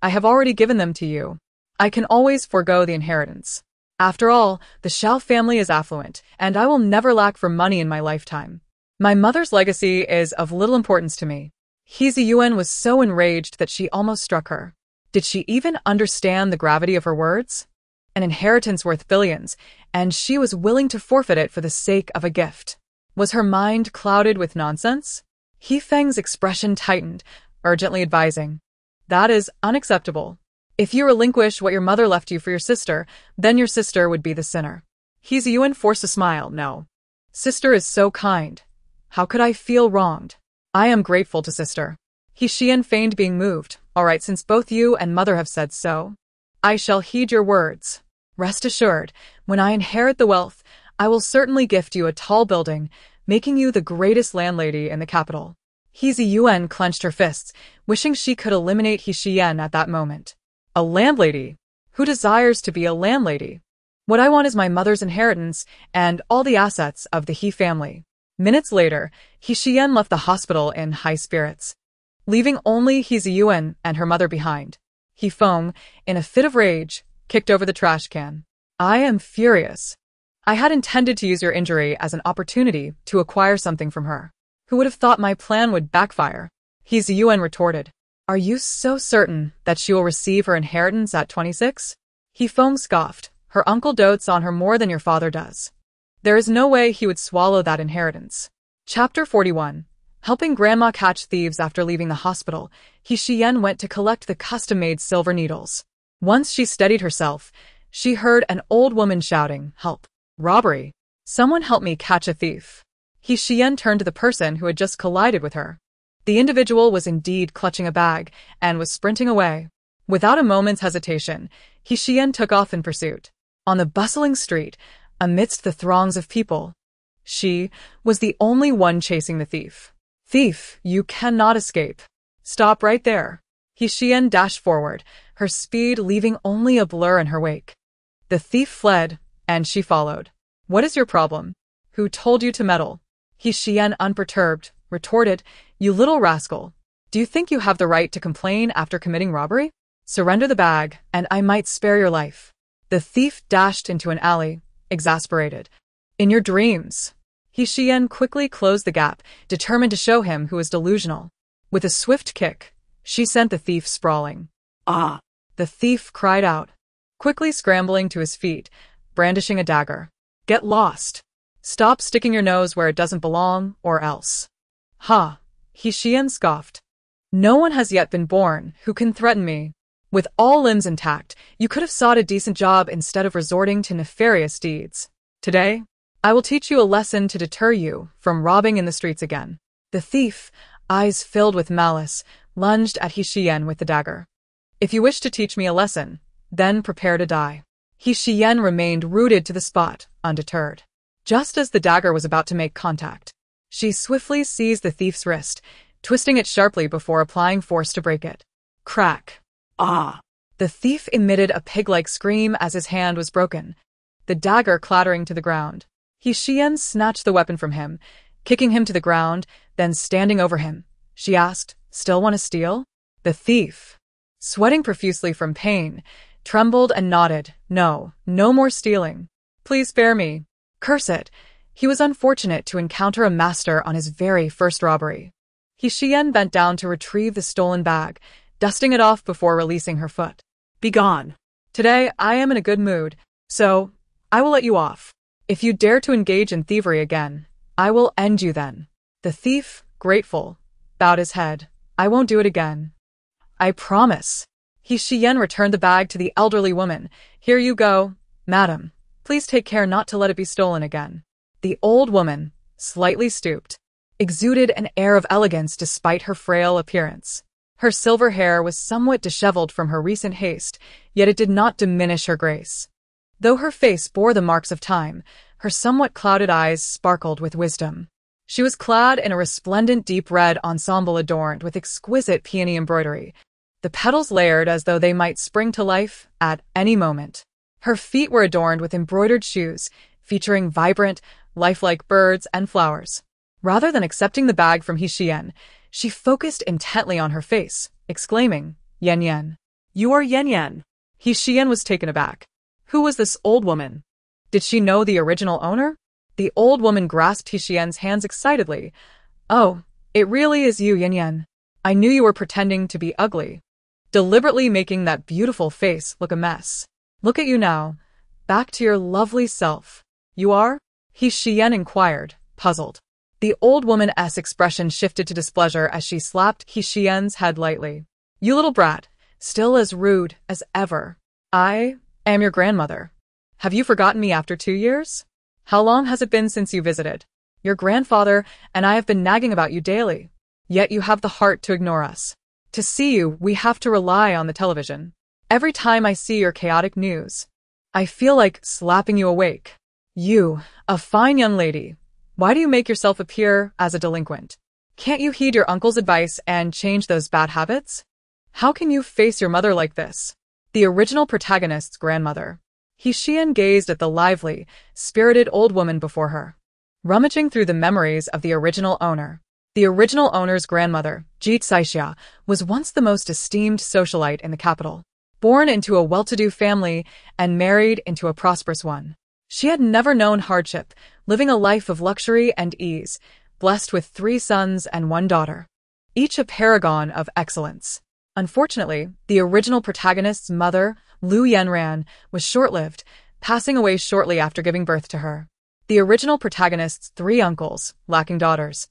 I have already given them to you. I can always forego the inheritance. After all, the Xiao family is affluent, and I will never lack for money in my lifetime. My mother's legacy is of little importance to me. Xiyan was so enraged that she almost struck her. Did she even understand the gravity of her words? An inheritance worth billions, and she was willing to forfeit it for the sake of a gift. Was her mind clouded with nonsense? He Feng's expression tightened, urgently advising. That is unacceptable. If you relinquish what your mother left you for your sister, then your sister would be the sinner. Xiyan forced a smile. No. Sister is so kind. How could I feel wronged? I am grateful to sister. Xiyan feigned being moved. All right, since both you and mother have said so, I shall heed your words. Rest assured, when I inherit the wealth, I will certainly gift you a tall building, making you the greatest landlady in the capital. Xiyan clenched her fists, wishing she could eliminate Xiyan at that moment. A landlady? Who desires to be a landlady? What I want is my mother's inheritance and all the assets of the He family. Minutes later, Xiyan left the hospital in high spirits, leaving only Xiyan and her mother behind. He Feng, in a fit of rage, kicked over the trash can. I am furious. I had intended to use your injury as an opportunity to acquire something from her. Who would have thought my plan would backfire? Xiyan retorted. Are you so certain that she will receive her inheritance at 26? He Feng scoffed. Her uncle dotes on her more than your father does. There is no way he would swallow that inheritance. Chapter 41. Helping Grandma catch thieves after leaving the hospital, Xiyan went to collect the custom-made silver needles. Once she steadied herself, she heard an old woman shouting, "Help! Robbery! Someone help me catch a thief!" Xiyan turned to the person who had just collided with her. The individual was indeed clutching a bag and was sprinting away. Without a moment's hesitation, Xiyan took off in pursuit. On the bustling street, amidst the throngs of people, she was the only one chasing the thief. Thief, you cannot escape. Stop right there. Xiyan dashed forward, her speed leaving only a blur in her wake. The thief fled, and she followed. What is your problem? Who told you to meddle? Xiyan, unperturbed, retorted, You little rascal. Do you think you have the right to complain after committing robbery? Surrender the bag, and I might spare your life. The thief dashed into an alley, exasperated. In your dreams. Xiyan quickly closed the gap, determined to show him who was delusional. With a swift kick, she sent the thief sprawling. Ah! The thief cried out, quickly scrambling to his feet, brandishing a dagger. Get lost. Stop sticking your nose where it doesn't belong, or else. Ha! Xiyan scoffed. No one has yet been born who can threaten me. With all limbs intact, you could have sought a decent job instead of resorting to nefarious deeds. Today, I will teach you a lesson to deter you from robbing in the streets again. The thief, eyes filled with malice, lunged at Xiyan with the dagger. If you wish to teach me a lesson, then prepare to die. Xiyan remained rooted to the spot, undeterred. Just as the dagger was about to make contact, she swiftly seized the thief's wrist, twisting it sharply before applying force to break it. Crack. Ah! The thief emitted a pig-like scream as his hand was broken, the dagger clattering to the ground. Xiyan snatched the weapon from him, kicking him to the ground, then standing over him. She asked, Still want to steal? The thief, sweating profusely from pain, trembled and nodded. No, no more stealing. Please spare me. Curse it. He was unfortunate to encounter a master on his very first robbery. Xiyan bent down to retrieve the stolen bag, dusting it off before releasing her foot. Begone. Today I am in a good mood, so I will let you off. If you dare to engage in thievery again, I will end you then. The thief, grateful, bowed his head. I won't do it again. I promise. Xiyan returned the bag to the elderly woman. Here you go, madam. Please take care not to let it be stolen again. The old woman, slightly stooped, exuded an air of elegance despite her frail appearance. Her silver hair was somewhat disheveled from her recent haste, yet it did not diminish her grace. Though her face bore the marks of time, her somewhat clouded eyes sparkled with wisdom. She was clad in a resplendent deep red ensemble adorned with exquisite peony embroidery, the petals layered as though they might spring to life at any moment. Her feet were adorned with embroidered shoes, featuring vibrant, lifelike birds and flowers. Rather than accepting the bag from Xiyan, she focused intently on her face, exclaiming, Yan Yan. You are Yan Yan. Xiyan was taken aback. Who was this old woman? Did she know the original owner? The old woman grasped Xiyan's hands excitedly. Oh, it really is you, Xiyan. I knew you were pretending to be ugly, deliberately making that beautiful face look a mess. Look at you now, back to your lovely self. You are? Xiyan inquired, puzzled. The old woman's expression shifted to displeasure as she slapped Xiyan's head lightly. You little brat, still as rude as ever. I am your grandmother. Have you forgotten me after 2 years? How long has it been since you visited? Your grandfather and I have been nagging about you daily. Yet you have the heart to ignore us. To see you, we have to rely on the television. Every time I see your chaotic news, I feel like slapping you awake. You, a fine young lady, why do you make yourself appear as a delinquent? Can't you heed your uncle's advice and change those bad habits? How can you face your mother like this? The original protagonist's grandmother. Xiyan gazed at the lively, spirited old woman before her, rummaging through the memories of the original owner. The original owner's grandmother, Xiao, was once the most esteemed socialite in the capital. Born into a well-to-do family and married into a prosperous one, she had never known hardship, living a life of luxury and ease, blessed with 3 sons and 1 daughter, each a paragon of excellence. Unfortunately, the original protagonist's mother, Lu Yanran, was short-lived, passing away shortly after giving birth to her. The original protagonist's 3 uncles, lacking daughters,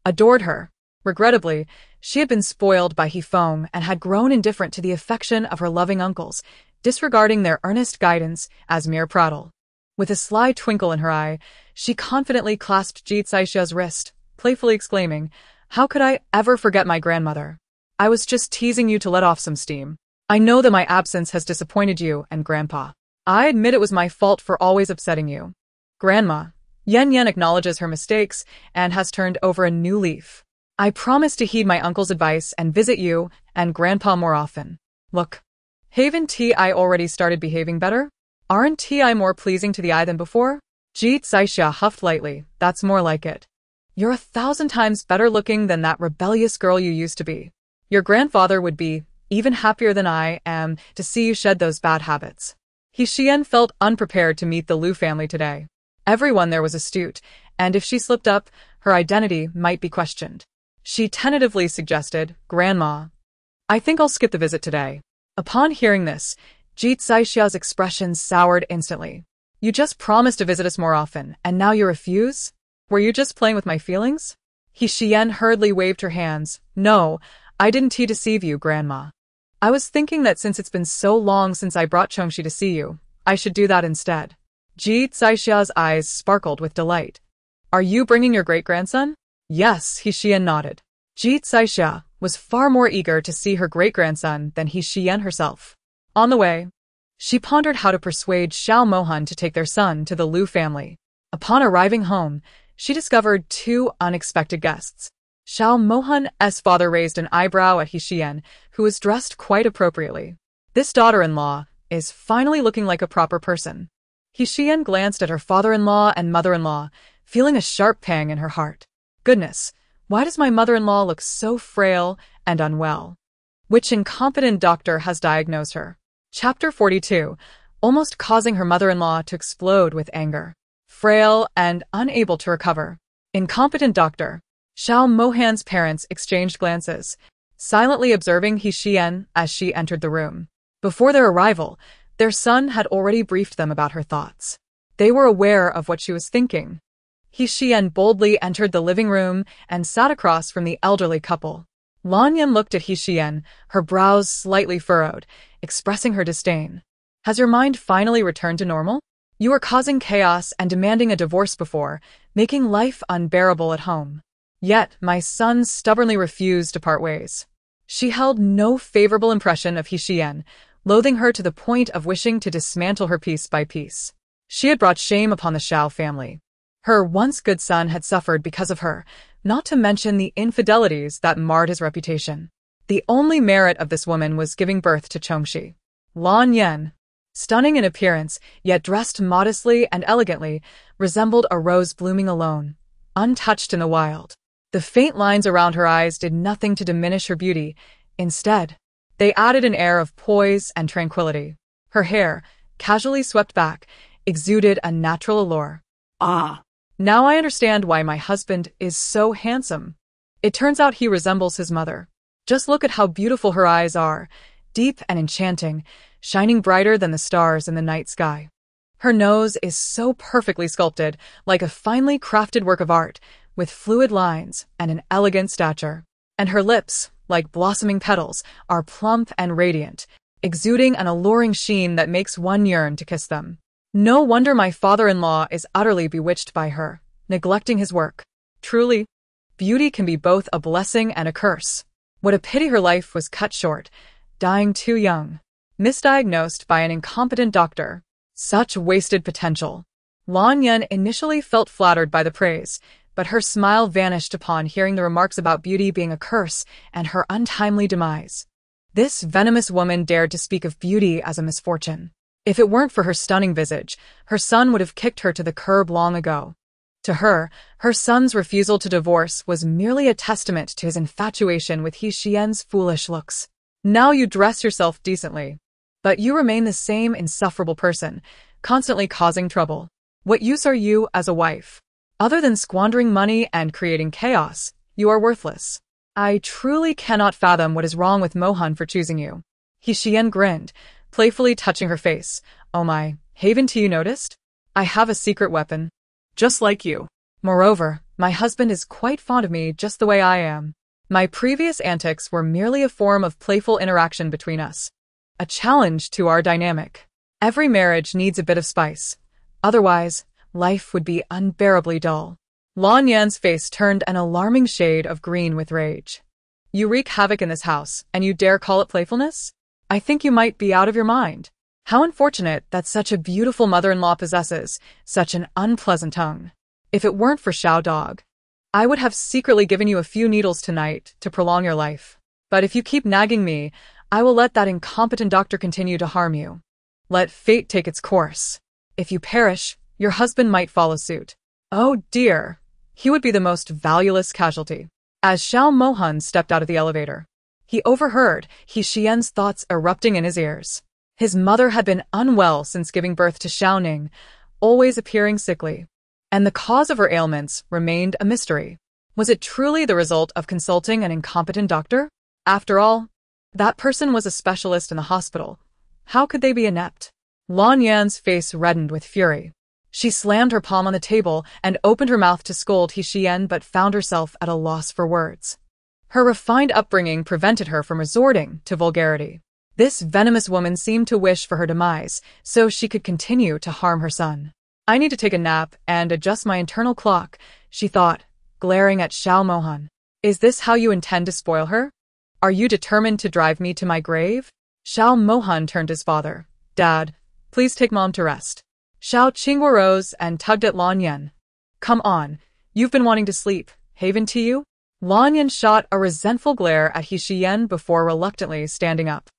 adored her. Regrettably, she had been spoiled by Hifeng and had grown indifferent to the affection of her loving uncles, disregarding their earnest guidance as mere prattle. With a sly twinkle in her eye, she confidently clasped Xiao's wrist, playfully exclaiming, "How could I ever forget my grandmother? I was just teasing you to let off some steam. I know that my absence has disappointed you and Grandpa. I admit it was my fault for always upsetting you. Grandma." Yan acknowledges her mistakes and has turned over a new leaf. "I promise to heed my uncle's advice and visit you and Grandpa more often. Look, haven't I already started behaving better? Aren't I more pleasing to the eye than before?" Xiao huffed lightly. "That's more like it. You're 1,000 times better looking than that rebellious girl you used to be. Your grandfather would be even happier than I am to see you shed those bad habits." Xiyan felt unprepared to meet the Lu family today. Everyone there was astute, and if she slipped up, her identity might be questioned. She tentatively suggested, "Grandma, I think I'll skip the visit today." Upon hearing this, Xiao's expression soured instantly. "You just promised to visit us more often, and now you refuse? Were you just playing with my feelings?" Xiyan hurriedly waved her hands. "No, I didn't deceive you, Grandma. I was thinking that since it's been so long since I brought Chongxi to see you, I should do that instead." Xiao's eyes sparkled with delight. "Are you bringing your great-grandson?" "Yes," Xiyan nodded. Xiao was far more eager to see her great-grandson than Xiyan herself. On the way, she pondered how to persuade Xiao Mohan to take their son to the Lu family. Upon arriving home, she discovered 2 unexpected guests. Xiao Mohan's father raised an eyebrow at Xiyan, who was dressed quite appropriately. This daughter-in-law is finally looking like a proper person. Xiyan glanced at her father-in-law and mother-in-law, feeling a sharp pang in her heart. Goodness, why does my mother-in-law look so frail and unwell? Which incompetent doctor has diagnosed her? Chapter 42, almost causing her mother-in-law to explode with anger. Frail and unable to recover. Incompetent doctor. Xiao Mohan's parents exchanged glances, silently observing Xiyan as she entered the room. Before their arrival, their son had already briefed them about her thoughts. They were aware of what she was thinking. Xiyan boldly entered the living room and sat across from the elderly couple. Lanyan looked at Xiyan, her brows slightly furrowed, expressing her disdain. "Has your mind finally returned to normal? You were causing chaos and demanding a divorce before, making life unbearable at home. Yet my son stubbornly refused to part ways." She held no favorable impression of Xiyan, loathing her to the point of wishing to dismantle her piece by piece. She had brought shame upon the Xiao family. Her once good son had suffered because of her, not to mention the infidelities that marred his reputation. The only merit of this woman was giving birth to Chongxi. Lan Yan, stunning in appearance, yet dressed modestly and elegantly, resembled a rose blooming alone, untouched in the wild. The faint lines around her eyes did nothing to diminish her beauty. Instead, they added an air of poise and tranquility. Her hair, casually swept back, exuded a natural allure. Ah, Now I understand why my husband is so handsome. It turns out he resembles his mother. Just look at how beautiful her eyes are, deep and enchanting, shining brighter than the stars in the night sky. Her nose is so perfectly sculpted, like a finely crafted work of art, with fluid lines and an elegant stature. And her lips, like blossoming petals, are plump and radiant, exuding an alluring sheen that makes one yearn to kiss them. No wonder my father-in-law is utterly bewitched by her, neglecting his work. Truly, beauty can be both a blessing and a curse. What a pity her life was cut short, dying too young. Misdiagnosed by an incompetent doctor. Such wasted potential. Lan Yan initially felt flattered by the praise, but her smile vanished upon hearing the remarks about beauty being a curse and her untimely demise. This venomous woman dared to speak of beauty as a misfortune. If it weren't for her stunning visage, her son would have kicked her to the curb long ago. To her, her son's refusal to divorce was merely a testament to his infatuation with Xiyan's foolish looks. Now you dress yourself decently, but you remain the same insufferable person, constantly causing trouble. What use are you as a wife? Other than squandering money and creating chaos, you are worthless. I truly cannot fathom what is wrong with Mohan for choosing you. Xiyan grinned, playfully touching her face. Oh my, haven't you noticed? I have a secret weapon. just like you. Moreover, my husband is quite fond of me just the way I am. My previous antics were merely a form of playful interaction between us. A challenge to our dynamic. Every marriage needs a bit of spice. Otherwise, life would be unbearably dull. Lan Yan's face turned an alarming shade of green with rage. You wreak havoc in this house, and you dare call it playfulness? I think you might be out of your mind. How unfortunate that such a beautiful mother-in-law possesses such an unpleasant tongue. If it weren't for Xiao Dog, I would have secretly given you a few needles tonight to prolong your life. But if you keep nagging me, I will let that incompetent doctor continue to harm you. Let fate take its course. If you perish, your husband might follow suit. Oh dear, he would be the most valueless casualty. As Xiao Mohan stepped out of the elevator, he overheard Xiyan's thoughts erupting in his ears. His mother had been unwell since giving birth to Xiaoning, always appearing sickly. And the cause of her ailments remained a mystery. Was it truly the result of consulting an incompetent doctor? After all, that person was a specialist in the hospital. How could they be inept? Lan Yan's face reddened with fury. She slammed her palm on the table and opened her mouth to scold Xiyan, but found herself at a loss for words. Her refined upbringing prevented her from resorting to vulgarity. This venomous woman seemed to wish for her demise, so she could continue to harm her son. I need to take a nap and adjust my internal clock, she thought, glaring at Xiao Mohan. Is this how you intend to spoil her? Are you determined to drive me to my grave? Xiao Mohan turned to his father. Dad, please take Mom to rest. Xiao Qinghua rose and tugged at Lan Yan. Come on, you've been wanting to sleep, haven't you? Lan Yan shot a resentful glare at Xiyan before reluctantly standing up.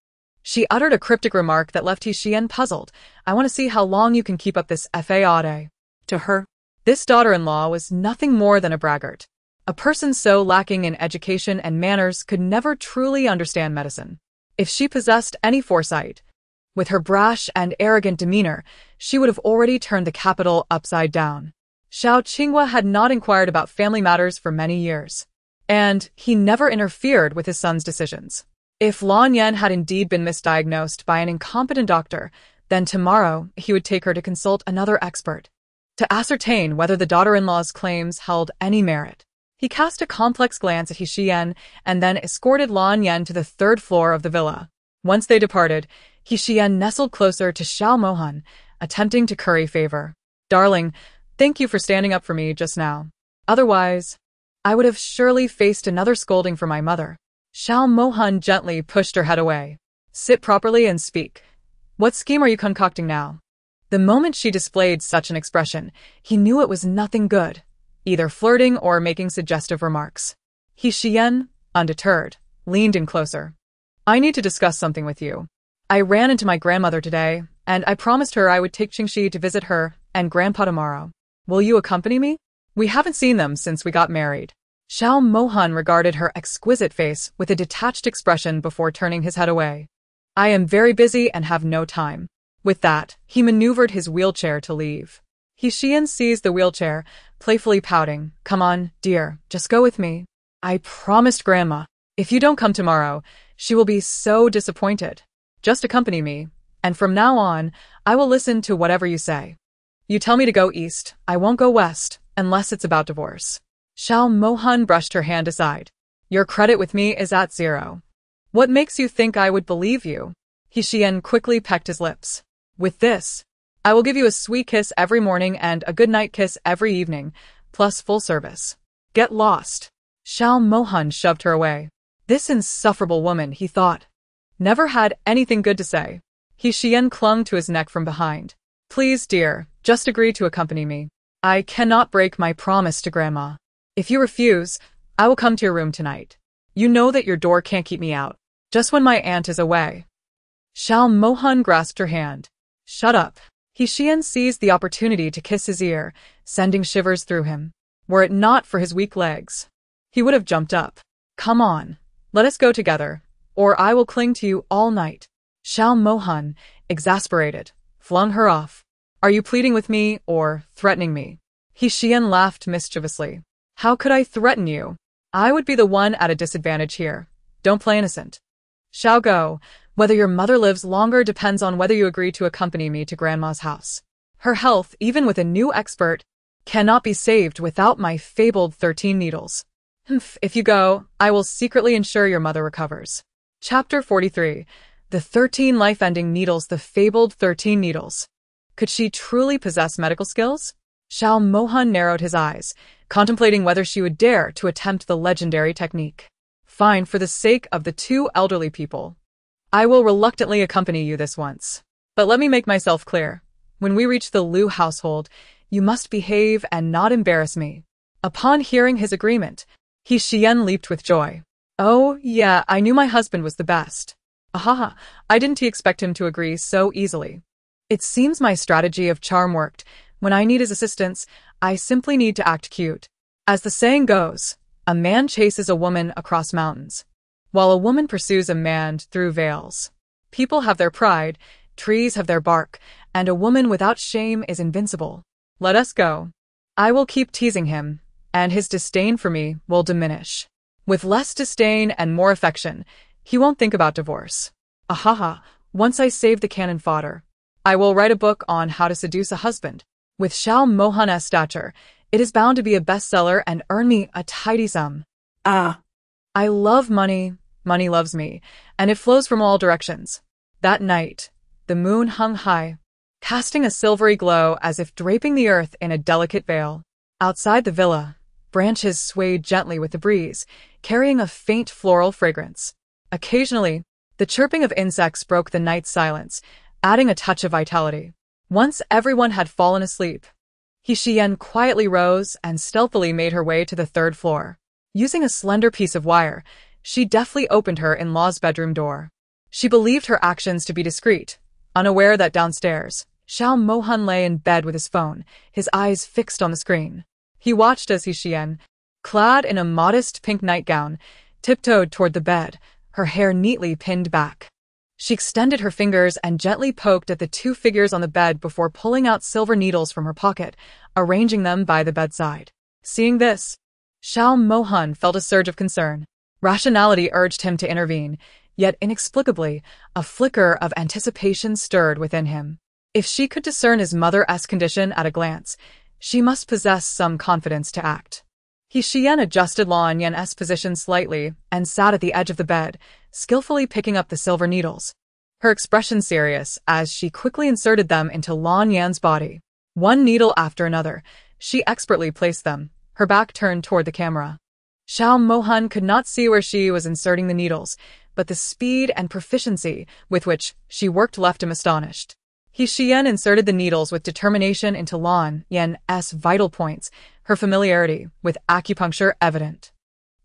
She uttered a cryptic remark that left Xiyan puzzled. I want to see how long you can keep up this fade. To her, This daughter-in-law was nothing more than a braggart. A person so lacking in education and manners could never truly understand medicine. If she possessed any foresight, with her brash and arrogant demeanor, she would have already turned the capital upside down. Xiao Qinghua had not inquired about family matters for many years, and he never interfered with his son's decisions. If Lan Yan had indeed been misdiagnosed by an incompetent doctor, then tomorrow he would take her to consult another expert, to ascertain whether the daughter-in-law's claims held any merit. He cast a complex glance at Xiyan and then escorted Lan Yan to the third floor of the villa. Once they departed, Xiyan nestled closer to Xiao Mohan, attempting to curry favor. Darling, thank you for standing up for me just now. Otherwise, I would have surely faced another scolding from my mother. Xiao Mohan gently pushed her head away. Sit properly and speak. What scheme are you concocting now? The moment she displayed such an expression, he knew it was nothing good, either flirting or making suggestive remarks. Xiyan, undeterred, leaned in closer. I need to discuss something with you. I ran into my grandmother today, and I promised her I would take Qingxi to visit her and Grandpa tomorrow. Will you accompany me? We haven't seen them since we got married. Xiao Mohan regarded her exquisite face with a detached expression before turning his head away. I am very busy and have no time. With that, he maneuvered his wheelchair to leave. Xiyan seized the wheelchair, playfully pouting. Come on, dear, just go with me. I promised Grandma. If you don't come tomorrow, she will be so disappointed. Just accompany me, and from now on, I will listen to whatever you say. You tell me to go east, I won't go west, unless it's about divorce. Xiao Mohan brushed her hand aside. Your credit with me is at 0. What makes you think I would believe you? Xiyan quickly pecked his lips. With this, I will give you a sweet kiss every morning and a goodnight kiss every evening, plus full service. Get lost. Xiao Mohan shoved her away. This insufferable woman, he thought, never had anything good to say. Xiyan clung to his neck from behind. Please, dear, just agree to accompany me. I cannot break my promise to Grandma. If you refuse, I will come to your room tonight. You know that your door can't keep me out, just when my aunt is away. Xiao Mohan grasped her hand. Shut up. Xiyan seized the opportunity to kiss his ear, sending shivers through him. Were it not for his weak legs, he would have jumped up. Come on, let us go together, or I will cling to you all night. Xiao Mohan, exasperated, flung her off. Are you pleading with me or threatening me? Xiyan laughed mischievously. How could I threaten you? I would be the one at a disadvantage here. Don't play innocent. Xiao go. Whether your mother lives longer depends on whether you agree to accompany me to Grandma's house. Her health, even with a new expert, cannot be saved without my fabled 13 needles. If you go, I will secretly ensure your mother recovers. Chapter 43. The 13 life-ending needles, the fabled 13 needles. Could she truly possess medical skills? Xiao Mohan narrowed his eyes, contemplating whether she would dare to attempt the legendary technique. Fine, for the sake of the two elderly people. I will reluctantly accompany you this once. But let me make myself clear. When we reach the Liu household, you must behave and not embarrass me. Upon hearing his agreement, Xiyan leaped with joy. Oh, yeah, I knew my husband was the best. Ahaha, I didn't expect him to agree so easily. It seems my strategy of charm worked. When I need his assistance, I simply need to act cute. As the saying goes, a man chases a woman across mountains, while a woman pursues a man through vales. People have their pride, trees have their bark, and a woman without shame is invincible. Let us go. I will keep teasing him, and his disdain for me will diminish. With less disdain and more affection, he won't think about divorce. Ahaha, once I save the cannon fodder, I will write a book on how to seduce a husband. With Xiao Mohan's stature, it is bound to be a bestseller and earn me a tidy sum. I love money, money loves me, and it flows from all directions. That night, the moon hung high, casting a silvery glow as if draping the earth in a delicate veil. Outside the villa, branches swayed gently with the breeze, carrying a faint floral fragrance. Occasionally, the chirping of insects broke the night's silence, adding a touch of vitality. Once everyone had fallen asleep, Xiyan quietly rose and stealthily made her way to the 3rd floor. Using a slender piece of wire, she deftly opened her in-law's bedroom door. She believed her actions to be discreet, unaware that downstairs, Xiao Mohan lay in bed with his phone, his eyes fixed on the screen. He watched as Xiyan, clad in a modest pink nightgown, tiptoed toward the bed, her hair neatly pinned back. She extended her fingers and gently poked at the 2 figures on the bed before pulling out silver needles from her pocket, arranging them by the bedside. Seeing this, Xiao Mohan felt a surge of concern. Rationality urged him to intervene, yet inexplicably, a flicker of anticipation stirred within him. If she could discern his mother's condition at a glance, she must possess some confidence to act. Xiyan adjusted Lan Yan's position slightly and sat at the edge of the bed, skillfully picking up the silver needles. Her expression serious as she quickly inserted them into Lan Yan's body. One needle after another, she expertly placed them, her back turned toward the camera. Xiao Mohan could not see where she was inserting the needles, but the speed and proficiency with which she worked left him astonished. Xiyan inserted the needles with determination into Lan Yan's vital points, her familiarity with acupuncture evident.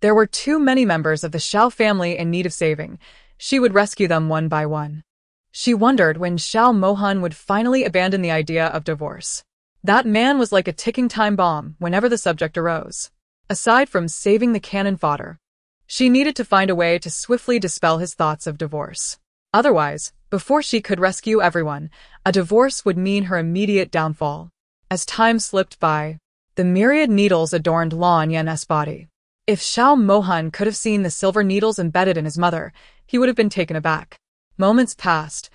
There were too many members of the Xiao family in need of saving. She would rescue them one by one. She wondered when Xiao Mohan would finally abandon the idea of divorce. That man was like a ticking time bomb whenever the subject arose. Aside from saving the cannon fodder, she needed to find a way to swiftly dispel his thoughts of divorce. Otherwise, Before she could rescue everyone, a divorce would mean her immediate downfall. As time slipped by, the myriad needles adorned Xian's body. If Xiao Mohan could have seen the silver needles embedded in his mother, he would have been taken aback. Moments passed,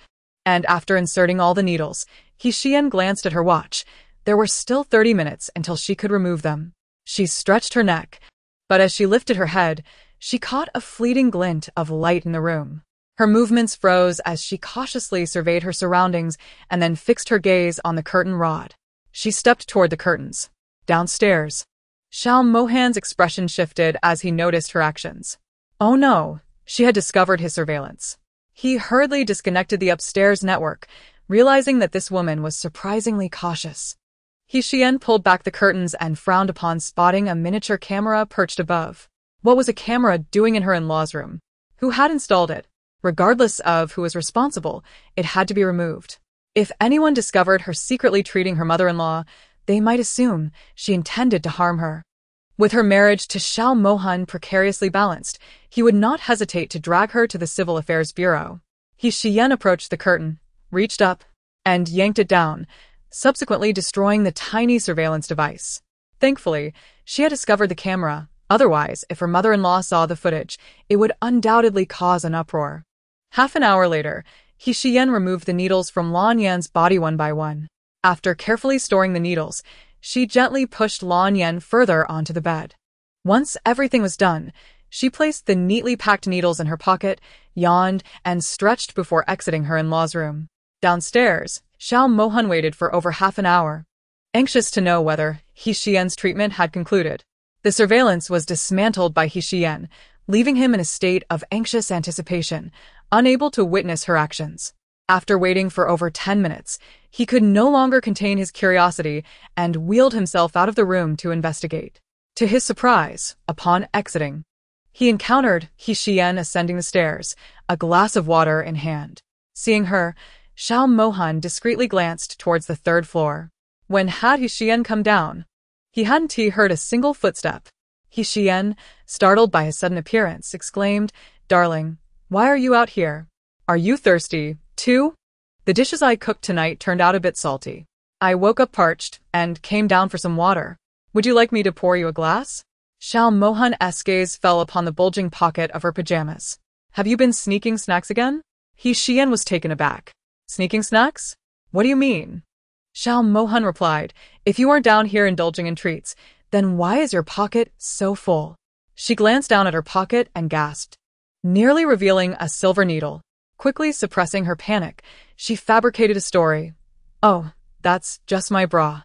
and after inserting all the needles, Xiyan glanced at her watch. There were still 30 minutes until she could remove them. She stretched her neck, but as she lifted her head, she caught a fleeting glint of light in the room. Her movements froze as she cautiously surveyed her surroundings and then fixed her gaze on the curtain rod. She stepped toward the curtains. Downstairs, Xiao Mohan's expression shifted as he noticed her actions. Oh no, she had discovered his surveillance. He hurriedly disconnected the upstairs network, realizing that this woman was surprisingly cautious. Xiyan pulled back the curtains and frowned upon spotting a miniature camera perched above. What was a camera doing in her in-law's room? Who had installed it? Regardless of who was responsible, it had to be removed. If anyone discovered her secretly treating her mother-in-law, they might assume she intended to harm her. With her marriage to Xiao Mohan precariously balanced, he would not hesitate to drag her to the Civil Affairs Bureau. Xiyan approached the curtain, reached up, and yanked it down, subsequently destroying the tiny surveillance device. Thankfully, she had discovered the camera. Otherwise, if her mother-in-law saw the footage, it would undoubtedly cause an uproar. Half an hour later, Xiyan removed the needles from Xian's body one by one. After carefully storing the needles, she gently pushed Xian further onto the bed. Once everything was done, she placed the neatly packed needles in her pocket, yawned, and stretched before exiting her in-law's room. Downstairs, Xiao Mohan waited for over half an hour, anxious to know whether Xiyan's treatment had concluded. The surveillance was dismantled by Xiyan, leaving him in a state of anxious anticipation, unable to witness her actions. After waiting for over 10 minutes, he could no longer contain his curiosity and wheeled himself out of the room to investigate. To his surprise, upon exiting, he encountered Xiyan ascending the stairs, a glass of water in hand. Seeing her, Xiao Mohan discreetly glanced towards the third floor. When had Xiyan come down? He hadn't heard a single footstep. Xiyan, startled by his sudden appearance, exclaimed, "Darling, why are you out here? Are you thirsty, too? The dishes I cooked tonight turned out a bit salty. I woke up parched and came down for some water. Would you like me to pour you a glass?" Xiao Mohan's gaze fell upon the bulging pocket of her pajamas. "Have you been sneaking snacks again?" Xiyan was taken aback. "Sneaking snacks? What do you mean?" Xiao Mohan replied, "If you aren't down here indulging in treats, then why is your pocket so full?" She glanced down at her pocket and gasped, nearly revealing a silver needle. Quickly suppressing her panic, she fabricated a story. "Oh, that's just my bra.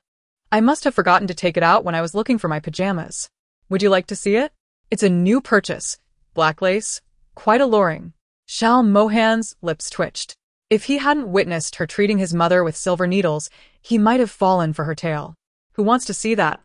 I must have forgotten to take it out when I was looking for my pajamas. Would you like to see it? It's a new purchase. Black lace. Quite alluring." Xiao Mohan's lips twitched. If he hadn't witnessed her treating his mother with silver needles, he might have fallen for her tale. "Who wants to see that?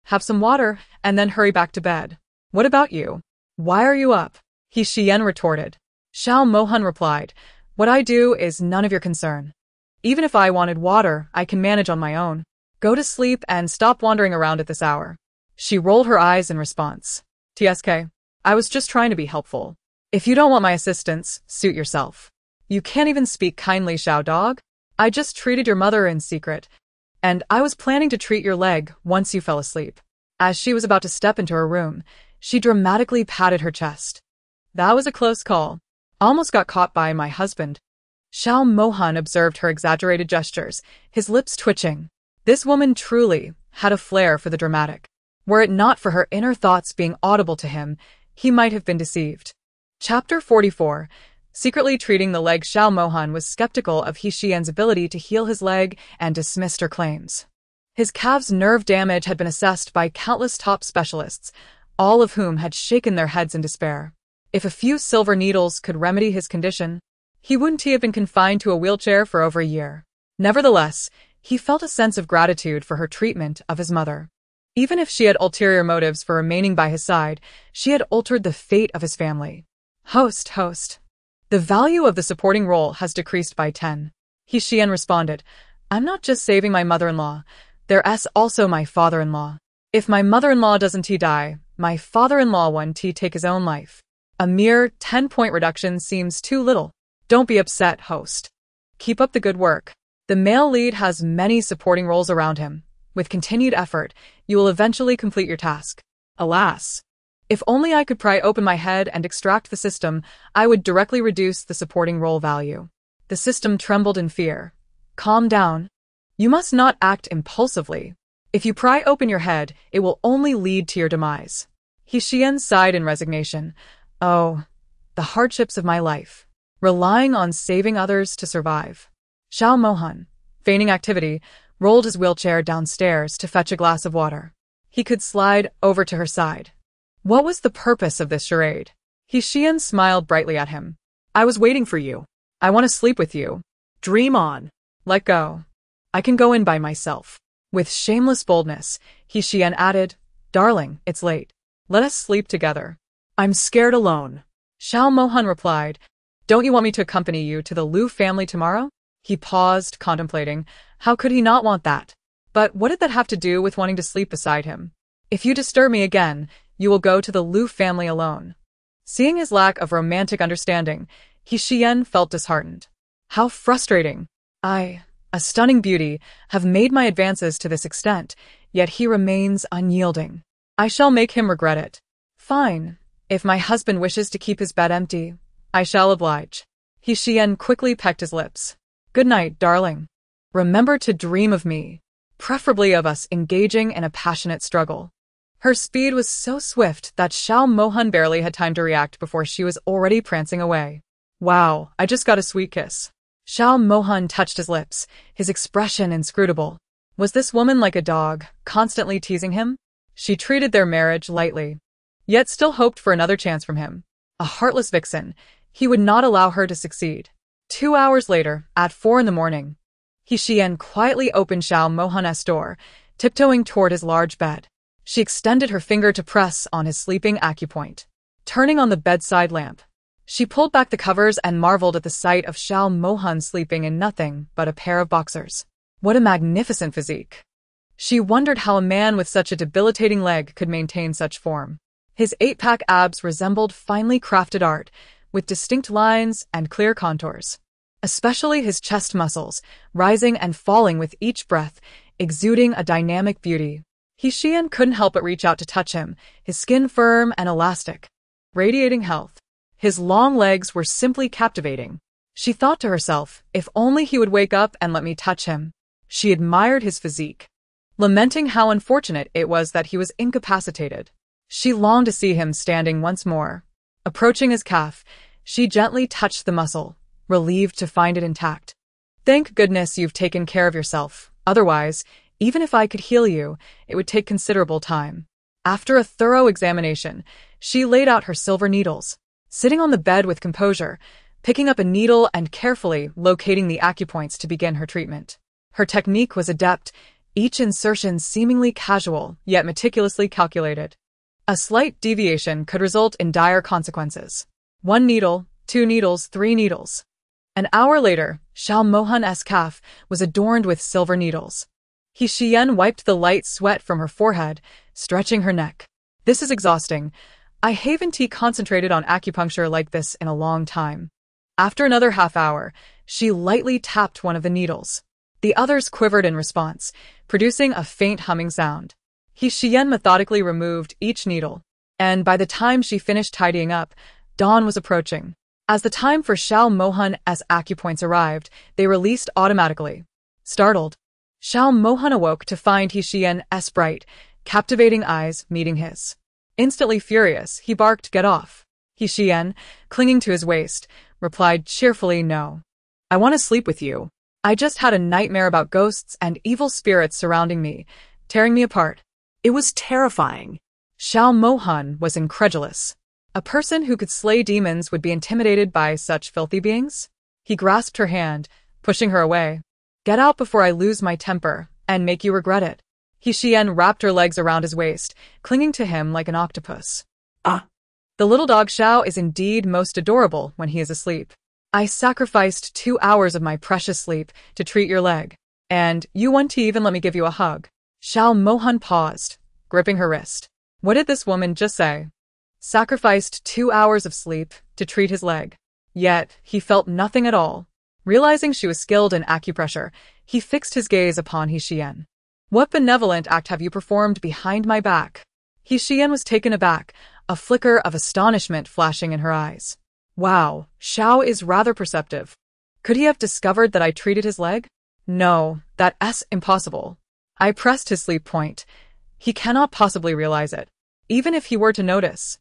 Have some water, and then hurry back to bed. What about you? Why are you up?" Xiyan retorted. Xiao Mohan replied, "What I do is none of your concern. Even if I wanted water, I can manage on my own. Go to sleep and stop wandering around at this hour." She rolled her eyes in response. "TSK, I was just trying to be helpful. If you don't want my assistance, suit yourself. You can't even speak kindly, Xiao dog. I just treated your mother in secret, and I was planning to treat your leg once you fell asleep." As she was about to step into her room, she dramatically patted her chest. "That was a close call. Almost got caught by my husband." Xiao Mohan observed her exaggerated gestures, his lips twitching. This woman truly had a flair for the dramatic. Were it not for her inner thoughts being audible to him, he might have been deceived. Chapter 44. Secretly treating the leg. Xiao Mohan was skeptical of Xiyan's ability to heal his leg and dismissed her claims. His calf's nerve damage had been assessed by countless top specialists, all of whom had shaken their heads in despair. If a few silver needles could remedy his condition, he wouldn't have been confined to a wheelchair for over a year. Nevertheless, he felt a sense of gratitude for her treatment of his mother. Even if she had ulterior motives for remaining by his side, she had altered the fate of his family. Host. The value of the supporting role has decreased by 10. Xiyan responded, "I'm not just saving my mother-in-law, there's also my father-in-law. If my mother-in-law doesn't die, my father-in-law won't take his own life. A mere 10-point reduction seems too little. Don't be upset, host. Keep up the good work. The male lead has many supporting roles around him. With continued effort, you will eventually complete your task. Alas. If only I could pry open my head and extract the system, I would directly reduce the supporting role value. The system trembled in fear. Calm down. You must not act impulsively. If you pry open your head, it will only lead to your demise. Xiyan sighed in resignation. Oh, the hardships of my life. Relying on saving others to survive. Xiao Mohan, feigning activity, rolled his wheelchair downstairs to fetch a glass of water. He could slide over to her side. What was the purpose of this charade? Xiyan smiled brightly at him. I was waiting for you. I want to sleep with you. Dream on. Let go. I can go in by myself. With shameless boldness, Xiyan added, Darling, it's late. Let us sleep together. I'm scared alone. Xiao Mohan replied, Don't you want me to accompany you to the Liu family tomorrow? He paused, contemplating. How could he not want that? But what did that have to do with wanting to sleep beside him? If you disturb me again, you will go to the Liu family alone. Seeing his lack of romantic understanding, Xiyan felt disheartened. How frustrating. I, a stunning beauty, have made my advances to this extent, yet he remains unyielding. I shall make him regret it. Fine. If my husband wishes to keep his bed empty, I shall oblige. Xiyan quickly pecked his lips. Good night, darling. Remember to dream of me, preferably of us engaging in a passionate struggle. Her speed was so swift that Xiao Mohan barely had time to react before she was already prancing away. Wow, I just got a sweet kiss. Xiao Mohan touched his lips, his expression inscrutable. Was this woman like a dog, constantly teasing him? She treated their marriage lightly, yet still hoped for another chance from him. A heartless vixen, he would not allow her to succeed. 2 hours later, at 4 in the morning, Xiyan quietly opened Xiao Mohan's door, tiptoeing toward his large bed. She extended her finger to press on his sleeping acupoint. Turning on the bedside lamp, she pulled back the covers and marveled at the sight of Xiao Mohan sleeping in nothing but a pair of boxers. What a magnificent physique! She wondered how a man with such a debilitating leg could maintain such form. His 8-pack abs resembled finely crafted art, with distinct lines and clear contours. Especially his chest muscles, rising and falling with each breath, exuding a dynamic beauty. Xiyan couldn't help but reach out to touch him, his skin firm and elastic, radiating health. His long legs were simply captivating. She thought to herself, if only he would wake up and let me touch him. She admired his physique, lamenting how unfortunate it was that he was incapacitated. She longed to see him standing once more. Approaching his calf, she gently touched the muscle, relieved to find it intact. Thank goodness you've taken care of yourself. Otherwise, even if I could heal you, it would take considerable time. After a thorough examination, she laid out her silver needles, sitting on the bed with composure, picking up a needle and carefully locating the acupoints to begin her treatment. Her technique was adept, each insertion seemingly casual, yet meticulously calculated. A slight deviation could result in dire consequences. 1 needle, 2 needles, 3 needles. An hour later, Xiao Mohan's calf was adorned with silver needles. Xiyan wiped the light sweat from her forehead, stretching her neck. This is exhausting. I haven't concentrated on acupuncture like this in a long time. After another half hour, she lightly tapped one of the needles. The others quivered in response, producing a faint humming sound. Xiyan methodically removed each needle, and by the time she finished tidying up, dawn was approaching. As the time for Xiao Mohan's acupoints arrived, they released automatically. Startled, Xiao Mohan awoke to find Xiyan's bright, captivating eyes meeting his. Instantly furious, he barked, "Get off." Xiyan, clinging to his waist, replied cheerfully, "No. I want to sleep with you. I just had a nightmare about ghosts and evil spirits surrounding me, tearing me apart." It was terrifying. Xiao Mohan was incredulous. A person who could slay demons would be intimidated by such filthy beings? He grasped her hand, pushing her away. "Get out before I lose my temper and make you regret it." Xiyan wrapped her legs around his waist, clinging to him like an octopus. Ah. The little dog Xiao is indeed most adorable when he is asleep. I sacrificed 2 hours of my precious sleep to treat your leg, and you want to even let me give you a hug. Xiao Mohan paused, gripping her wrist. What did this woman just say? Sacrificed 2 hours of sleep to treat his leg. Yet, he felt nothing at all. Realizing she was skilled in acupressure, he fixed his gaze upon Xiyan. What benevolent act have you performed behind my back? Xiyan was taken aback, a flicker of astonishment flashing in her eyes. Wow, Xiao is rather perceptive. Could he have discovered that I treated his leg? No, that's impossible. I pressed his sleep point. He cannot possibly realize it. Even if he were to notice.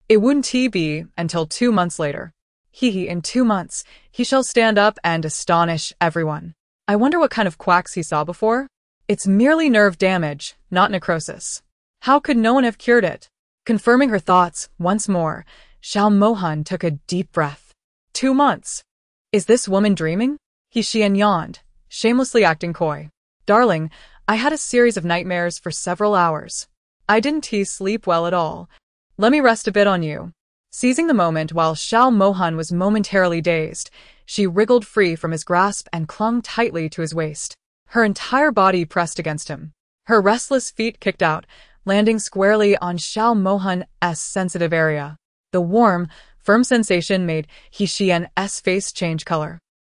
It wouldn't be until 2 months later. In 2 months, he shall stand up and astonish everyone. I wonder what kind of quacks he saw before? It's merely nerve damage, not necrosis. How could no one have cured it? Confirming her thoughts once more, Xiao Mohan took a deep breath. 2 months. Is this woman dreaming? Xiyan yawned, shamelessly acting coy. Darling, I had a series of nightmares for several hours. I didn't sleep well at all. Let me rest a bit on you. Seizing the moment while Xiao Mohan was momentarily dazed, she wriggled free from his grasp and clung tightly to his waist. Her entire body pressed against him. Her restless feet kicked out, landing squarely on Xiao Mohan's sensitive area. The warm, firm sensation made Xiyan's face change color.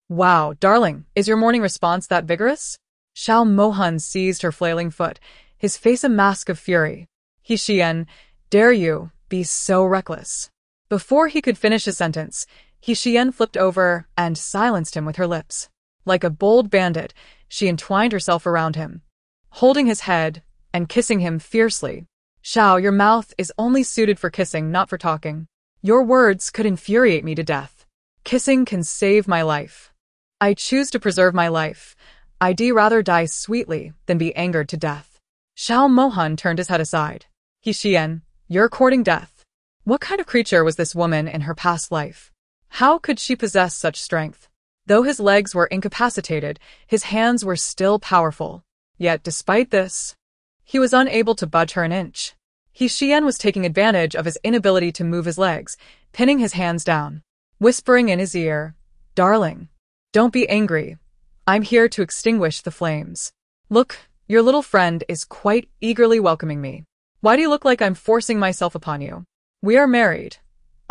Wow, darling, is your morning response that vigorous? Xiao Mohan seized her flailing foot, his face a mask of fury. Xiyan, dare you be so reckless? Before he could finish his sentence, Xiyan flipped over and silenced him with her lips. Like a bold bandit, she entwined herself around him, holding his head and kissing him fiercely. Xiao, your mouth is only suited for kissing, not for talking. Your words could infuriate me to death. Kissing can save my life. I choose to preserve my life. I'd rather die sweetly than be angered to death. Xiao Mohan turned his head aside. Xiyan, you're courting death. What kind of creature was this woman in her past life? How could she possess such strength? Though his legs were incapacitated, his hands were still powerful. Yet, despite this, he was unable to budge her an inch. Xiyan was taking advantage of his inability to move his legs, pinning his hands down, whispering in his ear, Darling, don't be angry. I'm here to extinguish the flames. Look, your little friend is quite eagerly welcoming me. Why do you look like I'm forcing myself upon you? We are married.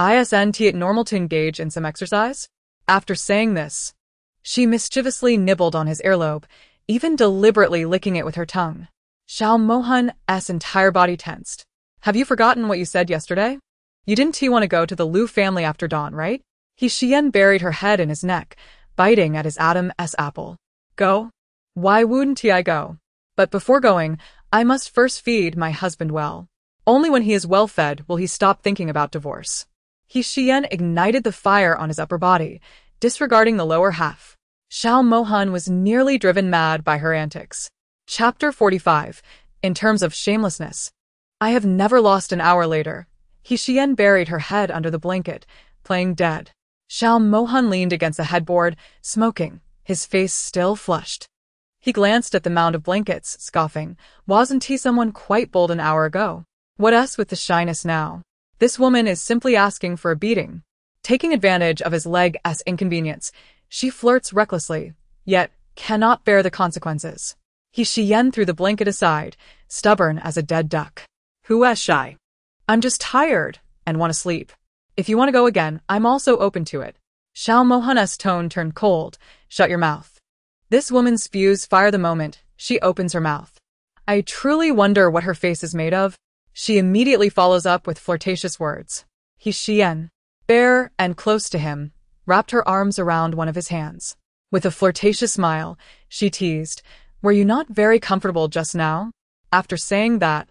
Isn't it normal to engage in some exercise? After saying this, she mischievously nibbled on his earlobe, even deliberately licking it with her tongue. Xiao Mohan's entire body tensed. Have you forgotten what you said yesterday? You didn't want to go to the Liu family after dawn, right? Xiyan buried her head in his neck, biting at his Adam's apple. Go? Why wouldn't I go? But before going, I must first feed my husband well. Only when he is well fed will he stop thinking about divorce. Xiyan ignited the fire on his upper body, disregarding the lower half. Xiao Mohan was nearly driven mad by her antics. Chapter 45. In terms of shamelessness. I have never lost an hour later. Xiyan buried her head under the blanket, playing dead. Xiao Mohan leaned against the headboard, smoking, his face still flushed. He glanced at the mound of blankets, scoffing. Wasn't he someone quite bold an hour ago? What with the shyness now? This woman is simply asking for a beating. Taking advantage of his leg's inconvenience, she flirts recklessly, yet cannot bear the consequences. Xiyan threw the blanket aside, stubborn as a dead duck. Who's shy? I'm just tired and want to sleep. If you want to go again, I'm also open to it. Xiao Mohan's tone turned cold. Shut your mouth. This woman spews fire the moment she opens her mouth. I truly wonder what her face is made of. She immediately follows up with flirtatious words. Xiyan, bare and close to him, wrapped her arms around one of his hands. With a flirtatious smile, she teased, Were you not very comfortable just now? After saying that,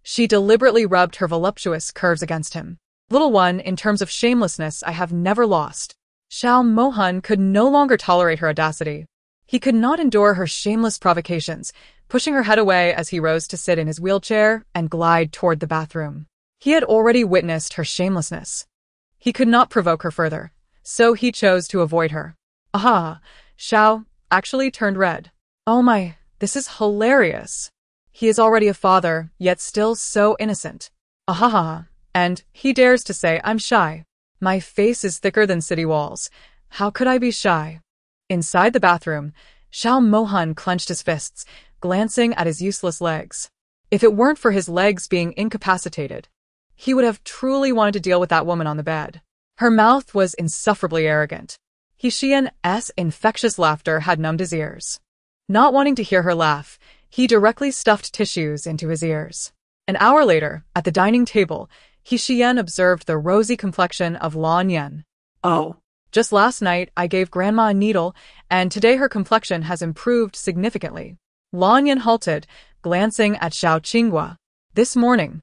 she deliberately rubbed her voluptuous curves against him. Little one, in terms of shamelessness, I have never lost. Xiao Mohan could no longer tolerate her audacity. He could not endure her shameless provocations, pushing her head away as he rose to sit in his wheelchair and glide toward the bathroom. He had already witnessed her shamelessness. He could not provoke her further, so he chose to avoid her. Aha! Xiao actually turned red. Oh my, this is hilarious. He is already a father, yet still so innocent. Ahaha, and he dares to say I'm shy. My face is thicker than city walls. How could I be shy? Inside the bathroom, Xiao Mohan clenched his fists, glancing at his useless legs. If it weren't for his legs being incapacitated, he would have truly wanted to deal with that woman on the bed. Her mouth was insufferably arrogant. Xiyan's infectious laughter had numbed his ears. Not wanting to hear her laugh, he directly stuffed tissues into his ears. An hour later, at the dining table, Xiyan observed the rosy complexion of Lan Yan. Oh, Just last night, I gave Grandma a needle, and today her complexion has improved significantly. Lan Yan halted, glancing at Xiao Qinghua. This morning,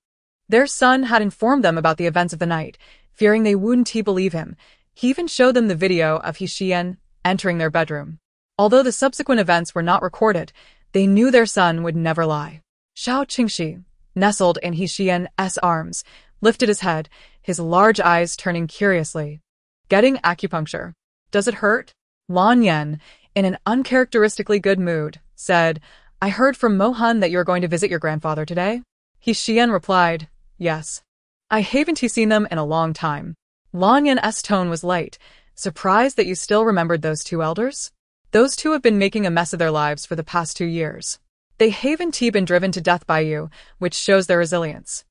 their son had informed them about the events of the night, fearing they wouldn't believe him. He even showed them the video of Xiyan entering their bedroom. Although the subsequent events were not recorded, they knew their son would never lie. Xiao Qingxi, nestled in Xiyan's arms, lifted his head, his large eyes turning curiously. Getting acupuncture. Does it hurt? Lan Yan, in an uncharacteristically good mood, said, I heard from Mohan that you're going to visit your grandfather today. Xiyan replied, yes. I haven't seen them in a long time. Lan Yan's tone was light, surprised that you still remembered those two elders? Those two have been making a mess of their lives for the past 2 years. They haven't been driven to death by you, which shows their resilience.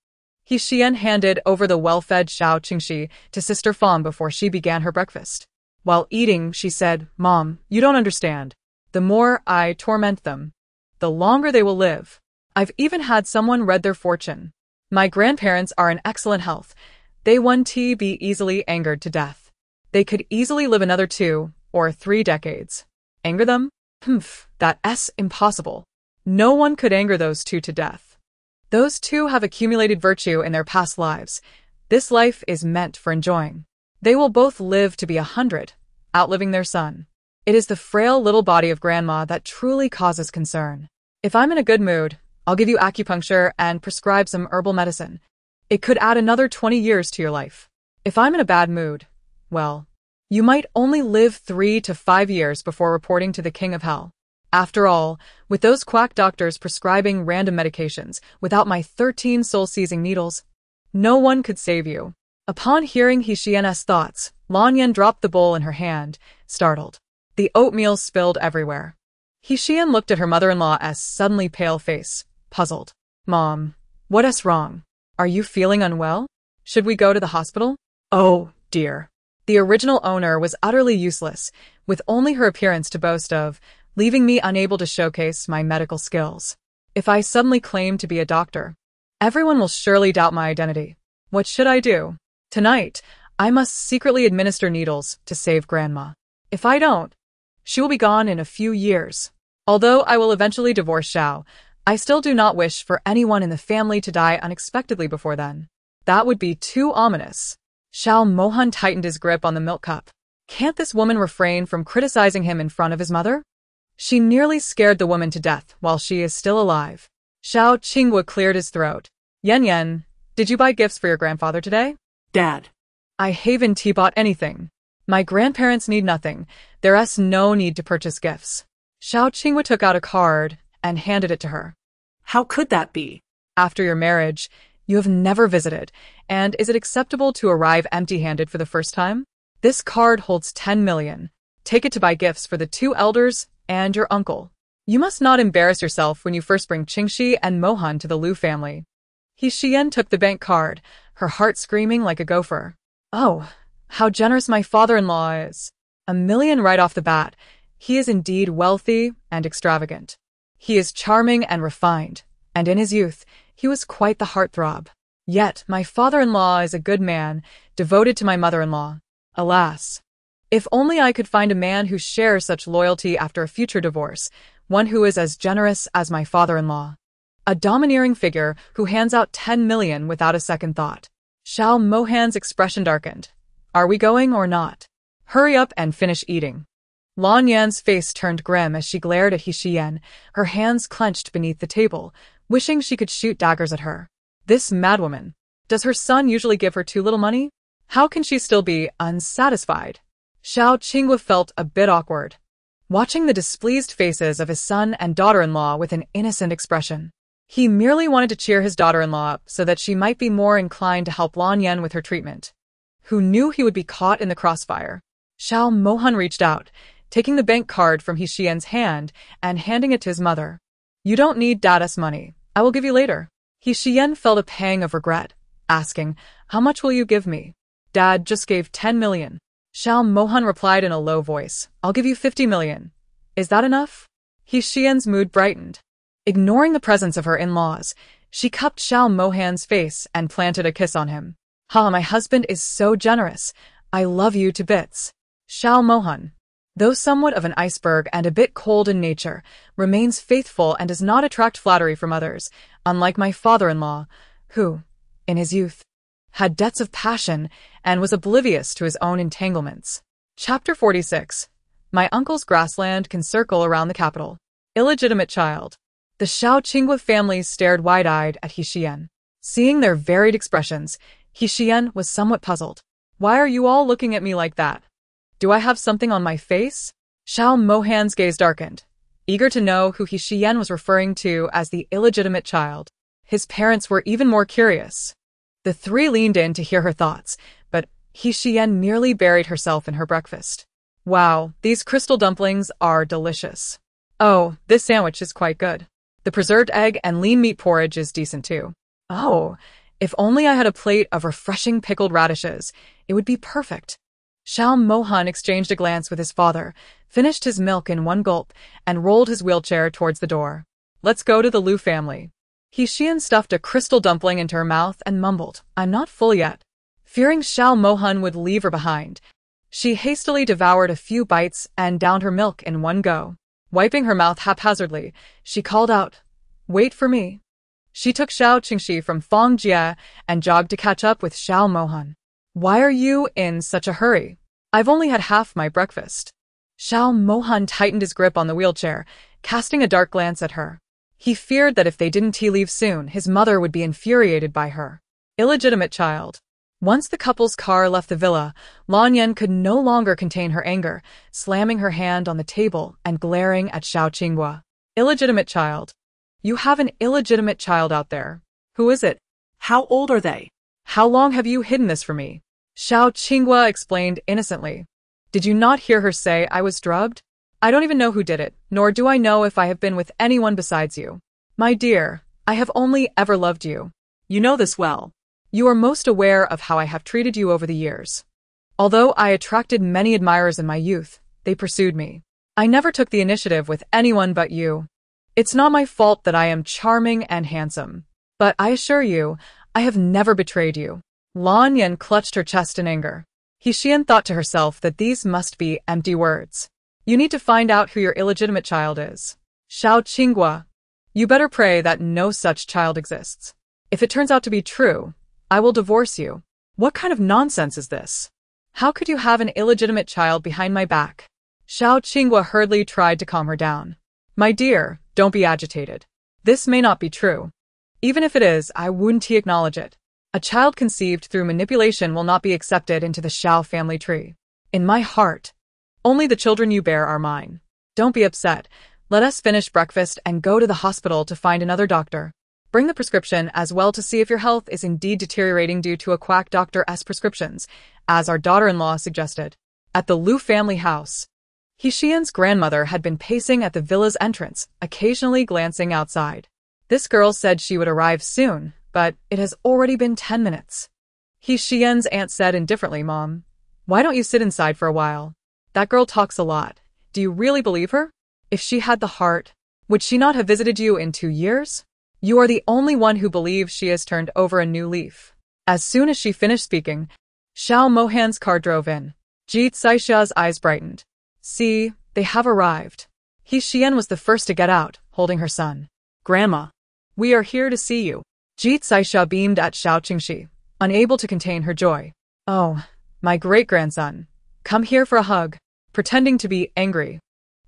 Xiyan handed over the well-fed Xiao Qingxi to Sister Fang before she began her breakfast. While eating, she said, Mom, you don't understand. The more I torment them, the longer they will live. I've even had someone read their fortune. My grandparents are in excellent health. They wouldn't be easily angered to death. They could easily live another 2 or 3 decades. Anger them? That's impossible. No one could anger those two to death. Those two have accumulated virtue in their past lives. This life is meant for enjoying. They will both live to be 100, outliving their son. It is the frail little body of Grandma that truly causes concern. If I'm in a good mood, I'll give you acupuncture and prescribe some herbal medicine. It could add another 20 years to your life. If I'm in a bad mood, well, you might only live 3 to 5 years before reporting to the King of Hell. After all, with those quack doctors prescribing random medications without my 13 soul-seizing needles, no one could save you. Upon hearing Xiyan's thoughts, Lan Yan dropped the bowl in her hand, startled. The oatmeal spilled everywhere. Xiyan looked at her mother-in-law's suddenly pale face, puzzled. Mom, what's wrong? Are you feeling unwell? Should we go to the hospital? Oh, dear. The original owner was utterly useless, with only her appearance to boast of, leaving me unable to showcase my medical skills. If I suddenly claim to be a doctor, everyone will surely doubt my identity. What should I do? Tonight, I must secretly administer needles to save Grandma. If I don't, she will be gone in a few years. Although I will eventually divorce Xiao, I still do not wish for anyone in the family to die unexpectedly before then. That would be too ominous. Xiao Mohan tightened his grip on the milk cup. Can't this woman refrain from criticizing him in front of his mother? She nearly scared the woman to death while she is still alive. Xiao Qinghua cleared his throat. Yan, did you buy gifts for your grandfather today? Dad. I haven't bought anything. My grandparents need nothing. There's no need to purchase gifts. Xiao Qinghua took out a card and handed it to her. How could that be? After your marriage, you have never visited, and is it acceptable to arrive empty-handed for the first time? This card holds 10 million. Take it to buy gifts for the 2 elders and your uncle. You must not embarrass yourself when you first bring Qingxi and Mohan to the Liu family. Xiyan took the bank card, her heart screaming like a gopher. Oh, how generous my father-in-law is. $1 million right off the bat. He is indeed wealthy and extravagant. He is charming and refined, and in his youth, he was quite the heartthrob. Yet, my father-in-law is a good man, devoted to my mother-in-law. Alas! If only I could find a man who shares such loyalty after a future divorce, one who is as generous as my father-in-law. A domineering figure who hands out 10 million without a second thought. Xiao Mohan's expression darkened. Are we going or not? Hurry up and finish eating. Lan Yan's face turned grim as she glared at Xiyan, her hands clenched beneath the table, wishing she could shoot daggers at her. This madwoman. Does her son usually give her too little money? How can she still be unsatisfied? Xiao Qinghua felt a bit awkward, watching the displeased faces of his son and daughter-in-law with an innocent expression. He merely wanted to cheer his daughter-in-law up so that she might be more inclined to help Lan Yan with her treatment. Who knew he would be caught in the crossfire? Xiao Mohan reached out, taking the bank card from Xiyan's hand and handing it to his mother. You don't need Dada's money. I will give you later. Xiyan felt a pang of regret, asking, How much will you give me? Dad just gave 10 million. Xiao Mohan replied in a low voice, I'll give you 50 million. Is that enough? Xiyan's mood brightened. Ignoring the presence of her in-laws, she cupped Xiao Mohan's face and planted a kiss on him. My husband is so generous. I love you to bits. Xiao Mohan, though somewhat of an iceberg and a bit cold in nature, remains faithful and does not attract flattery from others, unlike my father-in-law, who, in his youth, had debts of passion and was oblivious to his own entanglements. Chapter 46. My uncle's grassland can circle around the capital. Illegitimate child. The Xiao Qingwa family stared wide-eyed at Xiyan. Seeing their varied expressions, Xiyan was somewhat puzzled. Why are you all looking at me like that? Do I have something on my face? Xiao Mohan's gaze darkened, eager to know who Xiyan was referring to as the illegitimate child. His parents were even more curious. The three leaned in to hear her thoughts, but Xiyan merely buried herself in her breakfast. Wow, these crystal dumplings are delicious. Oh, this sandwich is quite good. The preserved egg and lean meat porridge is decent too. Oh, if only I had a plate of refreshing pickled radishes, it would be perfect. Xiao Mohan exchanged a glance with his father, finished his milk in one gulp, and rolled his wheelchair towards the door. Let's go to the Liu family. Xiyan stuffed a crystal dumpling into her mouth and mumbled, I'm not full yet. Fearing Xiao Mohan would leave her behind, she hastily devoured a few bites and downed her milk in one go. Wiping her mouth haphazardly, she called out, Wait for me. She took Xiao Qingxi from Fong Jie and jogged to catch up with Xiao Mohan. Why are you in such a hurry? I've only had half my breakfast. Xiao Mohan tightened his grip on the wheelchair, casting a dark glance at her. He feared that if they didn't leave soon, his mother would be infuriated by her. Illegitimate child. Once the couple's car left the villa, Lan Yan could no longer contain her anger, slamming her hand on the table and glaring at Xiao Qingwa. Illegitimate child. You have an illegitimate child out there. Who is it? How old are they? How long have you hidden this from me? Xiao Qingwa explained innocently. Did you not hear her say I was drugged? I don't even know who did it, nor do I know if I have been with anyone besides you. My dear, I have only ever loved you. You know this well. You are most aware of how I have treated you over the years. Although I attracted many admirers in my youth, they pursued me. I never took the initiative with anyone but you. It's not my fault that I am charming and handsome. But I assure you, I have never betrayed you. Lan Yan clutched her chest in anger. Xiyan thought to herself that these must be empty words. You need to find out who your illegitimate child is. Xiao Qingwa, you better pray that no such child exists. If it turns out to be true, I will divorce you. What kind of nonsense is this? How could you have an illegitimate child behind my back? Xiao Qingwa hurriedly tried to calm her down. My dear, don't be agitated. This may not be true. Even if it is, I wouldn't acknowledge it. A child conceived through manipulation will not be accepted into the Xiao family tree. In my heart, only the children you bear are mine. Don't be upset. Let us finish breakfast and go to the hospital to find another doctor. Bring the prescription as well to see if your health is indeed deteriorating due to a quack doctor's prescriptions, as our daughter-in-law suggested. At the Liu family house, Xiyan's grandmother had been pacing at the villa's entrance, occasionally glancing outside. This girl said she would arrive soon, but it has already been 10 minutes. Xiyan's aunt said indifferently, Mom, why don't you sit inside for a while? That girl talks a lot. Do you really believe her? If she had the heart, would she not have visited you in 2 years? You are the only one who believes she has turned over a new leaf. As soon as she finished speaking, Xiao Mohan's car drove in. Ji Tsaisha's eyes brightened. See, they have arrived. Xiyan was the first to get out, holding her son. Grandma, we are here to see you. Ji Tsaisha beamed at Xiao Qingxi, unable to contain her joy. Oh, my great-grandson. Come here for a hug. Pretending to be angry.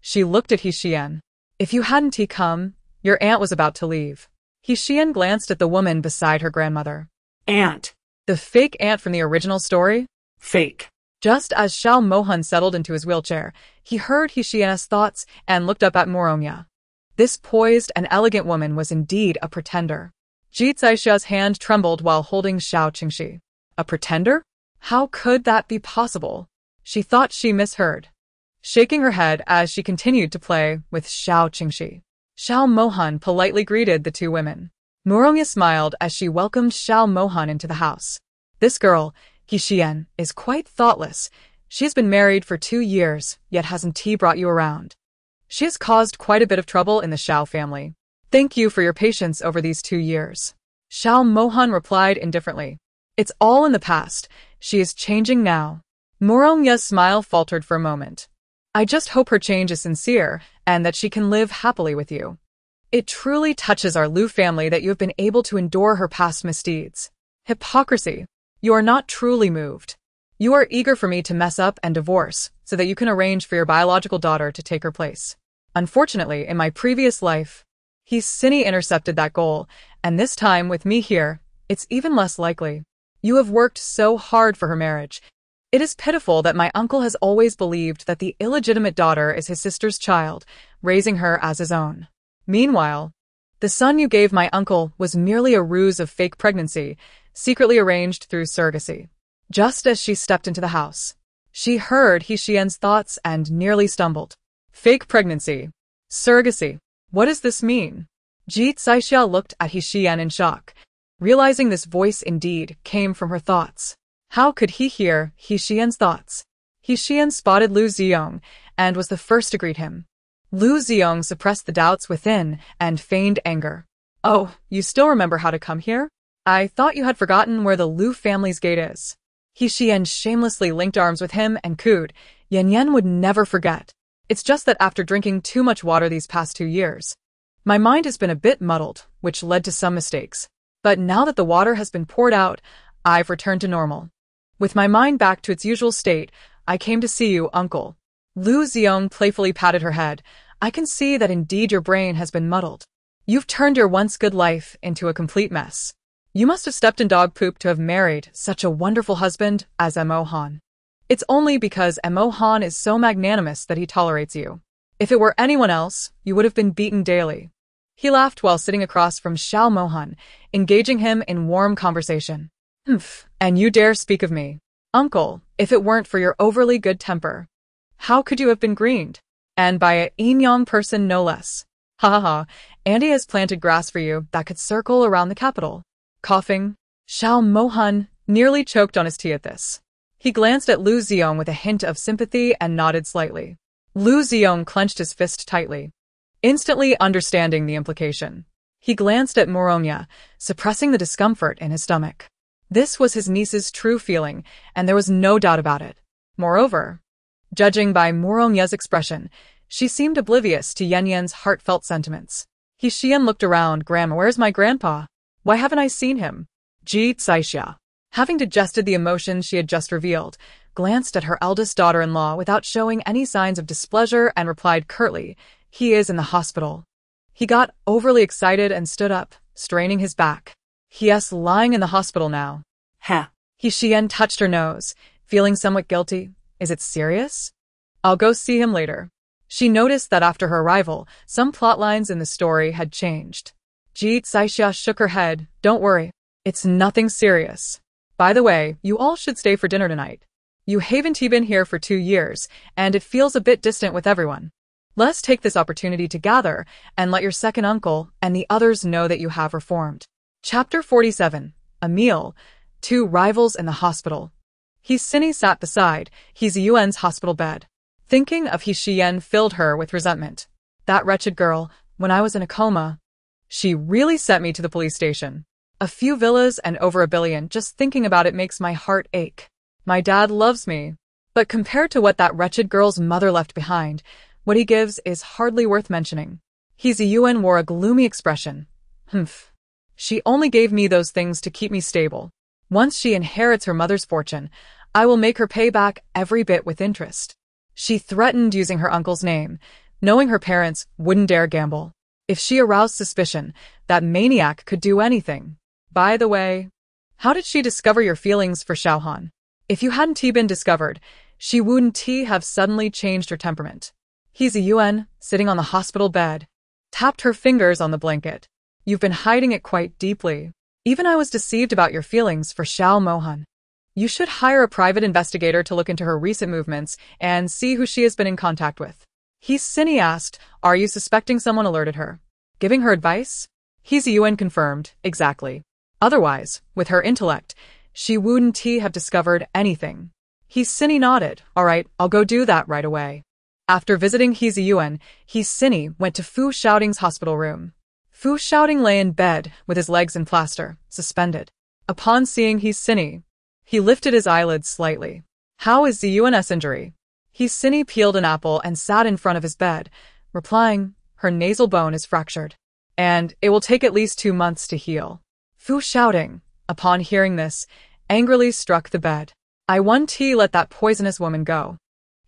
She looked at Xiyan. If you hadn't come, your aunt was about to leave. Xiyan glanced at the woman beside her grandmother. Aunt. The fake aunt from the original story? Fake. Just as Xiao Mohan settled into his wheelchair, he heard Xiyan's thoughts and looked up at Moronya. This poised and elegant woman was indeed a pretender. Ji Tsaisha's hand trembled while holding Xiao Qingxi. A pretender? How could that be possible? She thought she misheard, shaking her head as she continued to play with Xiao Qingxi. Xiao Mohan politely greeted the two women. Moronya smiled as she welcomed Xiao Mohan into the house. This girl, Xiyan, is quite thoughtless. She has been married for 2 years, yet hasn't T brought you around. She has caused quite a bit of trouble in the Xiao family. Thank you for your patience over these 2 years. Xiao Mohan replied indifferently. It's all in the past. She is changing now. Morongya's smile faltered for a moment. I just hope her change is sincere and that she can live happily with you. It truly touches our Lu family that you have been able to endure her past misdeeds. Hypocrisy. You are not truly moved. You are eager for me to mess up and divorce so that you can arrange for your biological daughter to take her place. Unfortunately, in my previous life, Xiyan intercepted that goal, and this time with me here, it's even less likely. You have worked so hard for her marriage. It is pitiful that my uncle has always believed that the illegitimate daughter is his sister's child, raising her as his own. Meanwhile, the son you gave my uncle was merely a ruse of fake pregnancy, secretly arranged through surrogacy. Just as she stepped into the house, she heard Xiyan's thoughts and nearly stumbled. Fake pregnancy. Surrogacy. What does this mean? Xiao looked at Xiyan in shock, realizing this voice indeed came from her thoughts. How could he hear Xiyan's thoughts? Xiyan spotted Lu Ziyong and was the first to greet him. Lu Ziyong suppressed the doubts within and feigned anger. Oh, you still remember how to come here? I thought you had forgotten where the Lu family's gate is. Xiyan shamelessly linked arms with him and cooed. Yan would never forget. It's just that after drinking too much water these past 2 years, my mind has been a bit muddled, which led to some mistakes. But now that the water has been poured out, I've returned to normal. With my mind back to its usual state, I came to see you, uncle. Lu Ziyong playfully patted her head. I can see that indeed your brain has been muddled. You've turned your once good life into a complete mess. You must have stepped in dog poop to have married such a wonderful husband as Mohan. It's only because Mohan is so magnanimous that he tolerates you. If it were anyone else, you would have been beaten daily. He laughed while sitting across from Xiao Mohan, engaging him in warm conversation. Humph, and you dare speak of me. Uncle, if it weren't for your overly good temper, how could you have been greened? And by a Yin-Yang person no less. Ha ha ha, Andy has planted grass for you that could circle around the capital. Coughing, Xiao Mohan nearly choked on his tea at this. He glanced at Lu Ziyong with a hint of sympathy and nodded slightly. Lu Ziyong clenched his fist tightly, instantly understanding the implication. He glanced at Moronya, suppressing the discomfort in his stomach. This was his niece's true feeling, and there was no doubt about it. Moreover, judging by Moronya's expression, she seemed oblivious to Yan's heartfelt sentiments. Xiyan looked around. Grandma, where's my grandpa? Why haven't I seen him? Xiao, having digested the emotions she had just revealed, glanced at her eldest daughter-in-law without showing any signs of displeasure and replied curtly, he is in the hospital. He got overly excited and stood up, straining his back. Yes, lying in the hospital now. Ha. Xiyan touched her nose, feeling somewhat guilty. Is it serious? I'll go see him later. She noticed that after her arrival, some plot lines in the story had changed. Xiao shook her head. Don't worry. It's nothing serious. By the way, you all should stay for dinner tonight. You haven't been here for 2 years, and it feels a bit distant with everyone. Let's take this opportunity to gather and let your second uncle and the others know that you have reformed. Chapter 47. A meal. 2 rivals in the hospital. Xiyan sat beside Yuan's hospital bed. Thinking of Xiyan filled her with resentment. That wretched girl, when I was in a coma, she really sent me to the police station. A few villas and over $1 billion, just thinking about it makes my heart ache. My dad loves me, but compared to what that wretched girl's mother left behind, what he gives is hardly worth mentioning. Yuan wore a gloomy expression. Humph. She only gave me those things to keep me stable. Once she inherits her mother's fortune, I will make her pay back every bit with interest. She threatened using her uncle's name, knowing her parents wouldn't dare gamble. If she aroused suspicion, that maniac could do anything. By the way, how did she discover your feelings for Xiaohan? If you hadn't been discovered, she wouldn't have suddenly changed her temperament. Yuan, sitting on the hospital bed, tapped her fingers on the blanket. You've been hiding it quite deeply. Even I was deceived about your feelings for Xiao Mohan. You should hire a private investigator to look into her recent movements and see who she has been in contact with. Xiyan asked, are you suspecting someone alerted her? Giving her advice? Yuan confirmed, exactly. Otherwise, with her intellect, she wouldn't have discovered anything. Xiyan nodded. All right, I'll go do that right away. After visiting Xiyan, Xiyan went to Fu Xiaoting's hospital room. Fu Xiaoting lay in bed with his legs in plaster, suspended. Upon seeing Xiyan, he lifted his eyelids slightly. How is Ziyuan's injury? Xiyan peeled an apple and sat in front of his bed, replying, her nasal bone is fractured, and it will take at least 2 months to heal. Fu Xiaoting, upon hearing this, angrily struck the bed. I want to let that poisonous woman go.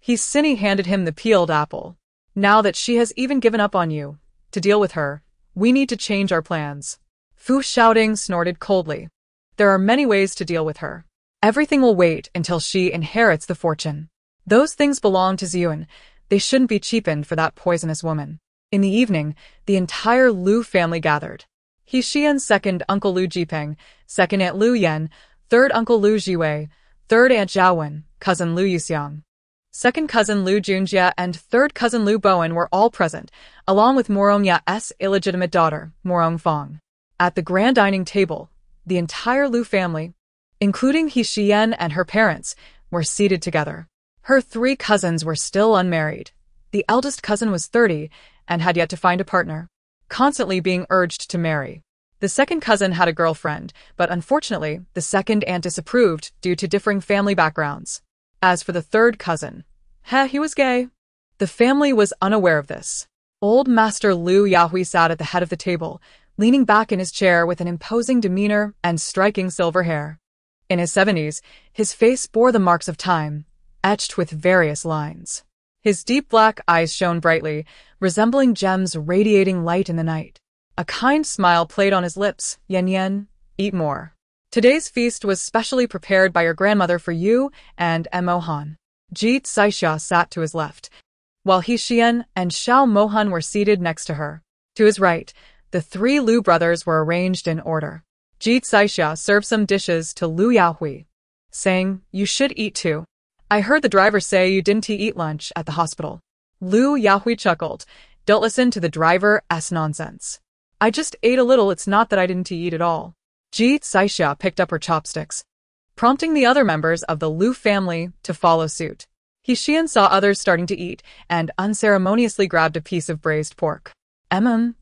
Xiyan handed him the peeled apple. Now that she has even given up on you, to deal with her, we need to change our plans. Fu Xiaoting snorted coldly. There are many ways to deal with her. Everything will wait until she inherits the fortune. Those things belong to Ziyuan. They shouldn't be cheapened for that poisonous woman. In the evening, the entire Lu family gathered. Xiyan's second uncle Lu Jipeng, second aunt Lu Yan, third uncle Lu Jiwei, third aunt Zhaowen, cousin Lu Yuxiang, second cousin Lu Junjia, and third cousin Lu Bowen were all present, along with Morong Ya's illegitimate daughter, Morong Fong. At the grand dining table, the entire Lu family, including Xiyan and her parents, were seated together. Her 3 cousins were still unmarried. The eldest cousin was 30 and had yet to find a partner, constantly being urged to marry. The second cousin had a girlfriend, but unfortunately, the second aunt disapproved due to differing family backgrounds. As for the third cousin, he was gay. The family was unaware of this. Old Master Lu Yahui sat at the head of the table, leaning back in his chair with an imposing demeanor and striking silver hair. In his 70s, his face bore the marks of time, etched with various lines. His deep black eyes shone brightly, resembling gems radiating light in the night. A kind smile played on his lips. Yen, eat more. Today's feast was specially prepared by your grandmother for you and Mohan. Jit Saixia sat to his left, while Xiyan and Xiao Mohan were seated next to her. To his right, the 3 Lu brothers were arranged in order. Jit Saixia served some dishes to Lu Yahui, saying, you should eat too. I heard the driver say you didn't eat lunch at the hospital. Lu Yahui chuckled. Don't listen to the driver's nonsense. I just ate a little, it's not that I didn't eat at all. Jit Saixia picked up her chopsticks, prompting the other members of the Lu family to follow suit. Xiyan saw others starting to eat and unceremoniously grabbed a piece of braised pork.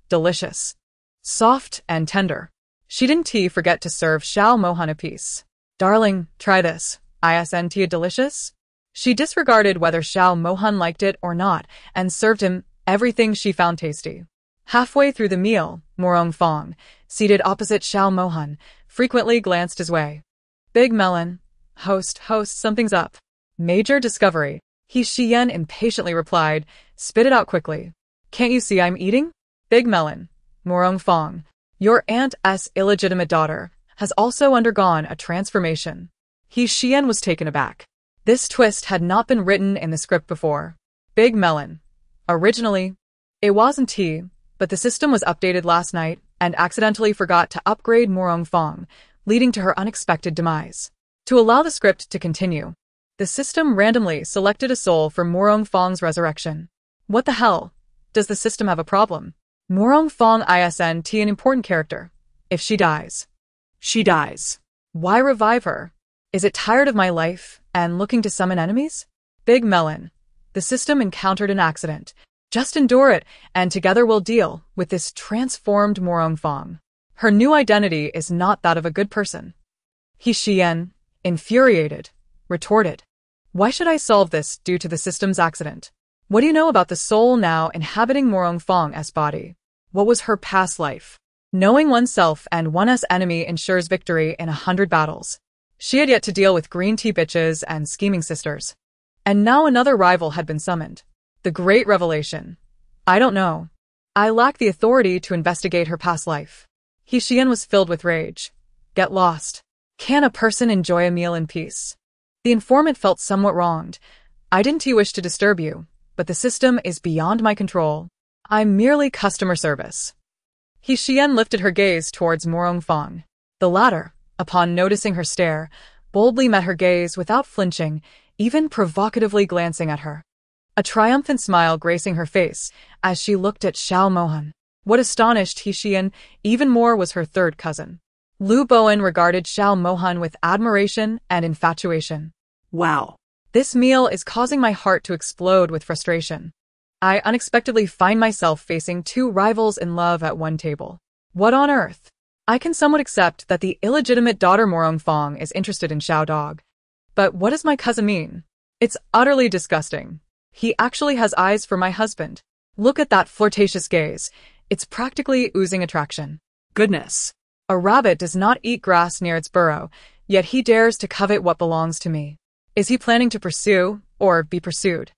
Delicious. Soft and tender. She didn't forget to serve Xiao Mohan a piece. Darling, try this. Isn't it delicious? She disregarded whether Xiao Mohan liked it or not and served him everything she found tasty. Halfway through the meal, Morong Fong, seated opposite Xiao Mohan, frequently glanced his way. Big melon. Host, something's up. Major discovery. Xiyan impatiently replied, spit it out quickly. Can't you see I'm eating? Big melon. Morong Fong, your aunt's illegitimate daughter has also undergone a transformation. Xiyan was taken aback. This twist had not been written in the script before. Big melon. Originally, it wasn't tea, but the system was updated last night and accidentally forgot to upgrade Morong Fong, leading to her unexpected demise. To allow the script to continue, the system randomly selected a soul for Morong Fong's resurrection. What the hell? Does the system have a problem? Morong Fong isn't an important character. If she dies, she dies. Why revive her? Is it tired of my life and looking to summon enemies? Big melon. The system encountered an accident. Just endure it, and together we'll deal with this transformed Morong Fong. Her new identity is not that of a good person. Xiyan, infuriated, retorted. Why should I solve this due to the system's accident? What do you know about the soul now inhabiting Morong Fong's body? What was her past life? Knowing oneself and one's enemy ensures victory in 100 battles. She had yet to deal with green tea bitches and scheming sisters. And now another rival had been summoned. The great revelation. I don't know. I lack the authority to investigate her past life. Xiyan was filled with rage. Get lost. Can a person enjoy a meal in peace? The informant felt somewhat wronged. I didn't wish to disturb you, but the system is beyond my control. I'm merely customer service. Xiyan lifted her gaze towards Morong Fong. The latter, upon noticing her stare, boldly met her gaze without flinching, even provocatively glancing at her. A triumphant smile gracing her face as she looked at Xiao Mohan. What astonished Xiyan even more was her third cousin. Lu Bowen regarded Xiao Mohan with admiration and infatuation. Wow. This meal is causing my heart to explode with frustration. I unexpectedly find myself facing two rivals in love at one table. What on earth? I can somewhat accept that the illegitimate daughter Morong Fong is interested in Xiao Dog. But what does my cousin mean? It's utterly disgusting. He actually has eyes for my husband. Look at that flirtatious gaze. It's practically oozing attraction. Goodness. A rabbit does not eat grass near its burrow, yet he dares to covet what belongs to me. Is he planning to pursue or be pursued?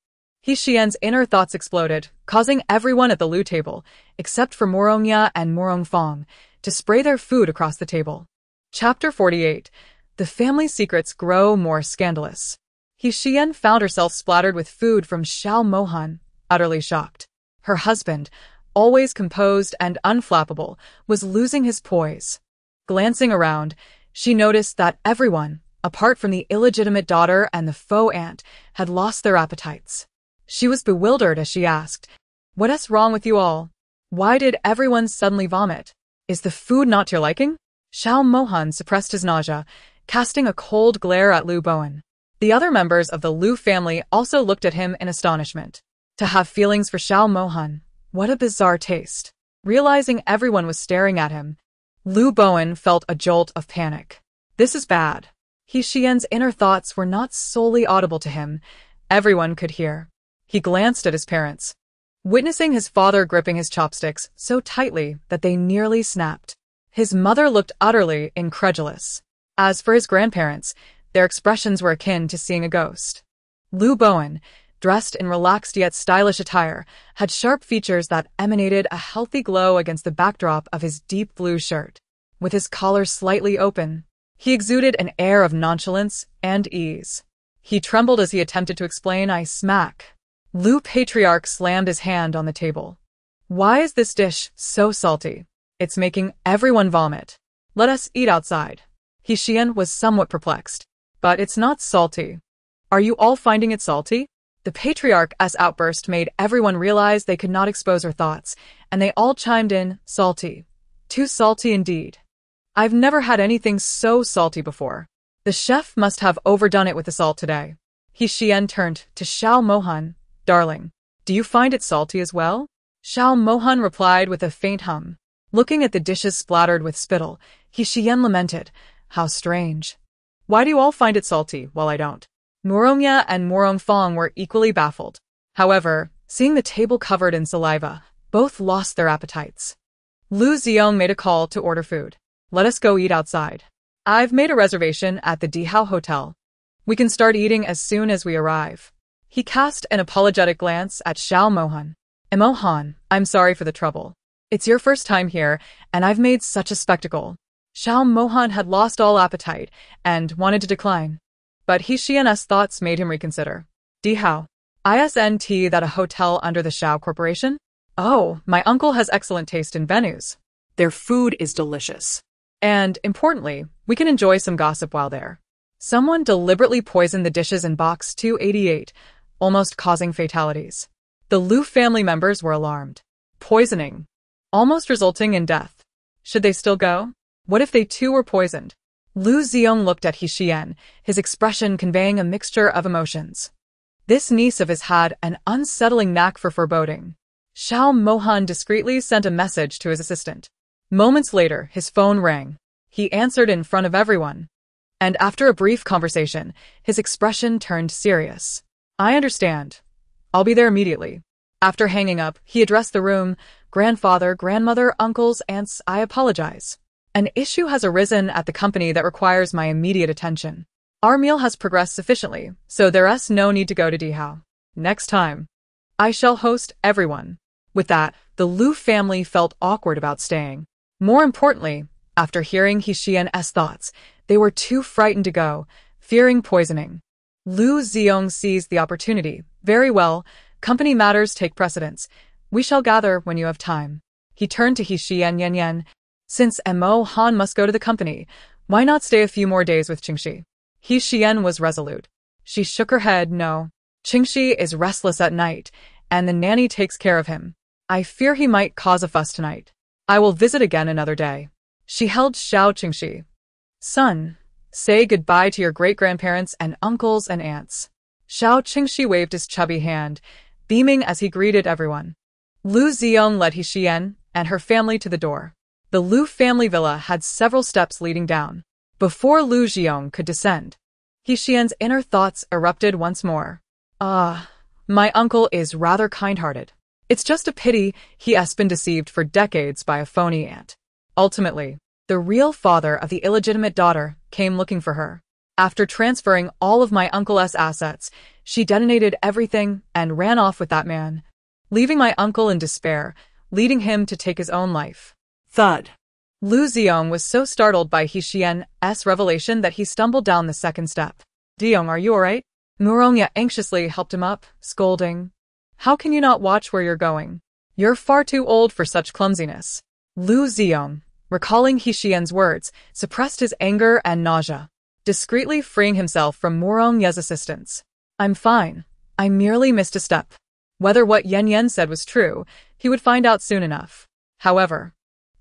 Xiyan's inner thoughts exploded, causing everyone at the Lu table, except for Morongya and Morong Fong, to spray their food across the table. Chapter 48. The family secrets grow more scandalous. Xiyan found herself splattered with food from Xiao Mohan, utterly shocked. Her husband, always composed and unflappable, was losing his poise. Glancing around, she noticed that everyone, apart from the illegitimate daughter and the faux aunt, had lost their appetites. She was bewildered as she asked, "What's wrong with you all? Why did everyone suddenly vomit? Is the food not to your liking?" Xiao Mohan suppressed his nausea, casting a cold glare at Lu Bowen. The other members of the Lu family also looked at him in astonishment. To have feelings for Xiao Mohan, what a bizarre taste. Realizing everyone was staring at him, Lu Bowen felt a jolt of panic. This is bad. Xiyan's inner thoughts were not solely audible to him. Everyone could hear. He glanced at his parents, witnessing his father gripping his chopsticks so tightly that they nearly snapped. His mother looked utterly incredulous. As for his grandparents, their expressions were akin to seeing a ghost. Lu Bowen, dressed in relaxed yet stylish attire, had sharp features that emanated a healthy glow against the backdrop of his deep blue shirt. With his collar slightly open, he exuded an air of nonchalance and ease. He trembled as he attempted to explain. "I smack." Lu Patriarch slammed his hand on the table. "Why is this dish so salty? It's making everyone vomit. Let us eat outside." Xiyan was somewhat perplexed. "But it's not salty. Are you all finding it salty?" The Patriarch's outburst made everyone realize they could not expose her thoughts, and they all chimed in, "Salty. Too salty indeed. I've never had anything so salty before. The chef must have overdone it with the salt today." Xiyan turned to Xiao Mohan. "Darling, do you find it salty as well?" Xiao Mohan replied with a faint hum. Looking at the dishes splattered with spittle, Xiyan lamented, "How strange. Why do you all find it salty while I don't?" Morongya and Morong Fong were equally baffled. However, seeing the table covered in saliva, both lost their appetites. Lu Ziong made a call to order food. "Let us go eat outside. I've made a reservation at the Dihao Hotel. We can start eating as soon as we arrive." He cast an apologetic glance at Xiao Mohan. "Mohan, I'm sorry for the trouble. It's your first time here, and I've made such a spectacle." Xiao Mohan had lost all appetite and wanted to decline. But Xiyan's thoughts made him reconsider. "Dihao. Isn't that a hotel under the Xiao Corporation?" "Oh, my uncle has excellent taste in venues. Their food is delicious. And, importantly, we can enjoy some gossip while there." Someone deliberately poisoned the dishes in box 288, almost causing fatalities. The Lu family members were alarmed. Poisoning, almost resulting in death. Should they still go? What if they too were poisoned? Lu Ziong looked at Xiyan, his expression conveying a mixture of emotions. This niece of his had an unsettling knack for foreboding. Xiao Mohan discreetly sent a message to his assistant. Moments later, his phone rang. He answered in front of everyone. And after a brief conversation, his expression turned serious. "I understand. I'll be there immediately." After hanging up, he addressed the room. "Grandfather, grandmother, uncles, aunts, I apologize. An issue has arisen at the company that requires my immediate attention. Our meal has progressed sufficiently, so there's no need to go to Dihao. Next time, I shall host everyone." With that, the Lu family felt awkward about staying. More importantly, after hearing Xiyan's thoughts, they were too frightened to go, fearing poisoning. Lu Ziong seized the opportunity. "Very well, company matters take precedence. We shall gather when you have time." He turned to Xiyan. "Since Mohan must go to the company, why not stay a few more days with Qingxi?" Xiyan was resolute. She shook her head. "No. Qingxi is restless at night, and the nanny takes care of him. I fear he might cause a fuss tonight. I will visit again another day." She held Xiao Qingxi. "Son, say goodbye to your great-grandparents and uncles and aunts." Xiao Qingxi waved his chubby hand, beaming as he greeted everyone. Lu Ziyong led Xiyan and her family to the door. The Lu family villa had several steps leading down. Before Lu Ziyong could descend, Xiyan's inner thoughts erupted once more. My uncle is rather kind-hearted. It's just a pity he has been deceived for decades by a phony aunt. Ultimately, the real father of the illegitimate daughter came looking for her. After transferring all of my uncle's assets, she detonated everything and ran off with that man, leaving my uncle in despair, leading him to take his own life. Thud. Lu Ziyong was so startled by Xiyan's revelation that he stumbled down the second step. Ziyong, are you alright? Murongya anxiously helped him up, scolding. How can you not watch where you're going? You're far too old for such clumsiness. Lu Ziyong, recalling Xiyan's words, suppressed his anger and nausea, discreetly freeing himself from Murongya's assistance. I'm fine. I merely missed a step. Whether what Yan said was true, he would find out soon enough. However,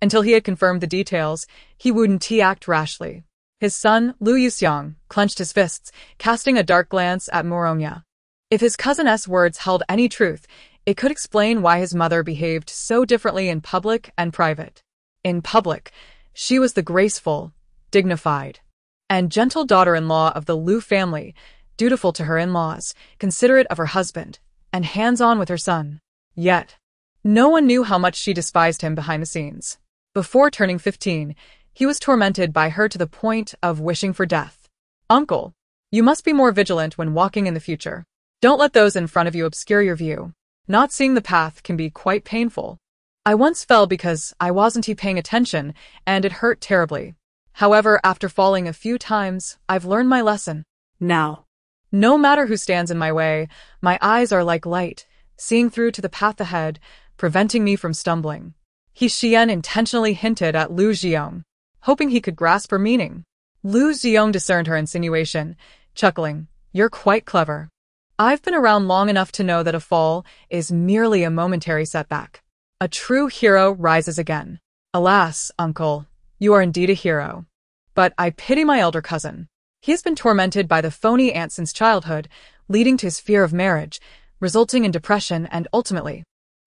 until he had confirmed the details, he wouldn't act rashly. His son, Lu Yuxiang, clenched his fists, casting a dark glance at Murongya. If his cousin's words held any truth, it could explain why his mother behaved so differently in public and private. In public, she was the graceful, dignified, and gentle daughter-in-law of the Lu family, dutiful to her in-laws, considerate of her husband, and hands-on with her son. Yet, no one knew how much she despised him behind the scenes. Before turning 15, he was tormented by her to the point of wishing for death. Uncle, you must be more vigilant when walking in the future. Don't let those in front of you obscure your view. Not seeing the path can be quite painful. I once fell because I wasn't paying attention, and it hurt terribly. However, after falling a few times, I've learned my lesson. Now, no matter who stands in my way, my eyes are like light, seeing through to the path ahead, preventing me from stumbling. Xiyan intentionally hinted at Lu Ziyong, hoping he could grasp her meaning. Lu Ziyong discerned her insinuation, chuckling, You're quite clever. I've been around long enough to know that a fall is merely a momentary setback. A true hero rises again. Alas, uncle, you are indeed a hero. But I pity my elder cousin. He has been tormented by the phony aunt since childhood, leading to his fear of marriage, resulting in depression and ultimately,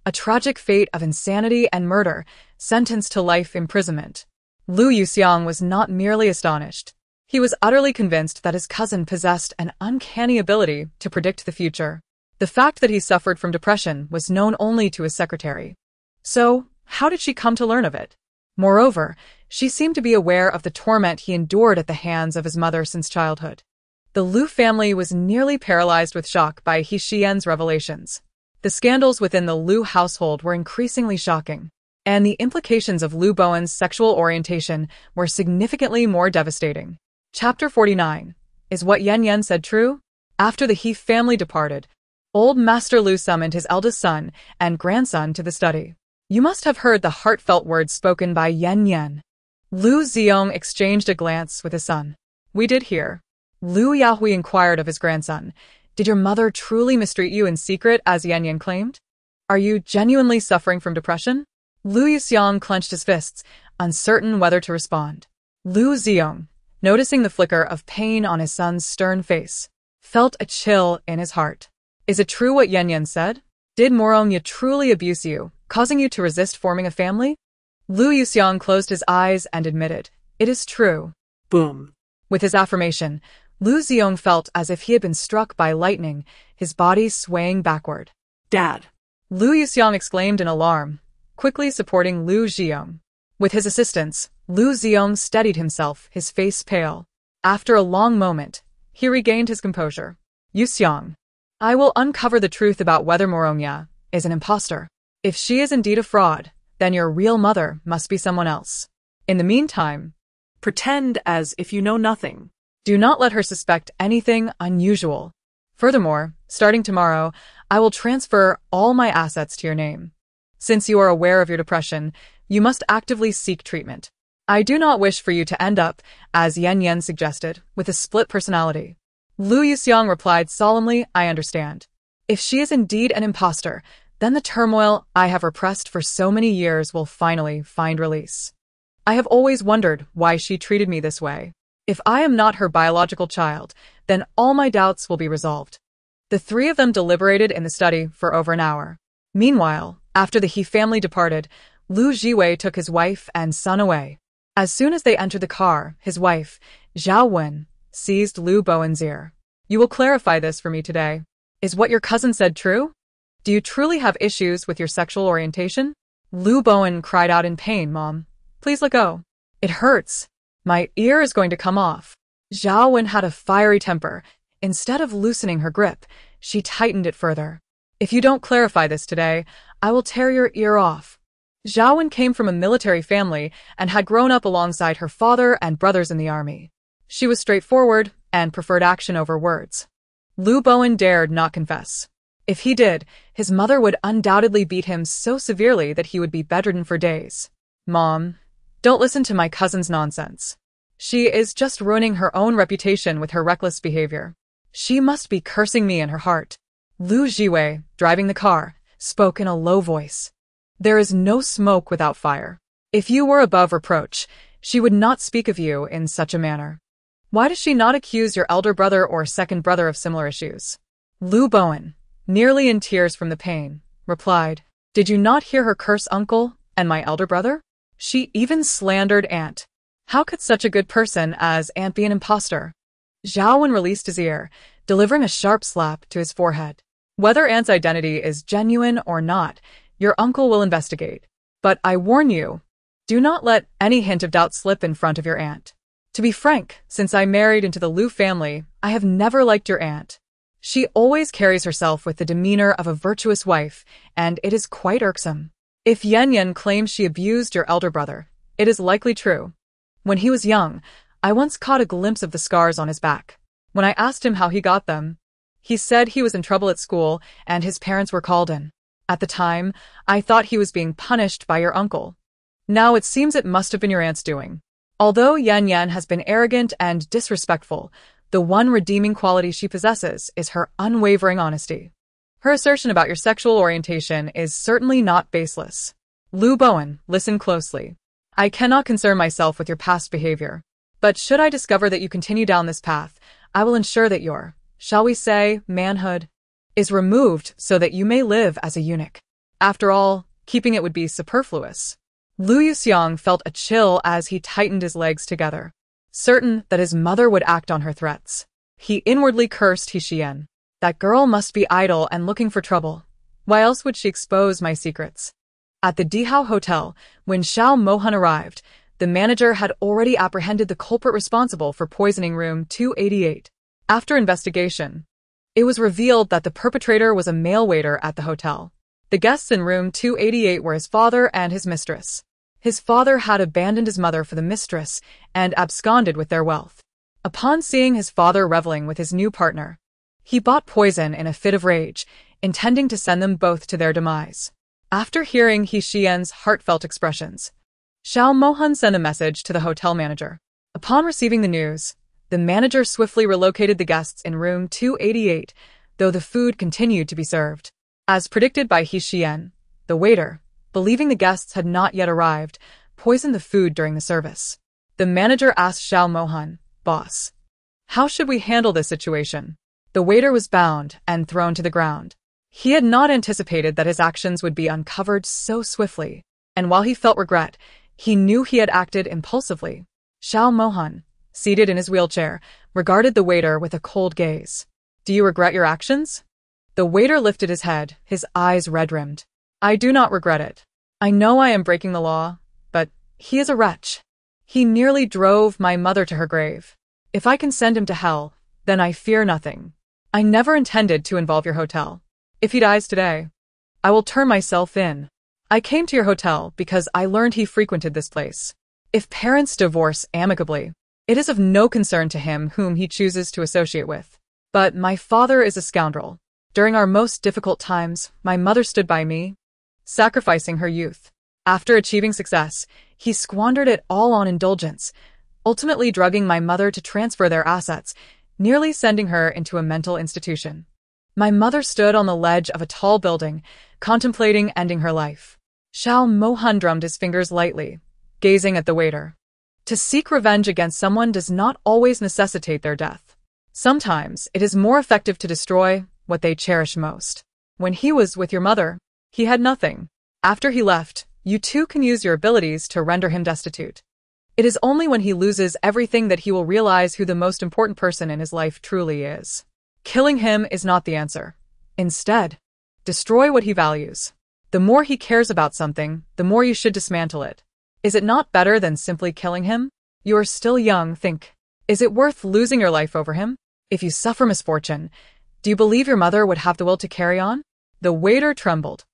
a tragic fate of insanity and murder, sentenced to life imprisonment. Lu Yuxiang was not merely astonished. He was utterly convinced that his cousin possessed an uncanny ability to predict the future. The fact that he suffered from depression was known only to his secretary. So, how did she come to learn of it? Moreover, she seemed to be aware of the torment he endured at the hands of his mother since childhood. The Lu family was nearly paralyzed with shock by Xiyan's revelations. The scandals within the Lu household were increasingly shocking, and the implications of Lu Bowen's sexual orientation were significantly more devastating. Chapter 49. Is what Yan said true? After the He family departed, old Master Lu summoned his eldest son and grandson to the study. You must have heard the heartfelt words spoken by Yan. Lu Ziyong exchanged a glance with his son. We did hear. Lu Yahui inquired of his grandson. Did your mother truly mistreat you in secret as Yan claimed? Are you genuinely suffering from depression? Lu Yuxiang clenched his fists, uncertain whether to respond. Lu Ziyong, noticing the flicker of pain on his son's stern face, felt a chill in his heart. Is it true what Yan said? Did Morongya truly abuse you, causing you to resist forming a family? Lu Yuxiang closed his eyes and admitted, It is true. Boom. With his affirmation, Lu Ziyong felt as if he had been struck by lightning, his body swaying backward. Dad. Lu Yuxiang exclaimed in alarm, quickly supporting Lu Ziyong. With his assistance, Lu Ziyong steadied himself, his face pale. After a long moment, he regained his composure. Yuxiang, I will uncover the truth about whether Morongya is an impostor. If she is indeed a fraud, then your real mother must be someone else. In the meantime, Pretend as if you know nothing. Do not let her suspect anything unusual. Furthermore, starting tomorrow, I will transfer all my assets to your name. Since you are aware of your depression, you must actively seek treatment. I do not wish for you to end up, as Yan suggested, with a split personality. Lu Yuxiang replied solemnly, I understand. If she is indeed an impostor, then the turmoil I have repressed for so many years will finally find release. I have always wondered why she treated me this way. If I am not her biological child, then all my doubts will be resolved. The three of them deliberated in the study for over an hour. Meanwhile, after the He family departed, Lu Jiwei took his wife and son away. As soon as they entered the car, his wife, Xiao Wen, seized Lu Bowen's ear. "You will clarify this for me today. Is what your cousin said true? Do you truly have issues with your sexual orientation?" Lu Bowen cried out in pain. "Mom, please let go. It hurts. My ear is going to come off." Xiao Wen had a fiery temper. Instead of loosening her grip, she tightened it further. "If you don't clarify this today, I will tear your ear off." Xiao Wen came from a military family and had grown up alongside her father and brothers in the army. She was straightforward and preferred action over words. Lu Bowen dared not confess. If he did, his mother would undoubtedly beat him so severely that he would be bedridden for days. "Mom, don't listen to my cousin's nonsense. She is just ruining her own reputation with her reckless behavior. She must be cursing me in her heart." Lu Jiwei, driving the car, spoke in a low voice. "There is no smoke without fire. If you were above reproach, she would not speak of you in such a manner. Why does she not accuse your elder brother or second brother of similar issues?" Lu Bowen, nearly in tears from the pain, replied, "Did you not hear her curse uncle and my elder brother? She even slandered Aunt. How could such a good person as Aunt be an impostor?" Xiao Wen released his ear, delivering a sharp slap to his forehead. "Whether Aunt's identity is genuine or not, your uncle will investigate. But I warn you, do not let any hint of doubt slip in front of your aunt. To be frank, since I married into the Lu family, I have never liked your aunt. She always carries herself with the demeanor of a virtuous wife, and it is quite irksome. If Yan claims she abused your elder brother, it is likely true. When he was young, I once caught a glimpse of the scars on his back. When I asked him how he got them, he said he was in trouble at school and his parents were called in. At the time, I thought he was being punished by your uncle. Now it seems it must have been your aunt's doing. Although Yan has been arrogant and disrespectful, the one redeeming quality she possesses is her unwavering honesty. Her assertion about your sexual orientation is certainly not baseless. Lu Bowen, listen closely. I cannot concern myself with your past behavior. But should I discover that you continue down this path, I will ensure that your, shall we say, manhood, is removed so that you may live as a eunuch. After all, keeping it would be superfluous." Lu Yuxiang felt a chill as he tightened his legs together, certain that his mother would act on her threats. He inwardly cursed Xiyan. That girl must be idle and looking for trouble. Why else would she expose my secrets? At the Dihao Hotel, when Xiao Mohan arrived, the manager had already apprehended the culprit responsible for poisoning room 288. After investigation, it was revealed that the perpetrator was a male waiter at the hotel. The guests in room 288 were his father and his mistress. His father had abandoned his mother for the mistress and absconded with their wealth. Upon seeing his father reveling with his new partner, he bought poison in a fit of rage, intending to send them both to their demise. After hearing Xiyan's heartfelt expressions, Xiao Mohan sent a message to the hotel manager. Upon receiving the news, the manager swiftly relocated the guests in room 288, though the food continued to be served. As predicted by Xiyan, the waiter, believing the guests had not yet arrived, poisoned the food during the service. The manager asked Xiao Mohan, "Boss, how should we handle this situation?" The waiter was bound and thrown to the ground. He had not anticipated that his actions would be uncovered so swiftly, and while he felt regret, he knew he had acted impulsively. Xiao Mohan, seated in his wheelchair, regarded the waiter with a cold gaze. "Do you regret your actions?" The waiter lifted his head, his eyes red-rimmed. "I do not regret it. I know I am breaking the law, but he is a wretch. He nearly drove my mother to her grave. If I can send him to hell, then I fear nothing. I never intended to involve your hotel. If he dies today, I will turn myself in. I came to your hotel because I learned he frequented this place. If parents divorce amicably, it is of no concern to him whom he chooses to associate with. But my father is a scoundrel. During our most difficult times, my mother stood by me, sacrificing her youth. After achieving success, he squandered it all on indulgence, ultimately drugging my mother to transfer their assets, nearly sending her into a mental institution. My mother stood on the ledge of a tall building, contemplating ending her life." Xiao Mohan drummed his fingers lightly, gazing at the waiter. To seek revenge against someone does not always necessitate their death. Sometimes it is more effective to destroy what they cherish most. When he was with your mother, he had nothing. After he left, you too can use your abilities to render him destitute. It is only when he loses everything that he will realize who the most important person in his life truly is. Killing him is not the answer. Instead, destroy what he values. The more he cares about something, the more you should dismantle it. Is it not better than simply killing him? You are still young, think. Is it worth losing your life over him? If you suffer misfortune, do you believe your mother would have the will to carry on? The waiter trembled.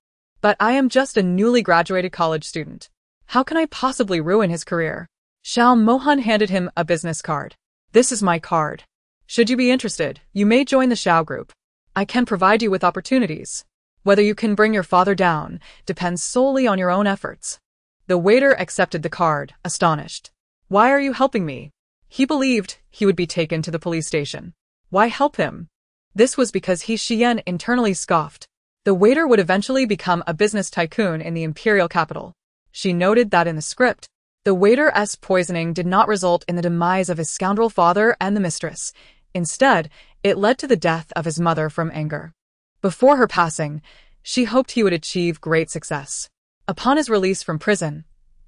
But I am just a newly graduated college student. How can I possibly ruin his career? Xiao Mohan handed him a business card. This is my card. Should you be interested, you may join the Xiao group. I can provide you with opportunities. Whether you can bring your father down depends solely on your own efforts. The waiter accepted the card, astonished. Why are you helping me? He believed he would be taken to the police station. Why help him? This was because Xiyan internally scoffed. The waiter would eventually become a business tycoon in the imperial capital. She noted that in the script, the waiter's poisoning did not result in the demise of his scoundrel father and the mistress. Instead, it led to the death of his mother from anger. Before her passing, she hoped he would achieve great success. Upon his release from prison,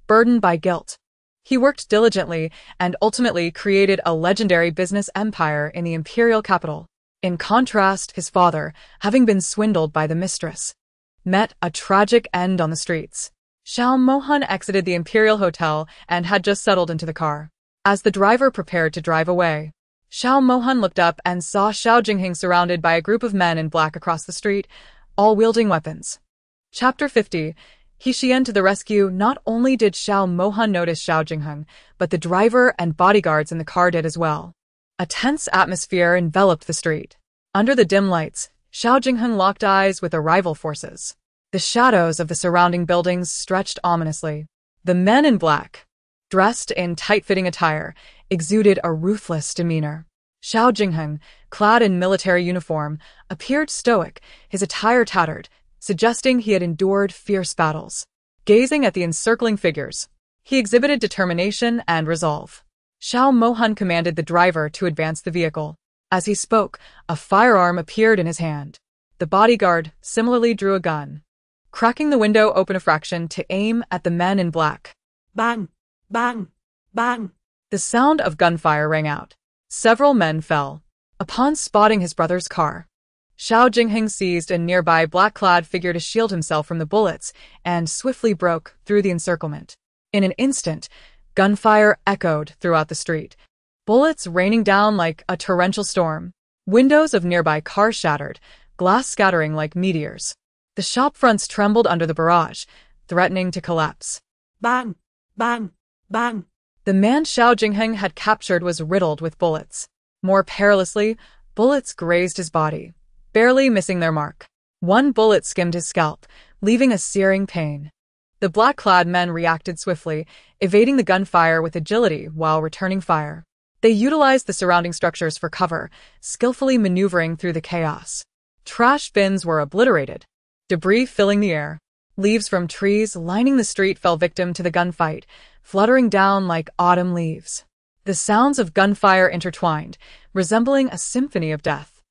burdened by guilt, he worked diligently and ultimately created a legendary business empire in the imperial capital. In contrast, his father, having been swindled by the mistress, met a tragic end on the streets. Xiao Mohan exited the Imperial Hotel and had just settled into the car. As the driver prepared to drive away, Xiao Mohan looked up and saw Xiao Jingheng surrounded by a group of men in black across the street, all wielding weapons. Chapter 50. Xiyan to the rescue. Not only did Xiao Mohan notice Xiao Jingheng, but the driver and bodyguards in the car did as well. A tense atmosphere enveloped the street. Under the dim lights, Xiao Jingheng locked eyes with the rival forces. The shadows of the surrounding buildings stretched ominously. The men in black, dressed in tight-fitting attire, exuded a ruthless demeanor. Xiao Jingheng, clad in military uniform, appeared stoic, his attire tattered, suggesting he had endured fierce battles. Gazing at the encircling figures, he exhibited determination and resolve. Xiao Mohan commanded the driver to advance the vehicle. As he spoke, a firearm appeared in his hand. The bodyguard similarly drew a gun, cracking the window open a fraction to aim at the men in black. Bang! Bang! Bang! The sound of gunfire rang out. Several men fell. Upon spotting his brother's car, Xiao Jingheng seized a nearby black-clad figure to shield himself from the bullets and swiftly broke through the encirclement. In an instant, gunfire echoed throughout the street, bullets raining down like a torrential storm. Windows of nearby cars shattered, glass scattering like meteors. The shop fronts trembled under the barrage, threatening to collapse. Bang! Bang! Bang! The man Xiao Jingheng had captured was riddled with bullets. More perilously, bullets grazed his body, barely missing their mark. One bullet skimmed his scalp, leaving a searing pain. The black-clad men reacted swiftly, evading the gunfire with agility while returning fire. They utilized the surrounding structures for cover, skillfully maneuvering through the chaos. Trash bins were obliterated, debris filling the air. Leaves from trees lining the street fell victim to the gunfight, fluttering down like autumn leaves. The sounds of gunfire intertwined, resembling a symphony of death.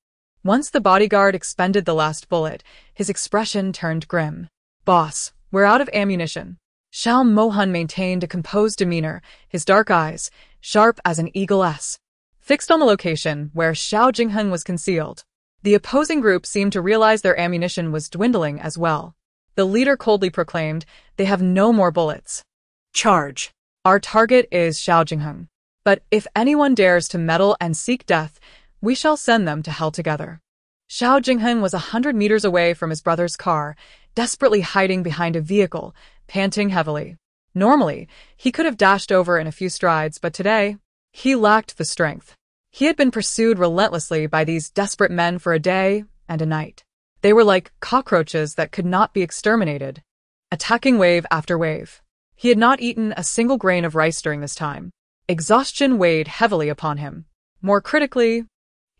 Once the bodyguard expended the last bullet, his expression turned grim. "Boss, we're out of ammunition." Xiao Mohan maintained a composed demeanor, his dark eyes, sharp as an eagle's, fixed on the location where Xiao Jingheng was concealed. The opposing group seemed to realize their ammunition was dwindling as well. The leader coldly proclaimed, "They have no more bullets. Charge! Our target is Xiao Jingheng. But if anyone dares to meddle and seek death, we shall send them to hell together." Xiao Jingheng was 100 meters away from his brother's car, desperately hiding behind a vehicle, panting heavily. Normally, he could have dashed over in a few strides, but today, he lacked the strength. He had been pursued relentlessly by these desperate men for a day and a night. They were like cockroaches that could not be exterminated, attacking wave after wave. He had not eaten a single grain of rice during this time. Exhaustion weighed heavily upon him. More critically,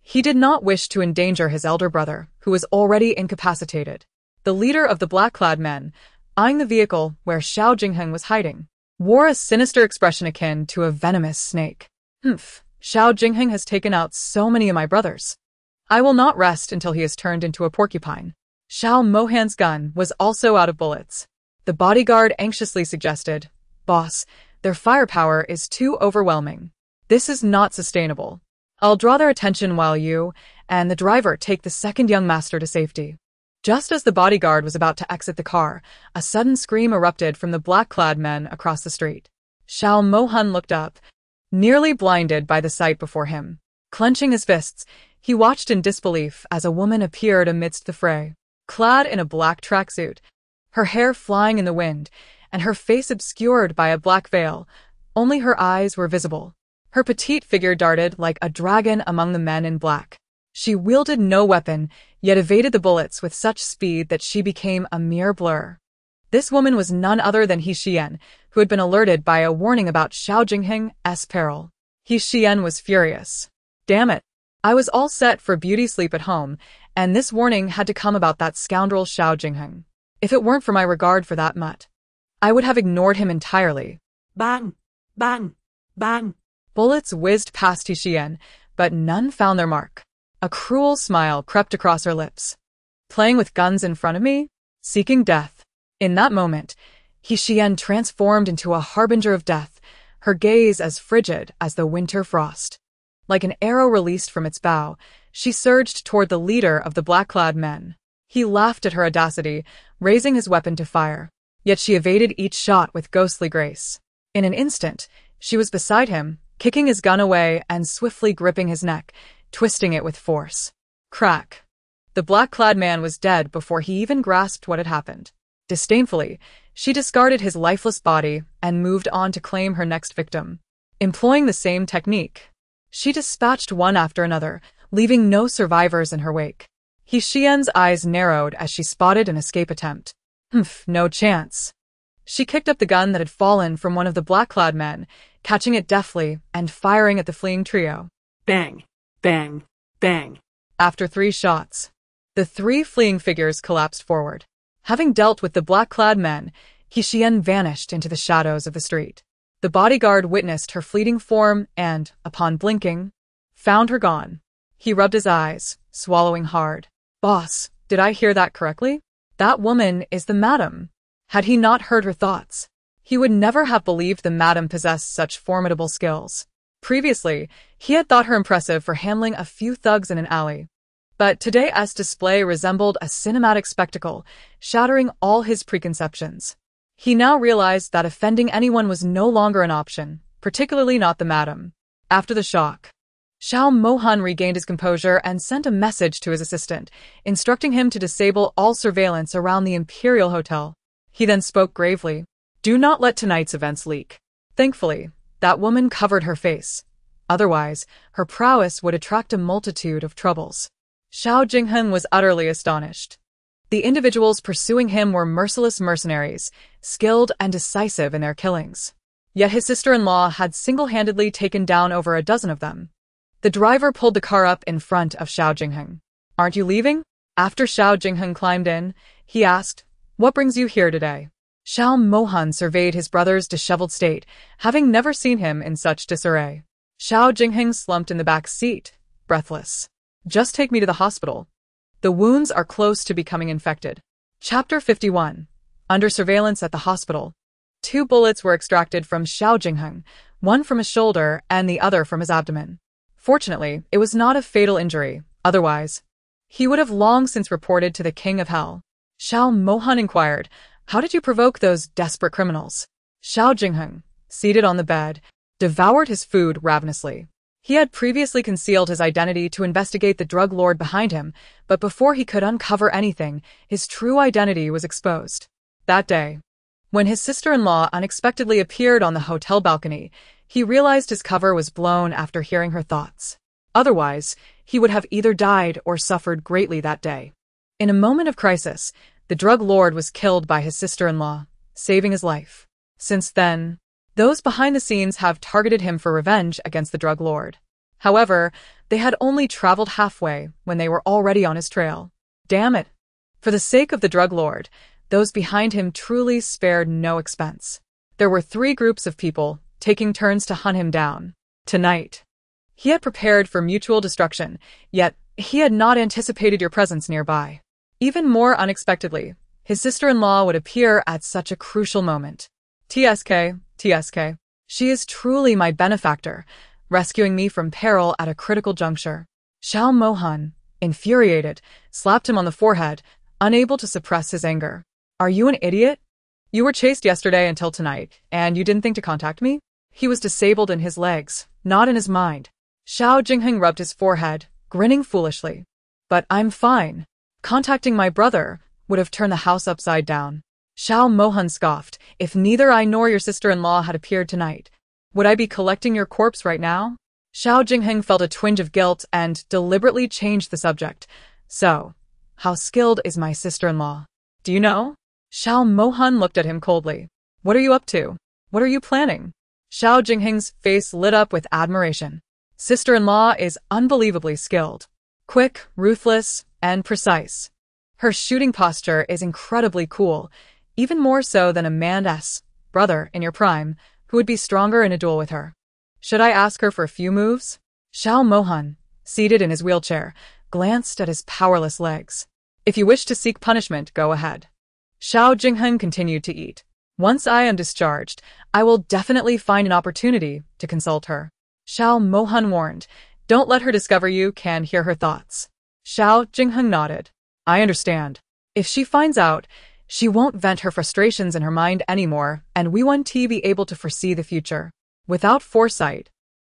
he did not wish to endanger his elder brother, who was already incapacitated. The leader of the black-clad men, eyeing the vehicle where Xiao Jingheng was hiding, wore a sinister expression akin to a venomous snake. "Humph, Xiao Jingheng has taken out so many of my brothers. I will not rest until he is turned into a porcupine. Xiao Mohan's gun was also out of bullets. The bodyguard anxiously suggested, "Boss, their firepower is too overwhelming. This is not sustainable. I'll draw their attention while you and the driver take the second young master to safety." Just as the bodyguard was about to exit the car, a sudden scream erupted from the black-clad men across the street. Xiao Mohan looked up, nearly blinded by the sight before him. Clenching his fists, he watched in disbelief as a woman appeared amidst the fray. Clad in a black tracksuit, her hair flying in the wind, and her face obscured by a black veil, only her eyes were visible. Her petite figure darted like a dragon among the men in black. She wielded no weapon, yet evaded the bullets with such speed that she became a mere blur. This woman was none other than Xiyan, who had been alerted by a warning about Xiao Jingheng's peril. Xiyan was furious. Damn it. I was all set for beauty sleep at home, and this warning had to come about that scoundrel Xiao Jingheng. If it weren't for my regard for that mutt, I would have ignored him entirely. Bang, bang, bang. Bullets whizzed past Xiyan, but none found their mark. A cruel smile crept across her lips. Playing with guns in front of me? Seeking death. In that moment, Xiyan transformed into a harbinger of death, her gaze as frigid as the winter frost. Like an arrow released from its bow, she surged toward the leader of the black-clad men. He laughed at her audacity, raising his weapon to fire. Yet she evaded each shot with ghostly grace. In an instant, she was beside him, kicking his gun away and swiftly gripping his neck, twisting it with force. Crack. The black-clad man was dead before he even grasped what had happened. Disdainfully, she discarded his lifeless body and moved on to claim her next victim. Employing the same technique, she dispatched one after another, leaving no survivors in her wake. Xiyan's eyes narrowed as she spotted an escape attempt. No chance. She kicked up the gun that had fallen from one of the black-clad men, catching it deftly and firing at the fleeing trio. Bang, bang, bang. After 3 shots, the 3 fleeing figures collapsed forward. Having dealt with the black-clad men, Xiyan vanished into the shadows of the street. The bodyguard witnessed her fleeting form and, upon blinking, found her gone. He rubbed his eyes, swallowing hard. Boss, did I hear that correctly? That woman is the madam. Had he not heard her thoughts, he would never have believed the madam possessed such formidable skills. Previously, he had thought her impressive for handling a few thugs in an alley. But today's display resembled a cinematic spectacle, shattering all his preconceptions. He now realized that offending anyone was no longer an option, particularly not the madam. After the shock, Xiao Mohan regained his composure and sent a message to his assistant, instructing him to disable all surveillance around the Imperial Hotel. He then spoke gravely. Do not let tonight's events leak. Thankfully, that woman covered her face. Otherwise, her prowess would attract a multitude of troubles. Xiao Jingheng was utterly astonished. The individuals pursuing him were merciless mercenaries, skilled and decisive in their killings. Yet his sister-in-law had single-handedly taken down over a dozen of them. The driver pulled the car up in front of Xiao Jingheng. Aren't you leaving? After Xiao Jingheng climbed in, he asked, What brings you here today? Xiao Mohan surveyed his brother's disheveled state, having never seen him in such disarray. Xiao Jingheng slumped in the back seat, breathless. Just take me to the hospital. The wounds are close to becoming infected. Chapter 51. Under surveillance at the hospital. 2 bullets were extracted from Xiao Jingheng, one from his shoulder and the other from his abdomen. Fortunately, it was not a fatal injury, otherwise, he would have long since reported to the King of Hell. Xiao Mohan inquired, How did you provoke those desperate criminals? Xiao Jingheng, seated on the bed, devoured his food ravenously. He had previously concealed his identity to investigate the drug lord behind him, but before he could uncover anything, his true identity was exposed. That day, when his sister-in-law unexpectedly appeared on the hotel balcony, he realized his cover was blown after hearing her thoughts. Otherwise, he would have either died or suffered greatly that day. In a moment of crisis, the drug lord was killed by his sister-in-law, saving his life. Since then, those behind the scenes have targeted him for revenge against the drug lord. However, they had only traveled halfway when they were already on his trail. Damn it! For the sake of the drug lord, those behind him truly spared no expense. There were 3 groups of people, taking turns to hunt him down. Tonight, he had prepared for mutual destruction, yet He had not anticipated your presence nearby. Even more unexpectedly, his sister-in-law would appear at such a crucial moment. TSK. She is truly my benefactor, rescuing me from peril at a critical juncture. Xiao Mohan, infuriated, slapped him on the forehead, unable to suppress his anger. Are you an idiot? You were chased yesterday until tonight, and you didn't think to contact me? He was disabled in his legs, not in his mind. Xiao Jingheng rubbed his forehead, grinning foolishly. But I'm fine. Contacting my brother would have turned the house upside down. Xiao Mohan scoffed. If neither I nor your sister-in-law had appeared tonight, would I be collecting your corpse right now? Xiao Jingheng felt a twinge of guilt and deliberately changed the subject. So, how skilled is my sister-in-law? Do you know? Xiao Mohan looked at him coldly. What are you up to? What are you planning? Xiao Jingheng's face lit up with admiration. Sister-in-law is unbelievably skilled. Quick, ruthless, and precise. Her shooting posture is incredibly cool, even more so than a man's brother in your prime, who would be stronger in a duel with her. Should I ask her for a few moves? Xiao Mohan, seated in his wheelchair, glanced at his powerless legs. If you wish to seek punishment, go ahead. Xiao Jingheng continued to eat. Once I am discharged, I will definitely find an opportunity to consult her. Xiao Mohan warned, don't let her discover you can hear her thoughts. Xiao Jingheng nodded. I understand. If she finds out, she won't vent her frustrations in her mind anymore, and we won't be able to foresee the future. Without foresight,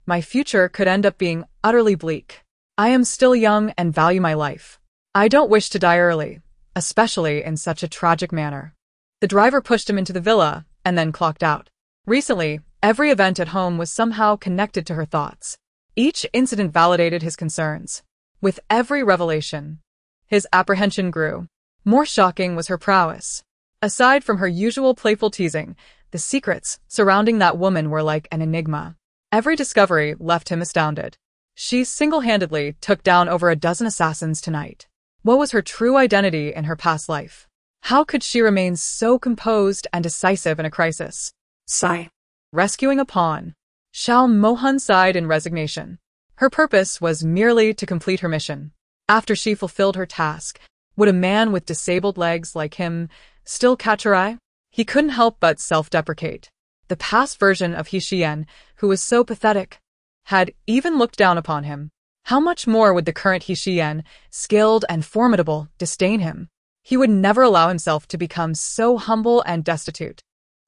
my future could end up being utterly bleak. I am still young and value my life. I don't wish to die early, especially in such a tragic manner. The driver pushed him into the villa and then clocked out. Recently, every event at home was somehow connected to her thoughts. Each incident validated his concerns. With every revelation, his apprehension grew. More shocking was her prowess. Aside from her usual playful teasing, the secrets surrounding that woman were like an enigma. Every discovery left him astounded. She single-handedly took down over a dozen assassins tonight. What was her true identity in her past life? How could she remain so composed and decisive in a crisis? Sigh. Rescuing a pawn. Xiao Mohan sighed in resignation. Her purpose was merely to complete her mission. After she fulfilled her task, would a man with disabled legs like him still catch her eye? He couldn't help but self-deprecate. The past version of Xiyan, who was so pathetic, had even looked down upon him. How much more would the current Xiyan, skilled and formidable, disdain him? He would never allow himself to become so humble and destitute.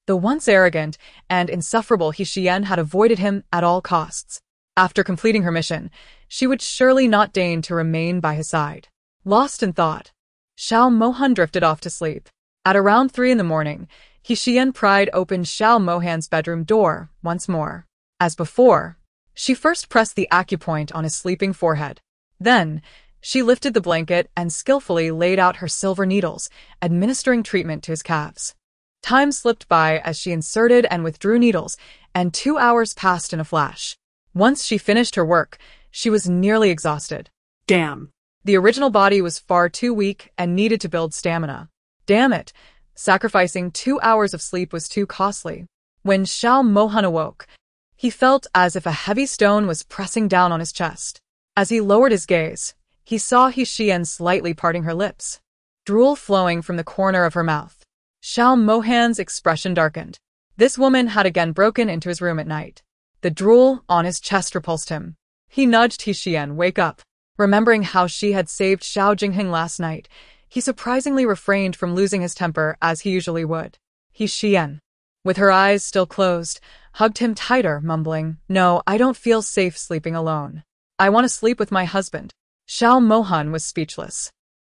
The once arrogant and insufferable Xiyan had avoided him at all costs. After completing her mission, she would surely not deign to remain by his side. Lost in thought, Xiao Mohan drifted off to sleep. At around 3 a.m, Xiyan pried open Xiao Mohan's bedroom door once more. As before, she first pressed the acupoint on his sleeping forehead. Then, she lifted the blanket and skillfully laid out her silver needles, administering treatment to his calves. Time slipped by as she inserted and withdrew needles, and 2 hours passed in a flash. Once she finished her work, she was nearly exhausted. Damn. The original body was far too weak and needed to build stamina. Damn it! Sacrificing 2 hours of sleep was too costly. When Xiao Mohan awoke, he felt as if a heavy stone was pressing down on his chest. As he lowered his gaze, he saw Xiyan slightly parting her lips, drool flowing from the corner of her mouth. Xiao Mohan's expression darkened. This woman had again broken into his room at night. The drool on his chest repulsed him. He nudged Xiyan, wake up. Remembering how she had saved Xiao Jingheng last night, he surprisingly refrained from losing his temper as he usually would. Xiyan, with her eyes still closed, hugged him tighter, mumbling, "No, I don't feel safe sleeping alone. I want to sleep with my husband." Xiao Mohan was speechless.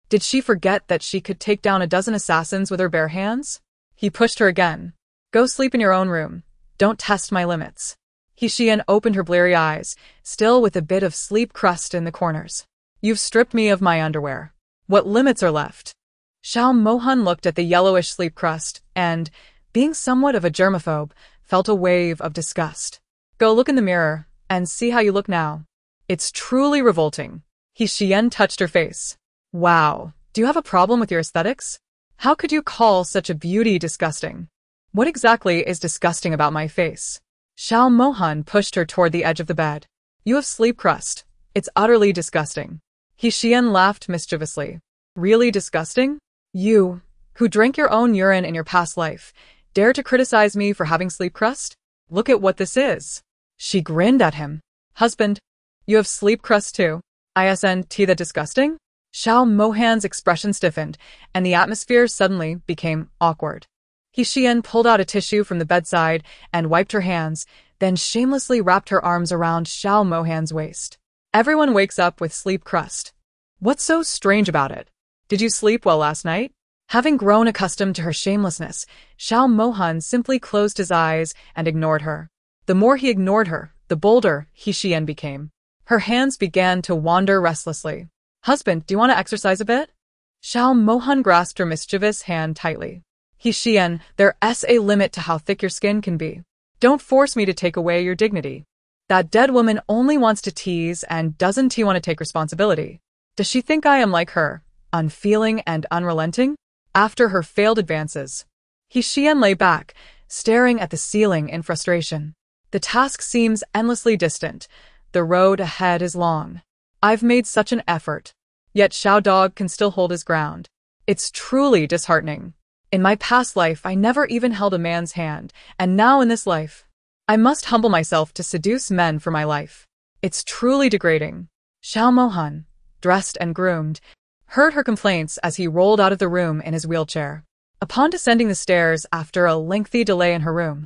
Did she forget that she could take down a dozen assassins with her bare hands? He pushed her again. Go sleep in your own room. Don't test my limits. Xiyan opened her bleary eyes, still with a bit of sleep crust in the corners. You've stripped me of my underwear. What limits are left? Xiao Mohan looked at the yellowish sleep crust and, being somewhat of a germaphobe, felt a wave of disgust. Go look in the mirror and see how you look now. It's truly revolting. Xiyan touched her face. Wow, do you have a problem with your aesthetics? How could you call such a beauty disgusting? What exactly is disgusting about my face? Xiao Mohan pushed her toward the edge of the bed. You have sleep crust. It's utterly disgusting. Xiyan laughed mischievously. Really disgusting? You, who drank your own urine in your past life, dare to criticize me for having sleep crust? Look at what this is. She grinned at him. Husband, you have sleep crust too. Isn't that disgusting? Xiao Mohan's expression stiffened, and the atmosphere suddenly became awkward. Xiyan pulled out a tissue from the bedside and wiped her hands, then shamelessly wrapped her arms around Xiao Mohan's waist. Everyone wakes up with sleep crust. What's so strange about it? Did you sleep well last night? Having grown accustomed to her shamelessness, Xiao Mohan simply closed his eyes and ignored her. The more he ignored her, the bolder Xiyan became. Her hands began to wander restlessly. Husband, do you want to exercise a bit? Xiao Mohan grasped her mischievous hand tightly. Xiyan, there's a limit to how thick your skin can be. Don't force me to take away your dignity. That dead woman only wants to tease and doesn't want to take responsibility. Does she think I am like her, unfeeling and unrelenting? After her failed advances, Xiyan lay back, staring at the ceiling in frustration. The task seems endlessly distant. The road ahead is long. I've made such an effort. Yet Xiao Dog can still hold his ground. It's truly disheartening. In my past life, I never even held a man's hand, and now in this life, I must humble myself to seduce men for my life. It's truly degrading. Xiao Mohan, dressed and groomed, heard her complaints as he rolled out of the room in his wheelchair. Upon descending the stairs after a lengthy delay in her room,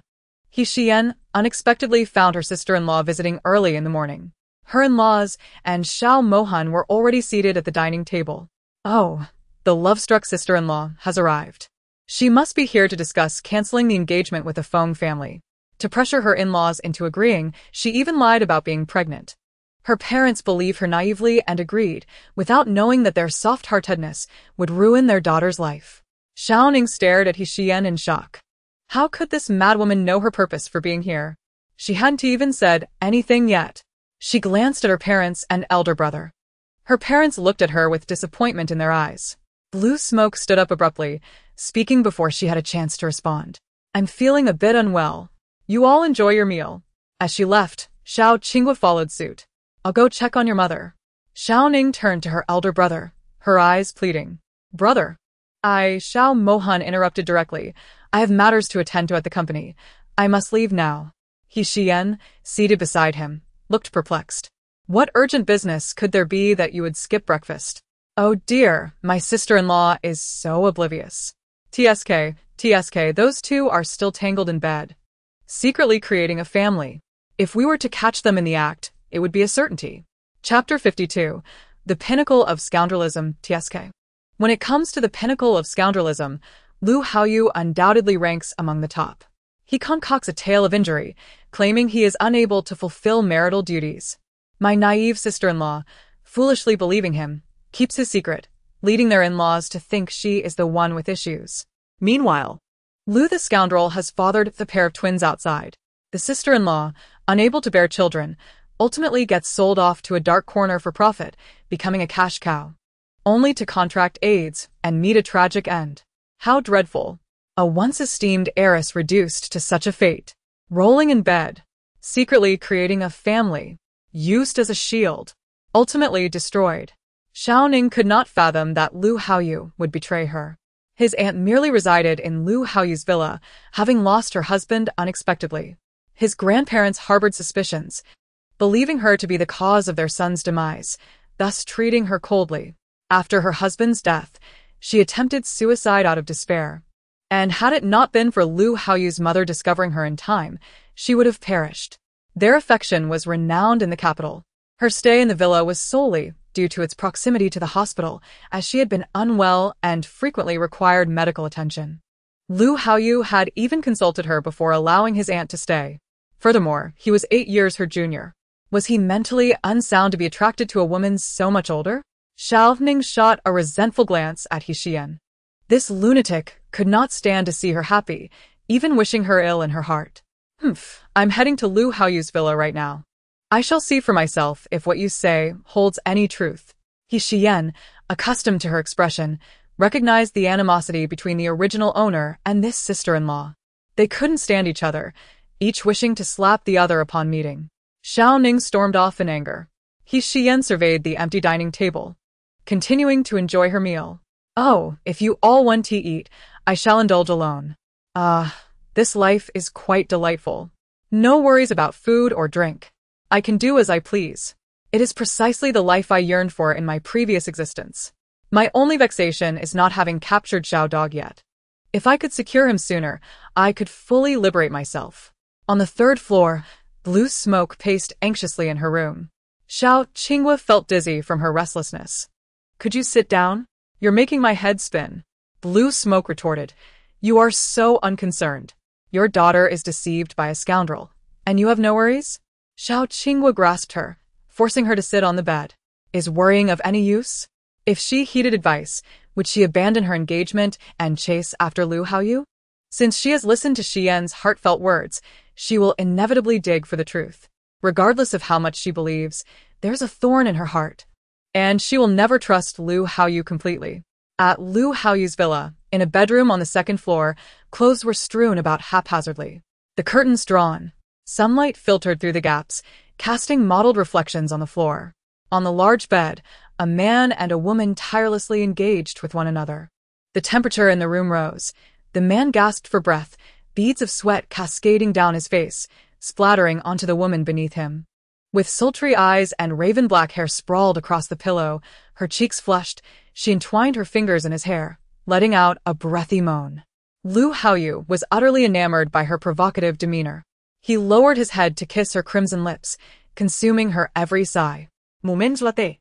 Xiyan unexpectedly found her sister-in-law visiting early in the morning. Her in-laws and Xiao Mohan were already seated at the dining table. Oh, the love-struck sister-in-law has arrived. She must be here to discuss canceling the engagement with the Feng family. To pressure her in-laws into agreeing, she even lied about being pregnant. Her parents believed her naively and agreed, without knowing that their soft-heartedness would ruin their daughter's life. Xiao Ning stared at Xiyan in shock. How could this madwoman know her purpose for being here? She hadn't even said anything yet. She glanced at her parents and elder brother. Her parents looked at her with disappointment in their eyes. Blue Smoke stood up abruptly, speaking before she had a chance to respond. I'm feeling a bit unwell. You all enjoy your meal. As she left, Xiao Qinghua followed suit. I'll go check on your mother. Xiao Ning turned to her elder brother, her eyes pleading. Brother. Xiao Mohan interrupted directly. I have matters to attend to at the company. I must leave now. Xiyan, seated beside him, looked perplexed. What urgent business could there be that you would skip breakfast? Oh dear, my sister-in-law is so oblivious. TSK, those two are still tangled in bed, secretly creating a family. If we were to catch them in the act, it would be a certainty. Chapter 52. The Pinnacle of Scoundrelism, TSK. When it comes to the pinnacle of scoundrelism, Lu Haoyu undoubtedly ranks among the top. He concocts a tale of injury, claiming he is unable to fulfill marital duties. My naive sister-in-law, foolishly believing him, keeps his secret, leading their in-laws to think she is the one with issues. Meanwhile, Lu the scoundrel has fathered the pair of twins outside. The sister-in-law, unable to bear children, ultimately gets sold off to a dark corner for profit, becoming a cash cow, only to contract AIDS and meet a tragic end. How dreadful. A once esteemed heiress reduced to such a fate. Rolling in bed, secretly creating a family, used as a shield, ultimately destroyed. Xiao Ning could not fathom that Lu Haoyu would betray her. His aunt merely resided in Lu Haoyu's villa, having lost her husband unexpectedly. His grandparents harbored suspicions, believing her to be the cause of their son's demise, thus treating her coldly. After her husband's death, she attempted suicide out of despair. And had it not been for Lu Haoyu's mother discovering her in time, she would have perished. Their affection was renowned in the capital. Her stay in the villa was solely due to its proximity to the hospital, as she had been unwell and frequently required medical attention. Lu Haoyu had even consulted her before allowing his aunt to stay. Furthermore, he was 8 years her junior. Was he mentally unsound to be attracted to a woman so much older? Xiao Ning shot a resentful glance at Xiyan. This lunatic could not stand to see her happy, even wishing her ill in her heart. I'm heading to Lu Haoyu's villa right now. I shall see for myself if what you say holds any truth. Xiyan, accustomed to her expression, recognized the animosity between the original owner and this sister-in-law. They couldn't stand each other, each wishing to slap the other upon meeting. Xiao Ning stormed off in anger. Xiyan surveyed the empty dining table. continuing to enjoy her meal. Oh, if you all want to eat, I shall indulge alone. This life is quite delightful. No worries about food or drink. I can do as I please. It is precisely the life I yearned for in my previous existence. My only vexation is not having captured Xiao Dog yet. If I could secure him sooner, I could fully liberate myself. On the third floor, blue smoke paced anxiously in her room. Xiao Qinghua felt dizzy from her restlessness. Could you sit down? You're making my head spin. Blue smoke retorted. You are so unconcerned. Your daughter is deceived by a scoundrel. And you have no worries? Xiao Qinghua grasped her, forcing her to sit on the bed. Is worrying of any use? If she heeded advice, would she abandon her engagement and chase after Lu Haoyu? Since she has listened to Xiyan's heartfelt words, she will inevitably dig for the truth. Regardless of how much she believes, there's a thorn in her heart. And she will never trust Lu Haoyu completely. At Lu Haoyu's villa, in a bedroom on the second floor, clothes were strewn about haphazardly. The curtains drawn. Sunlight filtered through the gaps, casting mottled reflections on the floor. On the large bed, a man and a woman tirelessly engaged with one another. The temperature in the room rose. The man gasped for breath, beads of sweat cascading down his face, splattering onto the woman beneath him. With sultry eyes and raven-black hair sprawled across the pillow, her cheeks flushed, she entwined her fingers in his hair, letting out a breathy moan. Lu Haoyu was utterly enamored by her provocative demeanor. He lowered his head to kiss her crimson lips, consuming her every sigh. Moment latte.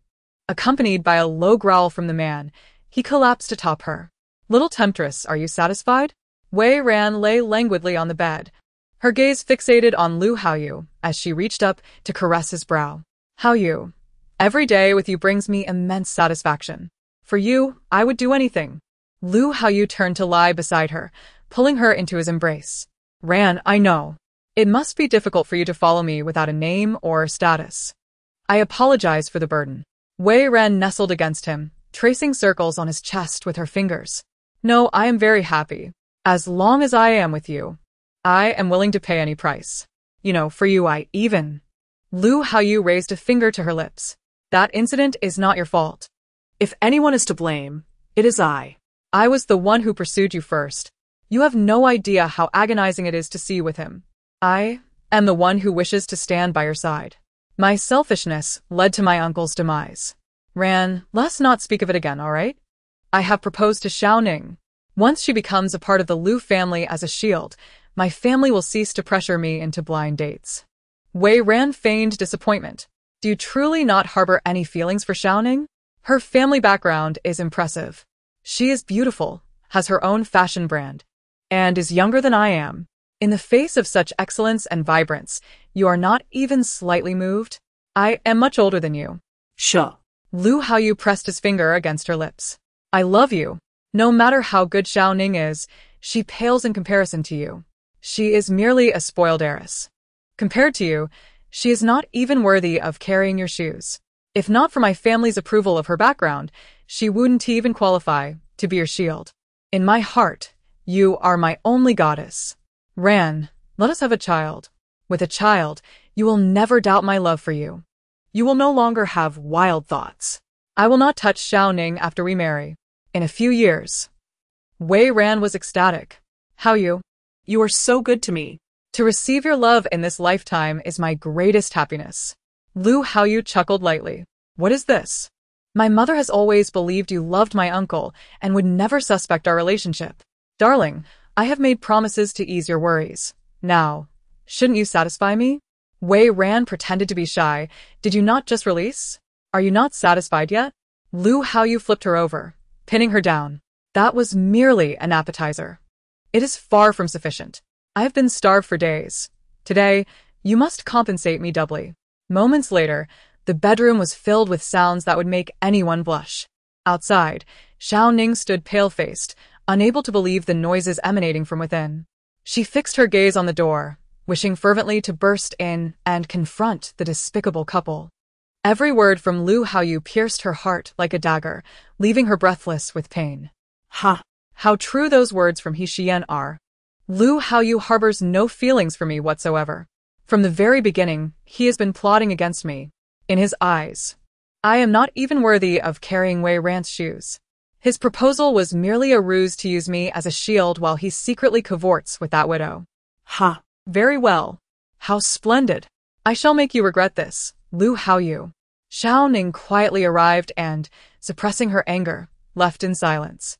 Accompanied by a low growl from the man, he collapsed atop her. Little temptress, are you satisfied? Wei Ran lay languidly on the bed, her gaze fixated on Lu Haoyu as she reached up to caress his brow. Haoyu, every day with you brings me immense satisfaction. For you, I would do anything. Lu Haoyu turned to lie beside her, pulling her into his embrace. Ran, I know. It must be difficult for you to follow me without a name or status. I apologize for the burden. Wei Ran nestled against him, tracing circles on his chest with her fingers. No, I am very happy. As long as I am with you, I am willing to pay any price. You know, for you I even... Lu Haoyu raised a finger to her lips. That incident is not your fault. If anyone is to blame, it is I. I was the one who pursued you first. You have no idea how agonizing it is to see you with him. I am the one who wishes to stand by your side. My selfishness led to my uncle's demise. Ran, let's not speak of it again, all right? I have proposed to Xiao Ning. Once she becomes a part of the Lu family as a shield, my family will cease to pressure me into blind dates. Wei Ran feigned disappointment. Do you truly not harbor any feelings for Xiao Ning? Her family background is impressive. She is beautiful, has her own fashion brand, and is younger than I am. In the face of such excellence and vibrance, you are not even slightly moved? I am much older than you. Sure. Lu Haoyu pressed his finger against her lips. I love you. No matter how good Xiao Ning is, she pales in comparison to you. She is merely a spoiled heiress. Compared to you, she is not even worthy of carrying your shoes. If not for my family's approval of her background, she wouldn't even qualify to be your shield. In my heart, you are my only goddess. Ran, let us have a child. With a child, you will never doubt my love for you. You will no longer have wild thoughts. I will not touch Xiao Ning after we marry. In a few years. Wei Ran was ecstatic. Haoyu, you are so good to me. To receive your love in this lifetime is my greatest happiness. Lu Haoyu chuckled lightly. What is this? My mother has always believed you loved my uncle and would never suspect our relationship. Darling, I have made promises to ease your worries. Now, shouldn't you satisfy me? Wei Ran pretended to be shy. Did you not just release? Are you not satisfied yet? Lu Haoyu flipped her over, pinning her down. That was merely an appetizer. It is far from sufficient. I have been starved for days. Today, you must compensate me doubly. Moments later, the bedroom was filled with sounds that would make anyone blush. Outside, Xiao Ning stood pale-faced, unable to believe the noises emanating from within. She fixed her gaze on the door, wishing fervently to burst in and confront the despicable couple. Every word from Lu Haoyu pierced her heart like a dagger, leaving her breathless with pain. Ha! How true those words from Xiyan are. Lu Haoyu harbors no feelings for me whatsoever. From the very beginning, he has been plotting against me. In his eyes, I am not even worthy of carrying Wei Rant's shoes. His proposal was merely a ruse to use me as a shield while he secretly cavorts with that widow. Ha! Very well. How splendid. I shall make you regret this, Lu Haoyu. Xiao Ning quietly arrived and, suppressing her anger, left in silence.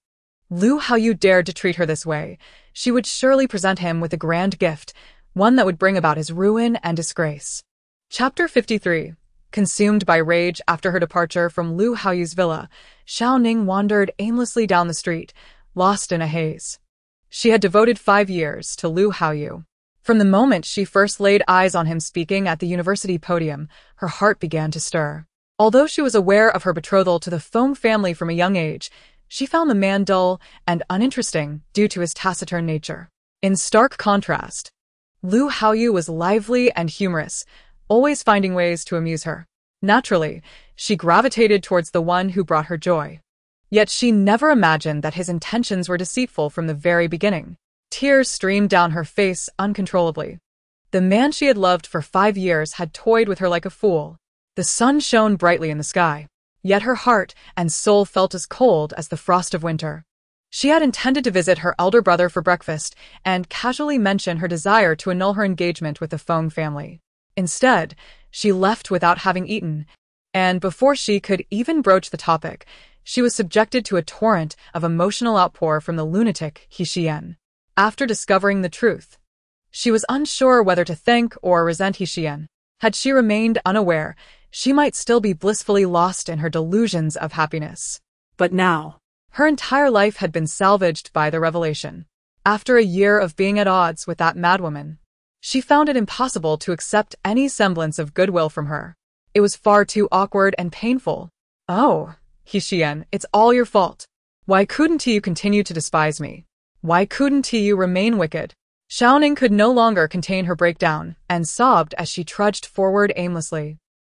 Lu Haoyu dared to treat her this way. She would surely present him with a grand gift, one that would bring about his ruin and disgrace. Chapter 53. Consumed by rage after her departure from Lu Haoyu's villa, Xiao Ning wandered aimlessly down the street, lost in a haze. She had devoted 5 years to Lu Haoyu. From the moment she first laid eyes on him speaking at the university podium, her heart began to stir. Although she was aware of her betrothal to the Feng family from a young age, she found the man dull and uninteresting due to his taciturn nature. In stark contrast, Lu Haoyu was lively and humorous, always finding ways to amuse her. Naturally, she gravitated towards the one who brought her joy. Yet she never imagined that his intentions were deceitful from the very beginning. Tears streamed down her face uncontrollably. The man she had loved for 5 years had toyed with her like a fool. The sun shone brightly in the sky, yet her heart and soul felt as cold as the frost of winter. She had intended to visit her elder brother for breakfast and casually mention her desire to annul her engagement with the Feng family. Instead, she left without having eaten, and before she could even broach the topic, she was subjected to a torrent of emotional outpour from the lunatic Xiyan. After discovering the truth, she was unsure whether to thank or resent Xiyan. Had she remained unaware, she might still be blissfully lost in her delusions of happiness. But now, her entire life had been salvaged by the revelation. After a year of being at odds with that madwoman, she found it impossible to accept any semblance of goodwill from her. It was far too awkward and painful. Oh, Xiyan, it's all your fault. Why couldn't you continue to despise me? Why couldn't you remain wicked? Xiao Ning could no longer contain her breakdown and sobbed as she trudged forward aimlessly.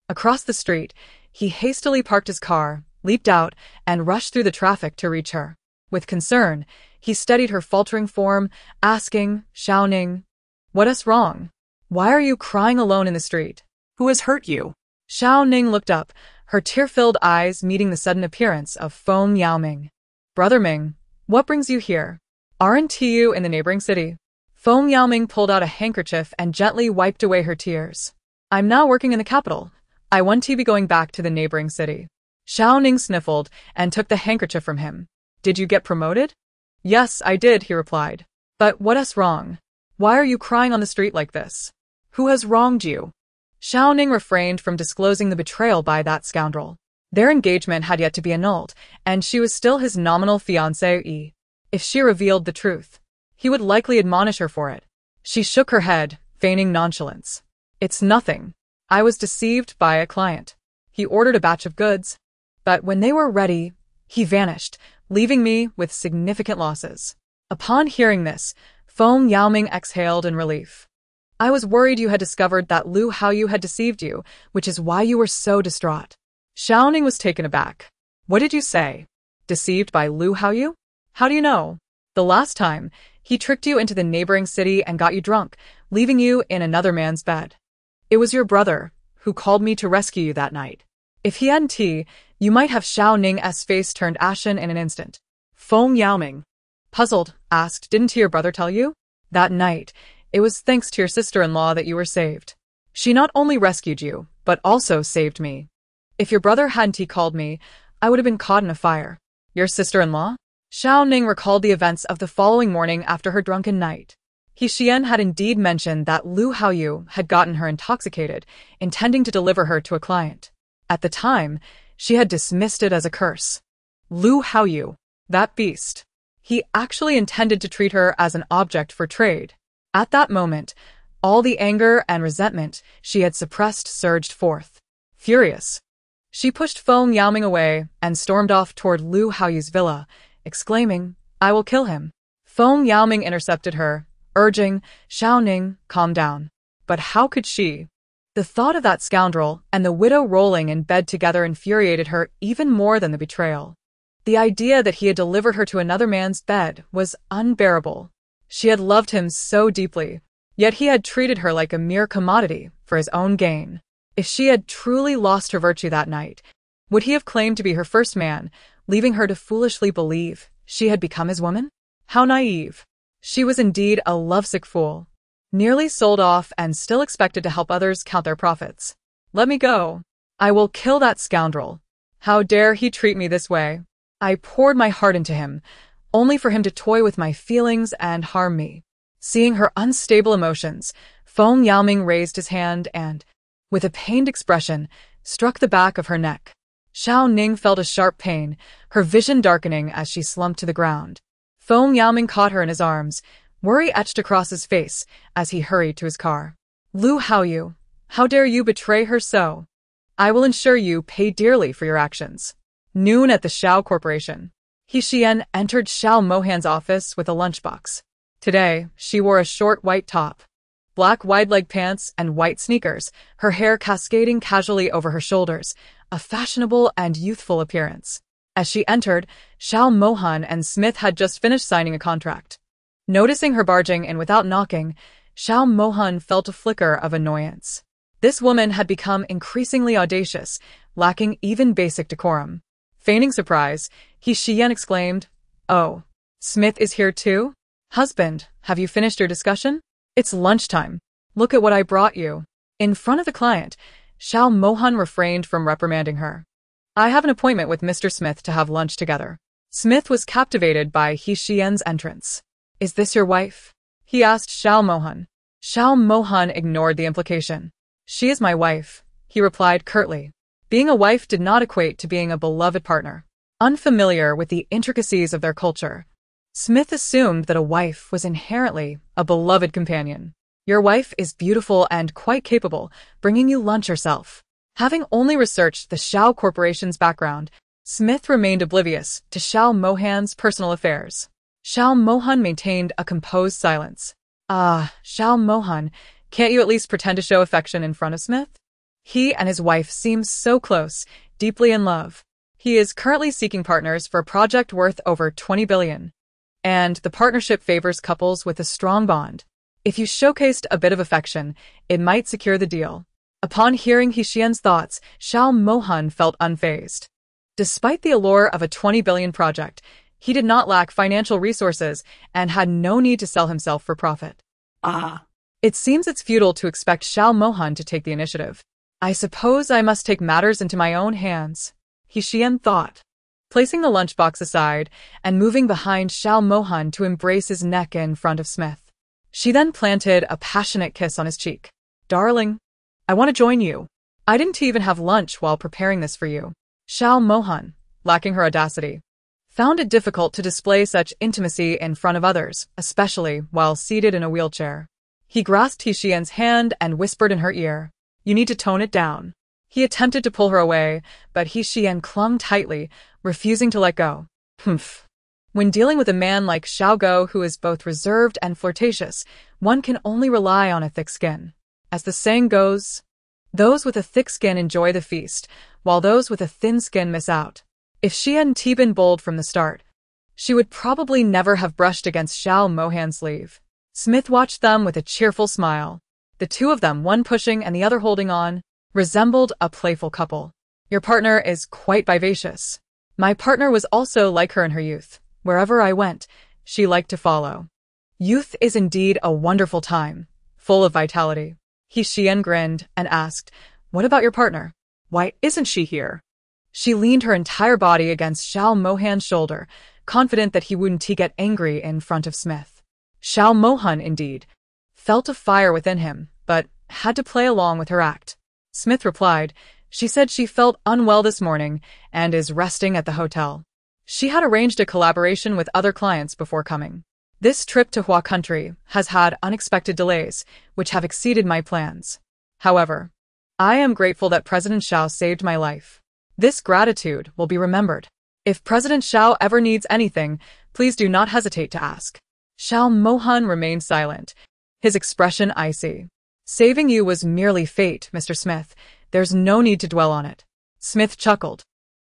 Across the street, he hastily parked his car, leaped out, and rushed through the traffic to reach her. With concern, he studied her faltering form, asking, Xiao Ning, "What's wrong? Why are you crying alone in the street? who has hurt you? Xiao Ning looked up, her tear-filled eyes meeting the sudden appearance of Feng Yaoming. Brother Ming, what brings you here? Aren't you in the neighboring city? Feng Yaoming pulled out a handkerchief and gently wiped away her tears. I'm now working in the capital. I want to be going back to the neighboring city. Xiao Ning sniffled and took the handkerchief from him. Did you get promoted? Yes, I did, he replied. But what's wrong? Why are you crying on the street like this? Who has wronged you? Xiao Ning refrained from disclosing the betrayal by that scoundrel. Their engagement had yet to be annulled, and she was still his nominal fiancée. If she revealed the truth, he would likely admonish her for it. She shook her head, feigning nonchalance. It's nothing. I was deceived by a client. He ordered a batch of goods, but when they were ready, he vanished, leaving me with significant losses. Upon hearing this, Feng Yaoming exhaled in relief. I was worried you had discovered that Lu Haoyu had deceived you, which is why you were so distraught. Xiao Ning was taken aback. What did you say? Deceived by Lu Haoyu? How do you know? The last time, he tricked you into the neighboring city and got you drunk, leaving you in another man's bed. It was your brother who called me to rescue you that night. If he hadn't, you might have Xiao Ning's face turned ashen in an instant. Feng Yaoming, puzzled, asked, didn't your brother tell you? That night, it was thanks to your sister-in-law that you were saved. She not only rescued you, but also saved me. If your brother hadn't called me, I would have been caught in a fire. Your sister-in-law? Xiao Ning recalled the events of the following morning after her drunken night. Xiyan had indeed mentioned that Lu Haoyu had gotten her intoxicated, intending to deliver her to a client. At the time, she had dismissed it as a curse. Lu Haoyu, that beast. He actually intended to treat her as an object for trade. At that moment, all the anger and resentment she had suppressed surged forth. Furious, she pushed Feng Yaoming away and stormed off toward Lu Haoyu's villa, exclaiming, I will kill him. Feng Yaoming intercepted her, urging, Xiao Ning, calm down. But how could she? The thought of that scoundrel and the widow rolling in bed together infuriated her even more than the betrayal. The idea that he had delivered her to another man's bed was unbearable. She had loved him so deeply, yet he had treated her like a mere commodity for his own gain. If she had truly lost her virtue that night, Would he have claimed to be her first man, leaving her to foolishly believe she had become his woman? How naive. She was indeed a lovesick fool. Nearly sold off and still expected to help others count their profits. Let me go. I will kill that scoundrel. How dare he treat me this way? I poured my heart into him, only for him to toy with my feelings and harm me. Seeing her unstable emotions, Feng Yaoming raised his hand and, with a pained expression, struck the back of her neck. Xiao Ning felt a sharp pain, her vision darkening as she slumped to the ground. Feng Yaoming caught her in his arms, worry etched across his face as he hurried to his car. Lu Haoyu, how dare you betray her so? I will ensure you pay dearly for your actions. Noon at the Xiao Corporation. Xiyan entered Xiao Mohan's office with a lunchbox. Today, she wore a short white top, black wide-leg pants, and white sneakers, her hair cascading casually over her shoulders, a fashionable and youthful appearance. As she entered, Xiao Mohan and Smith had just finished signing a contract. Noticing her barging in without knocking, Xiao Mohan felt a flicker of annoyance. This woman had become increasingly audacious, lacking even basic decorum. Feigning surprise, Xiyan exclaimed, "Oh, Smith is here too? Husband, have you finished your discussion? It's lunchtime. Look at what I brought you." In front of the client, Xiao Mohan refrained from reprimanding her. "I have an appointment with Mr. Smith to have lunch together." Smith was captivated by Xiyan's entrance. "Is this your wife?" he asked Xiao Mohan. Xiao Mohan ignored the implication. "She is my wife," he replied curtly. Being a wife did not equate to being a beloved partner. Unfamiliar with the intricacies of their culture, Smith assumed that a wife was inherently a beloved companion. "Your wife is beautiful and quite capable, bringing you lunch herself." Having only researched the Xiao Corporation's background, Smith remained oblivious to Xiao Mohan's personal affairs. Xiao Mohan maintained a composed silence. "Ah, Xiao Mohan, can't you at least pretend to show affection in front of Smith? He and his wife seem so close, deeply in love. He is currently seeking partners for a project worth over 20 billion. And the partnership favors couples with a strong bond. If you showcased a bit of affection, it might secure the deal." Upon hearing Xiyan's thoughts, Xiao Mohan felt unfazed. Despite the allure of a 20 billion project, he did not lack financial resources and had no need to sell himself for profit. It seems it's futile to expect Xiao Mohan to take the initiative. I suppose I must take matters into my own hands, Xiyan thought. Placing the lunchbox aside and moving behind Xiao Mohan to embrace his neck in front of Smith, she then planted a passionate kiss on his cheek. "Darling, I want to join you. I didn't even have lunch while preparing this for you." Xiao Mohan, lacking her audacity, found it difficult to display such intimacy in front of others, especially while seated in a wheelchair. He grasped Xiyan's hand and whispered in her ear, "You need to tone it down." He attempted to pull her away, but Xiyan clung tightly, refusing to let go. Humph. When dealing with a man like Xiao Go, who is both reserved and flirtatious, one can only rely on a thick skin. As the saying goes, those with a thick skin enjoy the feast, while those with a thin skin miss out. If she hadn't been bold from the start, she would probably never have brushed against Xiao Mohan's sleeve. Smith watched them with a cheerful smile. The two of them, one pushing and the other holding on, resembled a playful couple. "Your partner is quite vivacious. My partner was also like her in her youth. Wherever I went, she liked to follow." Youth is indeed a wonderful time, full of vitality. Xiyan grinned and asked, "What about your partner? Why isn't she here?" She leaned her entire body against Xiao Mohan's shoulder, confident that he wouldn't get angry in front of Smith. Xiao Mohan, indeed, felt a fire within him, but had to play along with her act. Smith replied, "She said she felt unwell this morning and is resting at the hotel. She had arranged a collaboration with other clients before coming. This trip to Hua country has had unexpected delays, which have exceeded my plans. However, I am grateful that President Xiao saved my life. This gratitude will be remembered. If President Xiao ever needs anything, please do not hesitate to ask." Xiao Mohan remained silent, his expression icy. "Saving you was merely fate, Mr. Smith. There's no need to dwell on it." Smith chuckled.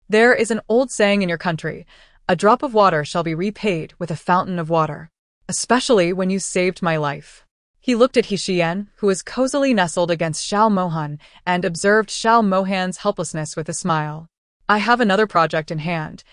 "There is an old saying in your country, a drop of water shall be repaid with a fountain of water. Especially when you saved my life." He looked at Xiyan, who was cozily nestled against Xiao Mohan, and observed Xiao Mohan's helplessness with a smile. I have another project in hand.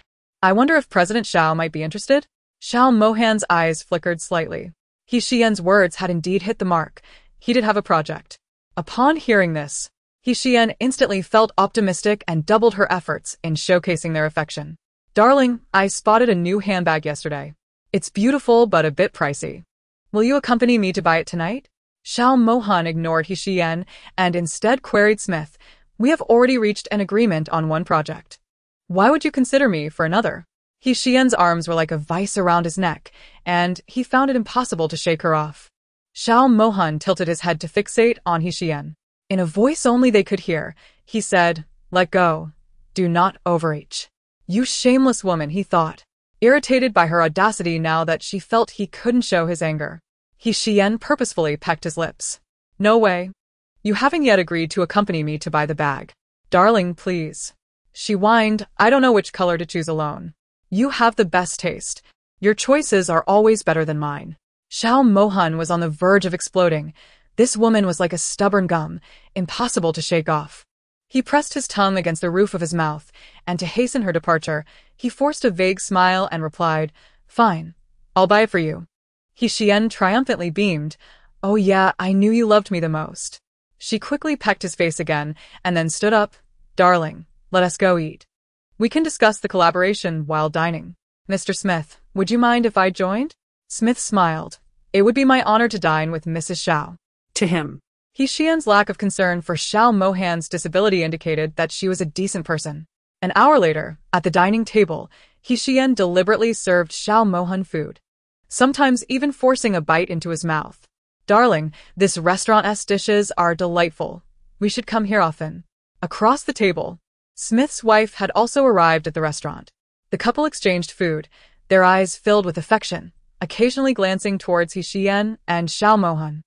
I wonder if President Xiao might be interested? Xiao Mohan's eyes flickered slightly. Xiyan's words had indeed hit the mark. He did have a project. Upon hearing this, Xiyan instantly felt optimistic and doubled her efforts in showcasing their affection. Darling, I spotted a new handbag yesterday. It's beautiful but a bit pricey. Will you accompany me to buy it tonight? Xiao Mohan ignored Xiyan and instead queried Smith. We have already reached an agreement on one project. Why would you consider me for another? Xiyan's arms were like a vice around his neck, and he found it impossible to shake her off. Xiao Mohan tilted his head to fixate on Xiyan. In a voice only they could hear, he said, "Let go. Do not overreach." You shameless woman, he thought, irritated by her audacity now that she felt he couldn't show his anger. Xiyan purposefully pecked his lips. No way. You haven't yet agreed to accompany me to buy the bag. Darling, please. She whined, I don't know which color to choose alone. You have the best taste. Your choices are always better than mine. Xiao Mohan was on the verge of exploding. This woman was like a stubborn gum, impossible to shake off. He pressed his tongue against the roof of his mouth, and to hasten her departure, he forced a vague smile and replied, Fine, I'll buy it for you. Xiyan triumphantly beamed, Oh yeah, I knew you loved me the most. She quickly pecked his face again, and then stood up. Darling, let us go eat. We can discuss the collaboration while dining. Mr. Smith, would you mind if I joined? Smith smiled. It would be my honor to dine with Mrs. Xiao. To him. Xiyan's lack of concern for Xiao Mohan's disability indicated that she was a decent person. An hour later, at the dining table, Xiyan deliberately served Xiao Mohan food, sometimes even forcing a bite into his mouth. Darling, this restaurant's dishes are delightful. We should come here often. Across the table, Smith's wife had also arrived at the restaurant. The couple exchanged food, their eyes filled with affection, occasionally glancing towards Xiyan and Xiao Mohan.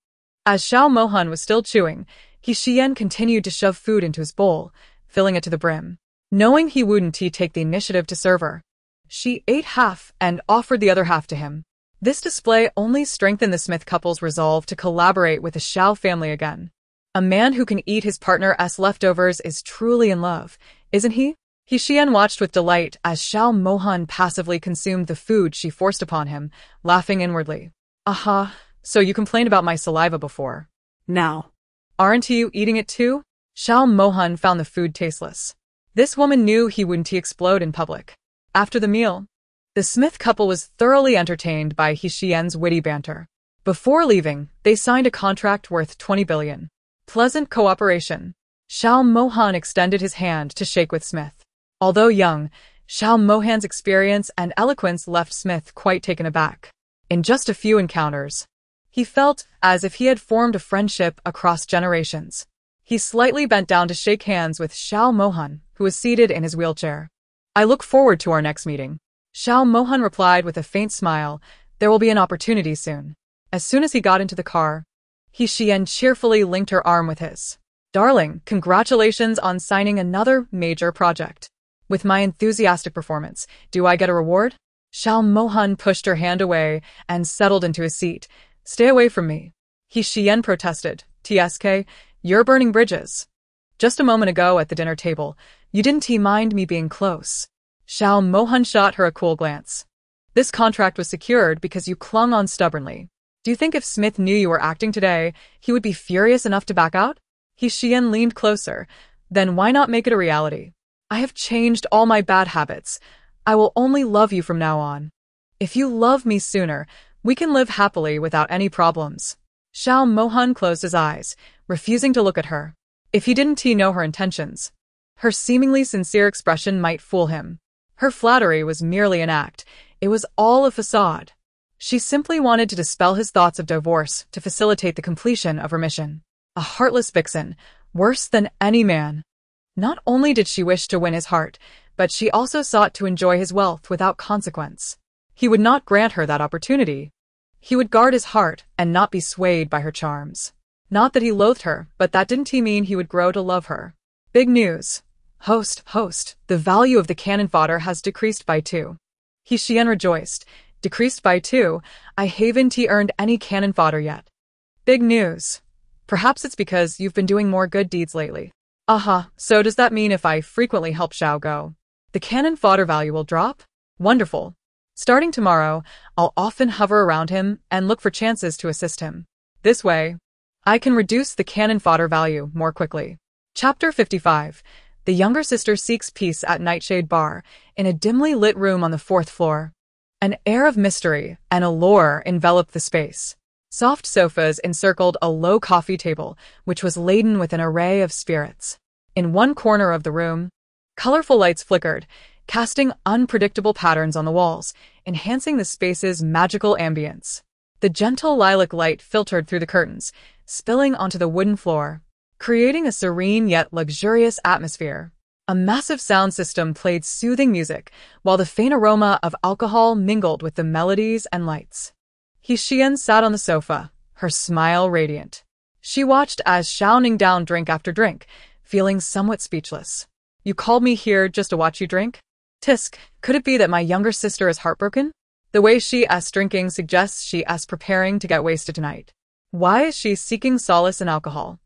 As Xiao Mohan was still chewing, Xiyan continued to shove food into his bowl, filling it to the brim. Knowing he wouldn't take the initiative to serve her, she ate half and offered the other half to him. This display only strengthened the Smith couple's resolve to collaborate with the Xiao family again. A man who can eat his partner's leftovers is truly in love, isn't he? Xiyan watched with delight as Xiao Mohan passively consumed the food she forced upon him, laughing inwardly. Aha, so you complained about my saliva before. Now. Aren't you eating it too? Xiao Mohan found the food tasteless. This woman knew he wouldn't explode in public. After the meal, the Smith couple was thoroughly entertained by Xiyan's witty banter. Before leaving, they signed a contract worth 20 billion. Pleasant cooperation. Xiao Mohan extended his hand to shake with Smith. Although young, Xiao Mohan's experience and eloquence left Smith quite taken aback. In just a few encounters, he felt as if he had formed a friendship across generations. He slightly bent down to shake hands with Xiao Mohan, who was seated in his wheelchair. I look forward to our next meeting. Xiao Mohan replied with a faint smile, There will be an opportunity soon. As soon as he got into the car, Xiyan cheerfully linked her arm with his. Darling, congratulations on signing another major project. With my enthusiastic performance, do I get a reward? Xiao Mohan pushed her hand away and settled into his seat. Stay away from me. Xiyan protested. TSK, you're burning bridges. Just a moment ago at the dinner table, you didn't mind me being close. Xiao Mohan shot her a cool glance. This contract was secured because you clung on stubbornly. Do you think if Smith knew you were acting today, he would be furious enough to back out? Xiyan leaned closer. Then why not make it a reality? I have changed all my bad habits. I will only love you from now on. If you love me sooner, we can live happily without any problems. Xiao Mohan closed his eyes, refusing to look at her. If he didn't know her intentions, her seemingly sincere expression might fool him. Her flattery was merely an act. It was all a facade. She simply wanted to dispel his thoughts of divorce to facilitate the completion of her mission. A heartless vixen, worse than any man. Not only did she wish to win his heart, but she also sought to enjoy his wealth without consequence. He would not grant her that opportunity. He would guard his heart and not be swayed by her charms. Not that he loathed her, but that didn't mean he would grow to love her. Big news. Host, the value of the cannon fodder has decreased by 2. Xiyan rejoiced. Decreased by 2, I haven't earned any cannon fodder yet. Big news. Perhaps it's because you've been doing more good deeds lately. Aha, so does that mean if I frequently help Xiao go, The cannon fodder value will drop? Wonderful. Starting tomorrow, I'll often hover around him and look for chances to assist him. This way, I can reduce the cannon fodder value more quickly. Chapter 55. The younger sister seeks peace at Nightshade Bar, in a dimly lit room on the 4th floor. An air of mystery and allure enveloped the space. Soft sofas encircled a low coffee table, which was laden with an array of spirits. In one corner of the room, colorful lights flickered, casting unpredictable patterns on the walls, enhancing the space's magical ambience. The gentle lilac light filtered through the curtains, spilling onto the wooden floor, creating a serene yet luxurious atmosphere. A massive sound system played soothing music, while the faint aroma of alcohol mingled with the melodies and lights. Xiyan sat on the sofa, her smile radiant. She watched as Xiao Ning downed drink after drink, feeling somewhat speechless. You called me here just to watch you drink? Tisk, could it be that my younger sister is heartbroken? The way she's drinking suggests she's preparing to get wasted tonight. Why is she seeking solace in alcohol?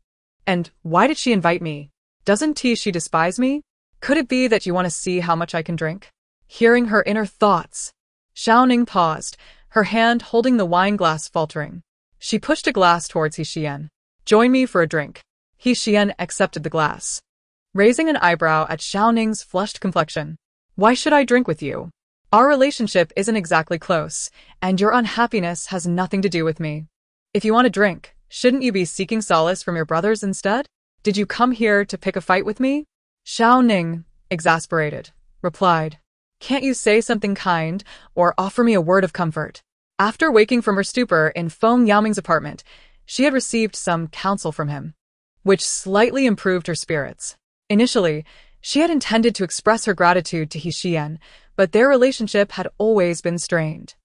And why did she invite me? Doesn't she despise me? Could it be that you want to see how much I can drink? Hearing her inner thoughts, Xiao Ning paused, her hand holding the wine glass faltering. She pushed a glass towards Xiyan. Join me for a drink. Xiyan accepted the glass, raising an eyebrow at Xiao Ning's flushed complexion. Why should I drink with you? Our relationship isn't exactly close, and your unhappiness has nothing to do with me. If you want a drink, shouldn't you be seeking solace from your brothers instead? Did you come here to pick a fight with me? Xiao Ning, exasperated, replied. Can't you say something kind or offer me a word of comfort? After waking from her stupor in Feng Yaoming's apartment, she had received some counsel from him, which slightly improved her spirits. Initially, she had intended to express her gratitude to Xiyan, but their relationship had always been strained.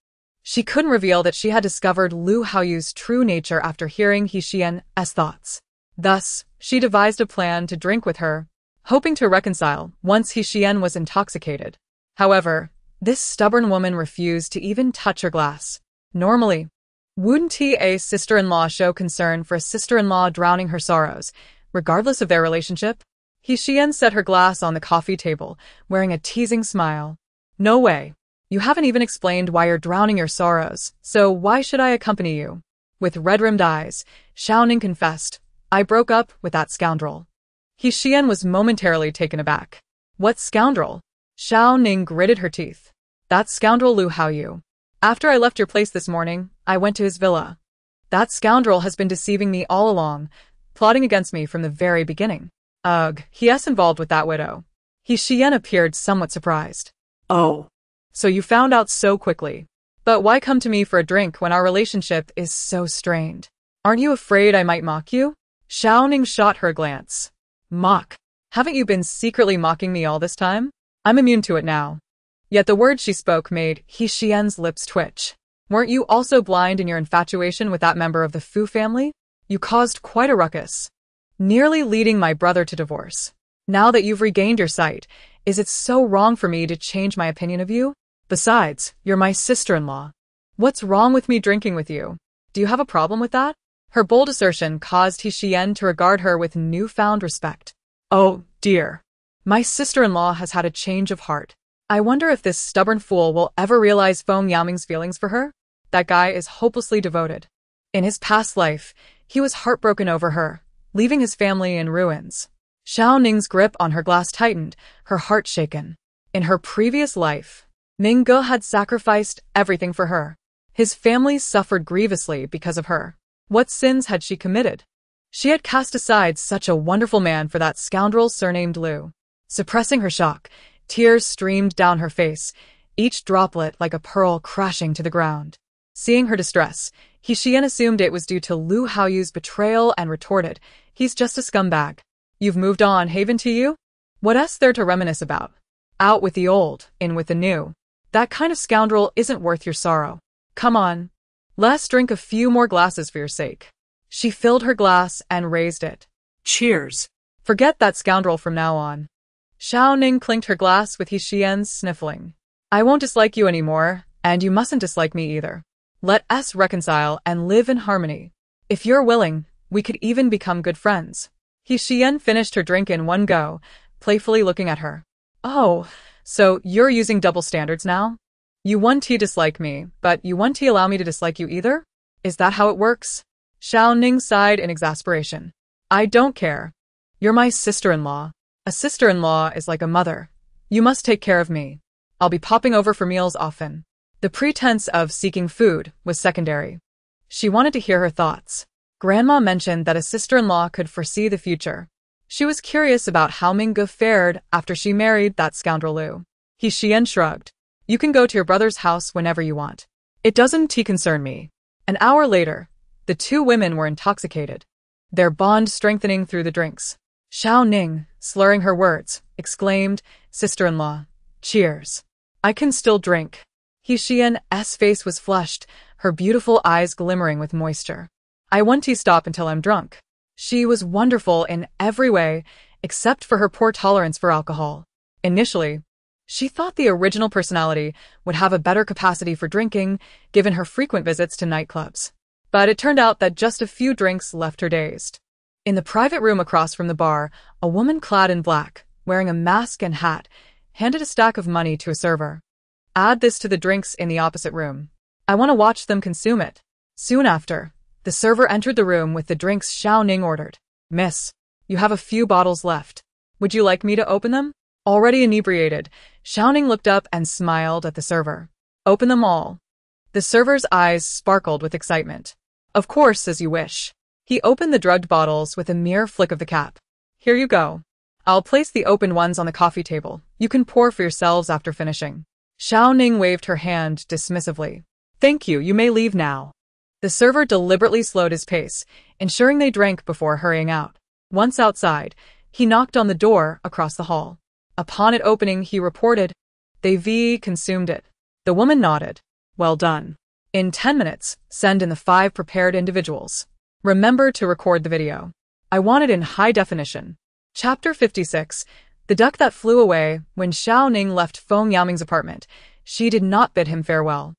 She couldn't reveal that she had discovered Lu Haoyu's true nature after hearing Xiyan's thoughts. Thus, she devised a plan to drink with her, hoping to reconcile once Xiyan was intoxicated. However, this stubborn woman refused to even touch her glass. Normally, wouldn't a sister-in-law show concern for a sister-in-law drowning her sorrows, regardless of their relationship? Xiyan set her glass on the coffee table, wearing a teasing smile. No way. You haven't even explained why you're drowning your sorrows, so why should I accompany you? With red-rimmed eyes, Xiao Ning confessed, I broke up with that scoundrel. Xiyan was momentarily taken aback. What scoundrel? Xiao Ning gritted her teeth. That scoundrel Lu Haoyu. After I left your place this morning, I went to his villa. That scoundrel has been deceiving me all along, plotting against me from the very beginning. Ugh, he's involved with that widow. Xiyan appeared somewhat surprised. Oh. So you found out so quickly. But why come to me for a drink when our relationship is so strained? Aren't you afraid I might mock you? Xiao Ning shot her a glance. Mock? Haven't you been secretly mocking me all this time? I'm immune to it now. Yet the words she spoke made Xiyan's lips twitch. Weren't you also blind in your infatuation with that member of the Fu family? You caused quite a ruckus, nearly leading my brother to divorce. Now that you've regained your sight, is it so wrong for me to change my opinion of you? Besides, you're my sister-in-law. What's wrong with me drinking with you? Do you have a problem with that? Her bold assertion caused Xiyan to regard her with newfound respect. Oh, dear. My sister-in-law has had a change of heart. I wonder if this stubborn fool will ever realize Feng Yaoming's feelings for her? That guy is hopelessly devoted. In his past life, he was heartbroken over her, leaving his family in ruins. Xiao Ning's grip on her glass tightened, her heart shaken. In her previous life, Mingge had sacrificed everything for her. His family suffered grievously because of her. What sins had she committed? She had cast aside such a wonderful man for that scoundrel surnamed Lu. Suppressing her shock, tears streamed down her face, each droplet like a pearl crashing to the ground. Seeing her distress, Xiyan assumed it was due to Lu Haoyu's betrayal and retorted, he's just a scumbag. You've moved on, haven't you? What's there to reminisce about? Out with the old, in with the new. That kind of scoundrel isn't worth your sorrow. Come on. Let's drink a few more glasses for your sake. She filled her glass and raised it. Cheers. Forget that scoundrel from now on. Xiao Ning clinked her glass with Xiyan's sniffling. I won't dislike you anymore, and you mustn't dislike me either. Let us reconcile and live in harmony. If you're willing, we could even become good friends. Xiyan finished her drink in one go, playfully looking at her. Oh, So you're using double standards now? You want to dislike me, but you want to allow me to dislike you either? Is that how it works? Xiao Ning sighed in exasperation. I don't care. You're my sister-in-law. A sister-in-law is like a mother. You must take care of me. I'll be popping over for meals often. The pretense of seeking food was secondary. She wanted to hear her thoughts. Grandma mentioned that a sister-in-law could foresee the future. She was curious about how Minggu fared after she married that scoundrel Lu. Xiyan shrugged. You can go to your brother's house whenever you want. It doesn't concern me. An hour later, the two women were intoxicated, their bond strengthening through the drinks. Xiao Ning, slurring her words, exclaimed, Sister-in-law, cheers. I can still drink. Xiyan's face was flushed, her beautiful eyes glimmering with moisture. I want to stop until I'm drunk. She was wonderful in every way, except for her poor tolerance for alcohol. Initially, she thought the original personality would have a better capacity for drinking, given her frequent visits to nightclubs. But it turned out that just a few drinks left her dazed. In the private room across from the bar, a woman clad in black, wearing a mask and hat, handed a stack of money to a server. Add this to the drinks in the opposite room. I want to watch them consume it. Soon after, the server entered the room with the drinks Xiao Ning ordered. Miss, you have a few bottles left. Would you like me to open them? Already inebriated, Xiao Ning looked up and smiled at the server. Open them all. The server's eyes sparkled with excitement. Of course, as you wish. He opened the drugged bottles with a mere flick of the cap. Here you go. I'll place the open ones on the coffee table. You can pour for yourselves after finishing. Xiao Ning waved her hand dismissively. Thank you, you may leave now. The server deliberately slowed his pace, ensuring they drank before hurrying out. Once outside, he knocked on the door across the hall. Upon it opening, he reported, They've consumed it. The woman nodded. Well done. In 10 minutes, send in the 5 prepared individuals. Remember to record the video. I want it in high definition. Chapter 56. The duck that flew away. When Xiao Ning left Feng Yaoming's apartment, she did not bid him farewell.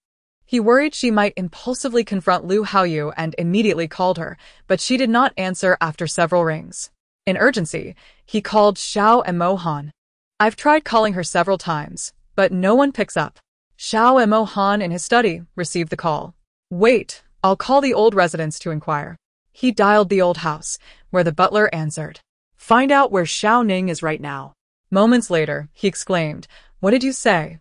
He worried she might impulsively confront Lu Haoyu and immediately called her, but she did not answer after several rings. In urgency, he called Xiao Mohan. I've tried calling her several times, but no one picks up. Xiao Mohan in his study received the call. Wait, I'll call the old residence to inquire. He dialed the old house, where the butler answered. Find out where Xiao Ning is right now. Moments later, he exclaimed, What did you say?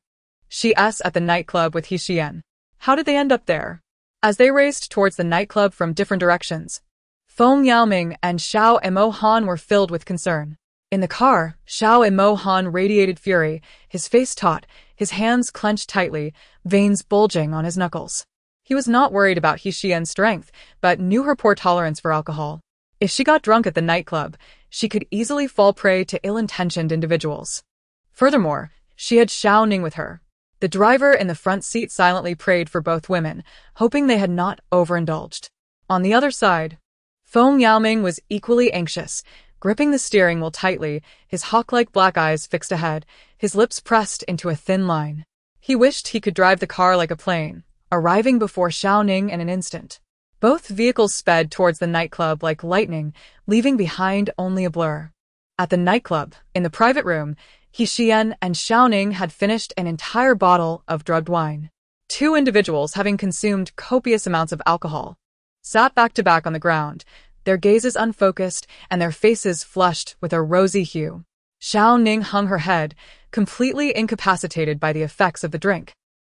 She's at the nightclub with Xiyan. How did they end up there? As they raced towards the nightclub from different directions, Feng Yaoming and Xiao Mohan were filled with concern. In the car, Xiao Mohan radiated fury, his face taut, his hands clenched tightly, veins bulging on his knuckles. He was not worried about Xiyan's strength, but knew her poor tolerance for alcohol. If she got drunk at the nightclub, she could easily fall prey to ill-intentioned individuals. Furthermore, she had Xiao Ning with her. The driver in the front seat silently prayed for both women, hoping they had not overindulged. On the other side, Feng Yaoming was equally anxious, gripping the steering wheel tightly, his hawk-like black eyes fixed ahead, his lips pressed into a thin line. He wished he could drive the car like a plane, arriving before Xiao Ning in an instant. Both vehicles sped towards the nightclub like lightning, leaving behind only a blur. At the nightclub, in the private room, Xiyan and Xiao Ning had finished an entire bottle of drugged wine. 2 individuals, having consumed copious amounts of alcohol, sat back to back on the ground, their gazes unfocused and their faces flushed with a rosy hue. Xiao Ning hung her head, completely incapacitated by the effects of the drink.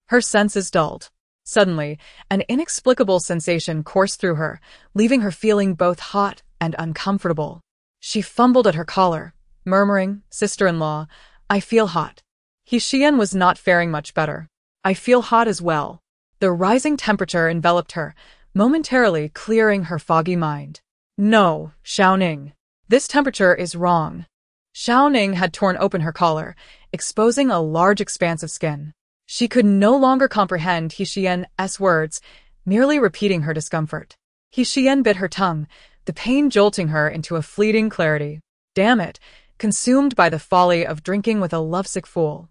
Her senses dulled. Suddenly, an inexplicable sensation coursed through her, leaving her feeling both hot and uncomfortable. She fumbled at her collar, murmuring, Sister-in-law, I feel hot. Xiyan was not faring much better. I feel hot as well. The rising temperature enveloped her, momentarily clearing her foggy mind. No, Xiao Ning. This temperature is wrong. Xiao Ning had torn open her collar, exposing a large expanse of skin. She could no longer comprehend Xiyan's words, merely repeating her discomfort. Xiyan bit her tongue, the pain jolting her into a fleeting clarity. Damn it, consumed by the folly of drinking with a lovesick fool.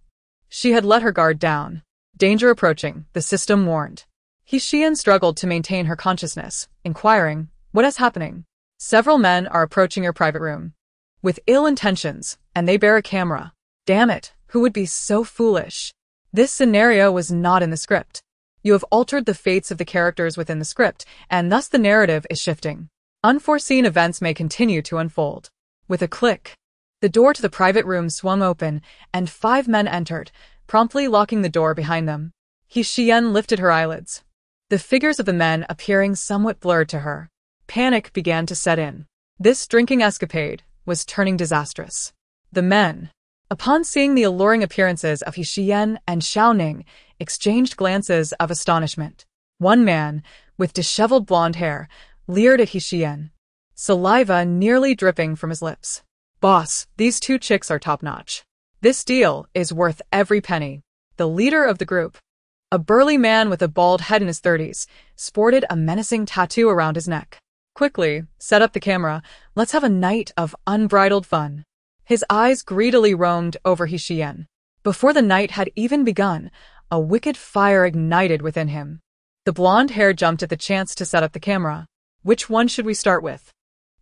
She had let her guard down. Danger approaching, the system warned. Xiyan struggled to maintain her consciousness, inquiring, What is happening? Several men are approaching your private room. With ill intentions, and they bear a camera. Damn it, Who would be so foolish? This scenario was not in the script. You have altered the fates of the characters within the script, and thus the narrative is shifting. Unforeseen events may continue to unfold. With a click, the door to the private room swung open, and 5 men entered, promptly locking the door behind them. Xiyan lifted her eyelids, the figures of the men appearing somewhat blurred to her. Panic began to set in. This drinking escapade was turning disastrous. The men, upon seeing the alluring appearances of Xiyan and Xiaoning, exchanged glances of astonishment. One man, with disheveled blonde hair, leered at Xiyan, saliva nearly dripping from his lips. "Boss, these 2 chicks are top-notch. This deal is worth every penny." The leader of the group, a burly man with a bald head in his 30s, sported a menacing tattoo around his neck. "Quickly, set up the camera. Let's have a night of unbridled fun." His eyes greedily roamed over Xiyan. Before the night had even begun, a wicked fire ignited within him. The blonde hair jumped at the chance to set up the camera. "Which one should we start with?"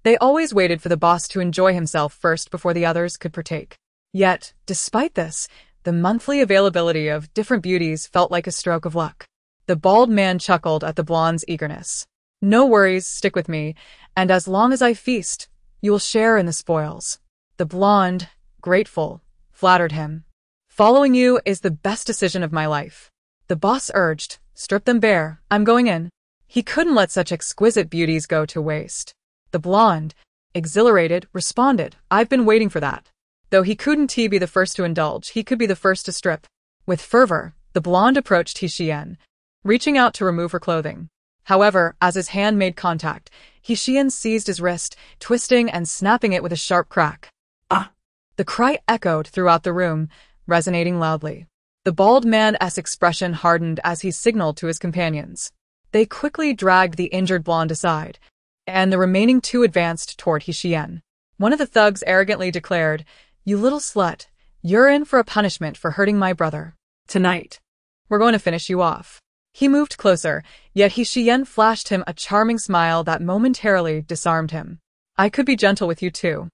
They always waited for the boss to enjoy himself first before the others could partake. Yet, despite this, the monthly availability of different beauties felt like a stroke of luck. The bald man chuckled at the blonde's eagerness. "No worries, stick with me, and as long as I feast, you will share in the spoils." The blonde, grateful, flattered him. "Following you is the best decision of my life." The boss urged, "Strip them bare, I'm going in." He couldn't let such exquisite beauties go to waste. The blonde, exhilarated, responded, "I've been waiting for that." Though he couldn't be the first to indulge, he could be the first to strip. With fervor, the blonde approached Xiyan, reaching out to remove her clothing. However, as his hand made contact, Xiyan seized his wrist, twisting and snapping it with a sharp crack. "Ah!" The cry echoed throughout the room, resonating loudly. The bald man's expression hardened as he signaled to his companions. They quickly dragged the injured blonde aside, and the remaining 2 advanced toward Xiyan. One of the thugs arrogantly declared, "You little slut, you're in for a punishment for hurting my brother. Tonight, we're going to finish you off." He moved closer, yet Xiyan flashed him a charming smile that momentarily disarmed him. "I could be gentle with you too."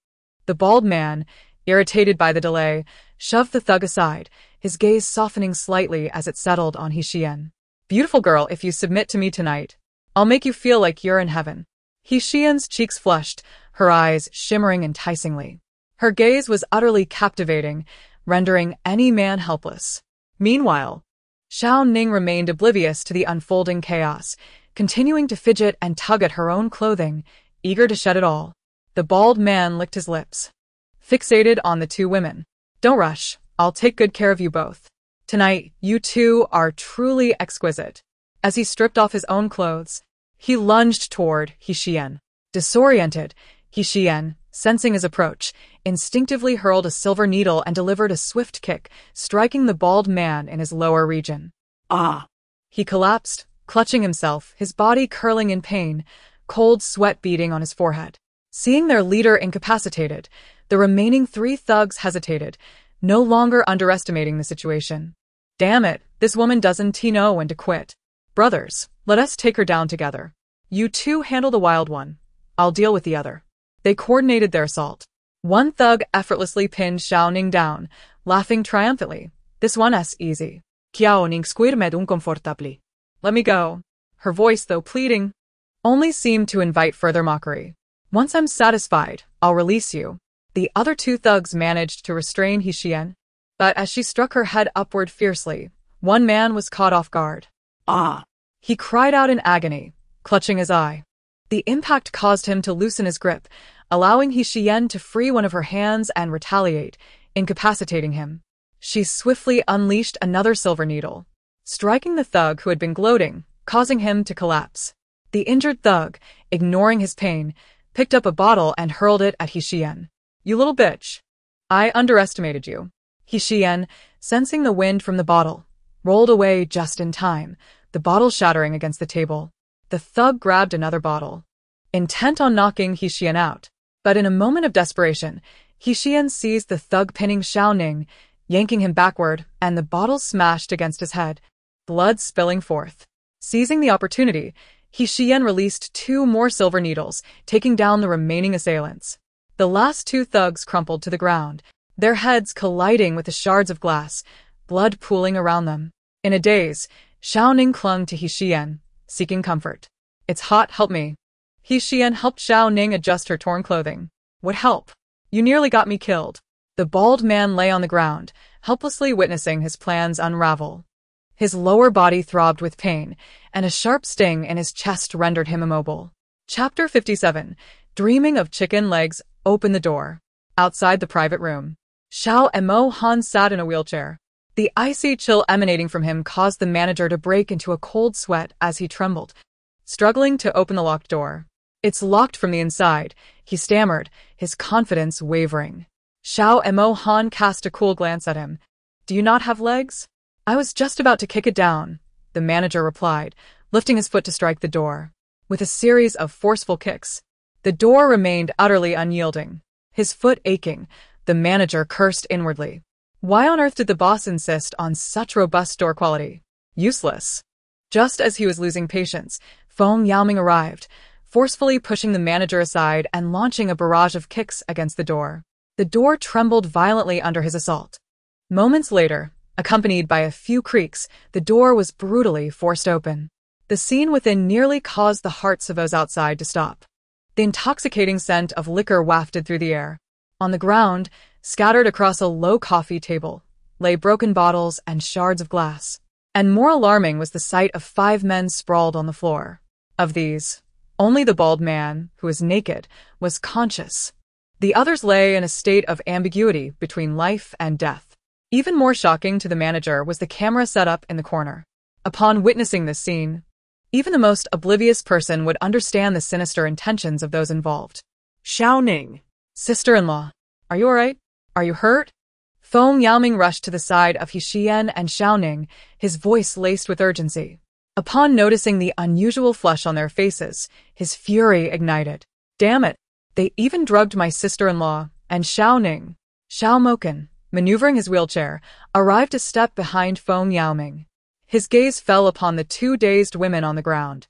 The bald man, irritated by the delay, shoved the thug aside, his gaze softening slightly as it settled on Xiyan. "Beautiful girl, if you submit to me tonight, I'll make you feel like you're in heaven." Xiyan's cheeks flushed, her eyes shimmering enticingly. Her gaze was utterly captivating, rendering any man helpless. Meanwhile, Xiaoning remained oblivious to the unfolding chaos, continuing to fidget and tug at her own clothing, eager to shed it all. The bald man licked his lips, fixated on the 2 women. "Don't rush, I'll take good care of you both. Tonight, you 2 are truly exquisite." As he stripped off his own clothes, he lunged toward Xiyan. Disoriented, Xiyan, sensing his approach, instinctively hurled a silver needle and delivered a swift kick, striking the bald man in his lower region. "Ah!" He collapsed, clutching himself, his body curling in pain, cold sweat beading on his forehead. Seeing their leader incapacitated, the remaining 3 thugs hesitated, no longer underestimating the situation. "Damn it, this woman doesn't know when to quit. Brothers, let us take her down together. You 2 handle the wild one. I'll deal with the other." They coordinated their assault. One thug effortlessly pinned Xiaoning down, laughing triumphantly. "This one's easy." "Xiaoning squirmed uncomfortably." "Let me go." Her voice, though pleading, only seemed to invite further mockery. "Once I'm satisfied, I'll release you." The other 2 thugs managed to restrain Xiyan, but as she struck her head upward fiercely, one man was caught off guard. "Ah!" He cried out in agony, clutching his eye. The impact caused him to loosen his grip, allowing Xiyan to free one of her hands and retaliate, incapacitating him. She swiftly unleashed another silver needle, striking the thug who had been gloating, causing him to collapse. The injured thug, ignoring his pain, picked up a bottle and hurled it at Xiyan. "You little bitch. I underestimated you." Xiyan, sensing the wind from the bottle, rolled away just in time, the bottle shattering against the table. The thug grabbed another bottle, intent on knocking Xiyan out. But in a moment of desperation, Xiyan seized the thug pinning Xiaoning, yanking him backward, and the bottle smashed against his head, blood spilling forth. Seizing the opportunity, Xiyan released 2 more silver needles, taking down the remaining assailants. The last 2 thugs crumpled to the ground, their heads colliding with the shards of glass, blood pooling around them. In a daze, Xiao clung to Xiyan, seeking comfort. "It's hot, help me." Xiyan helped Xiao adjust her torn clothing. "What help? You nearly got me killed." The bald man lay on the ground, helplessly witnessing his plans unravel. His lower body throbbed with pain, and a sharp sting in his chest rendered him immobile. Chapter 57. Dreaming of chicken legs, open the door. Outside the private room, Xiao Mohan sat in a wheelchair. The icy chill emanating from him caused the manager to break into a cold sweat as he trembled, struggling to open the locked door. "It's locked from the inside," he stammered, his confidence wavering. Xiao Mohan cast a cool glance at him. "Do you not have legs?" "I was just about to kick it down," the manager replied, lifting his foot to strike the door. With a series of forceful kicks, the door remained utterly unyielding. His foot aching, the manager cursed inwardly. Why on earth did the boss insist on such robust door quality? Useless. Just as he was losing patience, Feng Yaoming arrived, forcefully pushing the manager aside and launching a barrage of kicks against the door. The door trembled violently under his assault. Moments later, accompanied by a few creaks, the door was brutally forced open. The scene within nearly caused the hearts of those outside to stop. The intoxicating scent of liquor wafted through the air. On the ground, scattered across a low coffee table, lay broken bottles and shards of glass. And more alarming was the sight of 5 men sprawled on the floor. Of these, only the bald man, who was naked, was conscious. The others lay in a state of ambiguity between life and death. Even more shocking to the manager was the camera set up in the corner. Upon witnessing this scene, even the most oblivious person would understand the sinister intentions of those involved. Xiao. "Sister-in-law, are you all right? Are you hurt?" Feng Yaoming rushed to the side of Xiyan and Xiao, his voice laced with urgency. Upon noticing the unusual flush on their faces, his fury ignited. "Damn it! They even drugged my sister-in-law," and Xiao Mohan, maneuvering his wheelchair, arrived a step behind Feng Yaoming. His gaze fell upon the 2 dazed women on the ground,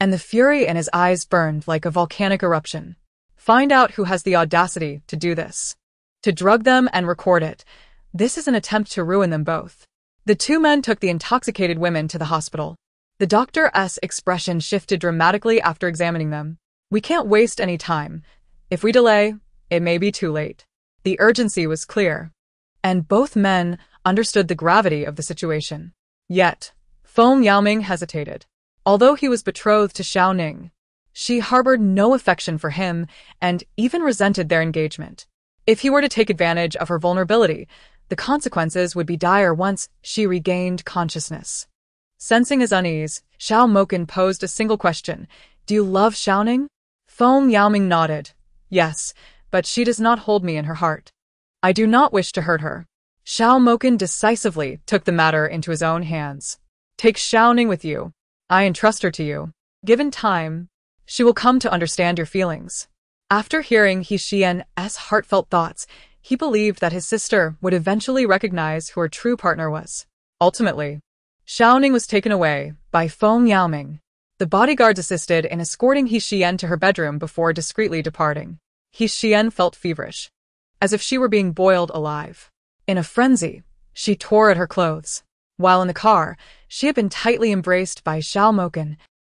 and the fury in his eyes burned like a volcanic eruption. "Find out who has the audacity to do this. To drug them and record it. This is an attempt to ruin them both." The 2 men took the intoxicated women to the hospital. The doctor's expression shifted dramatically after examining them. "We can't waste any time. If we delay, it may be too late." The urgency was clear, and both men understood the gravity of the situation. Yet, Feng Yaoming hesitated. Although he was betrothed to Xiao, she harbored no affection for him and even resented their engagement. If he were to take advantage of her vulnerability, the consequences would be dire once she regained consciousness. Sensing his unease, Xiao Mohan posed a single question. "Do you love Xiao?" Feng Yaoming nodded. "Yes, but she does not hold me in her heart. I do not wish to hurt her." Xiao Mohan decisively took the matter into his own hands. "Take Xiao with you. I entrust her to you. Given time, she will come to understand your feelings." After hearing Xiyan's heartfelt thoughts, he believed that his sister would eventually recognize who her true partner was. Ultimately, Xiao was taken away by Feng Yaoming. The bodyguards assisted in escorting Xiyan to her bedroom before discreetly departing. Xiyan felt feverish, as if she were being boiled alive. In a frenzy, she tore at her clothes. While in the car, she had been tightly embraced by Xiao Mohan,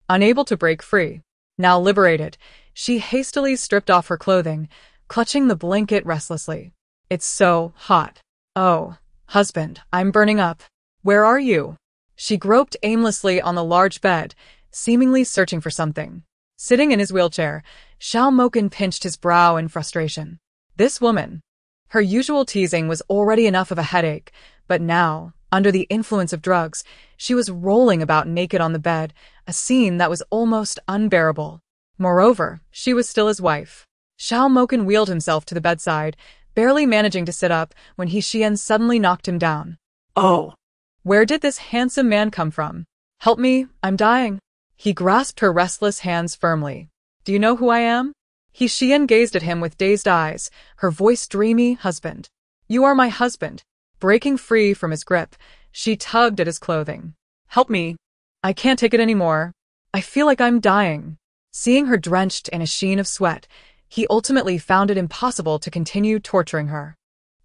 unable to break free. Now liberated, she hastily stripped off her clothing, clutching the blanket restlessly. "It's so hot. Oh, husband, I'm burning up. Where are you?" She groped aimlessly on the large bed, seemingly searching for something. Sitting in his wheelchair, Xiao Mohan pinched his brow in frustration. This woman. Her usual teasing was already enough of a headache, but now, under the influence of drugs, she was rolling about naked on the bed, a scene that was almost unbearable. Moreover, she was still his wife. Xiao Mohan wheeled himself to the bedside, barely managing to sit up when Xiyan suddenly knocked him down. "Oh, where did this handsome man come from? Help me, I'm dying." He grasped her restless hands firmly. "Do you know who I am?" Xiyan gazed at him with dazed eyes, her voice dreamy. "Husband. You are my husband." Breaking free from his grip, she tugged at his clothing. "Help me. I can't take it anymore. I feel like I'm dying." Seeing her drenched in a sheen of sweat, he ultimately found it impossible to continue torturing her.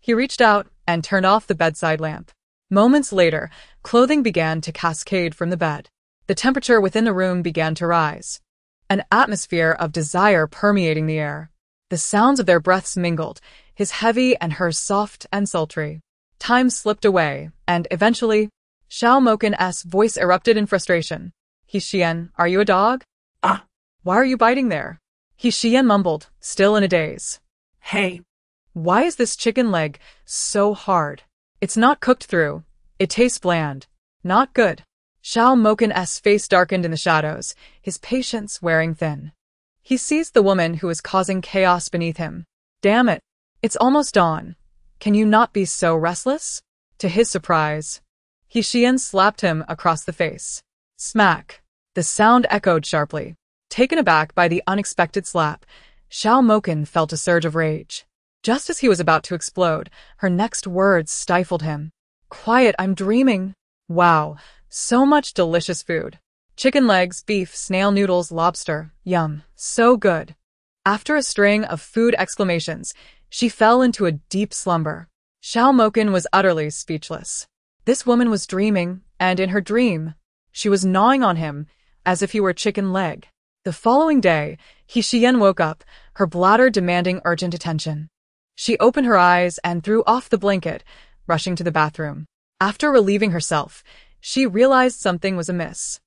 He reached out and turned off the bedside lamp. Moments later, clothing began to cascade from the bed. The temperature within the room began to rise, an atmosphere of desire permeating the air. The sounds of their breaths mingled, his heavy and hers soft and sultry. Time slipped away, and eventually, Xiao Mohan's voice erupted in frustration. Xiyan, are you a dog? Ah. Why are you biting there? Xiyan mumbled, still in a daze. Hey. Why is this chicken leg so hard? It's not cooked through. It tastes bland. Not good. Xiao Mohan's face darkened in the shadows, his patience wearing thin. He seized the woman who was causing chaos beneath him. Damn it. It's almost dawn. Can you not be so restless? To his surprise, Xiyan slapped him across the face. Smack. The sound echoed sharply. Taken aback by the unexpected slap, Xiao Mohan felt a surge of rage. Just as he was about to explode, her next words stifled him. Quiet, I'm dreaming. Wow, so much delicious food. Chicken legs, beef, snail noodles, lobster. Yum, so good. After a string of food exclamations, she fell into a deep slumber. Xiao Mohan was utterly speechless. This woman was dreaming, and in her dream, she was gnawing on him as if he were chicken leg. The following day, Xiyan woke up, her bladder demanding urgent attention. She opened her eyes and threw off the blanket, rushing to the bathroom. After relieving herself, she realized something was amiss.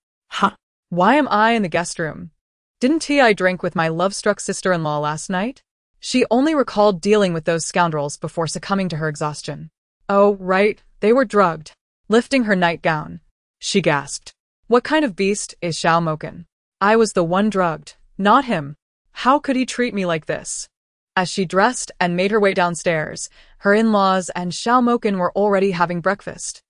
Why am I in the guest room? Didn't I drink with my love-struck sister-in-law last night? She only recalled dealing with those scoundrels before succumbing to her exhaustion. Oh, right, they were drugged. Lifting her nightgown, she gasped. What kind of beast is Xiao Mohan? I was the one drugged, not him. How could he treat me like this? As she dressed and made her way downstairs, her in-laws and Xiao Mohan were already having breakfast.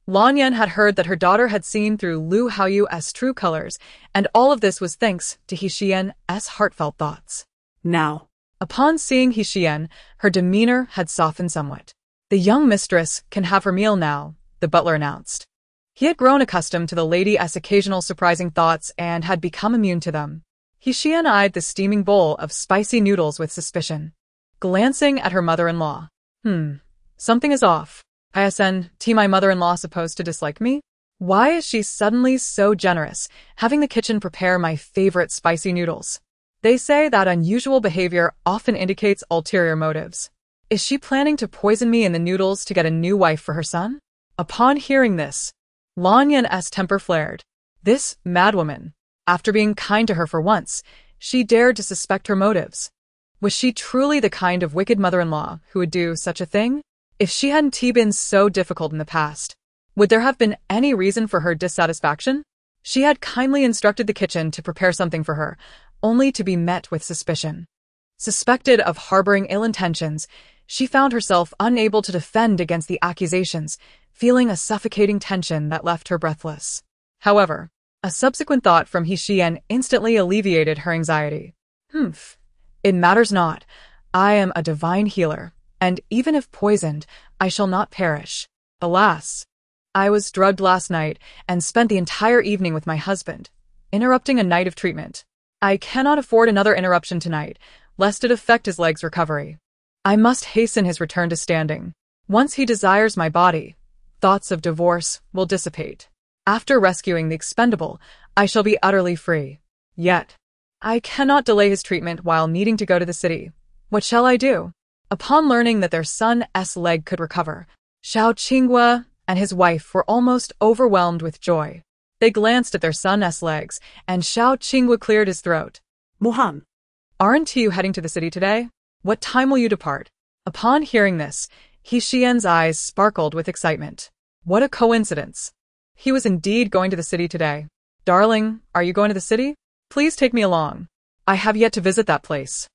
Lan Yan had heard that her daughter had seen through Lu Haoyu's true colors, and all of this was thanks to Xiyan's heartfelt thoughts. Now. Upon seeing Xiyan, her demeanor had softened somewhat. The young mistress can have her meal now, the butler announced. He had grown accustomed to the lady's occasional surprising thoughts and had become immune to them. Xiyan eyed the steaming bowl of spicy noodles with suspicion. Glancing at her mother-in-law. Something is off. My mother-in-law supposed to dislike me? Why is she suddenly so generous, having the kitchen prepare my favorite spicy noodles? They say that unusual behavior often indicates ulterior motives. Is she planning to poison me in the noodles to get a new wife for her son? Upon hearing this, Lan Yan's temper flared. This madwoman. After being kind to her for once, she dared to suspect her motives. Was she truly the kind of wicked mother-in-law who would do such a thing? If she hadn't been so difficult in the past, would there have been any reason for her dissatisfaction? She had kindly instructed the kitchen to prepare something for her, only to be met with suspicion. Suspected of harboring ill intentions, she found herself unable to defend against the accusations, feeling a suffocating tension that left her breathless. However, a subsequent thought from Xiyan instantly alleviated her anxiety. It matters not. I am a divine healer, and even if poisoned, I shall not perish. Alas! I was drugged last night and spent the entire evening with my husband, interrupting a night of treatment. I cannot afford another interruption tonight, lest it affect his leg's recovery. I must hasten his return to standing. Once he desires my body, thoughts of divorce will dissipate. After rescuing the expendable, I shall be utterly free. Yet, I cannot delay his treatment while needing to go to the city. What shall I do? Upon learning that their son's leg could recover, Xiao Qinghua and his wife were almost overwhelmed with joy. They glanced at their son's legs, and Xiao Qinghua cleared his throat. Mohan. Aren't you heading to the city today? What time will you depart? Upon hearing this, Xiyan's eyes sparkled with excitement. What a coincidence. He was indeed going to the city today. Darling, are you going to the city? Please take me along. I have yet to visit that place.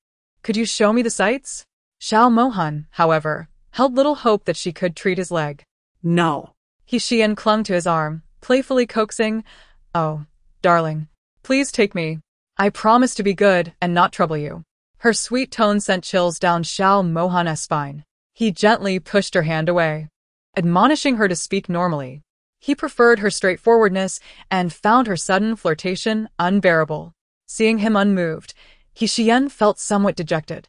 Could you show me the sights? Xiao Mohan, however, held little hope that she could treat his leg. No. Xiyan clung to his arm, playfully coaxing, Oh, darling, please take me. I promise to be good and not trouble you. Her sweet tone sent chills down Xiao Mohan's spine. He gently pushed her hand away, admonishing her to speak normally. He preferred her straightforwardness and found her sudden flirtation unbearable. Seeing him unmoved, Xiyan felt somewhat dejected.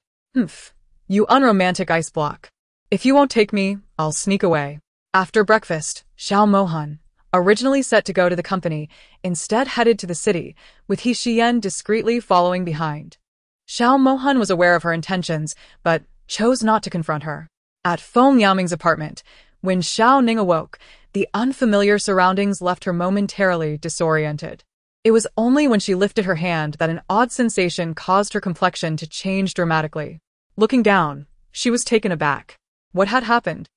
You unromantic ice block. If you won't take me, I'll sneak away. After breakfast, Xiao Mohan, originally set to go to the company, instead headed to the city, with Xiyan discreetly following behind. Xiao Mohan was aware of her intentions, but chose not to confront her. At Feng Yaming's apartment, when Xiao Ning awoke, the unfamiliar surroundings left her momentarily disoriented. It was only when she lifted her hand that an odd sensation caused her complexion to change dramatically. Looking down, she was taken aback. What had happened?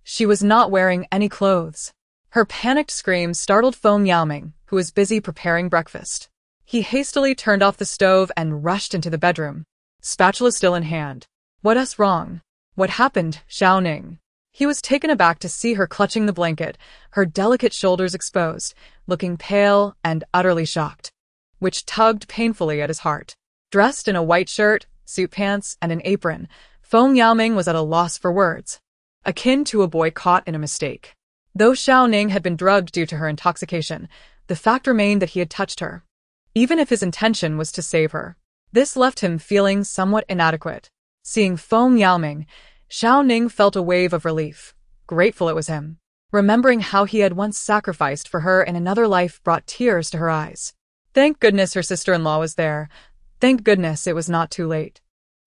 She was not wearing any clothes. Her panicked scream startled Feng Yaming, who was busy preparing breakfast. He hastily turned off the stove and rushed into the bedroom, spatula still in hand. What's wrong? What happened, Xiao Ning? He was taken aback to see her clutching the blanket, her delicate shoulders exposed, looking pale and utterly shocked, which tugged painfully at his heart. Dressed in a white shirt, suit pants, and an apron, Feng Yaming was at a loss for words, akin to a boy caught in a mistake. Though Xiao Ning had been drugged due to her intoxication, the fact remained that he had touched her, even if his intention was to save her. This left him feeling somewhat inadequate. Seeing Feng Yaming, Xiao Ning felt a wave of relief. Grateful it was him. Remembering how he had once sacrificed for her in another life brought tears to her eyes. Thank goodness her sister-in-law was there. Thank goodness it was not too late.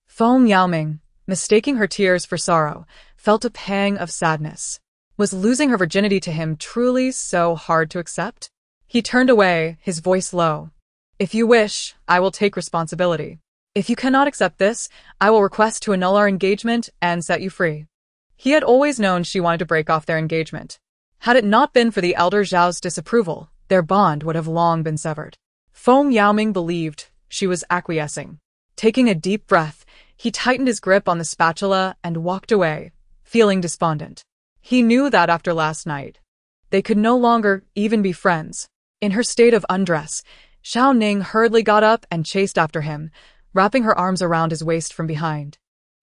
Feng Yaming, mistaking her tears for sorrow, felt a pang of sadness. Was losing her virginity to him truly so hard to accept? He turned away, his voice low. If you wish, I will take responsibility. If you cannot accept this, I will request to annul our engagement and set you free. He had always known she wanted to break off their engagement. Had it not been for the elder Zhao's disapproval, their bond would have long been severed. Feng Yaming believed she was acquiescing. Taking a deep breath, he tightened his grip on the spatula and walked away, feeling despondent. He knew that after last night, they could no longer even be friends. In her state of undress, Xiao Ning hurriedly got up and chased after him, wrapping her arms around his waist from behind.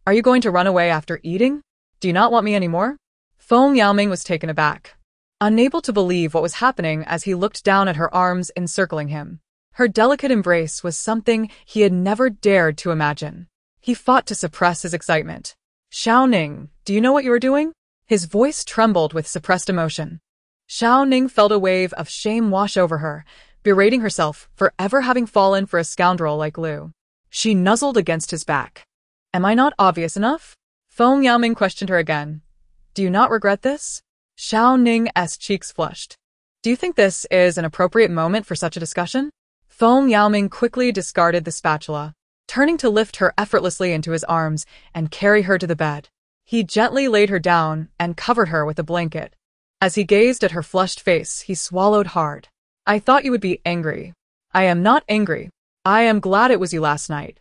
Are you going to run away after eating? Do you not want me anymore? Feng Yaming was taken aback, unable to believe what was happening as he looked down at her arms encircling him. Her delicate embrace was something he had never dared to imagine. He fought to suppress his excitement. Xiao Ning, do you know what you are doing? His voice trembled with suppressed emotion. Xiao Ning felt a wave of shame wash over her, berating herself for ever having fallen for a scoundrel like Liu. She nuzzled against his back. Am I not obvious enough? Feng Yaming questioned her again. Do you not regret this? Xiao Ning's cheeks flushed. Do you think this is an appropriate moment for such a discussion? Feng Yaming quickly discarded the spatula, turning to lift her effortlessly into his arms and carry her to the bed. He gently laid her down and covered her with a blanket. As he gazed at her flushed face, he swallowed hard. I thought you would be angry. I am not angry. I am glad it was you last night.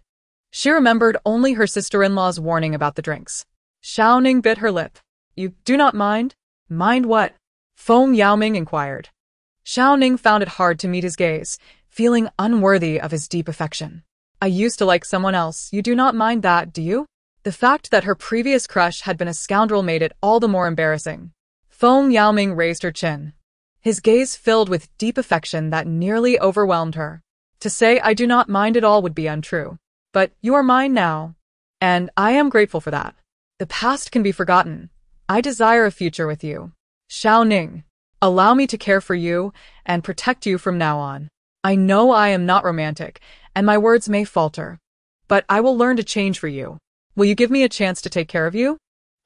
She remembered only her sister-in-law's warning about the drinks. Xiao Ning bit her lip. You do not mind? Mind what? Feng Yaming inquired. Xiao Ning found it hard to meet his gaze, feeling unworthy of his deep affection. I used to like someone else. You do not mind that, do you? The fact that her previous crush had been a scoundrel made it all the more embarrassing. Feng Yaming raised her chin, his gaze filled with deep affection that nearly overwhelmed her. To say I do not mind at all would be untrue. But you are mine now, and I am grateful for that. The past can be forgotten. I desire a future with you. Xiao Ning, allow me to care for you and protect you from now on. I know I am not romantic, and my words may falter, but I will learn to change for you. Will you give me a chance to take care of you?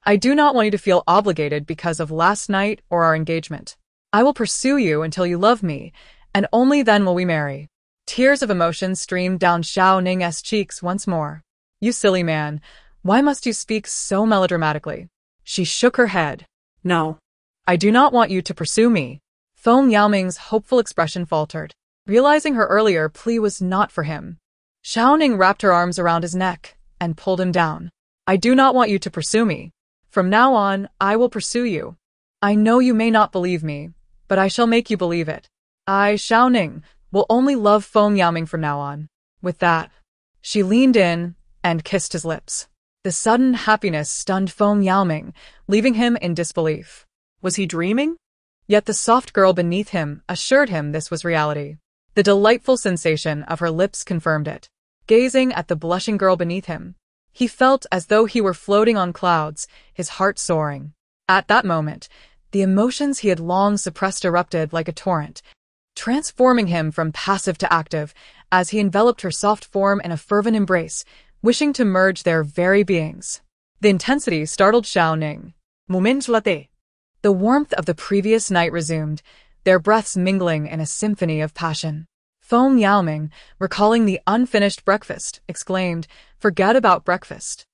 I do not want you to feel obligated because of last night or our engagement. I will pursue you until you love me, and only then will we marry. Tears of emotion streamed down Xiao Ning's cheeks once more. You silly man, why must you speak so melodramatically? She shook her head. No. I do not want you to pursue me. Feng Yaming's hopeful expression faltered, realizing her earlier plea was not for him. Xiao Ning wrapped her arms around his neck and pulled him down. I do not want you to pursue me. From now on, I will pursue you. I know you may not believe me, but I shall make you believe it. I, Xiao Ning, will only love Feng Yaming from now on. With that, she leaned in and kissed his lips. The sudden happiness stunned Feng Yaming, leaving him in disbelief. Was he dreaming? Yet the soft girl beneath him assured him this was reality. The delightful sensation of her lips confirmed it. Gazing at the blushing girl beneath him, He felt as though he were floating on clouds, his heart soaring. At that moment, the emotions he had long suppressed erupted like a torrent, transforming him from passive to active as he enveloped her soft form in a fervent embrace, wishing to merge their very beings. The intensity startled Xiao Ning. The warmth of the previous night resumed, their breaths mingling in a symphony of passion. Feng Yaoming, recalling the unfinished breakfast, exclaimed, "Forget about breakfast."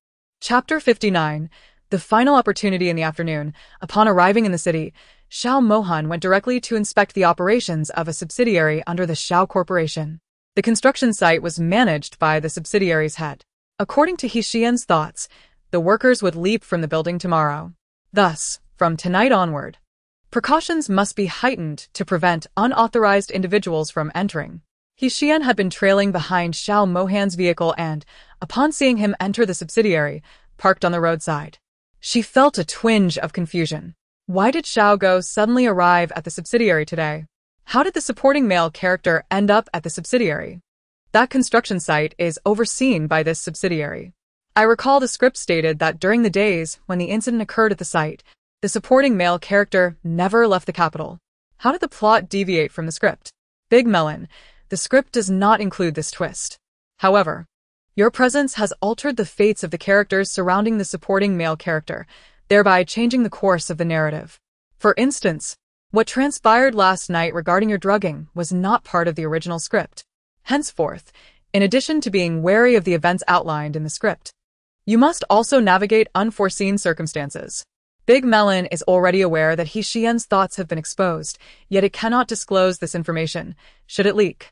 Chapter 59. The final opportunity in the afternoon. Upon arriving in the city, Xiao Mohan went directly to inspect the operations of a subsidiary under the Xiao Corporation. The construction site was managed by the subsidiary's head. According to Xiyan's thoughts, the workers would leap from the building tomorrow. Thus, from tonight onward, precautions must be heightened to prevent unauthorized individuals from entering. Xiyan had been trailing behind Xiao Mohan's vehicle and, upon seeing him enter the subsidiary, parked on the roadside. She felt a twinge of confusion. Why did Xiao Go suddenly arrive at the subsidiary today? How did the supporting male character end up at the subsidiary? That construction site is overseen by this subsidiary. I recall the script stated that during the days when the incident occurred at the site, the supporting male character never left the capital. How did the plot deviate from the script? Big Melon, the script does not include this twist. However, your presence has altered the fates of the characters surrounding the supporting male character, thereby changing the course of the narrative. For instance, what transpired last night regarding your drugging was not part of the original script. Henceforth, in addition to being wary of the events outlined in the script, you must also navigate unforeseen circumstances. Big Melon is already aware that Xiyan's thoughts have been exposed, yet it cannot disclose this information. Should it leak,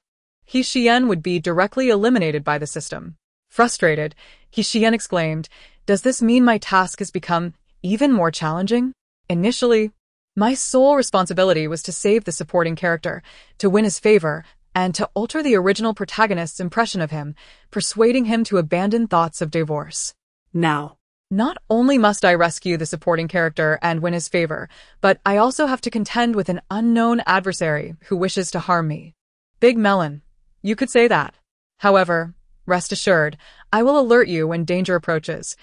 Xiyan would be directly eliminated by the system. Frustrated, Xiyan exclaimed, "Does this mean my task has become even more challenging? Initially, my sole responsibility was to save the supporting character, to win his favor, and to alter the original protagonist's impression of him, persuading him to abandon thoughts of divorce. Now, Not only must I rescue the supporting character and win his favor, but I also have to contend with an unknown adversary who wishes to harm me." Big Melon, you could say that. However, rest assured, I will alert you when danger approaches.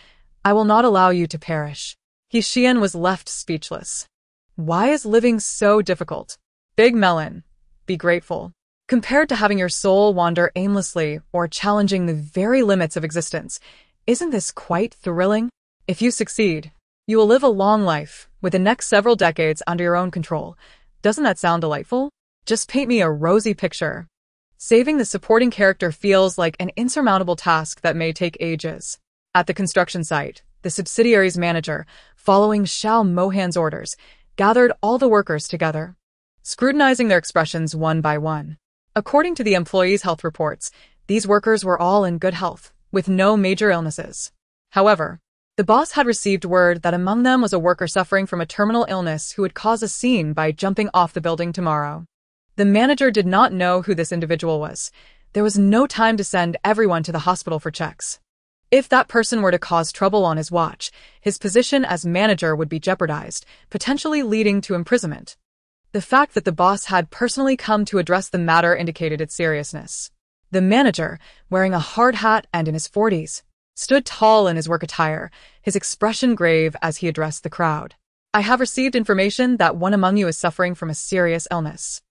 I will not allow you to perish. Xiyan was left speechless. Why is living so difficult? Big Melon, be grateful. Compared to having your soul wander aimlessly or challenging the very limits of existence, isn't this quite thrilling? If you succeed, you will live a long life, with the next several decades under your own control. Doesn't that sound delightful? Just paint me a rosy picture. Saving the supporting character feels like an insurmountable task that may take ages. At the construction site, the subsidiary's manager, following Xiao Mohan's orders, gathered all the workers together, scrutinizing their expressions one by one. According to the employees' health reports, these workers were all in good health, with no major illnesses. However, the boss had received word that among them was a worker suffering from a terminal illness who would cause a scene by jumping off the building tomorrow. The manager did not know who this individual was. There was no time to send everyone to the hospital for checks. If that person were to cause trouble on his watch, his position as manager would be jeopardized, potentially leading to imprisonment. The fact that the boss had personally come to address the matter indicated its seriousness. The manager, wearing a hard hat and in his 40s, stood tall in his work attire, his expression grave as he addressed the crowd. "I have received information that one among you is suffering from a serious illness.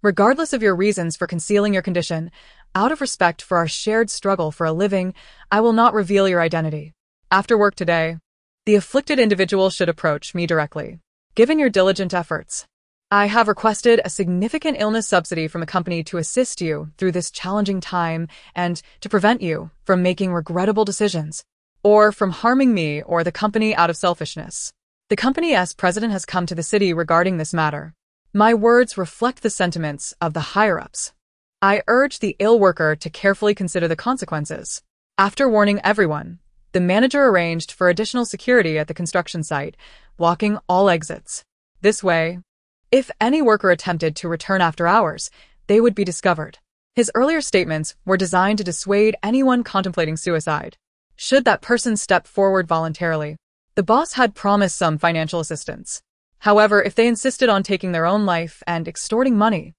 Regardless of your reasons for concealing your condition, out of respect for our shared struggle for a living, I will not reveal your identity. After work today, the afflicted individual should approach me directly. Given your diligent efforts, I have requested a significant illness subsidy from the company to assist you through this challenging time and to prevent you from making regrettable decisions or from harming me or the company out of selfishness. The company's president has come to the city regarding this matter. My words reflect the sentiments of the higher-ups. I urge the ill worker to carefully consider the consequences." After warning everyone, the manager arranged for additional security at the construction site, blocking all exits. This way, if any worker attempted to return after hours, they would be discovered. His earlier statements were designed to dissuade anyone contemplating suicide. Should that person step forward voluntarily, the boss had promised some financial assistance. However, if they insisted on taking their own life and extorting money,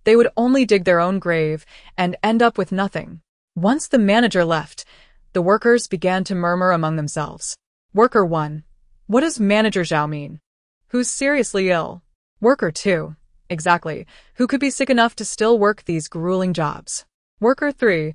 they would only dig their own grave and end up with nothing. Once the manager left, The workers began to murmur among themselves. Worker 1. What does Manager Xiao mean? Who's seriously ill? Worker 2. Exactly. Who could be sick enough to still work these grueling jobs? Worker 3.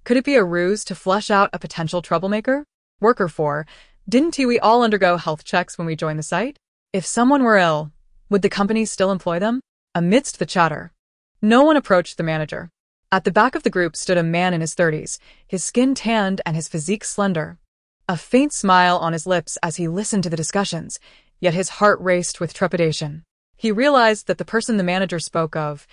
Could it be a ruse to flush out a potential troublemaker? Worker 4. Didn't we all undergo health checks when we joined the site? If someone were ill, would the company still employ them? Amidst the chatter, no one approached the manager. At the back of the group stood a man in his 30s, his skin tanned and his physique slender. A faint smile on his lips as he listened to the discussions, yet his heart raced with trepidation. He realized that the person the manager spoke of,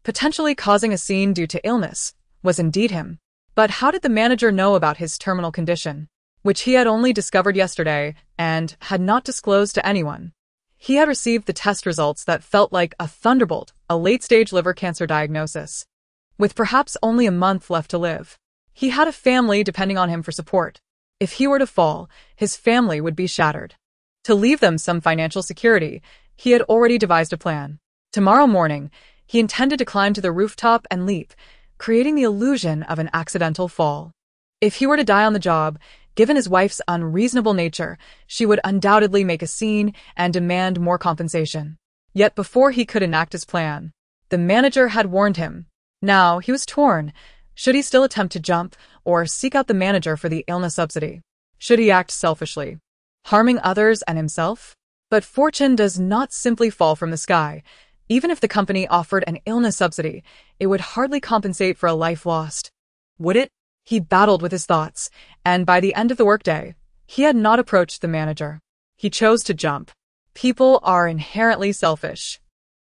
potentially causing a scene due to illness, was indeed him. But how did the manager know about his terminal condition, which he had only discovered yesterday and had not disclosed to anyone? He had received the test results that felt like a thunderbolt, a late-stage liver cancer diagnosis. With perhaps only a month left to live, he had a family depending on him for support. If he were to fall, his family would be shattered. To leave them some financial security, he had already devised a plan. Tomorrow morning, he intended to climb to the rooftop and leap, creating the illusion of an accidental fall. If he were to die on the job, given his wife's unreasonable nature, she would undoubtedly make a scene and demand more compensation. Yet before he could enact his plan, the manager had warned him. Now he was torn. Should he still attempt to jump or seek out the manager for the illness subsidy? Should he act selfishly, harming others and himself? But fortune does not simply fall from the sky. Even if the company offered an illness subsidy, it would hardly compensate for a life lost. Would it? He battled with his thoughts, and by the end of the workday, he had not approached the manager. He chose to jump. People are inherently selfish.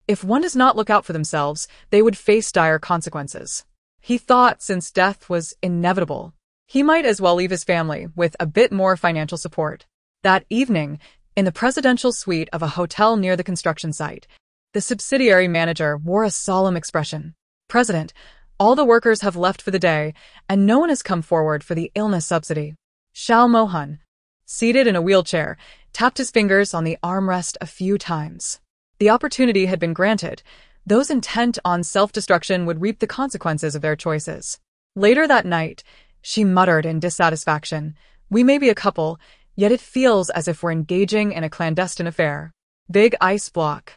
If one does not look out for themselves, they would face dire consequences. He thought since death was inevitable, he might as well leave his family with a bit more financial support. That evening, in the presidential suite of a hotel near the construction site, the subsidiary manager wore a solemn expression. President, all the workers have left for the day, and no one has come forward for the illness subsidy. Xiao Mohan, seated in a wheelchair, tapped his fingers on the armrest a few times. The opportunity had been granted. Those intent on self-destruction would reap the consequences of their choices. Later that night, she muttered in dissatisfaction, "We may be a couple, yet it feels as if we're engaging in a clandestine affair. Big ice block.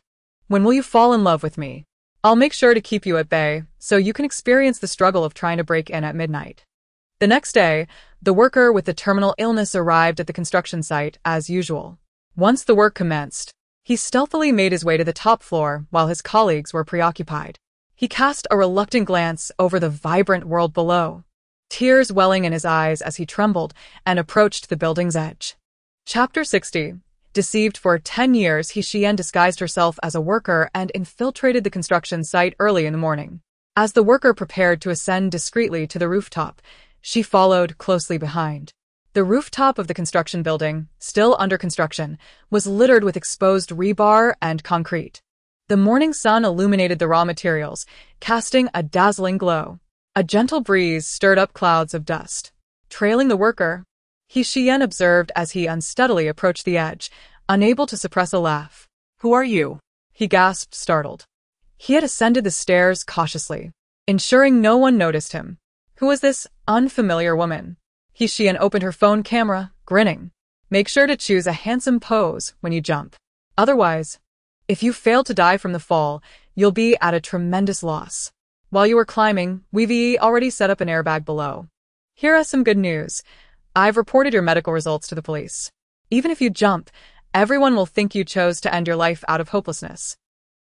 When will you fall in love with me? I'll make sure to keep you at bay, so you can experience the struggle of trying to break in at midnight." The next day, the worker with the terminal illness arrived at the construction site as usual. Once the work commenced, he stealthily made his way to the top floor while his colleagues were preoccupied. He cast a reluctant glance over the vibrant world below, tears welling in his eyes as he trembled and approached the building's edge. Chapter 60. Deceived for 10 years, Xiyan disguised herself as a worker and infiltrated the construction site early in the morning. As the worker prepared to ascend discreetly to the rooftop, she followed closely behind. The rooftop of the construction building, still under construction, was littered with exposed rebar and concrete. The morning sun illuminated the raw materials, casting a dazzling glow. A gentle breeze stirred up clouds of dust. Trailing the worker, Xiyan observed as he unsteadily approached the edge, unable to suppress a laugh. Who are you? He gasped, startled. He had ascended the stairs cautiously, ensuring no one noticed him. Who was this unfamiliar woman? Xiyan opened her phone camera, grinning. Make sure to choose a handsome pose when you jump. Otherwise, if you fail to die from the fall, you'll be at a tremendous loss. While you were climbing, we've already set up an airbag below. Here are some good news. I've reported your medical results to the police. Even if you jump, everyone will think you chose to end your life out of hopelessness.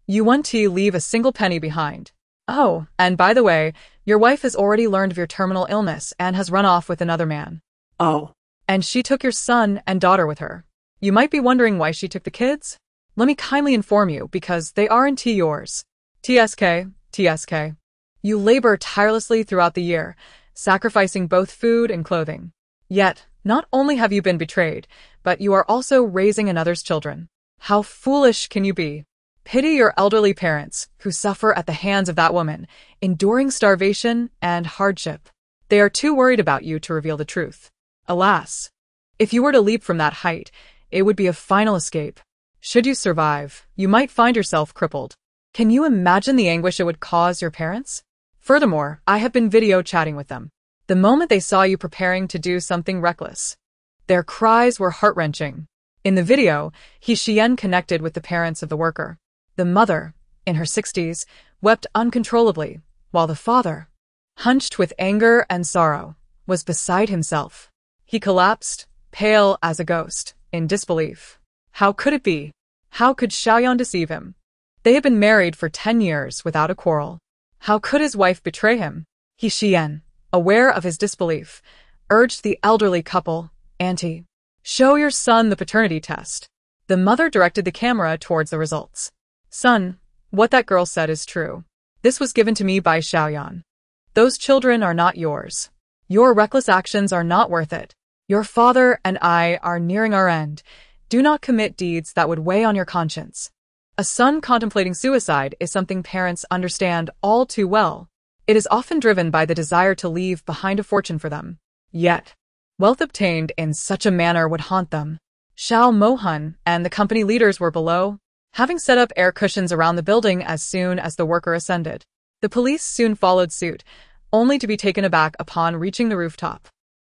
You won't leave a single penny behind. Oh, and by the way, your wife has already learned of your terminal illness and has run off with another man. Oh. And she took your son and daughter with her. You might be wondering why she took the kids? Let me kindly inform you, because they aren't yours. TSK. You labor tirelessly throughout the year, sacrificing both food and clothing. Yet, not only have you been betrayed, but you are also raising another's children. How foolish can you be? Pity your elderly parents, who suffer at the hands of that woman, enduring starvation and hardship. They are too worried about you to reveal the truth. Alas, if you were to leap from that height, it would be a final escape. Should you survive, you might find yourself crippled. Can you imagine the anguish it would cause your parents? Furthermore, I have been video chatting with them. the moment they saw you preparing to do something reckless. Their cries were heart-wrenching. In the video, Xiyan connected with the parents of the worker. The mother, in her 60s, wept uncontrollably, while the father, hunched with anger and sorrow, was beside himself. He collapsed, pale as a ghost, in disbelief. How could it be? How could Xiaoyan deceive him? They had been married for 10 years without a quarrel. How could his wife betray him? Xiyan, aware of his disbelief, urged the elderly couple, "Auntie, show your son the paternity test." The mother directed the camera towards the results. "Son, what that girl said is true. This was given to me by Xiaoyan. Those children are not yours. Your reckless actions are not worth it. Your father and I are nearing our end. Do not commit deeds that would weigh on your conscience." A son contemplating suicide is something parents understand all too well. It is often driven by the desire to leave behind a fortune for them. Yet, wealth obtained in such a manner would haunt them. Xiao Mohan and the company leaders were below, having set up air cushions around the building as soon as the worker ascended. The police soon followed suit, only to be taken aback upon reaching the rooftop.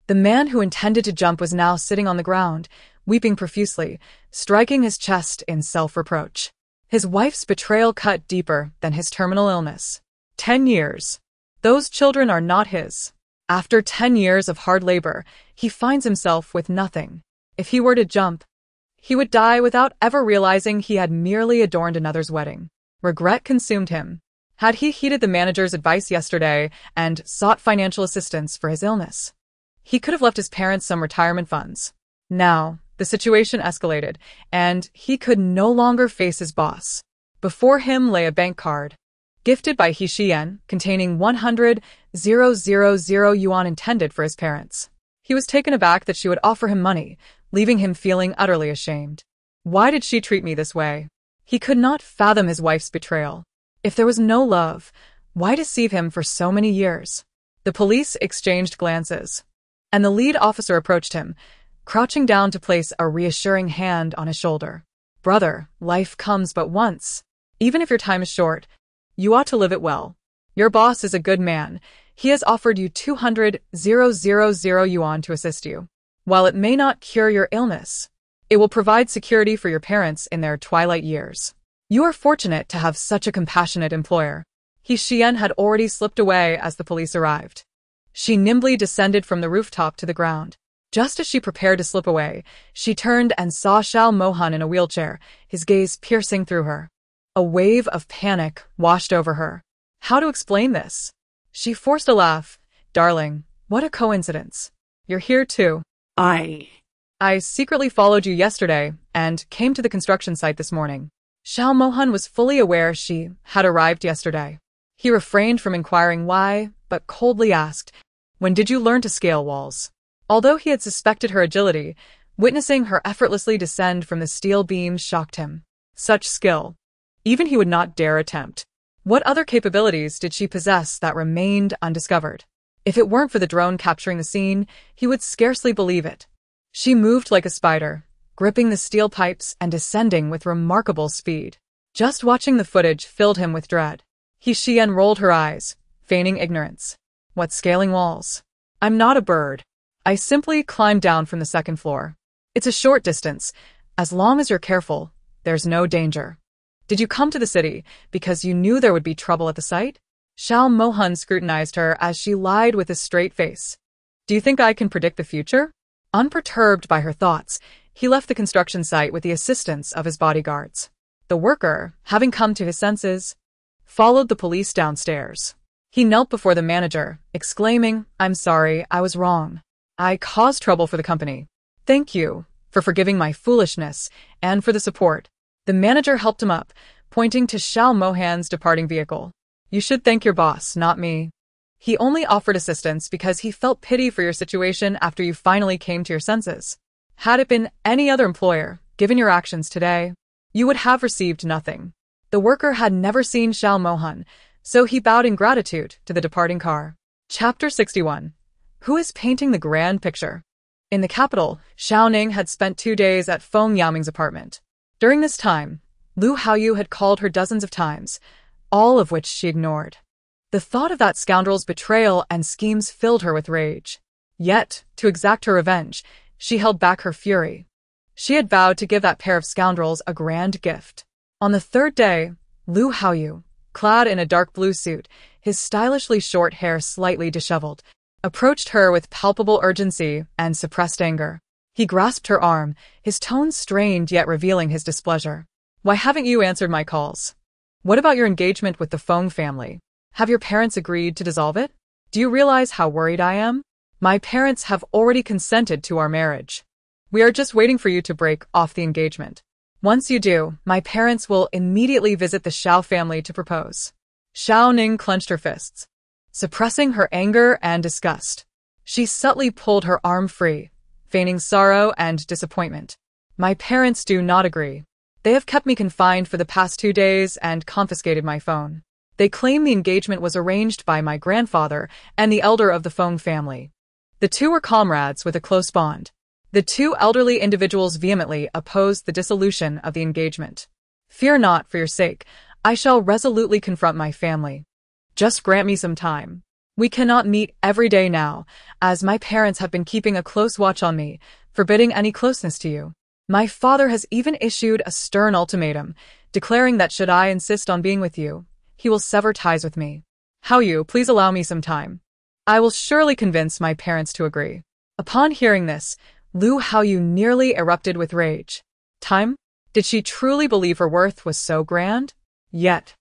The man who intended to jump was now sitting on the ground, weeping profusely, striking his chest in self-reproach. His wife's betrayal cut deeper than his terminal illness. 10 years. Those children are not his. After 10 years of hard labor, he finds himself with nothing. If he were to jump, he would die without ever realizing he had merely adorned another's wedding. Regret consumed him. Had he heeded the manager's advice yesterday and sought financial assistance for his illness, he could have left his parents some retirement funds. Now, the situation escalated, and he could no longer face his boss. Before him lay a bank card, gifted by Xiyan, containing 100,000 yuan intended for his parents. He was taken aback that she would offer him money, leaving him feeling utterly ashamed. Why did she treat me this way? He could not fathom his wife's betrayal. If there was no love, why deceive him for so many years? The police exchanged glances, and the lead officer approached him, crouching down to place a reassuring hand on his shoulder. "Brother, life comes but once. Even if your time is short, you ought to live it well. Your boss is a good man. He has offered you 200,000 yuan to assist you. While it may not cure your illness, it will provide security for your parents in their twilight years. You are fortunate to have such a compassionate employer." Xiyan had already slipped away as the police arrived. She nimbly descended from the rooftop to the ground. Just as she prepared to slip away, she turned and saw Xiao Mohan in a wheelchair, his gaze piercing through her. A wave of panic washed over her. How to explain this? She forced a laugh. "Darling, what a coincidence. You're here too. I secretly followed you yesterday and came to the construction site this morning." Xiao Mohan was fully aware she had arrived yesterday. He refrained from inquiring why, but coldly asked, "When did you learn to scale walls?" Although he had suspected her agility, witnessing her effortlessly descend from the steel beam shocked him. Such skill. Even he would not dare attempt. What other capabilities did she possess that remained undiscovered? If it weren't for the drone capturing the scene, he would scarcely believe it. She moved like a spider, gripping the steel pipes and descending with remarkable speed. Just watching the footage filled him with dread. Xiyan rolled her eyes, feigning ignorance. "What scaling walls? I'm not a bird. I simply climbed down from the second floor. It's a short distance. As long as you're careful, there's no danger." "Did you come to the city because you knew there would be trouble at the site?" Xiao Mohan scrutinized her as she lied with a straight face. "Do you think I can predict the future?" Unperturbed by her thoughts, he left the construction site with the assistance of his bodyguards. The worker, having come to his senses, followed the police downstairs. He knelt before the manager, exclaiming, "I'm sorry, I was wrong. I caused trouble for the company. Thank you for forgiving my foolishness and for the support." The manager helped him up, pointing to Xiao Mohan's departing vehicle. "You should thank your boss, not me. He only offered assistance because he felt pity for your situation after you finally came to your senses. Had it been any other employer, given your actions today, you would have received nothing." The worker had never seen Xiao Mohan, so he bowed in gratitude to the departing car. Chapter 61. Who is painting the grand picture? In the capital, Xiaoning had spent 2 days at Feng Yaoming's apartment. During this time, Lu Haoyu had called her dozens of times, all of which she ignored. The thought of that scoundrel's betrayal and schemes filled her with rage. Yet, to exact her revenge, she held back her fury. She had vowed to give that pair of scoundrels a grand gift. On the third day, Lu Haoyu, clad in a dark blue suit, his stylishly short hair slightly disheveled, approached her with palpable urgency and suppressed anger. He grasped her arm, his tone strained yet revealing his displeasure. "Why haven't you answered my calls? What about your engagement with the Feng family? Have your parents agreed to dissolve it? Do you realize how worried I am? My parents have already consented to our marriage. We are just waiting for you to break off the engagement. Once you do, my parents will immediately visit the Xiao family to propose." Xiao Ning clenched her fists, suppressing her anger and disgust. She subtly pulled her arm free, feigning sorrow and disappointment. "My parents do not agree. They have kept me confined for the past 2 days and confiscated my phone. They claim the engagement was arranged by my grandfather and the elder of the Feng family. The two were comrades with a close bond. The two elderly individuals vehemently opposed the dissolution of the engagement. Fear not for your sake. I shall resolutely confront my family. Just grant me some time. We cannot meet every day now, as my parents have been keeping a close watch on me, forbidding any closeness to you. My father has even issued a stern ultimatum, declaring that should I insist on being with you, he will sever ties with me. Haoyu, please allow me some time. I will surely convince my parents to agree." Upon hearing this, Lu Haoyu nearly erupted with rage. Time? Did she truly believe her worth was so grand? Yet,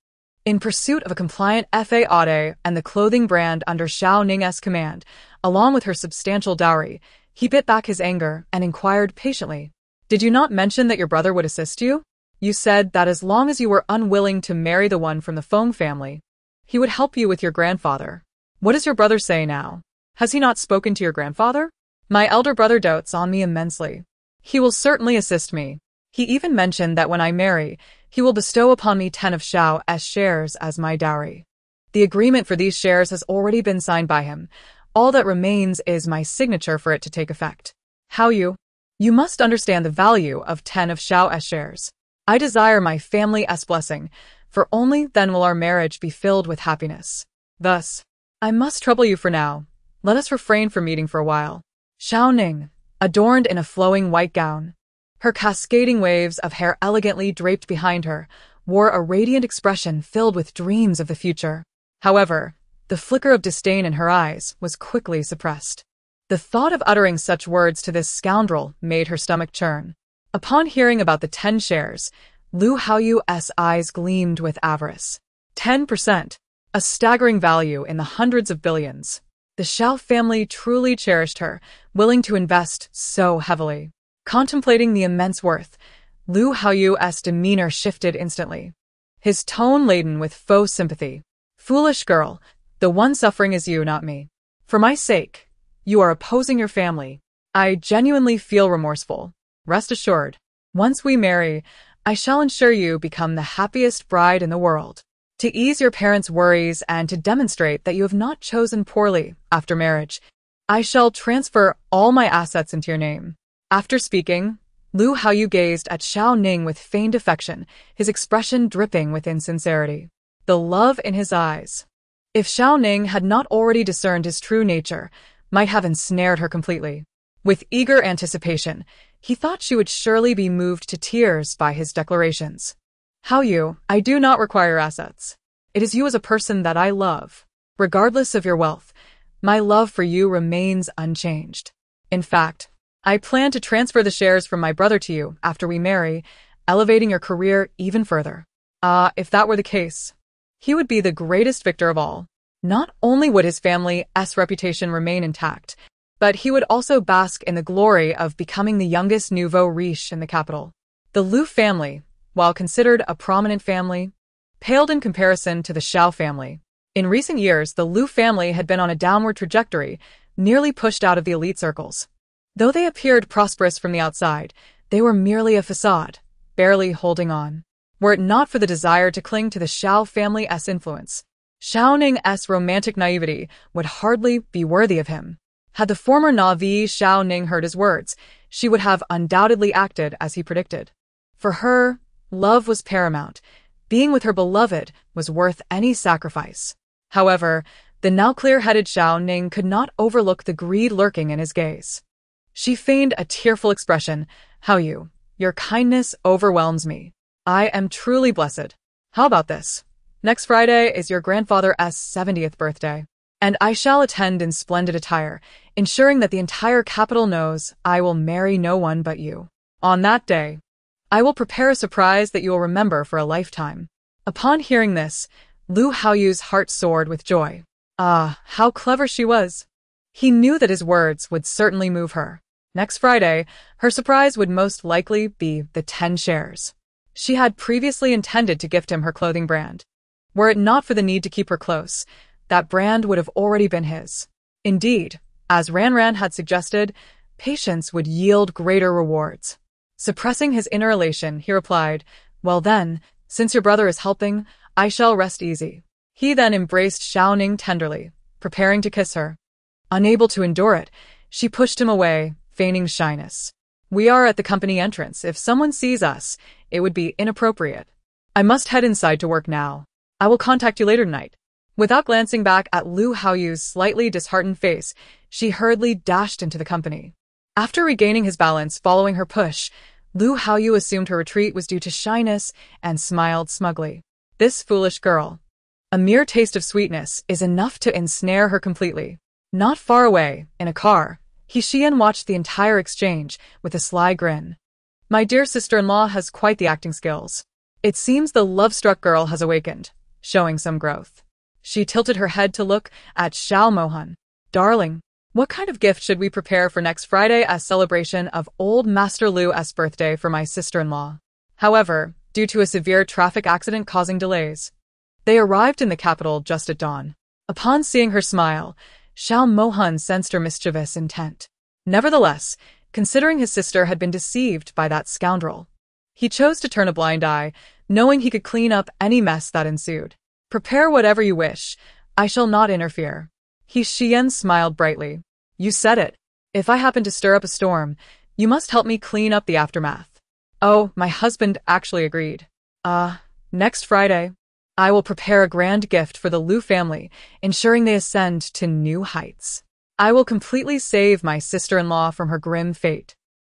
in pursuit of a compliant fodder and the clothing brand under Xiao Ning's command, along with her substantial dowry, he bit back his anger and inquired patiently, "Did you not mention that your brother would assist you? You said that as long as you were unwilling to marry the one from the Feng family, he would help you with your grandfather. What does your brother say now? Has he not spoken to your grandfather? My elder brother dotes on me immensely. He will certainly assist me. He even mentioned that when I marry, he will bestow upon me 10 of Xiao's shares as my dowry. The agreement for these shares has already been signed by him. All that remains is my signature for it to take effect. Haoyu, you must understand the value of 10 of Xiao's shares. I desire my family's blessing, for only then will our marriage be filled with happiness. Thus, I must trouble you for now. Let us refrain from meeting for a while." Xiao Ning, adorned in a flowing white gown, her cascading waves of hair elegantly draped behind her, wore a radiant expression filled with dreams of the future. However, the flicker of disdain in her eyes was quickly suppressed. The thought of uttering such words to this scoundrel made her stomach churn. Upon hearing about the 10 shares, Lu Haoyu's eyes gleamed with avarice. 10%, a staggering value in the hundreds of billions. The Xiao family truly cherished her, willing to invest so heavily. Contemplating the immense worth, Lu Haoyu's demeanor shifted instantly, his tone laden with faux sympathy. "Foolish girl, the one suffering is you, not me. For my sake, you are opposing your family. I genuinely feel remorseful. Rest assured, once we marry, I shall ensure you become the happiest bride in the world. To ease your parents' worries and to demonstrate that you have not chosen poorly after marriage, I shall transfer all my assets into your name." After speaking, Lu Haoyu gazed at Xiao Ning with feigned affection, his expression dripping with insincerity. The love in his eyes, if Xiao Ning had not already discerned his true nature, might have ensnared her completely. With eager anticipation, he thought she would surely be moved to tears by his declarations. "Haoyu, I do not require assets. It is you as a person that I love. Regardless of your wealth, my love for you remains unchanged. In fact, I plan to transfer the shares from my brother to you after we marry, elevating your career even further." If that were the case, he would be the greatest victor of all. Not only would his family's reputation remain intact, but he would also bask in the glory of becoming the youngest nouveau riche in the capital. The Lu family, while considered a prominent family, paled in comparison to the Xiao family. In recent years, the Lu family had been on a downward trajectory, nearly pushed out of the elite circles. Though they appeared prosperous from the outside, they were merely a facade, barely holding on. Were it not for the desire to cling to the Xiao family's influence, Xiao Ning's romantic naivety would hardly be worthy of him. Had the former naive Xiao Ning heard his words, she would have undoubtedly acted as he predicted. For her, love was paramount. Being with her beloved was worth any sacrifice. However, the now clear-headed Xiao Ning could not overlook the greed lurking in his gaze. She feigned a tearful expression. Your kindness overwhelms me. I am truly blessed. How about this? Next Friday is your grandfather's 70th birthday, and I shall attend in splendid attire, ensuring that the entire capital knows I will marry no one but you. On that day, I will prepare a surprise that you will remember for a lifetime. Upon hearing this, Lu Haoyu's heart soared with joy. Ah, how clever she was. He knew that his words would certainly move her. Next Friday, her surprise would most likely be the 10 shares. She had previously intended to gift him her clothing brand. Were it not for the need to keep her close, that brand would have already been his. Indeed, as Ran had suggested, patience would yield greater rewards. Suppressing his inner elation, he replied, "Well then, since your brother is helping, I shall rest easy." He then embraced Xiao Ning tenderly, preparing to kiss her. Unable to endure it, she pushed him away, feigning shyness. "We are at the company entrance. If someone sees us, it would be inappropriate. I must head inside to work now. I will contact you later tonight." Without glancing back at Lu Haoyu's slightly disheartened face, she hurriedly dashed into the company. After regaining his balance following her push, Lu Haoyu assumed her retreat was due to shyness and smiled smugly. This foolish girl. A mere taste of sweetness is enough to ensnare her completely. Not far away, in a car, Xiyan watched the entire exchange with a sly grin. "My dear sister-in-law has quite the acting skills. It seems the love-struck girl has awakened, showing some growth." She tilted her head to look at Xiao Mohan. "Darling, what kind of gift should we prepare for next Friday as celebration of old Master Lu's birthday for my sister-in-law?" However, due to a severe traffic accident causing delays, they arrived in the capital just at dawn. Upon seeing her smile, Xiao Mohan sensed her mischievous intent. Nevertheless, considering his sister had been deceived by that scoundrel, he chose to turn a blind eye, knowing he could clean up any mess that ensued. "Prepare whatever you wish. I shall not interfere." Xiyan smiled brightly. "You said it. If I happen to stir up a storm, you must help me clean up the aftermath." "Oh, my husband actually agreed." Next Friday, I will prepare a grand gift for the Lu family, ensuring they ascend to new heights. I will completely save my sister-in-law from her grim fate.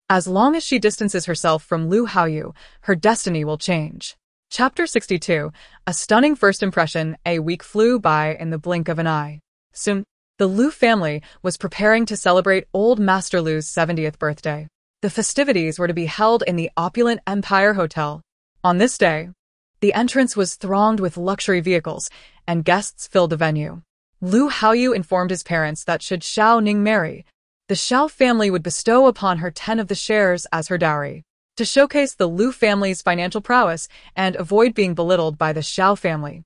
As long as she distances herself from Lu Haoyu, her destiny will change. Chapter 62, A Stunning First Impression. A week flew by in the blink of an eye. Soon, the Lu family was preparing to celebrate old Master Lu's 70th birthday. The festivities were to be held in the opulent Empire Hotel. On this day, the entrance was thronged with luxury vehicles, and guests filled the venue. Lu Haoyu informed his parents that should Xiao Ning marry, the Xiao family would bestow upon her 10 of the shares as her dowry. To showcase the Lu family's financial prowess and avoid being belittled by the Xiao family,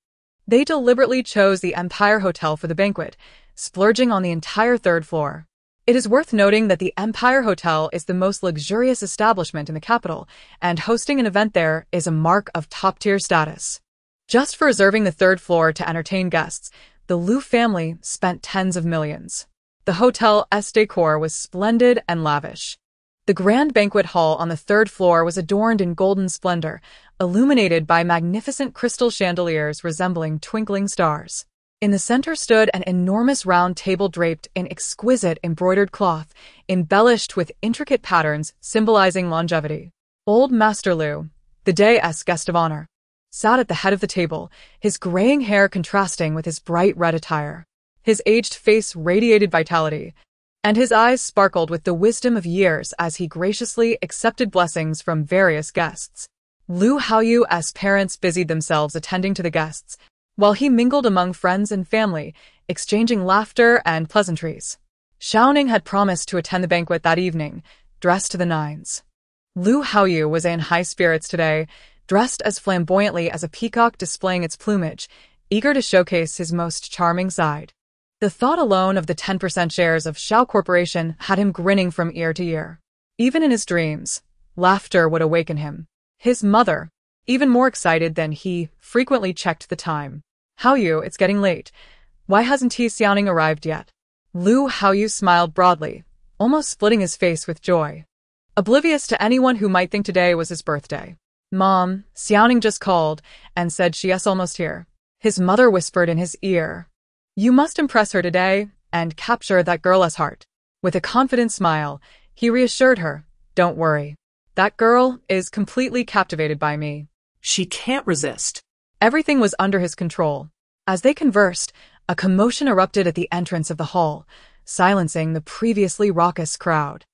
they deliberately chose the Empire Hotel for the banquet, splurging on the entire third floor. It is worth noting that the Empire Hotel is the most luxurious establishment in the capital, and hosting an event there is a mark of top-tier status. Just for reserving the third floor to entertain guests, the Lu family spent tens of millions. The hotel's decor was splendid and lavish. The grand banquet hall on the third floor was adorned in golden splendor, illuminated by magnificent crystal chandeliers resembling twinkling stars. In the center stood an enormous round table draped in exquisite embroidered cloth, embellished with intricate patterns symbolizing longevity. Old Master Lu, the day's guest of honor, sat at the head of the table, his graying hair contrasting with his bright red attire. His aged face radiated vitality, and his eyes sparkled with the wisdom of years as he graciously accepted blessings from various guests. Lu Haoyu's parents busied themselves attending to the guests, while he mingled among friends and family, exchanging laughter and pleasantries. Xiao Ning had promised to attend the banquet that evening, dressed to the nines. Lu Haoyu was in high spirits today, dressed as flamboyantly as a peacock displaying its plumage, eager to showcase his most charming side. The thought alone of the 10% shares of Xiao Corporation had him grinning from ear to ear. Even in his dreams, laughter would awaken him. His mother, even more excited than he, frequently checked the time. "Haoyu, it's getting late. Why hasn't Xiaoning arrived yet?" Lu Haoyu smiled broadly, almost splitting his face with joy, oblivious to anyone who might think today was his birthday. "Mom, Xiaoning just called and said she's almost here." His mother whispered in his ear. You must impress her today and capture that girl's heart. With a confident smile, he reassured her, don't worry. That girl is completely captivated by me. She can't resist. Everything was under his control. As they conversed, a commotion erupted at the entrance of the hall, silencing the previously raucous crowd.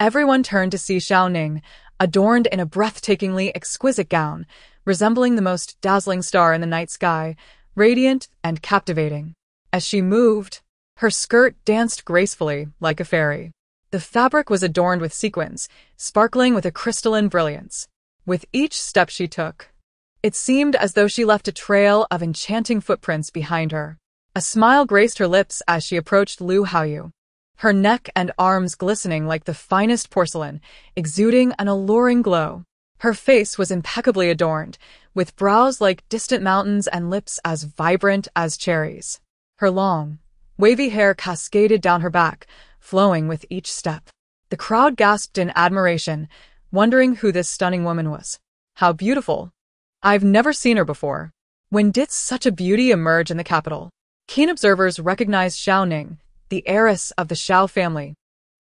Everyone turned to see Xiao, adorned in a breathtakingly exquisite gown, resembling the most dazzling star in the night sky, radiant and captivating. As she moved, her skirt danced gracefully like a fairy. The fabric was adorned with sequins, sparkling with a crystalline brilliance. With each step she took, it seemed as though she left a trail of enchanting footprints behind her. A smile graced her lips as she approached Lu Haoyu, her neck and arms glistening like the finest porcelain, exuding an alluring glow. Her face was impeccably adorned, with brows like distant mountains and lips as vibrant as cherries. Her long, wavy hair cascaded down her back, flowing with each step. The crowd gasped in admiration, wondering who this stunning woman was. How beautiful! I've never seen her before. When did such a beauty emerge in the capital? Keen observers recognized Xiao, the heiress of the Xiao family,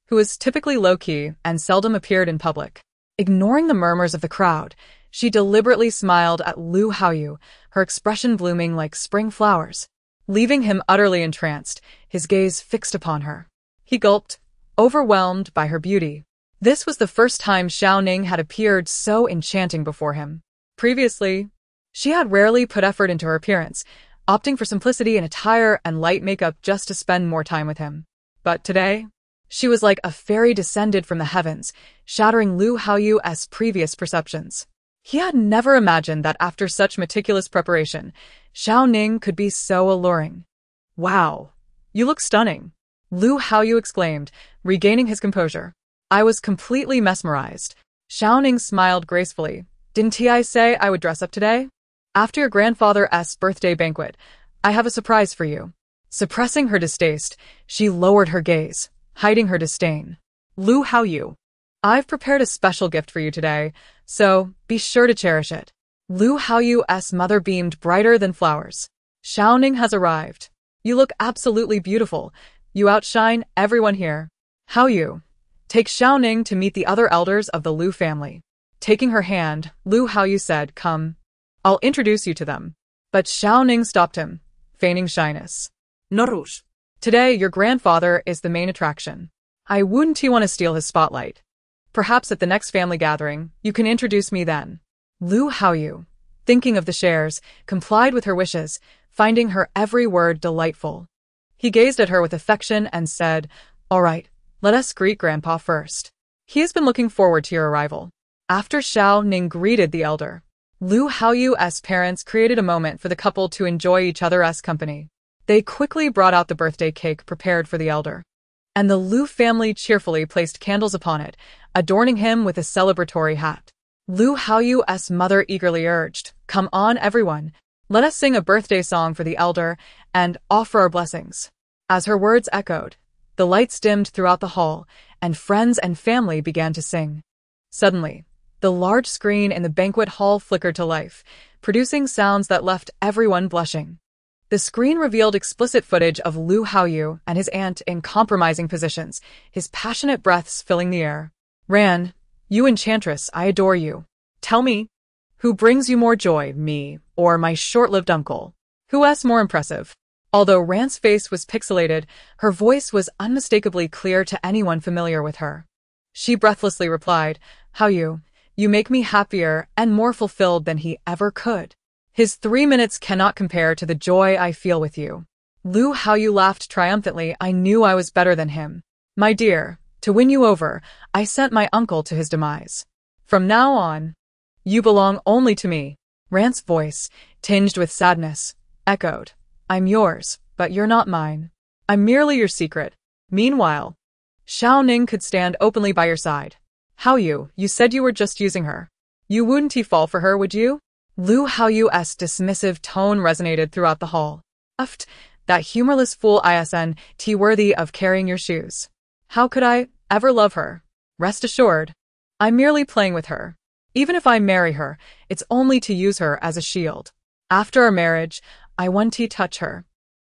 who was typically low-key and seldom appeared in public. Ignoring the murmurs of the crowd, she deliberately smiled at Lu Haoyu, her expression blooming like spring flowers. Leaving him utterly entranced, his gaze fixed upon her. He gulped, overwhelmed by her beauty. This was the first time Xiao had appeared so enchanting before him. Previously, she had rarely put effort into her appearance, opting for simplicity in attire and light makeup just to spend more time with him. But today, she was like a fairy descended from the heavens, shattering Lu Haoyu's previous perceptions. He had never imagined that after such meticulous preparation, Xiao could be so alluring. Wow, you look stunning, Lu Haoyu exclaimed, regaining his composure. I was completely mesmerized. Xiao smiled gracefully. Didn't I say I would dress up today? After your grandfather's birthday banquet, I have a surprise for you. Suppressing her distaste, she lowered her gaze, hiding her disdain. Lu Haoyu, I've prepared a special gift for you today, so be sure to cherish it. Lu Haoyu's mother beamed brighter than flowers. Xiao has arrived. You look absolutely beautiful. You outshine everyone here. Haoyu, take Xiao to meet the other elders of the Lu family. Taking her hand, Lu Haoyu said, come. I'll introduce you to them. But Xiao stopped him, feigning shyness. Norush. Today, your grandfather is the main attraction. I wouldn't want to steal his spotlight. Perhaps at the next family gathering, you can introduce me then. Lu Haoyu, thinking of the shares, complied with her wishes, finding her every word delightful. He gazed at her with affection and said, all right, let us greet Grandpa first. He has been looking forward to your arrival. After Xiao greeted the elder, Lu Haoyu's parents created a moment for the couple to enjoy each other's company. They quickly brought out the birthday cake prepared for the elder, and the Lu family cheerfully placed candles upon it, adorning him with a celebratory hat. Lu Haoyu's mother eagerly urged, come on everyone, let us sing a birthday song for the elder and offer our blessings. As her words echoed, the lights dimmed throughout the hall, and friends and family began to sing. Suddenly, the large screen in the banquet hall flickered to life, producing sounds that left everyone blushing. The screen revealed explicit footage of Lu Haoyu and his aunt in compromising positions, his passionate breaths filling the air. Ran, you enchantress, I adore you. Tell me, who brings you more joy, me or my short-lived uncle? Who's more impressive? Although Ran's face was pixelated, her voice was unmistakably clear to anyone familiar with her. She breathlessly replied, Haoyu, you make me happier and more fulfilled than he ever could. His 3 minutes cannot compare to the joy I feel with you. Lu Haoyu laughed triumphantly. I knew I was better than him. My dear, to win you over, I sent my uncle to his demise. From now on, you belong only to me. Rant's voice, tinged with sadness, echoed. I'm yours, but you're not mine. I'm merely your secret. Meanwhile, Xiao could stand openly by your side. Haoyu, you said you were just using her. You wouldn't fall for her, would you? Lu Haoyu's dismissive tone resonated throughout the hall. Uft, that humorless fool isn't worthy of carrying your shoes. How could I ever love her? Rest assured, I'm merely playing with her. Even if I marry her, it's only to use her as a shield. After our marriage, I want to touch her.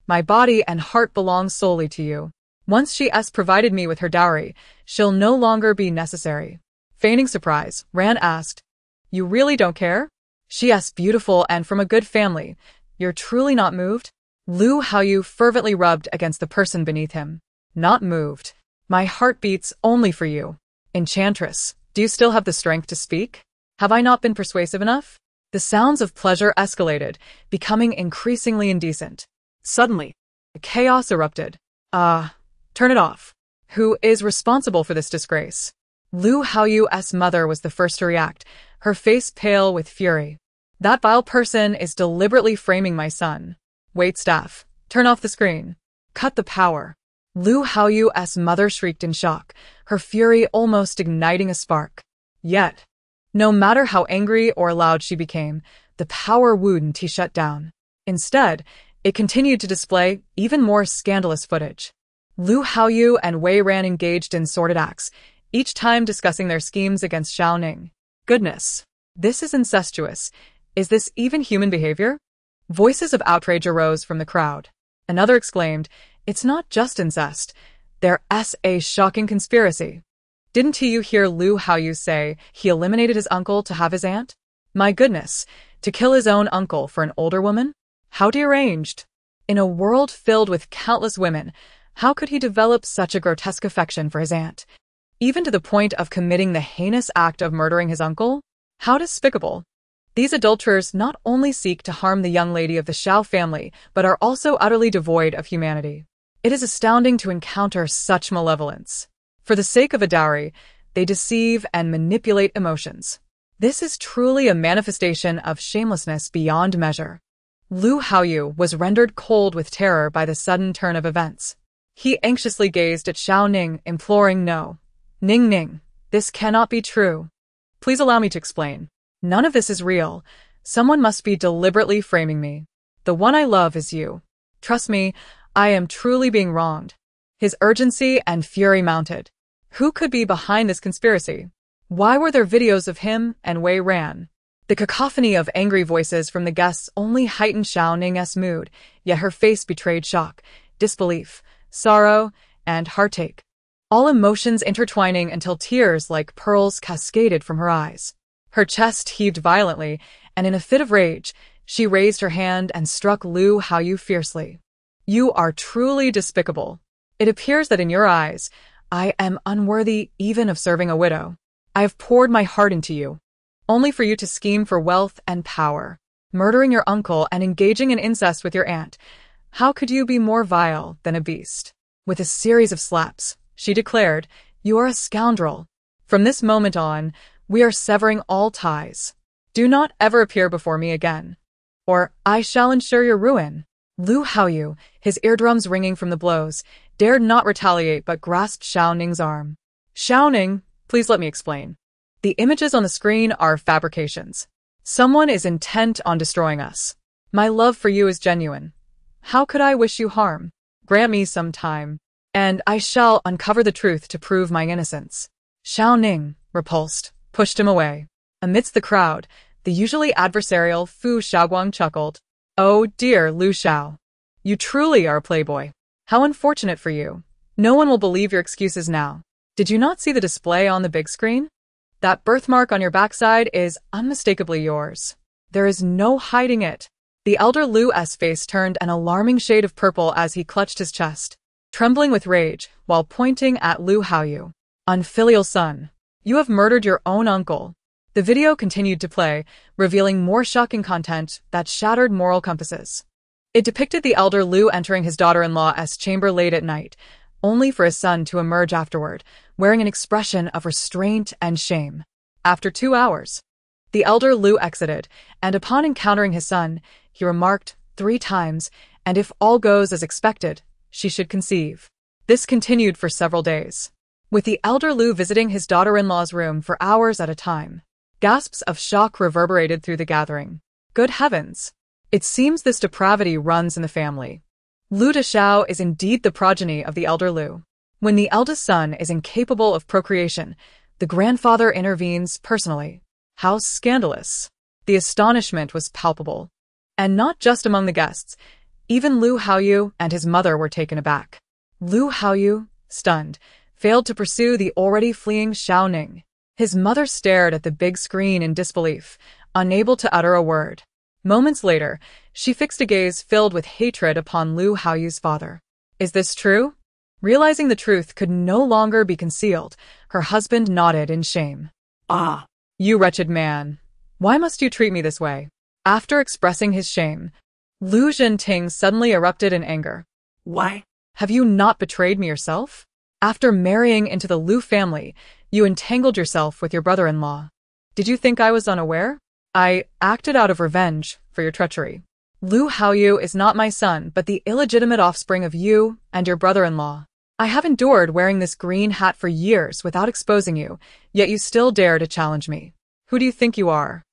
My body and heart belong solely to you. Once she has provided me with her dowry, she'll no longer be necessary. Feigning surprise, Ran asked, You really don't care? She is beautiful and from a good family. You're truly not moved? Lu Haoyu fervently rubbed against the person beneath him. Not moved. My heart beats only for you. Enchantress, do you still have the strength to speak? Have I not been persuasive enough? The sounds of pleasure escalated, becoming increasingly indecent. Suddenly, chaos erupted. Turn it off. Who is responsible for this disgrace? Lu Haoyu's mother was the first to react, her face pale with fury. That vile person is deliberately framing my son. Wait, staff. Turn off the screen. Cut the power. Lu Haoyu's mother shrieked in shock, her fury almost igniting a spark. Yet, no matter how angry or loud she became, the power wouldn't be shut down. Instead, it continued to display even more scandalous footage. Lu Haoyu and Wei Ran engaged in sordid acts, each time discussing their schemes against Xiao Ning. Goodness, this is incestuous. Is this even human behavior? Voices of outrage arose from the crowd. Another exclaimed, It's not just incest. There's a shocking conspiracy. Didn't you hear Lu Haoyu say he eliminated his uncle to have his aunt? My goodness, to kill his own uncle for an older woman? How deranged! In a world filled with countless women, how could he develop such a grotesque affection for his aunt? Even to the point of committing the heinous act of murdering his uncle? How despicable! These adulterers not only seek to harm the young lady of the Xiao family, but are also utterly devoid of humanity. It is astounding to encounter such malevolence. For the sake of a dowry, they deceive and manipulate emotions. This is truly a manifestation of shamelessness beyond measure. Lu Haoyu was rendered cold with terror by the sudden turn of events. He anxiously gazed at Xiao Ning, imploring no. Ning, this cannot be true. Please allow me to explain. None of this is real. Someone must be deliberately framing me. The one I love is you. Trust me, I am truly being wronged. His urgency and fury mounted. Who could be behind this conspiracy? Why were there videos of him and Wei Ran? The cacophony of angry voices from the guests only heightened Xiao Ning's mood, yet her face betrayed shock, disbelief, sorrow, and heartache. All emotions intertwining until tears like pearls cascaded from her eyes. Her chest heaved violently, and in a fit of rage, she raised her hand and struck Lu Haoyu fiercely. You are truly despicable. It appears that in your eyes, I am unworthy even of serving a widow. I have poured my heart into you, only for you to scheme for wealth and power, murdering your uncle and engaging in incest with your aunt. How could you be more vile than a beast? With a series of slaps, she declared, You are a scoundrel. From this moment on, we are severing all ties. Do not ever appear before me again, or I shall ensure your ruin. Lu Haoyu, his eardrums ringing from the blows, dared not retaliate but grasped Xiao Ning's arm. Xiao Ning, please let me explain. The images on the screen are fabrications. Someone is intent on destroying us. My love for you is genuine. How could I wish you harm? Grant me some time, and I shall uncover the truth to prove my innocence. Xiao Ning, repulsed, pushed him away. Amidst the crowd, the usually adversarial Fu Xiaoguang chuckled. Oh dear Lu Xiao. You truly are a playboy. How unfortunate for you. No one will believe your excuses now. Did you not see the display on the big screen? That birthmark on your backside is unmistakably yours. There is no hiding it. The elder Lu's face turned an alarming shade of purple as he clutched his chest, trembling with rage, while pointing at Lu Haoyu. Unfilial son. You have murdered your own uncle. The video continued to play, revealing more shocking content that shattered moral compasses. It depicted the elder Lu entering his daughter-in-law's chamber late at night, only for his son to emerge afterward, wearing an expression of restraint and shame. After 2 hours, the elder Lu exited, and upon encountering his son, he remarked 3 times, and if all goes as expected, she should conceive. This continued for several days, with the elder Lu visiting his daughter-in-law's room for hours at a time. Gasps of shock reverberated through the gathering. Good heavens! It seems this depravity runs in the family. Lu Dexiao is indeed the progeny of the elder Lu. When the eldest son is incapable of procreation, the grandfather intervenes personally. How scandalous! The astonishment was palpable. And not just among the guests. Even Lu Haoyu and his mother were taken aback. Lu Haoyu, stunned, failed to pursue the already fleeing Xiao Ning. His mother stared at the big screen in disbelief, unable to utter a word. Moments later, she fixed a gaze filled with hatred upon Lu Haoyu's father. Is this true? Realizing the truth could no longer be concealed, her husband nodded in shame. Ah, You wretched man. Why must you treat me this way? After expressing his shame, Lu Zhenting suddenly erupted in anger. why? Have you not betrayed me yourself? After marrying into the Lu family, you entangled yourself with your brother-in-law. Did you think I was unaware? I acted out of revenge for your treachery. Lu Haoyu is not my son, but the illegitimate offspring of you and your brother-in-law. I have endured wearing this green hat for years without exposing you, yet you still dare to challenge me. Who do you think you are?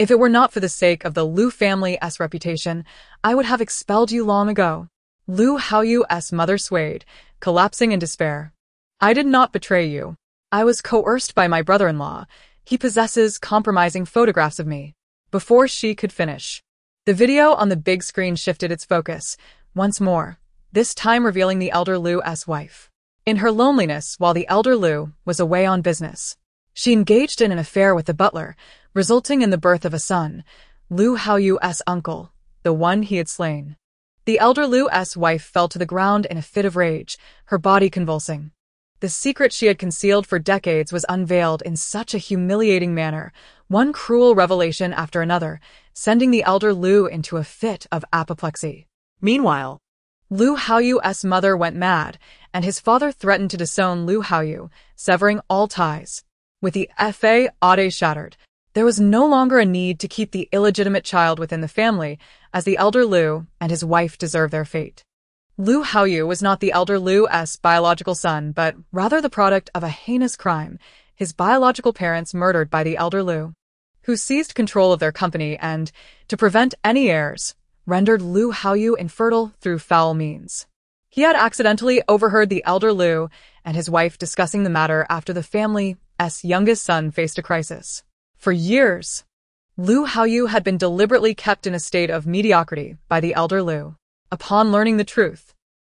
If it were not for the sake of the Lu family's reputation, I would have expelled you long ago. Lu Haoyu's mother swayed, collapsing in despair. I did not betray you. I was coerced by my brother-in-law. He possesses compromising photographs of me. Before she could finish, the video on the big screen shifted its focus, once more, this time revealing the elder Lu's wife. In her loneliness while the elder Lu was away on business, she engaged in an affair with the butler, resulting in the birth of a son, Lu Haoyu's uncle, the one he had slain. The elder Lu's wife fell to the ground in a fit of rage, her body convulsing. The secret she had concealed for decades was unveiled in such a humiliating manner, one cruel revelation after another, sending the elder Lu into a fit of apoplexy. Meanwhile, Lu Haoyu's mother went mad, and his father threatened to disown Lu Haoyu, severing all ties. With the fade shattered, there was no longer a need to keep the illegitimate child within the family, as the elder Lu and his wife deserved their fate. Lu Haoyu was not the elder Lu's biological son, but rather the product of a heinous crime, his biological parents murdered by the elder Lu, who seized control of their company and, to prevent any heirs, rendered Lu Haoyu infertile through foul means. He had accidentally overheard the elder Lu and his wife discussing the matter after the family's youngest son faced a crisis. For years, Lu Haoyu had been deliberately kept in a state of mediocrity by the elder Lu. Upon learning the truth,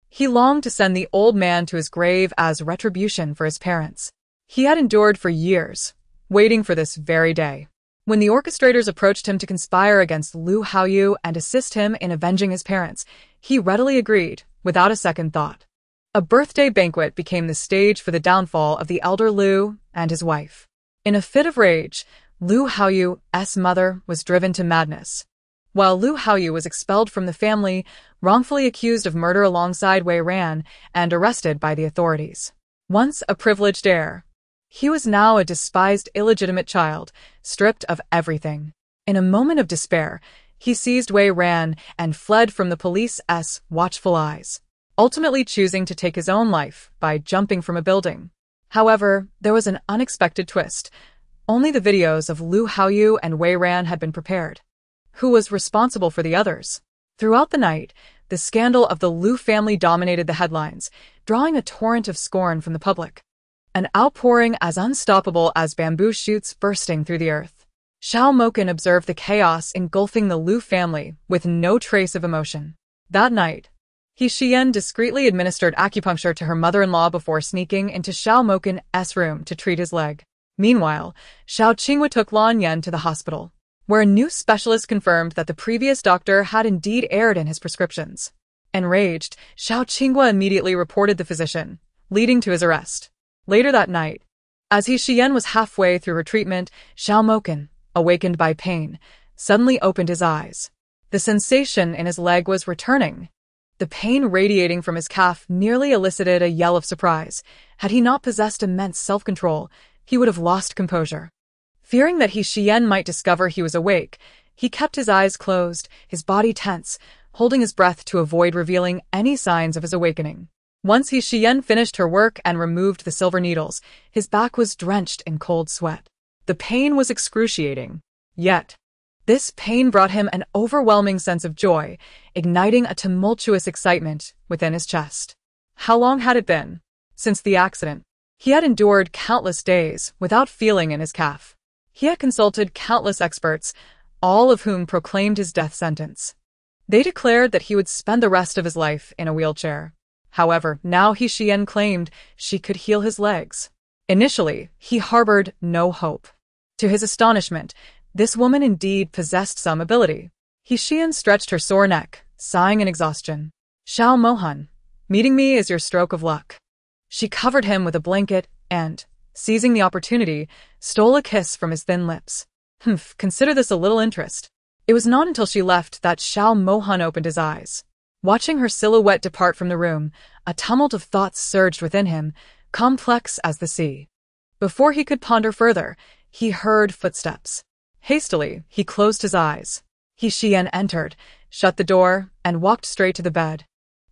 he longed to send the old man to his grave as retribution for his parents. He had endured for years, waiting for this very day. When the orchestrators approached him to conspire against Lu Haoyu and assist him in avenging his parents, he readily agreed, without a second thought. A birthday banquet became the stage for the downfall of the elder Lu and his wife. In a fit of rage, Lu Haoyu's mother was driven to madness. While Lu Haoyu was expelled from the family, wrongfully accused of murder alongside Wei Ran, and arrested by the authorities. Once a privileged heir, he was now a despised illegitimate child, stripped of everything. In a moment of despair, he seized Wei Ran and fled from the police's watchful eyes, ultimately choosing to take his own life by jumping from a building. However, there was an unexpected twist. Only the videos of Lu Haoyu and Wei Ran had been prepared. Who was responsible for the others? Throughout the night, the scandal of the Lu family dominated the headlines, drawing a torrent of scorn from the public. An outpouring as unstoppable as bamboo shoots bursting through the earth. Xiao Mohan observed the chaos engulfing the Lu family with no trace of emotion. That night, Xiyan discreetly administered acupuncture to her mother-in-law before sneaking into Xiao Mohan's room to treat his leg. Meanwhile, Xiao Qinghua took Lan Yan to the hospital, where a new specialist confirmed that the previous doctor had indeed erred in his prescriptions. Enraged, Xiao Qinghua immediately reported the physician, leading to his arrest. Later that night, as Xiyan was halfway through her treatment, Xiao Mohan, awakened by pain, suddenly opened his eyes. The sensation in his leg was returning. The pain radiating from his calf nearly elicited a yell of surprise. Had he not possessed immense self-control, he would have lost composure. Fearing that Xiyan might discover he was awake, he kept his eyes closed, his body tense, holding his breath to avoid revealing any signs of his awakening. Once Xiyan finished her work and removed the silver needles, his back was drenched in cold sweat. The pain was excruciating. Yet, this pain brought him an overwhelming sense of joy, igniting a tumultuous excitement within his chest. How long had it been since the accident? He had endured countless days without feeling in his calf. He had consulted countless experts, all of whom proclaimed his death sentence. They declared that he would spend the rest of his life in a wheelchair. However, now Xiyan claimed she could heal his legs. Initially, he harbored no hope. To his astonishment, this woman indeed possessed some ability. Xiyan stretched her sore neck, sighing in exhaustion. Xiao Mohan, meeting me is your stroke of luck. She covered him with a blanket and, seizing the opportunity, stole a kiss from his thin lips. Consider this a little interest. It was not until she left that Xiao Mohan opened his eyes. Watching her silhouette depart from the room, a tumult of thoughts surged within him, complex as the sea. Before he could ponder further, he heard footsteps. Hastily, he closed his eyes. Xiyan entered, shut the door, and walked straight to the bed,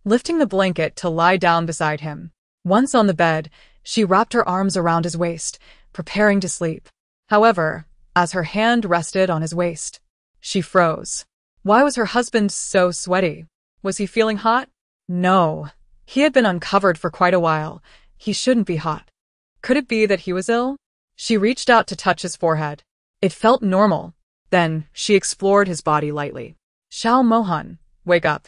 lifting the blanket to lie down beside him. Once on the bed, she wrapped her arms around his waist, preparing to sleep. However, as her hand rested on his waist, she froze. Why was her husband so sweaty? Was he feeling hot? No. He had been uncovered for quite a while. He shouldn't be hot. Could it be that he was ill? She reached out to touch his forehead. It felt normal. Then, she explored his body lightly. Xiao Mohan, wake up.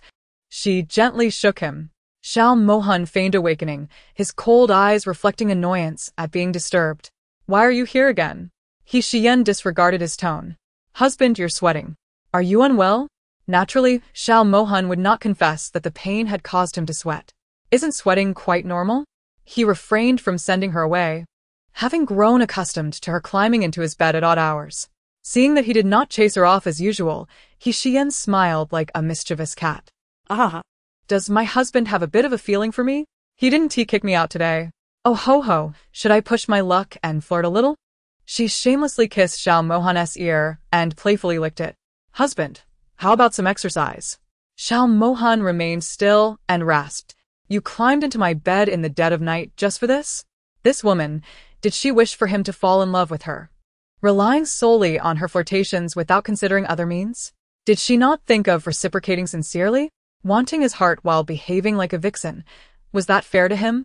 She gently shook him. Xiao Mohan feigned awakening, his cold eyes reflecting annoyance at being disturbed. Why are you here again? Xiyan disregarded his tone. Husband, you're sweating. Are you unwell? Naturally, Xiao Mohan would not confess that the pain had caused him to sweat. Isn't sweating quite normal? He refrained from sending her away, having grown accustomed to her climbing into his bed at odd hours. Seeing that he did not chase her off as usual, Xiyan smiled like a mischievous cat. Ah, Does my husband have a bit of a feeling for me? He didn't kick me out today. Oh ho ho, should I push my luck and flirt a little? She shamelessly kissed Xiao Mohan's ear and playfully licked it. Husband, how about some exercise? Xiao Mohan remained still and rasped. You climbed into my bed in the dead of night just for this? This woman, did she wish for him to fall in love with her? Relying solely on her flirtations without considering other means? Did she not think of reciprocating sincerely? Wanting his heart while behaving like a vixen? Was that fair to him?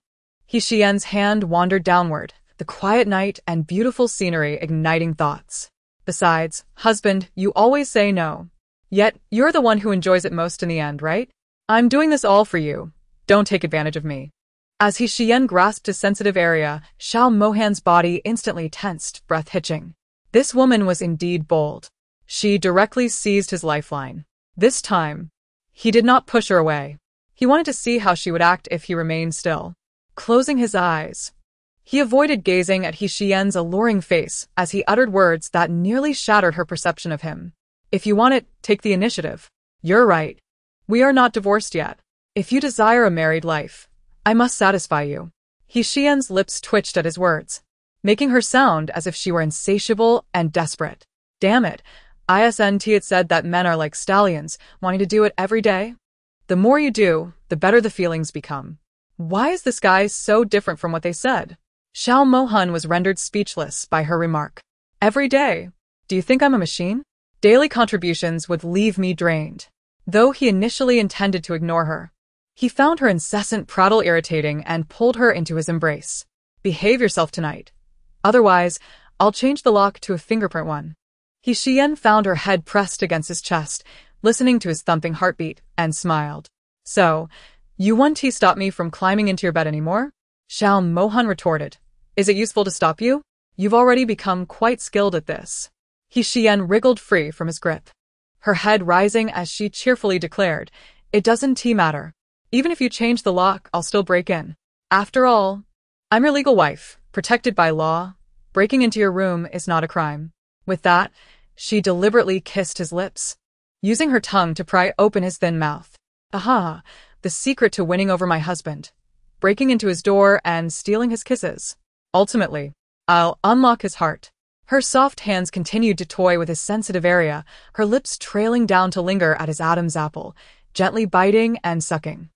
Xiyan's hand wandered downward, the quiet night and beautiful scenery igniting thoughts. Besides, husband, you always say no. Yet, you're the one who enjoys it most in the end, right? I'm doing this all for you. Don't take advantage of me. As Xiyan grasped his sensitive area, Xiao Mohan's body instantly tensed, breath hitching. This woman was indeed bold. She directly seized his lifeline. This time, he did not push her away. He wanted to see how she would act if he remained still. Closing his eyes, he avoided gazing at Xiyan's alluring face as he uttered words that nearly shattered her perception of him. If you want it, take the initiative. You're right. We are not divorced yet. If you desire a married life, I must satisfy you. Xiyan's lips twitched at his words, making her sound as if she were insatiable and desperate. Damn it. It said that men are like stallions, wanting to do it every day. The more you do, the better the feelings become. Why is this guy so different from what they said? Xiao Mohan was rendered speechless by her remark. Every day. Do you think I'm a machine? Daily contributions would leave me drained. Though he initially intended to ignore her, he found her incessant prattle irritating and pulled her into his embrace. Behave yourself tonight. Otherwise, I'll change the lock to a fingerprint one. Xiyan found her head pressed against his chest, listening to his thumping heartbeat, and smiled. So, you won't stop me from climbing into your bed anymore? Xiao Mohan retorted. Is it useful to stop you? You've already become quite skilled at this. Xiyan wriggled free from his grip, her head rising as she cheerfully declared, It doesn't matter. Even if you change the lock, I'll still break in. After all, I'm your legal wife, protected by law. Breaking into your room is not a crime. With that, she deliberately kissed his lips, using her tongue to pry open his thin mouth. Aha, the secret to winning over my husband. Breaking into his door and stealing his kisses. Ultimately, I'll unlock his heart. Her soft hands continued to toy with his sensitive area, her lips trailing down to linger at his Adam's apple, gently biting and sucking.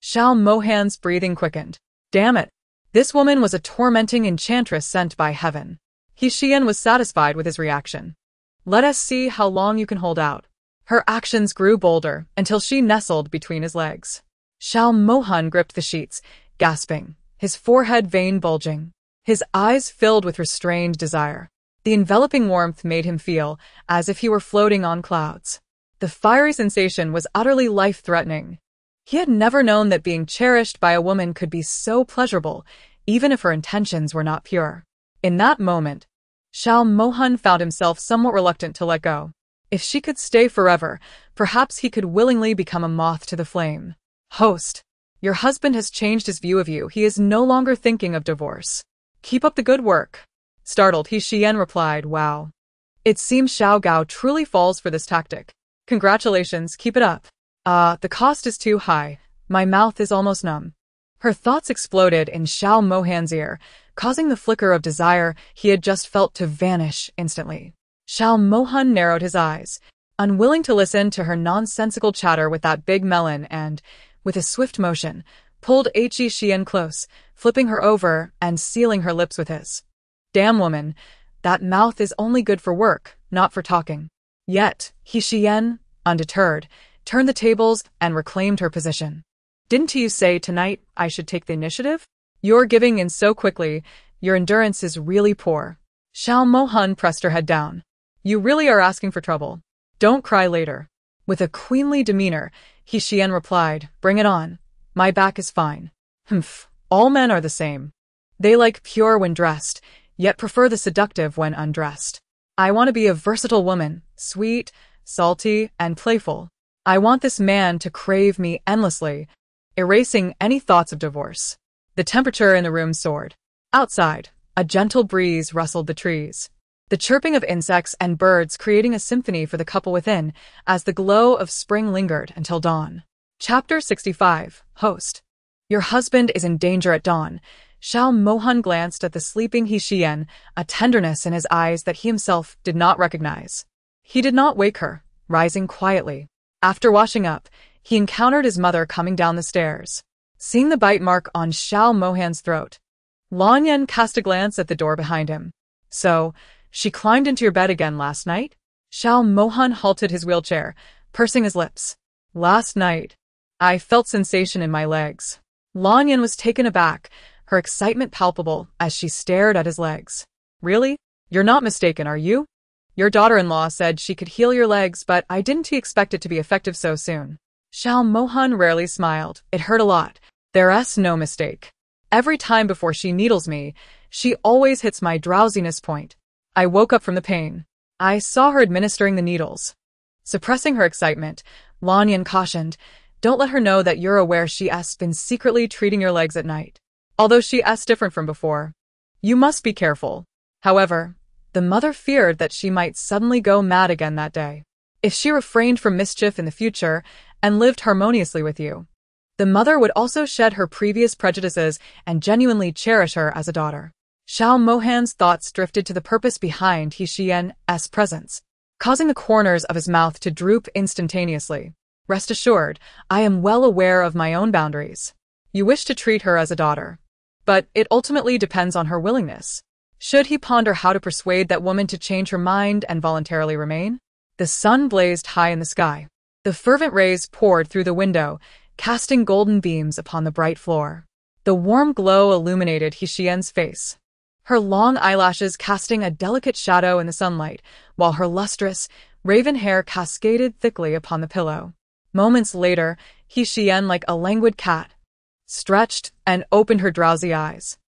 Xiao Mohan's breathing quickened. Damn it. This woman was a tormenting enchantress sent by heaven. Xiyan was satisfied with his reaction. Let us see how long you can hold out. Her actions grew bolder until she nestled between his legs. Xiao Mohan gripped the sheets, gasping, his forehead vein bulging, his eyes filled with restrained desire. The enveloping warmth made him feel as if he were floating on clouds. The fiery sensation was utterly life-threatening. He had never known that being cherished by a woman could be so pleasurable, even if her intentions were not pure. In that moment, Xiao Mohan found himself somewhat reluctant to let go. If she could stay forever, perhaps he could willingly become a moth to the flame. Host, your husband has changed his view of you. He is no longer thinking of divorce. Keep up the good work. Startled, Xiyan replied, wow. It seems Xiao Gao truly falls for this tactic. Congratulations, keep it up. The cost is too high. My mouth is almost numb. Her thoughts exploded in Xiao Mohan's ear, causing the flicker of desire he had just felt to vanish instantly. Xiao Mohan narrowed his eyes, unwilling to listen to her nonsensical chatter with that big melon and, with a swift motion, pulled Xiyan close, flipping her over and sealing her lips with his. Damn woman, that mouth is only good for work, not for talking. Yet, Xiyan, undeterred, turned the tables and reclaimed her position. Didn't you say tonight I should take the initiative? You're giving in so quickly, your endurance is really poor. Xiao Mohan pressed her head down. You really are asking for trouble. Don't cry later. With a queenly demeanor, Xiyan replied, bring it on. My back is fine. Humph, all men are the same. They like pure when dressed, yet prefer the seductive when undressed. I want to be a versatile woman, sweet, salty, and playful. I want this man to crave me endlessly, erasing any thoughts of divorce. The temperature in the room soared. Outside, a gentle breeze rustled the trees, the chirping of insects and birds creating a symphony for the couple within as the glow of spring lingered until dawn. Chapter 65, Host. Your husband is in danger at dawn. Xiao Mohan glanced at the sleeping Xiyan, a tenderness in his eyes that he himself did not recognize. He did not wake her, rising quietly. After washing up, he encountered his mother coming down the stairs. Seeing the bite mark on Xiao Mohan's throat, Lanyan cast a glance at the door behind him. So, she climbed into your bed again last night? Xiao Mohan halted his wheelchair, pursing his lips. Last night, I felt sensation in my legs. Lanyan was taken aback, her excitement palpable as she stared at his legs. Really? You're not mistaken, are you? Your daughter-in-law said she could heal your legs, but I didn't expect it to be effective so soon. Xiao Mohan rarely smiled. It hurt a lot. There's no mistake. Every time before she needles me, she always hits my drowsiness point. I woke up from the pain. I saw her administering the needles. Suppressing her excitement, Lanyan cautioned, don't let her know that you're aware she's been secretly treating your legs at night. Although she's different from before. You must be careful. However, the mother feared that she might suddenly go mad again that day. If she refrained from mischief in the future and lived harmoniously with you, the mother would also shed her previous prejudices and genuinely cherish her as a daughter. Xiao Mohan's thoughts drifted to the purpose behind Xiyan's presence, causing the corners of his mouth to droop instantaneously. Rest assured, I am well aware of my own boundaries. You wish to treat her as a daughter, but it ultimately depends on her willingness. Should he ponder how to persuade that woman to change her mind and voluntarily remain? The sun blazed high in the sky. The fervent rays poured through the window, casting golden beams upon the bright floor. The warm glow illuminated Xiyan's face, her long eyelashes casting a delicate shadow in the sunlight, while her lustrous, raven hair cascaded thickly upon the pillow. Moments later, Xiyan, like a languid cat, stretched and opened her drowsy eyes.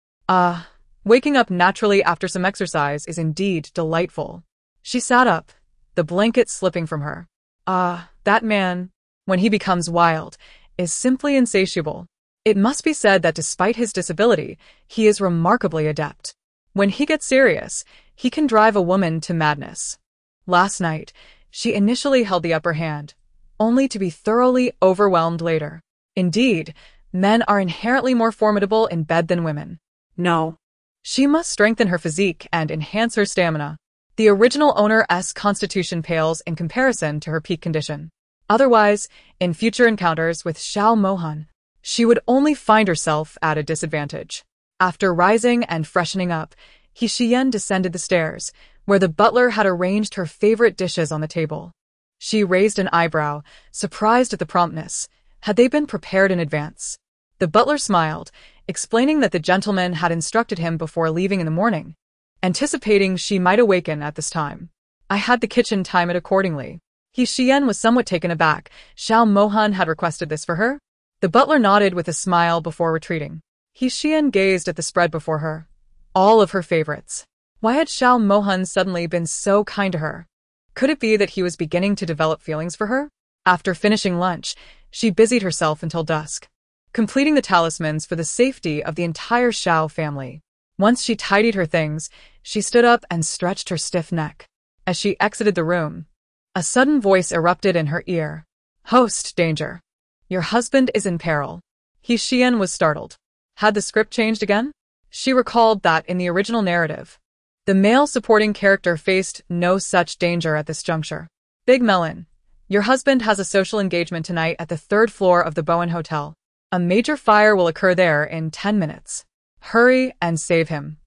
Waking up naturally after some exercise is indeed delightful. She sat up, the blanket slipping from her. That man, when he becomes wild, is simply insatiable. It must be said that despite his disability, he is remarkably adept. When he gets serious, he can drive a woman to madness. Last night, she initially held the upper hand, only to be thoroughly overwhelmed later. Indeed, men are inherently more formidable in bed than women. No. She must strengthen her physique and enhance her stamina. The original owner's constitution pales in comparison to her peak condition. Otherwise, in future encounters with Xiao Mohan, she would only find herself at a disadvantage. After rising and freshening up, Xiyan descended the stairs, where the butler had arranged her favorite dishes on the table. She raised an eyebrow, surprised at the promptness. Had they been prepared in advance? The butler smiled, explaining that the gentleman had instructed him before leaving in the morning, anticipating she might awaken at this time. I had the kitchen time it accordingly. Xiyan was somewhat taken aback. Xiao Mohan had requested this for her? The butler nodded with a smile before retreating. Xiyan gazed at the spread before her. All of her favorites. Why had Xiao Mohan suddenly been so kind to her? Could it be that he was beginning to develop feelings for her? After finishing lunch, she busied herself until dusk, completing the talismans for the safety of the entire Xiao family. Once she tidied her things, she stood up and stretched her stiff neck. As she exited the room, a sudden voice erupted in her ear. Host, danger. Your husband is in peril. Xiyan was startled. Had the script changed again? She recalled that in the original narrative, the male supporting character faced no such danger at this juncture. Big Melon. Your husband has a social engagement tonight at the 3rd floor of the Bowen Hotel. A major fire will occur there in 10 minutes. Hurry and save him.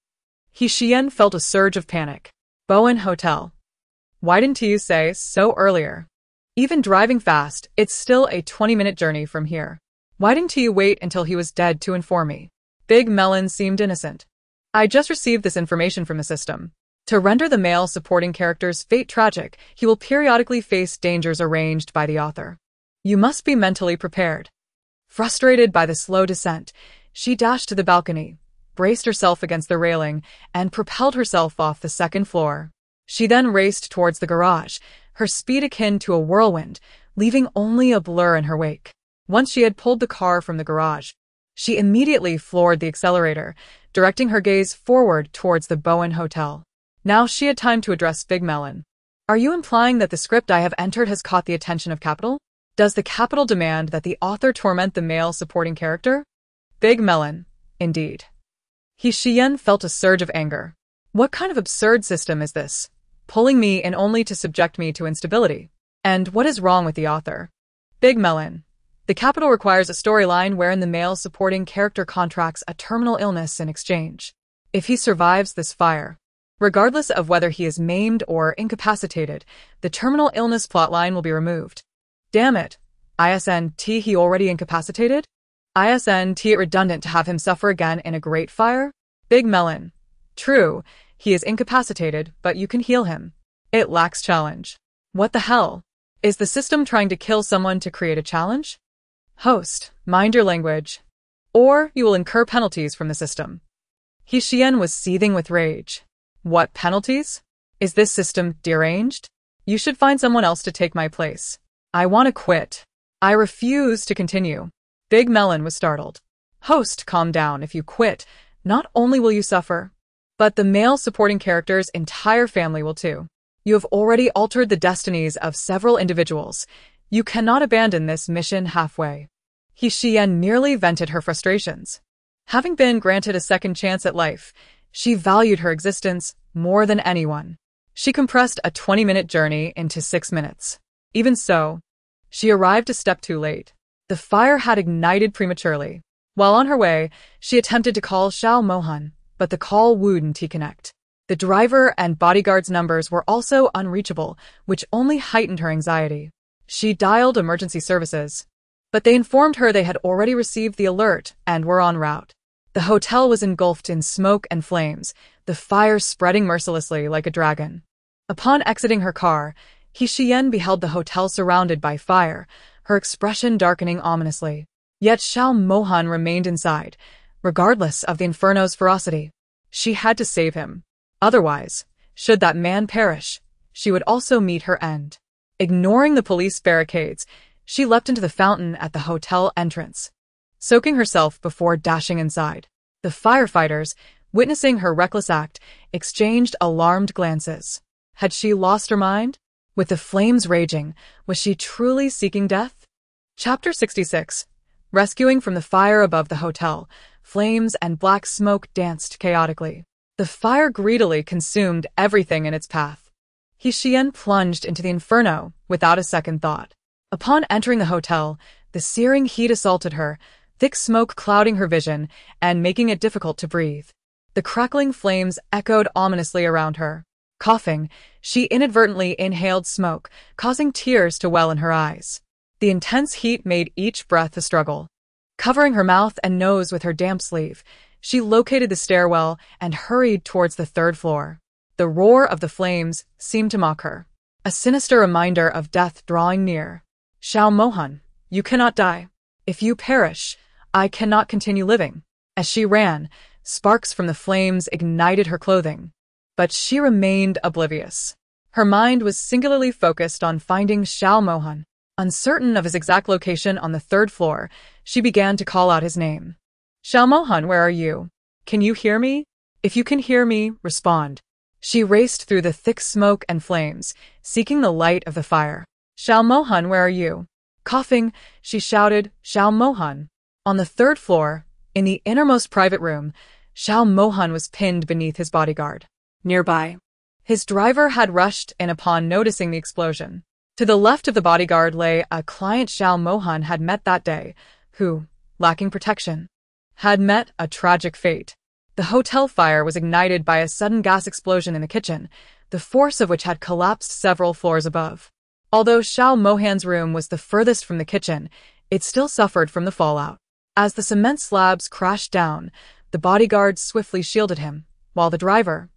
Xiyan felt a surge of panic. Bowen Hotel. Why didn't you say so earlier? Even driving fast, it's still a 20-minute journey from here. Why didn't you wait until he was dead to inform me? Big Melon seemed innocent. I just received this information from the system. To render the male supporting character's fate tragic, he will periodically face dangers arranged by the author. You must be mentally prepared. Frustrated by the slow descent, she dashed to the balcony, braced herself against the railing, and propelled herself off the 2nd floor. She then raced towards the garage, her speed akin to a whirlwind, leaving only a blur in her wake. Once she had pulled the car from the garage, she immediately floored the accelerator, directing her gaze forward towards the Bowen Hotel. Now she had time to address Big Melon. Are you implying that the script I have entered has caught the attention of Capital? Does the Capital demand that the author torment the male supporting character? Big Melon, indeed. Xiyan felt a surge of anger. What kind of absurd system is this? Pulling me in only to subject me to instability. And what is wrong with the author? Big Melon. The Capital requires a storyline wherein the male supporting character contracts a terminal illness in exchange. If he survives this fire, regardless of whether he is maimed or incapacitated, the terminal illness plotline will be removed. Damn it. Isn't he already incapacitated? Isn't it redundant to have him suffer again in a great fire? Big Melon. True, he is incapacitated, but you can heal him. It lacks challenge. What the hell? Is the system trying to kill someone to create a challenge? Host, mind your language, or you will incur penalties from the system. Xiyan was seething with rage. What penalties? Is this system deranged? You should find someone else to take my place. I want to quit. I refuse to continue. Big Melon was startled. Host, calm down. If you quit, not only will you suffer, but the male supporting character's entire family will too. You have already altered the destinies of several individuals. You cannot abandon this mission halfway. Xiyan merely vented her frustrations. Having been granted a second chance at life, she valued her existence more than anyone. She compressed a 20-minute journey into 6 minutes. Even so, she arrived a step too late. The fire had ignited prematurely. While on her way, she attempted to call Xiao Mohan, but the call wouldn't connect. The driver and bodyguard's numbers were also unreachable, which only heightened her anxiety. She dialed emergency services, but they informed her they had already received the alert and were en route. The hotel was engulfed in smoke and flames, the fire spreading mercilessly like a dragon. Upon exiting her car, Xiyan beheld the hotel surrounded by fire, her expression darkening ominously. Yet Xiao Mohan remained inside, regardless of the inferno's ferocity. She had to save him. Otherwise, should that man perish, she would also meet her end. Ignoring the police barricades, she leapt into the fountain at the hotel entrance, soaking herself before dashing inside. The firefighters, witnessing her reckless act, exchanged alarmed glances. Had she lost her mind? With the flames raging, was she truly seeking death? Chapter 66. Rescuing from the fire above the hotel, flames and black smoke danced chaotically. The fire greedily consumed everything in its path. Xiyan plunged into the inferno without a second thought. Upon entering the hotel, the searing heat assaulted her, thick smoke clouding her vision and making it difficult to breathe. The crackling flames echoed ominously around her. Coughing, she inadvertently inhaled smoke, causing tears to well in her eyes. The intense heat made each breath a struggle. Covering her mouth and nose with her damp sleeve, she located the stairwell and hurried towards the 3rd floor. The roar of the flames seemed to mock her. a sinister reminder of death drawing near. Xiao Mohan, you cannot die. If you perish, I cannot continue living. As she ran, sparks from the flames ignited her clothing. But she remained oblivious. Her mind was singularly focused on finding Xiao Mohan. Uncertain of his exact location on the third floor, she began to call out his name. Xiao Mohan, where are you? Can you hear me? If you can hear me, respond. She raced through the thick smoke and flames, seeking the light of the fire. Xiao Mohan, where are you? Coughing, she shouted, Xiao Mohan. On the third floor, in the innermost private room, Xiao Mohan was pinned beneath his bodyguard. Nearby. His driver had rushed in upon noticing the explosion. To the left of the bodyguard lay a client Xiao Mohan had met that day, who, lacking protection, had met a tragic fate. The hotel fire was ignited by a sudden gas explosion in the kitchen, the force of which had collapsed several floors above. Although Xiao Mohan's room was the furthest from the kitchen, it still suffered from the fallout. As the cement slabs crashed down, the bodyguard swiftly shielded him, while the driver,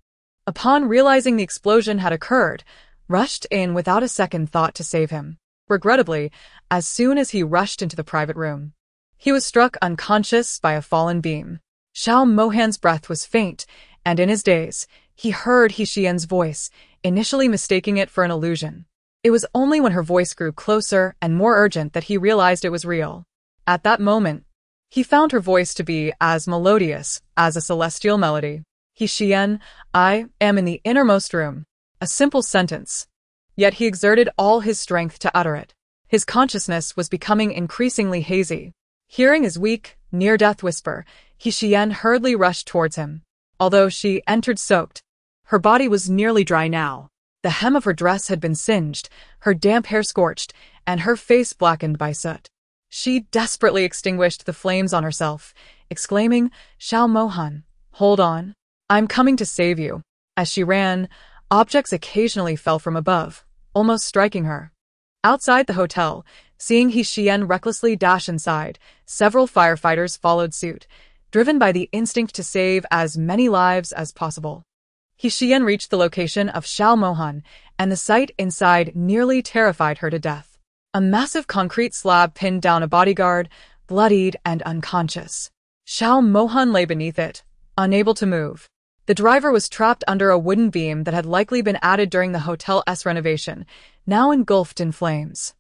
upon realizing the explosion had occurred, rushed in without a second thought to save him. Regrettably, as soon as he rushed into the private room, he was struck unconscious by a fallen beam. Xiao Mohan's breath was faint, and in his daze, he heard Xiyan's voice, initially mistaking it for an illusion. It was only when her voice grew closer and more urgent that he realized it was real. At that moment, he found her voice to be as melodious as a celestial melody. Xiyan, I am in the innermost room. A simple sentence. Yet he exerted all his strength to utter it. His consciousness was becoming increasingly hazy. Hearing his weak, near-death whisper, Xiyan hurriedly rushed towards him. Although she entered soaked, her body was nearly dry now. The hem of her dress had been singed, her damp hair scorched, and her face blackened by soot. She desperately extinguished the flames on herself, exclaiming, Xiao Mohan, hold on. I'm coming to save you. As she ran, objects occasionally fell from above, almost striking her. Outside the hotel, seeing Xiyan recklessly dash inside, several firefighters followed suit, driven by the instinct to save as many lives as possible. Xiyan reached the location of Xiao Mohan, and the sight inside nearly terrified her to death. A massive concrete slab pinned down a bodyguard, bloodied and unconscious. Xiao Mohan lay beneath it, unable to move. The driver was trapped under a wooden beam that had likely been added during the hotel's renovation, now engulfed in flames.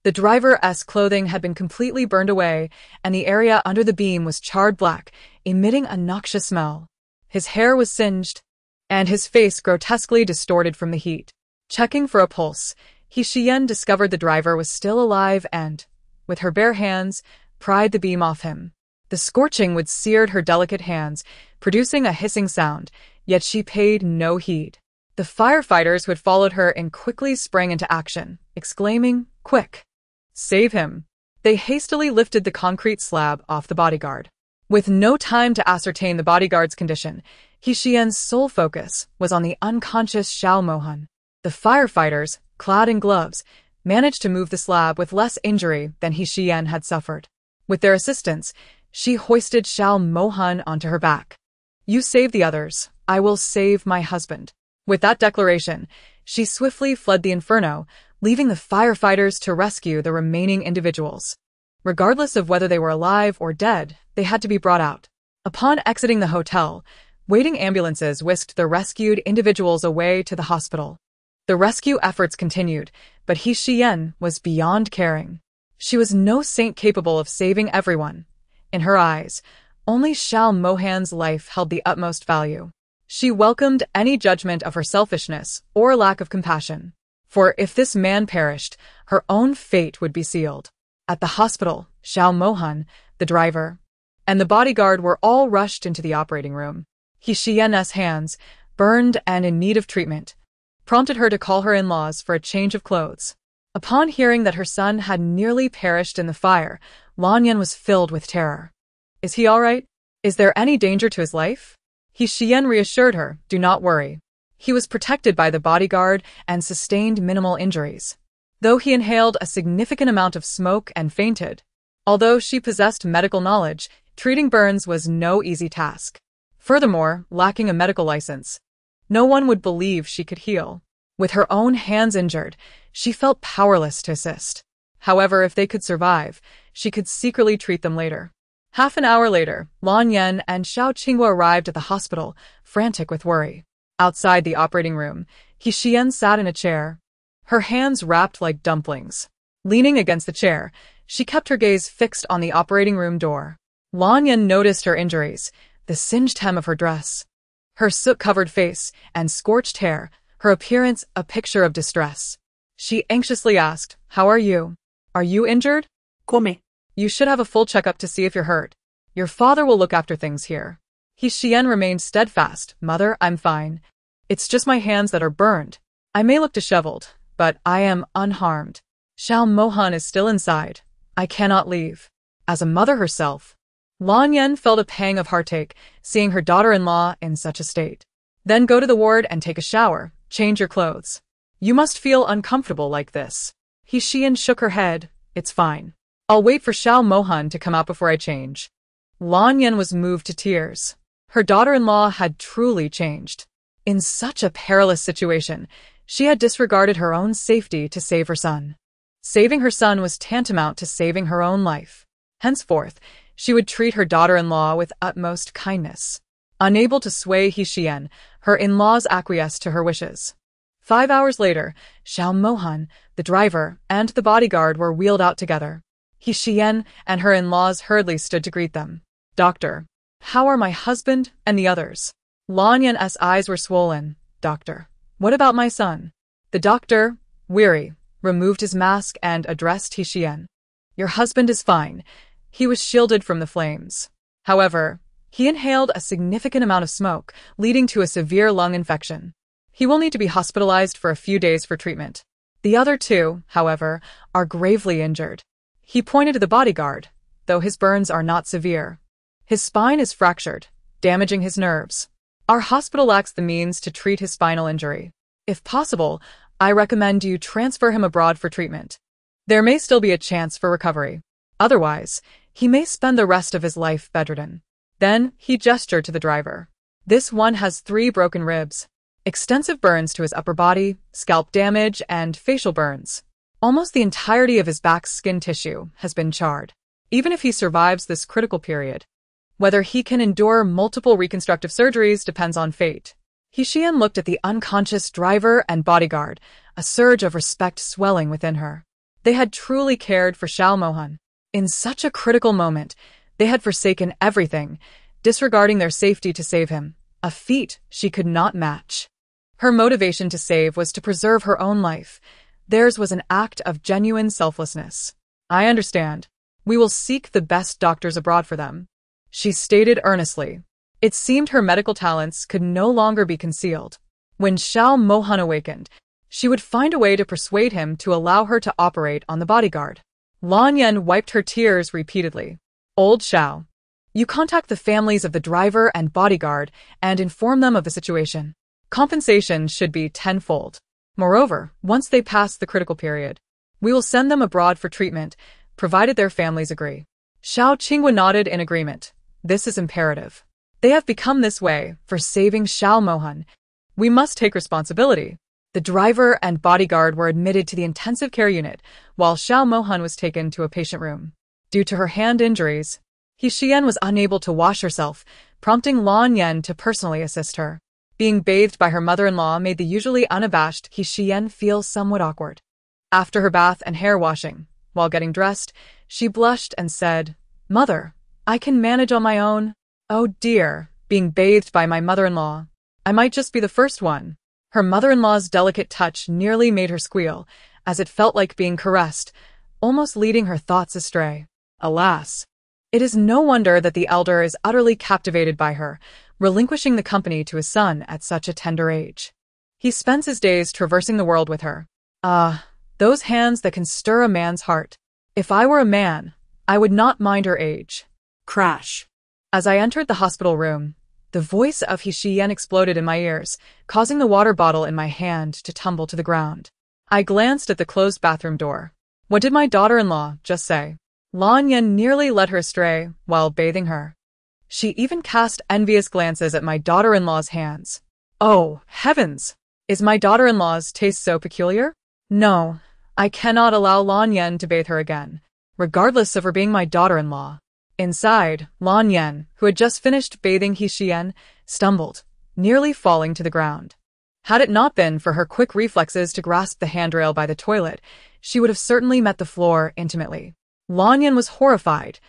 The driver's clothing had been completely burned away, and the area under the beam was charred black, emitting a noxious smell. His hair was singed, and his face grotesquely distorted from the heat. Checking for a pulse, Xiyan discovered the driver was still alive and, with her bare hands, pried the beam off him. The scorching wood seared her delicate hands, producing a hissing sound, yet she paid no heed. The firefighters who had followed her in quickly sprang into action, exclaiming, Quick! Save him! They hastily lifted the concrete slab off the bodyguard. With no time to ascertain the bodyguard's condition, Xiyan's sole focus was on the unconscious Xiao Mohan. The firefighters, clad in gloves, managed to move the slab with less injury than Xiyan had suffered. With their assistance, she hoisted Xiao Mohan onto her back. You save the others, I will save my husband. With that declaration, she swiftly fled the inferno, leaving the firefighters to rescue the remaining individuals. Regardless of whether they were alive or dead, they had to be brought out. Upon exiting the hotel, waiting ambulances whisked the rescued individuals away to the hospital. The rescue efforts continued, but Xiyan was beyond caring. She was no saint capable of saving everyone. In her eyes, only Xiao Mohan's life held the utmost value. She welcomed any judgment of her selfishness or lack of compassion. For if this man perished, her own fate would be sealed. At the hospital, Xiao Mohan, the driver, and the bodyguard were all rushed into the operating room. Xiyan's hands, burned and in need of treatment, prompted her to call her in-laws for a change of clothes. Upon hearing that her son had nearly perished in the fire, Lanyan was filled with terror. Is he all right? Is there any danger to his life? Xiyan reassured her, do not worry. He was protected by the bodyguard and sustained minimal injuries, though he inhaled a significant amount of smoke and fainted. Although she possessed medical knowledge, treating burns was no easy task. Furthermore, lacking a medical license, no one would believe she could heal. With her own hands injured, she felt powerless to assist. However, if they could survive, she could secretly treat them later. Half an hour later, Lan Yan and Xiao Qinghua arrived at the hospital, frantic with worry. Outside the operating room, Xiyan sat in a chair, her hands wrapped like dumplings. Leaning against the chair, she kept her gaze fixed on the operating room door. Lan Yan noticed her injuries, the singed hem of her dress, her soot-covered face, and scorched hair, her appearance a picture of distress. She anxiously asked, "How are you? Are you injured?" Come. "You should have a full checkup to see if you're hurt. Your father will look after things here." Xiyan remained steadfast. "Mother, I'm fine. It's just my hands that are burned. I may look disheveled, but I am unharmed. Xiao Mohan is still inside. I cannot leave." As a mother herself, Lan Yan felt a pang of heartache seeing her daughter-in-law in such a state. "Then go to the ward and take a shower. Change your clothes. You must feel uncomfortable like this." Xiyan shook her head. "It's fine. I'll wait for Xiao Mohan to come out before I change." Lan Yan was moved to tears. Her daughter-in-law had truly changed. In such a perilous situation, she had disregarded her own safety to save her son. Saving her son was tantamount to saving her own life. Henceforth, she would treat her daughter-in-law with utmost kindness. Unable to sway Xiyan, her in-laws acquiesced to her wishes. 5 hours later, Xiao Mohan, the driver, and the bodyguard were wheeled out together. Xiyan and her in-laws hurriedly stood to greet them. "Doctor, how are my husband and the others?" Lan Yan's eyes were swollen. "Doctor, what about my son?" The doctor, weary, removed his mask and addressed Xiyan. "Your husband is fine. He was shielded from the flames. However, he inhaled a significant amount of smoke, leading to a severe lung infection. He will need to be hospitalized for a few days for treatment. The other two, however, are gravely injured." He pointed to the bodyguard, though his burns are not severe. "His spine is fractured, damaging his nerves. Our hospital lacks the means to treat his spinal injury. If possible, I recommend you transfer him abroad for treatment. There may still be a chance for recovery. Otherwise, he may spend the rest of his life bedridden." Then he gestured to the driver. "This one has 3 broken ribs, extensive burns to his upper body, scalp damage, and facial burns. Almost the entirety of his back skin tissue has been charred. Even if he survives this critical period, whether he can endure multiple reconstructive surgeries depends on fate." Xiyan looked at the unconscious driver and bodyguard, a surge of respect swelling within her. They had truly cared for Xiao Mohan. In such a critical moment, they had forsaken everything, disregarding their safety to save him, a feat she could not match. Her motivation to save was to preserve her own life. Theirs was an act of genuine selflessness. "I understand. We will seek the best doctors abroad for them," she stated earnestly. It seemed her medical talents could no longer be concealed. When Xiao Mohan awakened, she would find a way to persuade him to allow her to operate on the bodyguard. Lan Yan wiped her tears repeatedly. "Old Xiao, you contact the families of the driver and bodyguard and inform them of the situation. Compensation should be tenfold. Moreover, once they pass the critical period, we will send them abroad for treatment, provided their families agree." Xiao Qinghua nodded in agreement. "This is imperative. They have become this way for saving Xiao Mohan. We must take responsibility." The driver and bodyguard were admitted to the intensive care unit, while Xiao Mohan was taken to a patient room. Due to her hand injuries, Xiyan was unable to wash herself, prompting Lan Yan to personally assist her. Being bathed by her mother-in-law made the usually unabashed Xiyan feel somewhat awkward. After her bath and hair washing, while getting dressed, she blushed and said, "Mother, I can manage on my own." "Oh dear, being bathed by my mother-in-law. I might just be the first one." Her mother-in-law's delicate touch nearly made her squeal, as it felt like being caressed, almost leading her thoughts astray. Alas, it is no wonder that the elder is utterly captivated by her, relinquishing the company to his son at such a tender age. He spends his days traversing the world with her. Ah, those hands that can stir a man's heart. If I were a man, I would not mind her age. Crash. As I entered the hospital room, the voice of Xiyan exploded in my ears, causing the water bottle in my hand to tumble to the ground. I glanced at the closed bathroom door. What did my daughter-in-law just say? Lan Yan nearly led her astray while bathing her. She even cast envious glances at my daughter-in-law's hands. Oh, heavens! Is my daughter-in-law's taste so peculiar? No, I cannot allow Lan Yen to bathe her again, regardless of her being my daughter-in-law. Inside, Lan Yen, who had just finished bathing Xiyan, stumbled, nearly falling to the ground. Had it not been for her quick reflexes to grasp the handrail by the toilet, she would have certainly met the floor intimately. Lan Yen was horrified.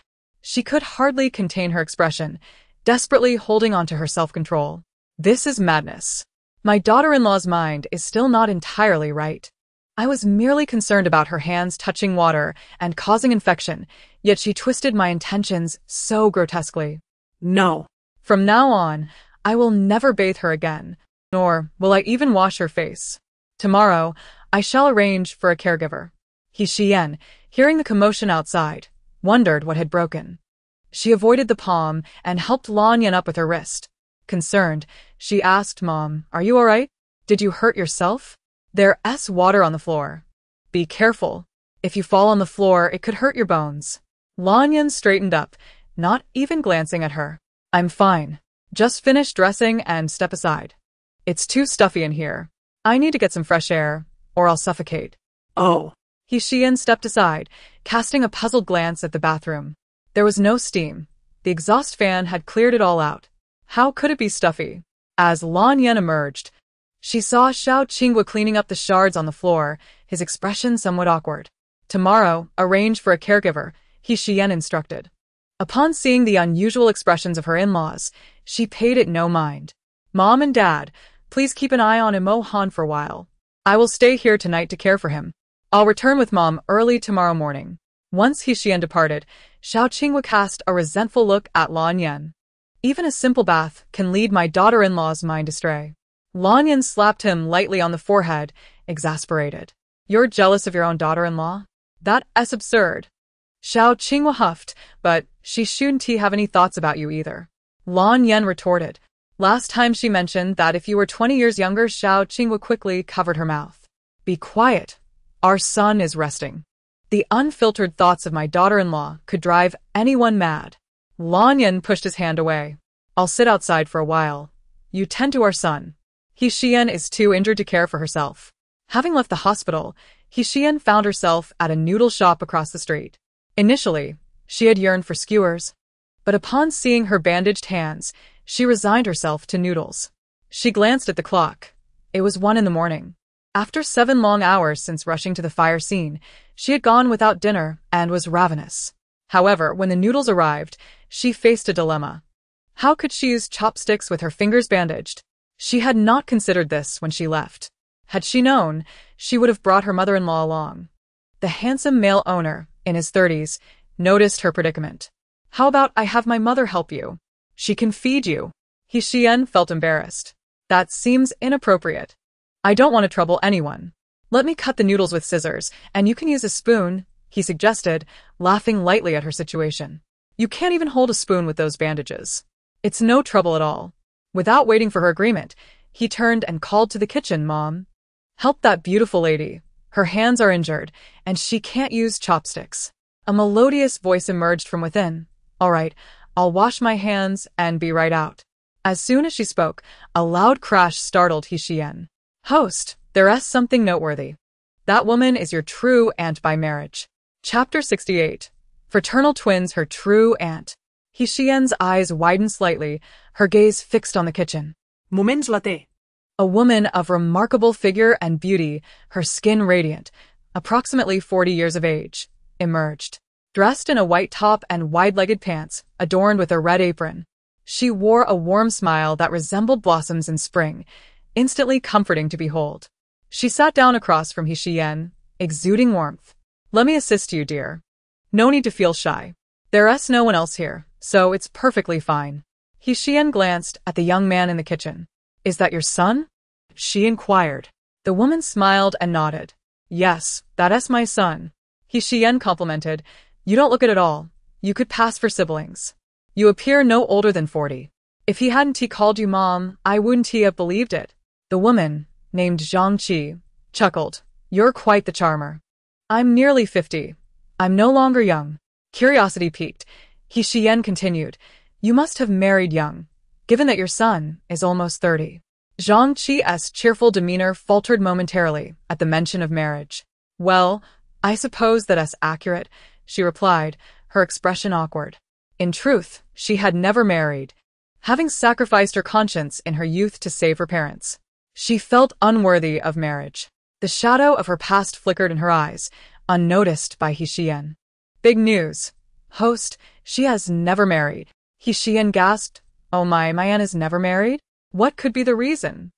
She could hardly contain her expression, desperately holding on to her self-control. This is madness. My daughter-in-law's mind is still not entirely right. I was merely concerned about her hands touching water and causing infection, yet she twisted my intentions so grotesquely. No. From now on, I will never bathe her again, nor will I even wash her face. Tomorrow, I shall arrange for a caregiver. Xiyan, hearing the commotion outside, wondered what had broken. She avoided the palm and helped Lan Yen up with her wrist. Concerned, she asked Mom, "Are you all right? Did you hurt yourself? There's water on the floor. Be careful. If you fall on the floor, it could hurt your bones." Lan Yen straightened up, not even glancing at her. "I'm fine. Just finish dressing and step aside. It's too stuffy in here. I need to get some fresh air, or I'll suffocate." Oh. Xiyan stepped aside, casting a puzzled glance at the bathroom. There was no steam. The exhaust fan had cleared it all out. How could it be stuffy? As Lan Yen emerged, she saw Xiao Qinghua cleaning up the shards on the floor, his expression somewhat awkward. "Tomorrow, arrange for a caregiver," Xiyan instructed. Upon seeing the unusual expressions of her in-laws, she paid it no mind. "Mom and Dad, please keep an eye on Mohan for a while. I will stay here tonight to care for him. I'll return with Mom early tomorrow morning." Once Xiyan departed, Xiao Qinghua cast a resentful look at Lan Yen. "Even a simple bath can lead my daughter-in-law's mind astray." Lan Yen slapped him lightly on the forehead, exasperated. "You're jealous of your own daughter-in-law? That's absurd." Xiao Qinghua huffed, "But she shouldn't have any thoughts about you either." Lan Yen retorted. "Last time she mentioned that if you were 20 years younger," Xiao Qinghua quickly covered her mouth. "Be quiet. Our son is resting." The unfiltered thoughts of my daughter-in-law could drive anyone mad. Lan Yen pushed his hand away. "I'll sit outside for a while. You tend to our son. Xiyan is too injured to care for herself." Having left the hospital, Xiyan found herself at a noodle shop across the street. Initially, she had yearned for skewers, but upon seeing her bandaged hands, she resigned herself to noodles. She glanced at the clock. It was 1 a.m. After 7 long hours since rushing to the fire scene, she had gone without dinner and was ravenous. However, when the noodles arrived, she faced a dilemma. How could she use chopsticks with her fingers bandaged? She had not considered this when she left. Had she known, she would have brought her mother-in-law along. The handsome male owner, in his 30s, noticed her predicament. "How about I have my mother help you? She can feed you." Xiyan felt embarrassed. "That seems inappropriate. I don't want to trouble anyone. Let me cut the noodles with scissors, and you can use a spoon," he suggested, laughing lightly at her situation. "You can't even hold a spoon with those bandages. It's no trouble at all." Without waiting for her agreement, he turned and called to the kitchen, "Mom, help that beautiful lady. Her hands are injured, and she can't use chopsticks." A melodious voice emerged from within. "All right, I'll wash my hands and be right out." As soon as she spoke, a loud crash startled Xiyan. "Host, there's something noteworthy. That woman is your true aunt by marriage." Chapter 68. Fraternal twins, her true aunt. Xiyan's eyes widened slightly, her gaze fixed on the kitchen. Moments later. A woman of remarkable figure and beauty, her skin radiant, approximately 40 years of age, emerged. Dressed in a white top and wide-legged pants, adorned with a red apron. She wore a warm smile that resembled blossoms in spring, instantly comforting to behold. She sat down across from Xiyan, exuding warmth. "Let me assist you, dear. No need to feel shy. There's no one else here, so it's perfectly fine." Xiyan glanced at the young man in the kitchen. "Is that your son?" she inquired. The woman smiled and nodded. "Yes, that's my son." Xiyan complimented. "You don't look it at all. You could pass for siblings. You appear no older than 40. If he hadn't called you Mom, I wouldn't have believed it." The woman, named Zhang Qi, chuckled. "You're quite the charmer." "I'm nearly 50. I'm no longer young." Curiosity piqued. Xiyan continued. "You must have married young, given that your son is almost 30. Zhang Qi's cheerful demeanor faltered momentarily at the mention of marriage. Well, I suppose that's accurate, she replied, her expression awkward. In truth, she had never married, having sacrificed her conscience in her youth to save her parents. She felt unworthy of marriage. The shadow of her past flickered in her eyes, unnoticed by Xiyan. Big news. Host, she has never married. Xiyan gasped. Oh my Anne is never married? What could be the reason?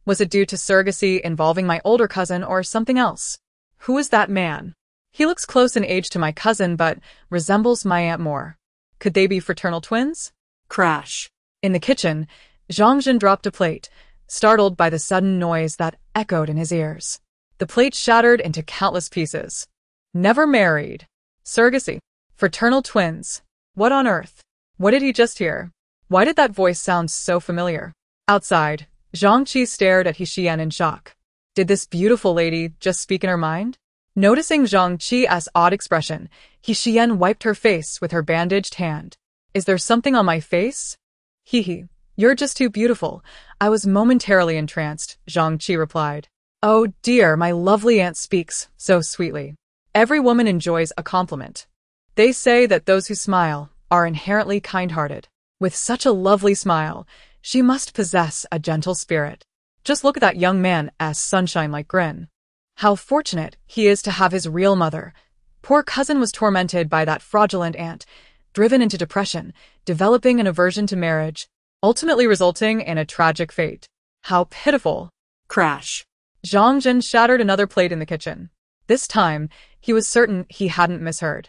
Was it due to surrogacy involving my older cousin or something else? Who is that man? He looks close in age to my cousin but resembles my aunt more. Could they be fraternal twins? Crash. In the kitchen, Zhang dropped a plate, startled by the sudden noise that echoed in his ears. The plate shattered into countless pieces. Never married. Surrogacy. Fraternal twins. What on earth? What did he just hear? Why did that voice sound so familiar? Outside, Zhang Qi stared at Xiyan in shock. Did this beautiful lady just speak in her mind? Noticing Zhang Qi's odd expression, Xiyan wiped her face with her bandaged hand. Is there something on my face? Hee. You're just too beautiful. I was momentarily entranced, Zhang Qi replied. Oh dear, my lovely aunt speaks so sweetly. Every woman enjoys a compliment. They say that those who smile are inherently kind-hearted. With such a lovely smile, she must possess a gentle spirit. Just look at that young man's sunshine-like grin. How fortunate he is to have his real mother. Poor cousin was tormented by that fraudulent aunt, driven into depression, developing an aversion to marriage, ultimately resulting in a tragic fate. How pitiful. Crash. Zhang Zhen shattered another plate in the kitchen. This time, he was certain he hadn't misheard.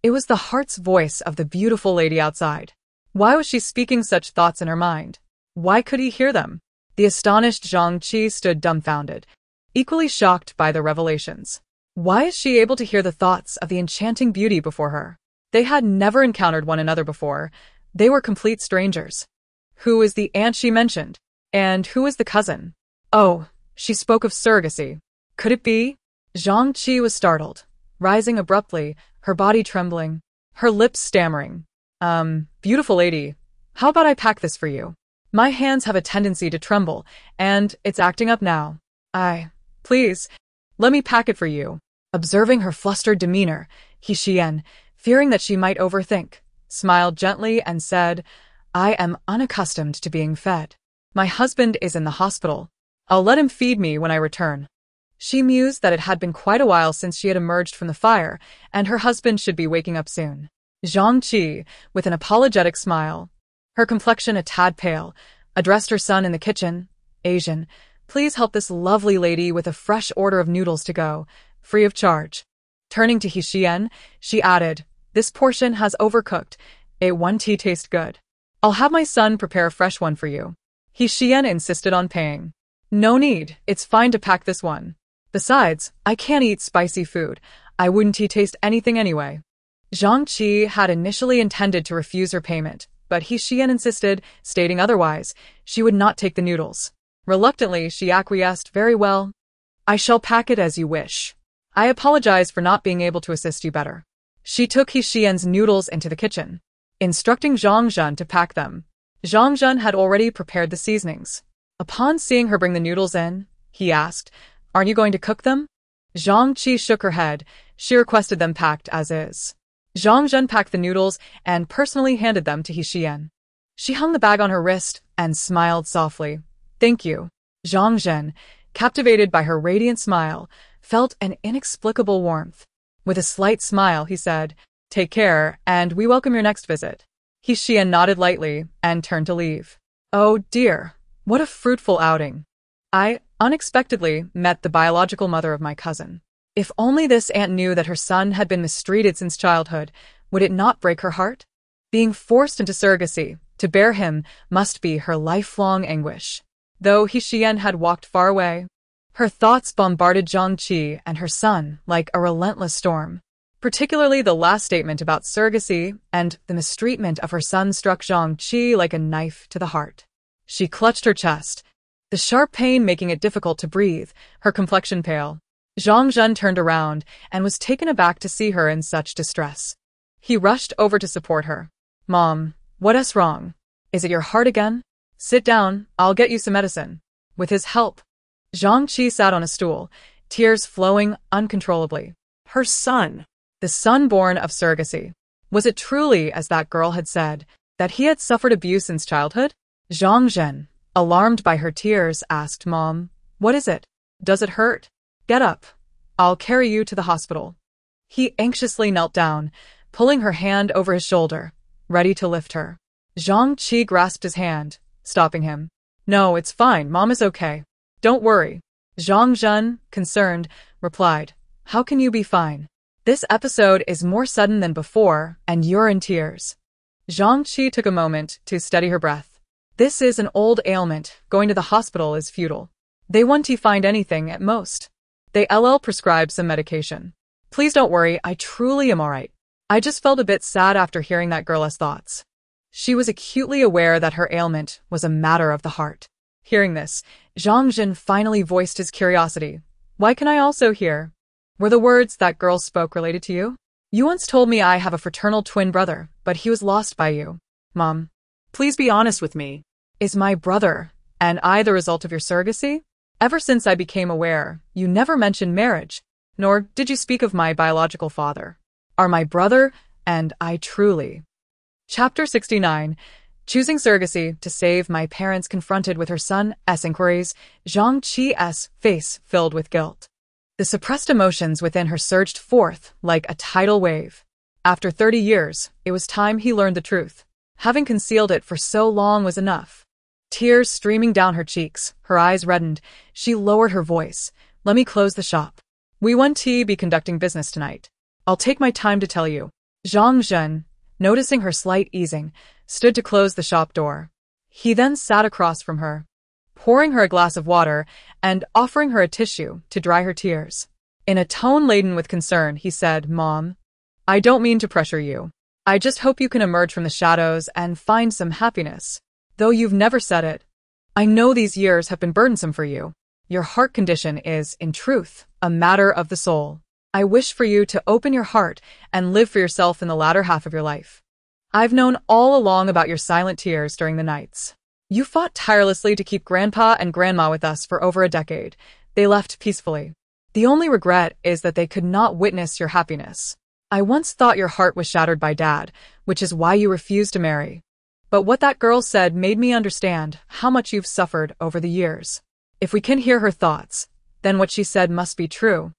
It was the heart's voice of the beautiful lady outside. Why was she speaking such thoughts in her mind? Why could he hear them? The astonished Zhang Qi stood dumbfounded, equally shocked by the revelations. Why is she able to hear the thoughts of the enchanting beauty before her? They had never encountered one another before. They were complete strangers. Who is the aunt she mentioned? And who is the cousin? Oh, she spoke of surrogacy. Could it be? Zhang Qi was startled, rising abruptly, her body trembling, her lips stammering. Beautiful lady, how about I pack this for you? My hands have a tendency to tremble, and it's acting up now. Please, let me pack it for you. Observing her flustered demeanor, Xiyan, fearing that she might overthink, smiled gently and said, I am unaccustomed to being fed. My husband is in the hospital. I'll let him feed me when I return. She mused that it had been quite a while since she had emerged from the fire, and her husband should be waking up soon. Zhang Qi, with an apologetic smile, her complexion a tad pale, addressed her son in the kitchen. Asian, please help this lovely lady with a fresh order of noodles to go, free of charge. Turning to Xiyan, she added, this portion has overcooked. It won't taste good. I'll have my son prepare a fresh one for you. Xiyan insisted on paying. No need, it's fine to pack this one. Besides, I can't eat spicy food. I wouldn't taste anything anyway. Zhang Qi had initially intended to refuse her payment, but Xiyan insisted, stating otherwise. She would not take the noodles. Reluctantly, she acquiesced. Very well. I shall pack it as you wish. I apologize for not being able to assist you better. She took Xian's noodles into the kitchen, instructing Zhang Zhen to pack them. Zhang Zhen had already prepared the seasonings. Upon seeing her bring the noodles in, he asked, Aren't you going to cook them? Zhang Qi shook her head. She requested them packed as is. Zhang Zhen packed the noodles and personally handed them to Xiyan. She hung the bag on her wrist and smiled softly. Thank you. Zhang Zhen, captivated by her radiant smile, felt an inexplicable warmth. With a slight smile, he said, Take care, and we welcome your next visit. Xiyan nodded lightly and turned to leave. Oh dear, what a fruitful outing. I unexpectedly met the biological mother of my cousin. If only this aunt knew that her son had been mistreated since childhood, would it not break her heart? Being forced into surrogacy to bear him must be her lifelong anguish. Though Xiyan had walked far away, her thoughts bombarded Zhang Qi and her son like a relentless storm. Particularly the last statement about surrogacy and the mistreatment of her son struck Zhang Qi like a knife to the heart. She clutched her chest, the sharp pain making it difficult to breathe, her complexion pale. Zhang Zhen turned around and was taken aback to see her in such distress. He rushed over to support her. Mom, what's wrong? Is it your heart again? Sit down, I'll get you some medicine. With his help, Zhang Qi sat on a stool, tears flowing uncontrollably. Her son. The son born of surrogacy. Was it truly, as that girl had said, that he had suffered abuse since childhood? Zhang Zhen, alarmed by her tears, asked, Mom, what is it? Does it hurt? Get up. I'll carry you to the hospital. He anxiously knelt down, pulling her hand over his shoulder, ready to lift her. Zhang Qi grasped his hand, stopping him. No, it's fine. Mom is okay. Don't worry. Zhang Zhen, concerned, replied. How can you be fine? This episode is more sudden than before, and you're in tears. Zhang Qi took a moment to steady her breath. This is an old ailment. Going to the hospital is futile. They won't find anything at most. They prescribe some medication. Please don't worry, I truly am alright. I just felt a bit sad after hearing that girl's thoughts. She was acutely aware that her ailment was a matter of the heart. Hearing this, Zhang Zhen finally voiced his curiosity. Why can I also hear? Were the words that girl spoke related to you? You once told me I have a fraternal twin brother, but he was lost by you. Mom, Please be honest with me. is my brother and I the result of your surrogacy? Ever since I became aware, you never mentioned marriage, nor did you speak of my biological father. Are my brother and I truly. Chapter 69. Choosing surrogacy to save my parents. Confronted with her son's inquiries, Zhang Qi's face filled with guilt. The suppressed emotions within her surged forth like a tidal wave. After 30 years, it was time he learned the truth. Having concealed it for so long was enough. Tears streaming down her cheeks, her eyes reddened, she lowered her voice. Let me close the shop. We won't be conducting business tonight. I'll take my time to tell you. Zhang Zhen, noticing her slight easing, stood to close the shop door. He then sat across from her, pouring her a glass of water and offering her a tissue to dry her tears. In a tone laden with concern, he said, Mom, I don't mean to pressure you. I just hope you can emerge from the shadows and find some happiness. Though you've never said it, I know these years have been burdensome for you. Your heart condition is, in truth, a matter of the soul. I wish for you to open your heart and live for yourself in the latter half of your life. I've known all along about your silent tears during the nights. You fought tirelessly to keep Grandpa and Grandma with us for over a decade. They left peacefully. The only regret is that they could not witness your happiness. I once thought your heart was shattered by Dad, which is why you refused to marry. But what that girl said made me understand how much you've suffered over the years. If we can hear her thoughts, then what she said must be true.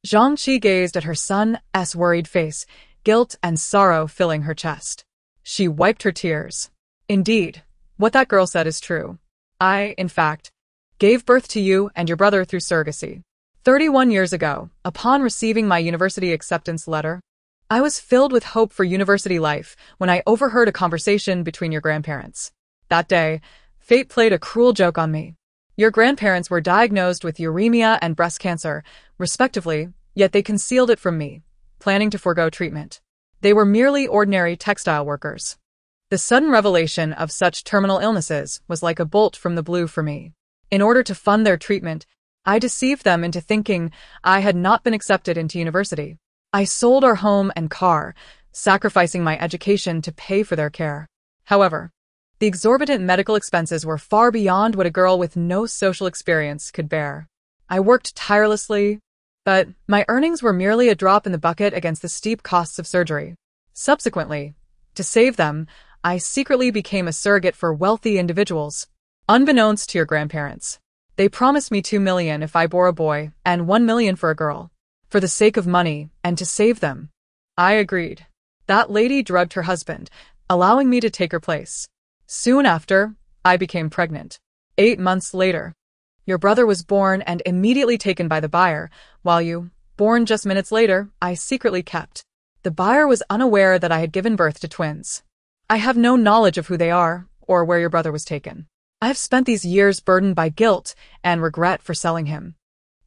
Zhang Qi gazed at her son's worried face, guilt and sorrow filling her chest. She wiped her tears. Indeed, what that girl said is true. I, in fact, gave birth to you and your brother through surrogacy. 31 years ago, upon receiving my university acceptance letter, I was filled with hope for university life when I overheard a conversation between your grandparents. That day, fate played a cruel joke on me. Your grandparents were diagnosed with uremia and breast cancer, respectively, yet they concealed it from me, planning to forego treatment. They were merely ordinary textile workers. The sudden revelation of such terminal illnesses was like a bolt from the blue for me. In order to fund their treatment, I deceived them into thinking I had not been accepted into university. I sold our home and car, sacrificing my education to pay for their care. However, the exorbitant medical expenses were far beyond what a girl with no social experience could bear. I worked tirelessly, but my earnings were merely a drop in the bucket against the steep costs of surgery. Subsequently, to save them, I secretly became a surrogate for wealthy individuals. Unbeknownst to your grandparents, they promised me $2 million if I bore a boy and $1 million for a girl. For the sake of money and to save them, I agreed. That lady drugged her husband, allowing me to take her place. Soon after, I became pregnant. 8 months later, your brother was born and immediately taken by the buyer, while you, born just minutes later, I secretly kept. The buyer was unaware that I had given birth to twins. I have no knowledge of who they are or where your brother was taken. I have spent these years burdened by guilt and regret for selling him.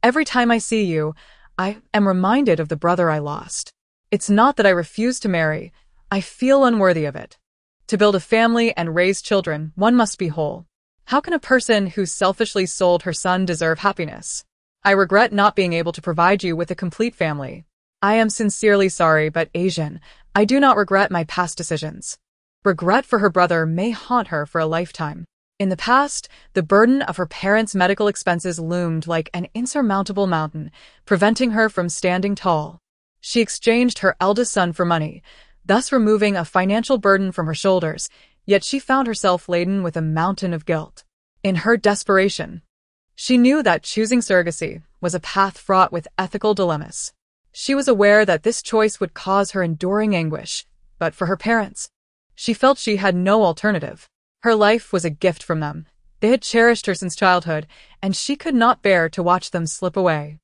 Every time I see you, I am reminded of the brother I lost. It's not that I refuse to marry. I feel unworthy of it. To build a family and raise children, one must be whole. How can a person who selfishly sold her son deserve happiness? I regret not being able to provide you with a complete family. I am sincerely sorry, but Asian, I do not regret my past decisions. Regret for her brother may haunt her for a lifetime. In the past, the burden of her parents' medical expenses loomed like an insurmountable mountain, preventing her from standing tall. She exchanged her eldest son for money, thus removing a financial burden from her shoulders, yet she found herself laden with a mountain of guilt. In her desperation, she knew that choosing surrogacy was a path fraught with ethical dilemmas. She was aware that this choice would cause her enduring anguish, but for her parents, she felt she had no alternative. Her life was a gift from them. They had cherished her since childhood, and she could not bear to watch them slip away.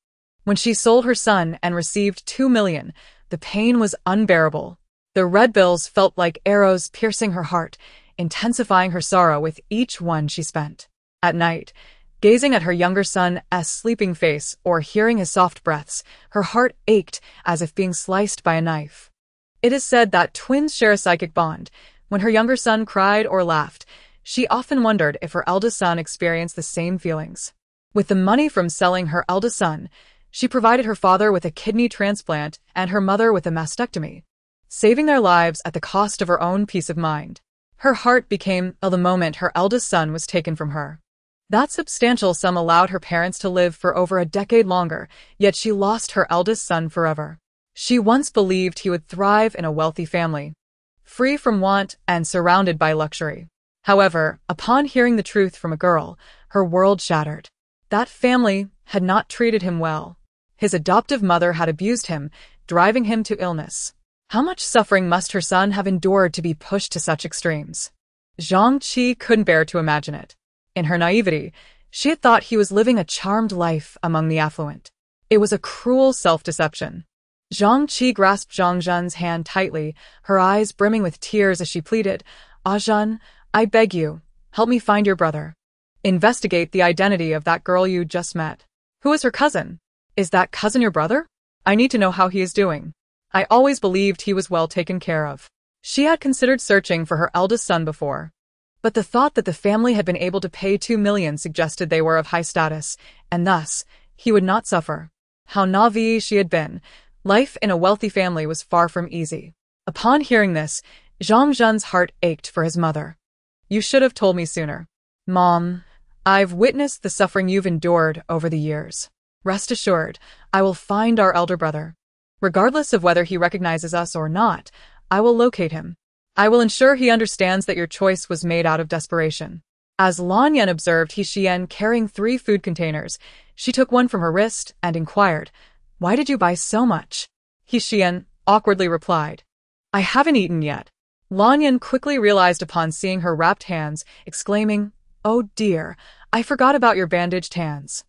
When she sold her son and received $2 million, the pain was unbearable. The red bills felt like arrows piercing her heart, intensifying her sorrow with each one she spent. At night, gazing at her younger son's sleeping face or hearing his soft breaths, her heart ached as if being sliced by a knife. It is said that twins share a psychic bond. When her younger son cried or laughed, she often wondered if her eldest son experienced the same feelings. With the money from selling her eldest son, she provided her father with a kidney transplant and her mother with a mastectomy, saving their lives at the cost of her own peace of mind. Her heart became ill the moment her eldest son was taken from her. That substantial sum allowed her parents to live for over a decade longer, yet she lost her eldest son forever. She once believed he would thrive in a wealthy family, free from want and surrounded by luxury. However, upon hearing the truth from a girl, her world shattered. That family had not treated him well. His adoptive mother had abused him, driving him to illness. How much suffering must her son have endured to be pushed to such extremes? Zhang Qi couldn't bear to imagine it. In her naivety, she had thought he was living a charmed life among the affluent. It was a cruel self-deception. Zhang Qi grasped Zhang Zhen's hand tightly, her eyes brimming with tears as she pleaded, "Ah Zhen, I beg you, help me find your brother. Investigate the identity of that girl you just met. Who is her cousin? Is that cousin your brother? I need to know how he is doing. I always believed he was well taken care of." She had considered searching for her eldest son before, but the thought that the family had been able to pay $2 million suggested they were of high status, and thus, he would not suffer. How naive she had been. Life in a wealthy family was far from easy. Upon hearing this, Zhang Zhen's heart ached for his mother. "You should have told me sooner. Mom, I've witnessed the suffering you've endured over the years. Rest assured, I will find our elder brother. Regardless of whether he recognizes us or not, I will locate him. I will ensure he understands that your choice was made out of desperation." As Lan Yan observed Xiyan carrying 3 food containers, she took one from her wrist and inquired, "Why did you buy so much?" Xiyan awkwardly replied, "I haven't eaten yet." Lan Yan quickly realized upon seeing her wrapped hands, exclaiming, "Oh dear, I forgot about your bandaged hands."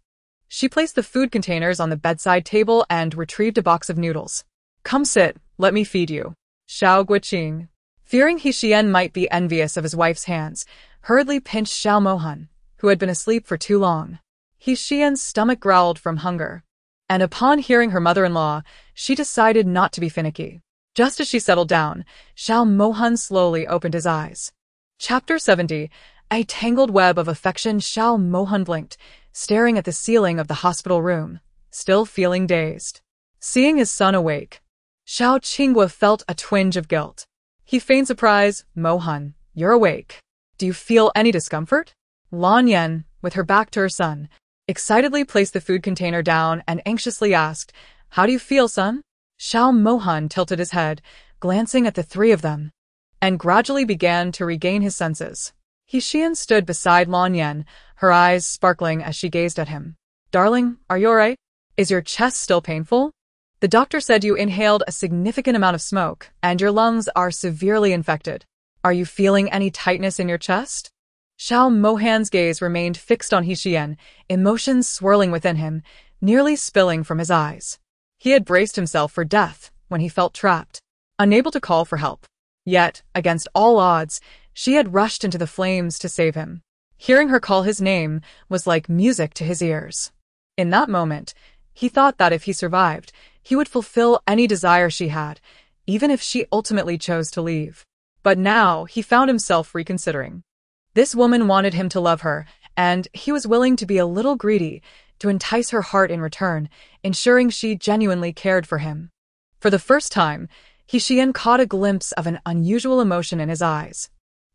She placed the food containers on the bedside table and retrieved a box of noodles. "Come sit, let me feed you." Xiao Guiqing, fearing Xiyan might be envious of his wife's hands, hurriedly pinched Xiao Mohan, who had been asleep for too long. Xiyan's stomach growled from hunger, and upon hearing her mother-in-law, she decided not to be finicky. Just as she settled down, Xiao Mohan slowly opened his eyes. Chapter 70. A tangled web of affection. Xiao Mohan blinked, staring at the ceiling of the hospital room, still feeling dazed. Seeing his son awake, Xiao Qinghua felt a twinge of guilt. He feigned surprise. "Mohan, you're awake. Do you feel any discomfort?" Lan Yan, with her back to her son, excitedly placed the food container down and anxiously asked, "How do you feel, son?" Xiao Mohan tilted his head, glancing at the 3 of them, and gradually began to regain his senses. Xiyan stood beside Lan Yan, her eyes sparkling as she gazed at him. "Darling, are you alright? Is your chest still painful? The doctor said you inhaled a significant amount of smoke, and your lungs are severely infected. Are you feeling any tightness in your chest?" Xiao Mohan's gaze remained fixed on Xiyan, emotions swirling within him, nearly spilling from his eyes. He had braced himself for death when he felt trapped, unable to call for help. Yet, against all odds, she had rushed into the flames to save him. Hearing her call his name was like music to his ears. In that moment, he thought that if he survived, he would fulfill any desire she had, even if she ultimately chose to leave. But now he found himself reconsidering. This woman wanted him to love her, and he was willing to be a little greedy to entice her heart in return, ensuring she genuinely cared for him. For the first time, Xiyan caught a glimpse of an unusual emotion in his eyes.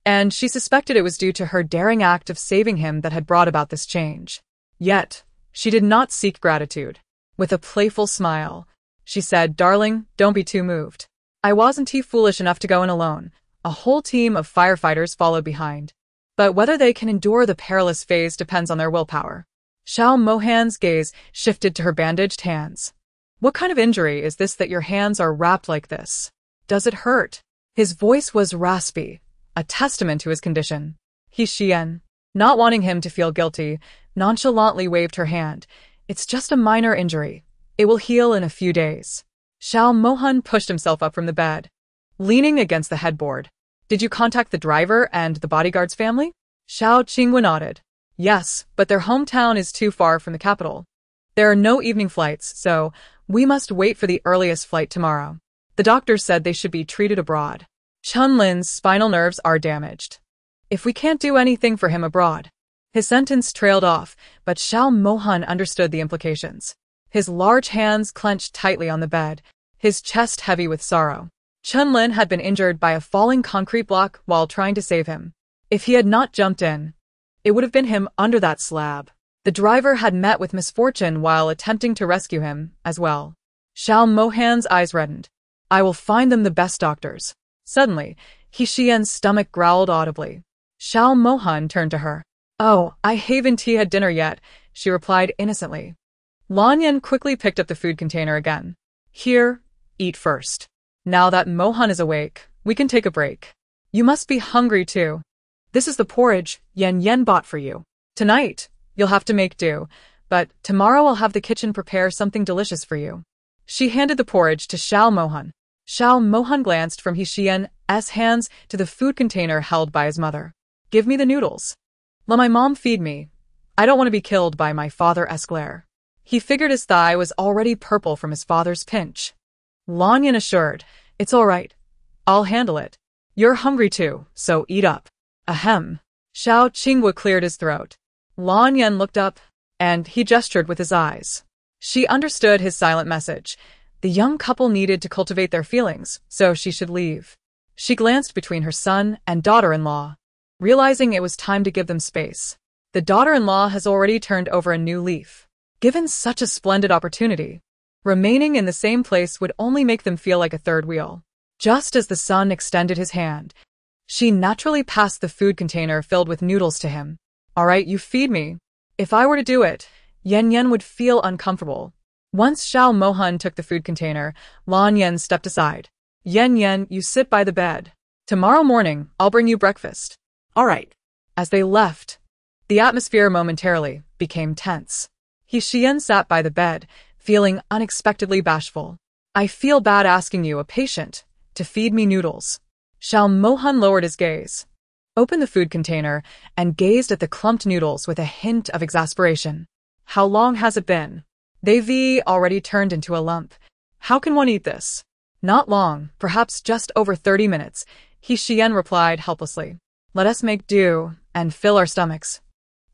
and she suspected it was due to her daring act of saving him that had brought about this change. Yet, she did not seek gratitude. With a playful smile, she said, "Darling, don't be too moved. I wasn't foolish enough to go in alone. A whole team of firefighters followed behind. But whether they can endure the perilous phase depends on their willpower." Xiao Mohan's gaze shifted to her bandaged hands. "What kind of injury is this that your hands are wrapped like this? Does it hurt?" His voice was raspy, a testament to his condition. Xiyan, not wanting him to feel guilty, nonchalantly waved her hand. "It's just a minor injury. It will heal in a few days." Xiao Mohan pushed himself up from the bed, leaning against the headboard. "Did you contact the driver and the bodyguard's family?" Xiao Qinghua nodded. "Yes, but their hometown is too far from the capital. There are no evening flights, so we must wait for the earliest flight tomorrow. The doctors said they should be treated abroad. Chunlin's spinal nerves are damaged. If we can't do anything for him abroad." His sentence trailed off, but Xiao Mohan understood the implications. His large hands clenched tightly on the bed, his chest heavy with sorrow. Chunlin had been injured by a falling concrete block while trying to save him. If he had not jumped in, it would have been him under that slab. The driver had met with misfortune while attempting to rescue him, as well. Xiao Mohan's eyes reddened. "I will find them the best doctors." Suddenly, Xiyan's stomach growled audibly. Xiao Mohan turned to her. "Oh, I haven't had dinner yet," she replied innocently. Lanyan quickly picked up the food container again. "Here, eat first. Now that Mohan is awake, we can take a break. You must be hungry too. This is the porridge Yen bought for you. Tonight, you'll have to make do, but tomorrow I'll have the kitchen prepare something delicious for you." She handed the porridge to Xiao Mohan. Xiao Mohan glanced from Xiyan's hands to the food container held by his mother. "Give me the noodles. Let my mom feed me. I don't want to be killed by my father's glare." He figured his thigh was already purple from his father's pinch. Lanyan assured, "It's all right. I'll handle it. You're hungry too, so eat up." Ahem. Xiao Qinghua cleared his throat. Lanyan looked up, and he gestured with his eyes. She understood his silent message. The young couple needed to cultivate their feelings, so she should leave. She glanced between her son and daughter-in-law, realizing it was time to give them space. The daughter-in-law has already turned over a new leaf. Given such a splendid opportunity, remaining in the same place would only make them feel like a third wheel. Just as the son extended his hand, she naturally passed the food container filled with noodles to him. "All right, you feed me. If I were to do it, Yen would feel uncomfortable." Once Xiao Mohan took the food container, Lanyan stepped aside. Yen, you sit by the bed. Tomorrow morning, I'll bring you breakfast." All right. As they left, the atmosphere momentarily became tense. Xiyan sat by the bed, feeling unexpectedly bashful. "I feel bad asking you, a patient, to feed me noodles." Xiao Mohan lowered his gaze, opened the food container, and gazed at the clumped noodles with a hint of exasperation. "How long has it been? They've already turned into a lump. How can one eat this?" "Not long, perhaps just over 30 minutes, Xiyan replied helplessly. "Let us make do and fill our stomachs.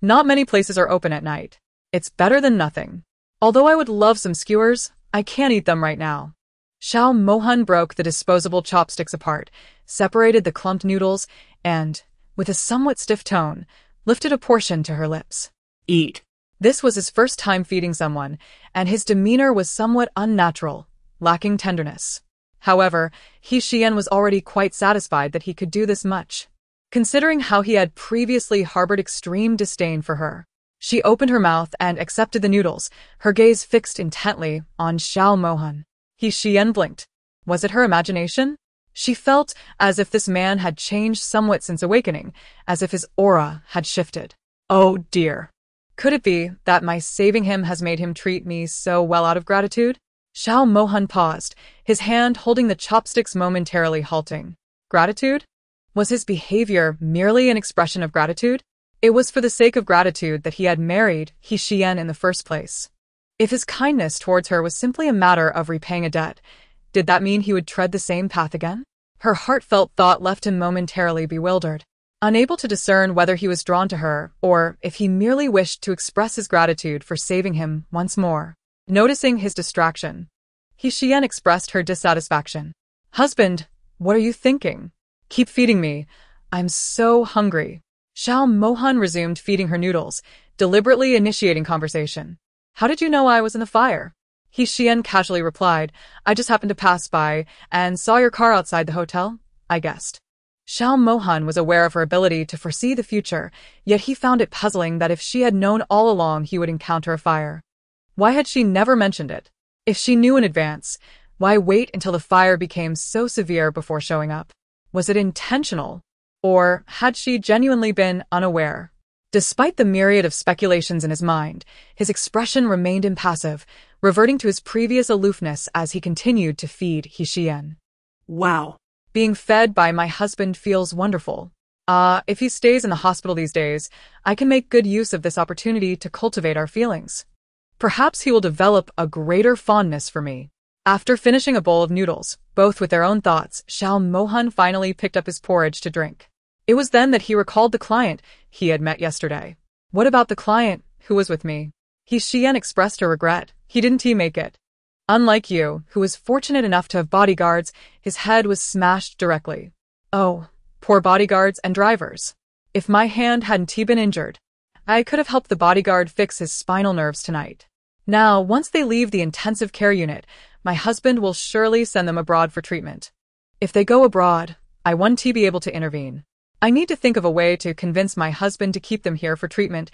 Not many places are open at night. It's better than nothing. Although I would love some skewers, I can't eat them right now." Xiao Mohan broke the disposable chopsticks apart, separated the clumped noodles, and, with a somewhat stiff tone, lifted a portion to her lips. Eat. This was his first time feeding someone, and his demeanor was somewhat unnatural, lacking tenderness. However, Xiyan was already quite satisfied that he could do this much, considering how he had previously harbored extreme disdain for her. She opened her mouth and accepted the noodles, her gaze fixed intently on Xiao Mohan. Xiyan blinked. Was it her imagination? She felt as if this man had changed somewhat since awakening, as if his aura had shifted. Oh dear. Could it be that my saving him has made him treat me so well out of gratitude? Xiao Mohan paused, his hand holding the chopsticks momentarily halting. Gratitude? Was his behavior merely an expression of gratitude? It was for the sake of gratitude that he had married Xiyan in the first place. If his kindness towards her was simply a matter of repaying a debt, did that mean he would tread the same path again? Her heartfelt thought left him momentarily bewildered, unable to discern whether he was drawn to her or if he merely wished to express his gratitude for saving him once more. Noticing his distraction, Xiyan expressed her dissatisfaction. "Husband, what are you thinking? Keep feeding me. I'm so hungry. Xiao Mohan resumed feeding her noodles, deliberately initiating conversation. How did you know I was in the fire? Xiyan casually replied, I just happened to pass by and saw your car outside the hotel, I guessed. Xiao Mohan was aware of her ability to foresee the future, yet he found it puzzling that if she had known all along he would encounter a fire. Why had she never mentioned it? If she knew in advance, why wait until the fire became so severe before showing up? Was it intentional? Or had she genuinely been unaware? Despite the myriad of speculations in his mind, his expression remained impassive, reverting to his previous aloofness as he continued to feed Xiyan. Wow. Being fed by my husband feels wonderful. If he stays in the hospital these days, I can make good use of this opportunity to cultivate our feelings. Perhaps he will develop a greater fondness for me. After finishing a bowl of noodles, both with their own thoughts, Xiao Mohan finally picked up his porridge to drink. It was then that he recalled the client he had met yesterday. What about the client who was with me? Xiyan expressed her regret. He didn't make it. Unlike you, who was fortunate enough to have bodyguards, his head was smashed directly. Oh, poor bodyguards and drivers. If my hand hadn't been injured, I could have helped the bodyguard fix his spinal nerves tonight. Now, once they leave the intensive care unit, my husband will surely send them abroad for treatment. If they go abroad, I won't be able to intervene. I need to think of a way to convince my husband to keep them here for treatment,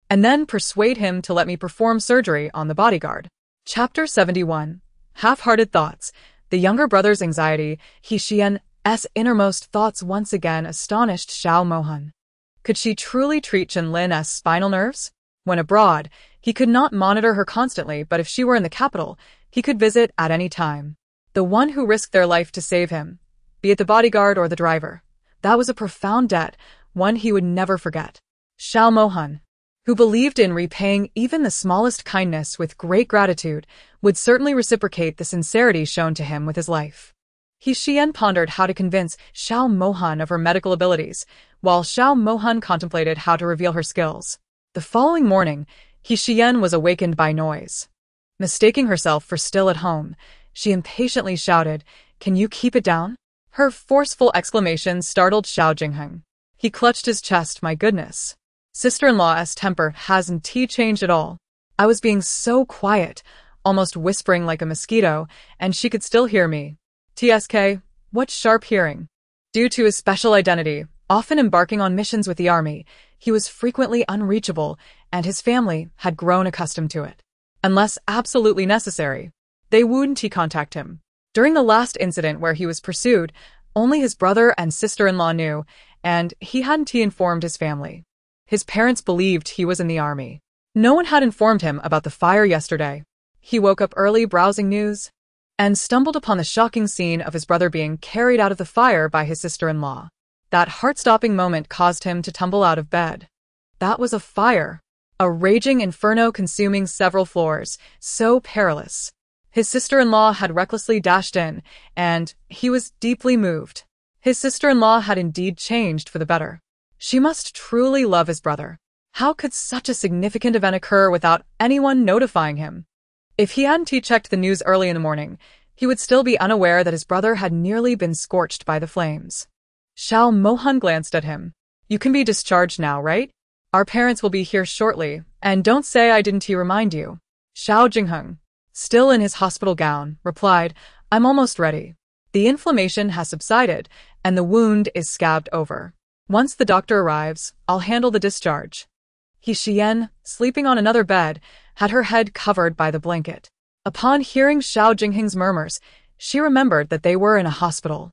and then persuade him to let me perform surgery on the bodyguard. Chapter 71. Half-hearted Thoughts. The younger brother's anxiety, Xiyan's innermost thoughts once again astonished Xiao Mohan. Could she truly treat Chenlin's spinal nerves? When abroad, he could not monitor her constantly, but if she were in the capital, he could visit at any time. The one who risked their life to save him, be it the bodyguard or the driver. That was a profound debt, one he would never forget. Xiao Mohan, who believed in repaying even the smallest kindness with great gratitude, would certainly reciprocate the sincerity shown to him with his life. Xiyan pondered how to convince Xiao Mohan of her medical abilities, while Xiao Mohan contemplated how to reveal her skills. The following morning, Xiyan was awakened by noise. Mistaking herself for still at home, she impatiently shouted, Can you keep it down? Her forceful exclamation startled Xiao Jingheng. He clutched his chest. My goodness. Sister-in-law's temper hasn't changed at all. I was being so quiet, almost whispering like a mosquito, and she could still hear me. TSK, what sharp hearing. Due to his special identity, often embarking on missions with the army, he was frequently unreachable, and his family had grown accustomed to it. Unless absolutely necessary, they wouldn't contact him. During the last incident where he was pursued, only his brother and sister-in-law knew, and he hadn't informed his family. His parents believed he was in the army. No one had informed him about the fire yesterday. He woke up early browsing news and stumbled upon the shocking scene of his brother being carried out of the fire by his sister-in-law. That heart-stopping moment caused him to tumble out of bed. That was a fire, a raging inferno consuming several floors, so perilous. His sister-in-law had recklessly dashed in, and he was deeply moved. His sister-in-law had indeed changed for the better. She must truly love his brother. How could such a significant event occur without anyone notifying him? If he hadn't checked the news early in the morning, he would still be unaware that his brother had nearly been scorched by the flames. Xiao Mohan glanced at him. You can be discharged now, right? Our parents will be here shortly, and don't say I didn't remind you. Xiao Jingheng, still in his hospital gown, replied, I'm almost ready. The inflammation has subsided, and the wound is scabbed over. Once the doctor arrives, I'll handle the discharge. Xiyan, sleeping on another bed, had her head covered by the blanket. Upon hearing Xiao Jingheng's murmurs, she remembered that they were in a hospital.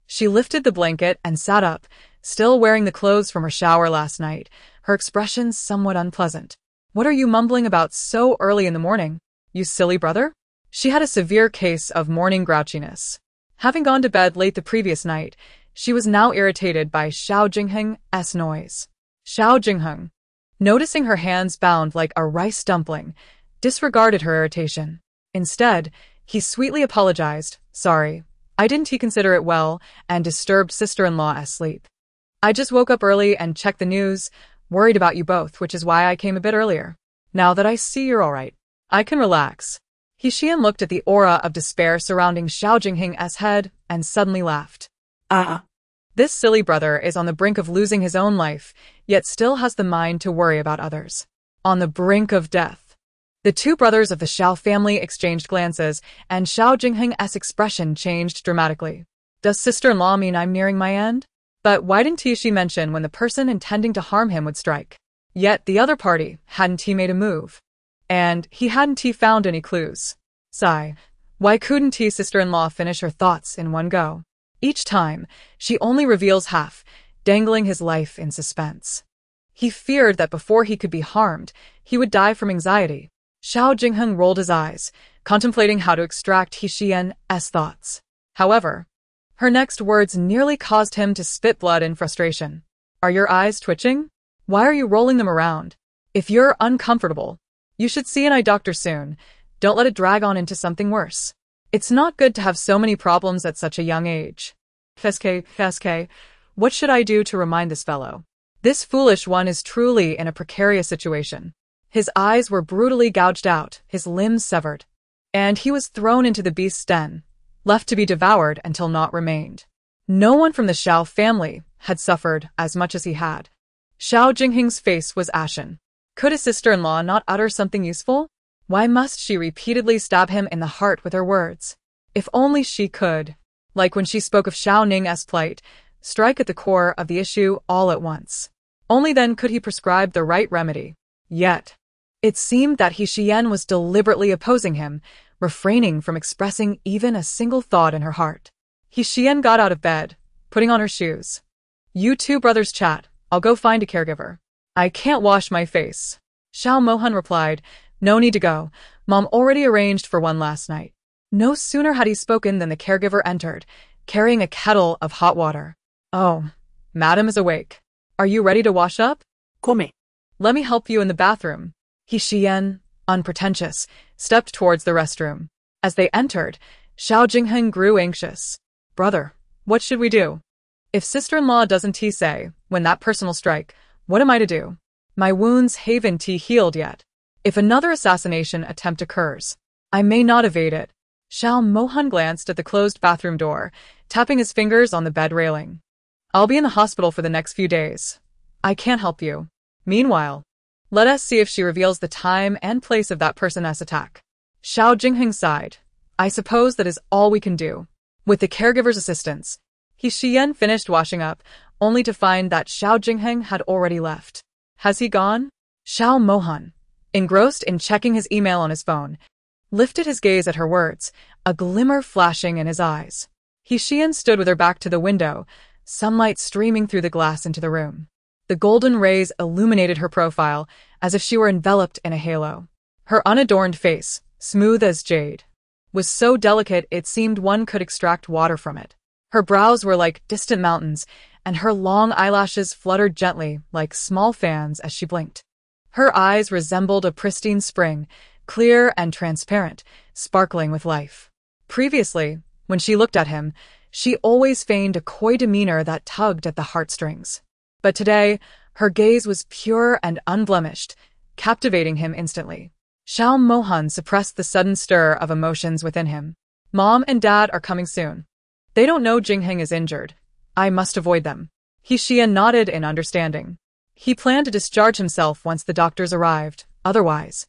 She lifted the blanket and sat up, still wearing the clothes from her shower last night, her expression somewhat unpleasant. What are you mumbling about so early in the morning, you silly brother? She had a severe case of morning grouchiness. Having gone to bed late the previous night, she was now irritated by Xiao Jingheng's noise. Xiao Jingheng, noticing her hands bound like a rice dumpling, disregarded her irritation. Instead, he sweetly apologized, sorry, I didn't consider it well, and disturbed sister-in-law's sleep. I just woke up early and checked the news, worried about you both, which is why I came a bit earlier. Now that I see you're all right, I can relax. Xiyan looked at the aura of despair surrounding Xiao Jingheng's head and suddenly laughed. This silly brother is on the brink of losing his own life, yet still has the mind to worry about others. On the brink of death. The two brothers of the Xiao family exchanged glances, and Xiao Jingheng's expression changed dramatically. Does sister-in-law mean I'm nearing my end? But why didn't she mention when the person intending to harm him would strike? Yet the other party hadn't he made a move. And he hadn't he found any clues. Sigh. Why couldn't he sister-in-law finish her thoughts in one go? Each time, she only reveals half, dangling his life in suspense. He feared that before he could be harmed, he would die from anxiety. Xiao Jingheng rolled his eyes, contemplating how to extract Xiyan's thoughts. However, her next words nearly caused him to spit blood in frustration. Are your eyes twitching? Why are you rolling them around? If you're uncomfortable, you should see an eye doctor soon. Don't let it drag on into something worse. It's not good to have so many problems at such a young age. FSK, what should I do to remind this fellow? This foolish one is truly in a precarious situation. His eyes were brutally gouged out, his limbs severed. And he was thrown into the beast's den, left to be devoured until naught remained. No one from the Xiao family had suffered as much as he had. Xiao Jingheng's face was ashen. Could his sister-in-law not utter something useful? Why must she repeatedly stab him in the heart with her words? If only she could, like when she spoke of Xiao Ning's plight, strike at the core of the issue all at once. Only then could he prescribe the right remedy. Yet, it seemed that Xiyan was deliberately opposing him, refraining from expressing even a single thought in her heart. Xiyan got out of bed, putting on her shoes. You two brothers chat, I'll go find a caregiver. I can't wash my face. Xiao Mohan replied, no need to go. Mom already arranged for one last night. No sooner had he spoken than the caregiver entered, carrying a kettle of hot water. Oh, madam is awake. Are you ready to wash up? Come. Let me help you in the bathroom. Xiyan, unpretentious, stepped towards the restroom. As they entered, Xiao Jingheng grew anxious. Brother, what should we do? If sister-in-law doesn't say, when that person will strike, what am I to do? My wounds haven't healed yet. If another assassination attempt occurs, I may not evade it. Xiao Mohan glanced at the closed bathroom door, tapping his fingers on the bed railing. I'll be in the hospital for the next few days. I can't help you. Meanwhile, let us see if she reveals the time and place of that person's attack. Xiao Jingheng sighed. I suppose that is all we can do. With the caregiver's assistance, Xiyan finished washing up, only to find that Xiao Jingheng had already left. Has he gone? Xiao Mohan, engrossed in checking his email on his phone, lifted his gaze at her words, a glimmer flashing in his eyes. Xiyan stood with her back to the window, sunlight streaming through the glass into the room. The golden rays illuminated her profile as if she were enveloped in a halo. Her unadorned face, smooth as jade, was so delicate it seemed one could extract water from it. Her brows were like distant mountains, and her long eyelashes fluttered gently like small fans as she blinked. Her eyes resembled a pristine spring, clear and transparent, sparkling with life. Previously, when she looked at him, she always feigned a coy demeanor that tugged at the heartstrings. But today, her gaze was pure and unblemished, captivating him instantly. Xiao Mohan suppressed the sudden stir of emotions within him. Mom and Dad are coming soon. They don't know Jingheng is injured. I must avoid them. Xiyan nodded in understanding. He planned to discharge himself once the doctors arrived, otherwise,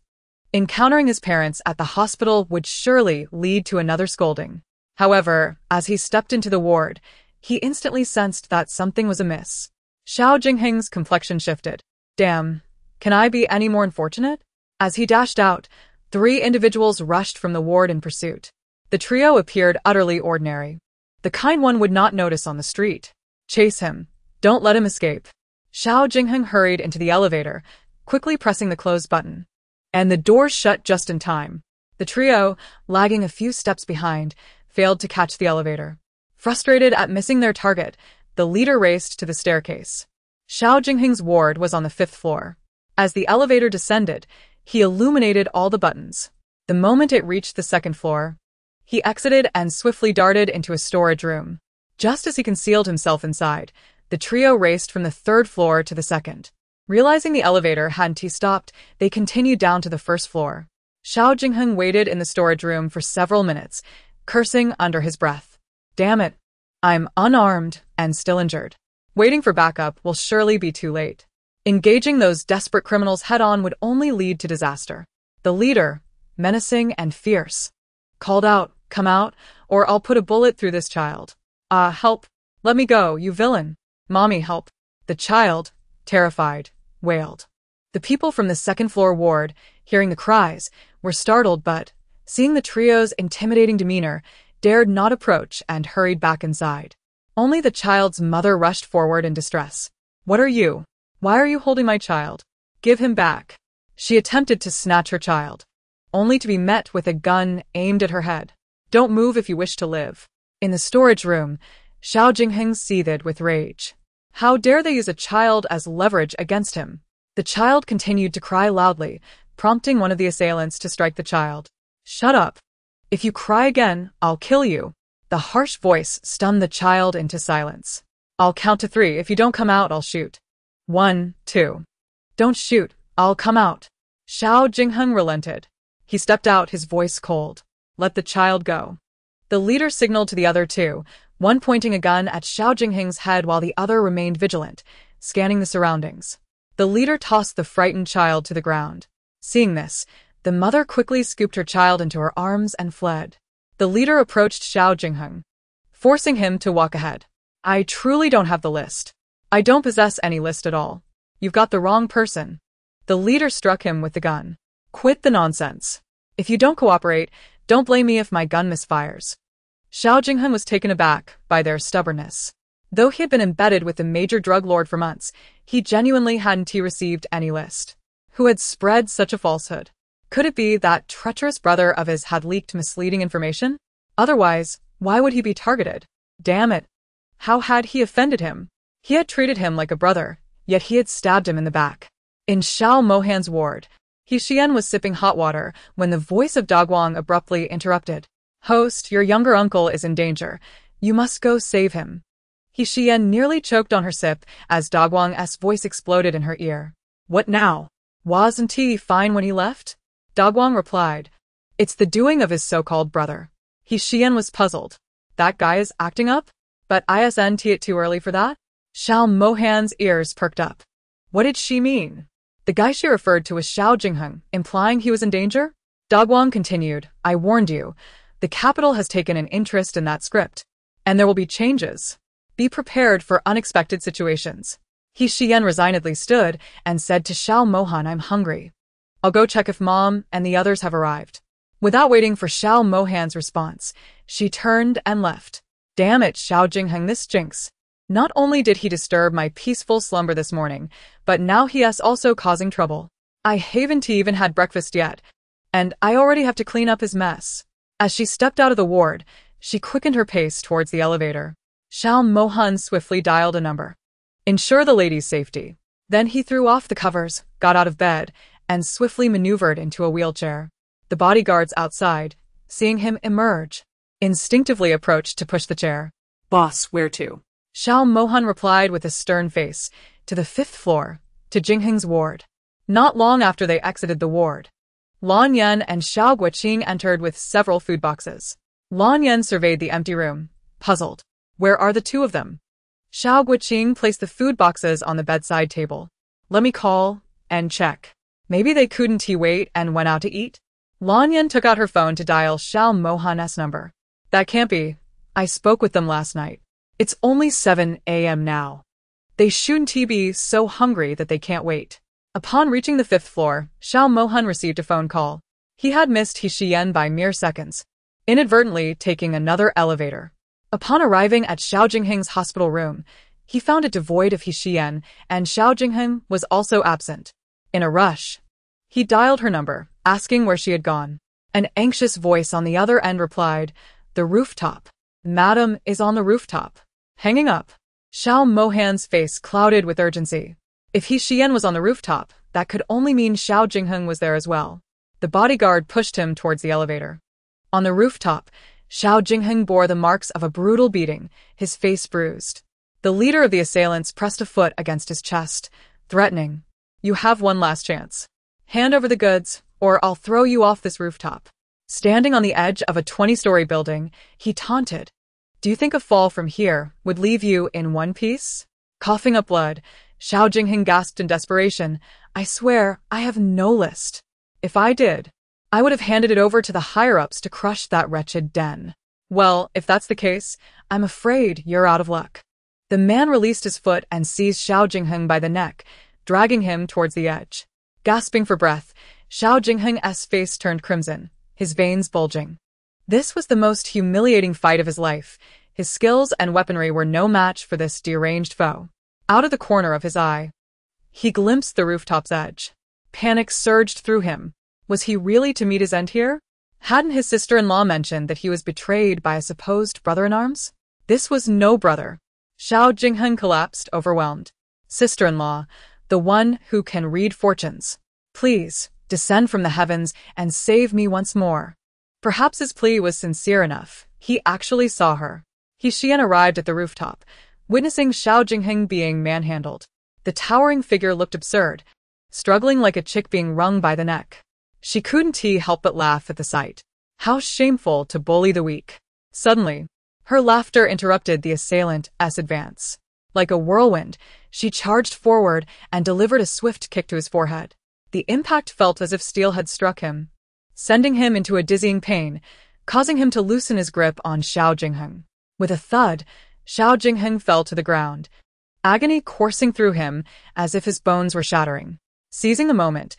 encountering his parents at the hospital would surely lead to another scolding. However, as he stepped into the ward, he instantly sensed that something was amiss. Xiao Jingheng's complexion shifted. Damn, can I be any more unfortunate? As he dashed out, 3 individuals rushed from the ward in pursuit. The trio appeared utterly ordinary. The kind one would not notice on the street. Chase him. Don't let him escape. Xiao Jingheng hurried into the elevator, quickly pressing the close button. And the door shut just in time. The trio, lagging a few steps behind, failed to catch the elevator. Frustrated at missing their target, the leader raced to the staircase. Xiao Jingheng's ward was on the 5th floor. As the elevator descended, he illuminated all the buttons. The moment it reached the 2nd floor, he exited and swiftly darted into a storage room. Just as he concealed himself inside, the trio raced from the 3rd floor to the 2nd. Realizing the elevator hadn't stopped, they continued down to the 1st floor. Xiao Jingheng waited in the storage room for several minutes, cursing under his breath. Damn it. I'm unarmed, and still injured. Waiting for backup will surely be too late. Engaging those desperate criminals head-on would only lead to disaster. The leader, menacing and fierce, called out, "Come out, or I'll put a bullet through this child." Help. Let me go, you villain. Mommy, help. The child, terrified, wailed. The people from the second-floor ward, hearing the cries, were startled but, seeing the trio's intimidating demeanor, dared not approach and hurried back inside. Only the child's mother rushed forward in distress. "What are you? Why are you holding my child? Give him back." She attempted to snatch her child, only to be met with a gun aimed at her head. "Don't move if you wish to live." In the storage room, Xiao Jingheng seethed with rage. How dare they use a child as leverage against him? The child continued to cry loudly, prompting one of the assailants to strike the child. "Shut up. If you cry again, I'll kill you." The harsh voice stunned the child into silence. "I'll count to 3. If you don't come out, I'll shoot. 1, 2. "Don't shoot. I'll come out." Xiao Jingheng relented. He stepped out, his voice cold. "Let the child go." The leader signaled to the other two, one pointing a gun at Xiao Jingheng's head while the other remained vigilant, scanning the surroundings. The leader tossed the frightened child to the ground. Seeing this, the mother quickly scooped her child into her arms and fled. The leader approached Xiao Jingheng, forcing him to walk ahead. "I truly don't have the list. I don't possess any list at all. You've got the wrong person." The leader struck him with the gun. "Quit the nonsense. If you don't cooperate, don't blame me if my gun misfires." Xiao Jingheng was taken aback by their stubbornness. Though he had been embedded with the major drug lord for months, he genuinely hadn't received any list. Who had spread such a falsehood? Could it be that treacherous brother of his had leaked misleading information? Otherwise, why would he be targeted? Damn it. How had he offended him? He had treated him like a brother, yet he had stabbed him in the back. In Xiao Mohan's ward, Xiyan was sipping hot water when the voice of Dagwang abruptly interrupted. "Host, your younger uncle is in danger. You must go save him." Xiyan nearly choked on her sip as Dagwang's voice exploded in her ear. "What now? Wasn't he fine when he left?" Dagwang replied. "It's the doing of his so-called brother." Xiyan was puzzled. "That guy is acting up? But isn't it too early for that?" Xiao Mohan's ears perked up. What did she mean? The guy she referred to was Xiao Jingheng, implying he was in danger? Dagwang continued, "I warned you. The capital has taken an interest in that script, and there will be changes. Be prepared for unexpected situations." Xiyan resignedly stood and said to Xiao Mohan, "I'm hungry. I'll go check if Mom and the others have arrived." Without waiting for Xiao Mohan's response, she turned and left. "Damn it, Xiao Jingheng, this jinx. Not only did he disturb my peaceful slumber this morning, but now he is also causing trouble. I haven't even had breakfast yet, and I already have to clean up his mess." As she stepped out of the ward, she quickened her pace towards the elevator. Xiao Mohan swiftly dialed a number. "Ensure the lady's safety." Then he threw off the covers, got out of bed, and swiftly maneuvered into a wheelchair. The bodyguards outside, seeing him emerge, instinctively approached to push the chair. "Boss, where to?" Xiao Mohan replied with a stern face, "To the 5th floor, to Jingheng's ward." Not long after they exited the ward, Lan Yan and Xiao Guoqing entered with several food boxes. Lan Yan surveyed the empty room, puzzled. Where are the two of them? Xiao Guoqing placed the food boxes on the bedside table. "Let me call and check. Maybe they couldn't wait and went out to eat?" Lan Yan took out her phone to dial Xiao Mohan's number. "That can't be. I spoke with them last night. It's only 7 a.m. now. They shouldn't be so hungry that they can't wait." Upon reaching the 5th floor, Xiao Mohan received a phone call. He had missed Xiyan by mere seconds, inadvertently taking another elevator. Upon arriving at Xiao Jingheng's hospital room, he found it devoid of Xiyan, and Xiao Jingheng was also absent. In a rush, he dialed her number, asking where she had gone. An anxious voice on the other end replied, "The rooftop. Madam is on the rooftop." Hanging up, Xiao Mohan's face clouded with urgency. If Xiyan was on the rooftop, that could only mean Xiao Jingheng was there as well. The bodyguard pushed him towards the elevator. On the rooftop, Xiao Jingheng bore the marks of a brutal beating, his face bruised. The leader of the assailants pressed a foot against his chest, threatening, "You have one last chance. Hand over the goods, or I'll throw you off this rooftop." Standing on the edge of a 20-story building, he taunted, Do you think a fall from here would leave you in one piece? Coughing up blood, Xiao Jingheng gasped in desperation. I swear, I have no list. If I did, I would have handed it over to the higher-ups to crush that wretched den. Well, if that's the case, I'm afraid you're out of luck. The man released his foot and seized Xiao Jingheng by the neck, dragging him towards the edge. Gasping for breath, Xiao Jingheng's face turned crimson, his veins bulging. This was the most humiliating fight of his life. His skills and weaponry were no match for this deranged foe. Out of the corner of his eye, he glimpsed the rooftop's edge. Panic surged through him. Was he really to meet his end here? Hadn't his sister-in-law mentioned that he was betrayed by a supposed brother-in-arms? This was no brother. Xiao Jingheng collapsed, overwhelmed. Sister-in-law, the one who can read fortunes. Please, descend from the heavens and save me once more. Perhaps his plea was sincere enough. He actually saw her. Xiyan arrived at the rooftop, witnessing Xiao Jingheng being manhandled. The towering figure looked absurd, struggling like a chick being wrung by the neck. She couldn't help but laugh at the sight. How shameful to bully the weak. Suddenly, her laughter interrupted the assailant's advance. Like a whirlwind, she charged forward and delivered a swift kick to his forehead. The impact felt as if steel had struck him, sending him into a dizzying pain, causing him to loosen his grip on Xiao Jingheng. With a thud, Xiao Jingheng fell to the ground, agony coursing through him as if his bones were shattering. Seizing the moment,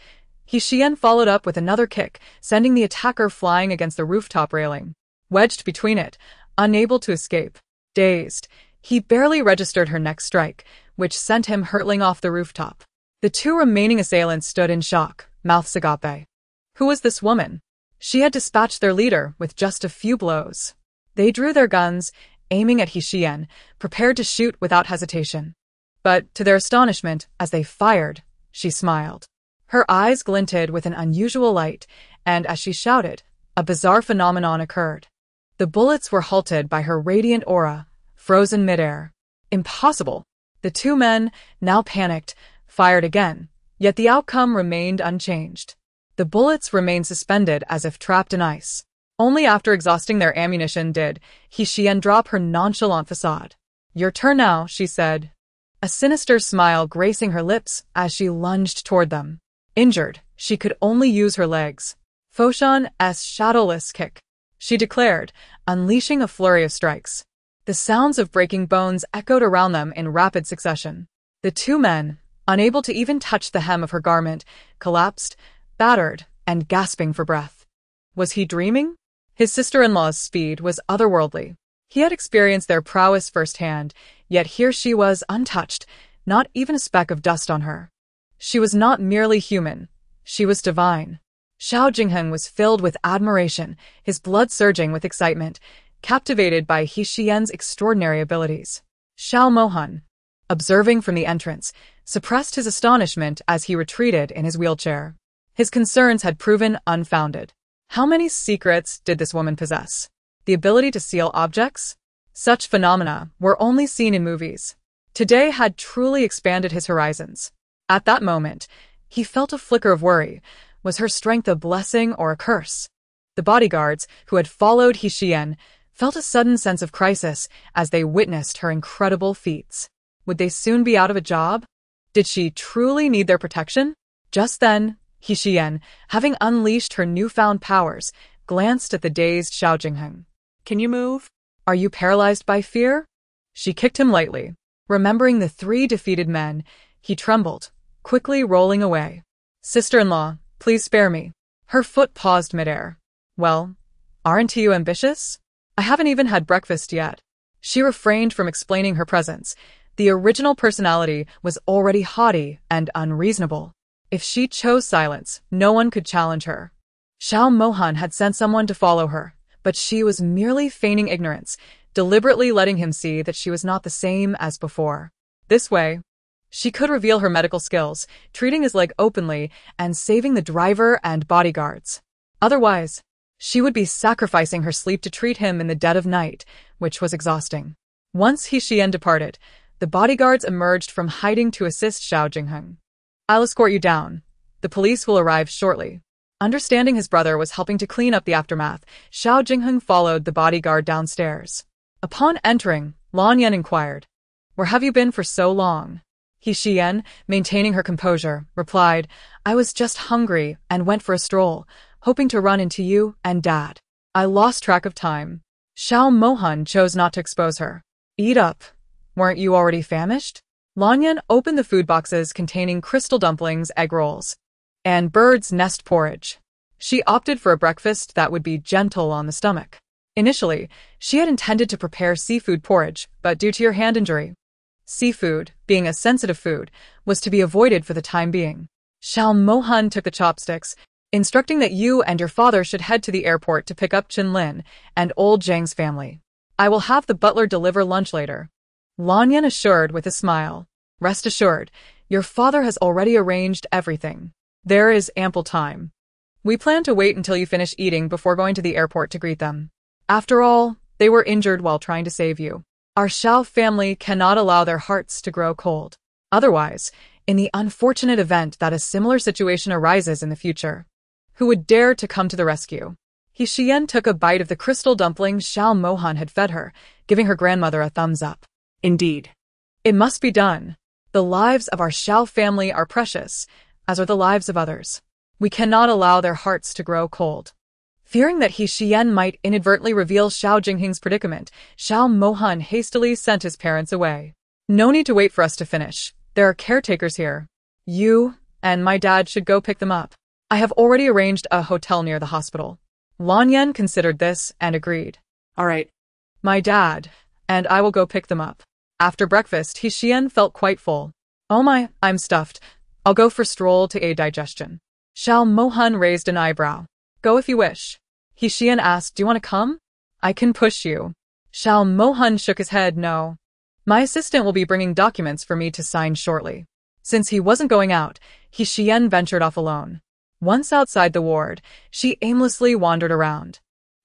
Xiyan followed up with another kick, sending the attacker flying against the rooftop railing. Wedged between it, unable to escape. Dazed, he barely registered her next strike, which sent him hurtling off the rooftop. The two remaining assailants stood in shock, mouths agape. Who was this woman? She had dispatched their leader with just a few blows. They drew their guns, aiming at Xiyan, prepared to shoot without hesitation. But, to their astonishment, as they fired, she smiled. Her eyes glinted with an unusual light, and as she shouted, a bizarre phenomenon occurred. The bullets were halted by her radiant aura, frozen midair. Impossible! The two men, now panicked, fired again, yet the outcome remained unchanged. The bullets remained suspended as if trapped in ice. Only after exhausting their ammunition did Xiyan drop her nonchalant facade. Your turn now, she said, a sinister smile gracing her lips as she lunged toward them. Injured, she could only use her legs. Foshan's shadowless kick, she declared, unleashing a flurry of strikes. The sounds of breaking bones echoed around them in rapid succession. The two men, unable to even touch the hem of her garment, collapsed, battered, and gasping for breath. Was he dreaming? His sister-in-law's speed was otherworldly. He had experienced their prowess firsthand, yet here she was untouched, not even a speck of dust on her. She was not merely human, she was divine. Xiao Jingheng was filled with admiration, his blood surging with excitement, captivated by Xiyan's extraordinary abilities. Xiao Mohan, observing from the entrance, suppressed his astonishment as he retreated in his wheelchair. His concerns had proven unfounded. How many secrets did this woman possess? The ability to seal objects? Such phenomena were only seen in movies. Today had truly expanded his horizons. At that moment, he felt a flicker of worry. Was her strength a blessing or a curse? The bodyguards, who had followed Xiyan, felt a sudden sense of crisis as they witnessed her incredible feats. Would they soon be out of a job? Did she truly need their protection? Just then, Xiyan, having unleashed her newfound powers, glanced at the dazed Xiao Jingheng. Can you move? Are you paralyzed by fear? She kicked him lightly. Remembering the three defeated men, he trembled, quickly rolling away. Sister-in-law, please spare me. Her foot paused midair. Well, aren't you ambitious? I haven't even had breakfast yet. She refrained from explaining her presence. The original personality was already haughty and unreasonable. If she chose silence, no one could challenge her. Xiao Mohan had sent someone to follow her, but she was merely feigning ignorance, deliberately letting him see that she was not the same as before. This way, she could reveal her medical skills, treating his leg openly and saving the driver and bodyguards. Otherwise, she would be sacrificing her sleep to treat him in the dead of night, which was exhausting. Once Xiyan departed, the bodyguards emerged from hiding to assist Xiao Jingheng. I'll escort you down. The police will arrive shortly. Understanding his brother was helping to clean up the aftermath, Xiao Jingheng followed the bodyguard downstairs. Upon entering, Lanyan inquired, "Where have you been for so long?" Xiyan, maintaining her composure, replied, "I was just hungry and went for a stroll, hoping to run into you and Dad. I lost track of time." Xiao Mohan chose not to expose her. "Eat up. Weren't you already famished?" Lanyan opened the food boxes containing crystal dumplings, egg rolls, and bird's nest porridge. She opted for a breakfast that would be gentle on the stomach. Initially, she had intended to prepare seafood porridge, but due to your hand injury, seafood, being a sensitive food, was to be avoided for the time being. Xiao Mohan took the chopsticks, instructing that you and your father should head to the airport to pick up Lin and old Zhang's family. I will have the butler deliver lunch later. Lanyan assured with a smile. "Rest assured, your father has already arranged everything. There is ample time. We plan to wait until you finish eating before going to the airport to greet them. After all, they were injured while trying to save you. Our Xiao family cannot allow their hearts to grow cold. Otherwise, in the unfortunate event that a similar situation arises in the future, who would dare to come to the rescue?" Xiyan took a bite of the crystal dumpling Xiao Mohan had fed her, giving her grandmother a thumbs up. Indeed. "It must be done. The lives of our Xiao family are precious, as are the lives of others. We cannot allow their hearts to grow cold." Fearing that Xiyan might inadvertently reveal Xiao Jinghing's predicament, Xiao Mohan hastily sent his parents away. "No need to wait for us to finish. There are caretakers here. You and my dad should go pick them up. I have already arranged a hotel near the hospital." Lanyan considered this and agreed. All right. "My dad and I will go pick them up." After breakfast, Xiyan felt quite full. "Oh my, I'm stuffed. I'll go for a stroll to aid digestion." Xiao Mohan raised an eyebrow. "Go if you wish." Xiyan asked, "Do you want to come? I can push you." Xiao Mohan shook his head, "No. My assistant will be bringing documents for me to sign shortly." Since he wasn't going out, Xiyan ventured off alone. Once outside the ward, she aimlessly wandered around.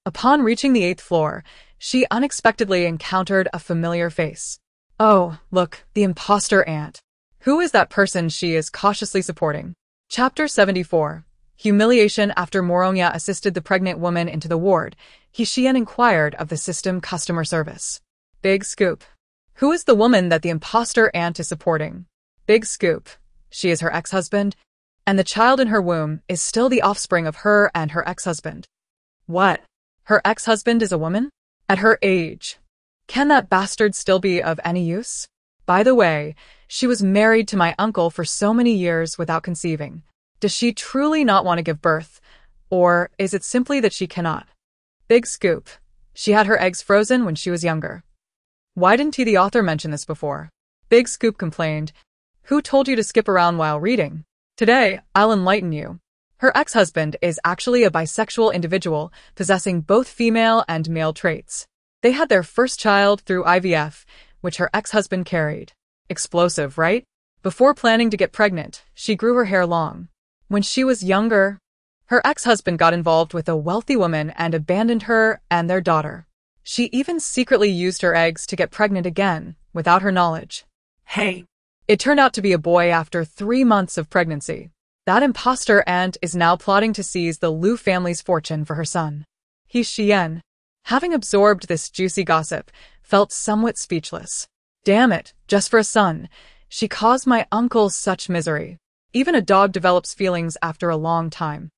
Upon reaching the 8th floor, she unexpectedly encountered a familiar face. Oh, look, the imposter aunt. Who is that person she is cautiously supporting? Chapter 74. Humiliation. After Moronya assisted the pregnant woman into the ward, Xiyan inquired of the system customer service. Big scoop. Who is the woman that the imposter aunt is supporting? Big scoop. She is her ex-husband, and the child in her womb is still the offspring of her and her ex-husband. What? Her ex-husband is a woman? At her age. Can that bastard still be of any use? By the way, she was married to my uncle for so many years without conceiving. Does she truly not want to give birth? Or is it simply that she cannot? Big scoop. She had her eggs frozen when she was younger. Why didn't the author mention this before? Big scoop complained. Who told you to skip around while reading? Today, I'll enlighten you. Her ex-husband is actually a bisexual individual possessing both female and male traits. They had their first child through IVF, which her ex-husband carried. Explosive, right? Before planning to get pregnant, she grew her hair long. When she was younger, her ex-husband got involved with a wealthy woman and abandoned her and their daughter. She even secretly used her eggs to get pregnant again, without her knowledge. Hey. It turned out to be a boy after 3 months of pregnancy. That imposter aunt is now plotting to seize the Liu family's fortune for her son. Xiyan, having absorbed this juicy gossip, felt somewhat speechless. Damn it, just for a son. She caused my uncle such misery. Even a dog develops feelings after a long time.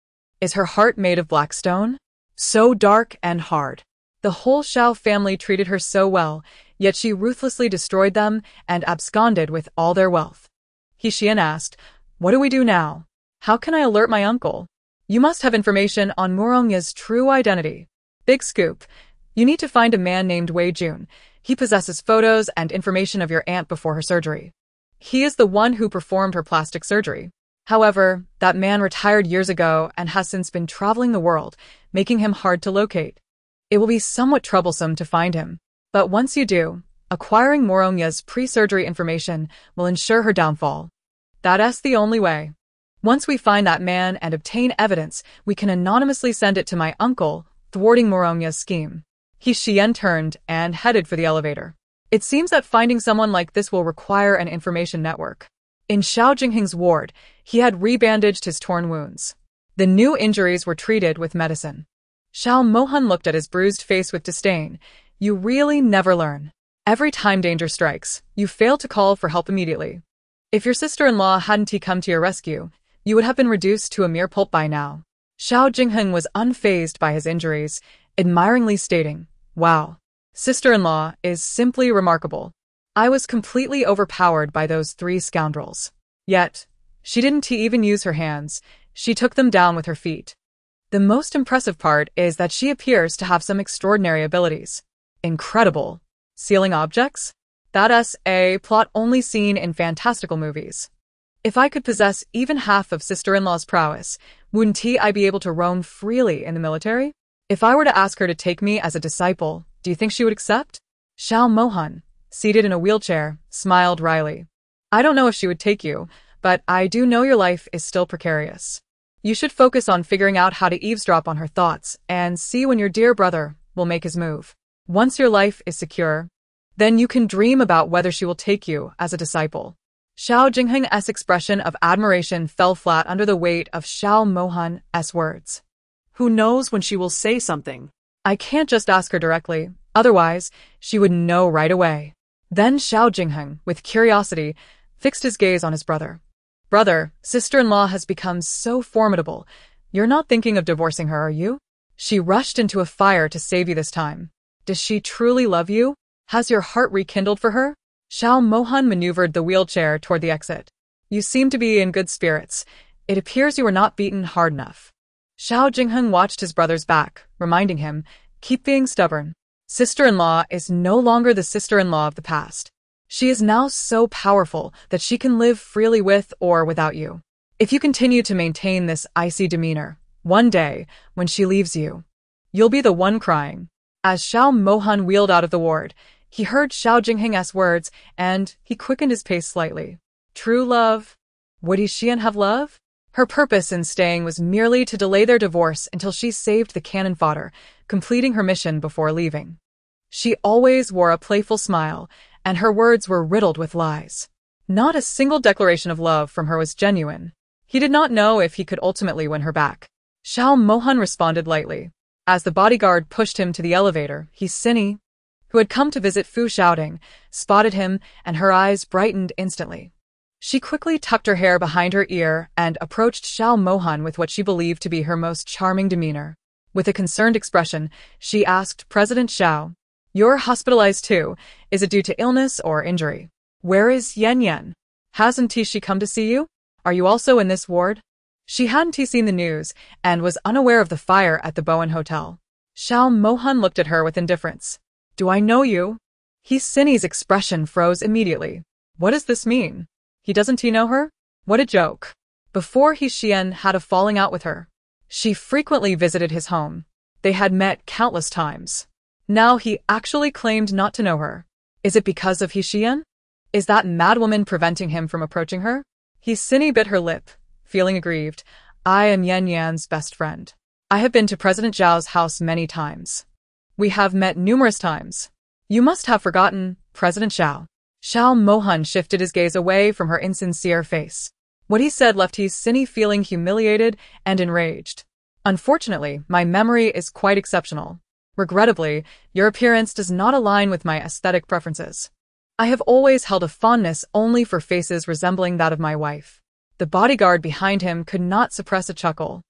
Is her heart made of black stone? So dark and hard. The whole Xiao family treated her so well, yet she ruthlessly destroyed them and absconded with all their wealth. Xiyan asked, "What do we do now? How can I alert my uncle?" "You must have information on Moronya's true identity." Big scoop. You need to find a man named Wei Jun. He possesses photos and information of your aunt before her surgery. He is the one who performed her plastic surgery. However, that man retired years ago and has since been traveling the world, making him hard to locate. It will be somewhat troublesome to find him. But once you do, acquiring Moronya's pre-surgery information will ensure her downfall. That's the only way. Once we find that man and obtain evidence, we can anonymously send it to my uncle, thwarting Moronya's scheme. Xiyan turned and headed for the elevator. It seems that finding someone like this will require an information network. In Xiao Jinghing's ward, he had rebandaged his torn wounds. The new injuries were treated with medicine. Xiao Mohan looked at his bruised face with disdain. You really never learn. Every time danger strikes, you fail to call for help immediately. If your sister-in-law hadn't come to your rescue, you would have been reduced to a mere pulp by now. Xiao Jingheng was unfazed by his injuries, admiringly stating, "Wow, sister-in-law is simply remarkable. I was completely overpowered by those three scoundrels. Yet, she didn't even use her hands, she took them down with her feet. The most impressive part is that she appears to have some extraordinary abilities. Incredible. Sealing objects? That's a plot only seen in fantastical movies. If I could possess even half of sister-in-law's prowess, wouldn't I be able to roam freely in the military? If I were to ask her to take me as a disciple, do you think she would accept?" Xiao Mohan, seated in a wheelchair, smiled wryly. "I don't know if she would take you, but I do know your life is still precarious. You should focus on figuring out how to eavesdrop on her thoughts and see when your dear brother will make his move. Once your life is secure, then you can dream about whether she will take you as a disciple." Xiao Jingheng's expression of admiration fell flat under the weight of Xiao Mohan's words. Who knows when she will say something? "I can't just ask her directly, otherwise she would know right away." Then Xiao Jingheng, with curiosity, fixed his gaze on his brother. "Brother, sister-in-law has become so formidable. You're not thinking of divorcing her, are you? She rushed into a fire to save you this time. Does she truly love you? Has your heart rekindled for her?" Xiao Mohan maneuvered the wheelchair toward the exit. "You seem to be in good spirits. It appears you were not beaten hard enough." Xiao Jingheng watched his brother's back, reminding him, "Keep being stubborn. Sister-in-law is no longer the sister-in-law of the past. She is now so powerful that she can live freely with or without you. If you continue to maintain this icy demeanor, one day, when she leaves you, you'll be the one crying." As Xiao Mohan wheeled out of the ward, he heard Xiao Jingheng's words, and he quickened his pace slightly. True love? Would Xiyan have love? Her purpose in staying was merely to delay their divorce until she saved the cannon fodder, completing her mission before leaving. She always wore a playful smile, and her words were riddled with lies. Not a single declaration of love from her was genuine. He did not know if he could ultimately win her back. Xiao Mohan responded lightly. As the bodyguard pushed him to the elevator, Xiyan, who had come to visit Fu Xiaoding, spotted him, and her eyes brightened instantly. She quickly tucked her hair behind her ear and approached Xiao Mohan with what she believed to be her most charming demeanor. With a concerned expression, she asked President Xiao, "You're hospitalized too. Is it due to illness or injury? Where is Xiyan? Hasn't she come to see you? Are you also in this ward?" She hadn't seen the news and was unaware of the fire at the Bowen Hotel. Xiao Mohan looked at her with indifference. "Do I know you?" Xiyan's expression froze immediately. What does this mean? Doesn't he know her? What a joke. Before Xiyan had a falling out with her. She frequently visited his home. They had met countless times. Now he actually claimed not to know her. Is it because of Xiyan? Is that madwoman preventing him from approaching her? Xiyan bit her lip, feeling aggrieved. "I am Yan's best friend. I have been to President Zhao's house many times. We have met numerous times. You must have forgotten, President Xiao." Xiao Mohan shifted his gaze away from her insincere face. What he said left Xiyan feeling humiliated and enraged. "Unfortunately, my memory is quite exceptional. Regrettably, your appearance does not align with my aesthetic preferences. I have always held a fondness only for faces resembling that of my wife." The bodyguard behind him could not suppress a chuckle.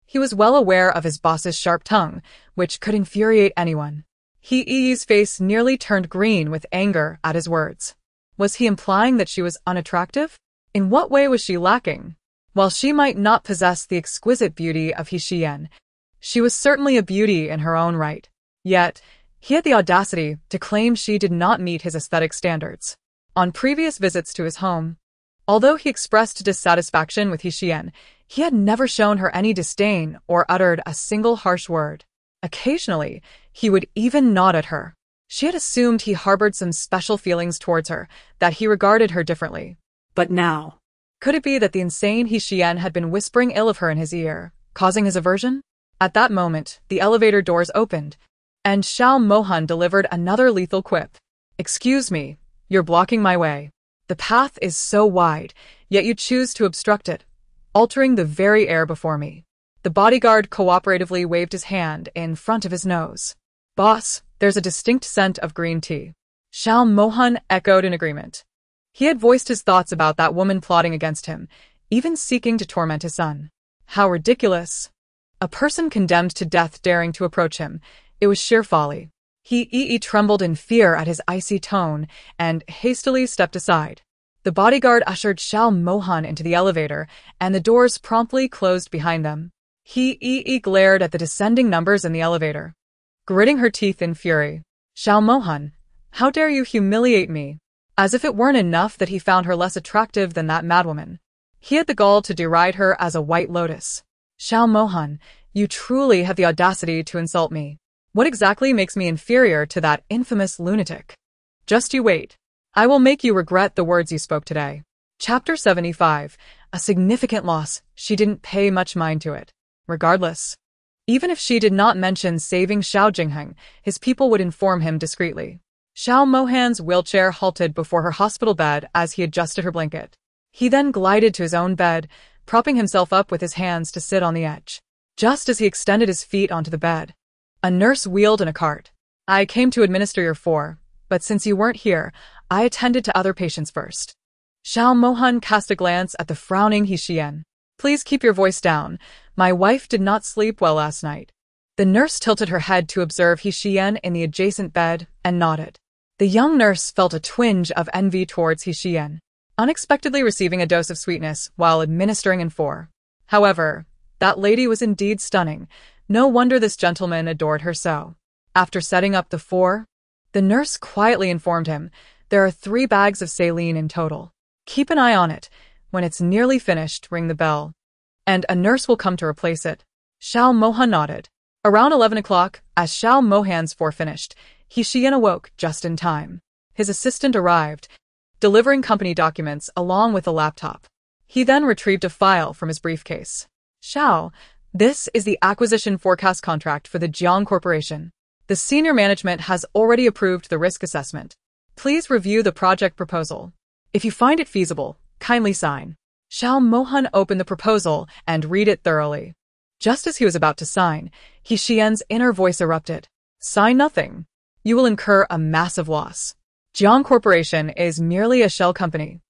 He was well aware of his boss's sharp tongue, which could infuriate anyone. He's face nearly turned green with anger at his words. Was he implying that she was unattractive? In what way was she lacking? While she might not possess the exquisite beauty of Xiyan, she was certainly a beauty in her own right. Yet, he had the audacity to claim she did not meet his aesthetic standards. On previous visits to his home, although he expressed dissatisfaction with Xiyan, he had never shown her any disdain or uttered a single harsh word. Occasionally, he would even nod at her. She had assumed he harbored some special feelings towards her, that he regarded her differently. But now, could it be that the insane Xiyan had been whispering ill of her in his ear, causing his aversion? At that moment, the elevator doors opened, and Xiao Mohan delivered another lethal quip. "Excuse me, you're blocking my way. The path is so wide, yet you choose to obstruct it, altering the very air before me." The bodyguard cooperatively waved his hand in front of his nose. "Boss, There's a distinct scent of green tea. Xiao Mohan echoed in agreement. He had voiced his thoughts about that woman plotting against him, even seeking to torment his son. How ridiculous. A person condemned to death daring to approach him. It was sheer folly. He trembled in fear at his icy tone and hastily stepped aside. The bodyguard ushered Xiao Mohan into the elevator, and the doors promptly closed behind them. He glared at the descending numbers in the elevator, gritting her teeth in fury. Xiao Mohan, how dare you humiliate me? As if it weren't enough that he found her less attractive than that madwoman, he had the gall to deride her as a white lotus. Xiao Mohan, you truly have the audacity to insult me. What exactly makes me inferior to that infamous lunatic? Just you wait. I will make you regret the words you spoke today. Chapter 75. A significant loss. She didn't pay much mind to it. Regardless, even if she did not mention saving Xiao Jingheng, his people would inform him discreetly. Xiao Mohan's wheelchair halted before her hospital bed as he adjusted her blanket. He then glided to his own bed, propping himself up with his hands to sit on the edge. Just as he extended his feet onto the bed, a nurse wheeled in a cart. I came to administer your four, but since you weren't here, I attended to other patients first. Xiao Mohan cast a glance at the frowning Xiyan. Please keep your voice down. My wife did not sleep well last night. The nurse tilted her head to observe Xiyan in the adjacent bed and nodded. The young nurse felt a twinge of envy towards Xiyan, unexpectedly receiving a dose of sweetness while administering in four. However, that lady was indeed stunning. No wonder this gentleman adored her so. After setting up the four, the nurse quietly informed him, there are 3 bags of saline in total. Keep an eye on it. When it's nearly finished, ring the bell, and a nurse will come to replace it. Xiao Mohan nodded. Around 11 o'clock, as Xiao Mohan's four finished, Xiyan awoke just in time. His assistant arrived, delivering company documents along with a laptop. He then retrieved a file from his briefcase. Xiao, this is the acquisition forecast contract for the Xiyan Corporation. The senior management has already approved the risk assessment. Please review the project proposal. If you find it feasible, kindly sign. Xiao Mohan opened the proposal and read it thoroughly. Just as he was about to sign, Xiyan's inner voice erupted. Sign nothing. You will incur a massive loss. Xiyan Corporation is merely a shell company.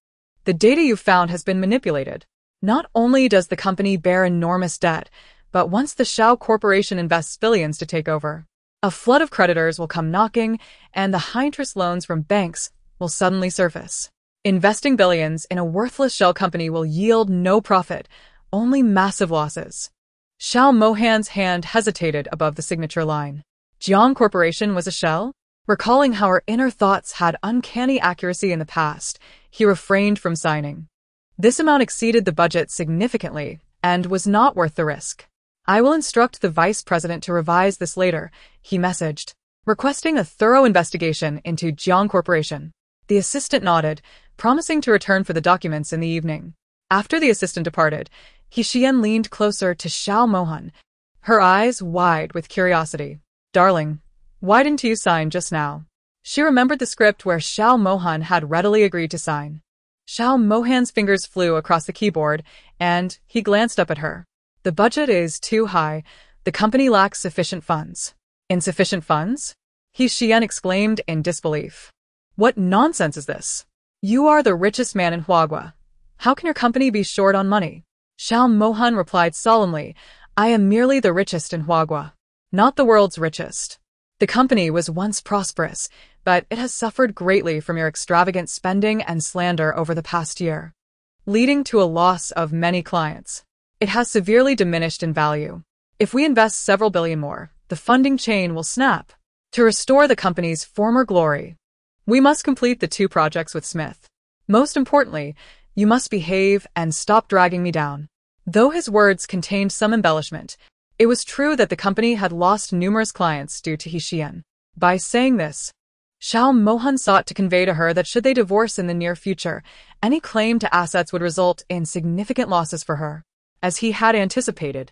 The data you found has been manipulated. Not only does the company bear enormous debt, but once the Xiao Corporation invests billions to take over, a flood of creditors will come knocking, and the high-interest loans from banks will suddenly surface. Investing billions in a worthless shell company will yield no profit, only massive losses. Xiao Mohan's hand hesitated above the signature line. Xiyan Corporation was a shell? Recalling how her inner thoughts had uncanny accuracy in the past, he refrained from signing. This amount exceeded the budget significantly and was not worth the risk. I will instruct the vice president to revise this later, he messaged, requesting a thorough investigation into Xiyan Corporation. The assistant nodded, promising to return for the documents in the evening. After the assistant departed, Xiyan leaned closer to Xiao Mohan, her eyes wide with curiosity. Darling, why didn't you sign just now? She remembered the script where Xiao Mohan had readily agreed to sign. Xiao Mohan's fingers flew across the keyboard, and he glanced up at her. The budget is too high. The company lacks sufficient funds. Insufficient funds? Xiyan exclaimed in disbelief. What nonsense is this? You are the richest man in Huagua. How can your company be short on money? Xiao Mohan replied solemnly, I am merely the richest in Huagua, not the world's richest. The company was once prosperous, but it has suffered greatly from your extravagant spending and slander over the past year, leading to a loss of many clients. It has severely diminished in value. If we invest several billion more, the funding chain will snap. To restore the company's former glory, we must complete the 2 projects with Smith. Most importantly, you must behave and stop dragging me down. Though his words contained some embellishment, it was true that the company had lost numerous clients due to Xiyan. By saying this, Xiao Mohan sought to convey to her that should they divorce in the near future, any claim to assets would result in significant losses for her. As he had anticipated,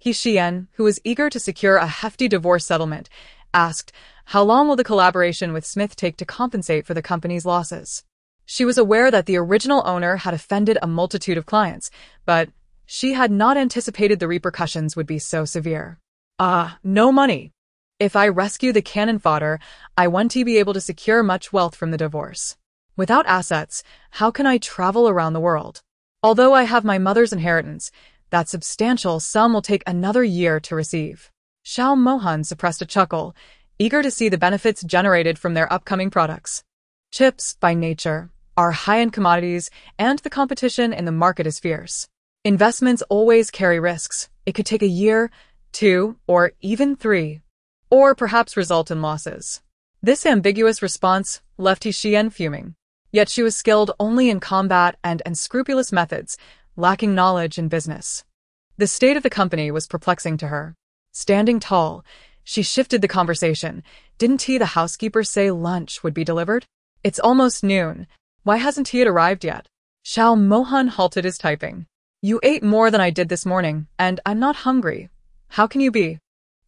Xiyan, who was eager to secure a hefty divorce settlement, asked, how long will the collaboration with Smith take to compensate for the company's losses? She was aware that the original owner had offended a multitude of clients, but she had not anticipated the repercussions would be so severe. No money. If I rescue the cannon fodder, I want to be able to secure much wealth from the divorce. Without assets, how can I travel around the world? Although I have my mother's inheritance, that substantial sum will take another year to receive. Xiao Mohan suppressed a chuckle, eager to see the benefits generated from their upcoming products. Chips, by nature, are high-end commodities, and the competition in the market is fierce. Investments always carry risks. It could take a year, 2, or even 3, or perhaps result in losses. This ambiguous response left Xiyan fuming. Yet she was skilled only in combat and unscrupulous methods, lacking knowledge in business. The state of the company was perplexing to her. Standing tall, she shifted the conversation. Didn't the housekeeper say lunch would be delivered? It's almost noon. Why hasn't he arrived yet? Xiao Mohan halted his typing. You ate more than I did this morning, and I'm not hungry. How can you be?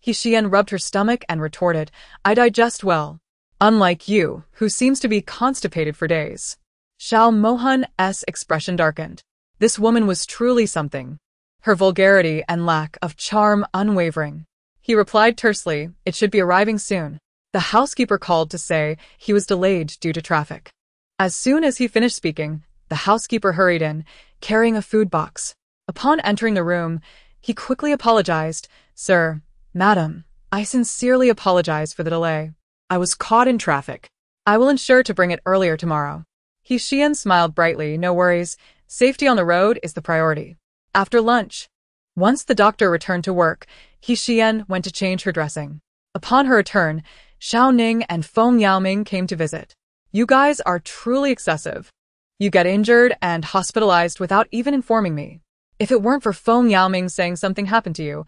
Xiyan rubbed her stomach and retorted, I digest well. Unlike you, who seems to be constipated for days. Xiao Mohan's expression darkened. This woman was truly something. Her vulgarity and lack of charm unwavering. He replied tersely, it should be arriving soon. The housekeeper called to say he was delayed due to traffic. As soon as he finished speaking, the housekeeper hurried in, carrying a food box. Upon entering the room, he quickly apologized. Sir, Madam, I sincerely apologize for the delay. I was caught in traffic. I will ensure to bring it earlier tomorrow. Xiyan smiled brightly. No worries. Safety on the road is the priority. After lunch, once the doctor returned to work, Xiyan went to change her dressing. Upon her return, Xiao Ning and Feng Yaoming came to visit. You guys are truly excessive. You get injured and hospitalized without even informing me. If it weren't for Feng Yaoming saying something happened to you,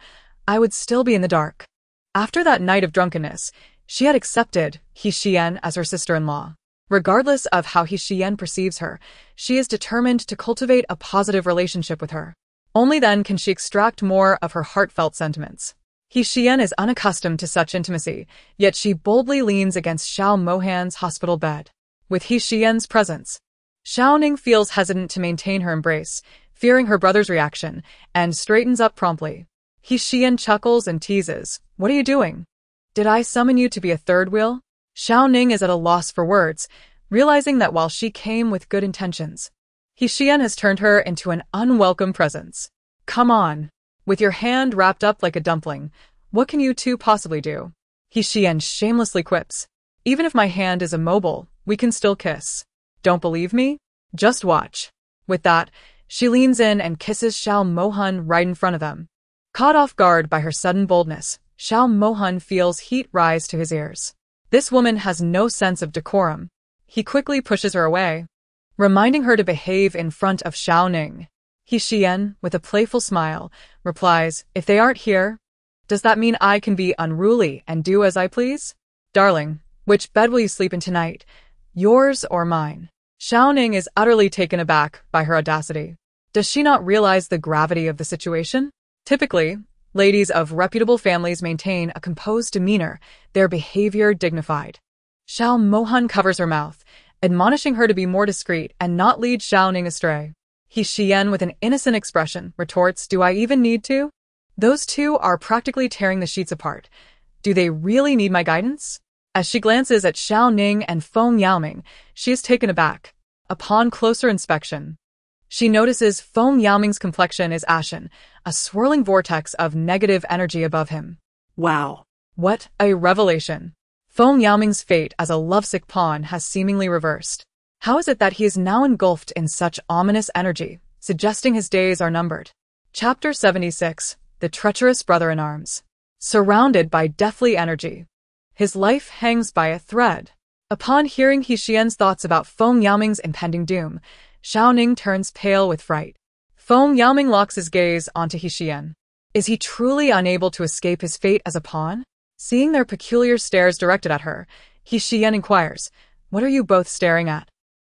I would still be in the dark. After that night of drunkenness, she had accepted Xiyan as her sister-in-law. Regardless of how Xiyan perceives her, she is determined to cultivate a positive relationship with her. Only then can she extract more of her heartfelt sentiments. Xiyan is unaccustomed to such intimacy, yet she boldly leans against Xiao Mohan's hospital bed. With Xiyan's presence, Xiao Ning feels hesitant to maintain her embrace, fearing her brother's reaction, and straightens up promptly. Xiyan chuckles and teases, What are you doing? Did I summon you to be a third wheel? Xiao Ning is at a loss for words, realizing that while she came with good intentions, Xiyan has turned her into an unwelcome presence. Come on. With your hand wrapped up like a dumpling, what can you two possibly do? Xiyan shamelessly quips. Even if my hand is immobile, we can still kiss. Don't believe me? Just watch. With that, she leans in and kisses Xiao Mohan right in front of them. Caught off guard by her sudden boldness, Xiao Mohan feels heat rise to his ears. This woman has no sense of decorum. He quickly pushes her away, reminding her to behave in front of Xiao Ning. Xiyan, with a playful smile, replies, If they aren't here, does that mean I can be unruly and do as I please? Darling, which bed will you sleep in tonight? Yours or mine? Xiao Ning is utterly taken aback by her audacity. Does she not realize the gravity of the situation? Typically, ladies of reputable families maintain a composed demeanor, their behavior dignified. Xiao Mohan covers her mouth, admonishing her to be more discreet and not lead Xiao Ning astray. Xiyan, with an innocent expression, retorts, Do I even need to? Those two are practically tearing the sheets apart. Do they really need my guidance? As she glances at Xiao Ning and Feng Yaoming, she is taken aback. Upon closer inspection, she notices Feng Yaoming's complexion is ashen, a swirling vortex of negative energy above him. Wow. What a revelation! Feng Yaoming's fate as a lovesick pawn has seemingly reversed. How is it that he is now engulfed in such ominous energy, suggesting his days are numbered? Chapter 76, The Treacherous Brother-in-Arms. Surrounded by deathly energy, his life hangs by a thread. Upon hearing Xiyan's thoughts about Feng Yaoming's impending doom, Xiao Ning turns pale with fright. Feng Yaoming locks his gaze onto Xiyan. Is he truly unable to escape his fate as a pawn? Seeing their peculiar stares directed at her, Xiyan inquires, What are you both staring at?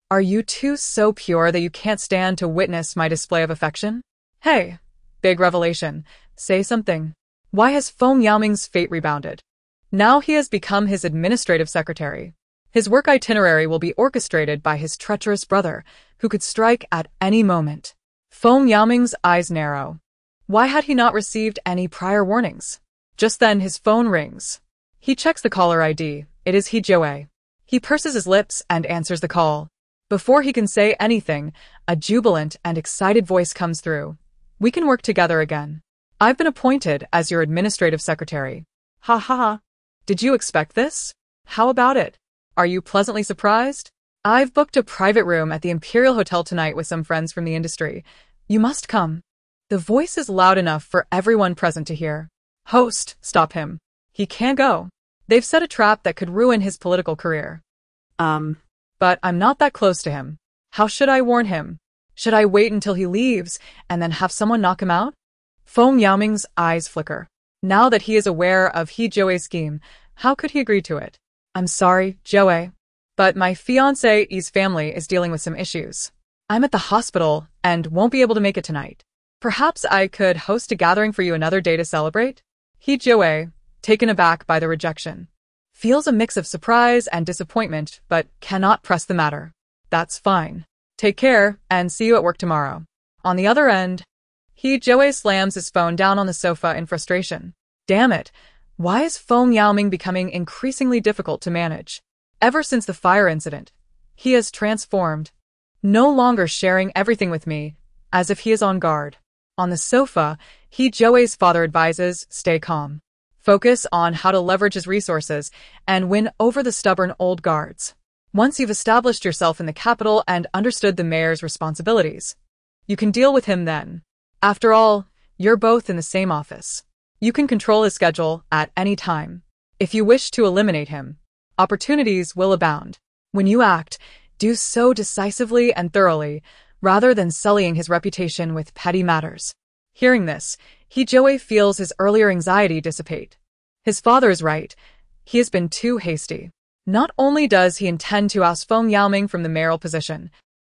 Are you two so pure that you can't stand to witness my display of affection? Hey, big revelation. Say something. Why has Feng Yaoming's fate rebounded? Now he has become his administrative secretary. His work itinerary will be orchestrated by his treacherous brother, who could strike at any moment. Feng Yaoming's eyes narrow. Why had he not received any prior warnings? Just then his phone rings. He checks the caller ID. It is He Joe. He purses his lips and answers the call. Before he can say anything, a jubilant and excited voice comes through. We can work together again. I've been appointed as your administrative secretary. Ha ha ha. Did you expect this? How about it? Are you pleasantly surprised? I've booked a private room at the Imperial Hotel tonight with some friends from the industry. You must come. The voice is loud enough for everyone present to hear. Host, stop him. He can't go. They've set a trap that could ruin his political career. But I'm not that close to him. How should I warn him? Should I wait until he leaves and then have someone knock him out? Feng Yaoming's eyes flicker. Now that he is aware of He Joe's scheme, how could he agree to it? I'm sorry, Joe. But my fiancé's family is dealing with some issues. I'm at the hospital and won't be able to make it tonight. Perhaps I could host a gathering for you another day to celebrate? He Joe, taken aback by the rejection, feels a mix of surprise and disappointment, but cannot press the matter. That's fine. Take care, and see you at work tomorrow. On the other end, He Joe slams his phone down on the sofa in frustration. Damn it, why is Feng Yaoming becoming increasingly difficult to manage? Ever since the fire incident, he has transformed, no longer sharing everything with me, as if he is on guard. On the sofa, He Joe's father advises, stay calm. Focus on how to leverage his resources and win over the stubborn old guards. Once you've established yourself in the capital and understood the mayor's responsibilities, you can deal with him then. After all, you're both in the same office. You can control his schedule at any time. If you wish to eliminate him, opportunities will abound. When you act, do so decisively and thoroughly, rather than sullying his reputation with petty matters. Hearing this, He Joe feels his earlier anxiety dissipate. His father is right. He has been too hasty. Not only does he intend to oust Feng Yaoming from the mayoral position,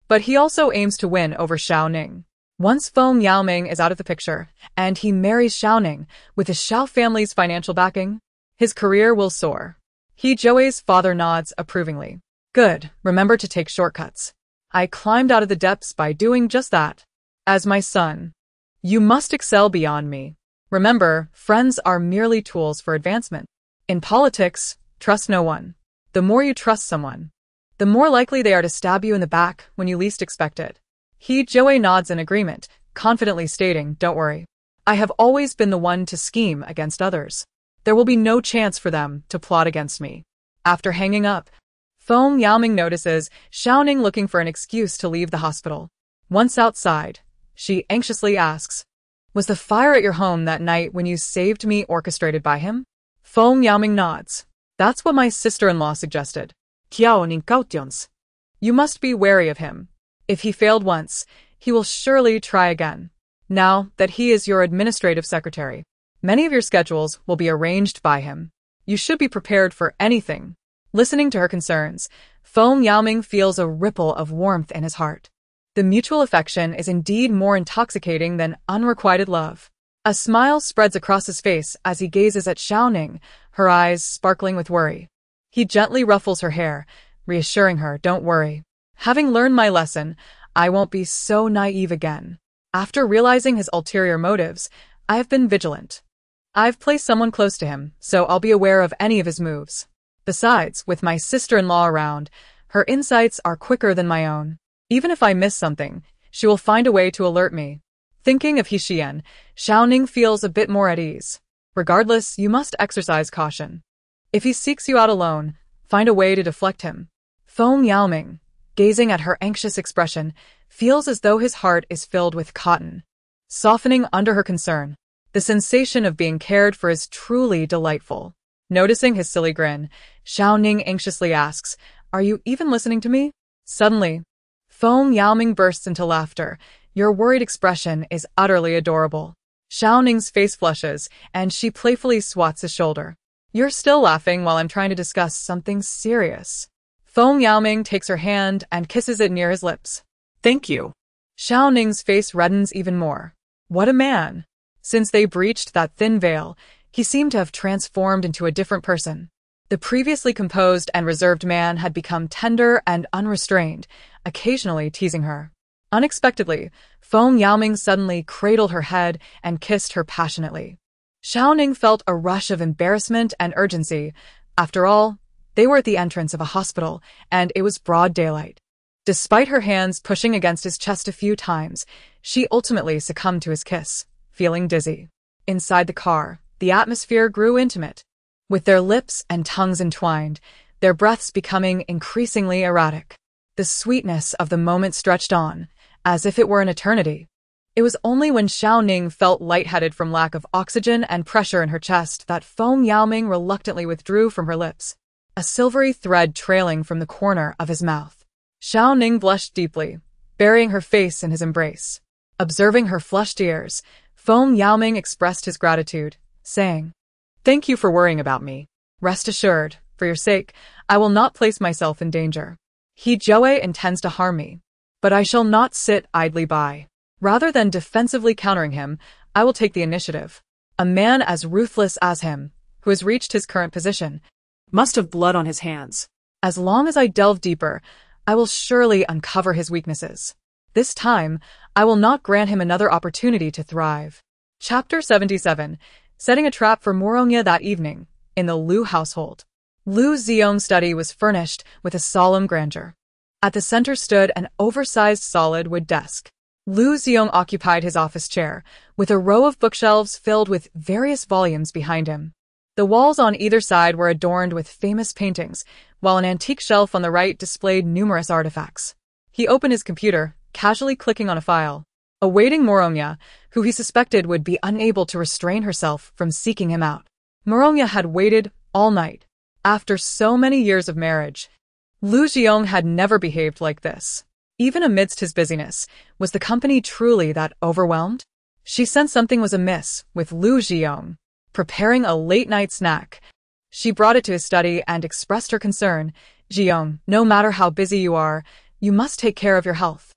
but he also aims to win over Xiao Ning. Once Feng Yaoming is out of the picture, and he marries Xiao Ning with the Xiao family's financial backing, his career will soar. He Joe's father nods approvingly. Good, remember to take shortcuts. I climbed out of the depths by doing just that. As my son, you must excel beyond me. Remember, friends are merely tools for advancement. In politics, trust no one. The more you trust someone, the more likely they are to stab you in the back when you least expect it. He Joe nods in agreement, confidently stating, don't worry. I have always been the one to scheme against others. There will be no chance for them to plot against me. After hanging up, Feng Yaoming notices Xiao Ning looking for an excuse to leave the hospital. Once outside, she anxiously asks, was the fire at your home that night when you saved me orchestrated by him? Feng Yaoming nods. That's what my sister-in-law suggested. You must be wary of him. If he failed once, he will surely try again. Now that he is your administrative secretary, many of your schedules will be arranged by him. You should be prepared for anything. Listening to her concerns, Feng Yaoming feels a ripple of warmth in his heart. The mutual affection is indeed more intoxicating than unrequited love. A smile spreads across his face as he gazes at Xiao Ning, her eyes sparkling with worry. He gently ruffles her hair, reassuring her, don't worry. Having learned my lesson, I won't be so naive again. After realizing his ulterior motives, I have been vigilant. I've placed someone close to him, so I'll be aware of any of his moves. Besides, with my sister-in-law around, her insights are quicker than my own. Even if I miss something, she will find a way to alert me. Thinking of Xiyan, Xiao Ning feels a bit more at ease. Regardless, you must exercise caution. If he seeks you out alone, find a way to deflect him. Feng Yaoming, gazing at her anxious expression, feels as though his heart is filled with cotton. Softening under her concern, the sensation of being cared for is truly delightful. Noticing his silly grin, Xiao Ning anxiously asks, are you even listening to me? Suddenly, Feng Yaoming bursts into laughter. Your worried expression is utterly adorable. Xiao Ning's face flushes, and she playfully swats his shoulder. You're still laughing while I'm trying to discuss something serious. Feng Yaoming takes her hand and kisses it near his lips. Thank you. Xiao Ning's face reddens even more. What a man! Since they breached that thin veil, he seemed to have transformed into a different person. The previously composed and reserved man had become tender and unrestrained, occasionally teasing her. Unexpectedly, Feng Yaoming suddenly cradled her head and kissed her passionately. Xiaoning felt a rush of embarrassment and urgency. After all, they were at the entrance of a hospital, and it was broad daylight. Despite her hands pushing against his chest a few times, she ultimately succumbed to his kiss, feeling dizzy. Inside the car, the atmosphere grew intimate. With their lips and tongues entwined, their breaths becoming increasingly erratic. The sweetness of the moment stretched on, as if it were an eternity. It was only when Xiaoning felt lightheaded from lack of oxygen and pressure in her chest that Feng Yaoming reluctantly withdrew from her lips, a silvery thread trailing from the corner of his mouth. Xiaoning blushed deeply, burying her face in his embrace. Observing her flushed ears, Feng Yaoming expressed his gratitude, saying, "Thank you for worrying about me. Rest assured, for your sake, I will not place myself in danger. He Joey intends to harm me, but I shall not sit idly by. Rather than defensively countering him, I will take the initiative. A man as ruthless as him, who has reached his current position, Must have blood on his hands. as long as I delve deeper, I will surely uncover his weaknesses. This time, I will not grant him another opportunity to thrive." Chapter 77. Setting a trap for Morongya that evening, in the Liu household. Liu Ziyong's study was furnished with a solemn grandeur. At the center stood an oversized solid wood desk. Liu Ziyong occupied his office chair, with a row of bookshelves filled with various volumes behind him. The walls on either side were adorned with famous paintings, while an antique shelf on the right displayed numerous artifacts. He opened his computer, casually clicking on a file, awaiting Morongya, who he suspected would be unable to restrain herself from seeking him out. Morongya had waited all night. After so many years of marriage, Liu Ziyong had never behaved like this. Even amidst his busyness, was the company truly that overwhelmed? She sensed something was amiss with Liu Ziyong. Preparing a late-night snack, she brought it to his study and expressed her concern. "Ziyong, no matter how busy you are, you must take care of your health.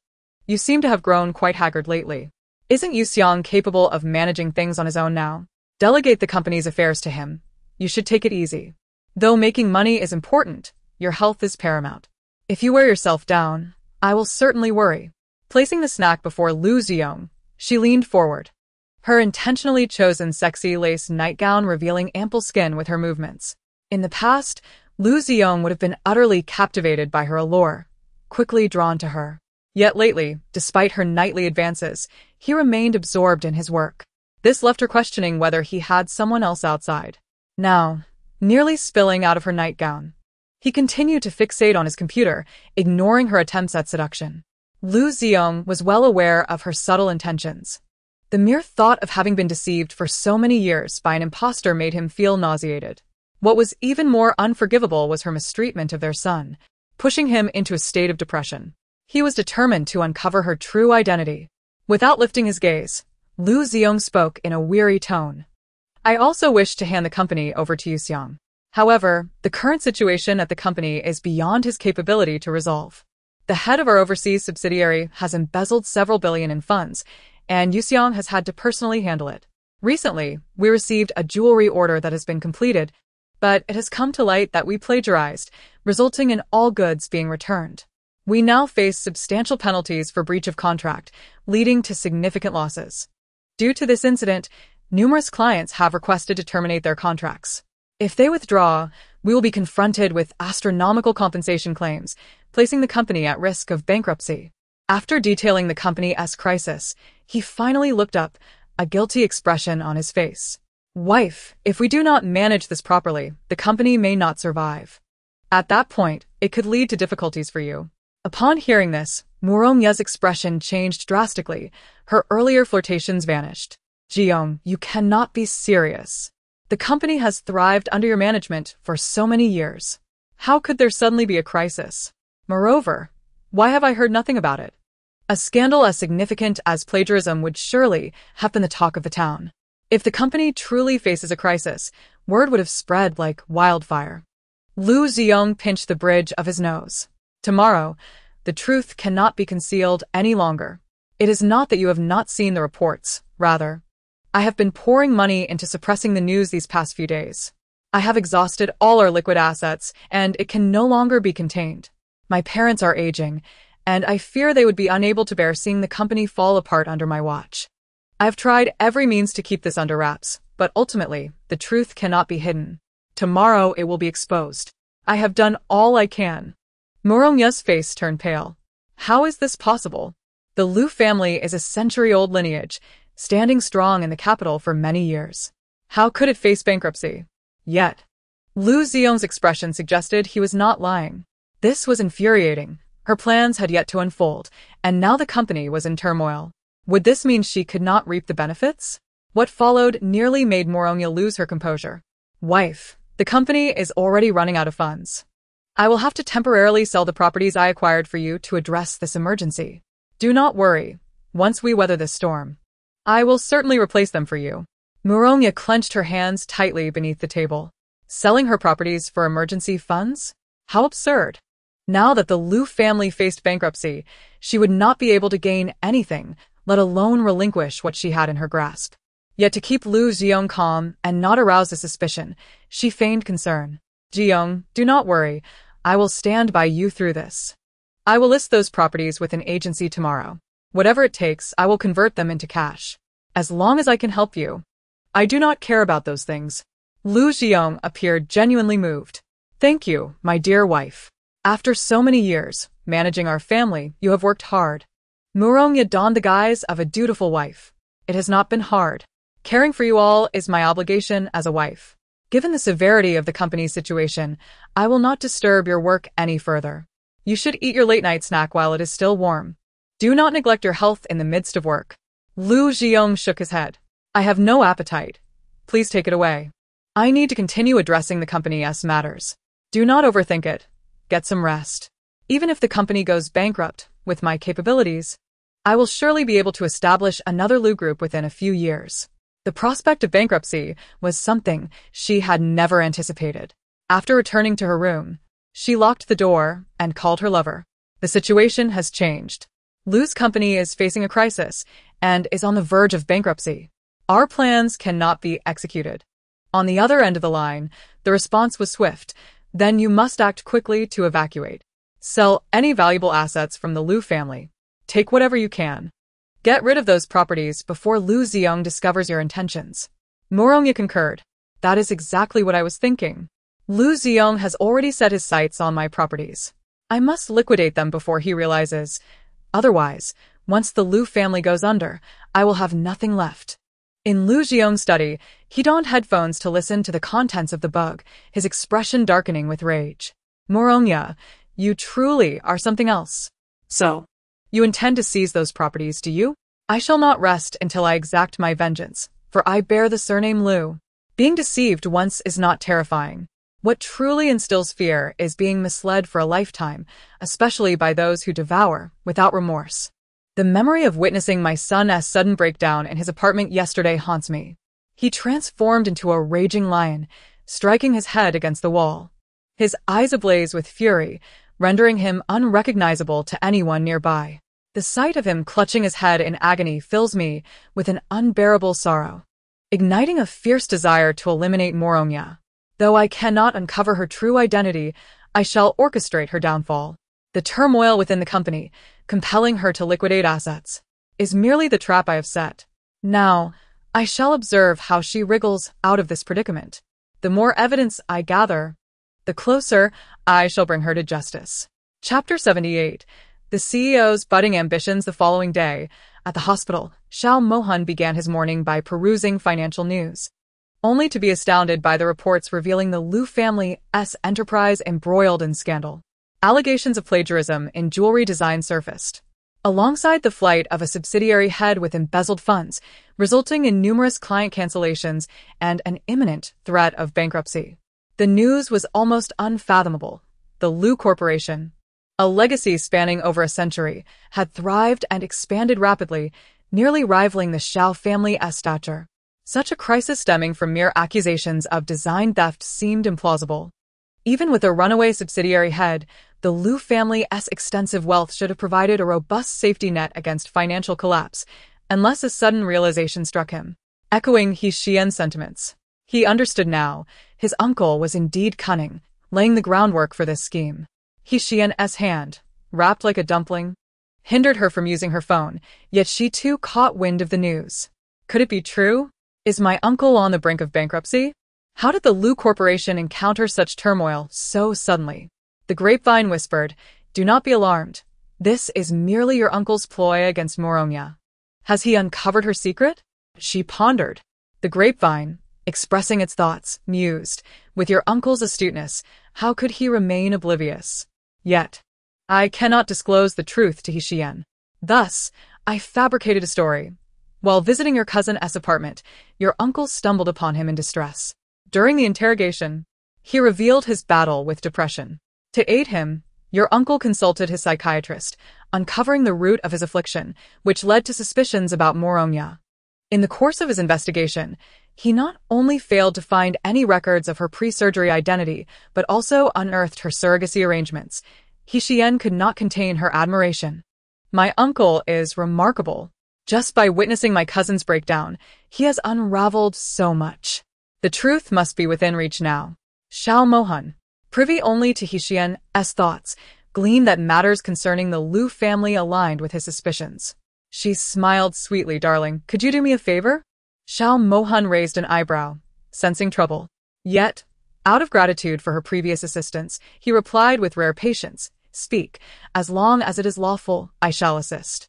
You seem to have grown quite haggard lately. Isn't Xiyan capable of managing things on his own now? Delegate the company's affairs to him. You should take it easy. Though making money is important, your health is paramount. If you wear yourself down, I will certainly worry." Placing the snack before Liu Ziyong, she leaned forward, her intentionally chosen sexy lace nightgown revealing ample skin with her movements. In the past, Liu Ziyong would have been utterly captivated by her allure, quickly drawn to her. Yet lately, despite her nightly advances, he remained absorbed in his work. This left her questioning whether he had someone else outside. Now, nearly spilling out of her nightgown, he continued to fixate on his computer, ignoring her attempts at seduction. Liu Ziyong was well aware of her subtle intentions. The mere thought of having been deceived for so many years by an impostor made him feel nauseated. What was even more unforgivable was her mistreatment of their son, pushing him into a state of depression. He was determined to uncover her true identity. Without lifting his gaze, Liu Ziyong spoke in a weary tone. "I also wish to hand the company over to Xiyan. However, the current situation at the company is beyond his capability to resolve. The head of our overseas subsidiary has embezzled several billion in funds, and Xiyan has had to personally handle it. Recently, we received a jewelry order that has been completed, but it has come to light that we plagiarized, resulting in all goods being returned. We now face substantial penalties for breach of contract, leading to significant losses. Due to this incident, numerous clients have requested to terminate their contracts. If they withdraw, we will be confronted with astronomical compensation claims, placing the company at risk of bankruptcy." After detailing the company as crisis, he finally looked up, a guilty expression on his face. "Wife, if we do not manage this properly, the company may not survive. At that point, it could lead to difficulties for you." Upon hearing this, Morongya's expression changed drastically. Her earlier flirtations vanished. "Ziyong, you cannot be serious. The company has thrived under your management for so many years. How could there suddenly be a crisis? Moreover, why have I heard nothing about it? A scandal as significant as plagiarism would surely have been the talk of the town. If the company truly faces a crisis, word would have spread like wildfire." Liu Ziyong pinched the bridge of his nose. "Tomorrow, the truth cannot be concealed any longer. It is not that you have not seen the reports, rather. I have been pouring money into suppressing the news these past few days. I have exhausted all our liquid assets, and it can no longer be contained. My parents are aging, and I fear they would be unable to bear seeing the company fall apart under my watch. I've tried every means to keep this under wraps, but ultimately, the truth cannot be hidden. Tomorrow it will be exposed. I have done all I can. Moronya's face turned pale. How is this possible? The Liu family is a century-old lineage, standing strong in the capital for many years. How could it face bankruptcy? Yet, Liu Ziyong's expression suggested he was not lying. This was infuriating. Her plans had yet to unfold, and now the company was in turmoil. Would this mean she could not reap the benefits? What followed nearly made Moronya lose her composure. Wife, the company is already running out of funds. I will have to temporarily sell the properties I acquired for you to address this emergency. Do not worry. Once we weather this storm, I will certainly replace them for you. Moronya clenched her hands tightly beneath the table. Selling her properties for emergency funds? How absurd. Now that the Liu family faced bankruptcy, she would not be able to gain anything, let alone relinquish what she had in her grasp. Yet to keep Liu Ziyong calm and not arouse a suspicion, she feigned concern. Ziyong, do not worry. I will stand by you through this. I will list those properties with an agency tomorrow. Whatever it takes, I will convert them into cash. As long as I can help you. I do not care about those things. Liu Ziyong appeared genuinely moved. Thank you, my dear wife. After so many years, managing our family, you have worked hard. Moronya donned the guise of a dutiful wife. It has not been hard. Caring for you all is my obligation as a wife. Given the severity of the company's situation, I will not disturb your work any further. You should eat your late-night snack while it is still warm. Do not neglect your health in the midst of work. Liu Ziyong shook his head. I have no appetite. Please take it away. I need to continue addressing the company's matters. Do not overthink it. Get some rest. Even if the company goes bankrupt, with my capabilities, I will surely be able to establish another Liu group within a few years. The prospect of bankruptcy was something she had never anticipated. After returning to her room, she locked the door and called her lover. The situation has changed. Liu's company is facing a crisis and is on the verge of bankruptcy. Our plans cannot be executed. On the other end of the line, the response was swift. Then you must act quickly to evacuate. Sell any valuable assets from the Liu family. Take whatever you can. Get rid of those properties before Liu Ziyong discovers your intentions. Moronya concurred. That is exactly what I was thinking. Liu Ziyong has already set his sights on my properties. I must liquidate them before he realizes. Otherwise, once the Liu family goes under, I will have nothing left. In Liu Ziyong's study, he donned headphones to listen to the contents of the bug, his expression darkening with rage. Moronya, you truly are something else. So, you intend to seize those properties, do you? I shall not rest until I exact my vengeance, for I bear the surname Liu. Being deceived once is not terrifying. What truly instills fear is being misled for a lifetime, especially by those who devour without remorse. The memory of witnessing my son's sudden breakdown in his apartment yesterday haunts me. He transformed into a raging lion, striking his head against the wall. His eyes ablaze with fury, rendering him unrecognizable to anyone nearby. The sight of him clutching his head in agony fills me with an unbearable sorrow, igniting a fierce desire to eliminate Moronya. Though I cannot uncover her true identity, I shall orchestrate her downfall. The turmoil within the company, compelling her to liquidate assets, is merely the trap I have set. Now, I shall observe how she wriggles out of this predicament. The more evidence I gather, the closer I shall bring her to justice. Chapter 78. The CEO's budding ambitions. The following day, at the hospital, Xiao Mohan began his morning by perusing financial news, only to be astounded by the reports revealing the Liu family's enterprise embroiled in scandal. Allegations of plagiarism in jewelry design surfaced, alongside the flight of a subsidiary head with embezzled funds, resulting in numerous client cancellations and an imminent threat of bankruptcy. The news was almost unfathomable. The Liu Corporation, a legacy spanning over a century, had thrived and expanded rapidly, nearly rivaling the Xiao family's stature. Such a crisis stemming from mere accusations of design theft seemed implausible. Even with a runaway subsidiary head, the Liu family's extensive wealth should have provided a robust safety net against financial collapse, unless a sudden realization struck him. Echoing Xiyan's sentiments, he understood now. His uncle was indeed cunning, laying the groundwork for this scheme. Xiyan's hand, wrapped like a dumpling, hindered her from using her phone, yet she too caught wind of the news. Could it be true? Is my uncle on the brink of bankruptcy? How did the Lu Corporation encounter such turmoil so suddenly? The grapevine whispered, "Do not be alarmed. This is merely your uncle's ploy against Moronia. Has he uncovered her secret?" She pondered. The grapevine, expressing its thoughts, mused, "With your uncle's astuteness, how could he remain oblivious? Yet, I cannot disclose the truth to Xiyan. Thus, I fabricated a story. While visiting your cousin S' apartment, your uncle stumbled upon him in distress. During the interrogation, he revealed his battle with depression. To aid him, your uncle consulted his psychiatrist, uncovering the root of his affliction, which led to suspicions about Moronia. In the course of his investigation, he not only failed to find any records of her pre-surgery identity, but also unearthed her surrogacy arrangements. Xiyan could not contain her admiration. My uncle is remarkable. Just by witnessing my cousin's breakdown, he has unraveled so much. The truth must be within reach now. Xiao Mohan, privy only to Xiyan's thoughts, gleaned that matters concerning the Lu family aligned with his suspicions. She smiled sweetly, "Darling, could you do me a favor?" Xiao Mohan raised an eyebrow, sensing trouble. Yet, out of gratitude for her previous assistance, he replied with rare patience, "Speak. As long as it is lawful, I shall assist."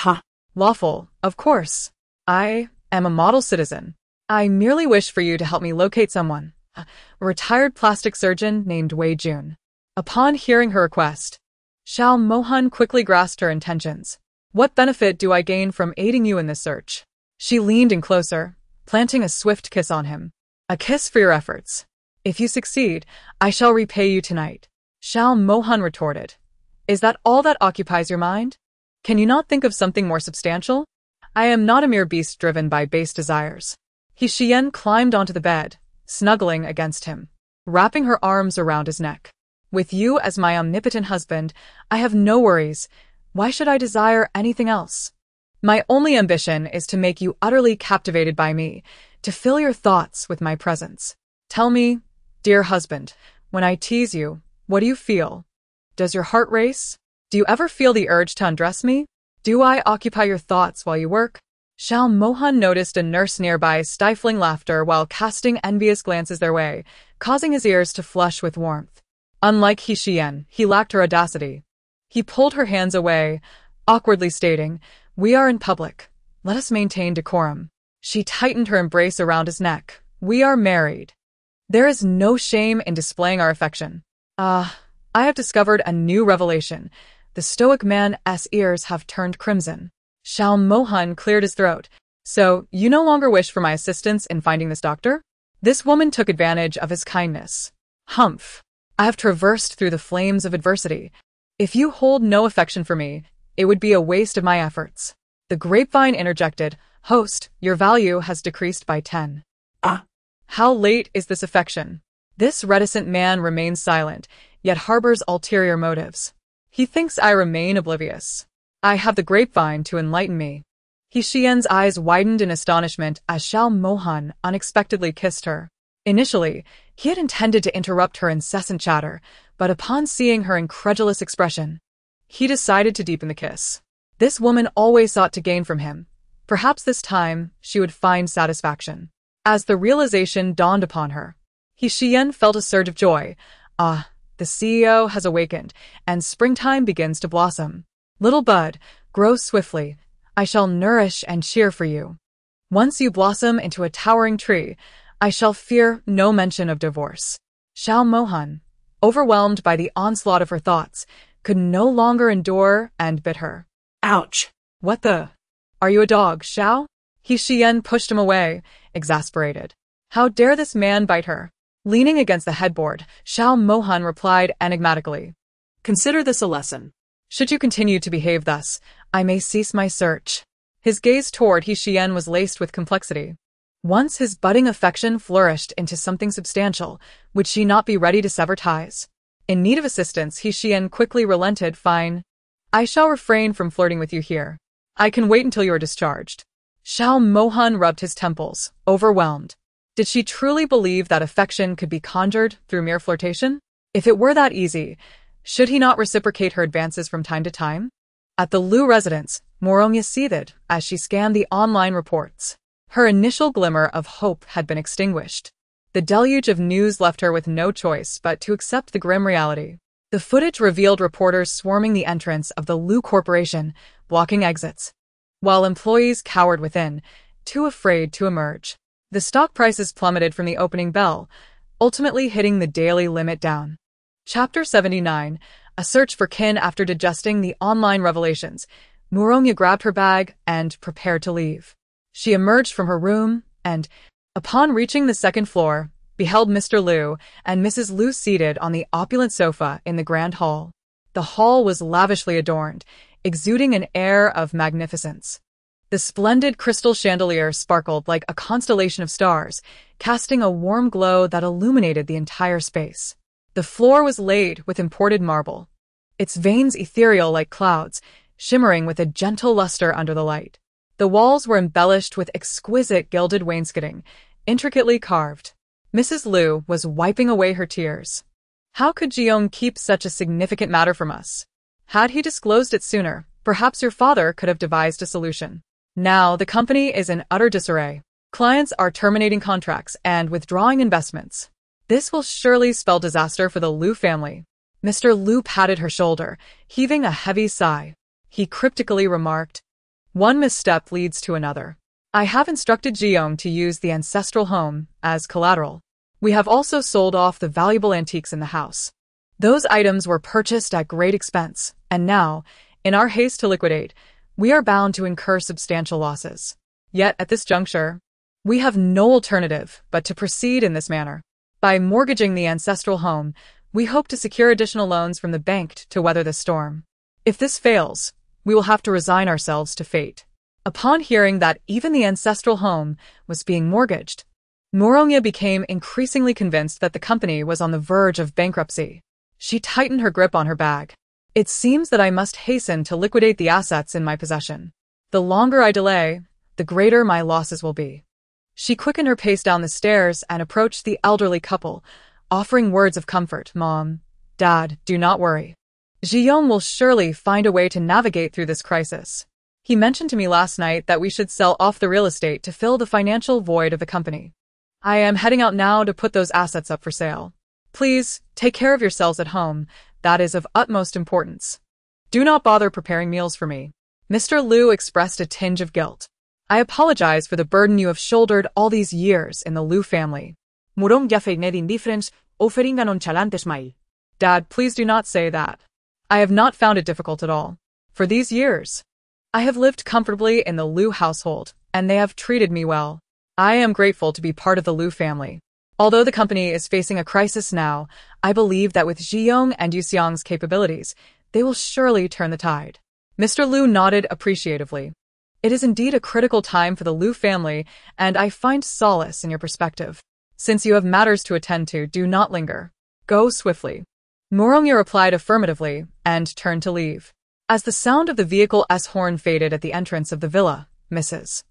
Ha! Lawful, of course. I am a model citizen. I merely wish for you to help me locate someone, a retired plastic surgeon named Wei Jun. Upon hearing her request, Xiao Mohan quickly grasped her intentions. "What benefit do I gain from aiding you in this search?" She leaned in closer, planting a swift kiss on him. "A kiss for your efforts. If you succeed, I shall repay you tonight." Xiao Mohan retorted. "Is that all that occupies your mind? Can you not think of something more substantial? I am not a mere beast driven by base desires." Xiyan climbed onto the bed, snuggling against him, wrapping her arms around his neck. "With you as my omnipotent husband, I have no worries. Why should I desire anything else? My only ambition is to make you utterly captivated by me, to fill your thoughts with my presence. Tell me, dear husband, when I tease you, what do you feel? Does your heart race? Do you ever feel the urge to undress me? Do I occupy your thoughts while you work?" Xiao Mohan noticed a nurse nearby stifling laughter while casting envious glances their way, causing his ears to flush with warmth. Unlike Xiyan, he lacked her audacity. He pulled her hands away, awkwardly stating, "We are in public. Let us maintain decorum." She tightened her embrace around his neck. "We are married. There is no shame in displaying our affection. I have discovered a new revelation. The stoic man's ears have turned crimson." Xiao Mohan cleared his throat. "So, you no longer wish for my assistance in finding this doctor?" This woman took advantage of his kindness. "Humph. I have traversed through the flames of adversity. If you hold no affection for me, it would be a waste of my efforts." The grapevine interjected, "Host, your value has decreased by 10. How late is this affection?" This reticent man remains silent, yet harbors ulterior motives. He thinks I remain oblivious. I have the grapevine to enlighten me. Xiyan's eyes widened in astonishment as Xiao Mohan unexpectedly kissed her. Initially, he had intended to interrupt her incessant chatter, but upon seeing her incredulous expression, he decided to deepen the kiss. This woman always sought to gain from him. Perhaps this time she would find satisfaction. As the realization dawned upon her, Xiyan felt a surge of joy. The CEO has awakened, and springtime begins to blossom. Little bud, grow swiftly. I shall nourish and cheer for you. Once you blossom into a towering tree, I shall fear no mention of divorce." Xiao Mohan, overwhelmed by the onslaught of her thoughts, could no longer endure and bit her. Ouch! "What the? Are you a dog, Xiao?" Xiyan pushed him away, exasperated. How dare this man bite her? Leaning against the headboard, Xiao Mohan replied enigmatically, Consider this a lesson. "Should you continue to behave thus, I may cease my search." His gaze toward Xiyan was laced with complexity. Once his budding affection flourished into something substantial, would she not be ready to sever ties? In need of assistance, Xiyan quickly relented. "Fine. I shall refrain from flirting with you here. I can wait until you are discharged." Xiao Mohan rubbed his temples, overwhelmed. Did she truly believe that affection could be conjured through mere flirtation? If it were that easy, should he not reciprocate her advances from time to time? At the Lu residence, Moronia seethed as she scanned the online reports. Her initial glimmer of hope had been extinguished. The deluge of news left her with no choice but to accept the grim reality. The footage revealed reporters swarming the entrance of the Lu Corporation, blocking exits, while employees cowered within, too afraid to emerge. The stock prices plummeted from the opening bell, ultimately hitting the daily limit down. Chapter 79, A Search for Kin. After digesting the online revelations, Murongya grabbed her bag and prepared to leave. She emerged from her room and, upon reaching the second floor, beheld Mr. Lu and Mrs. Lu seated on the opulent sofa in the grand hall. The hall was lavishly adorned, exuding an air of magnificence. The splendid crystal chandelier sparkled like a constellation of stars, casting a warm glow that illuminated the entire space. The floor was laid with imported marble, its veins ethereal like clouds, shimmering with a gentle luster under the light. The walls were embellished with exquisite gilded wainscoting, intricately carved. Mrs. Lu was wiping away her tears. How could Xiong keep such a significant matter from us? Had he disclosed it sooner, perhaps your father could have devised a solution. Now the company is in utter disarray. Clients are terminating contracts and withdrawing investments. This will surely spell disaster for the Lu family. Mr. Lu patted her shoulder, heaving a heavy sigh. He cryptically remarked, "One misstep leads to another. I have instructed Xiong to use the ancestral home as collateral. We have also sold off the valuable antiques in the house. Those items were purchased at great expense, and now, in our haste to liquidate, we are bound to incur substantial losses. Yet, at this juncture, we have no alternative but to proceed in this manner. By mortgaging the ancestral home, we hope to secure additional loans from the bank to weather the storm. If this fails, we will have to resign ourselves to fate." Upon hearing that even the ancestral home was being mortgaged, Murongya became increasingly convinced that the company was on the verge of bankruptcy. She tightened her grip on her bag. "It seems that I must hasten to liquidate the assets in my possession. The longer I delay, the greater my losses will be." She quickened her pace down the stairs and approached the elderly couple, offering words of comfort. "Mom, Dad, do not worry. Xiong will surely find a way to navigate through this crisis. He mentioned to me last night that we should sell off the real estate to fill the financial void of the company. I am heading out now to put those assets up for sale. Please, take care of yourselves at home. That is of utmost importance. Do not bother preparing meals for me." Mr. Lu expressed a tinge of guilt. "I apologize for the burden you have shouldered all these years in the Lu family." Murongya feigned indifference, offering a nonchalant smile. "Dad, please do not say that. I have not found it difficult at all. For these years, I have lived comfortably in the Lu household, and they have treated me well. I am grateful to be part of the Lu family. Although the company is facing a crisis now, I believe that with Xiong and Yuxiang's capabilities, they will surely turn the tide." Mr. Lu nodded appreciatively. "It is indeed a critical time for the Lu family, and I find solace in your perspective. Since you have matters to attend to, do not linger. Go swiftly." Murongya replied affirmatively and turned to leave. As the sound of the vehicle's horn faded at the entrance of the villa, Mrs.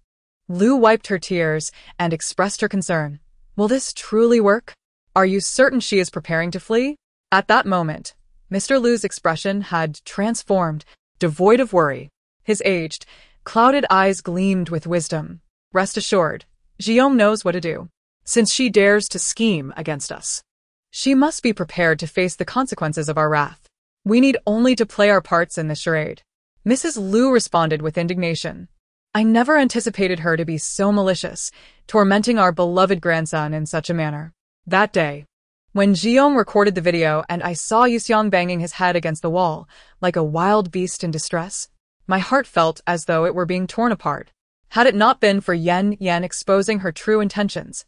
Lu wiped her tears and expressed her concern. "Will this truly work? Are you certain she is preparing to flee?" At that moment, Mr. Lu's expression had transformed, devoid of worry. His aged, clouded eyes gleamed with wisdom. "Rest assured, Xiong knows what to do. Since she dares to scheme against us, she must be prepared to face the consequences of our wrath. We need only to play our parts in this charade." Mrs. Lu responded with indignation. "I never anticipated her to be so malicious, tormenting our beloved grandson in such a manner." That day, when Xiong recorded the video and I saw Yuxiang banging his head against the wall, like a wild beast in distress, my heart felt as though it were being torn apart. Had it not been for Yan exposing her true intentions,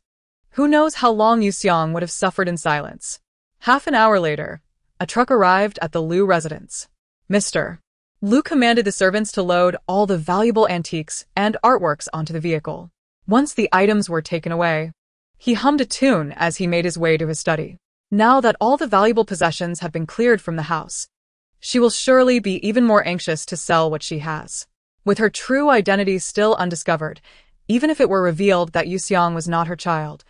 who knows how long Yuxiang would have suffered in silence. Half an hour later, a truck arrived at the Lu residence. Mr. Lu commanded the servants to load all the valuable antiques and artworks onto the vehicle. Once the items were taken away, he hummed a tune as he made his way to his study. Now that all the valuable possessions have been cleared from the house, she will surely be even more anxious to sell what she has. With her true identity still undiscovered, even if it were revealed that Yuxiang was not her child,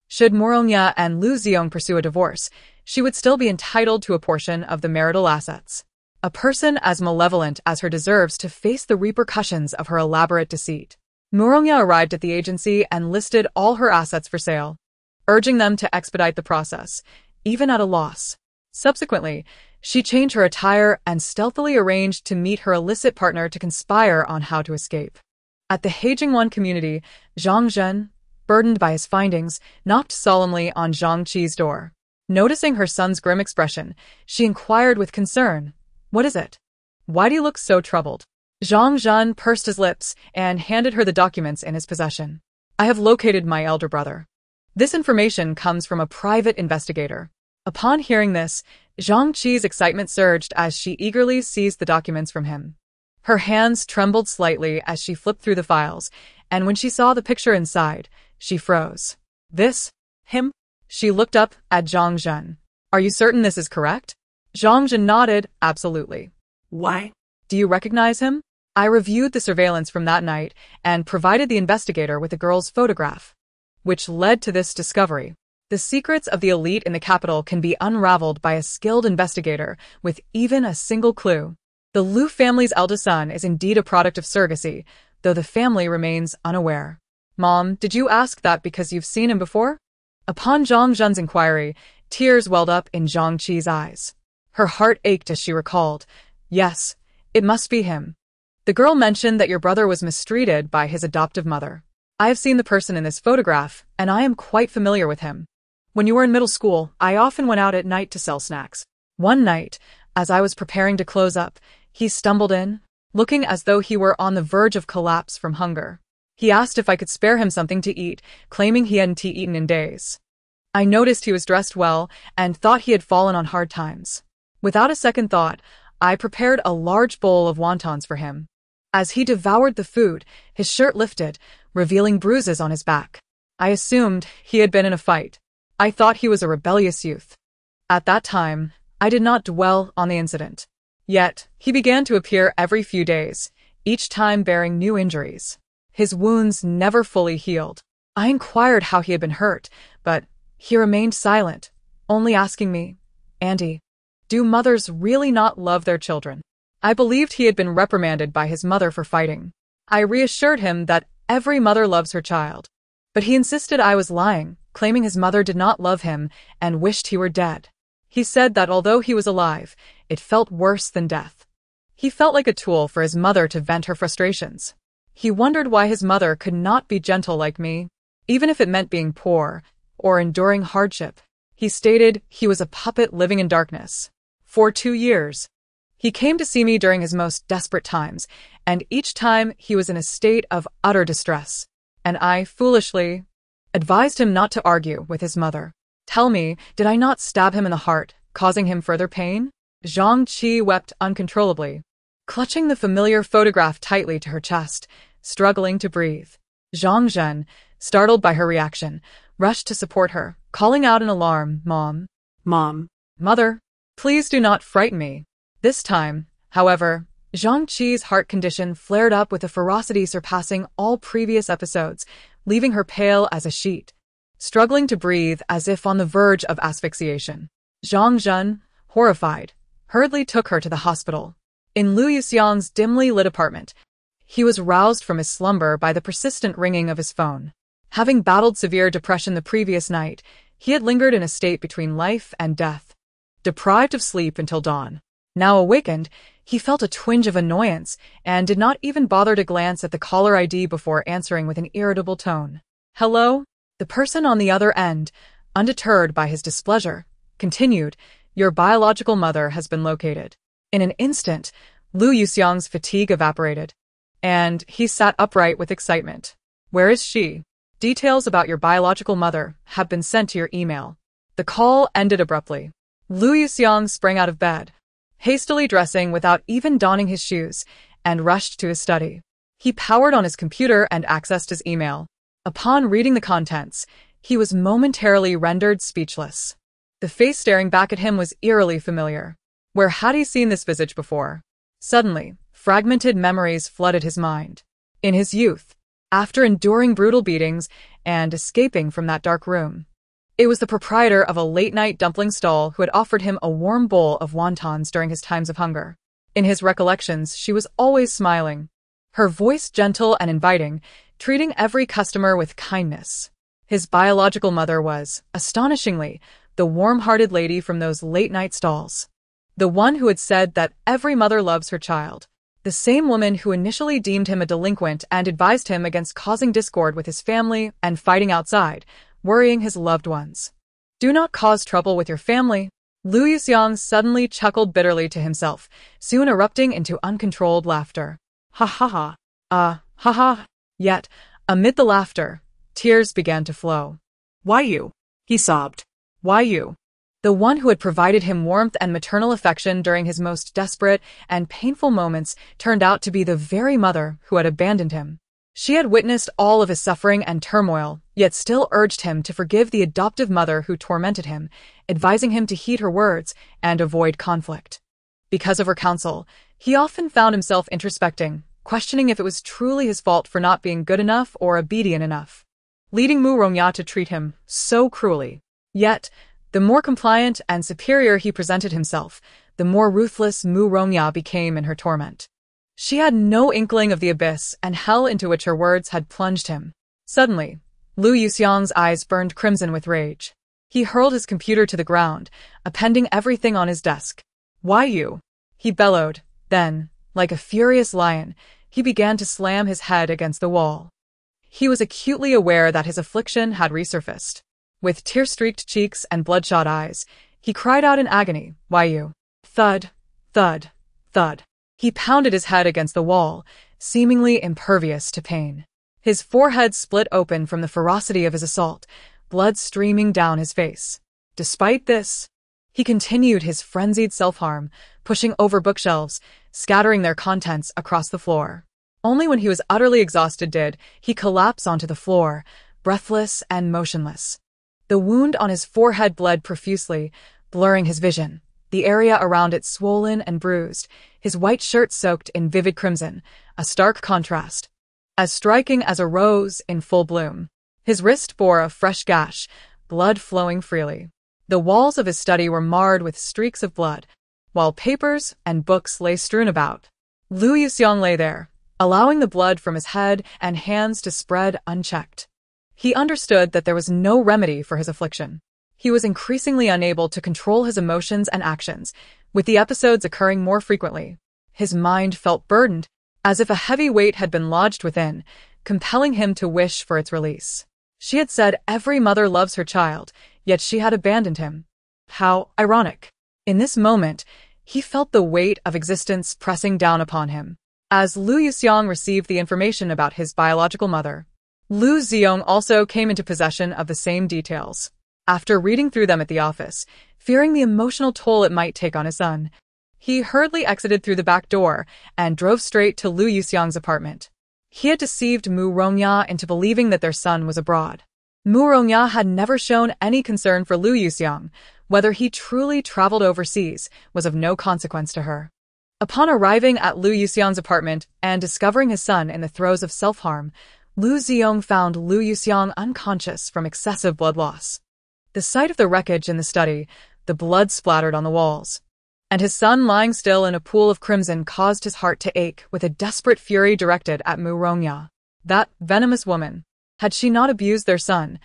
should Murongya and Lu Xiong pursue a divorce, she would still be entitled to a portion of the marital assets. A person as malevolent as her deserves to face the repercussions of her elaborate deceit. Murongya arrived at the agency and listed all her assets for sale, urging them to expedite the process, even at a loss. Subsequently, she changed her attire and stealthily arranged to meet her illicit partner to conspire on how to escape. At the Heijingwan community, Zhang Zhen, burdened by his findings, knocked solemnly on Zhang Qi's door. Noticing her son's grim expression, she inquired with concern, "What is it? Why do you look so troubled?" Zhang Zhen pursed his lips and handed her the documents in his possession. "I have located my elder brother. This information comes from a private investigator." Upon hearing this, Zhang Qi's excitement surged as she eagerly seized the documents from him. Her hands trembled slightly as she flipped through the files, and when she saw the picture inside, she froze. "This? Him?" She looked up at Zhang Zhen. "Are you certain this is correct?" Zhang Zhen nodded, "Absolutely." Why? "Do you recognize him?" "I reviewed the surveillance from that night and provided the investigator with the girl's photograph, which led to this discovery. The secrets of the elite in the capital can be unraveled by a skilled investigator with even a single clue. The Liu family's eldest son is indeed a product of surrogacy, though the family remains unaware." "Mom, did you ask that because you've seen him before?" Upon Zhang Zhen's inquiry, tears welled up in Zhang Qi's eyes. Her heart ached as she recalled, "Yes, it must be him. The girl mentioned that your brother was mistreated by his adoptive mother. I have seen the person in this photograph, and I am quite familiar with him. When you were in middle school, I often went out at night to sell snacks. One night, as I was preparing to close up, he stumbled in, looking as though he were on the verge of collapse from hunger. He asked if I could spare him something to eat, claiming he hadn't eaten in days. I noticed he was dressed well and thought he had fallen on hard times. Without a second thought, I prepared a large bowl of wontons for him. As he devoured the food, his shirt lifted, revealing bruises on his back. I assumed he had been in a fight. I thought he was a rebellious youth. At that time, I did not dwell on the incident. Yet, he began to appear every few days, each time bearing new injuries. His wounds never fully healed. I inquired how he had been hurt, but he remained silent, only asking me, "Andy, do mothers really not love their children?" I believed he had been reprimanded by his mother for fighting. I reassured him that every mother loves her child. But he insisted I was lying, claiming his mother did not love him and wished he were dead. He said that although he was alive, it felt worse than death. He felt like a tool for his mother to vent her frustrations. He wondered why his mother could not be gentle like me, even if it meant being poor or enduring hardship. He stated he was a puppet living in darkness. For 2 years, he came to see me during his most desperate times, and each time he was in a state of utter distress, and I, foolishly, advised him not to argue with his mother. Tell me, did I not stab him in the heart, causing him further pain? Zhang Qi wept uncontrollably, clutching the familiar photograph tightly to her chest, struggling to breathe. Zhang Zhen, startled by her reaction, rushed to support her, calling out in alarm, "Mom! Mom! Mother! Please do not frighten me." This time, however, Zhang Qi's heart condition flared up with a ferocity surpassing all previous episodes, leaving her pale as a sheet, struggling to breathe as if on the verge of asphyxiation. Zhang Zhen, horrified, hurriedly took her to the hospital. In Liu Yuxiang's dimly lit apartment, he was roused from his slumber by the persistent ringing of his phone. Having battled severe depression the previous night, he had lingered in a state between life and death, deprived of sleep until dawn. Now awakened, he felt a twinge of annoyance and did not even bother to glance at the caller ID before answering with an irritable tone. "Hello?" The person on the other end, undeterred by his displeasure, continued, "Your biological mother has been located." In an instant, Liu Yuxiang's fatigue evaporated, and he sat upright with excitement. "Where is she? Details about your biological mother have been sent to your email." The call ended abruptly. Liu Yuxiang sprang out of bed, hastily dressing without even donning his shoes, and rushed to his study. He powered on his computer and accessed his email. Upon reading the contents, he was momentarily rendered speechless. The face staring back at him was eerily familiar. Where had he seen this visage before? Suddenly, fragmented memories flooded his mind. In his youth, after enduring brutal beatings and escaping from that dark room, it was the proprietor of a late-night dumpling stall who had offered him a warm bowl of wontons during his times of hunger. In his recollections, she was always smiling, her voice gentle and inviting, treating every customer with kindness. His biological mother was, astonishingly, the warm-hearted lady from those late-night stalls. The one who had said that every mother loves her child. The same woman who initially deemed him a delinquent and advised him against causing discord with his family and fighting outside, worrying his loved ones. Do not cause trouble with your family. Lu Yuxiang suddenly chuckled bitterly to himself, soon erupting into uncontrolled laughter. Ha ha ha. Ha ha. Yet, amid the laughter, tears began to flow. Why you? He sobbed. Why you? The one who had provided him warmth and maternal affection during his most desperate and painful moments turned out to be the very mother who had abandoned him. She had witnessed all of his suffering and turmoil, yet still urged him to forgive the adoptive mother who tormented him, advising him to heed her words and avoid conflict. Because of her counsel, he often found himself introspecting, questioning if it was truly his fault for not being good enough or obedient enough, leading Mu Rongya to treat him so cruelly. Yet, the more compliant and superior he presented himself, the more ruthless Mu Rongya became in her torment. She had no inkling of the abyss and hell into which her words had plunged him. Suddenly, Lu Yuxiang's eyes burned crimson with rage. He hurled his computer to the ground, appending everything on his desk. Why you? He bellowed. Then, like a furious lion, he began to slam his head against the wall. He was acutely aware that his affliction had resurfaced. With tear-streaked cheeks and bloodshot eyes, he cried out in agony, "Why you?" Thud, thud, thud. He pounded his head against the wall, seemingly impervious to pain. His forehead split open from the ferocity of his assault, blood streaming down his face. Despite this, he continued his frenzied self-harm, pushing over bookshelves, scattering their contents across the floor. Only when he was utterly exhausted did he collapse onto the floor, breathless and motionless. The wound on his forehead bled profusely, blurring his vision, the area around it swollen and bruised, his white shirt soaked in vivid crimson, a stark contrast, as striking as a rose in full bloom. His wrist bore a fresh gash, blood flowing freely. The walls of his study were marred with streaks of blood, while papers and books lay strewn about. Lu Yuxiang lay there, allowing the blood from his head and hands to spread unchecked. He understood that there was no remedy for his affliction. He was increasingly unable to control his emotions and actions, with the episodes occurring more frequently. His mind felt burdened, as if a heavy weight had been lodged within, compelling him to wish for its release. She had said every mother loves her child, yet she had abandoned him. How ironic. In this moment, he felt the weight of existence pressing down upon him. As Lu Yuxiang received the information about his biological mother, Lu Ziyong also came into possession of the same details. After reading through them at the office, fearing the emotional toll it might take on his son, he hurriedly exited through the back door and drove straight to Lu Yuxiang's apartment. He had deceived Mu Rongya into believing that their son was abroad. Mu Rongya had never shown any concern for Lu Yuxiang. Whether he truly traveled overseas was of no consequence to her. Upon arriving at Lu Yuxiang's apartment and discovering his son in the throes of self-harm, Lu Ziyong found Lu Yuxiang unconscious from excessive blood loss. The sight of the wreckage in the study, the blood splattered on the walls, and his son lying still in a pool of crimson caused his heart to ache with a desperate fury directed at Mu Rongya. That venomous woman. Had she not abused their son,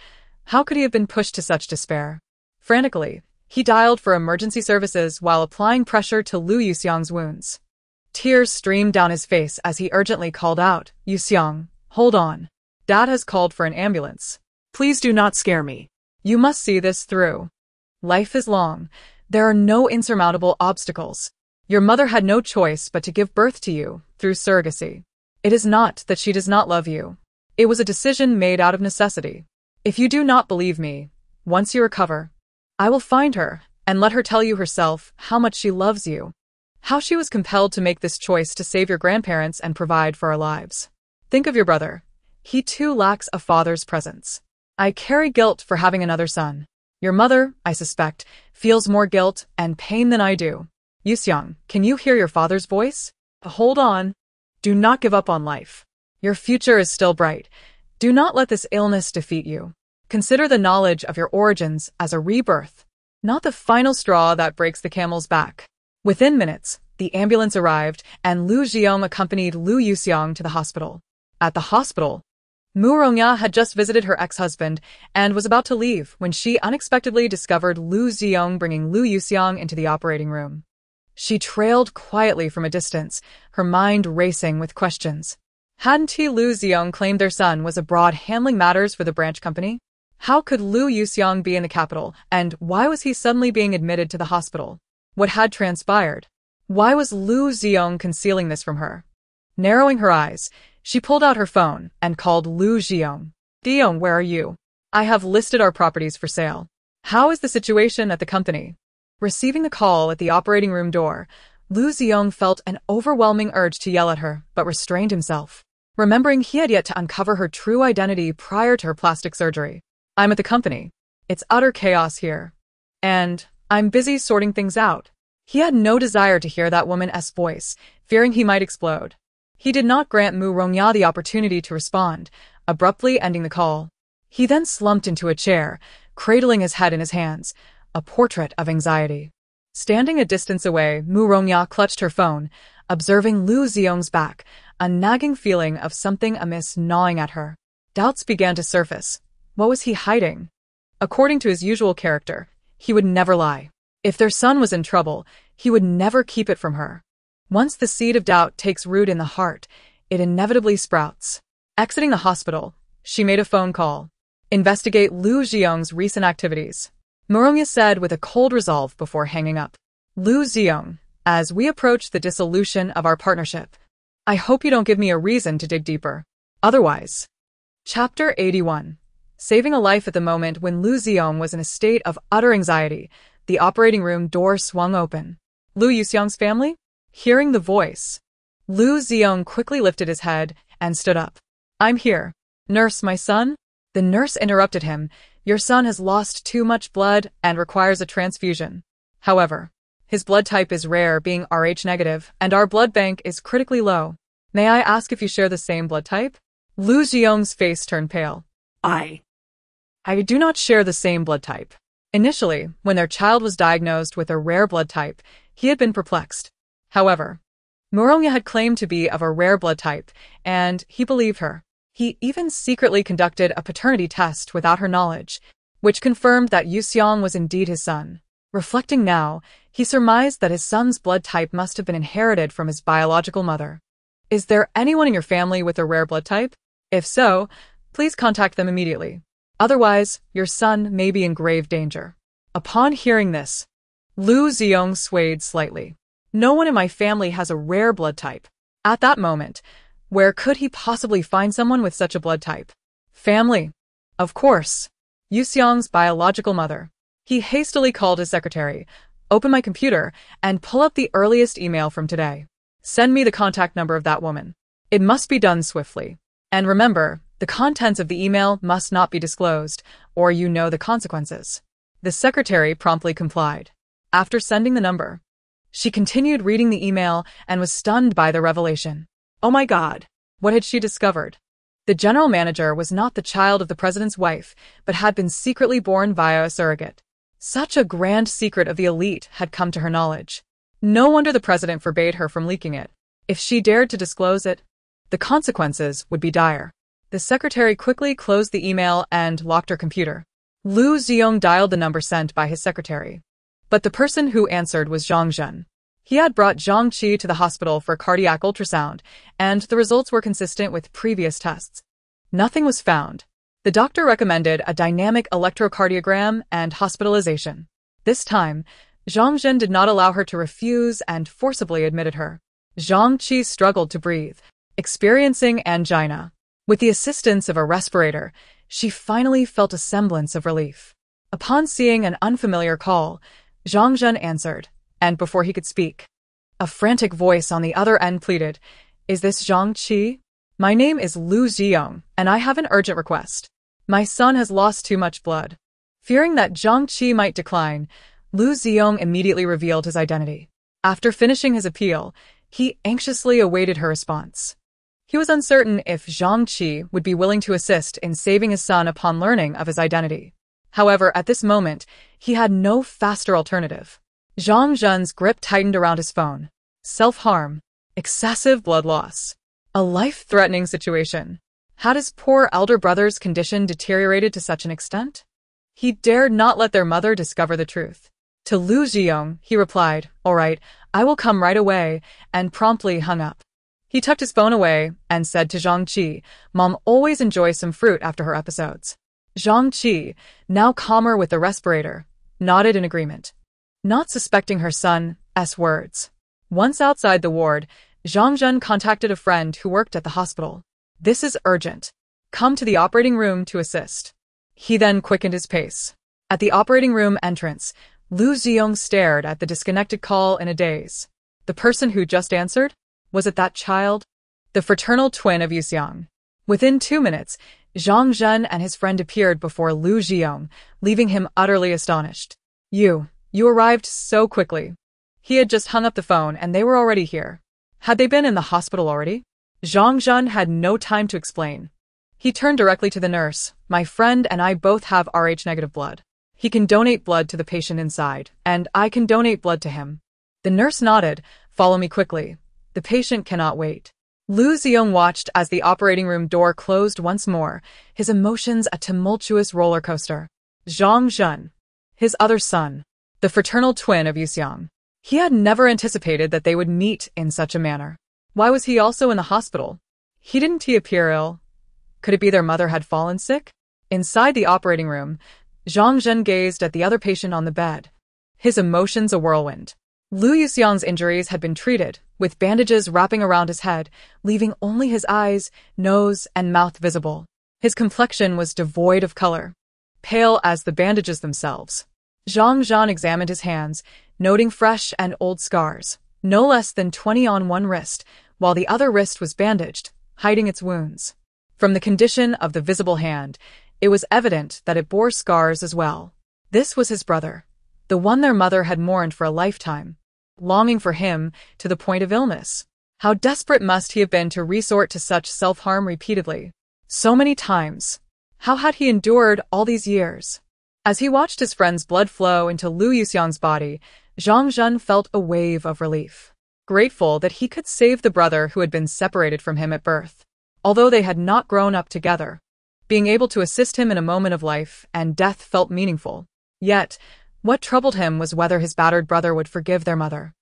how could he have been pushed to such despair? Frantically, he dialed for emergency services while applying pressure to Lu Yuxiang's wounds. Tears streamed down his face as he urgently called out, "Yuxiang, hold on. Dad has called for an ambulance. Please do not scare me. You must see this through. Life is long. There are no insurmountable obstacles. Your mother had no choice but to give birth to you through surrogacy. It is not that she does not love you. It was a decision made out of necessity. If you do not believe me, once you recover, I will find her and let her tell you herself how much she loves you, how she was compelled to make this choice to save your grandparents and provide for our lives. Think of your brother. He too lacks a father's presence. I carry guilt for having another son. Your mother, I suspect, feels more guilt and pain than I do. Yuxiang, can you hear your father's voice? Hold on. Do not give up on life. Your future is still bright. Do not let this illness defeat you. Consider the knowledge of your origins as a rebirth, not the final straw that breaks the camel's back." Within minutes, the ambulance arrived and Lu Ziyong accompanied Lu Yuxiang to the hospital. At the hospital, Mu Rongya had just visited her ex-husband and was about to leave when she unexpectedly discovered Lu Ziyong bringing Lu Yuxiang into the operating room. She trailed quietly from a distance, her mind racing with questions. Hadn't Lu Ziyong claimed their son was abroad handling matters for the branch company? How could Lu Yuxiang be in the capital, and why was he suddenly being admitted to the hospital? What had transpired? Why was Lu Ziyong concealing this from her? Narrowing her eyes, she pulled out her phone and called Lu Ziyong. Ziyong, where are you? I have listed our properties for sale. How is the situation at the company? Receiving the call at the operating room door, Lu Ziyong felt an overwhelming urge to yell at her, but restrained himself, remembering he had yet to uncover her true identity prior to her plastic surgery. I'm at the company. It's utter chaos here. And I'm busy sorting things out. He had no desire to hear that woman's voice, fearing he might explode. He did not grant Mu Rongya the opportunity to respond, abruptly ending the call. He then slumped into a chair, cradling his head in his hands, a portrait of anxiety. Standing a distance away, Mu Rongya clutched her phone, observing Lu Ziyong's back, a nagging feeling of something amiss gnawing at her. Doubts began to surface. What was he hiding? According to his usual character, he would never lie. If their son was in trouble, he would never keep it from her. Once the seed of doubt takes root in the heart, it inevitably sprouts. Exiting the hospital, she made a phone call. Investigate Lu Ziyong's recent activities, Mu Rongya said with a cold resolve before hanging up. Lu Ziyong, as we approach the dissolution of our partnership, I hope you don't give me a reason to dig deeper. Otherwise. Chapter 81. Saving a life at the moment when Lu Ziyong was in a state of utter anxiety, the operating room door swung open. Lu Yuxiang's family? Hearing the voice, Lu Ziyong quickly lifted his head and stood up. I'm here. Nurse, my son? The nurse interrupted him. Your son has lost too much blood and requires a transfusion. However, his blood type is rare, being Rh negative, and our blood bank is critically low. May I ask if you share the same blood type? Lu Ziyong's face turned pale. I do not share the same blood type. Initially, when their child was diagnosed with a rare blood type, he had been perplexed. However, Mu Rongya had claimed to be of a rare blood type, and he believed her. He even secretly conducted a paternity test without her knowledge, which confirmed that Yuxiang was indeed his son. Reflecting now, he surmised that his son's blood type must have been inherited from his biological mother. Is there anyone in your family with a rare blood type? If so, please contact them immediately. Otherwise, your son may be in grave danger. Upon hearing this, Lu Ziyong swayed slightly. No one in my family has a rare blood type. At that moment, where could he possibly find someone with such a blood type? Family. Of course. Yuxiang's biological mother. He hastily called his secretary, open my computer, and pull up the earliest email from today. Send me the contact number of that woman. It must be done swiftly. And remember, the contents of the email must not be disclosed, or you know the consequences. The secretary promptly complied. After sending the number, she continued reading the email and was stunned by the revelation. Oh my God! What had she discovered? The general manager was not the child of the president's wife, but had been secretly born via a surrogate. Such a grand secret of the elite had come to her knowledge. No wonder the president forbade her from leaking it. If she dared to disclose it, the consequences would be dire. The secretary quickly closed the email and locked her computer. Lu Ziyong dialed the number sent by his secretary. But the person who answered was Zhang Zhen. He had brought Zhang Qi to the hospital for cardiac ultrasound, and the results were consistent with previous tests. Nothing was found. The doctor recommended a dynamic electrocardiogram and hospitalization. This time, Zhang Zhen did not allow her to refuse and forcibly admitted her. Zhang Qi struggled to breathe, experiencing angina. With the assistance of a respirator, she finally felt a semblance of relief. Upon seeing an unfamiliar call, Zhang Zhen answered, and before he could speak, a frantic voice on the other end pleaded, "Is this Zhang Qi? My name is Lu Ziyong, and I have an urgent request. My son has lost too much blood." Fearing that Zhang Qi might decline, Lu Ziyong immediately revealed his identity. After finishing his appeal, he anxiously awaited her response. He was uncertain if Zhang Qi would be willing to assist in saving his son upon learning of his identity. However, at this moment, he had no faster alternative. Zhang Zhen's grip tightened around his phone. Self-harm. Excessive blood loss. A life-threatening situation. Had his poor elder brother's condition deteriorated to such an extent? He dared not let their mother discover the truth. To Lu Ziyong, he replied, "All right, I will come right away," and promptly hung up. He tucked his phone away and said to Zhang Qi, "Mom always enjoys some fruit after her episodes." Zhang Qi, now calmer with the respirator, nodded in agreement, not suspecting her son's words. Once outside the ward, Zhang Zhen contacted a friend who worked at the hospital. "This is urgent. Come to the operating room to assist." He then quickened his pace. At the operating room entrance, Lu Ziyong stared at the disconnected call in a daze. The person who just answered? Was it that child? The fraternal twin of Xiyan. Within 2 minutes, Zhang Zhen and his friend appeared before Lu Ziyong, leaving him utterly astonished. You arrived so quickly." He had just hung up the phone and they were already here. Had they been in the hospital already? Zhang Zhen had no time to explain. He turned directly to the nurse. "My friend and I both have Rh-negative blood. He can donate blood to the patient inside, and I can donate blood to him." The nurse nodded. "Follow me quickly. The patient cannot wait." Lu Ziyong watched as the operating room door closed once more, his emotions a tumultuous roller coaster. Zhang Zhen, his other son, the fraternal twin of Xiyan. He had never anticipated that they would meet in such a manner. Why was he also in the hospital? Didn't he appear ill? Could it be their mother had fallen sick? Inside the operating room, Zhang Zhen gazed at the other patient on the bed, his emotions a whirlwind. Lu Yuxiang's injuries had been treated, with bandages wrapping around his head, leaving only his eyes, nose, and mouth visible. His complexion was devoid of color, pale as the bandages themselves. Zhang Zhan examined his hands, noting fresh and old scars, no less than 20 on one wrist, while the other wrist was bandaged, hiding its wounds. From the condition of the visible hand, it was evident that it bore scars as well. This was his brother, the one their mother had mourned for a lifetime, longing for him to the point of illness. How desperate must he have been to resort to such self-harm repeatedly, so many times? How had he endured all these years? As he watched his friend's blood flow into Lu Yuxiang's body, Zhang Zhen felt a wave of relief, grateful that he could save the brother who had been separated from him at birth. Although they had not grown up together, being able to assist him in a moment of life and death felt meaningful. Yet, what troubled him was whether his battered brother would forgive their mother.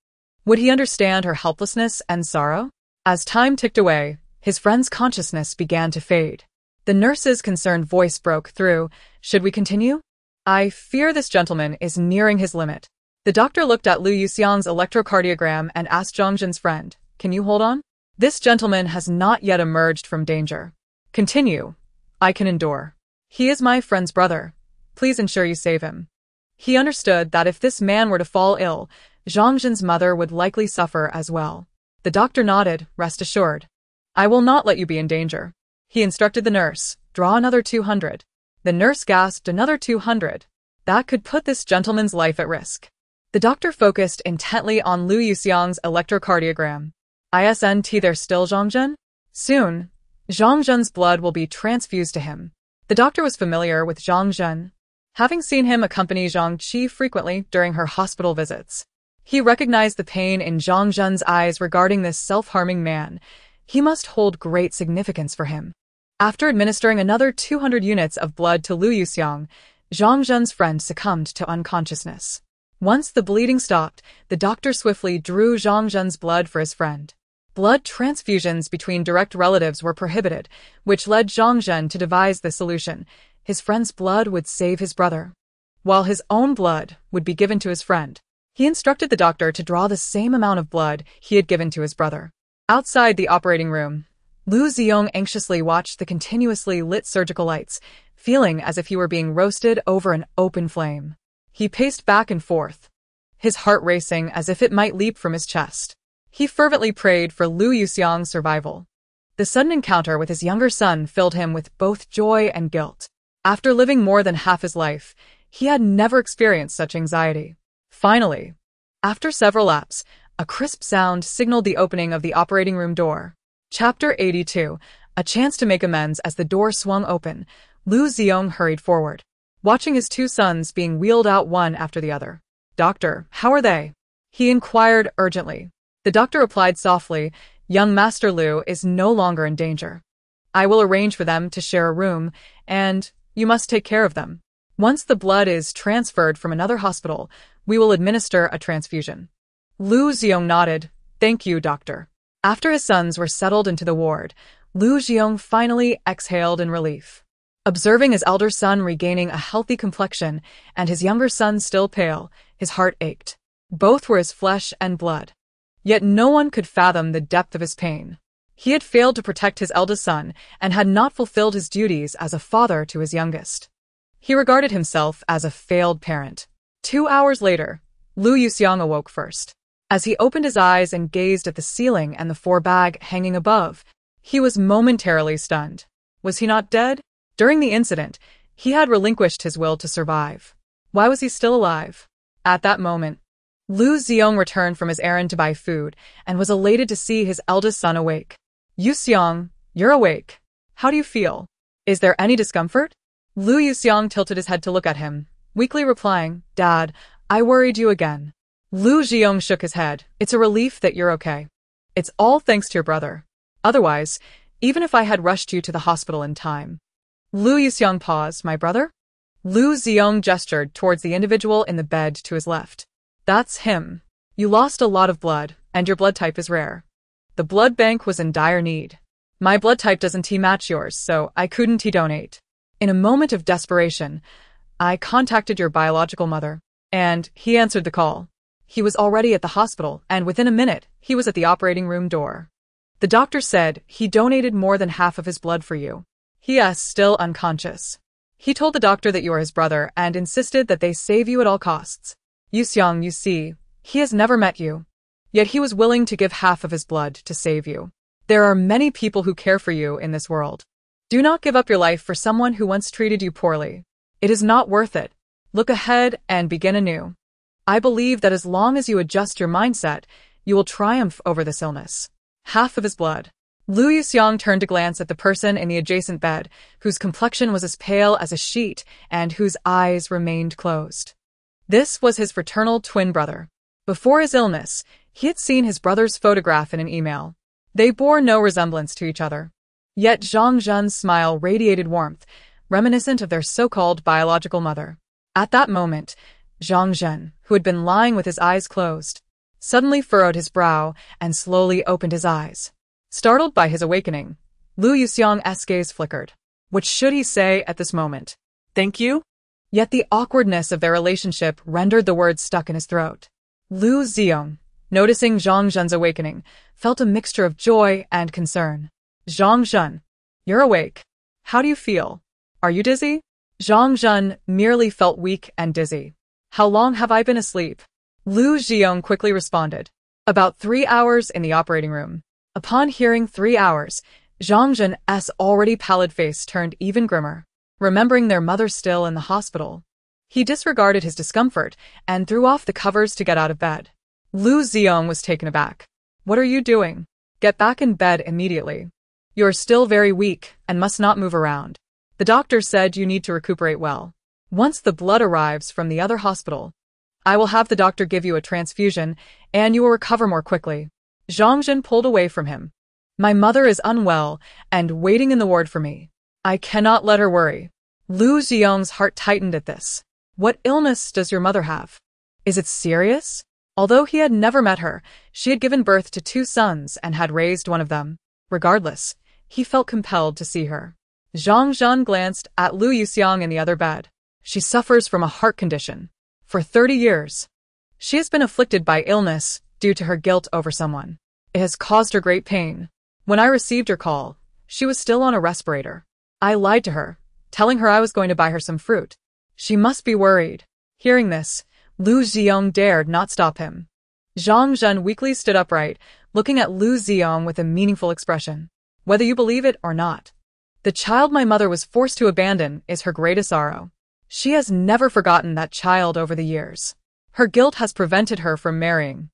Would he understand her helplessness and sorrow? As time ticked away, his friend's consciousness began to fade. The nurse's concerned voice broke through. "Should we continue? I fear this gentleman is nearing his limit." The doctor looked at Lu Yuxiang's electrocardiogram and asked Zhang Zhen's friend, "Can you hold on? This gentleman has not yet emerged from danger. Continue. I can endure. He is my friend's brother. Please ensure you save him." He understood that if this man were to fall ill, Zhang Zhen's mother would likely suffer as well. The doctor nodded, "Rest assured. I will not let you be in danger." He instructed the nurse, "Draw another 200. The nurse gasped, "Another 200? That could put this gentleman's life at risk." The doctor focused intently on Lu Yuxiang's electrocardiogram. "Isn't there still Zhang Zhen? Soon, Zhang Zhen's blood will be transfused to him." The doctor was familiar with Zhang Zhen, having seen him accompany Zhang Qi frequently during her hospital visits. He recognized the pain in Zhang Zhen's eyes regarding this self-harming man. He must hold great significance for him. After administering another 200 units of blood to Lu Yuxiang, Zhang Zhen's friend succumbed to unconsciousness. Once the bleeding stopped, the doctor swiftly drew Zhang Zhen's blood for his friend. Blood transfusions between direct relatives were prohibited, which led Zhang Zhen to devise the solution. His friend's blood would save his brother, while his own blood would be given to his friend. He instructed the doctor to draw the same amount of blood he had given to his brother. Outside the operating room, Lu Ziyong anxiously watched the continuously lit surgical lights, feeling as if he were being roasted over an open flame. He paced back and forth, his heart racing as if it might leap from his chest. He fervently prayed for Lu Yuxiang's survival. The sudden encounter with his younger son filled him with both joy and guilt. After living more than half his life, he had never experienced such anxiety. Finally, after several laps, a crisp sound signaled the opening of the operating room door. Chapter 82, a chance to make amends. As the door swung open, Lu Ziyong hurried forward, watching his two sons being wheeled out one after the other. "Doctor, how are they?" he inquired urgently. The doctor replied softly, "Young Master Lu is no longer in danger. I will arrange for them to share a room, and you must take care of them. Once the blood is transferred from another hospital, we will administer a transfusion. Lu Xiong nodded. Thank you, doctor. After his sons were settled into the ward, Lu Xiong finally exhaled in relief. Observing his elder son regaining a healthy complexion and his younger son still pale, his heart ached. Both were his flesh and blood. Yet no one could fathom the depth of his pain. He had failed to protect his eldest son and had not fulfilled his duties as a father to his youngest. He regarded himself as a failed parent. 2 hours later, Lu Yuxiang awoke first. As he opened his eyes and gazed at the ceiling and the 4-bag hanging above, he was momentarily stunned. Was he not dead? During the incident, he had relinquished his will to survive. Why was he still alive? At that moment, Lu Xiong returned from his errand to buy food and was elated to see his eldest son awake. Yuxiang, you're awake. How do you feel? Is there any discomfort? Lu Yuxiang tilted his head to look at him, weakly replying, Dad, I worried you again. Lu Xiong shook his head. It's a relief that you're okay. It's all thanks to your brother. Otherwise, even if I had rushed you to the hospital in time. Lu Yuxiang paused. My brother? Lu Xiong gestured towards the individual in the bed to his left. That's him. You lost a lot of blood, and your blood type is rare. The blood bank was in dire need. My blood type doesn't match yours, so I couldn't donate. In a moment of desperation, I contacted your biological mother, and he answered the call. He was already at the hospital, and within a minute, he was at the operating room door. The doctor said he donated more than half of his blood for you. He is still unconscious. He told the doctor that you are his brother and insisted that they save you at all costs. Yuxiang, you see, he has never met you. Yet he was willing to give half of his blood to save you. There are many people who care for you in this world. Do not give up your life for someone who once treated you poorly. It is not worth it. Look ahead and begin anew. I believe that as long as you adjust your mindset, you will triumph over this illness. Half of his blood. Lu Yuxiang turned to glance at the person in the adjacent bed, whose complexion was as pale as a sheet and whose eyes remained closed. This was his fraternal twin brother. Before his illness, he had seen his brother's photograph in an email. They bore no resemblance to each other. Yet Zhang Zhen's smile radiated warmth, reminiscent of their so-called biological mother. At that moment, Zhang Zhen, who had been lying with his eyes closed, suddenly furrowed his brow and slowly opened his eyes. Startled by his awakening, Lu Yuxiang's gaze flickered. What should he say at this moment? Thank you? Yet the awkwardness of their relationship rendered the words stuck in his throat. Lu Xiong, noticing Zhang Zhen's awakening, felt a mixture of joy and concern. Zhang Zhen, you're awake. How do you feel? Are you dizzy? Zhang Zhen merely felt weak and dizzy. How long have I been asleep? Lu Xiong quickly responded. About 3 hours in the operating room. Upon hearing 3 hours, Zhang Zhen's already pallid face turned even grimmer. Remembering their mother still in the hospital, he disregarded his discomfort and threw off the covers to get out of bed. Lu Xiong was taken aback. What are you doing? Get back in bed immediately. You're still very weak and must not move around. The doctor said you need to recuperate well. Once the blood arrives from the other hospital, I will have the doctor give you a transfusion and you will recover more quickly. Zhang Zhen pulled away from him. My mother is unwell and waiting in the ward for me. I cannot let her worry. Lu Xiong's heart tightened at this. What illness does your mother have? Is it serious? Although he had never met her, she had given birth to 2 sons and had raised one of them. Regardless, he felt compelled to see her. Zhang Zhen glanced at Lu Yuxiang in the other bed. She suffers from a heart condition. For 30 years. She has been afflicted by illness due to her guilt over someone. It has caused her great pain. When I received your call, she was still on a respirator. I lied to her, telling her I was going to buy her some fruit. She must be worried. Hearing this, Lu Xiong dared not stop him. Zhang Zhen weakly stood upright, looking at Lu Xiong with a meaningful expression. Whether you believe it or not, the child my mother was forced to abandon is her greatest sorrow. She has never forgotten that child over the years. Her guilt has prevented her from marrying.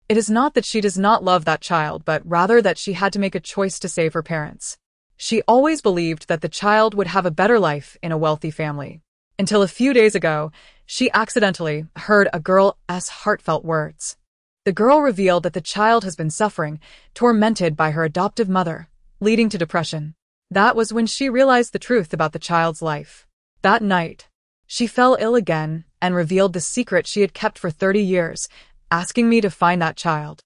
It is not that she does not love that child, but rather that she had to make a choice to save her parents. She always believed that the child would have a better life in a wealthy family. Until a few days ago, she accidentally heard a girl's heartfelt words. The girl revealed that the child has been suffering, tormented by her adoptive mother, leading to depression. That was when she realized the truth about the child's life. That night, she fell ill again and revealed the secret she had kept for 30 years, asking me to find that child.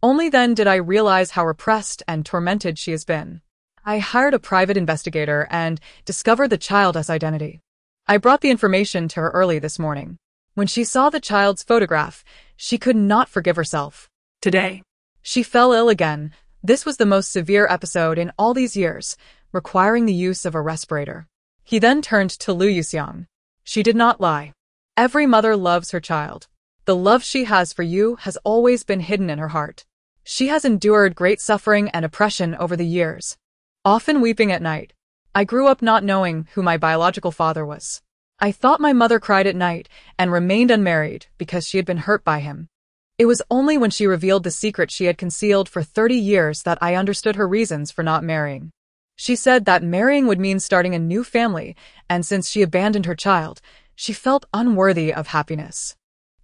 Only then did I realize how repressed and tormented she has been. I hired a private investigator and discovered the child's identity. I brought the information to her early this morning. When she saw the child's photograph, she could not forgive herself. Today, she fell ill again. This was the most severe episode in all these years, requiring the use of a respirator. He then turned to Lu Yuxiang. She did not lie. Every mother loves her child. The love she has for you has always been hidden in her heart. She has endured great suffering and oppression over the years, often weeping at night. I grew up not knowing who my biological father was. I thought my mother cried at night and remained unmarried because she had been hurt by him. It was only when she revealed the secret she had concealed for 30 years that I understood her reasons for not marrying. She said that marrying would mean starting a new family, and since she abandoned her child, she felt unworthy of happiness.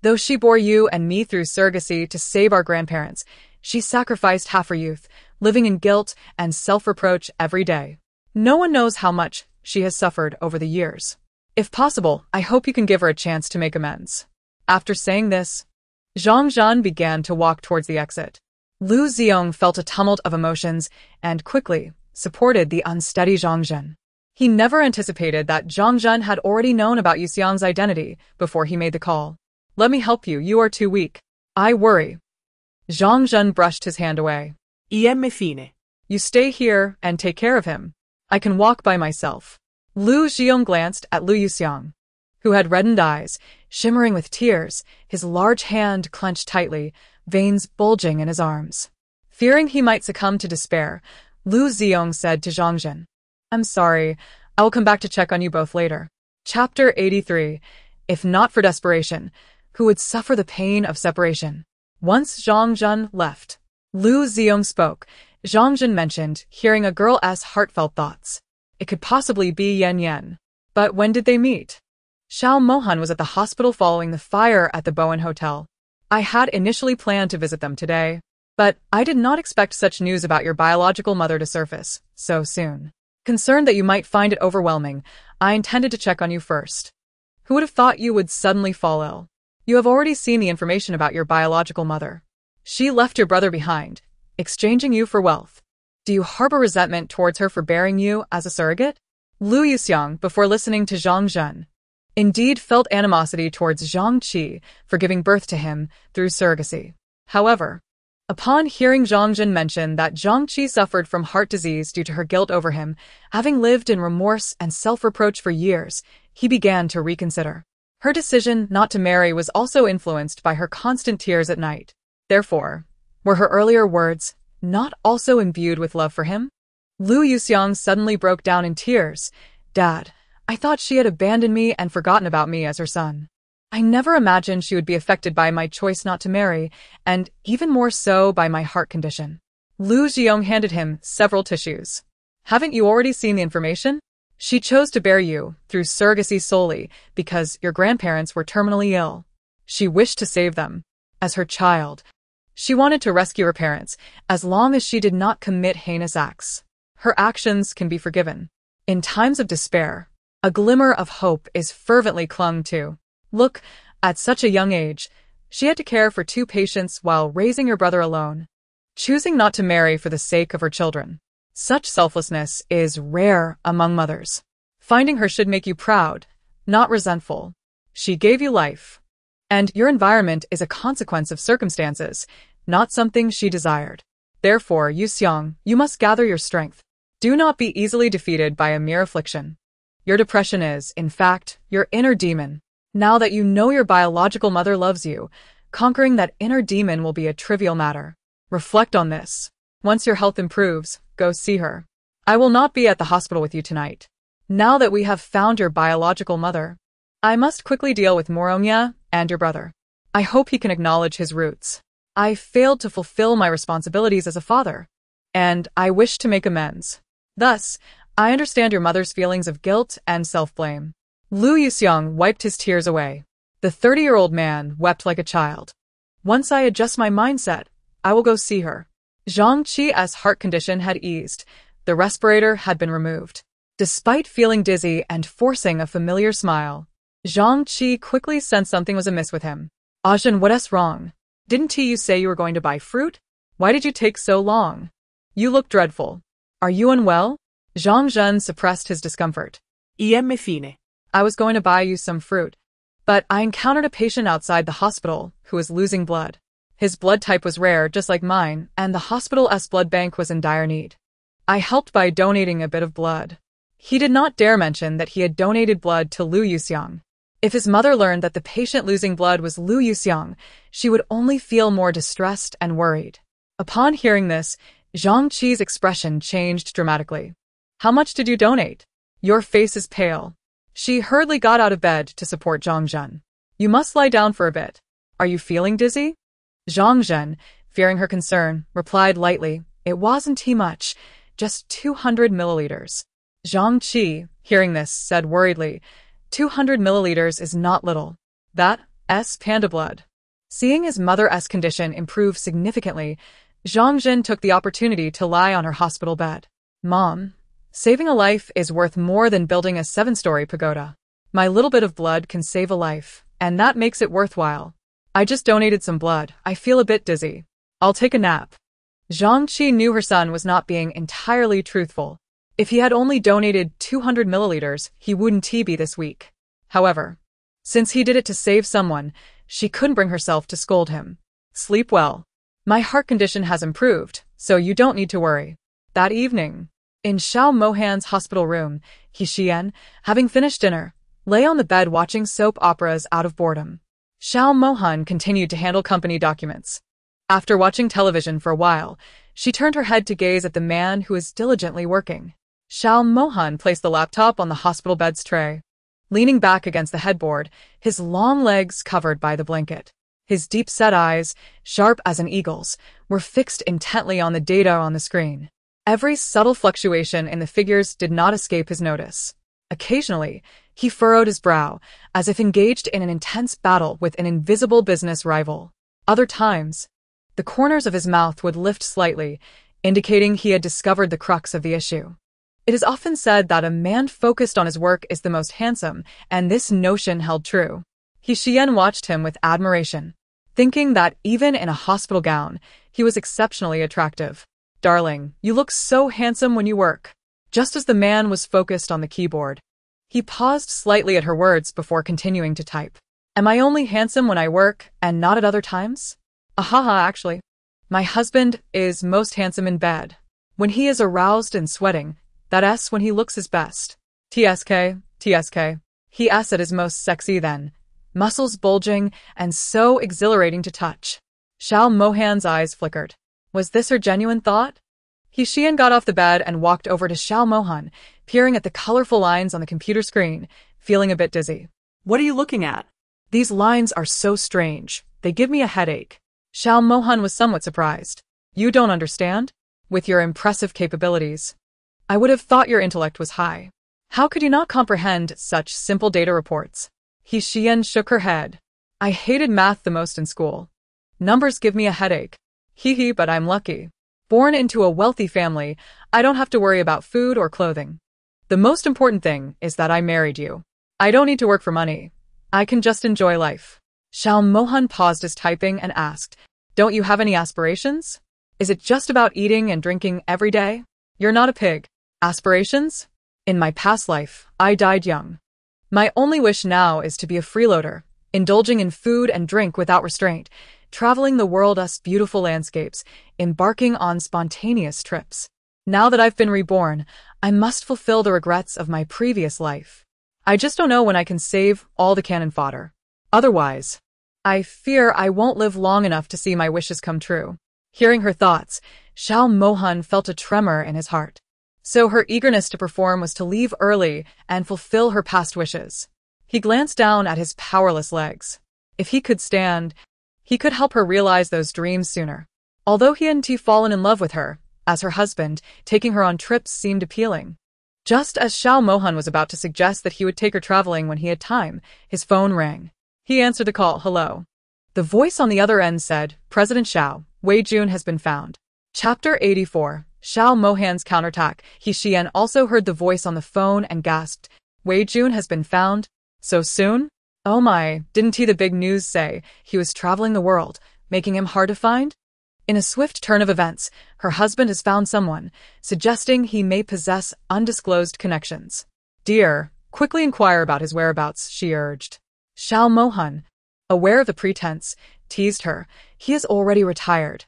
Though she bore you and me through surrogacy to save our grandparents, she sacrificed half her youth, living in guilt and self-reproach every day. No one knows how much she has suffered over the years. If possible, I hope you can give her a chance to make amends. After saying this, Zhang Zhan began to walk towards the exit. Lu Ziong felt a tumult of emotions and quickly supported the unsteady Zhang Zhen. He never anticipated that Zhang Zhen had already known about Yuxiang's identity before he made the call. Let me help you, you are too weak. I worry. Zhang Zhen brushed his hand away. Fine. You stay here and take care of him. I can walk by myself. Lu Ziong glanced at Lu Yuxiang, who had reddened eyes, shimmering with tears, his large hand clenched tightly, veins bulging in his arms. Fearing he might succumb to despair, Lu Ziong said to Zhang Zhen, I'm sorry, I will come back to check on you both later. Chapter 83. If not for desperation, who would suffer the pain of separation? Once Zhang Zhen left, Lu Ziong spoke. Zhang Zhen mentioned hearing a girl's heartfelt thoughts. It could possibly be Yan Yan. But when did they meet? Xiao Mohan was at the hospital following the fire at the Bowen Hotel. I had initially planned to visit them today, but I did not expect such news about your biological mother to surface so soon. Concerned that you might find it overwhelming, I intended to check on you first. Who would have thought you would suddenly fall ill? You have already seen the information about your biological mother. She left your brother behind, exchanging you for wealth. Do you harbor resentment towards her for bearing you as a surrogate? Lu Yuxiang, before listening to Zhang Zhen, indeed felt animosity towards Zhang Qi for giving birth to him through surrogacy. However, upon hearing Zhang Zhen mention that Zhang Qi suffered from heart disease due to her guilt over him, having lived in remorse and self-reproach for years, he began to reconsider. Her decision not to marry was also influenced by her constant tears at night. Therefore, were her earlier words not also imbued with love for him? Lu Yuxiang suddenly broke down in tears. Dad, I thought she had abandoned me and forgotten about me as her son. I never imagined she would be affected by my choice not to marry, and even more so by my heart condition. Lu Ziong handed him several tissues. Haven't you already seen the information? She chose to bear you through surrogacy solely because your grandparents were terminally ill. She wished to save them. As her child, she wanted to rescue her parents as long as she did not commit heinous acts. Her actions can be forgiven. In times of despair, a glimmer of hope is fervently clung to. Look, at such a young age, she had to care for 2 patients while raising your brother alone, choosing not to marry for the sake of her children. Such selflessness is rare among mothers. Finding her should make you proud, not resentful. She gave you life, and your environment is a consequence of circumstances, not something she desired. Therefore, Yuxiang, you must gather your strength. Do not be easily defeated by a mere affliction. Your depression is, in fact, your inner demon. Now that you know your biological mother loves you, conquering that inner demon will be a trivial matter. Reflect on this. Once your health improves, go see her. I will not be at the hospital with you tonight. Now that we have found your biological mother, I must quickly deal with Moronia and your brother. I hope he can acknowledge his roots. I failed to fulfill my responsibilities as a father, and I wish to make amends. Thus, I understand your mother's feelings of guilt and self-blame. Lu Yuxiang wiped his tears away. The 30-year-old man wept like a child. Once I adjust my mindset, I will go see her. Zhang Qi's heart condition had eased, The respirator had been removed. Despite feeling dizzy and forcing a familiar smile, Zhang Qi quickly sensed something was amiss with him. Ajin, what's wrong? Didn't you say you were going to buy fruit? Why did you take so long? You look dreadful. Are you unwell? Zhang Zhen suppressed his discomfort. IM fine. I was going to buy you some fruit, but I encountered a patient outside the hospital who was losing blood. His blood type was rare, just like mine, and the hospital's blood bank was in dire need. I helped by donating a bit of blood. He did not dare mention that he had donated blood to Lu Yuxiang. If his mother learned that the patient losing blood was Lu Yuxiang, she would only feel more distressed and worried. Upon hearing this, Zhang Qi's expression changed dramatically. How much did you donate? Your face is pale. She hurriedly got out of bed to support Zhang Zhen. You must lie down for a bit. Are you feeling dizzy? Zhang Zhen, fearing her concern, replied lightly, it wasn't too much, just 200 milliliters. Zhang Qi, hearing this, said worriedly, 200 milliliters is not little. That's panda blood. Seeing his mother's condition improve significantly, Zhang Zhen took the opportunity to lie on her hospital bed. Mom, saving a life is worth more than building a 7-story pagoda. My little bit of blood can save a life, and that makes it worthwhile. I just donated some blood. I feel a bit dizzy. I'll take a nap. Zhang Qi knew her son was not being entirely truthful. If he had only donated 200 milliliters, he wouldn't be this weak. However, since he did it to save someone, she couldn't bring herself to scold him. Sleep well. My heart condition has improved, so you don't need to worry. That evening, in Xiao Mohan's hospital room, Xiyan, having finished dinner, lay on the bed watching soap operas out of boredom. Xiao Mohan continued to handle company documents. After watching television for a while, she turned her head to gaze at the man who was diligently working. Xiao Mohan placed the laptop on the hospital bed's tray. Leaning back against the headboard, his long legs covered by the blanket. His deep-set eyes, sharp as an eagle's, were fixed intently on the data on the screen. Every subtle fluctuation in the figures did not escape his notice. Occasionally, he furrowed his brow, as if engaged in an intense battle with an invisible business rival. Other times, the corners of his mouth would lift slightly, indicating he had discovered the crux of the issue. It is often said that a man focused on his work is the most handsome, and this notion held true. Xiyan watched him with admiration, thinking that even in a hospital gown, he was exceptionally attractive. Darling, you look so handsome when you work. Just as the man was focused on the keyboard, he paused slightly at her words before continuing to type. Am I only handsome when I work and not at other times? Ahaha, actually. My husband is most handsome in bed. When he is aroused and sweating, that's when he looks his best. TSK. He is at his most sexy then. Muscles bulging and so exhilarating to touch. Xiao Mohan's eyes flickered. Was this her genuine thought? Xiyan got off the bed and walked over to Xiao Mohan, peering at the colorful lines on the computer screen, feeling a bit dizzy. What are you looking at? These lines are so strange. They give me a headache. Xiao Mohan was somewhat surprised. You don't understand? With your impressive capabilities, I would have thought your intellect was high. How could you not comprehend such simple data reports? Xiyan shook her head. I hated math the most in school. Numbers give me a headache. But I'm lucky. Born into a wealthy family, I don't have to worry about food or clothing. The most important thing is that I married you. I don't need to work for money. I can just enjoy life. Xiao Mohan paused his typing and asked, don't you have any aspirations? Is it just about eating and drinking every day? You're not a pig. Aspirations? In my past life, I died young. My only wish now is to be a freeloader, indulging in food and drink without restraint, traveling the world's beautiful landscapes, embarking on spontaneous trips. Now that I've been reborn, I must fulfill the regrets of my previous life. I just don't know when I can save all the cannon fodder. Otherwise, I fear I won't live long enough to see my wishes come true. Hearing her thoughts, Xiao Mohan felt a tremor in his heart. So her eagerness to perform was to leave early and fulfill her past wishes. He glanced down at his powerless legs. If he could stand, he could help her realize those dreams sooner. Although he hadn't fallen in love with her, as her husband, taking her on trips seemed appealing. Just as Xiao Mohan was about to suggest that he would take her traveling when he had time, his phone rang. He answered the call. Hello. The voice on the other end said, President Xiao, Wei Jun has been found. Chapter 84. Xiao Mohan's counterattack. Xiyan also heard the voice on the phone and gasped. Wei Jun has been found? So soon? Oh my, didn't he the big news say he was traveling the world, making him hard to find? In a swift turn of events, her husband has found someone, suggesting he may possess undisclosed connections. Dear, quickly inquire about his whereabouts, she urged. Xiao Mohan, aware of the pretense, teased her. He is already retired.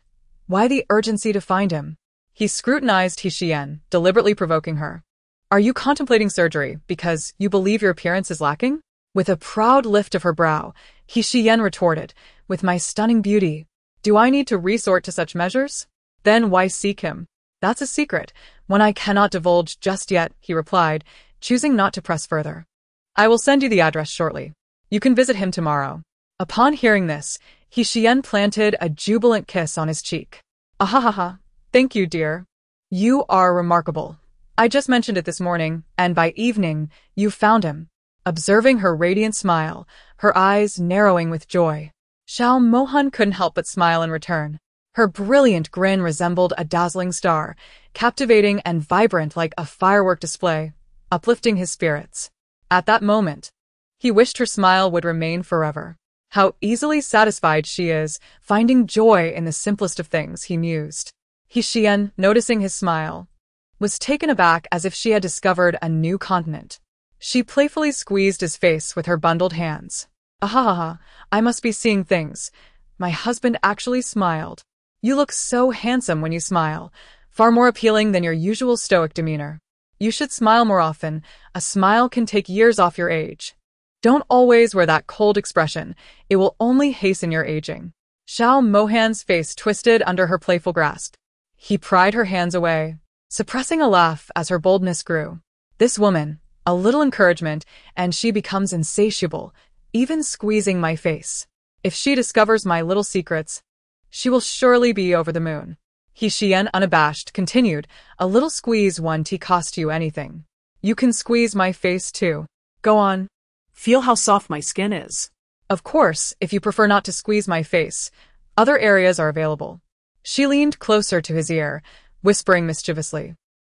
Why the urgency to find him? He scrutinized Xiyan, deliberately provoking her. Are you contemplating surgery because you believe your appearance is lacking? With a proud lift of her brow, Xiyan retorted, with my stunning beauty. Do I need to resort to such measures? Then why seek him? That's a secret, one I cannot divulge just yet, he replied, choosing not to press further. I will send you the address shortly. You can visit him tomorrow. Upon hearing this, Xiyan planted a jubilant kiss on his cheek. Ahahaha, thank you, dear. You are remarkable. I just mentioned it this morning, and by evening, you found him. Observing her radiant smile, her eyes narrowing with joy, Xiao Mohan couldn't help but smile in return. Her brilliant grin resembled a dazzling star, captivating and vibrant like a firework display, uplifting his spirits. At that moment, he wished her smile would remain forever. How easily satisfied she is, finding joy in the simplest of things, he mused. Xiyan, noticing his smile, was taken aback as if she had discovered a new continent. She playfully squeezed his face with her bundled hands. Ahahaha, I must be seeing things. My husband actually smiled. You look so handsome when you smile, far more appealing than your usual stoic demeanor. You should smile more often. A smile can take years off your age. Don't always wear that cold expression. It will only hasten your aging. Xiao Mohan's face twisted under her playful grasp. He pried her hands away, suppressing a laugh as her boldness grew. This woman, a little encouragement, and she becomes insatiable, even squeezing my face. If she discovers my little secrets, she will surely be over the moon. Xiyan, unabashed, continued, a little squeeze won't cost you anything. You can squeeze my face too. Go on. Feel how soft my skin is. Of course, if you prefer not to squeeze my face, other areas are available. She leaned closer to his ear, whispering mischievously,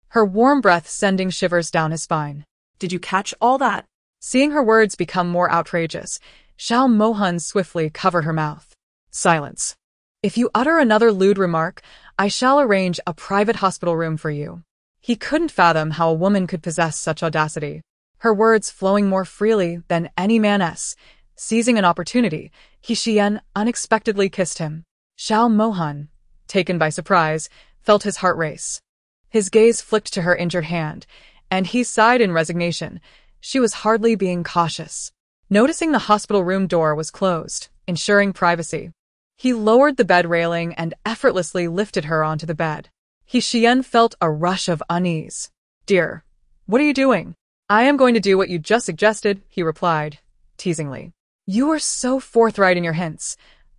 her warm breath sending shivers down his spine. Did you catch all that? Seeing her words become more outrageous, Xiao Mohan swiftly covered her mouth. Silence. If you utter another lewd remark, I shall arrange a private hospital room for you. He couldn't fathom how a woman could possess such audacity. Her words flowing more freely than any man's. Seizing an opportunity, Xiyan unexpectedly kissed him. Xiao Mohan, taken by surprise, felt his heart race. His gaze flicked to her injured hand, and he sighed in resignation. She was hardly being cautious. Noticing the hospital room door was closed, ensuring privacy, he lowered the bed railing and effortlessly lifted her onto the bed. Xiyan felt a rush of unease. Dear, what are you doing? I am going to do what you just suggested, he replied, teasingly. You are so forthright in your hints.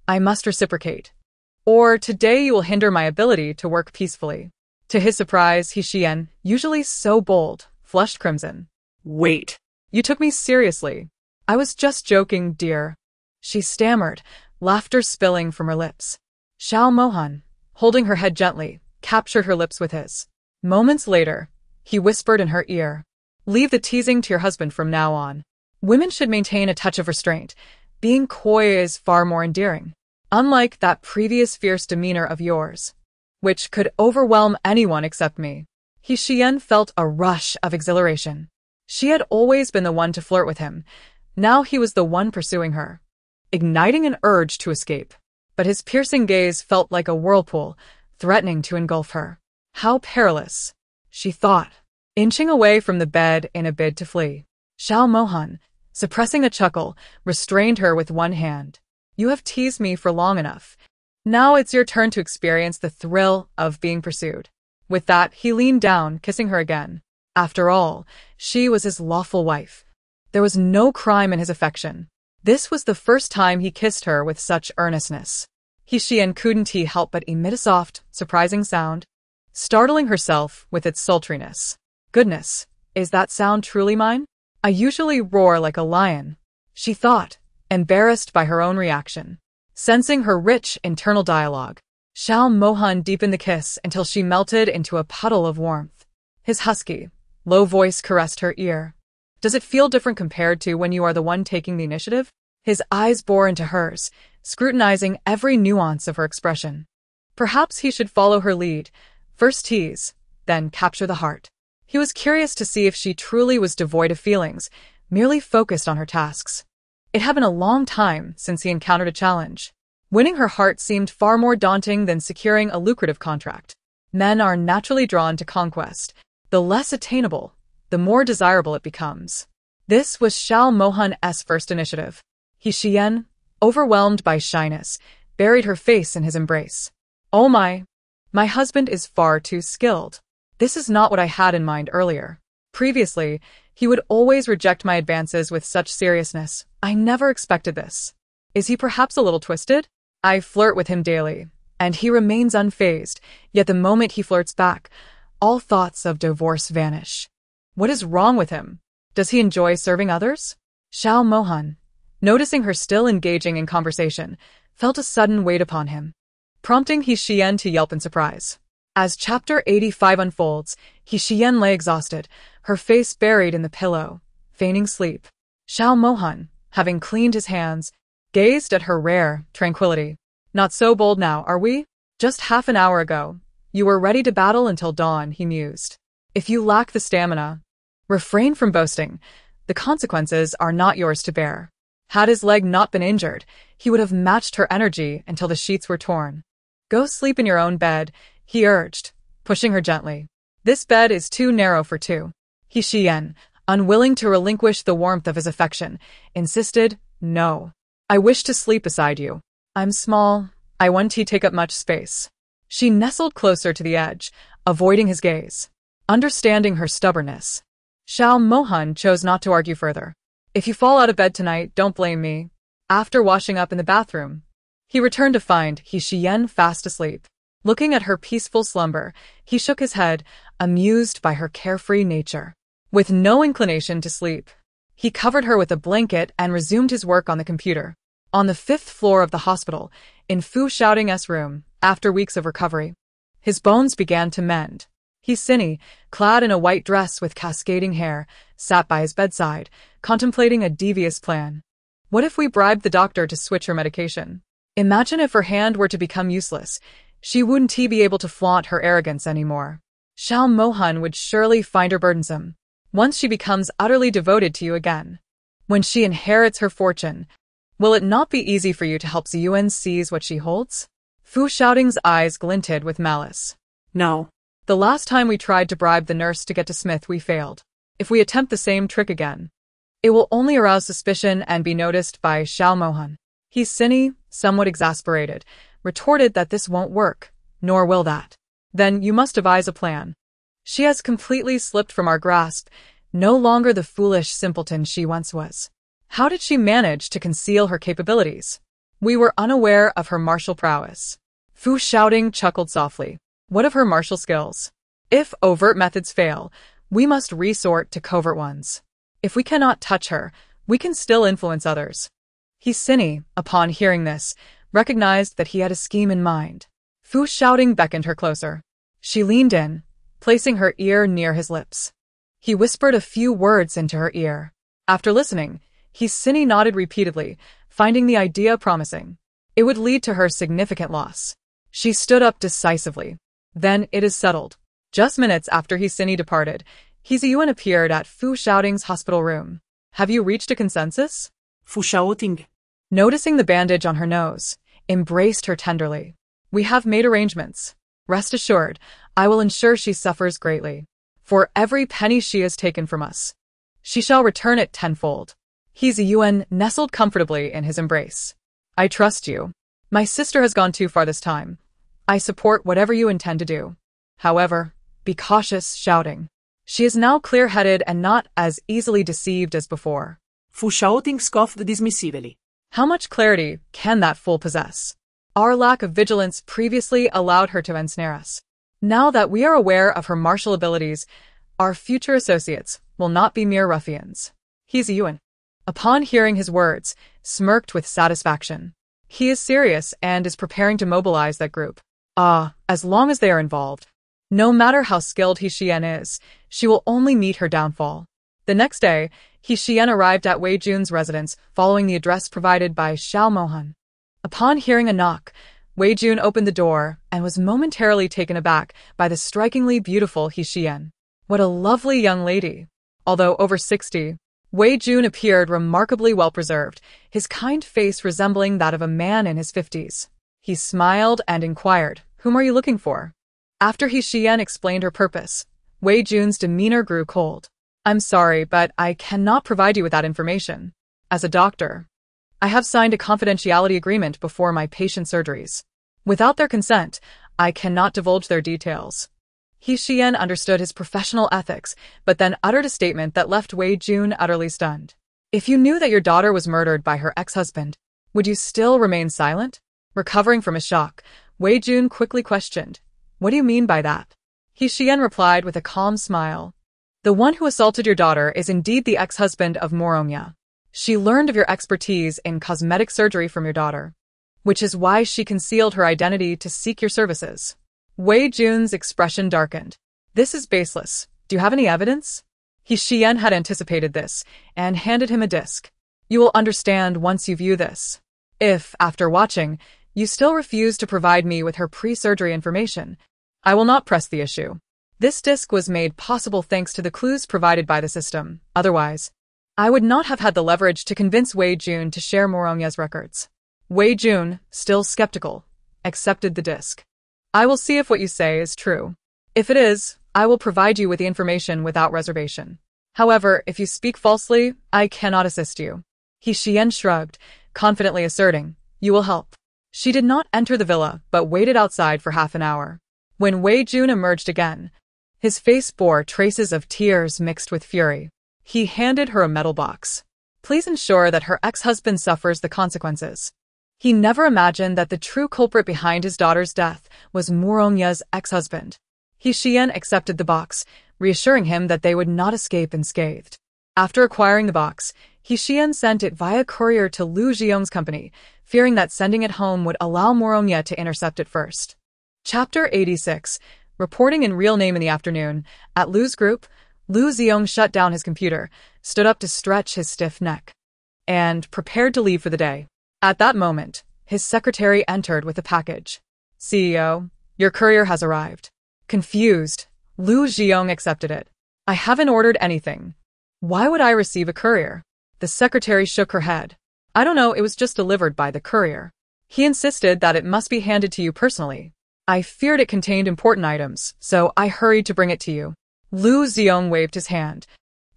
I must reciprocate. Or today you will hinder my ability to work peacefully. To his surprise, Xiyan, usually so bold, flushed crimson. Wait. You took me seriously. I was just joking, dear. She stammered, laughter spilling from her lips. Xiao Mohan, holding her head gently, captured her lips with his. Moments later, he whispered in her ear. Leave the teasing to your husband from now on. Women should maintain a touch of restraint. Being coy is far more endearing. Unlike that previous fierce demeanor of yours, which could overwhelm anyone except me. Xiyan felt a rush of exhilaration. She had always been the one to flirt with him. Now he was the one pursuing her, igniting an urge to escape. But his piercing gaze felt like a whirlpool, threatening to engulf her. How perilous, she thought, inching away from the bed in a bid to flee. Xiao Mohan, suppressing a chuckle, restrained her with one hand. You have teased me for long enough. Now it's your turn to experience the thrill of being pursued. With that, he leaned down, kissing her again. After all, she was his lawful wife. There was no crime in his affection. This was the first time he kissed her with such earnestness. Xiyan couldn't help but emit a soft, surprising sound, startling herself with its sultriness. Goodness, is that sound truly mine? I usually roar like a lion, she thought, embarrassed by her own reaction. Sensing her rich internal dialogue, Xiao Mohan deepened the kiss until she melted into a puddle of warmth. His husky, low voice caressed her ear. Does it feel different compared to when you are the one taking the initiative? His eyes bore into hers, scrutinizing every nuance of her expression. Perhaps he should follow her lead, first tease, then capture the heart. He was curious to see if she truly was devoid of feelings, merely focused on her tasks. It had been a long time since he encountered a challenge. Winning her heart seemed far more daunting than securing a lucrative contract. Men are naturally drawn to conquest. The less attainable, the more desirable it becomes. This was Xiao Mohan's first initiative. Xiyan, overwhelmed by shyness, buried her face in his embrace. Oh my husband is far too skilled. This is not what I had in mind earlier. Previously, he would always reject my advances with such seriousness. I never expected this. Is he perhaps a little twisted? I flirt with him daily, and he remains unfazed, yet the moment he flirts back, all thoughts of divorce vanish. What is wrong with him? Does he enjoy serving others? Xiao Mohan, noticing her still engaging in conversation, felt a sudden weight upon him, prompting Xiyan to yelp in surprise. As chapter 85 unfolds, Xiyan lay exhausted, her face buried in the pillow, feigning sleep. Xiao Mohan, having cleaned his hands, gazed at her rare tranquility. Not so bold now, are we? Just half an hour ago, you were ready to battle until dawn, he mused. If you lack the stamina, refrain from boasting. The consequences are not yours to bear. Had his leg not been injured, he would have matched her energy until the sheets were torn. Go sleep in your own bed, he urged, pushing her gently. This bed is too narrow for two. Xiyan, unwilling to relinquish the warmth of his affection, insisted, no. I wish to sleep beside you. I'm small. I want to take up much space. She nestled closer to the edge, avoiding his gaze. Understanding her stubbornness, Xiao Mohan chose not to argue further. If you fall out of bed tonight, don't blame me. After washing up in the bathroom, he returned to find Xiyan fast asleep. Looking at her peaceful slumber, he shook his head, amused by her carefree nature. With no inclination to sleep, he covered her with a blanket and resumed his work on the computer. On the 5th floor of the hospital, in Fu Xiaoting's room, after weeks of recovery, his bones began to mend. Xiyan, clad in a white dress with cascading hair, sat by his bedside, contemplating a devious plan. What if we bribed the doctor to switch her medication? Imagine if her hand were to become useless. She wouldn't be able to flaunt her arrogance anymore. Xiao Mohan would surely find her burdensome. Once she becomes utterly devoted to you again. When she inherits her fortune, will it not be easy for you to help Xiyan seize what she holds? Fu Xiaoting's eyes glinted with malice. No. The last time we tried to bribe the nurse to get to Smith, we failed. If we attempt the same trick again, it will only arouse suspicion and be noticed by Xiao Mohan. Xiyan, somewhat exasperated, retorted that this won't work, nor will that. Then you must devise a plan. She has completely slipped from our grasp, no longer the foolish simpleton she once was. How did she manage to conceal her capabilities? We were unaware of her martial prowess. Fu Xiaoting chuckled softly. What of her martial skills? If overt methods fail, we must resort to covert ones. If we cannot touch her, we can still influence others. Xiyan, upon hearing this, recognized that he had a scheme in mind. Fu Xiaoting beckoned her closer. She leaned in, placing her ear near his lips. He whispered a few words into her ear. After listening, Xiyan nodded repeatedly, finding the idea promising. It would lead to her significant loss. She stood up decisively. Then it is settled. Just minutes after Xiyan departed, Xiyan appeared at Fu Xiaoting's hospital room. Have you reached a consensus? Fu Xiaoting, noticing the bandage on her nose, embraced her tenderly. We have made arrangements. Rest assured, I will ensure she suffers greatly. For every penny she has taken from us, she shall return it tenfold. Xiyan nestled comfortably in his embrace. I trust you. My sister has gone too far this time. I support whatever you intend to do. However, be cautious, Xiaoting. She is now clear-headed and not as easily deceived as before. Fu Xiaoting scoffed dismissively. How much clarity can that fool possess? Our lack of vigilance previously allowed her to ensnare us. Now that we are aware of her martial abilities, our future associates will not be mere ruffians. Xiyan, upon hearing his words, smirked with satisfaction. He is serious and is preparing to mobilize that group. As long as they are involved. No matter how skilled Xiyan is, she will only meet her downfall. The next day, Xiyan arrived at Wei Jun's residence following the address provided by Xiao Mohan. Upon hearing a knock, Wei Jun opened the door and was momentarily taken aback by the strikingly beautiful Xiyan. What a lovely young lady. Although over 60, Wei Jun appeared remarkably well-preserved, his kind face resembling that of a man in his 50s. He smiled and inquired, "Whom are you looking for?" After Xiyan explained her purpose, Wei Jun's demeanor grew cold. "I'm sorry, but I cannot provide you with that information. As a doctor, I have signed a confidentiality agreement before my patient surgeries. Without their consent, I cannot divulge their details." Xiyan understood his professional ethics, but then uttered a statement that left Wei Jun utterly stunned. "If you knew that your daughter was murdered by her ex-husband, would you still remain silent?" Recovering from a shock, Wei Jun quickly questioned, "What do you mean by that?" Xiyan replied with a calm smile. "The one who assaulted your daughter is indeed the ex-husband of Morongya. She learned of your expertise in cosmetic surgery from your daughter, which is why she concealed her identity to seek your services." Wei Jun's expression darkened. "This is baseless. Do you have any evidence?" Xiyan had anticipated this and handed him a disc. "You will understand once you view this. If, after watching, you still refuse to provide me with her pre-surgery information, I will not press the issue." This disc was made possible thanks to the clues provided by the system. Otherwise, I would not have had the leverage to convince Wei Jun to share Morongya's records. Wei Jun, still skeptical, accepted the disc. "I will see if what you say is true. If it is, I will provide you with the information without reservation. However, if you speak falsely, I cannot assist you." Xiyan shrugged, confidently asserting, "You will help." She did not enter the villa, but waited outside for half an hour. When Wei Jun emerged again, his face bore traces of tears mixed with fury. He handed her a metal box. "Please ensure that her ex-husband suffers the consequences." He never imagined that the true culprit behind his daughter's death was Morongya's ex-husband. Xiyan accepted the box, reassuring him that they would not escape unscathed. After acquiring the box, Xiyan sent it via courier to Lu Ziyong's company, fearing that sending it home would allow Morongya to intercept it first. Chapter 86. Reporting in real name in the afternoon, at Lu's group, Lu Ziyong shut down his computer, stood up to stretch his stiff neck, and prepared to leave for the day. At that moment, his secretary entered with a package. "CEO, your courier has arrived." Confused, Lu Ziyong accepted it. "I haven't ordered anything. Why would I receive a courier?" The secretary shook her head. "I don't know, it was just delivered by the courier. He insisted that it must be handed to you personally. I feared it contained important items, so I hurried to bring it to you." Lu Ziyong waved his hand,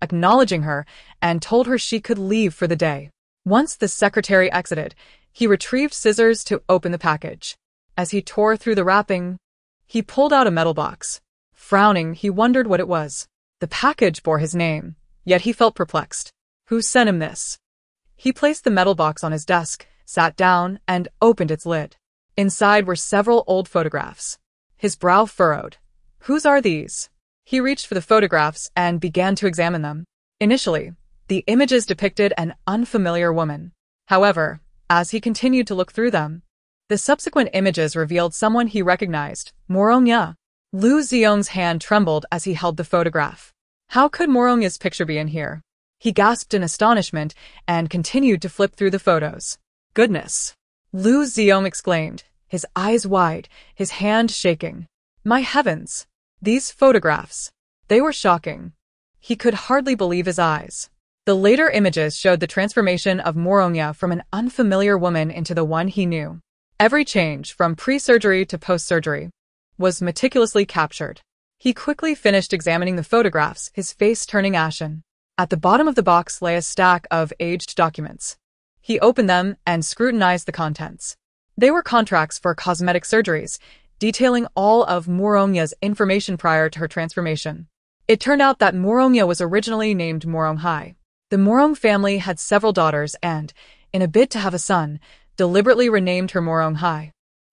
acknowledging her, and told her she could leave for the day. Once the secretary exited, he retrieved scissors to open the package. As he tore through the wrapping, he pulled out a metal box. Frowning, he wondered what it was. The package bore his name, yet he felt perplexed. Who sent him this? He placed the metal box on his desk, sat down, and opened its lid. Inside were several old photographs. His brow furrowed. Whose are these? He reached for the photographs and began to examine them. Initially, the images depicted an unfamiliar woman. However, as he continued to look through them, the subsequent images revealed someone he recognized, Morongya. Lu Ziyong's hand trembled as he held the photograph. How could Morongya's picture be in here? He gasped in astonishment and continued to flip through the photos. Goodness! Lu Ziyong exclaimed, his eyes wide, his hand shaking. My heavens! These photographs! They were shocking. He could hardly believe his eyes. The later images showed the transformation of Morongya from an unfamiliar woman into the one he knew. Every change, from pre-surgery to post-surgery, was meticulously captured. He quickly finished examining the photographs, his face turning ashen. At the bottom of the box lay a stack of aged documents. He opened them and scrutinized the contents. They were contracts for cosmetic surgeries, detailing all of Morongya's information prior to her transformation. It turned out that Morongya was originally named Moronghai. The Morong family had several daughters and, in a bid to have a son, deliberately renamed her Moronghai.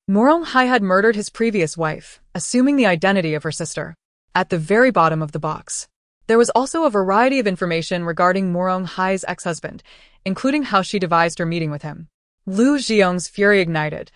Moronghai had murdered his previous wife, assuming the identity of her sister. At the very bottom of the box, there was also a variety of information regarding Moronghai's ex-husband, including how she devised her meeting with him. Lu Ziyong's fury ignited.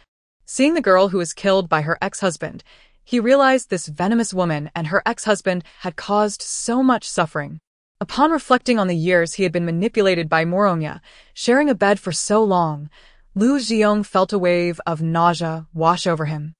Seeing the girl who was killed by her ex-husband, he realized this venomous woman and her ex-husband had caused so much suffering. Upon reflecting on the years he had been manipulated by Morongya, sharing a bed for so long, Lu Xiong felt a wave of nausea wash over him.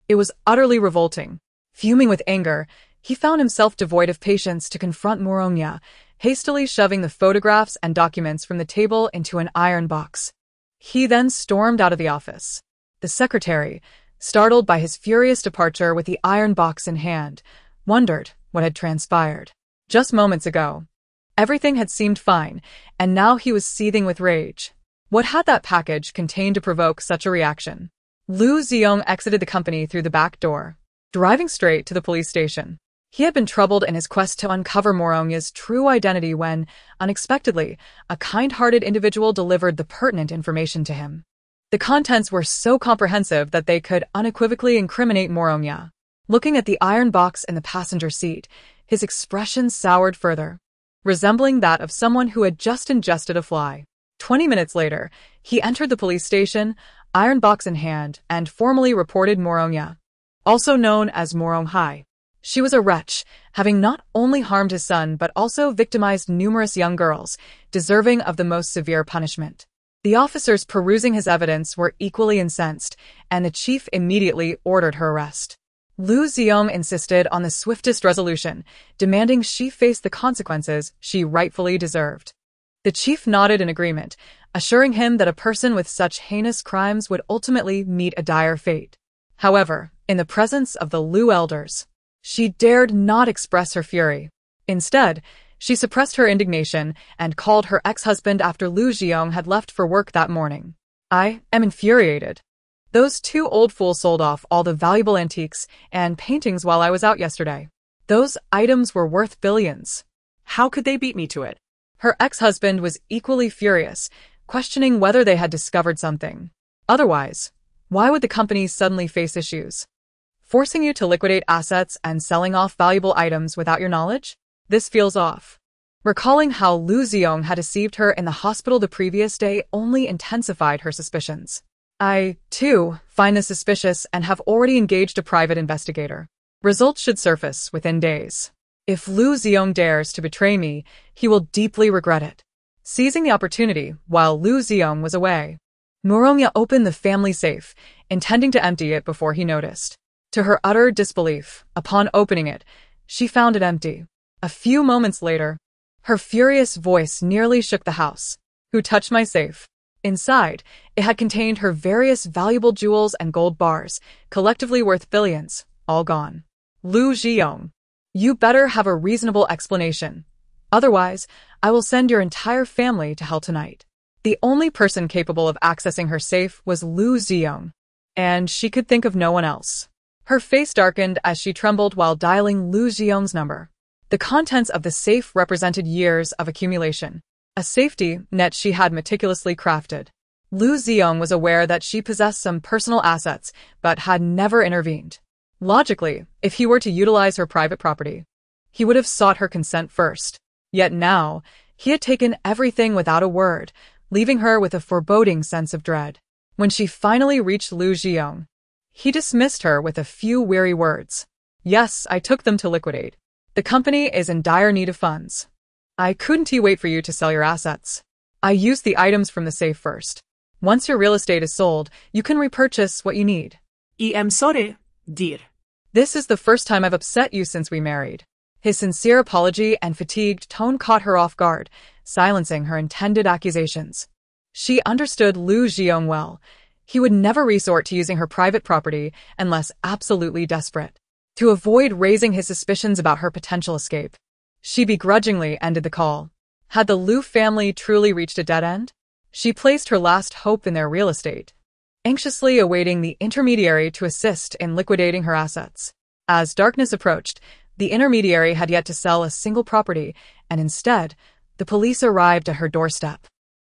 It was utterly revolting. Fuming with anger, he found himself devoid of patience to confront Morongya, hastily shoving the photographs and documents from the table into an iron box. He then stormed out of the office. The secretary, startled by his furious departure with the iron box in hand, wondered what had transpired. Just moments ago, everything had seemed fine, and now he was seething with rage. What had that package contained to provoke such a reaction? Lu Xiong exited the company through the back door, driving straight to the police station. He had been troubled in his quest to uncover Morongya's true identity when, unexpectedly, a kind-hearted individual delivered the pertinent information to him. The contents were so comprehensive that they could unequivocally incriminate Morongya. Looking at the iron box in the passenger seat, his expression soured further, resembling that of someone who had just ingested a fly. 20 minutes later, he entered the police station, iron box in hand, and formally reported Morongya, also known as Morong Hai. She was a wretch, having not only harmed his son but also victimized numerous young girls, deserving of the most severe punishment. The officers perusing his evidence were equally incensed, and the chief immediately ordered her arrest. Lu Xiong insisted on the swiftest resolution, demanding she face the consequences she rightfully deserved. The chief nodded in agreement, assuring him that a person with such heinous crimes would ultimately meet a dire fate. However, in the presence of the Lu elders, she dared not express her fury. Instead, she suppressed her indignation and called her ex-husband after Lu Xiong had left for work that morning. I am infuriated. Those two old fools sold off all the valuable antiques and paintings while I was out yesterday. Those items were worth billions. How could they beat me to it? Her ex-husband was equally furious, questioning whether they had discovered something. Otherwise, why would the company suddenly face issues? Forcing you to liquidate assets and selling off valuable items without your knowledge? This feels off. Recalling how Lu Xiong had deceived her in the hospital the previous day only intensified her suspicions. I, too, find this suspicious and have already engaged a private investigator. Results should surface within days. If Lu Xiong dares to betray me, he will deeply regret it. Seizing the opportunity while Lu Xiong was away, Morongya opened the family safe, intending to empty it before he noticed. To her utter disbelief, upon opening it, she found it empty. A few moments later, her furious voice nearly shook the house. Who touched my safe? Inside, it had contained her various valuable jewels and gold bars, collectively worth billions, all gone. Lu Xiong, you better have a reasonable explanation. Otherwise, I will send your entire family to hell tonight. The only person capable of accessing her safe was Lu Xiong, and she could think of no one else. Her face darkened as she trembled while dialing Lu Xiong's number. The contents of the safe represented years of accumulation, a safety net she had meticulously crafted. Lu Xiong was aware that she possessed some personal assets, but had never intervened. Logically, if he were to utilize her private property, he would have sought her consent first. Yet now, he had taken everything without a word, leaving her with a foreboding sense of dread. When she finally reached Lu Xiong, he dismissed her with a few weary words. Yes, I took them to liquidate. The company is in dire need of funds. I couldn't wait for you to sell your assets. I used the items from the safe first. Once your real estate is sold, you can repurchase what you need. I am sorry, dear. This is the first time I've upset you since we married. His sincere apology and fatigued tone caught her off guard, silencing her intended accusations. She understood Lu Xiong well. He would never resort to using her private property unless absolutely desperate. To avoid raising his suspicions about her potential escape, she begrudgingly ended the call. Had the Lu family truly reached a dead end? She placed her last hope in their real estate, anxiously awaiting the intermediary to assist in liquidating her assets. As darkness approached, the intermediary had yet to sell a single property, and instead, the police arrived at her doorstep.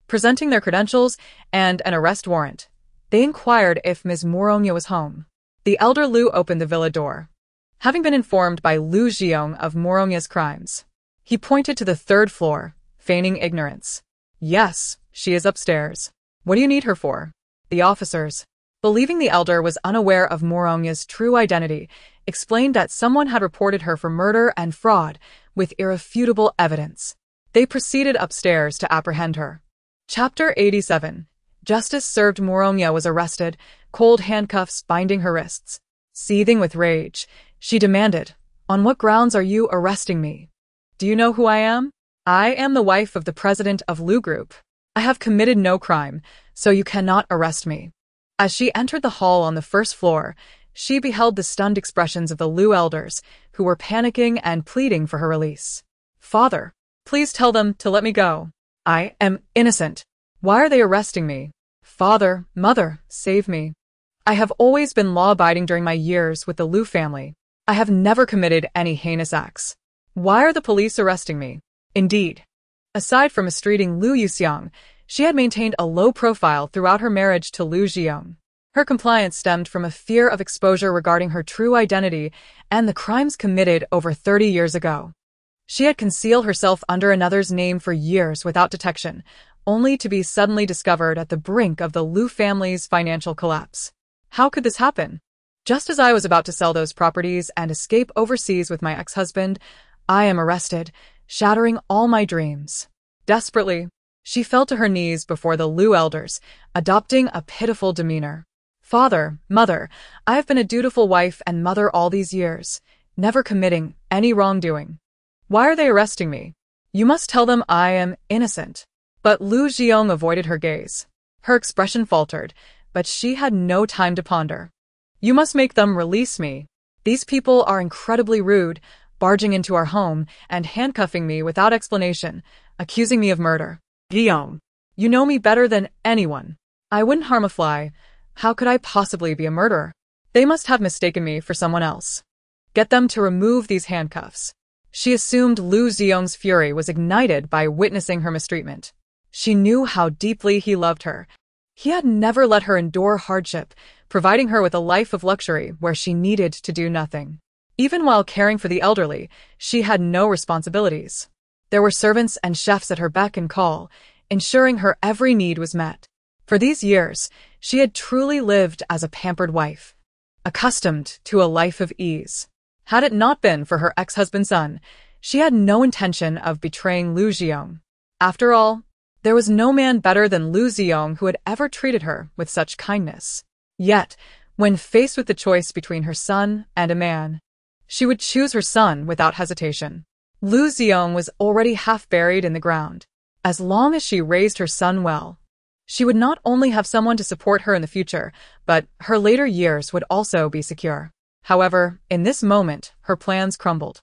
Presenting their credentials and an arrest warrant, they inquired if Ms. Morongya was home. The elder Lu opened the villa door. Having been informed by Lu Xiong of Morongya's crimes, he pointed to the third floor, feigning ignorance. Yes, she is upstairs. What do you need her for? The officers, Believing the elder was unaware of Morongya's true identity, explained that someone had reported her for murder and fraud with irrefutable evidence. They proceeded upstairs to apprehend her. Chapter 87. Justice served. Morongya was arrested, cold handcuffs binding her wrists. Seething with rage, she demanded, "On what grounds are you arresting me? Do you know who I am? I am the wife of the president of Lu Group. I have committed no crime, so you cannot arrest me." As she entered the hall on the first floor, she beheld the stunned expressions of the Lu elders, who were panicking and pleading for her release. "Father, please tell them to let me go. I am innocent. Why are they arresting me? Father, mother, save me. I have always been law-abiding during my years with the Lu family. I have never committed any heinous acts. Why are the police arresting me?" Indeed, aside from mistreating Lu Yuxiang, she had maintained a low profile throughout her marriage to Lu Ziyong. Her compliance stemmed from a fear of exposure regarding her true identity and the crimes committed over 30 years ago. She had concealed herself under another's name for years without detection, only to be suddenly discovered at the brink of the Lu family's financial collapse. How could this happen? Just as I was about to sell those properties and escape overseas with my ex-husband, I am arrested, shattering all my dreams. Desperately, she fell to her knees before the Lu elders, adopting a pitiful demeanor. "Father, mother, I have been a dutiful wife and mother all these years, never committing any wrongdoing. Why are they arresting me? You must tell them I am innocent." But Lu Ziyong avoided her gaze. Her expression faltered, but she had no time to ponder. "You must make them release me. These people are incredibly rude, barging into our home and handcuffing me without explanation, accusing me of murder. Ziyong, you know me better than anyone. I wouldn't harm a fly. How could I possibly be a murderer? They must have mistaken me for someone else. Get them to remove these handcuffs." She assumed Lu Ziyong's fury was ignited by witnessing her mistreatment. She knew how deeply he loved her. He had never let her endure hardship, providing her with a life of luxury where she needed to do nothing. Even while caring for the elderly, she had no responsibilities. There were servants and chefs at her beck and call, ensuring her every need was met. For these years, she had truly lived as a pampered wife, accustomed to a life of ease. Had it not been for her ex-husband's son, she had no intention of betraying Lu Ziyong. After all, there was no man better than Lu Ziyong who had ever treated her with such kindness. Yet, when faced with the choice between her son and a man, she would choose her son without hesitation. Lu Ziyong was already half buried in the ground. As long as she raised her son well, she would not only have someone to support her in the future, but her later years would also be secure. However, in this moment, her plans crumbled.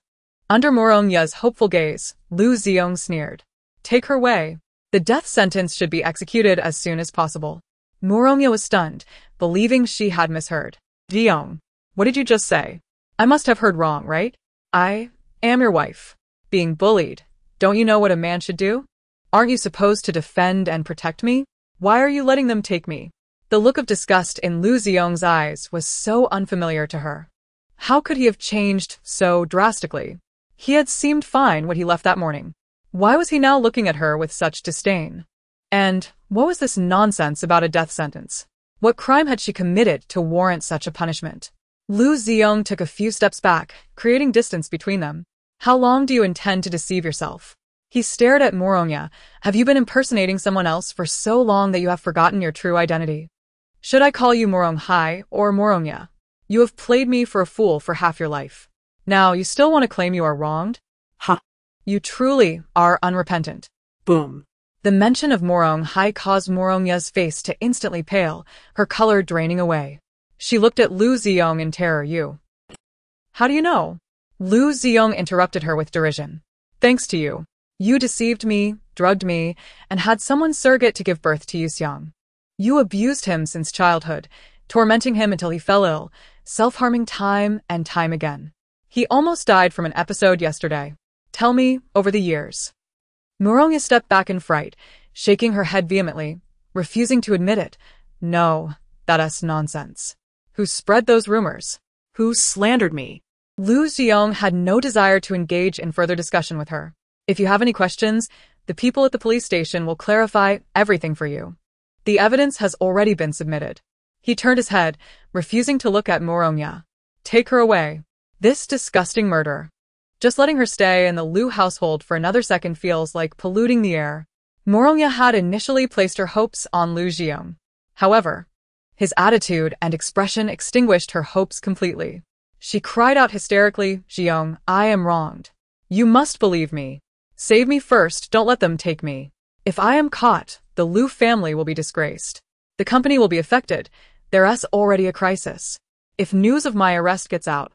Under Morongya's hopeful gaze, Lu Ziyong sneered. "Take her away. The death sentence should be executed as soon as possible." Morongya was stunned, believing she had misheard. "Ziyong, what did you just say? I must have heard wrong, right? I am your wife. Being bullied. Don't you know what a man should do? Aren't you supposed to defend and protect me? Why are you letting them take me?" The look of disgust in Lu Ziyong's eyes was so unfamiliar to her. How could he have changed so drastically? He had seemed fine when he left that morning. Why was he now looking at her with such disdain? And what was this nonsense about a death sentence? What crime had she committed to warrant such a punishment? Lu Ziyong took a few steps back, creating distance between them. "How long do you intend to deceive yourself?" He stared at Morongya. "Have you been impersonating someone else for so long that you have forgotten your true identity? Should I call you Moronghai or Morongya? You have played me for a fool for half your life. Now you still want to claim you are wronged? Ha! You truly are unrepentant." Boom. The mention of Moronghai caused Morongya's face to instantly pale, her color draining away. She looked at Lu Ziyong in terror. "You. How do you know?" Lu Ziyong interrupted her with derision. "Thanks to you. You deceived me, drugged me, and had someone surrogate to give birth to Yuxiang. You abused him since childhood, tormenting him until he fell ill, self-harming time and time again. He almost died from an episode yesterday. Tell me, over the years." Morongya stepped back in fright, shaking her head vehemently, refusing to admit it. "No, that's nonsense. Who spread those rumors? Who slandered me?" Lu Ziyong had no desire to engage in further discussion with her. "If you have any questions, the people at the police station will clarify everything for you. The evidence has already been submitted." He turned his head, refusing to look at Morongya. Take her away. This disgusting murder. Just letting her stay in the Liu household for another second feels like polluting the air. Morongya had initially placed her hopes on Liu Xiong. However, his attitude and expression extinguished her hopes completely. She cried out hysterically, Xiong, I am wronged. You must believe me. Save me first, don't let them take me. If I am caught, the Liu family will be disgraced. The company will be affected. There's already a crisis. If news of my arrest gets out,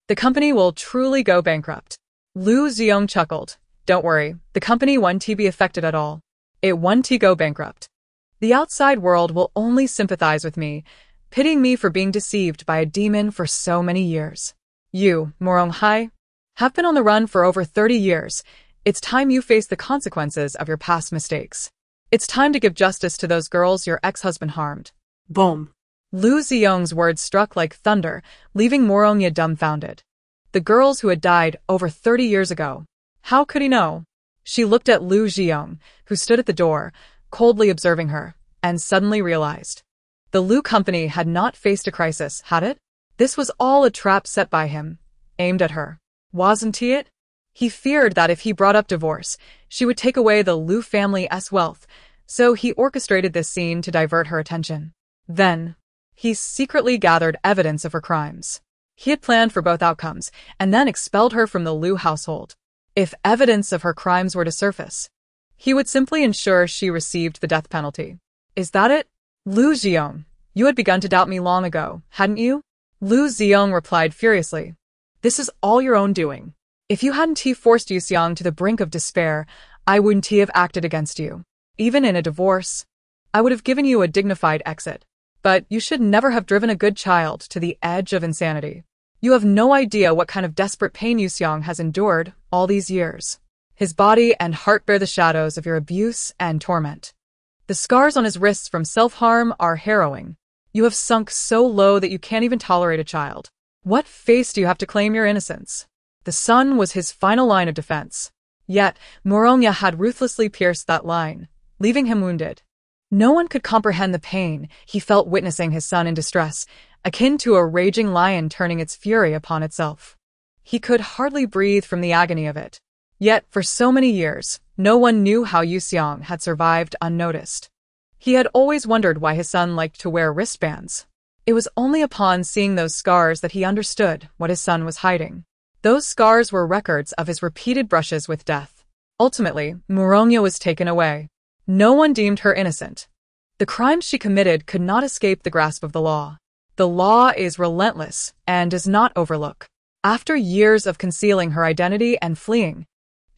the company will truly go bankrupt. Liu Xiong chuckled. Don't worry, the company won't be affected at all. It won't go bankrupt. The outside world will only sympathize with me, pitying me for being deceived by a demon for so many years. You, Moronghai, have been on the run for over 30 years. It's time you face the consequences of your past mistakes. It's time to give justice to those girls your ex-husband harmed. Boom. Liu Xiong's words struck like thunder, leaving Morongya dumbfounded. The girls who had died over 30 years ago. How could he know? She looked at Liu Xiong, who stood at the door, coldly observing her, and suddenly realized. The Liu company had not faced a crisis, had it? This was all a trap set by him, aimed at her. Wasn't it? He feared that if he brought up divorce, she would take away the Liu family's wealth, so he orchestrated this scene to divert her attention. Then, he secretly gathered evidence of her crimes. He had planned for both outcomes, and then expelled her from the Liu household. If evidence of her crimes were to surface, he would simply ensure she received the death penalty. Is that it? Liu Xiong, you had begun to doubt me long ago, hadn't you? Liu Xiong replied furiously. This is all your own doing. If you hadn't forced Yu Xiang to the brink of despair, I wouldn't have acted against you. Even in a divorce, I would have given you a dignified exit. But you should never have driven a good child to the edge of insanity. You have no idea what kind of desperate pain Yu Xiang has endured all these years. His body and heart bear the shadows of your abuse and torment. The scars on his wrists from self-harm are harrowing. You have sunk so low that you can't even tolerate a child. What face do you have to claim your innocence? The son was his final line of defense. Yet, Morongya had ruthlessly pierced that line, leaving him wounded. No one could comprehend the pain he felt witnessing his son in distress, akin to a raging lion turning its fury upon itself. He could hardly breathe from the agony of it. Yet, for so many years, no one knew how Yu Xiang had survived unnoticed. He had always wondered why his son liked to wear wristbands. It was only upon seeing those scars that he understood what his son was hiding. Those scars were records of his repeated brushes with death. Ultimately, Morongya was taken away. No one deemed her innocent. The crimes she committed could not escape the grasp of the law. The law is relentless and does not overlook. After years of concealing her identity and fleeing,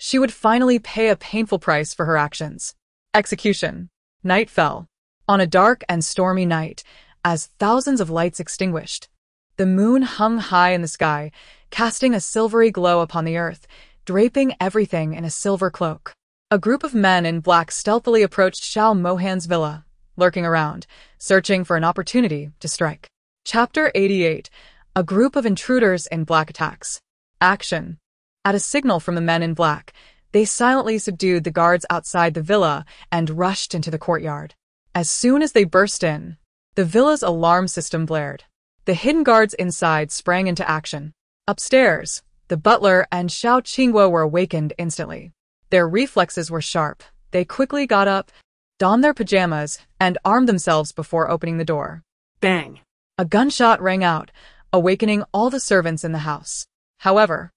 she would finally pay a painful price for her actions. Execution. Night fell. On a dark and stormy night, as thousands of lights extinguished, the moon hung high in the sky, casting a silvery glow upon the earth, draping everything in a silver cloak. A group of men in black stealthily approached Xiao Mohan's villa, lurking around, searching for an opportunity to strike. Chapter 88. A group of intruders in black attacks. Action. At a signal from the men in black, they silently subdued the guards outside the villa and rushed into the courtyard. As soon as they burst in, the villa's alarm system blared. The hidden guards inside sprang into action. Upstairs, the butler and Xiao Qingguo were awakened instantly. Their reflexes were sharp. They quickly got up, donned their pajamas, and armed themselves before opening the door. Bang! A gunshot rang out, awakening all the servants in the house. However,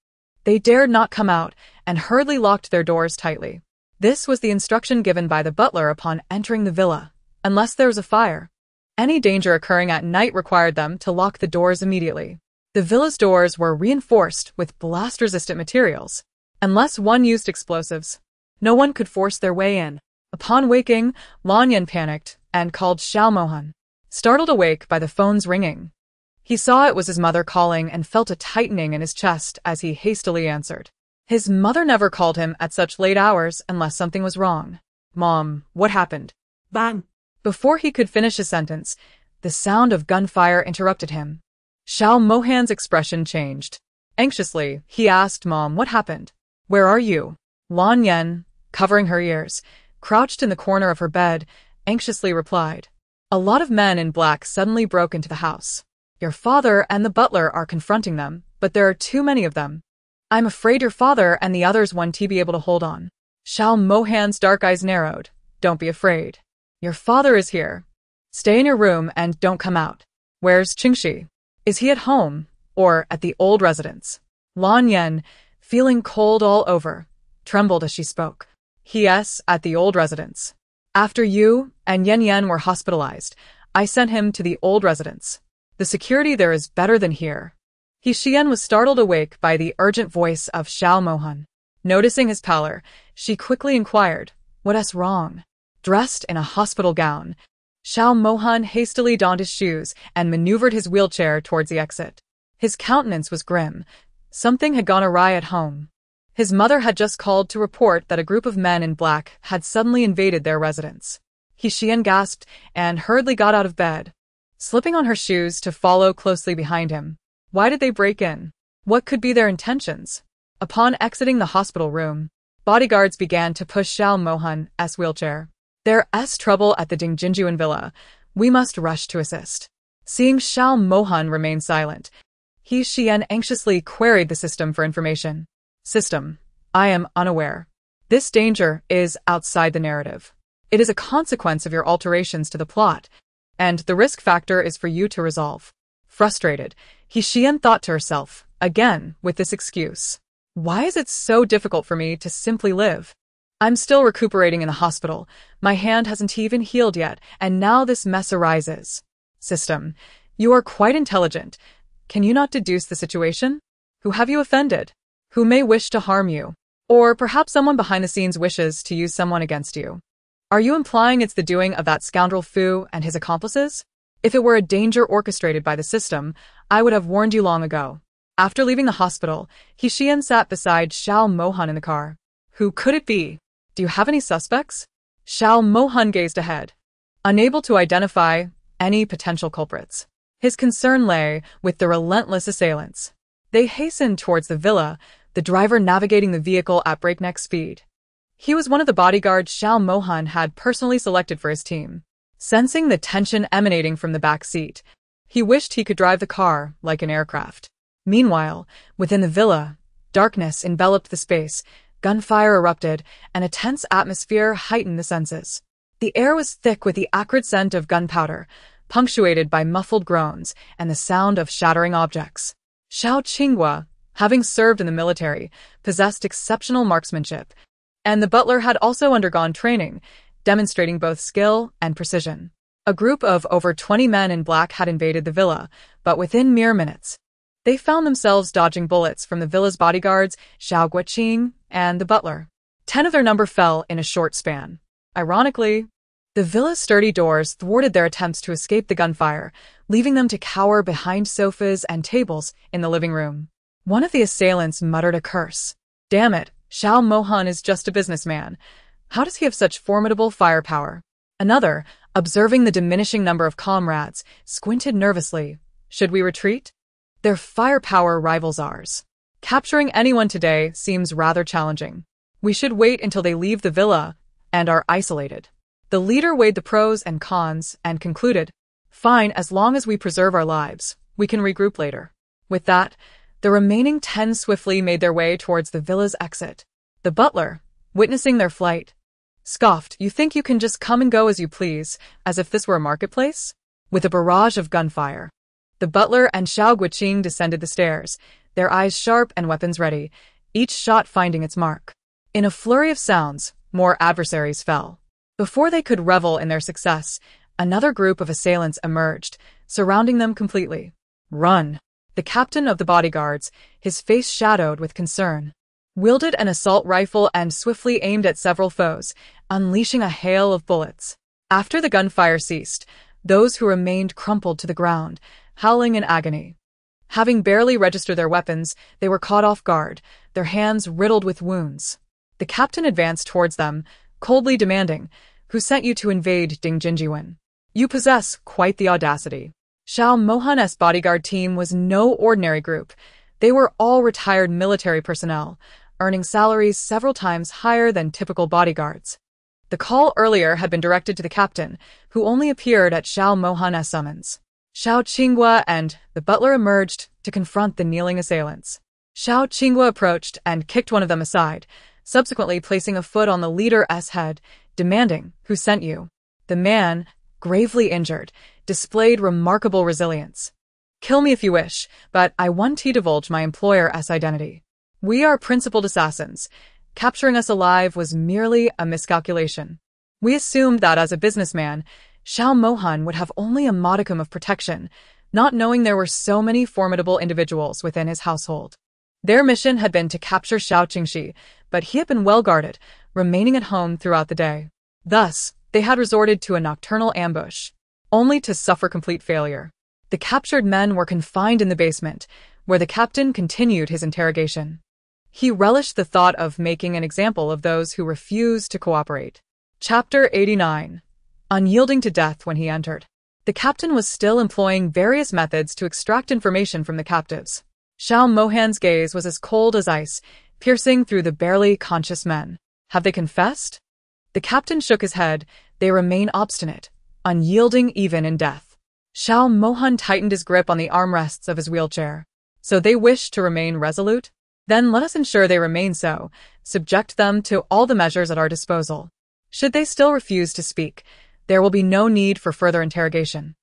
they dared not come out and hurriedly locked their doors tightly. This was the instruction given by the butler upon entering the villa. Unless there was a fire, any danger occurring at night required them to lock the doors immediately. The villa's doors were reinforced with blast-resistant materials. Unless one used explosives, no one could force their way in. Upon waking, Lanyan panicked and called Xiao Mohan. Startled awake by the phone's ringing, he saw it was his mother calling and felt a tightening in his chest as he hastily answered. His mother never called him at such late hours unless something was wrong. Mom, what happened? Bang! Before he could finish his sentence, the sound of gunfire interrupted him. Xiao Mohan's expression changed. Anxiously, he asked Mom what happened. Where are you? Lan Yan, covering her ears, crouched in the corner of her bed, anxiously replied. A lot of men in black suddenly broke into the house. Your father and the butler are confronting them, but there are too many of them. I'm afraid your father and the others won't be able to hold on. Xiao Mohan's dark eyes narrowed. Don't be afraid. Your father is here. Stay in your room and don't come out. Where's Qingxi? Is he at home or at the old residence? Lan Yan, feeling cold all over, trembled as she spoke. He is at the old residence. After you and Yan Yan were hospitalized, I sent him to the old residence. The security there is better than here. Xiyan was startled awake by the urgent voice of Xiao Mohan. Noticing his pallor, she quickly inquired, "What's wrong?" Dressed in a hospital gown, Xiao Mohan hastily donned his shoes and maneuvered his wheelchair towards the exit. His countenance was grim. Something had gone awry at home. His mother had just called to report that a group of men in black had suddenly invaded their residence. Xiyan gasped and hurriedly got out of bed, slipping on her shoes to follow closely behind him. Why did they break in? What could be their intentions? Upon exiting the hospital room, bodyguards began to push Xiao Mohan's wheelchair. There's trouble at the Dingjinjuan villa. We must rush to assist. Seeing Xiao Mohan remain silent, Xiyan anxiously queried the system for information. System, I am unaware. This danger is outside the narrative. It is a consequence of your alterations to the plot, and the risk factor is for you to resolve. Frustrated, Xiyan thought to herself, again with this excuse. Why is it so difficult for me to simply live? I'm still recuperating in the hospital. My hand hasn't even healed yet, and now this mess arises. System, you are quite intelligent. Can you not deduce the situation? Who have you offended? Who may wish to harm you? Or perhaps someone behind the scenes wishes to use someone against you. Are you implying it's the doing of that scoundrel Fu and his accomplices? If it were a danger orchestrated by the system, I would have warned you long ago. After leaving the hospital, Xiyan sat beside Xiao Mohan in the car. Who could it be? Do you have any suspects? Xiao Mohan gazed ahead, unable to identify any potential culprits. His concern lay with the relentless assailants. They hastened towards the villa, the driver navigating the vehicle at breakneck speed. He was one of the bodyguards Xiao Mohan had personally selected for his team. Sensing the tension emanating from the back seat, he wished he could drive the car like an aircraft. Meanwhile, within the villa, darkness enveloped the space, gunfire erupted, and a tense atmosphere heightened the senses. The air was thick with the acrid scent of gunpowder, punctuated by muffled groans and the sound of shattering objects. Xiao Qinghua, having served in the military, possessed exceptional marksmanship, and the butler had also undergone training, demonstrating both skill and precision. A group of over 20 men in black had invaded the villa, but within mere minutes, they found themselves dodging bullets from the villa's bodyguards, Xiao Guoqing, and the butler. 10 of their number fell in a short span. Ironically, the villa's sturdy doors thwarted their attempts to escape the gunfire, leaving them to cower behind sofas and tables in the living room. One of the assailants muttered a curse. Damn it, Xiao Mohan is just a businessman. How does he have such formidable firepower? Another, observing the diminishing number of comrades, squinted nervously. Should we retreat? Their firepower rivals ours. Capturing anyone today seems rather challenging. We should wait until they leave the villa and are isolated. The leader weighed the pros and cons and concluded, fine, as long as we preserve our lives, we can regroup later. With that, the remaining 10 swiftly made their way towards the villa's exit. The butler, witnessing their flight, scoffed, You think you can just come and go as you please, as if this were a marketplace? With a barrage of gunfire, the butler and Xiao Guoqing descended the stairs, their eyes sharp and weapons ready, each shot finding its mark. In a flurry of sounds, more adversaries fell. Before they could revel in their success, another group of assailants emerged, surrounding them completely. Run! The captain of the bodyguards, his face shadowed with concern, wielded an assault rifle and swiftly aimed at several foes, unleashing a hail of bullets. After the gunfire ceased, those who remained crumpled to the ground, howling in agony. Having barely registered their weapons, they were caught off guard, their hands riddled with wounds. The captain advanced towards them, coldly demanding, Who sent you to invade Dingjinjuan? You possess quite the audacity. Xiao Mohan's bodyguard team was no ordinary group. They were all retired military personnel, earning salaries several times higher than typical bodyguards. The call earlier had been directed to the captain, who only appeared at Xiao Mohan's summons. Xiao Qinghua and the butler emerged to confront the kneeling assailants. Xiao Qinghua approached and kicked one of them aside, subsequently placing a foot on the leader's head, demanding, "Who sent you?" The man, gravely injured, displayed remarkable resilience. "Kill me if you wish, but I want to divulge my employer's identity. We are principled assassins. Capturing us alive was merely a miscalculation. We assumed that as a businessman, Xiao Mohan would have only a modicum of protection, not knowing there were so many formidable individuals within his household. Their mission had been to capture Xiao Qingxi, but he had been well guarded, remaining at home throughout the day. Thus, they had resorted to a nocturnal ambush, only to suffer complete failure. The captured men were confined in the basement, where the captain continued his interrogation. He relished the thought of making an example of those who refused to cooperate. Chapter 89. Unyielding to death when he entered. The captain was still employing various methods to extract information from the captives. Xiao Mohan's gaze was as cold as ice, piercing through the barely conscious men. "Have they confessed?" The captain shook his head. "They remain obstinate, unyielding even in death." Xiao Mohan tightened his grip on the armrests of his wheelchair. "So they wish to remain resolute? Then let us ensure they remain so, subject them to all the measures at our disposal. Should they still refuse to speak, there will be no need for further interrogation.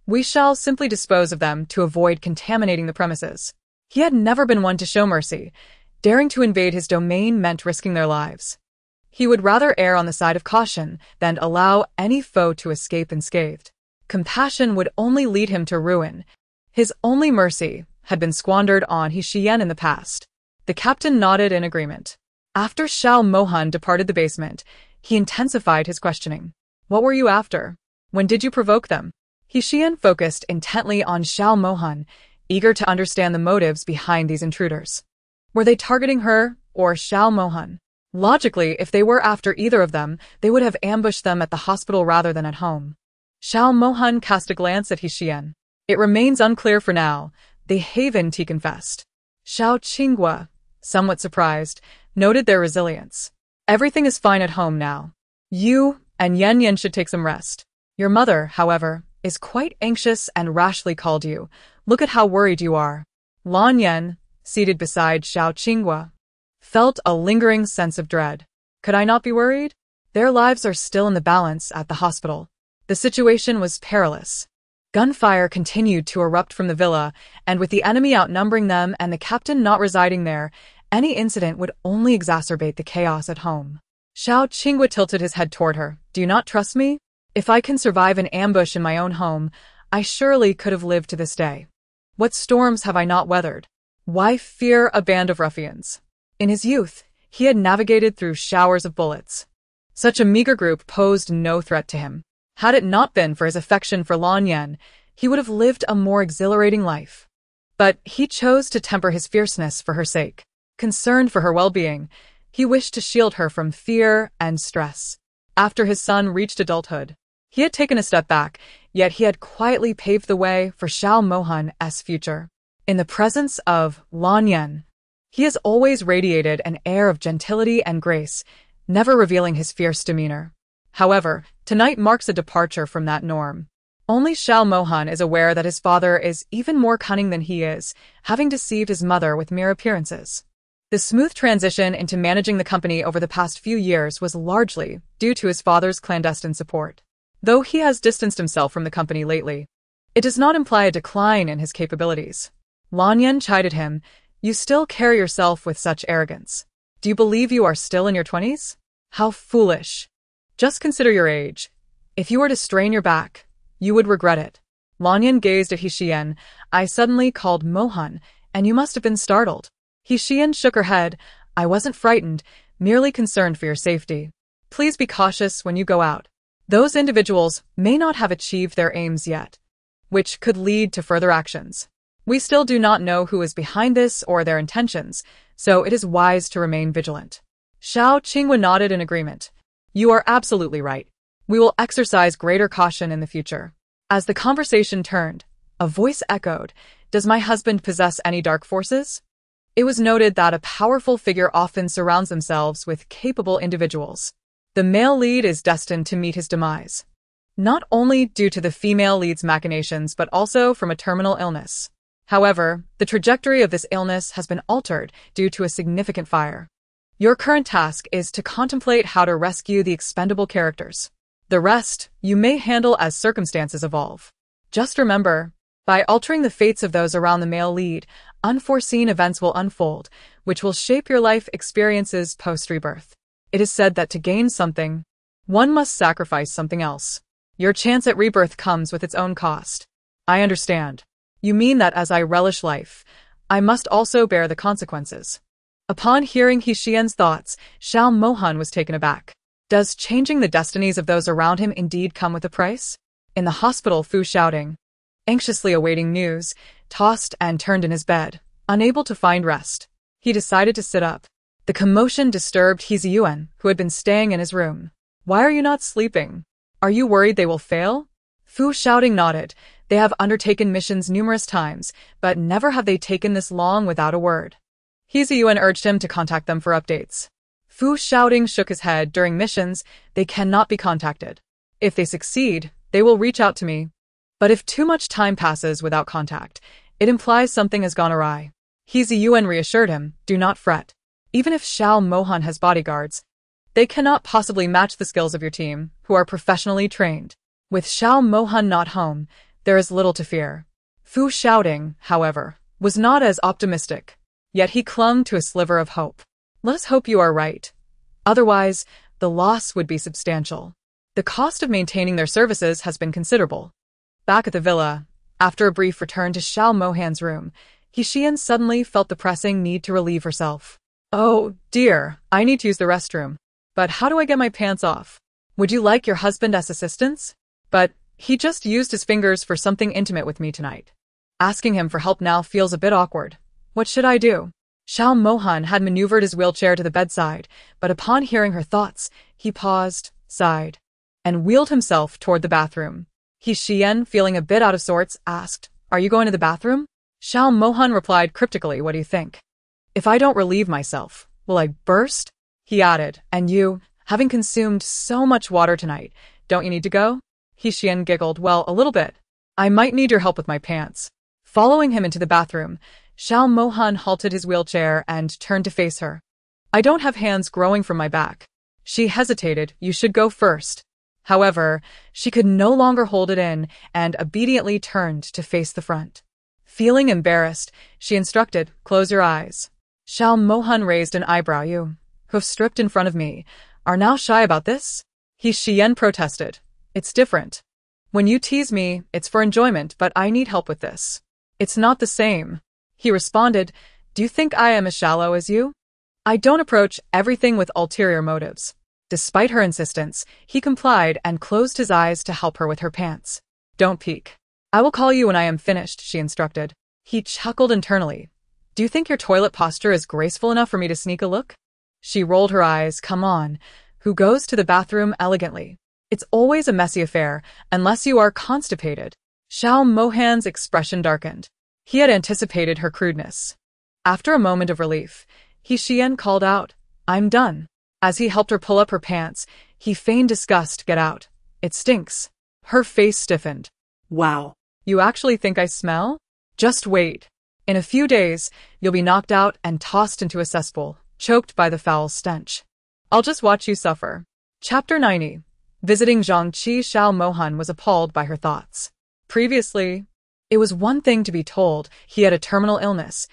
We shall simply dispose of them to avoid contaminating the premises." He had never been one to show mercy. Daring to invade his domain meant risking their lives. He would rather err on the side of caution than allow any foe to escape unscathed. Compassion would only lead him to ruin. His only mercy had been squandered on Xiyan in the past. The captain nodded in agreement. After Xiao Mohan departed the basement, he intensified his questioning. "What were you after? When did you provoke them?" Xiyan focused intently on Xiao Mohan, eager to understand the motives behind these intruders. Were they targeting her or Xiao Mohan? Logically, if they were after either of them, they would have ambushed them at the hospital rather than at home. Xiao Mohan cast a glance at Xiyan. "It remains unclear for now. They haven't, he confessed." Xiao Qinghua, somewhat surprised, noted their resilience. "Everything is fine at home now. You and Yan should take some rest. Your mother, however, is quite anxious and rashly called you. Look at how worried you are." Lan Yan, seated beside Xiao Qinghua, felt a lingering sense of dread. Could I not be worried? Their lives are still in the balance at the hospital. The situation was perilous. Gunfire continued to erupt from the villa, and with the enemy outnumbering them and the captain not residing there, any incident would only exacerbate the chaos at home. Xiao Qinghua tilted his head toward her. "Do you not trust me? If I can survive an ambush in my own home, I surely could have lived to this day. What storms have I not weathered? Why fear a band of ruffians?" In his youth, he had navigated through showers of bullets. Such a meager group posed no threat to him. Had it not been for his affection for Lan Yan, he would have lived a more exhilarating life. But he chose to temper his fierceness for her sake. Concerned for her well-being, he wished to shield her from fear and stress. After his son reached adulthood, he had taken a step back, yet he had quietly paved the way for Xiao Mohan's future. In the presence of Lan Yan, he has always radiated an air of gentility and grace, never revealing his fierce demeanor. However, tonight marks a departure from that norm. Only Xiao Mohan is aware that his father is even more cunning than he is, having deceived his mother with mere appearances. The smooth transition into managing the company over the past few years was largely due to his father's clandestine support. Though he has distanced himself from the company lately, it does not imply a decline in his capabilities. Lan Yan chided him. "You still carry yourself with such arrogance. Do you believe you are still in your 20s? How foolish. Just consider your age. If you were to strain your back, you would regret it." Lan Yan gazed at Xiyan. "I suddenly called Mohan, and you must have been startled." Xiyan shook her head. "I wasn't frightened, merely concerned for your safety. Please be cautious when you go out. Those individuals may not have achieved their aims yet, which could lead to further actions. We still do not know who is behind this or their intentions, so it is wise to remain vigilant." Xiao Qinghua nodded in agreement. "You are absolutely right. We will exercise greater caution in the future." As the conversation turned, a voice echoed, "Does my husband possess any dark forces?" It was noted that a powerful figure often surrounds themselves with capable individuals. The male lead is destined to meet his demise. Not only due to the female lead's machinations, but also from a terminal illness. However, the trajectory of this illness has been altered due to a significant fire. Your current task is to contemplate how to rescue the expendable characters. The rest, you may handle as circumstances evolve. Just remember, by altering the fates of those around the male lead, unforeseen events will unfold, which will shape your life experiences post-rebirth. It is said that to gain something, one must sacrifice something else. Your chance at rebirth comes with its own cost. I understand. You mean that as I relish life, I must also bear the consequences. Upon hearing Xiyan's thoughts, Xiao Mohan was taken aback. Does changing the destinies of those around him indeed come with a price? In the hospital, Fu shouting, anxiously awaiting news, tossed and turned in his bed, unable to find rest. He decided to sit up. The commotion disturbed Xiyan, who had been staying in his room. Why are you not sleeping? Are you worried they will fail? Fu shouting nodded. They have undertaken missions numerous times, but never have they taken this long without a word. Xiyan urged him to contact them for updates. Fu shouting shook his head. During missions, they cannot be contacted. If they succeed, they will reach out to me. But if too much time passes without contact, it implies something has gone awry. Xiyan reassured him, do not fret. Even if Xiao Mohan has bodyguards, they cannot possibly match the skills of your team, who are professionally trained. With Xiao Mohan not home, there is little to fear. Fu shouting, however, was not as optimistic. Yet he clung to a sliver of hope. Let us hope you are right. Otherwise, the loss would be substantial. The cost of maintaining their services has been considerable. Back at the villa, after a brief return to Xiao Mohan's room, Xiyan suddenly felt the pressing need to relieve herself. Oh, dear, I need to use the restroom. But how do I get my pants off? Would you like your husband as assistance? But he just used his fingers for something intimate with me tonight. Asking him for help now feels a bit awkward. What should I do? Xiao Mohan had maneuvered his wheelchair to the bedside, but upon hearing her thoughts, he paused, sighed, and wheeled himself toward the bathroom. Xiyan, feeling a bit out of sorts, asked, are you going to the bathroom? Xiao Mohan replied cryptically, what do you think? If I don't relieve myself, will I burst? He added, and you, having consumed so much water tonight, don't you need to go? Xiyan giggled, well, a little bit. I might need your help with my pants. Following him into the bathroom, Xiao Mohan halted his wheelchair and turned to face her. I don't have hands growing from my back. She hesitated, you should go first. However, she could no longer hold it in and obediently turned to face the front. Feeling embarrassed, she instructed, close your eyes. Xiao Mohan raised an eyebrow. You, who have stripped in front of me, are now shy about this? Xiyan protested. It's different. When you tease me, it's for enjoyment, but I need help with this. It's not the same. He responded, do you think I am as shallow as you? I don't approach everything with ulterior motives. Despite her insistence, he complied and closed his eyes to help her with her pants. Don't peek. I will call you when I am finished, she instructed. He chuckled internally. Do you think your toilet posture is graceful enough for me to sneak a look? She rolled her eyes. Come on. Who goes to the bathroom elegantly? It's always a messy affair, unless you are constipated. Xiao Mohan's expression darkened. He had anticipated her crudeness. After a moment of relief, Xiyan called out, I'm done. As he helped her pull up her pants, he feigned disgust. Get out. It stinks. Her face stiffened. Wow. You actually think I smell? Just wait. In a few days, you'll be knocked out and tossed into a cesspool, choked by the foul stench. I'll just watch you suffer. Chapter 90. Visiting Zhangqi. Xiao Mohan was appalled by her thoughts. Previously, it was one thing to be told he had a terminal illness.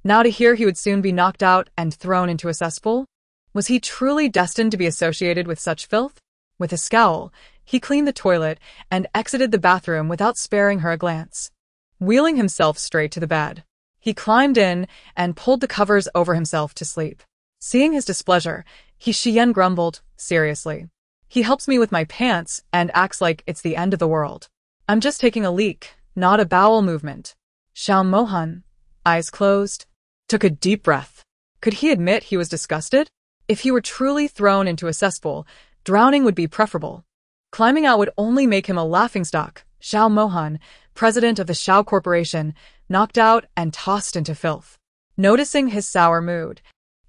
Now to hear he would soon be knocked out and thrown into a cesspool? Was he truly destined to be associated with such filth? With a scowl, he cleaned the toilet and exited the bathroom without sparing her a glance. Wheeling himself straight to the bed, he climbed in and pulled the covers over himself to sleep. Seeing his displeasure, Xiyan grumbled, seriously. He helps me with my pants and acts like it's the end of the world. I'm just taking a leak, not a bowel movement. Xiao Mohan, eyes closed, took a deep breath. Could he admit he was disgusted? If he were truly thrown into a cesspool, drowning would be preferable. Climbing out would only make him a laughingstock. Xiao Mohan, president of the Xiao Corporation, knocked out and tossed into filth. Noticing his sour mood,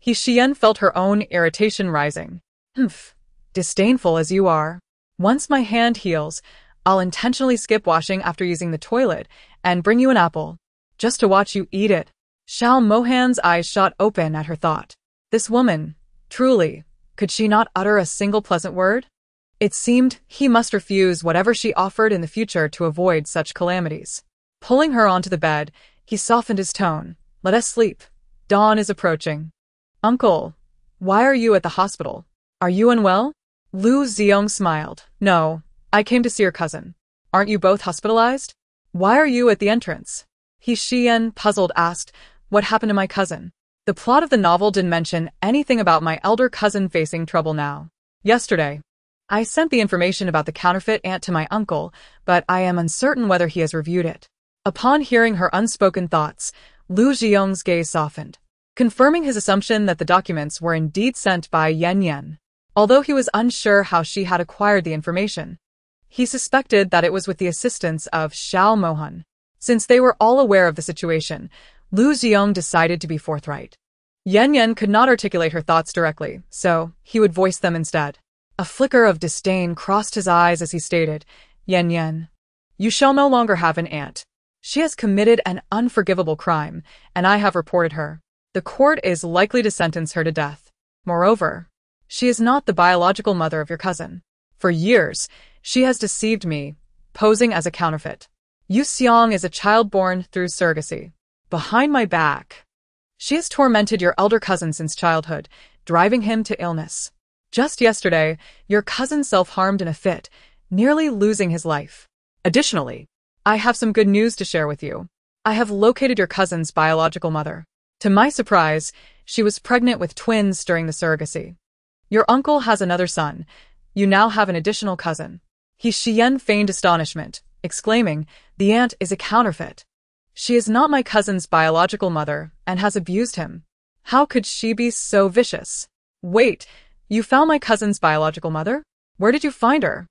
Xiyan felt her own irritation rising. disdainful as you are. Once my hand heals, I'll intentionally skip washing after using the toilet and bring you an apple, just to watch you eat it. Xiao Mohan's eyes shot open at her thought. This woman, truly, could she not utter a single pleasant word? It seemed he must refuse whatever she offered in the future to avoid such calamities. Pulling her onto the bed, he softened his tone. Let us sleep. Dawn is approaching. Uncle, why are you at the hospital? Are you unwell? Lu Xiong smiled. No, I came to see your cousin. Aren't you both hospitalized? Why are you at the entrance? Xiyan, puzzled, asked, what happened to my cousin? The plot of the novel didn't mention anything about my elder cousin facing trouble now. Yesterday, I sent the information about the counterfeit ant to my uncle, but I am uncertain whether he has reviewed it. Upon hearing her unspoken thoughts, Lu Xiong's gaze softened, confirming his assumption that the documents were indeed sent by Yan. Although he was unsure how she had acquired the information, he suspected that it was with the assistance of Xiao Mohan. Since they were all aware of the situation, Lu Xiong decided to be forthright. Yan could not articulate her thoughts directly, so he would voice them instead. A flicker of disdain crossed his eyes as he stated, Yan, you shall no longer have an aunt. She has committed an unforgivable crime, and I have reported her. The court is likely to sentence her to death. Moreover, she is not the biological mother of your cousin. For years, she has deceived me, posing as a counterfeit. Yu Xiang is a child born through surrogacy. Behind my back, she has tormented your elder cousin since childhood, driving him to illness. Just yesterday, your cousin self-harmed in a fit, nearly losing his life. Additionally, I have some good news to share with you. I have located your cousin's biological mother. To my surprise, she was pregnant with twins during the surrogacy. Your uncle has another son. You now have an additional cousin. Xiyan feigned astonishment, exclaiming, the aunt is a counterfeit. She is not my cousin's biological mother and has abused him. How could she be so vicious? Wait, you found my cousin's biological mother? Where did you find her?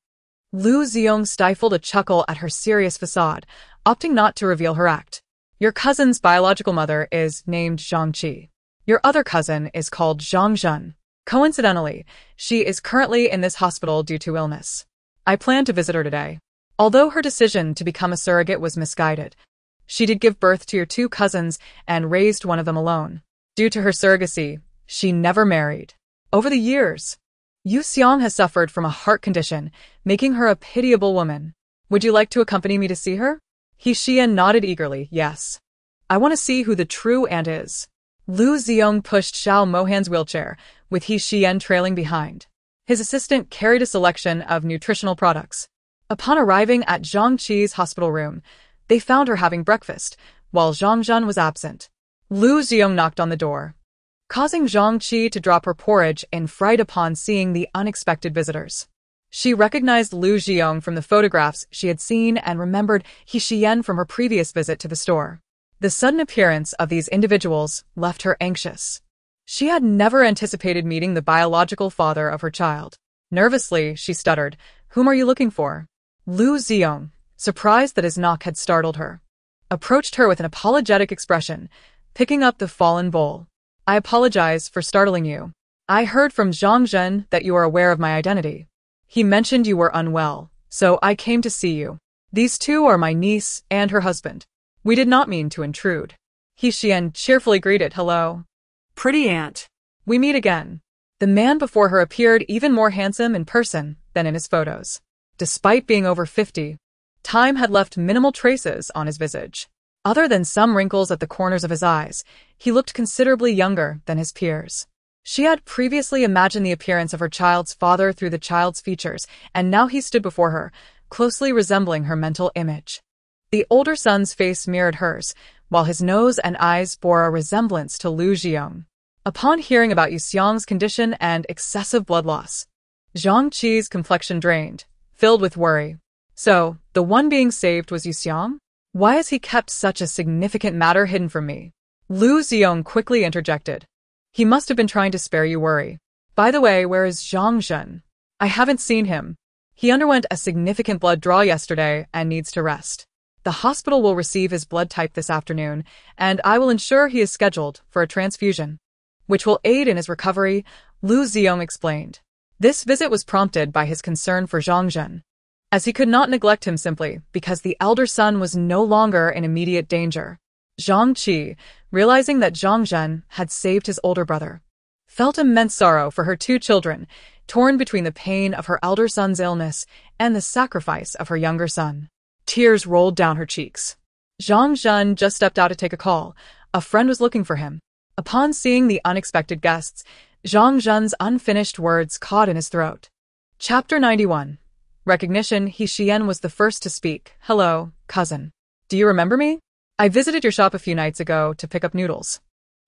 Lu Xiong stifled a chuckle at her serious facade, opting not to reveal her act. Your cousin's biological mother is named Zhangqi. Your other cousin is called Zhangzhen. Coincidentally, she is currently in this hospital due to illness. I plan to visit her today. Although her decision to become a surrogate was misguided, she did give birth to your two cousins and raised one of them alone. Due to her surrogacy, she never married. Over the years, Yu Xiang has suffered from a heart condition, making her a pitiable woman. Would you like to accompany me to see her? Xiyan nodded eagerly, yes. I want to see who the true aunt is. Lu Xiong pushed Xiao Mohan's wheelchair, with Xiyan trailing behind. His assistant carried a selection of nutritional products. Upon arriving at Zhangqi's hospital room, they found her having breakfast, while Zhangzhen was absent. Lu Xiong knocked on the door, causing Zhangqi to drop her porridge in fright upon seeing the unexpected visitors. She recognized Lu Xiong from the photographs she had seen and remembered Xiyan from her previous visit to the store. The sudden appearance of these individuals left her anxious. She had never anticipated meeting the biological father of her child. Nervously, she stuttered, "Whom are you looking for?" Lu Xiong, surprised that his knock had startled her, approached her with an apologetic expression, picking up the fallen bowl. "I apologize for startling you. I heard from Zhangzhen that you are aware of my identity. He mentioned you were unwell, so I came to see you. These two are my niece and her husband. We did not mean to intrude." Xiyan cheerfully greeted, "Hello, pretty aunt. We meet again." The man before her appeared even more handsome in person than in his photos. Despite being over 50, time had left minimal traces on his visage. Other than some wrinkles at the corners of his eyes, he looked considerably younger than his peers. She had previously imagined the appearance of her child's father through the child's features, and now he stood before her, closely resembling her mental image. The older son's face mirrored hers, while his nose and eyes bore a resemblance to Lu Xiong. Upon hearing about Yu Xiang's condition and excessive blood loss, Zhangqi's complexion drained, filled with worry. So, the one being saved was Yu Xiang? Why has he kept such a significant matter hidden from me? Lu Xiong quickly interjected. He must have been trying to spare you worry. By the way, where is Zhangzhen? I haven't seen him. He underwent a significant blood draw yesterday and needs to rest. The hospital will receive his blood type this afternoon, and I will ensure he is scheduled for a transfusion, which will aid in his recovery, Lu Xiong explained. This visit was prompted by his concern for Zhang Zhen, as he could not neglect him simply because the elder son was no longer in immediate danger. Zhang Qi, realizing that Zhang Zhen had saved his older brother, felt immense sorrow for her two children, torn between the pain of her elder son's illness and the sacrifice of her younger son. Tears rolled down her cheeks. Zhang Zhen just stepped out to take a call. A friend was looking for him. Upon seeing the unexpected guests, Zhang Zhen's unfinished words caught in his throat. Chapter 91. Recognition. Xiyan was the first to speak. Hello, cousin. Do you remember me? I visited your shop a few nights ago to pick up noodles.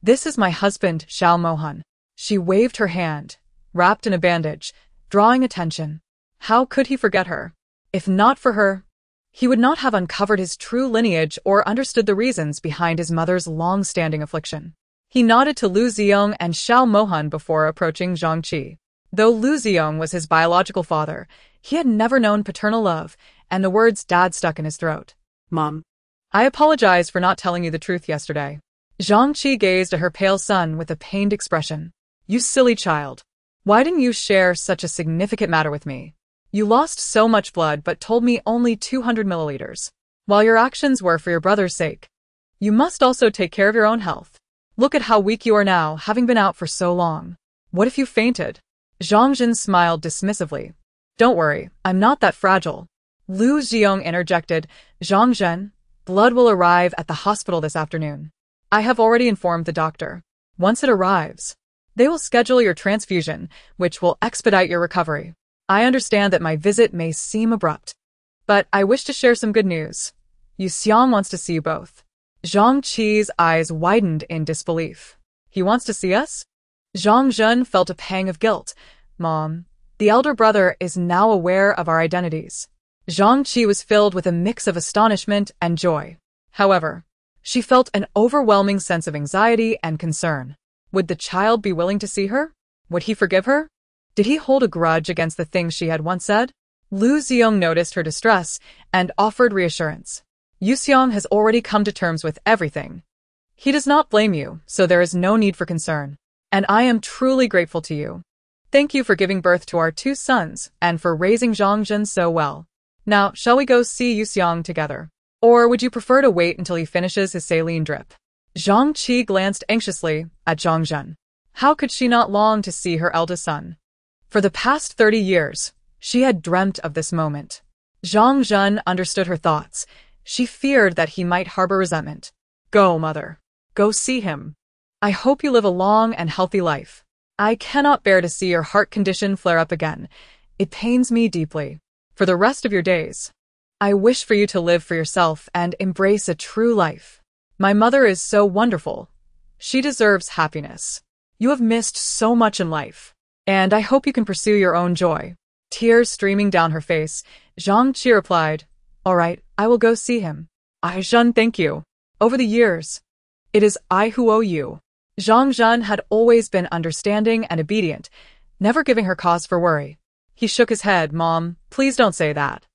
This is my husband, Xiao Mohan. She waved her hand, wrapped in a bandage, drawing attention. How could he forget her? If not for her, he would not have uncovered his true lineage or understood the reasons behind his mother's long-standing affliction. He nodded to Lu Ziyong and Xiao Mohan before approaching Zhang Qi. Though Lu Ziyong was his biological father, he had never known paternal love, and the words dad stuck in his throat. Mom. I apologize for not telling you the truth yesterday. Zhang Qi gazed at her pale son with a pained expression. You silly child. Why didn't you share such a significant matter with me? You lost so much blood but told me only 200 milliliters. While your actions were for your brother's sake, you must also take care of your own health. Look at how weak you are now, having been out for so long. What if you fainted? Zhang Zhen smiled dismissively. Don't worry, I'm not that fragile. Lu Ziyong interjected. Zhang Zhen, blood will arrive at the hospital this afternoon. I have already informed the doctor. Once it arrives, they will schedule your transfusion, which will expedite your recovery. I understand that my visit may seem abrupt, but I wish to share some good news. Xiyan wants to see you both. Zhang Qi's eyes widened in disbelief. He wants to see us? Zhang Zhen felt a pang of guilt. Mom, the elder brother is now aware of our identities. Zhang Qi was filled with a mix of astonishment and joy. However, she felt an overwhelming sense of anxiety and concern. Would the child be willing to see her? Would he forgive her? Did he hold a grudge against the things she had once said? Lu Ziyong noticed her distress and offered reassurance. Xiang has already come to terms with everything. He does not blame you, so there is no need for concern. And I am truly grateful to you. Thank you for giving birth to our two sons and for raising Zhang Zhen so well. Now, shall we go see Xiang together? Or would you prefer to wait until he finishes his saline drip? Zhang Qi glanced anxiously at Zhang Zhen. How could she not long to see her eldest son? For the past 30 years, she had dreamt of this moment. Zhang Zhen understood her thoughts. She feared that he might harbor resentment. Go, mother. Go see him. I hope you live a long and healthy life. I cannot bear to see your heart condition flare up again. It pains me deeply. For the rest of your days, I wish for you to live for yourself and embrace a true life. My mother is so wonderful. She deserves happiness. You have missed so much in life, and I hope you can pursue your own joy. Tears streaming down her face, Zhang Qi replied, All right, I will go see him. Zhen, thank you. Over the years, it is I who owe you. Zhang Zhen had always been understanding and obedient, never giving her cause for worry. He shook his head. Mom, please don't say that.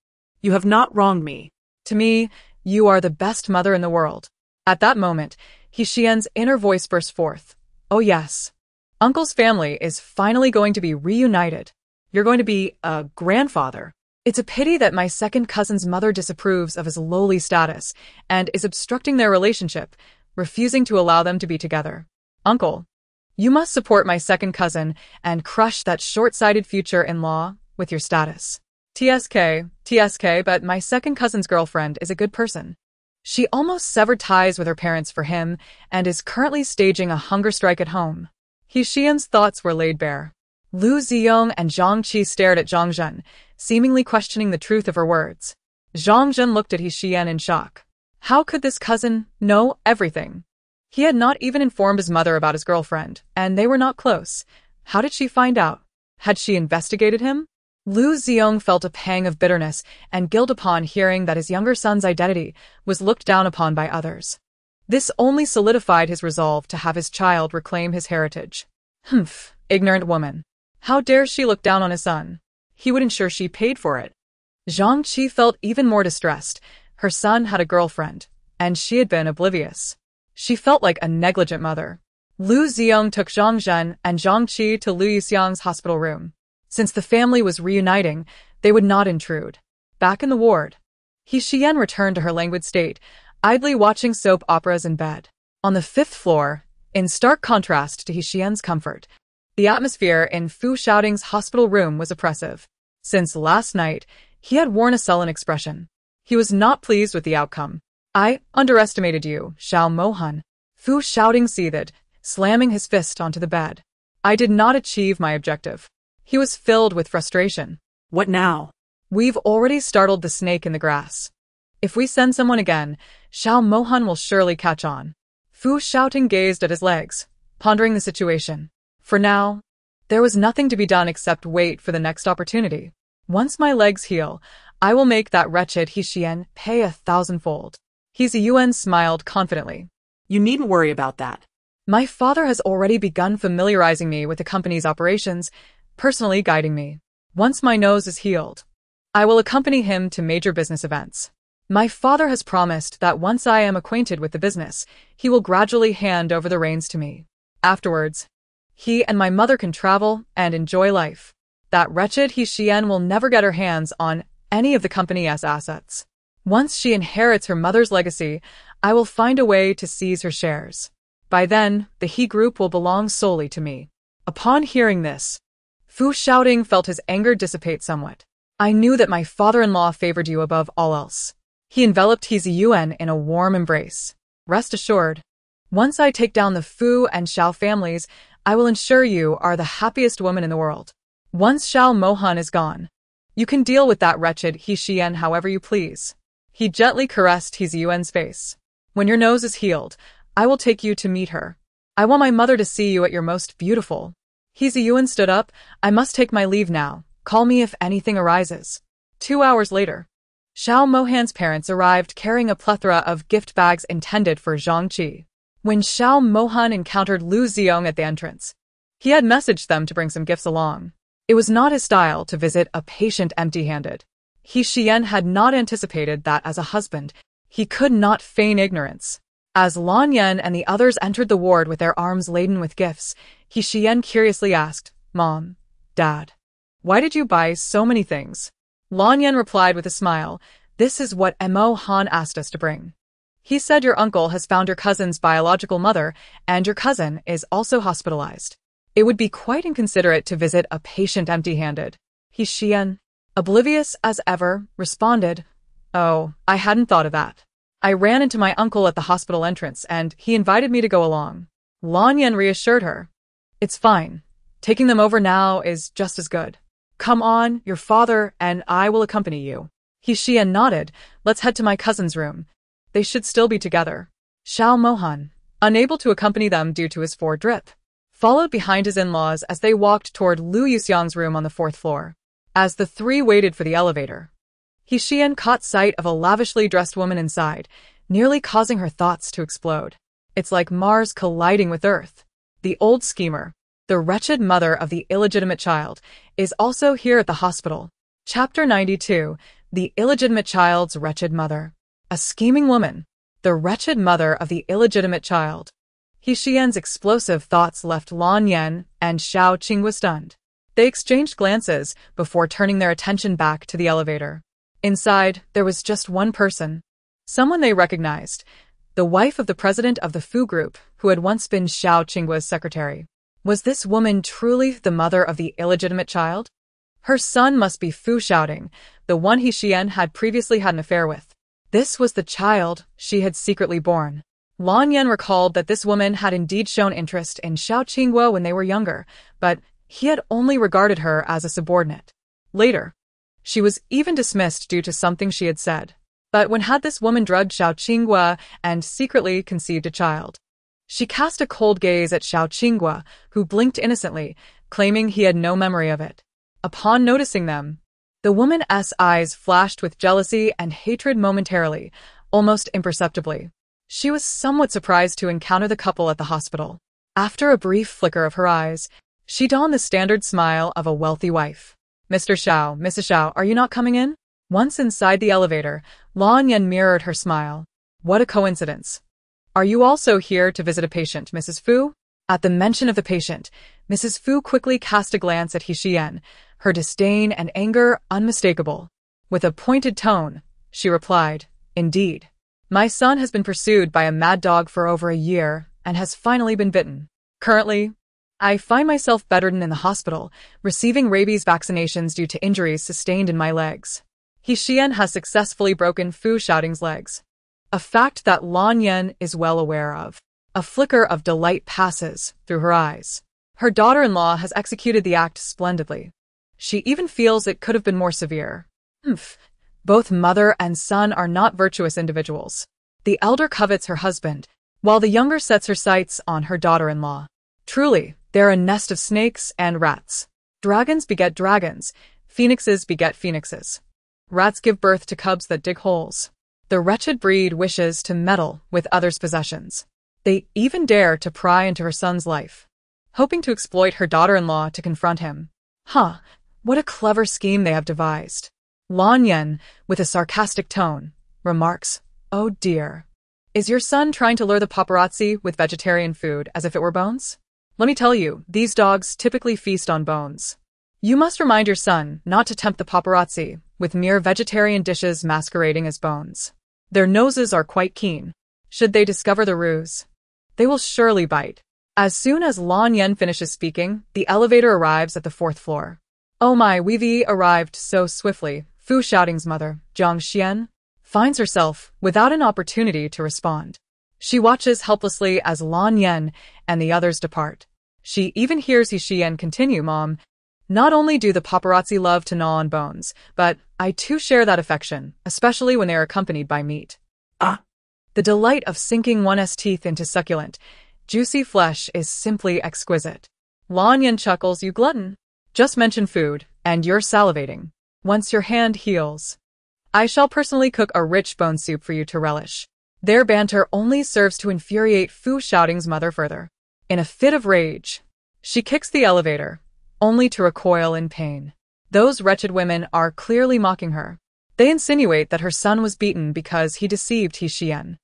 You have not wronged me. To me, you are the best mother in the world. At that moment, Xiyan's inner voice burst forth. Oh yes. Uncle's family is finally going to be reunited. You're going to be a grandfather. It's a pity that my second cousin's mother disapproves of his lowly status and is obstructing their relationship, refusing to allow them to be together. Uncle, you must support my second cousin and crush that short-sighted future-in-law with your status. TSK, but my second cousin's girlfriend is a good person. She almost severed ties with her parents for him and is currently staging a hunger strike at home. Xiyan's thoughts were laid bare. Lu Ziyong and Zhang Qi stared at Zhang Zhen, seemingly questioning the truth of her words. Zhang Zhen looked at Xiyan in shock. How could this cousin know everything? He had not even informed his mother about his girlfriend, and they were not close. How did she find out? Had she investigated him? Lu Ziyong felt a pang of bitterness and guilt upon hearing that his younger son's identity was looked down upon by others. This only solidified his resolve to have his child reclaim his heritage. Humph, ignorant woman. How dare she look down on his son? He would ensure she paid for it. Zhang Qi felt even more distressed. Her son had a girlfriend, and she had been oblivious. She felt like a negligent mother. Lu Ziyong took Zhang Zhen and Zhang Qi to Lu Xiang's hospital room. Since the family was reuniting, they would not intrude. Back in the ward, Xiyan returned to her languid state, idly watching soap operas in bed. On the 5th floor, in stark contrast to Xian's comfort, the atmosphere in Fu Xiaoting's hospital room was oppressive. Since last night, he had worn a sullen expression. He was not pleased with the outcome. I underestimated you, Xiao Mohan. Fu Xiaoting seethed, slamming his fist onto the bed. I did not achieve my objective. He was filled with frustration. What now? We've already startled the snake in the grass. If we send someone again, Xiao Mohan will surely catch on. Fu Xiaoting gazed at his legs, pondering the situation. For now, there was nothing to be done except wait for the next opportunity. Once my legs heal, I will make that wretched Xiyan pay 1,000-fold. Xiyan smiled confidently. You needn't worry about that. My father has already begun familiarizing me with the company's operations, personally guiding me. Once my nose is healed, I will accompany him to major business events. My father has promised that once I am acquainted with the business, he will gradually hand over the reins to me. Afterwards, he and my mother can travel and enjoy life. That wretched Xiyan will never get her hands on any of the company's assets. Once she inherits her mother's legacy, I will find a way to seize her shares. By then, the He Group will belong solely to me. Upon hearing this, Fu Xiaoting felt his anger dissipate somewhat. I knew that my father-in-law favored you above all else. He enveloped Xiyan in a warm embrace. Rest assured, once I take down the Fu and Xiao families, I will ensure you are the happiest woman in the world. Once Xiao Mohan is gone, you can deal with that wretched Xiyan however you please. He gently caressed Xiyan's face. When your nose is healed, I will take you to meet her. I want my mother to see you at your most beautiful. Xiyan stood up. I must take my leave now. Call me if anything arises. 2 hours later, Xiao Mohan's parents arrived carrying a plethora of gift bags intended for Zhangqi. When Xiao Mohan encountered Lu Xiong at the entrance, he had messaged them to bring some gifts along. It was not his style to visit a patient empty-handed. Xiyan had not anticipated that as a husband, he could not feign ignorance. As Lan Yan and the others entered the ward with their arms laden with gifts, Xiyan curiously asked, Mom, Dad, why did you buy so many things? Lan Yan replied with a smile, This is what Mo Han asked us to bring. He said your uncle has found your cousin's biological mother, and your cousin is also hospitalized. It would be quite inconsiderate to visit a patient empty-handed. Xiyan, oblivious as ever, responded, Oh, I hadn't thought of that. I ran into my uncle at the hospital entrance, and he invited me to go along. Lan Yan reassured her. It's fine. Taking them over now is just as good. Come on, your father and I will accompany you. Xiyan nodded. Let's head to my cousin's room. They should still be together. Xiao Mohan, unable to accompany them due to his drip, followed behind his in-laws as they walked toward Lu Yuxiang's room on the 4th floor. As the three waited for the elevator, Xiyan caught sight of a lavishly dressed woman inside, nearly causing her thoughts to explode. It's like Mars colliding with Earth. The old schemer, the wretched mother of the illegitimate child, is also here at the hospital. Chapter 92, The Illegitimate Child's Wretched Mother. A scheming woman, the wretched mother of the illegitimate child. Xiyan's explosive thoughts left Lan Yan and Xiao Qinghua stunned. They exchanged glances before turning their attention back to the elevator. Inside, there was just one person. Someone they recognized, the wife of the president of the Fu Group, who had once been Xiao Qinghua's secretary. Was this woman truly the mother of the illegitimate child? Her son must be Fu Xiaoting, the one Xiyan had previously had an affair with. This was the child she had secretly born. Lan Yan recalled that this woman had indeed shown interest in Xiao Qinghua when they were younger, but he had only regarded her as a subordinate. Later, she was even dismissed due to something she had said. But when had this woman drugged Xiao Qinghua and secretly conceived a child? She cast a cold gaze at Xiao Qinghua, who blinked innocently, claiming he had no memory of it. Upon noticing them, the woman's eyes flashed with jealousy and hatred momentarily, almost imperceptibly. She was somewhat surprised to encounter the couple at the hospital. After a brief flicker of her eyes, she donned the standard smile of a wealthy wife. Mr. Xiao, Mrs. Xiao, are you not coming in? Once inside the elevator, Lan Yan mirrored her smile. What a coincidence. Are you also here to visit a patient, Mrs. Fu? At the mention of the patient, Mrs. Fu quickly cast a glance at Xiyan, her disdain and anger unmistakable. With a pointed tone, she replied, "Indeed. My son has been pursued by a mad dog for over a year and has finally been bitten. Currently, I find myself bedridden in the hospital, receiving rabies vaccinations due to injuries sustained in my legs." Xiyan has successfully broken Fu Xiaoting's legs, a fact that Lan Yan is well aware of. A flicker of delight passes through her eyes. Her daughter-in-law has executed the act splendidly. She even feels it could have been more severe. Both mother and son are not virtuous individuals. The elder covets her husband, while the younger sets her sights on her daughter-in-law. Truly, they're a nest of snakes and rats. Dragons beget dragons, phoenixes beget phoenixes. Rats give birth to cubs that dig holes. The wretched breed wishes to meddle with others' possessions. They even dare to pry into her son's life, hoping to exploit her daughter-in-law to confront him. What a clever scheme they have devised. Lan Yan, with a sarcastic tone, remarks, "Oh dear. Is your son trying to lure the paparazzi with vegetarian food as if it were bones? Let me tell you, these dogs typically feast on bones. You must remind your son not to tempt the paparazzi with mere vegetarian dishes masquerading as bones. Their noses are quite keen. Should they discover the ruse, they will surely bite." As soon as Lan Yan finishes speaking, the elevator arrives at the 4th floor. Oh my, we've arrived so swiftly. Fu Xiaoting's mother, Jiang Xiyan, finds herself without an opportunity to respond. She watches helplessly as Lan Yan and the others depart. She even hears Xiyan continue, "Mom, not only do the paparazzi love to gnaw on bones, but I too share that affection, especially when they are accompanied by meat." The delight of sinking one's teeth into succulent, juicy flesh is simply exquisite. Lan Yan chuckles, "You glutton. Just mention food, and you're salivating. Once your hand heals, I shall personally cook a rich bone soup for you to relish." Their banter only serves to infuriate Fu Xiaoting's mother further. In a fit of rage, she kicks the elevator, only to recoil in pain. Those wretched women are clearly mocking her. They insinuate that her son was beaten because he deceived Xiyan.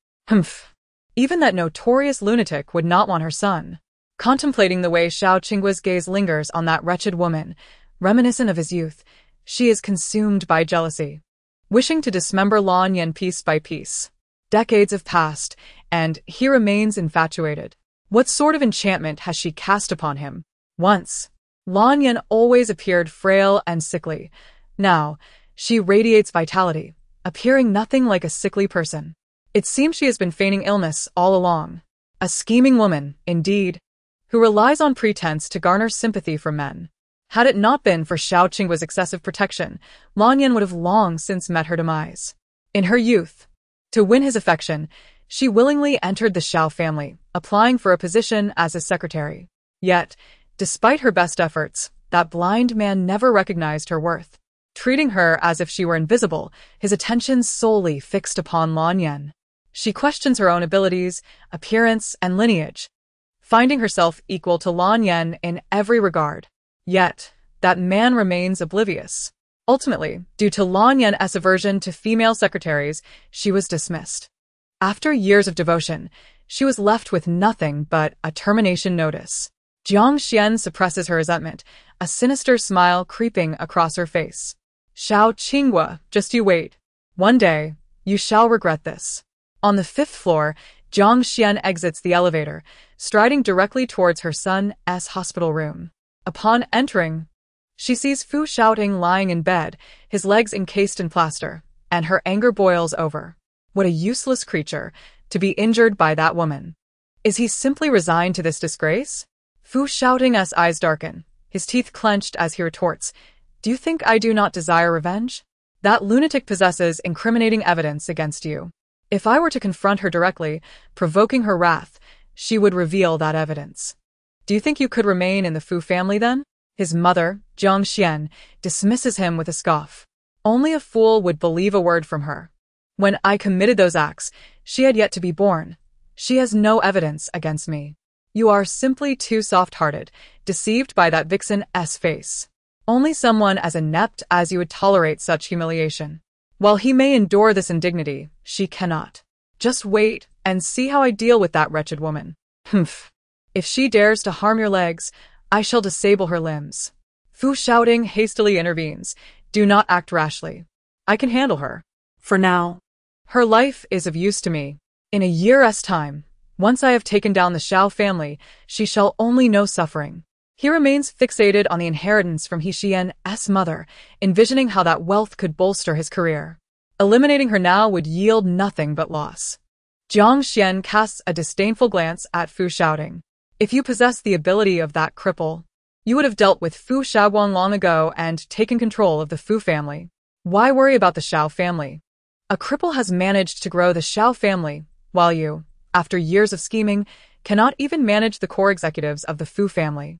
Even that notorious lunatic would not want her son. Contemplating the way Xiao Qinggua's gaze lingers on that wretched woman, reminiscent of his youth, she is consumed by jealousy, wishing to dismember Lan Yan piece by piece. Decades have passed, and he remains infatuated. What sort of enchantment has she cast upon him? Once, Lan Yan always appeared frail and sickly. Now, she radiates vitality, appearing nothing like a sickly person. It seems she has been feigning illness all along. A scheming woman, indeed, who relies on pretense to garner sympathy from men. Had it not been for Xiao Qinggua's excessive protection, Lan Yan would have long since met her demise. In her youth, to win his affection, she willingly entered the Xiao family, applying for a position as his secretary. Yet, despite her best efforts, that blind man never recognized her worth. Treating her as if she were invisible, his attention solely fixed upon Lan Yan. She questions her own abilities, appearance, and lineage, finding herself equal to Lan Yan in every regard. Yet, that man remains oblivious. Ultimately, due to Lan Yan's aversion to female secretaries, she was dismissed. After years of devotion, she was left with nothing but a termination notice. Jiang Xian suppresses her resentment, a sinister smile creeping across her face. "Xiao Qinggua, just you wait. One day, you shall regret this." On the 5th floor, Jiang Xian exits the elevator, striding directly towards her son's hospital room. Upon entering, she sees Fu Xiaoting lying in bed, his legs encased in plaster, and her anger boils over. What a useless creature, to be injured by that woman. Is he simply resigned to this disgrace? Fu Xiaoting's eyes darken, his teeth clenched as he retorts, "Do you think I do not desire revenge? That lunatic possesses incriminating evidence against you. If I were to confront her directly, provoking her wrath, she would reveal that evidence. Do you think you could remain in the Fu family then?" His mother, Jiang Xian, dismisses him with a scoff. "Only a fool would believe a word from her. When I committed those acts, she had yet to be born. She has no evidence against me. You are simply too soft-hearted, deceived by that vixen's face. Only someone as inept as you would tolerate such humiliation. While he may endure this indignity, she cannot. Just wait and see how I deal with that wretched woman. If she dares to harm your legs, I shall disable her limbs." Fu Shaoting hastily intervenes. Do not act rashly. I can handle her. For now. Her life is of use to me. In a year's time, once I have taken down the Xiao family, she shall only know suffering. He remains fixated on the inheritance from Xiyan's mother, envisioning how that wealth could bolster his career. Eliminating her now would yield nothing but loss. Jiang Xian casts a disdainful glance at Fu Shaoting. If you possess the ability of that cripple, you would have dealt with Fu Shaoguang long ago and taken control of the Fu family. Why worry about the Xiao family? A cripple has managed to grow the Xiao family, while you, after years of scheming, cannot even manage the core executives of the Fu family.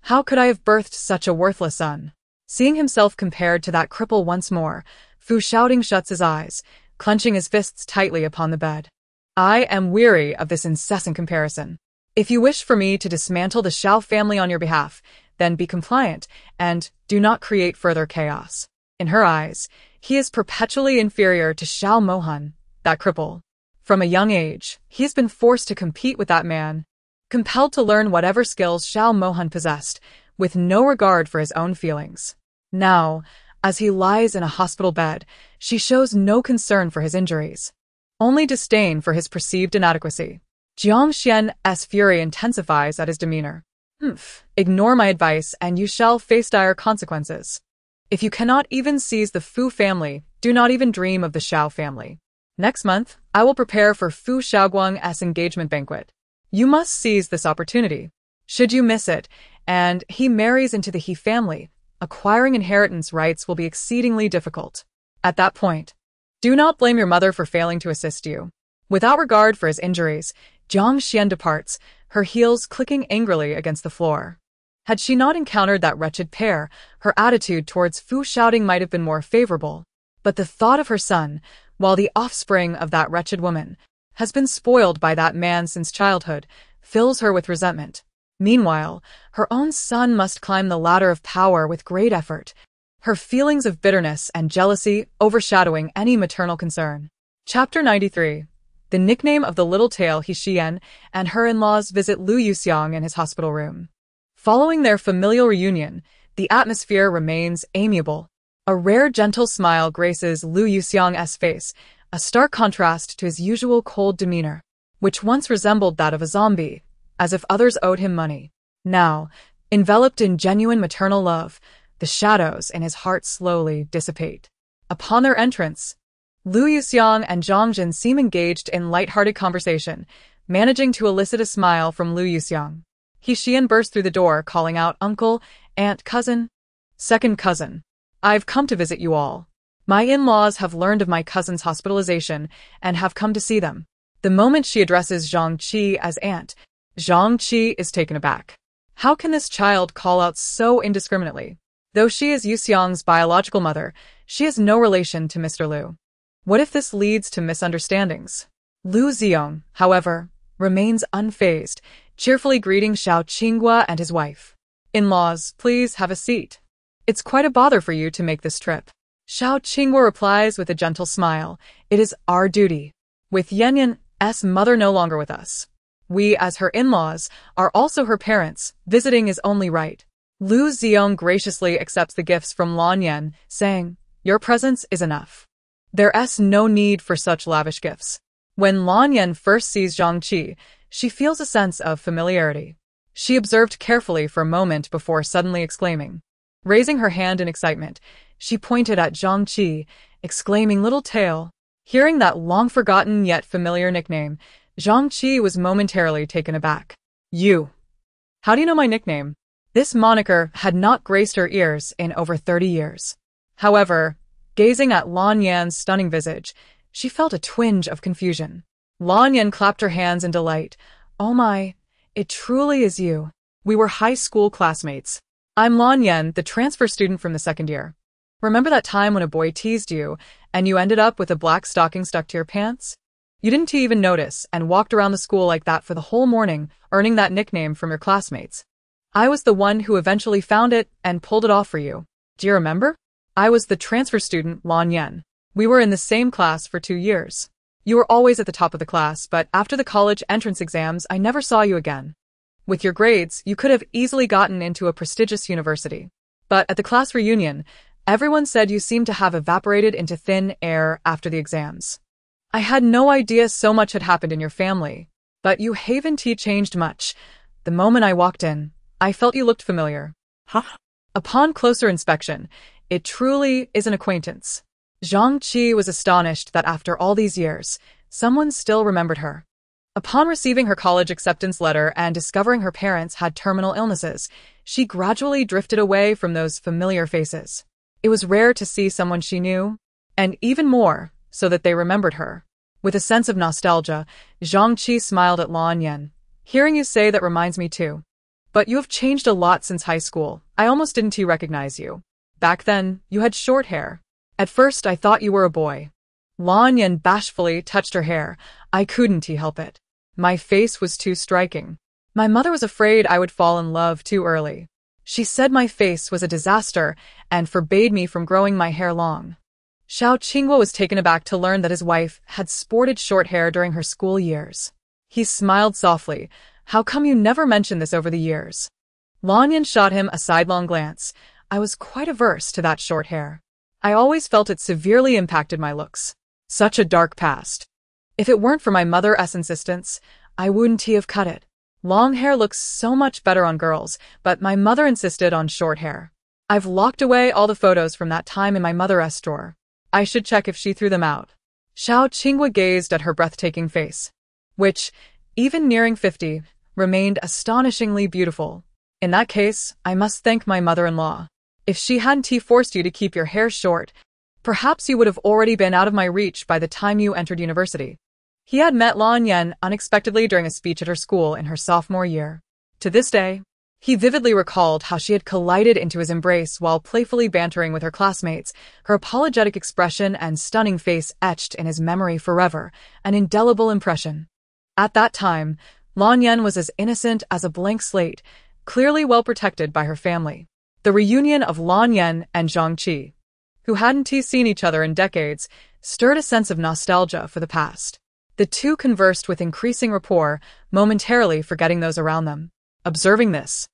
How could I have birthed such a worthless son? Seeing himself compared to that cripple once more, Fu Shaoting shuts his eyes, clenching his fists tightly upon the bed. I am weary of this incessant comparison. If you wish for me to dismantle the Xiao family on your behalf, then be compliant, and do not create further chaos. In her eyes, he is perpetually inferior to Xiao Mohan, that cripple. From a young age, he has been forced to compete with that man, compelled to learn whatever skills Xiao Mohan possessed, with no regard for his own feelings. Now, as he lies in a hospital bed, she shows no concern for his injuries, only disdain for his perceived inadequacy. Jiang Xian's fury intensifies at his demeanor. Ignore my advice and you shall face dire consequences. If you cannot even seize the Fu family, do not even dream of the Xiao family. Next month, I will prepare for Fu Shaoguang's engagement banquet. You must seize this opportunity. Should you miss it, and he marries into the He family, acquiring inheritance rights will be exceedingly difficult. At that point, do not blame your mother for failing to assist you. Without regard for his injuries, Jiang Xian departs, her heels clicking angrily against the floor. Had she not encountered that wretched pair, her attitude towards Fu Shaoting might have been more favorable. But the thought of her son, while the offspring of that wretched woman, has been spoiled by that man since childhood, fills her with resentment. Meanwhile, her own son must climb the ladder of power with great effort, her feelings of bitterness and jealousy overshadowing any maternal concern. Chapter 93. The nickname of the little tale Xiyan and her in-laws visit Lu Yuxiang in his hospital room. Following their familial reunion, the atmosphere remains amiable. A rare gentle smile graces Lu Yuxiang's face, a stark contrast to his usual cold demeanor, which once resembled that of a zombie, as if others owed him money. Now, enveloped in genuine maternal love, the shadows in his heart slowly dissipate. Upon their entrance, Lu Yuxiang and Zhang Jin seem engaged in light-hearted conversation, managing to elicit a smile from Lu Yuxiang. Xiyan burst through the door, calling out, "Uncle, aunt, cousin, second cousin. I've come to visit you all. My in-laws have learned of my cousin's hospitalization and have come to see them." The moment she addresses Zhang Qi as aunt, Zhang Qi is taken aback. How can this child call out so indiscriminately? Though she is Yuxiang's biological mother, she has no relation to Mr. Lu. What if this leads to misunderstandings? Lu Ziyong, however, remains unfazed, cheerfully greeting Xiao Qinghua and his wife. "In-laws, please have a seat. It's quite a bother for you to make this trip." Xiao Qinghua replies with a gentle smile, "It is our duty. With Yanyan's mother no longer with us, we, as her in-laws, are also her parents. Visiting is only right." Lu Ziyong graciously accepts the gifts from Lan Yan, saying, "Your presence is enough. There's no need for such lavish gifts." When Lan Yan first sees Zhang Qi, she feels a sense of familiarity. She observed carefully for a moment before suddenly exclaiming. Raising her hand in excitement, she pointed at Zhang Qi, exclaiming, "Little tail." Hearing that long-forgotten yet familiar nickname, Zhang Qi was momentarily taken aback. "You? How do you know my nickname?" This moniker had not graced her ears in over 30 years. However, gazing at Lan Yan's stunning visage, she felt a twinge of confusion. Lan Yan clapped her hands in delight. "Oh my, it truly is you. We were high school classmates. I'm Lan Yan, the transfer student from the second year. Remember that time when a boy teased you, and you ended up with a black stocking stuck to your pants? You didn't even notice and walked around the school like that for the whole morning, earning that nickname from your classmates. I was the one who eventually found it and pulled it off for you. Do you remember? I was the transfer student, Lan Yan. We were in the same class for 2 years. You were always at the top of the class, but after the college entrance exams, I never saw you again. With your grades, you could have easily gotten into a prestigious university. But at the class reunion, everyone said you seemed to have evaporated into thin air after the exams. I had no idea so much had happened in your family, but you haven't changed much. The moment I walked in, I felt you looked familiar. Huh? Upon closer inspection, it truly is an acquaintance. Zhang Qi was astonished that after all these years, someone still remembered her. Upon receiving her college acceptance letter and discovering her parents had terminal illnesses, she gradually drifted away from those familiar faces. It was rare to see someone she knew, and even more so that they remembered her. With a sense of nostalgia, Zhang Qi smiled at Lan Yan. Hearing you say that reminds me too. But you have changed a lot since high school. I almost didn't recognize you. Back then, you had short hair. At first, I thought you were a boy. Lan Yan bashfully touched her hair. I couldn't help it. My face was too striking. My mother was afraid I would fall in love too early. She said my face was a disaster and forbade me from growing my hair long. Xiao Qingguo was taken aback to learn that his wife had sported short hair during her school years. He smiled softly. How come you never mentioned this over the years? Lan Yan shot him a sidelong glance. I was quite averse to that short hair. I always felt it severely impacted my looks. Such a dark past. If it weren't for my mother's insistence, I wouldn't have cut it. Long hair looks so much better on girls, but my mother insisted on short hair. I've locked away all the photos from that time in my mother's drawer. I should check if she threw them out. Xiao Qingguo gazed at her breathtaking face, which, even nearing 50, remained astonishingly beautiful. In that case, I must thank my mother-in-law. If she hadn't forced you to keep your hair short, perhaps you would have already been out of my reach by the time you entered university. He had met Lan Yan unexpectedly during a speech at her school in her sophomore year. To this day, he vividly recalled how she had collided into his embrace while playfully bantering with her classmates, her apologetic expression and stunning face etched in his memory forever, an indelible impression. At that time, Lan Yan was as innocent as a blank slate, clearly well protected by her family. The reunion of Lan Yan and Zhang Qi, who hadn't seen each other in decades, stirred a sense of nostalgia for the past. The two conversed with increasing rapport, momentarily forgetting those around them. Observing this,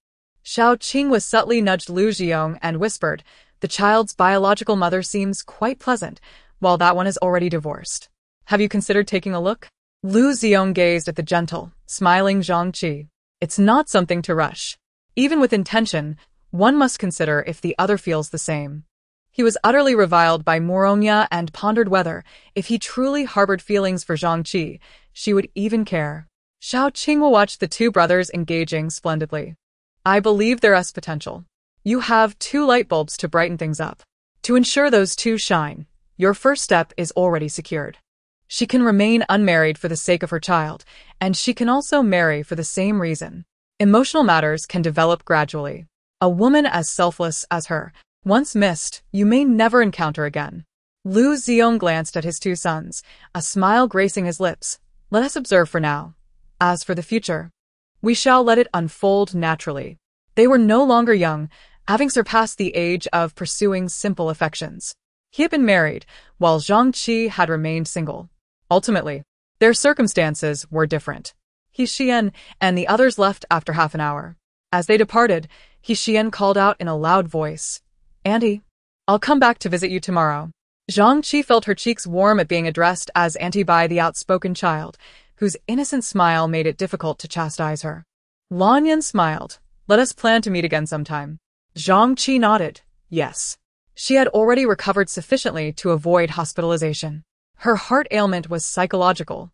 Xiao Qingguo subtly nudged Lu Ziyong and whispered, the child's biological mother seems quite pleasant, while that one is already divorced. Have you considered taking a look? Lu Ziyong gazed at the gentle, smiling Zhang Qi. It's not something to rush. Even with intention, one must consider if the other feels the same. He was utterly reviled by Moronia and pondered whether, if he truly harbored feelings for Zhang Qi, she would even care. Xiao Qingguo watched the two brothers engaging splendidly. I believe there is potential. You have 2 light bulbs to brighten things up. To ensure those 2 shine, your first step is already secured. She can remain unmarried for the sake of her child, and she can also marry for the same reason. Emotional matters can develop gradually. A woman as selfless as her, once missed, you may never encounter again. Lu Ziyong glanced at his 2 sons, a smile gracing his lips. Let us observe for now. As for the future, we shall let it unfold naturally. They were no longer young, having surpassed the age of pursuing simple affections. He had been married, while Zhang Qi had remained single. Ultimately, their circumstances were different. Xiyan and the others left after half an hour. As they departed, Xiyan called out in a loud voice, Auntie, I'll come back to visit you tomorrow. Zhang Qi felt her cheeks warm at being addressed as Auntie by the outspoken child, whose innocent smile made it difficult to chastise her. Lan Yan smiled. Let us plan to meet again sometime. Zhang Qi nodded. Yes. She had already recovered sufficiently to avoid hospitalization. Her heart ailment was psychological.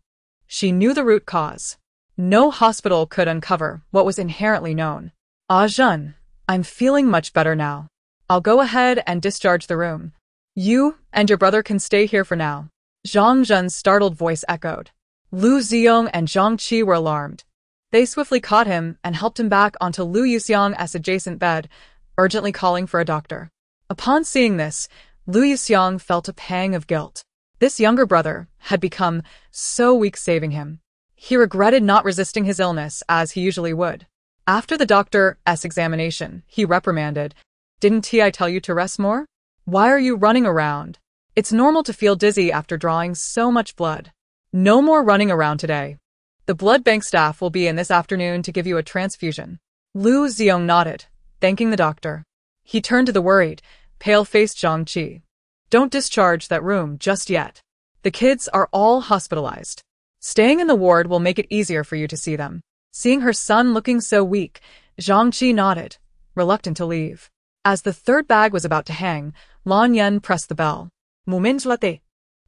She knew the root cause. No hospital could uncover what was inherently known. Ah Zhen, I'm feeling much better now. I'll go ahead and discharge the room. You and your brother can stay here for now. Zhang Zhen's startled voice echoed. Lu Ziyong and Zhang Qi were alarmed. They swiftly caught him and helped him back onto Lu Yuxiang's adjacent bed, urgently calling for a doctor. Upon seeing this, Lu Yuxiang felt a pang of guilt. This younger brother had become so weak saving him. He regretted not resisting his illness as he usually would. After the doctor's examination, he reprimanded, Didn't I tell you to rest more? Why are you running around? It's normal to feel dizzy after drawing so much blood. No more running around today. The blood bank staff will be in this afternoon to give you a transfusion. Lu Ziyong nodded, thanking the doctor. He turned to the worried, pale-faced Zhang Qi. Don't discharge that room just yet. The kids are all hospitalized. Staying in the ward will make it easier for you to see them. Seeing her son looking so weak, Zhang Qi nodded, reluctant to leave. As the third bag was about to hang, Lan Yen pressed the bell. Moments latte.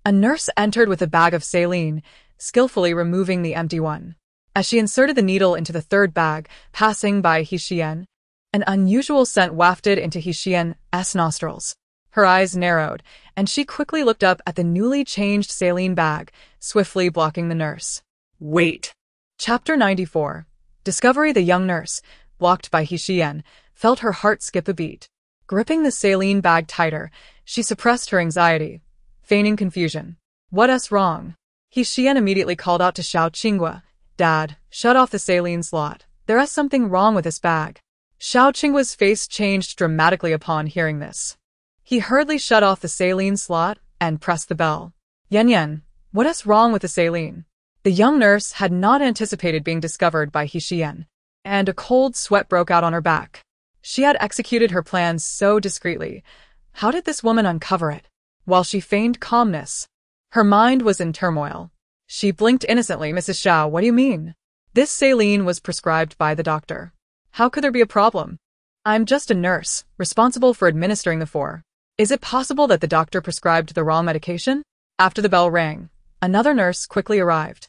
A nurse entered with a bag of saline, skillfully removing the empty one. As she inserted the needle into the third bag, passing by Xiyan, an unusual scent wafted into Xiyan's nostrils. Her eyes narrowed, and she quickly looked up at the newly changed saline bag, swiftly blocking the nurse. Wait. Chapter 94. Discovery. The young nurse, blocked by Xiyan, felt her heart skip a beat. Gripping the saline bag tighter, she suppressed her anxiety, feigning confusion. What's wrong? Xiyan immediately called out to Xiao Qinghua. Dad, shut off the saline slot. There is something wrong with this bag. Xiao Qinghua's face changed dramatically upon hearing this. He hurriedly shut off the saline slot and pressed the bell. Yan, what is wrong with the saline? The young nurse had not anticipated being discovered by Xiyan, and a cold sweat broke out on her back. She had executed her plans so discreetly. How did this woman uncover it? While she feigned calmness, her mind was in turmoil. She blinked innocently. Mrs. Xiao, what do you mean? This saline was prescribed by the doctor. How could there be a problem? I'm just a nurse, responsible for administering the four. Is it possible that the doctor prescribed the wrong medication? After the bell rang, another nurse quickly arrived.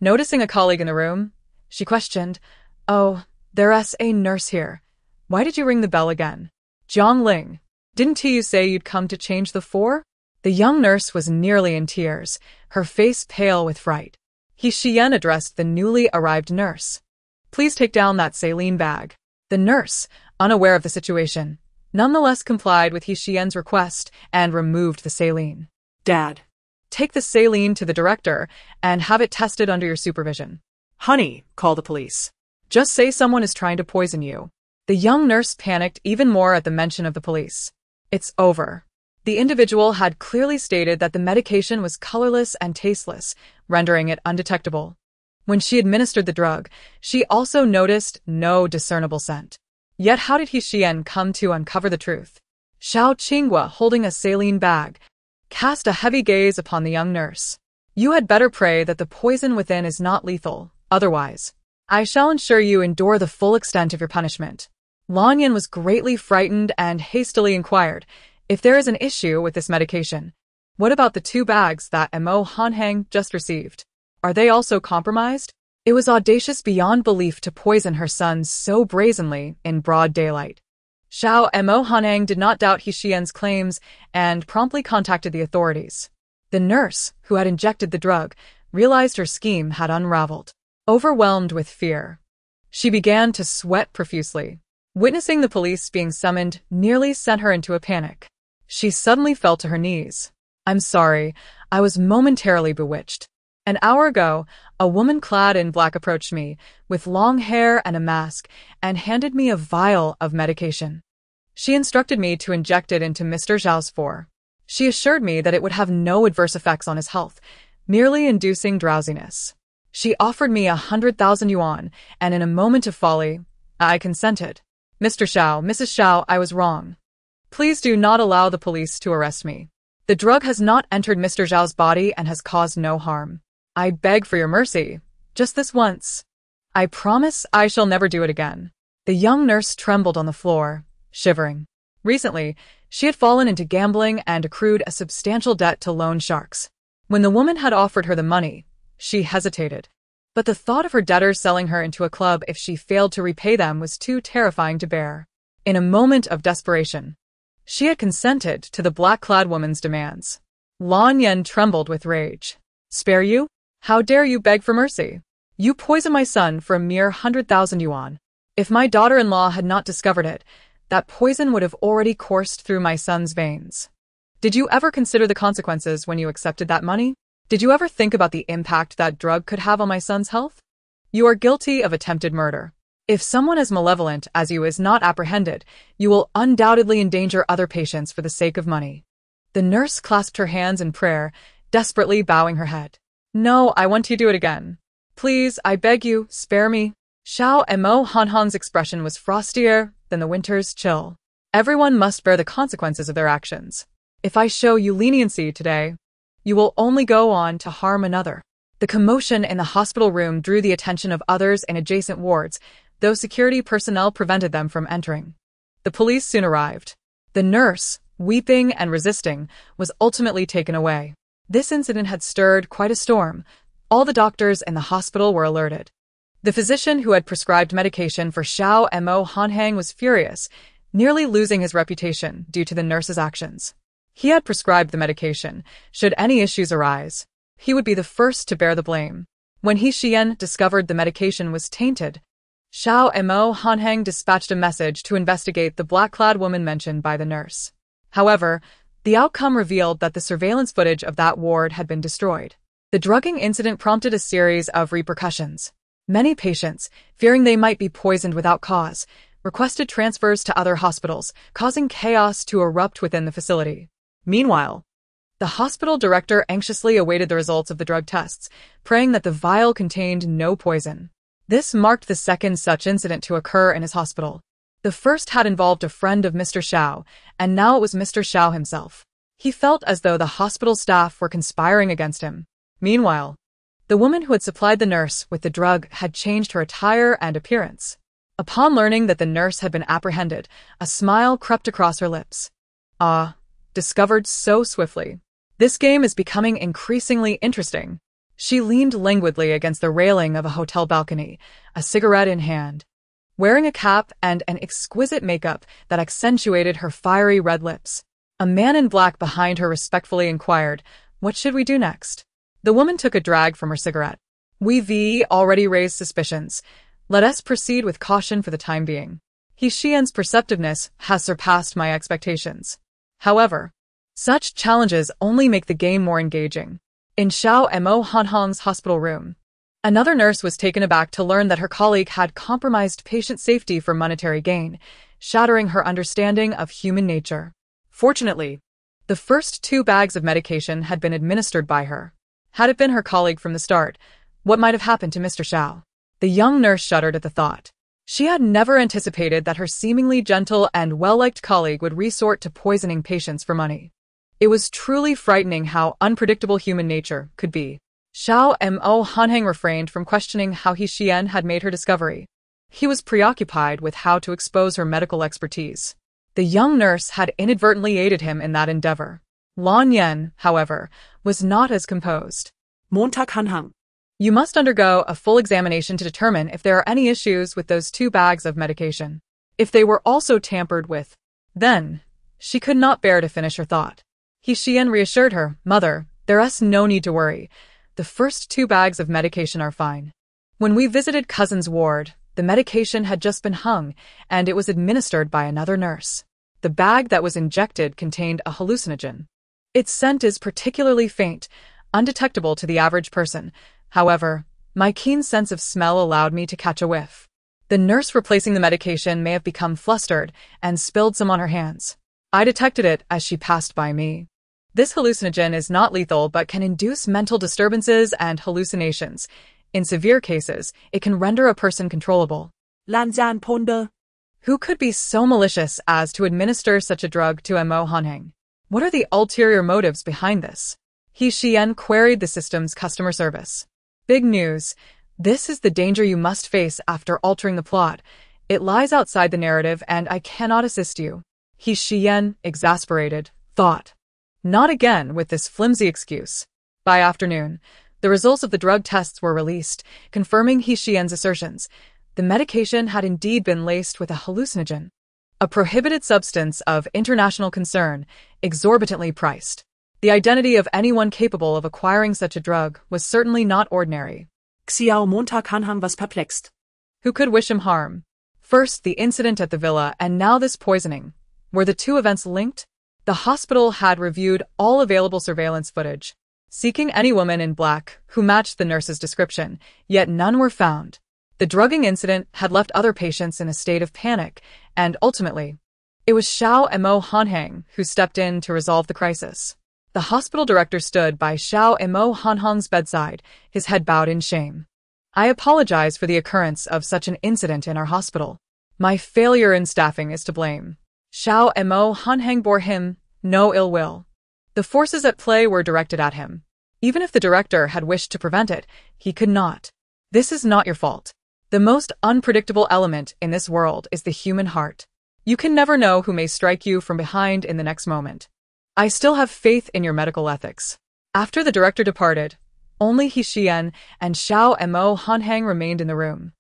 Noticing a colleague in the room, she questioned, Oh, there's a nurse here. Why did you ring the bell again? Jiang Ling, didn't you say you'd come to change the four? The young nurse was nearly in tears, her face pale with fright. Xiyan addressed the newly arrived nurse. Please take down that saline bag. The nurse, unaware of the situation, nonetheless complied with Xiyan's request and removed the saline. Dad. Take the saline to the director and have it tested under your supervision. Honey, call the police. Just say someone is trying to poison you. The young nurse panicked even more at the mention of the police. It's over. The individual had clearly stated that the medication was colorless and tasteless, rendering it undetectable. When she administered the drug, she also noticed no discernible scent. Yet how did Xiyan come to uncover the truth? Xiao Qinghua, holding a saline bag, cast a heavy gaze upon the young nurse. You had better pray that the poison within is not lethal, otherwise, I shall ensure you endure the full extent of your punishment. Lan Yen was greatly frightened and hastily inquired, if there is an issue with this medication, what about the 2 bags that Mo Hanhang just received? Are they also compromised? It was audacious beyond belief to poison her son so brazenly in broad daylight. Xiao Mo Hanhang did not doubt Xiyan's claims and promptly contacted the authorities. The nurse, who had injected the drug, realized her scheme had unraveled. Overwhelmed with fear, she began to sweat profusely. Witnessing the police being summoned nearly sent her into a panic. She suddenly fell to her knees. I'm sorry, I was momentarily bewitched. An hour ago, a woman clad in black approached me, with long hair and a mask, and handed me a vial of medication. She instructed me to inject it into Mr. Zhao's four. She assured me that it would have no adverse effects on his health, merely inducing drowsiness. She offered me 100,000 yuan, and in a moment of folly, I consented. Mr. Xiao, Mrs. Xiao, I was wrong. Please do not allow the police to arrest me. The drug has not entered Mr. Zhao's body and has caused no harm. I beg for your mercy, just this once. I promise I shall never do it again. The young nurse trembled on the floor, shivering. Recently, she had fallen into gambling and accrued a substantial debt to loan sharks. When the woman had offered her the money, she hesitated. But the thought of her debtors selling her into a club if she failed to repay them was too terrifying to bear. In a moment of desperation, she had consented to the black-clad woman's demands. Lan Yen trembled with rage. Spare you? How dare you beg for mercy? You poisoned my son for a mere 100,000 yuan. If my daughter-in-law had not discovered it, that poison would have already coursed through my son's veins. Did you ever consider the consequences when you accepted that money? Did you ever think about the impact that drug could have on my son's health? You are guilty of attempted murder. If someone as malevolent as you is not apprehended, you will undoubtedly endanger other patients for the sake of money. The nurse clasped her hands in prayer, desperately bowing her head. No, I want you to do it again. Please, I beg you, spare me. Xiao Mo Hanhang's expression was frostier than the winter's chill. Everyone must bear the consequences of their actions. If I show you leniency today, you will only go on to harm another. The commotion in the hospital room drew the attention of others in adjacent wards, though security personnel prevented them from entering. The police soon arrived. The nurse, weeping and resisting, was ultimately taken away. This incident had stirred quite a storm. All the doctors in the hospital were alerted. The physician who had prescribed medication for Xiao Mohan was furious, nearly losing his reputation due to the nurse's actions. He had prescribed the medication. Should any issues arise, he would be the first to bear the blame. When Xiyan discovered the medication was tainted, Xiao Mohan dispatched a message to investigate the black-clad woman mentioned by the nurse. However, the outcome revealed that the surveillance footage of that ward had been destroyed. The drugging incident prompted a series of repercussions. Many patients, fearing they might be poisoned without cause, requested transfers to other hospitals, causing chaos to erupt within the facility. Meanwhile, the hospital director anxiously awaited the results of the drug tests, praying that the vial contained no poison. This marked the second such incident to occur in his hospital. The first had involved a friend of Mr. Xiao, and now it was Mr. Xiao himself. He felt as though the hospital staff were conspiring against him. Meanwhile, the woman who had supplied the nurse with the drug had changed her attire and appearance. Upon learning that the nurse had been apprehended, a smile crept across her lips. Ah, discovered so swiftly. This game is becoming increasingly interesting. She leaned languidly against the railing of a hotel balcony, a cigarette in hand. Wearing a cap and an exquisite makeup that accentuated her fiery red lips. A man in black behind her respectfully inquired, "What should we do next?" The woman took a drag from her cigarette. "We've already raised suspicions. Let us proceed with caution for the time being. Xiyan's perceptiveness has surpassed my expectations. However, such challenges only make the game more engaging." In Xiao Mohan's hospital room, another nurse was taken aback to learn that her colleague had compromised patient safety for monetary gain, shattering her understanding of human nature. Fortunately, the first 2 bags of medication had been administered by her. Had it been her colleague from the start, what might have happened to Mr. Xiao? The young nurse shuddered at the thought. She had never anticipated that her seemingly gentle and well-liked colleague would resort to poisoning patients for money. It was truly frightening how unpredictable human nature could be. Xiao Mohan refrained from questioning how Xiyan had made her discovery. He was preoccupied with how to expose her medical expertise. The young nurse had inadvertently aided him in that endeavor. Lan Yan, however, was not as composed. Montag Hanhang. You must undergo a full examination to determine if there are any issues with those 2 bags of medication. If they were also tampered with, then she could not bear to finish her thought. Xiyan reassured her, "Mother, there's no need to worry. The first 2 bags of medication are fine. When we visited cousin's ward, the medication had just been hung, and it was administered by another nurse. The bag that was injected contained a hallucinogen. Its scent is particularly faint, undetectable to the average person. However, my keen sense of smell allowed me to catch a whiff. The nurse replacing the medication may have become flustered and spilled some on her hands. I detected it as she passed by me. This hallucinogen is not lethal but can induce mental disturbances and hallucinations. In severe cases, it can render a person controllable." Lan Zhan Ponder. Who could be so malicious as to administer such a drug to Mohan? What are the ulterior motives behind this? Xiyan queried the system's customer service. "Big news. This is the danger you must face after altering the plot. It lies outside the narrative and I cannot assist you." Xiyan, exasperated, thought. Not again with this flimsy excuse. By afternoon, the results of the drug tests were released, confirming Xiyan's assertions. The medication had indeed been laced with a hallucinogen, a prohibited substance of international concern, exorbitantly priced. The identity of anyone capable of acquiring such a drug was certainly not ordinary. Xiao Montag Hanhang was perplexed. Who could wish him harm? First the incident at the villa and now this poisoning. Were the 2 events linked? The hospital had reviewed all available surveillance footage, seeking any woman in black who matched the nurse's description, yet none were found. The drugging incident had left other patients in a state of panic, and ultimately, it was Xiao Mohan who stepped in to resolve the crisis. The hospital director stood by Xiao Mohan's bedside, his head bowed in shame. "I apologize for the occurrence of such an incident in our hospital. My failure in staffing is to blame." Xiao Mohan bore him no ill will. The forces at play were directed at him. Even if the director had wished to prevent it, he could not. This is not your fault. The most unpredictable element in this world is the human heart. You can never know who may strike you from behind in the next moment. I still have faith in your medical ethics. After the director departed, only Xiyan and Xiao Mohan remained in the room.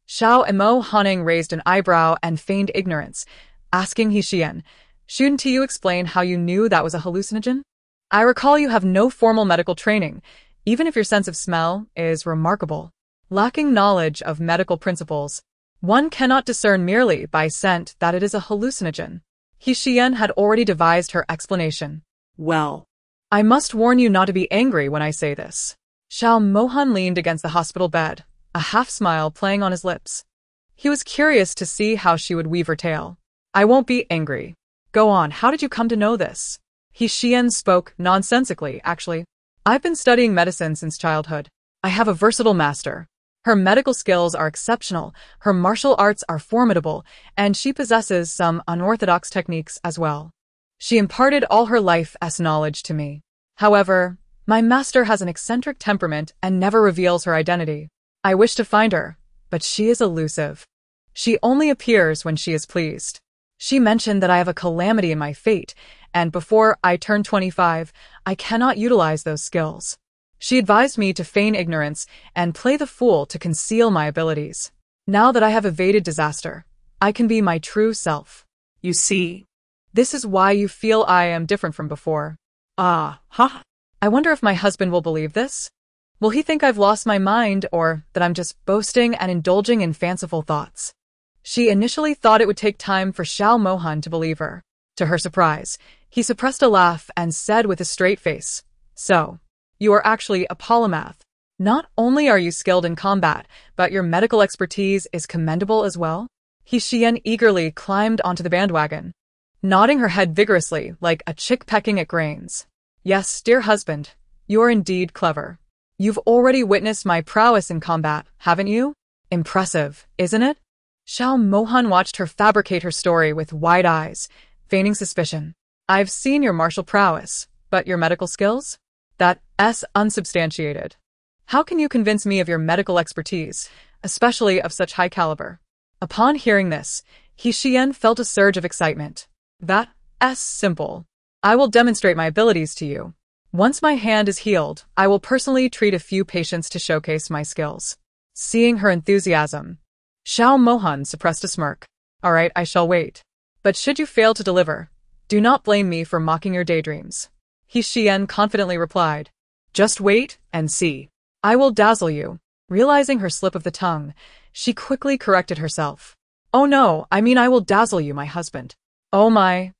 Xiao Mohan raised an eyebrow and feigned ignorance, asking Xiyan, "Shouldn't you explain how you knew that was a hallucinogen? I recall you have no formal medical training, even if your sense of smell is remarkable. Lacking knowledge of medical principles, one cannot discern merely by scent that it is a hallucinogen." Xiyan had already devised her explanation. Well, I must warn you not to be angry when I say this. Xiao Mohan leaned against the hospital bed, a half-smile playing on his lips. He was curious to see how she would weave her tale. I won't be angry. Go on, how did you come to know this? Xiyan spoke nonsensically, actually. I've been studying medicine since childhood. I have a versatile master. Her medical skills are exceptional, her martial arts are formidable, and she possesses some unorthodox techniques as well. She imparted all her life's knowledge to me. However, my master has an eccentric temperament and never reveals her identity. I wish to find her, but she is elusive. She only appears when she is pleased. She mentioned that I have a calamity in my fate, and before I turn 25, I cannot utilize those skills. She advised me to feign ignorance and play the fool to conceal my abilities. Now that I have evaded disaster, I can be my true self. you see. This is why you feel I am different from before. Huh? I wonder if my husband will believe this? Will he think I've lost my mind or that I'm just boasting and indulging in fanciful thoughts? She initially thought it would take time for Xiao Mohan to believe her. To her surprise, he suppressed a laugh and said with a straight face, "So, you are actually a polymath. Not only are you skilled in combat, but your medical expertise is commendable as well?" Xiyan eagerly climbed onto the bandwagon, nodding her head vigorously like a chick pecking at grains. "Yes, dear husband, you are indeed clever. You've already witnessed my prowess in combat, haven't you? Impressive, isn't it?" Xiao Mohan watched her fabricate her story with wide eyes, feigning suspicion. "I've seen your martial prowess, but your medical skills? That's unsubstantiated. How can you convince me of your medical expertise, especially of such high caliber?" Upon hearing this, Xiyan felt a surge of excitement. "That's simple. I will demonstrate my abilities to you. Once my hand is healed, I will personally treat a few patients to showcase my skills." Seeing her enthusiasm, Xiao Mohan suppressed a smirk. "All right, I shall wait. But should you fail to deliver, do not blame me for mocking your daydreams." Xiyan confidently replied, "Just wait and see. I will dazzle you." Realizing her slip of the tongue, she quickly corrected herself. "Oh no, I mean I will dazzle you, my husband." "Oh my.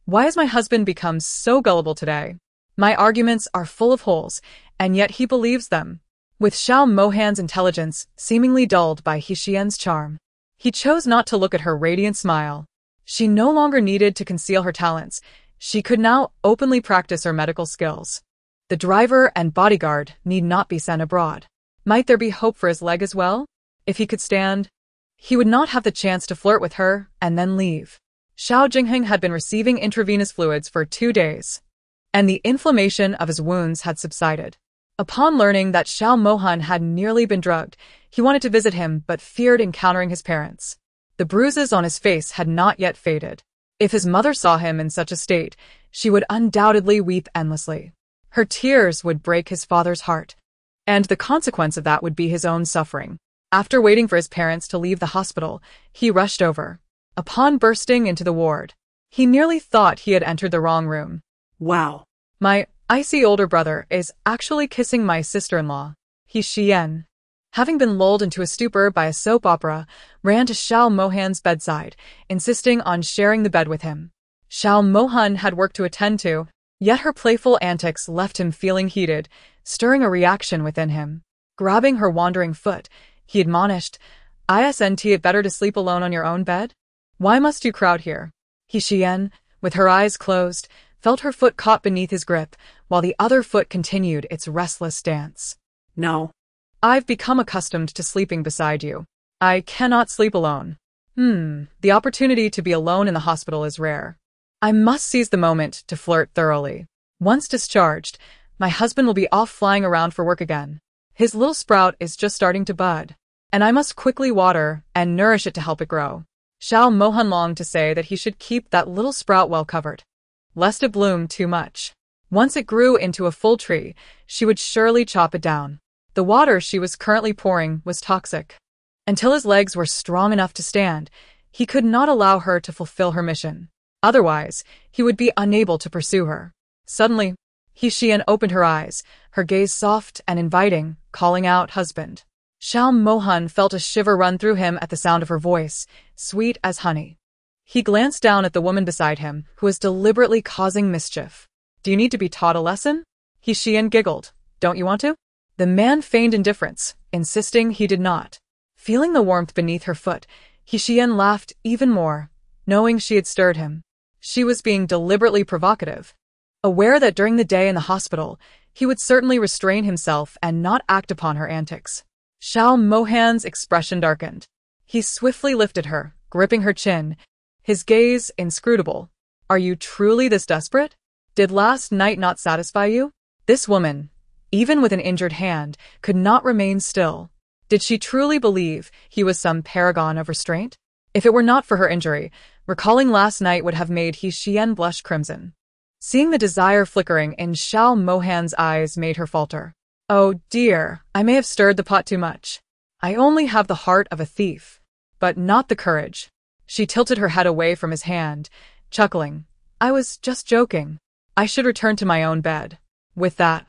Why has my husband become so gullible today? My arguments are full of holes, and yet he believes them." With Xiao Mohan's intelligence seemingly dulled by Xiyan's charm, he chose not to look at her radiant smile. She no longer needed to conceal her talents. She could now openly practice her medical skills. The driver and bodyguard need not be sent abroad. Might there be hope for his leg as well? If he could stand, he would not have the chance to flirt with her and then leave. Xiao Jingheng had been receiving intravenous fluids for 2 days, and the inflammation of his wounds had subsided. Upon learning that Xiao Mohan had nearly been drugged, he wanted to visit him but feared encountering his parents. The bruises on his face had not yet faded. If his mother saw him in such a state, she would undoubtedly weep endlessly. Her tears would break his father's heart, and the consequence of that would be his own suffering. After waiting for his parents to leave the hospital, he rushed over. Upon bursting into the ward, he nearly thought he had entered the wrong room. Wow. "My icy older brother is actually kissing my sister-in-law." Xiyan, having been lulled into a stupor by a soap opera, ran to Xiao Mohan's bedside, insisting on sharing the bed with him. Xiao Mohan had work to attend to, yet her playful antics left him feeling heated, stirring a reaction within him. Grabbing her wandering foot, he admonished, "Isn't it better to sleep alone on your own bed? Why must you crowd here?" Xiyan, with her eyes closed, felt her foot caught beneath his grip, while the other foot continued its restless dance. No. "I've become accustomed to sleeping beside you. I cannot sleep alone." The opportunity to be alone in the hospital is rare. I must seize the moment to flirt thoroughly. Once discharged, my husband will be off flying around for work again. His little sprout is just starting to bud, and I must quickly water and nourish it to help it grow. Xiao Mohan longed to say that he should keep that little sprout well covered, lest it bloom too much. Once it grew into a full tree, she would surely chop it down. The water she was currently pouring was toxic. Until his legs were strong enough to stand, he could not allow her to fulfill her mission. Otherwise, he would be unable to pursue her. Suddenly, Xiyan opened her eyes, her gaze soft and inviting, calling out, "Husband." Xiao Mohan felt a shiver run through him at the sound of her voice, sweet as honey. He glanced down at the woman beside him, who was deliberately causing mischief. "Do you need to be taught a lesson?" Xiyan giggled. "Don't you want to?" The man feigned indifference, insisting he did not. Feeling the warmth beneath her foot, Xiyan laughed even more, knowing she had stirred him. She was being deliberately provocative. Aware that during the day in the hospital, he would certainly restrain himself and not act upon her antics. Xiao Mohan's expression darkened. He swiftly lifted her, gripping her chin, his gaze inscrutable. "Are you truly this desperate? Did last night not satisfy you?" This woman, even with an injured hand, could not remain still. Did she truly believe he was some paragon of restraint? If it were not for her injury, recalling last night would have made Xiyan blush crimson. Seeing the desire flickering in Xiao Mohan's eyes made her falter. "Oh dear, I may have stirred the pot too much. I only have the heart of a thief, but not the courage." She tilted her head away from his hand, chuckling. "I was just joking. I should return to my own bed." With that,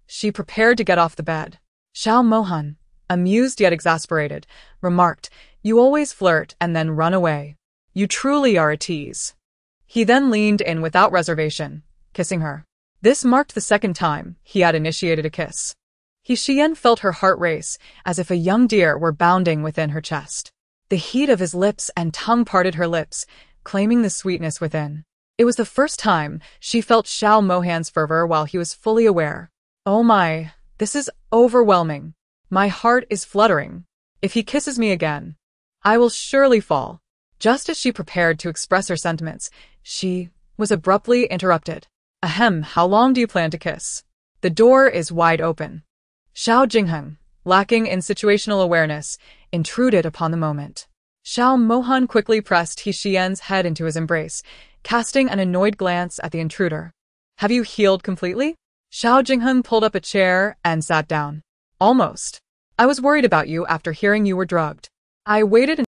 she prepared to get off the bed. Xiao Mohan, amused yet exasperated, remarked, "You always flirt and then run away. You truly are a tease." He then leaned in without reservation, kissing her. This marked the second time he had initiated a kiss. Xiyan felt her heart race, as if a young deer were bounding within her chest. The heat of his lips and tongue parted her lips, claiming the sweetness within. It was the first time she felt Xiao Mohan's fervor while he was fully aware. "Oh my, this is overwhelming. My heart is fluttering. If he kisses me again, I will surely fall." Just as she prepared to express her sentiments, she was abruptly interrupted. "Ahem, how long do you plan to kiss? The door is wide open." Xiao Jingheng, lacking in situational awareness, intruded upon the moment. Xiao Mohan quickly pressed Xiyan's head into his embrace, casting an annoyed glance at the intruder. "Have you healed completely?" Xiao Jingheng pulled up a chair and sat down. "Almost. I was worried about you after hearing you were drugged. I waited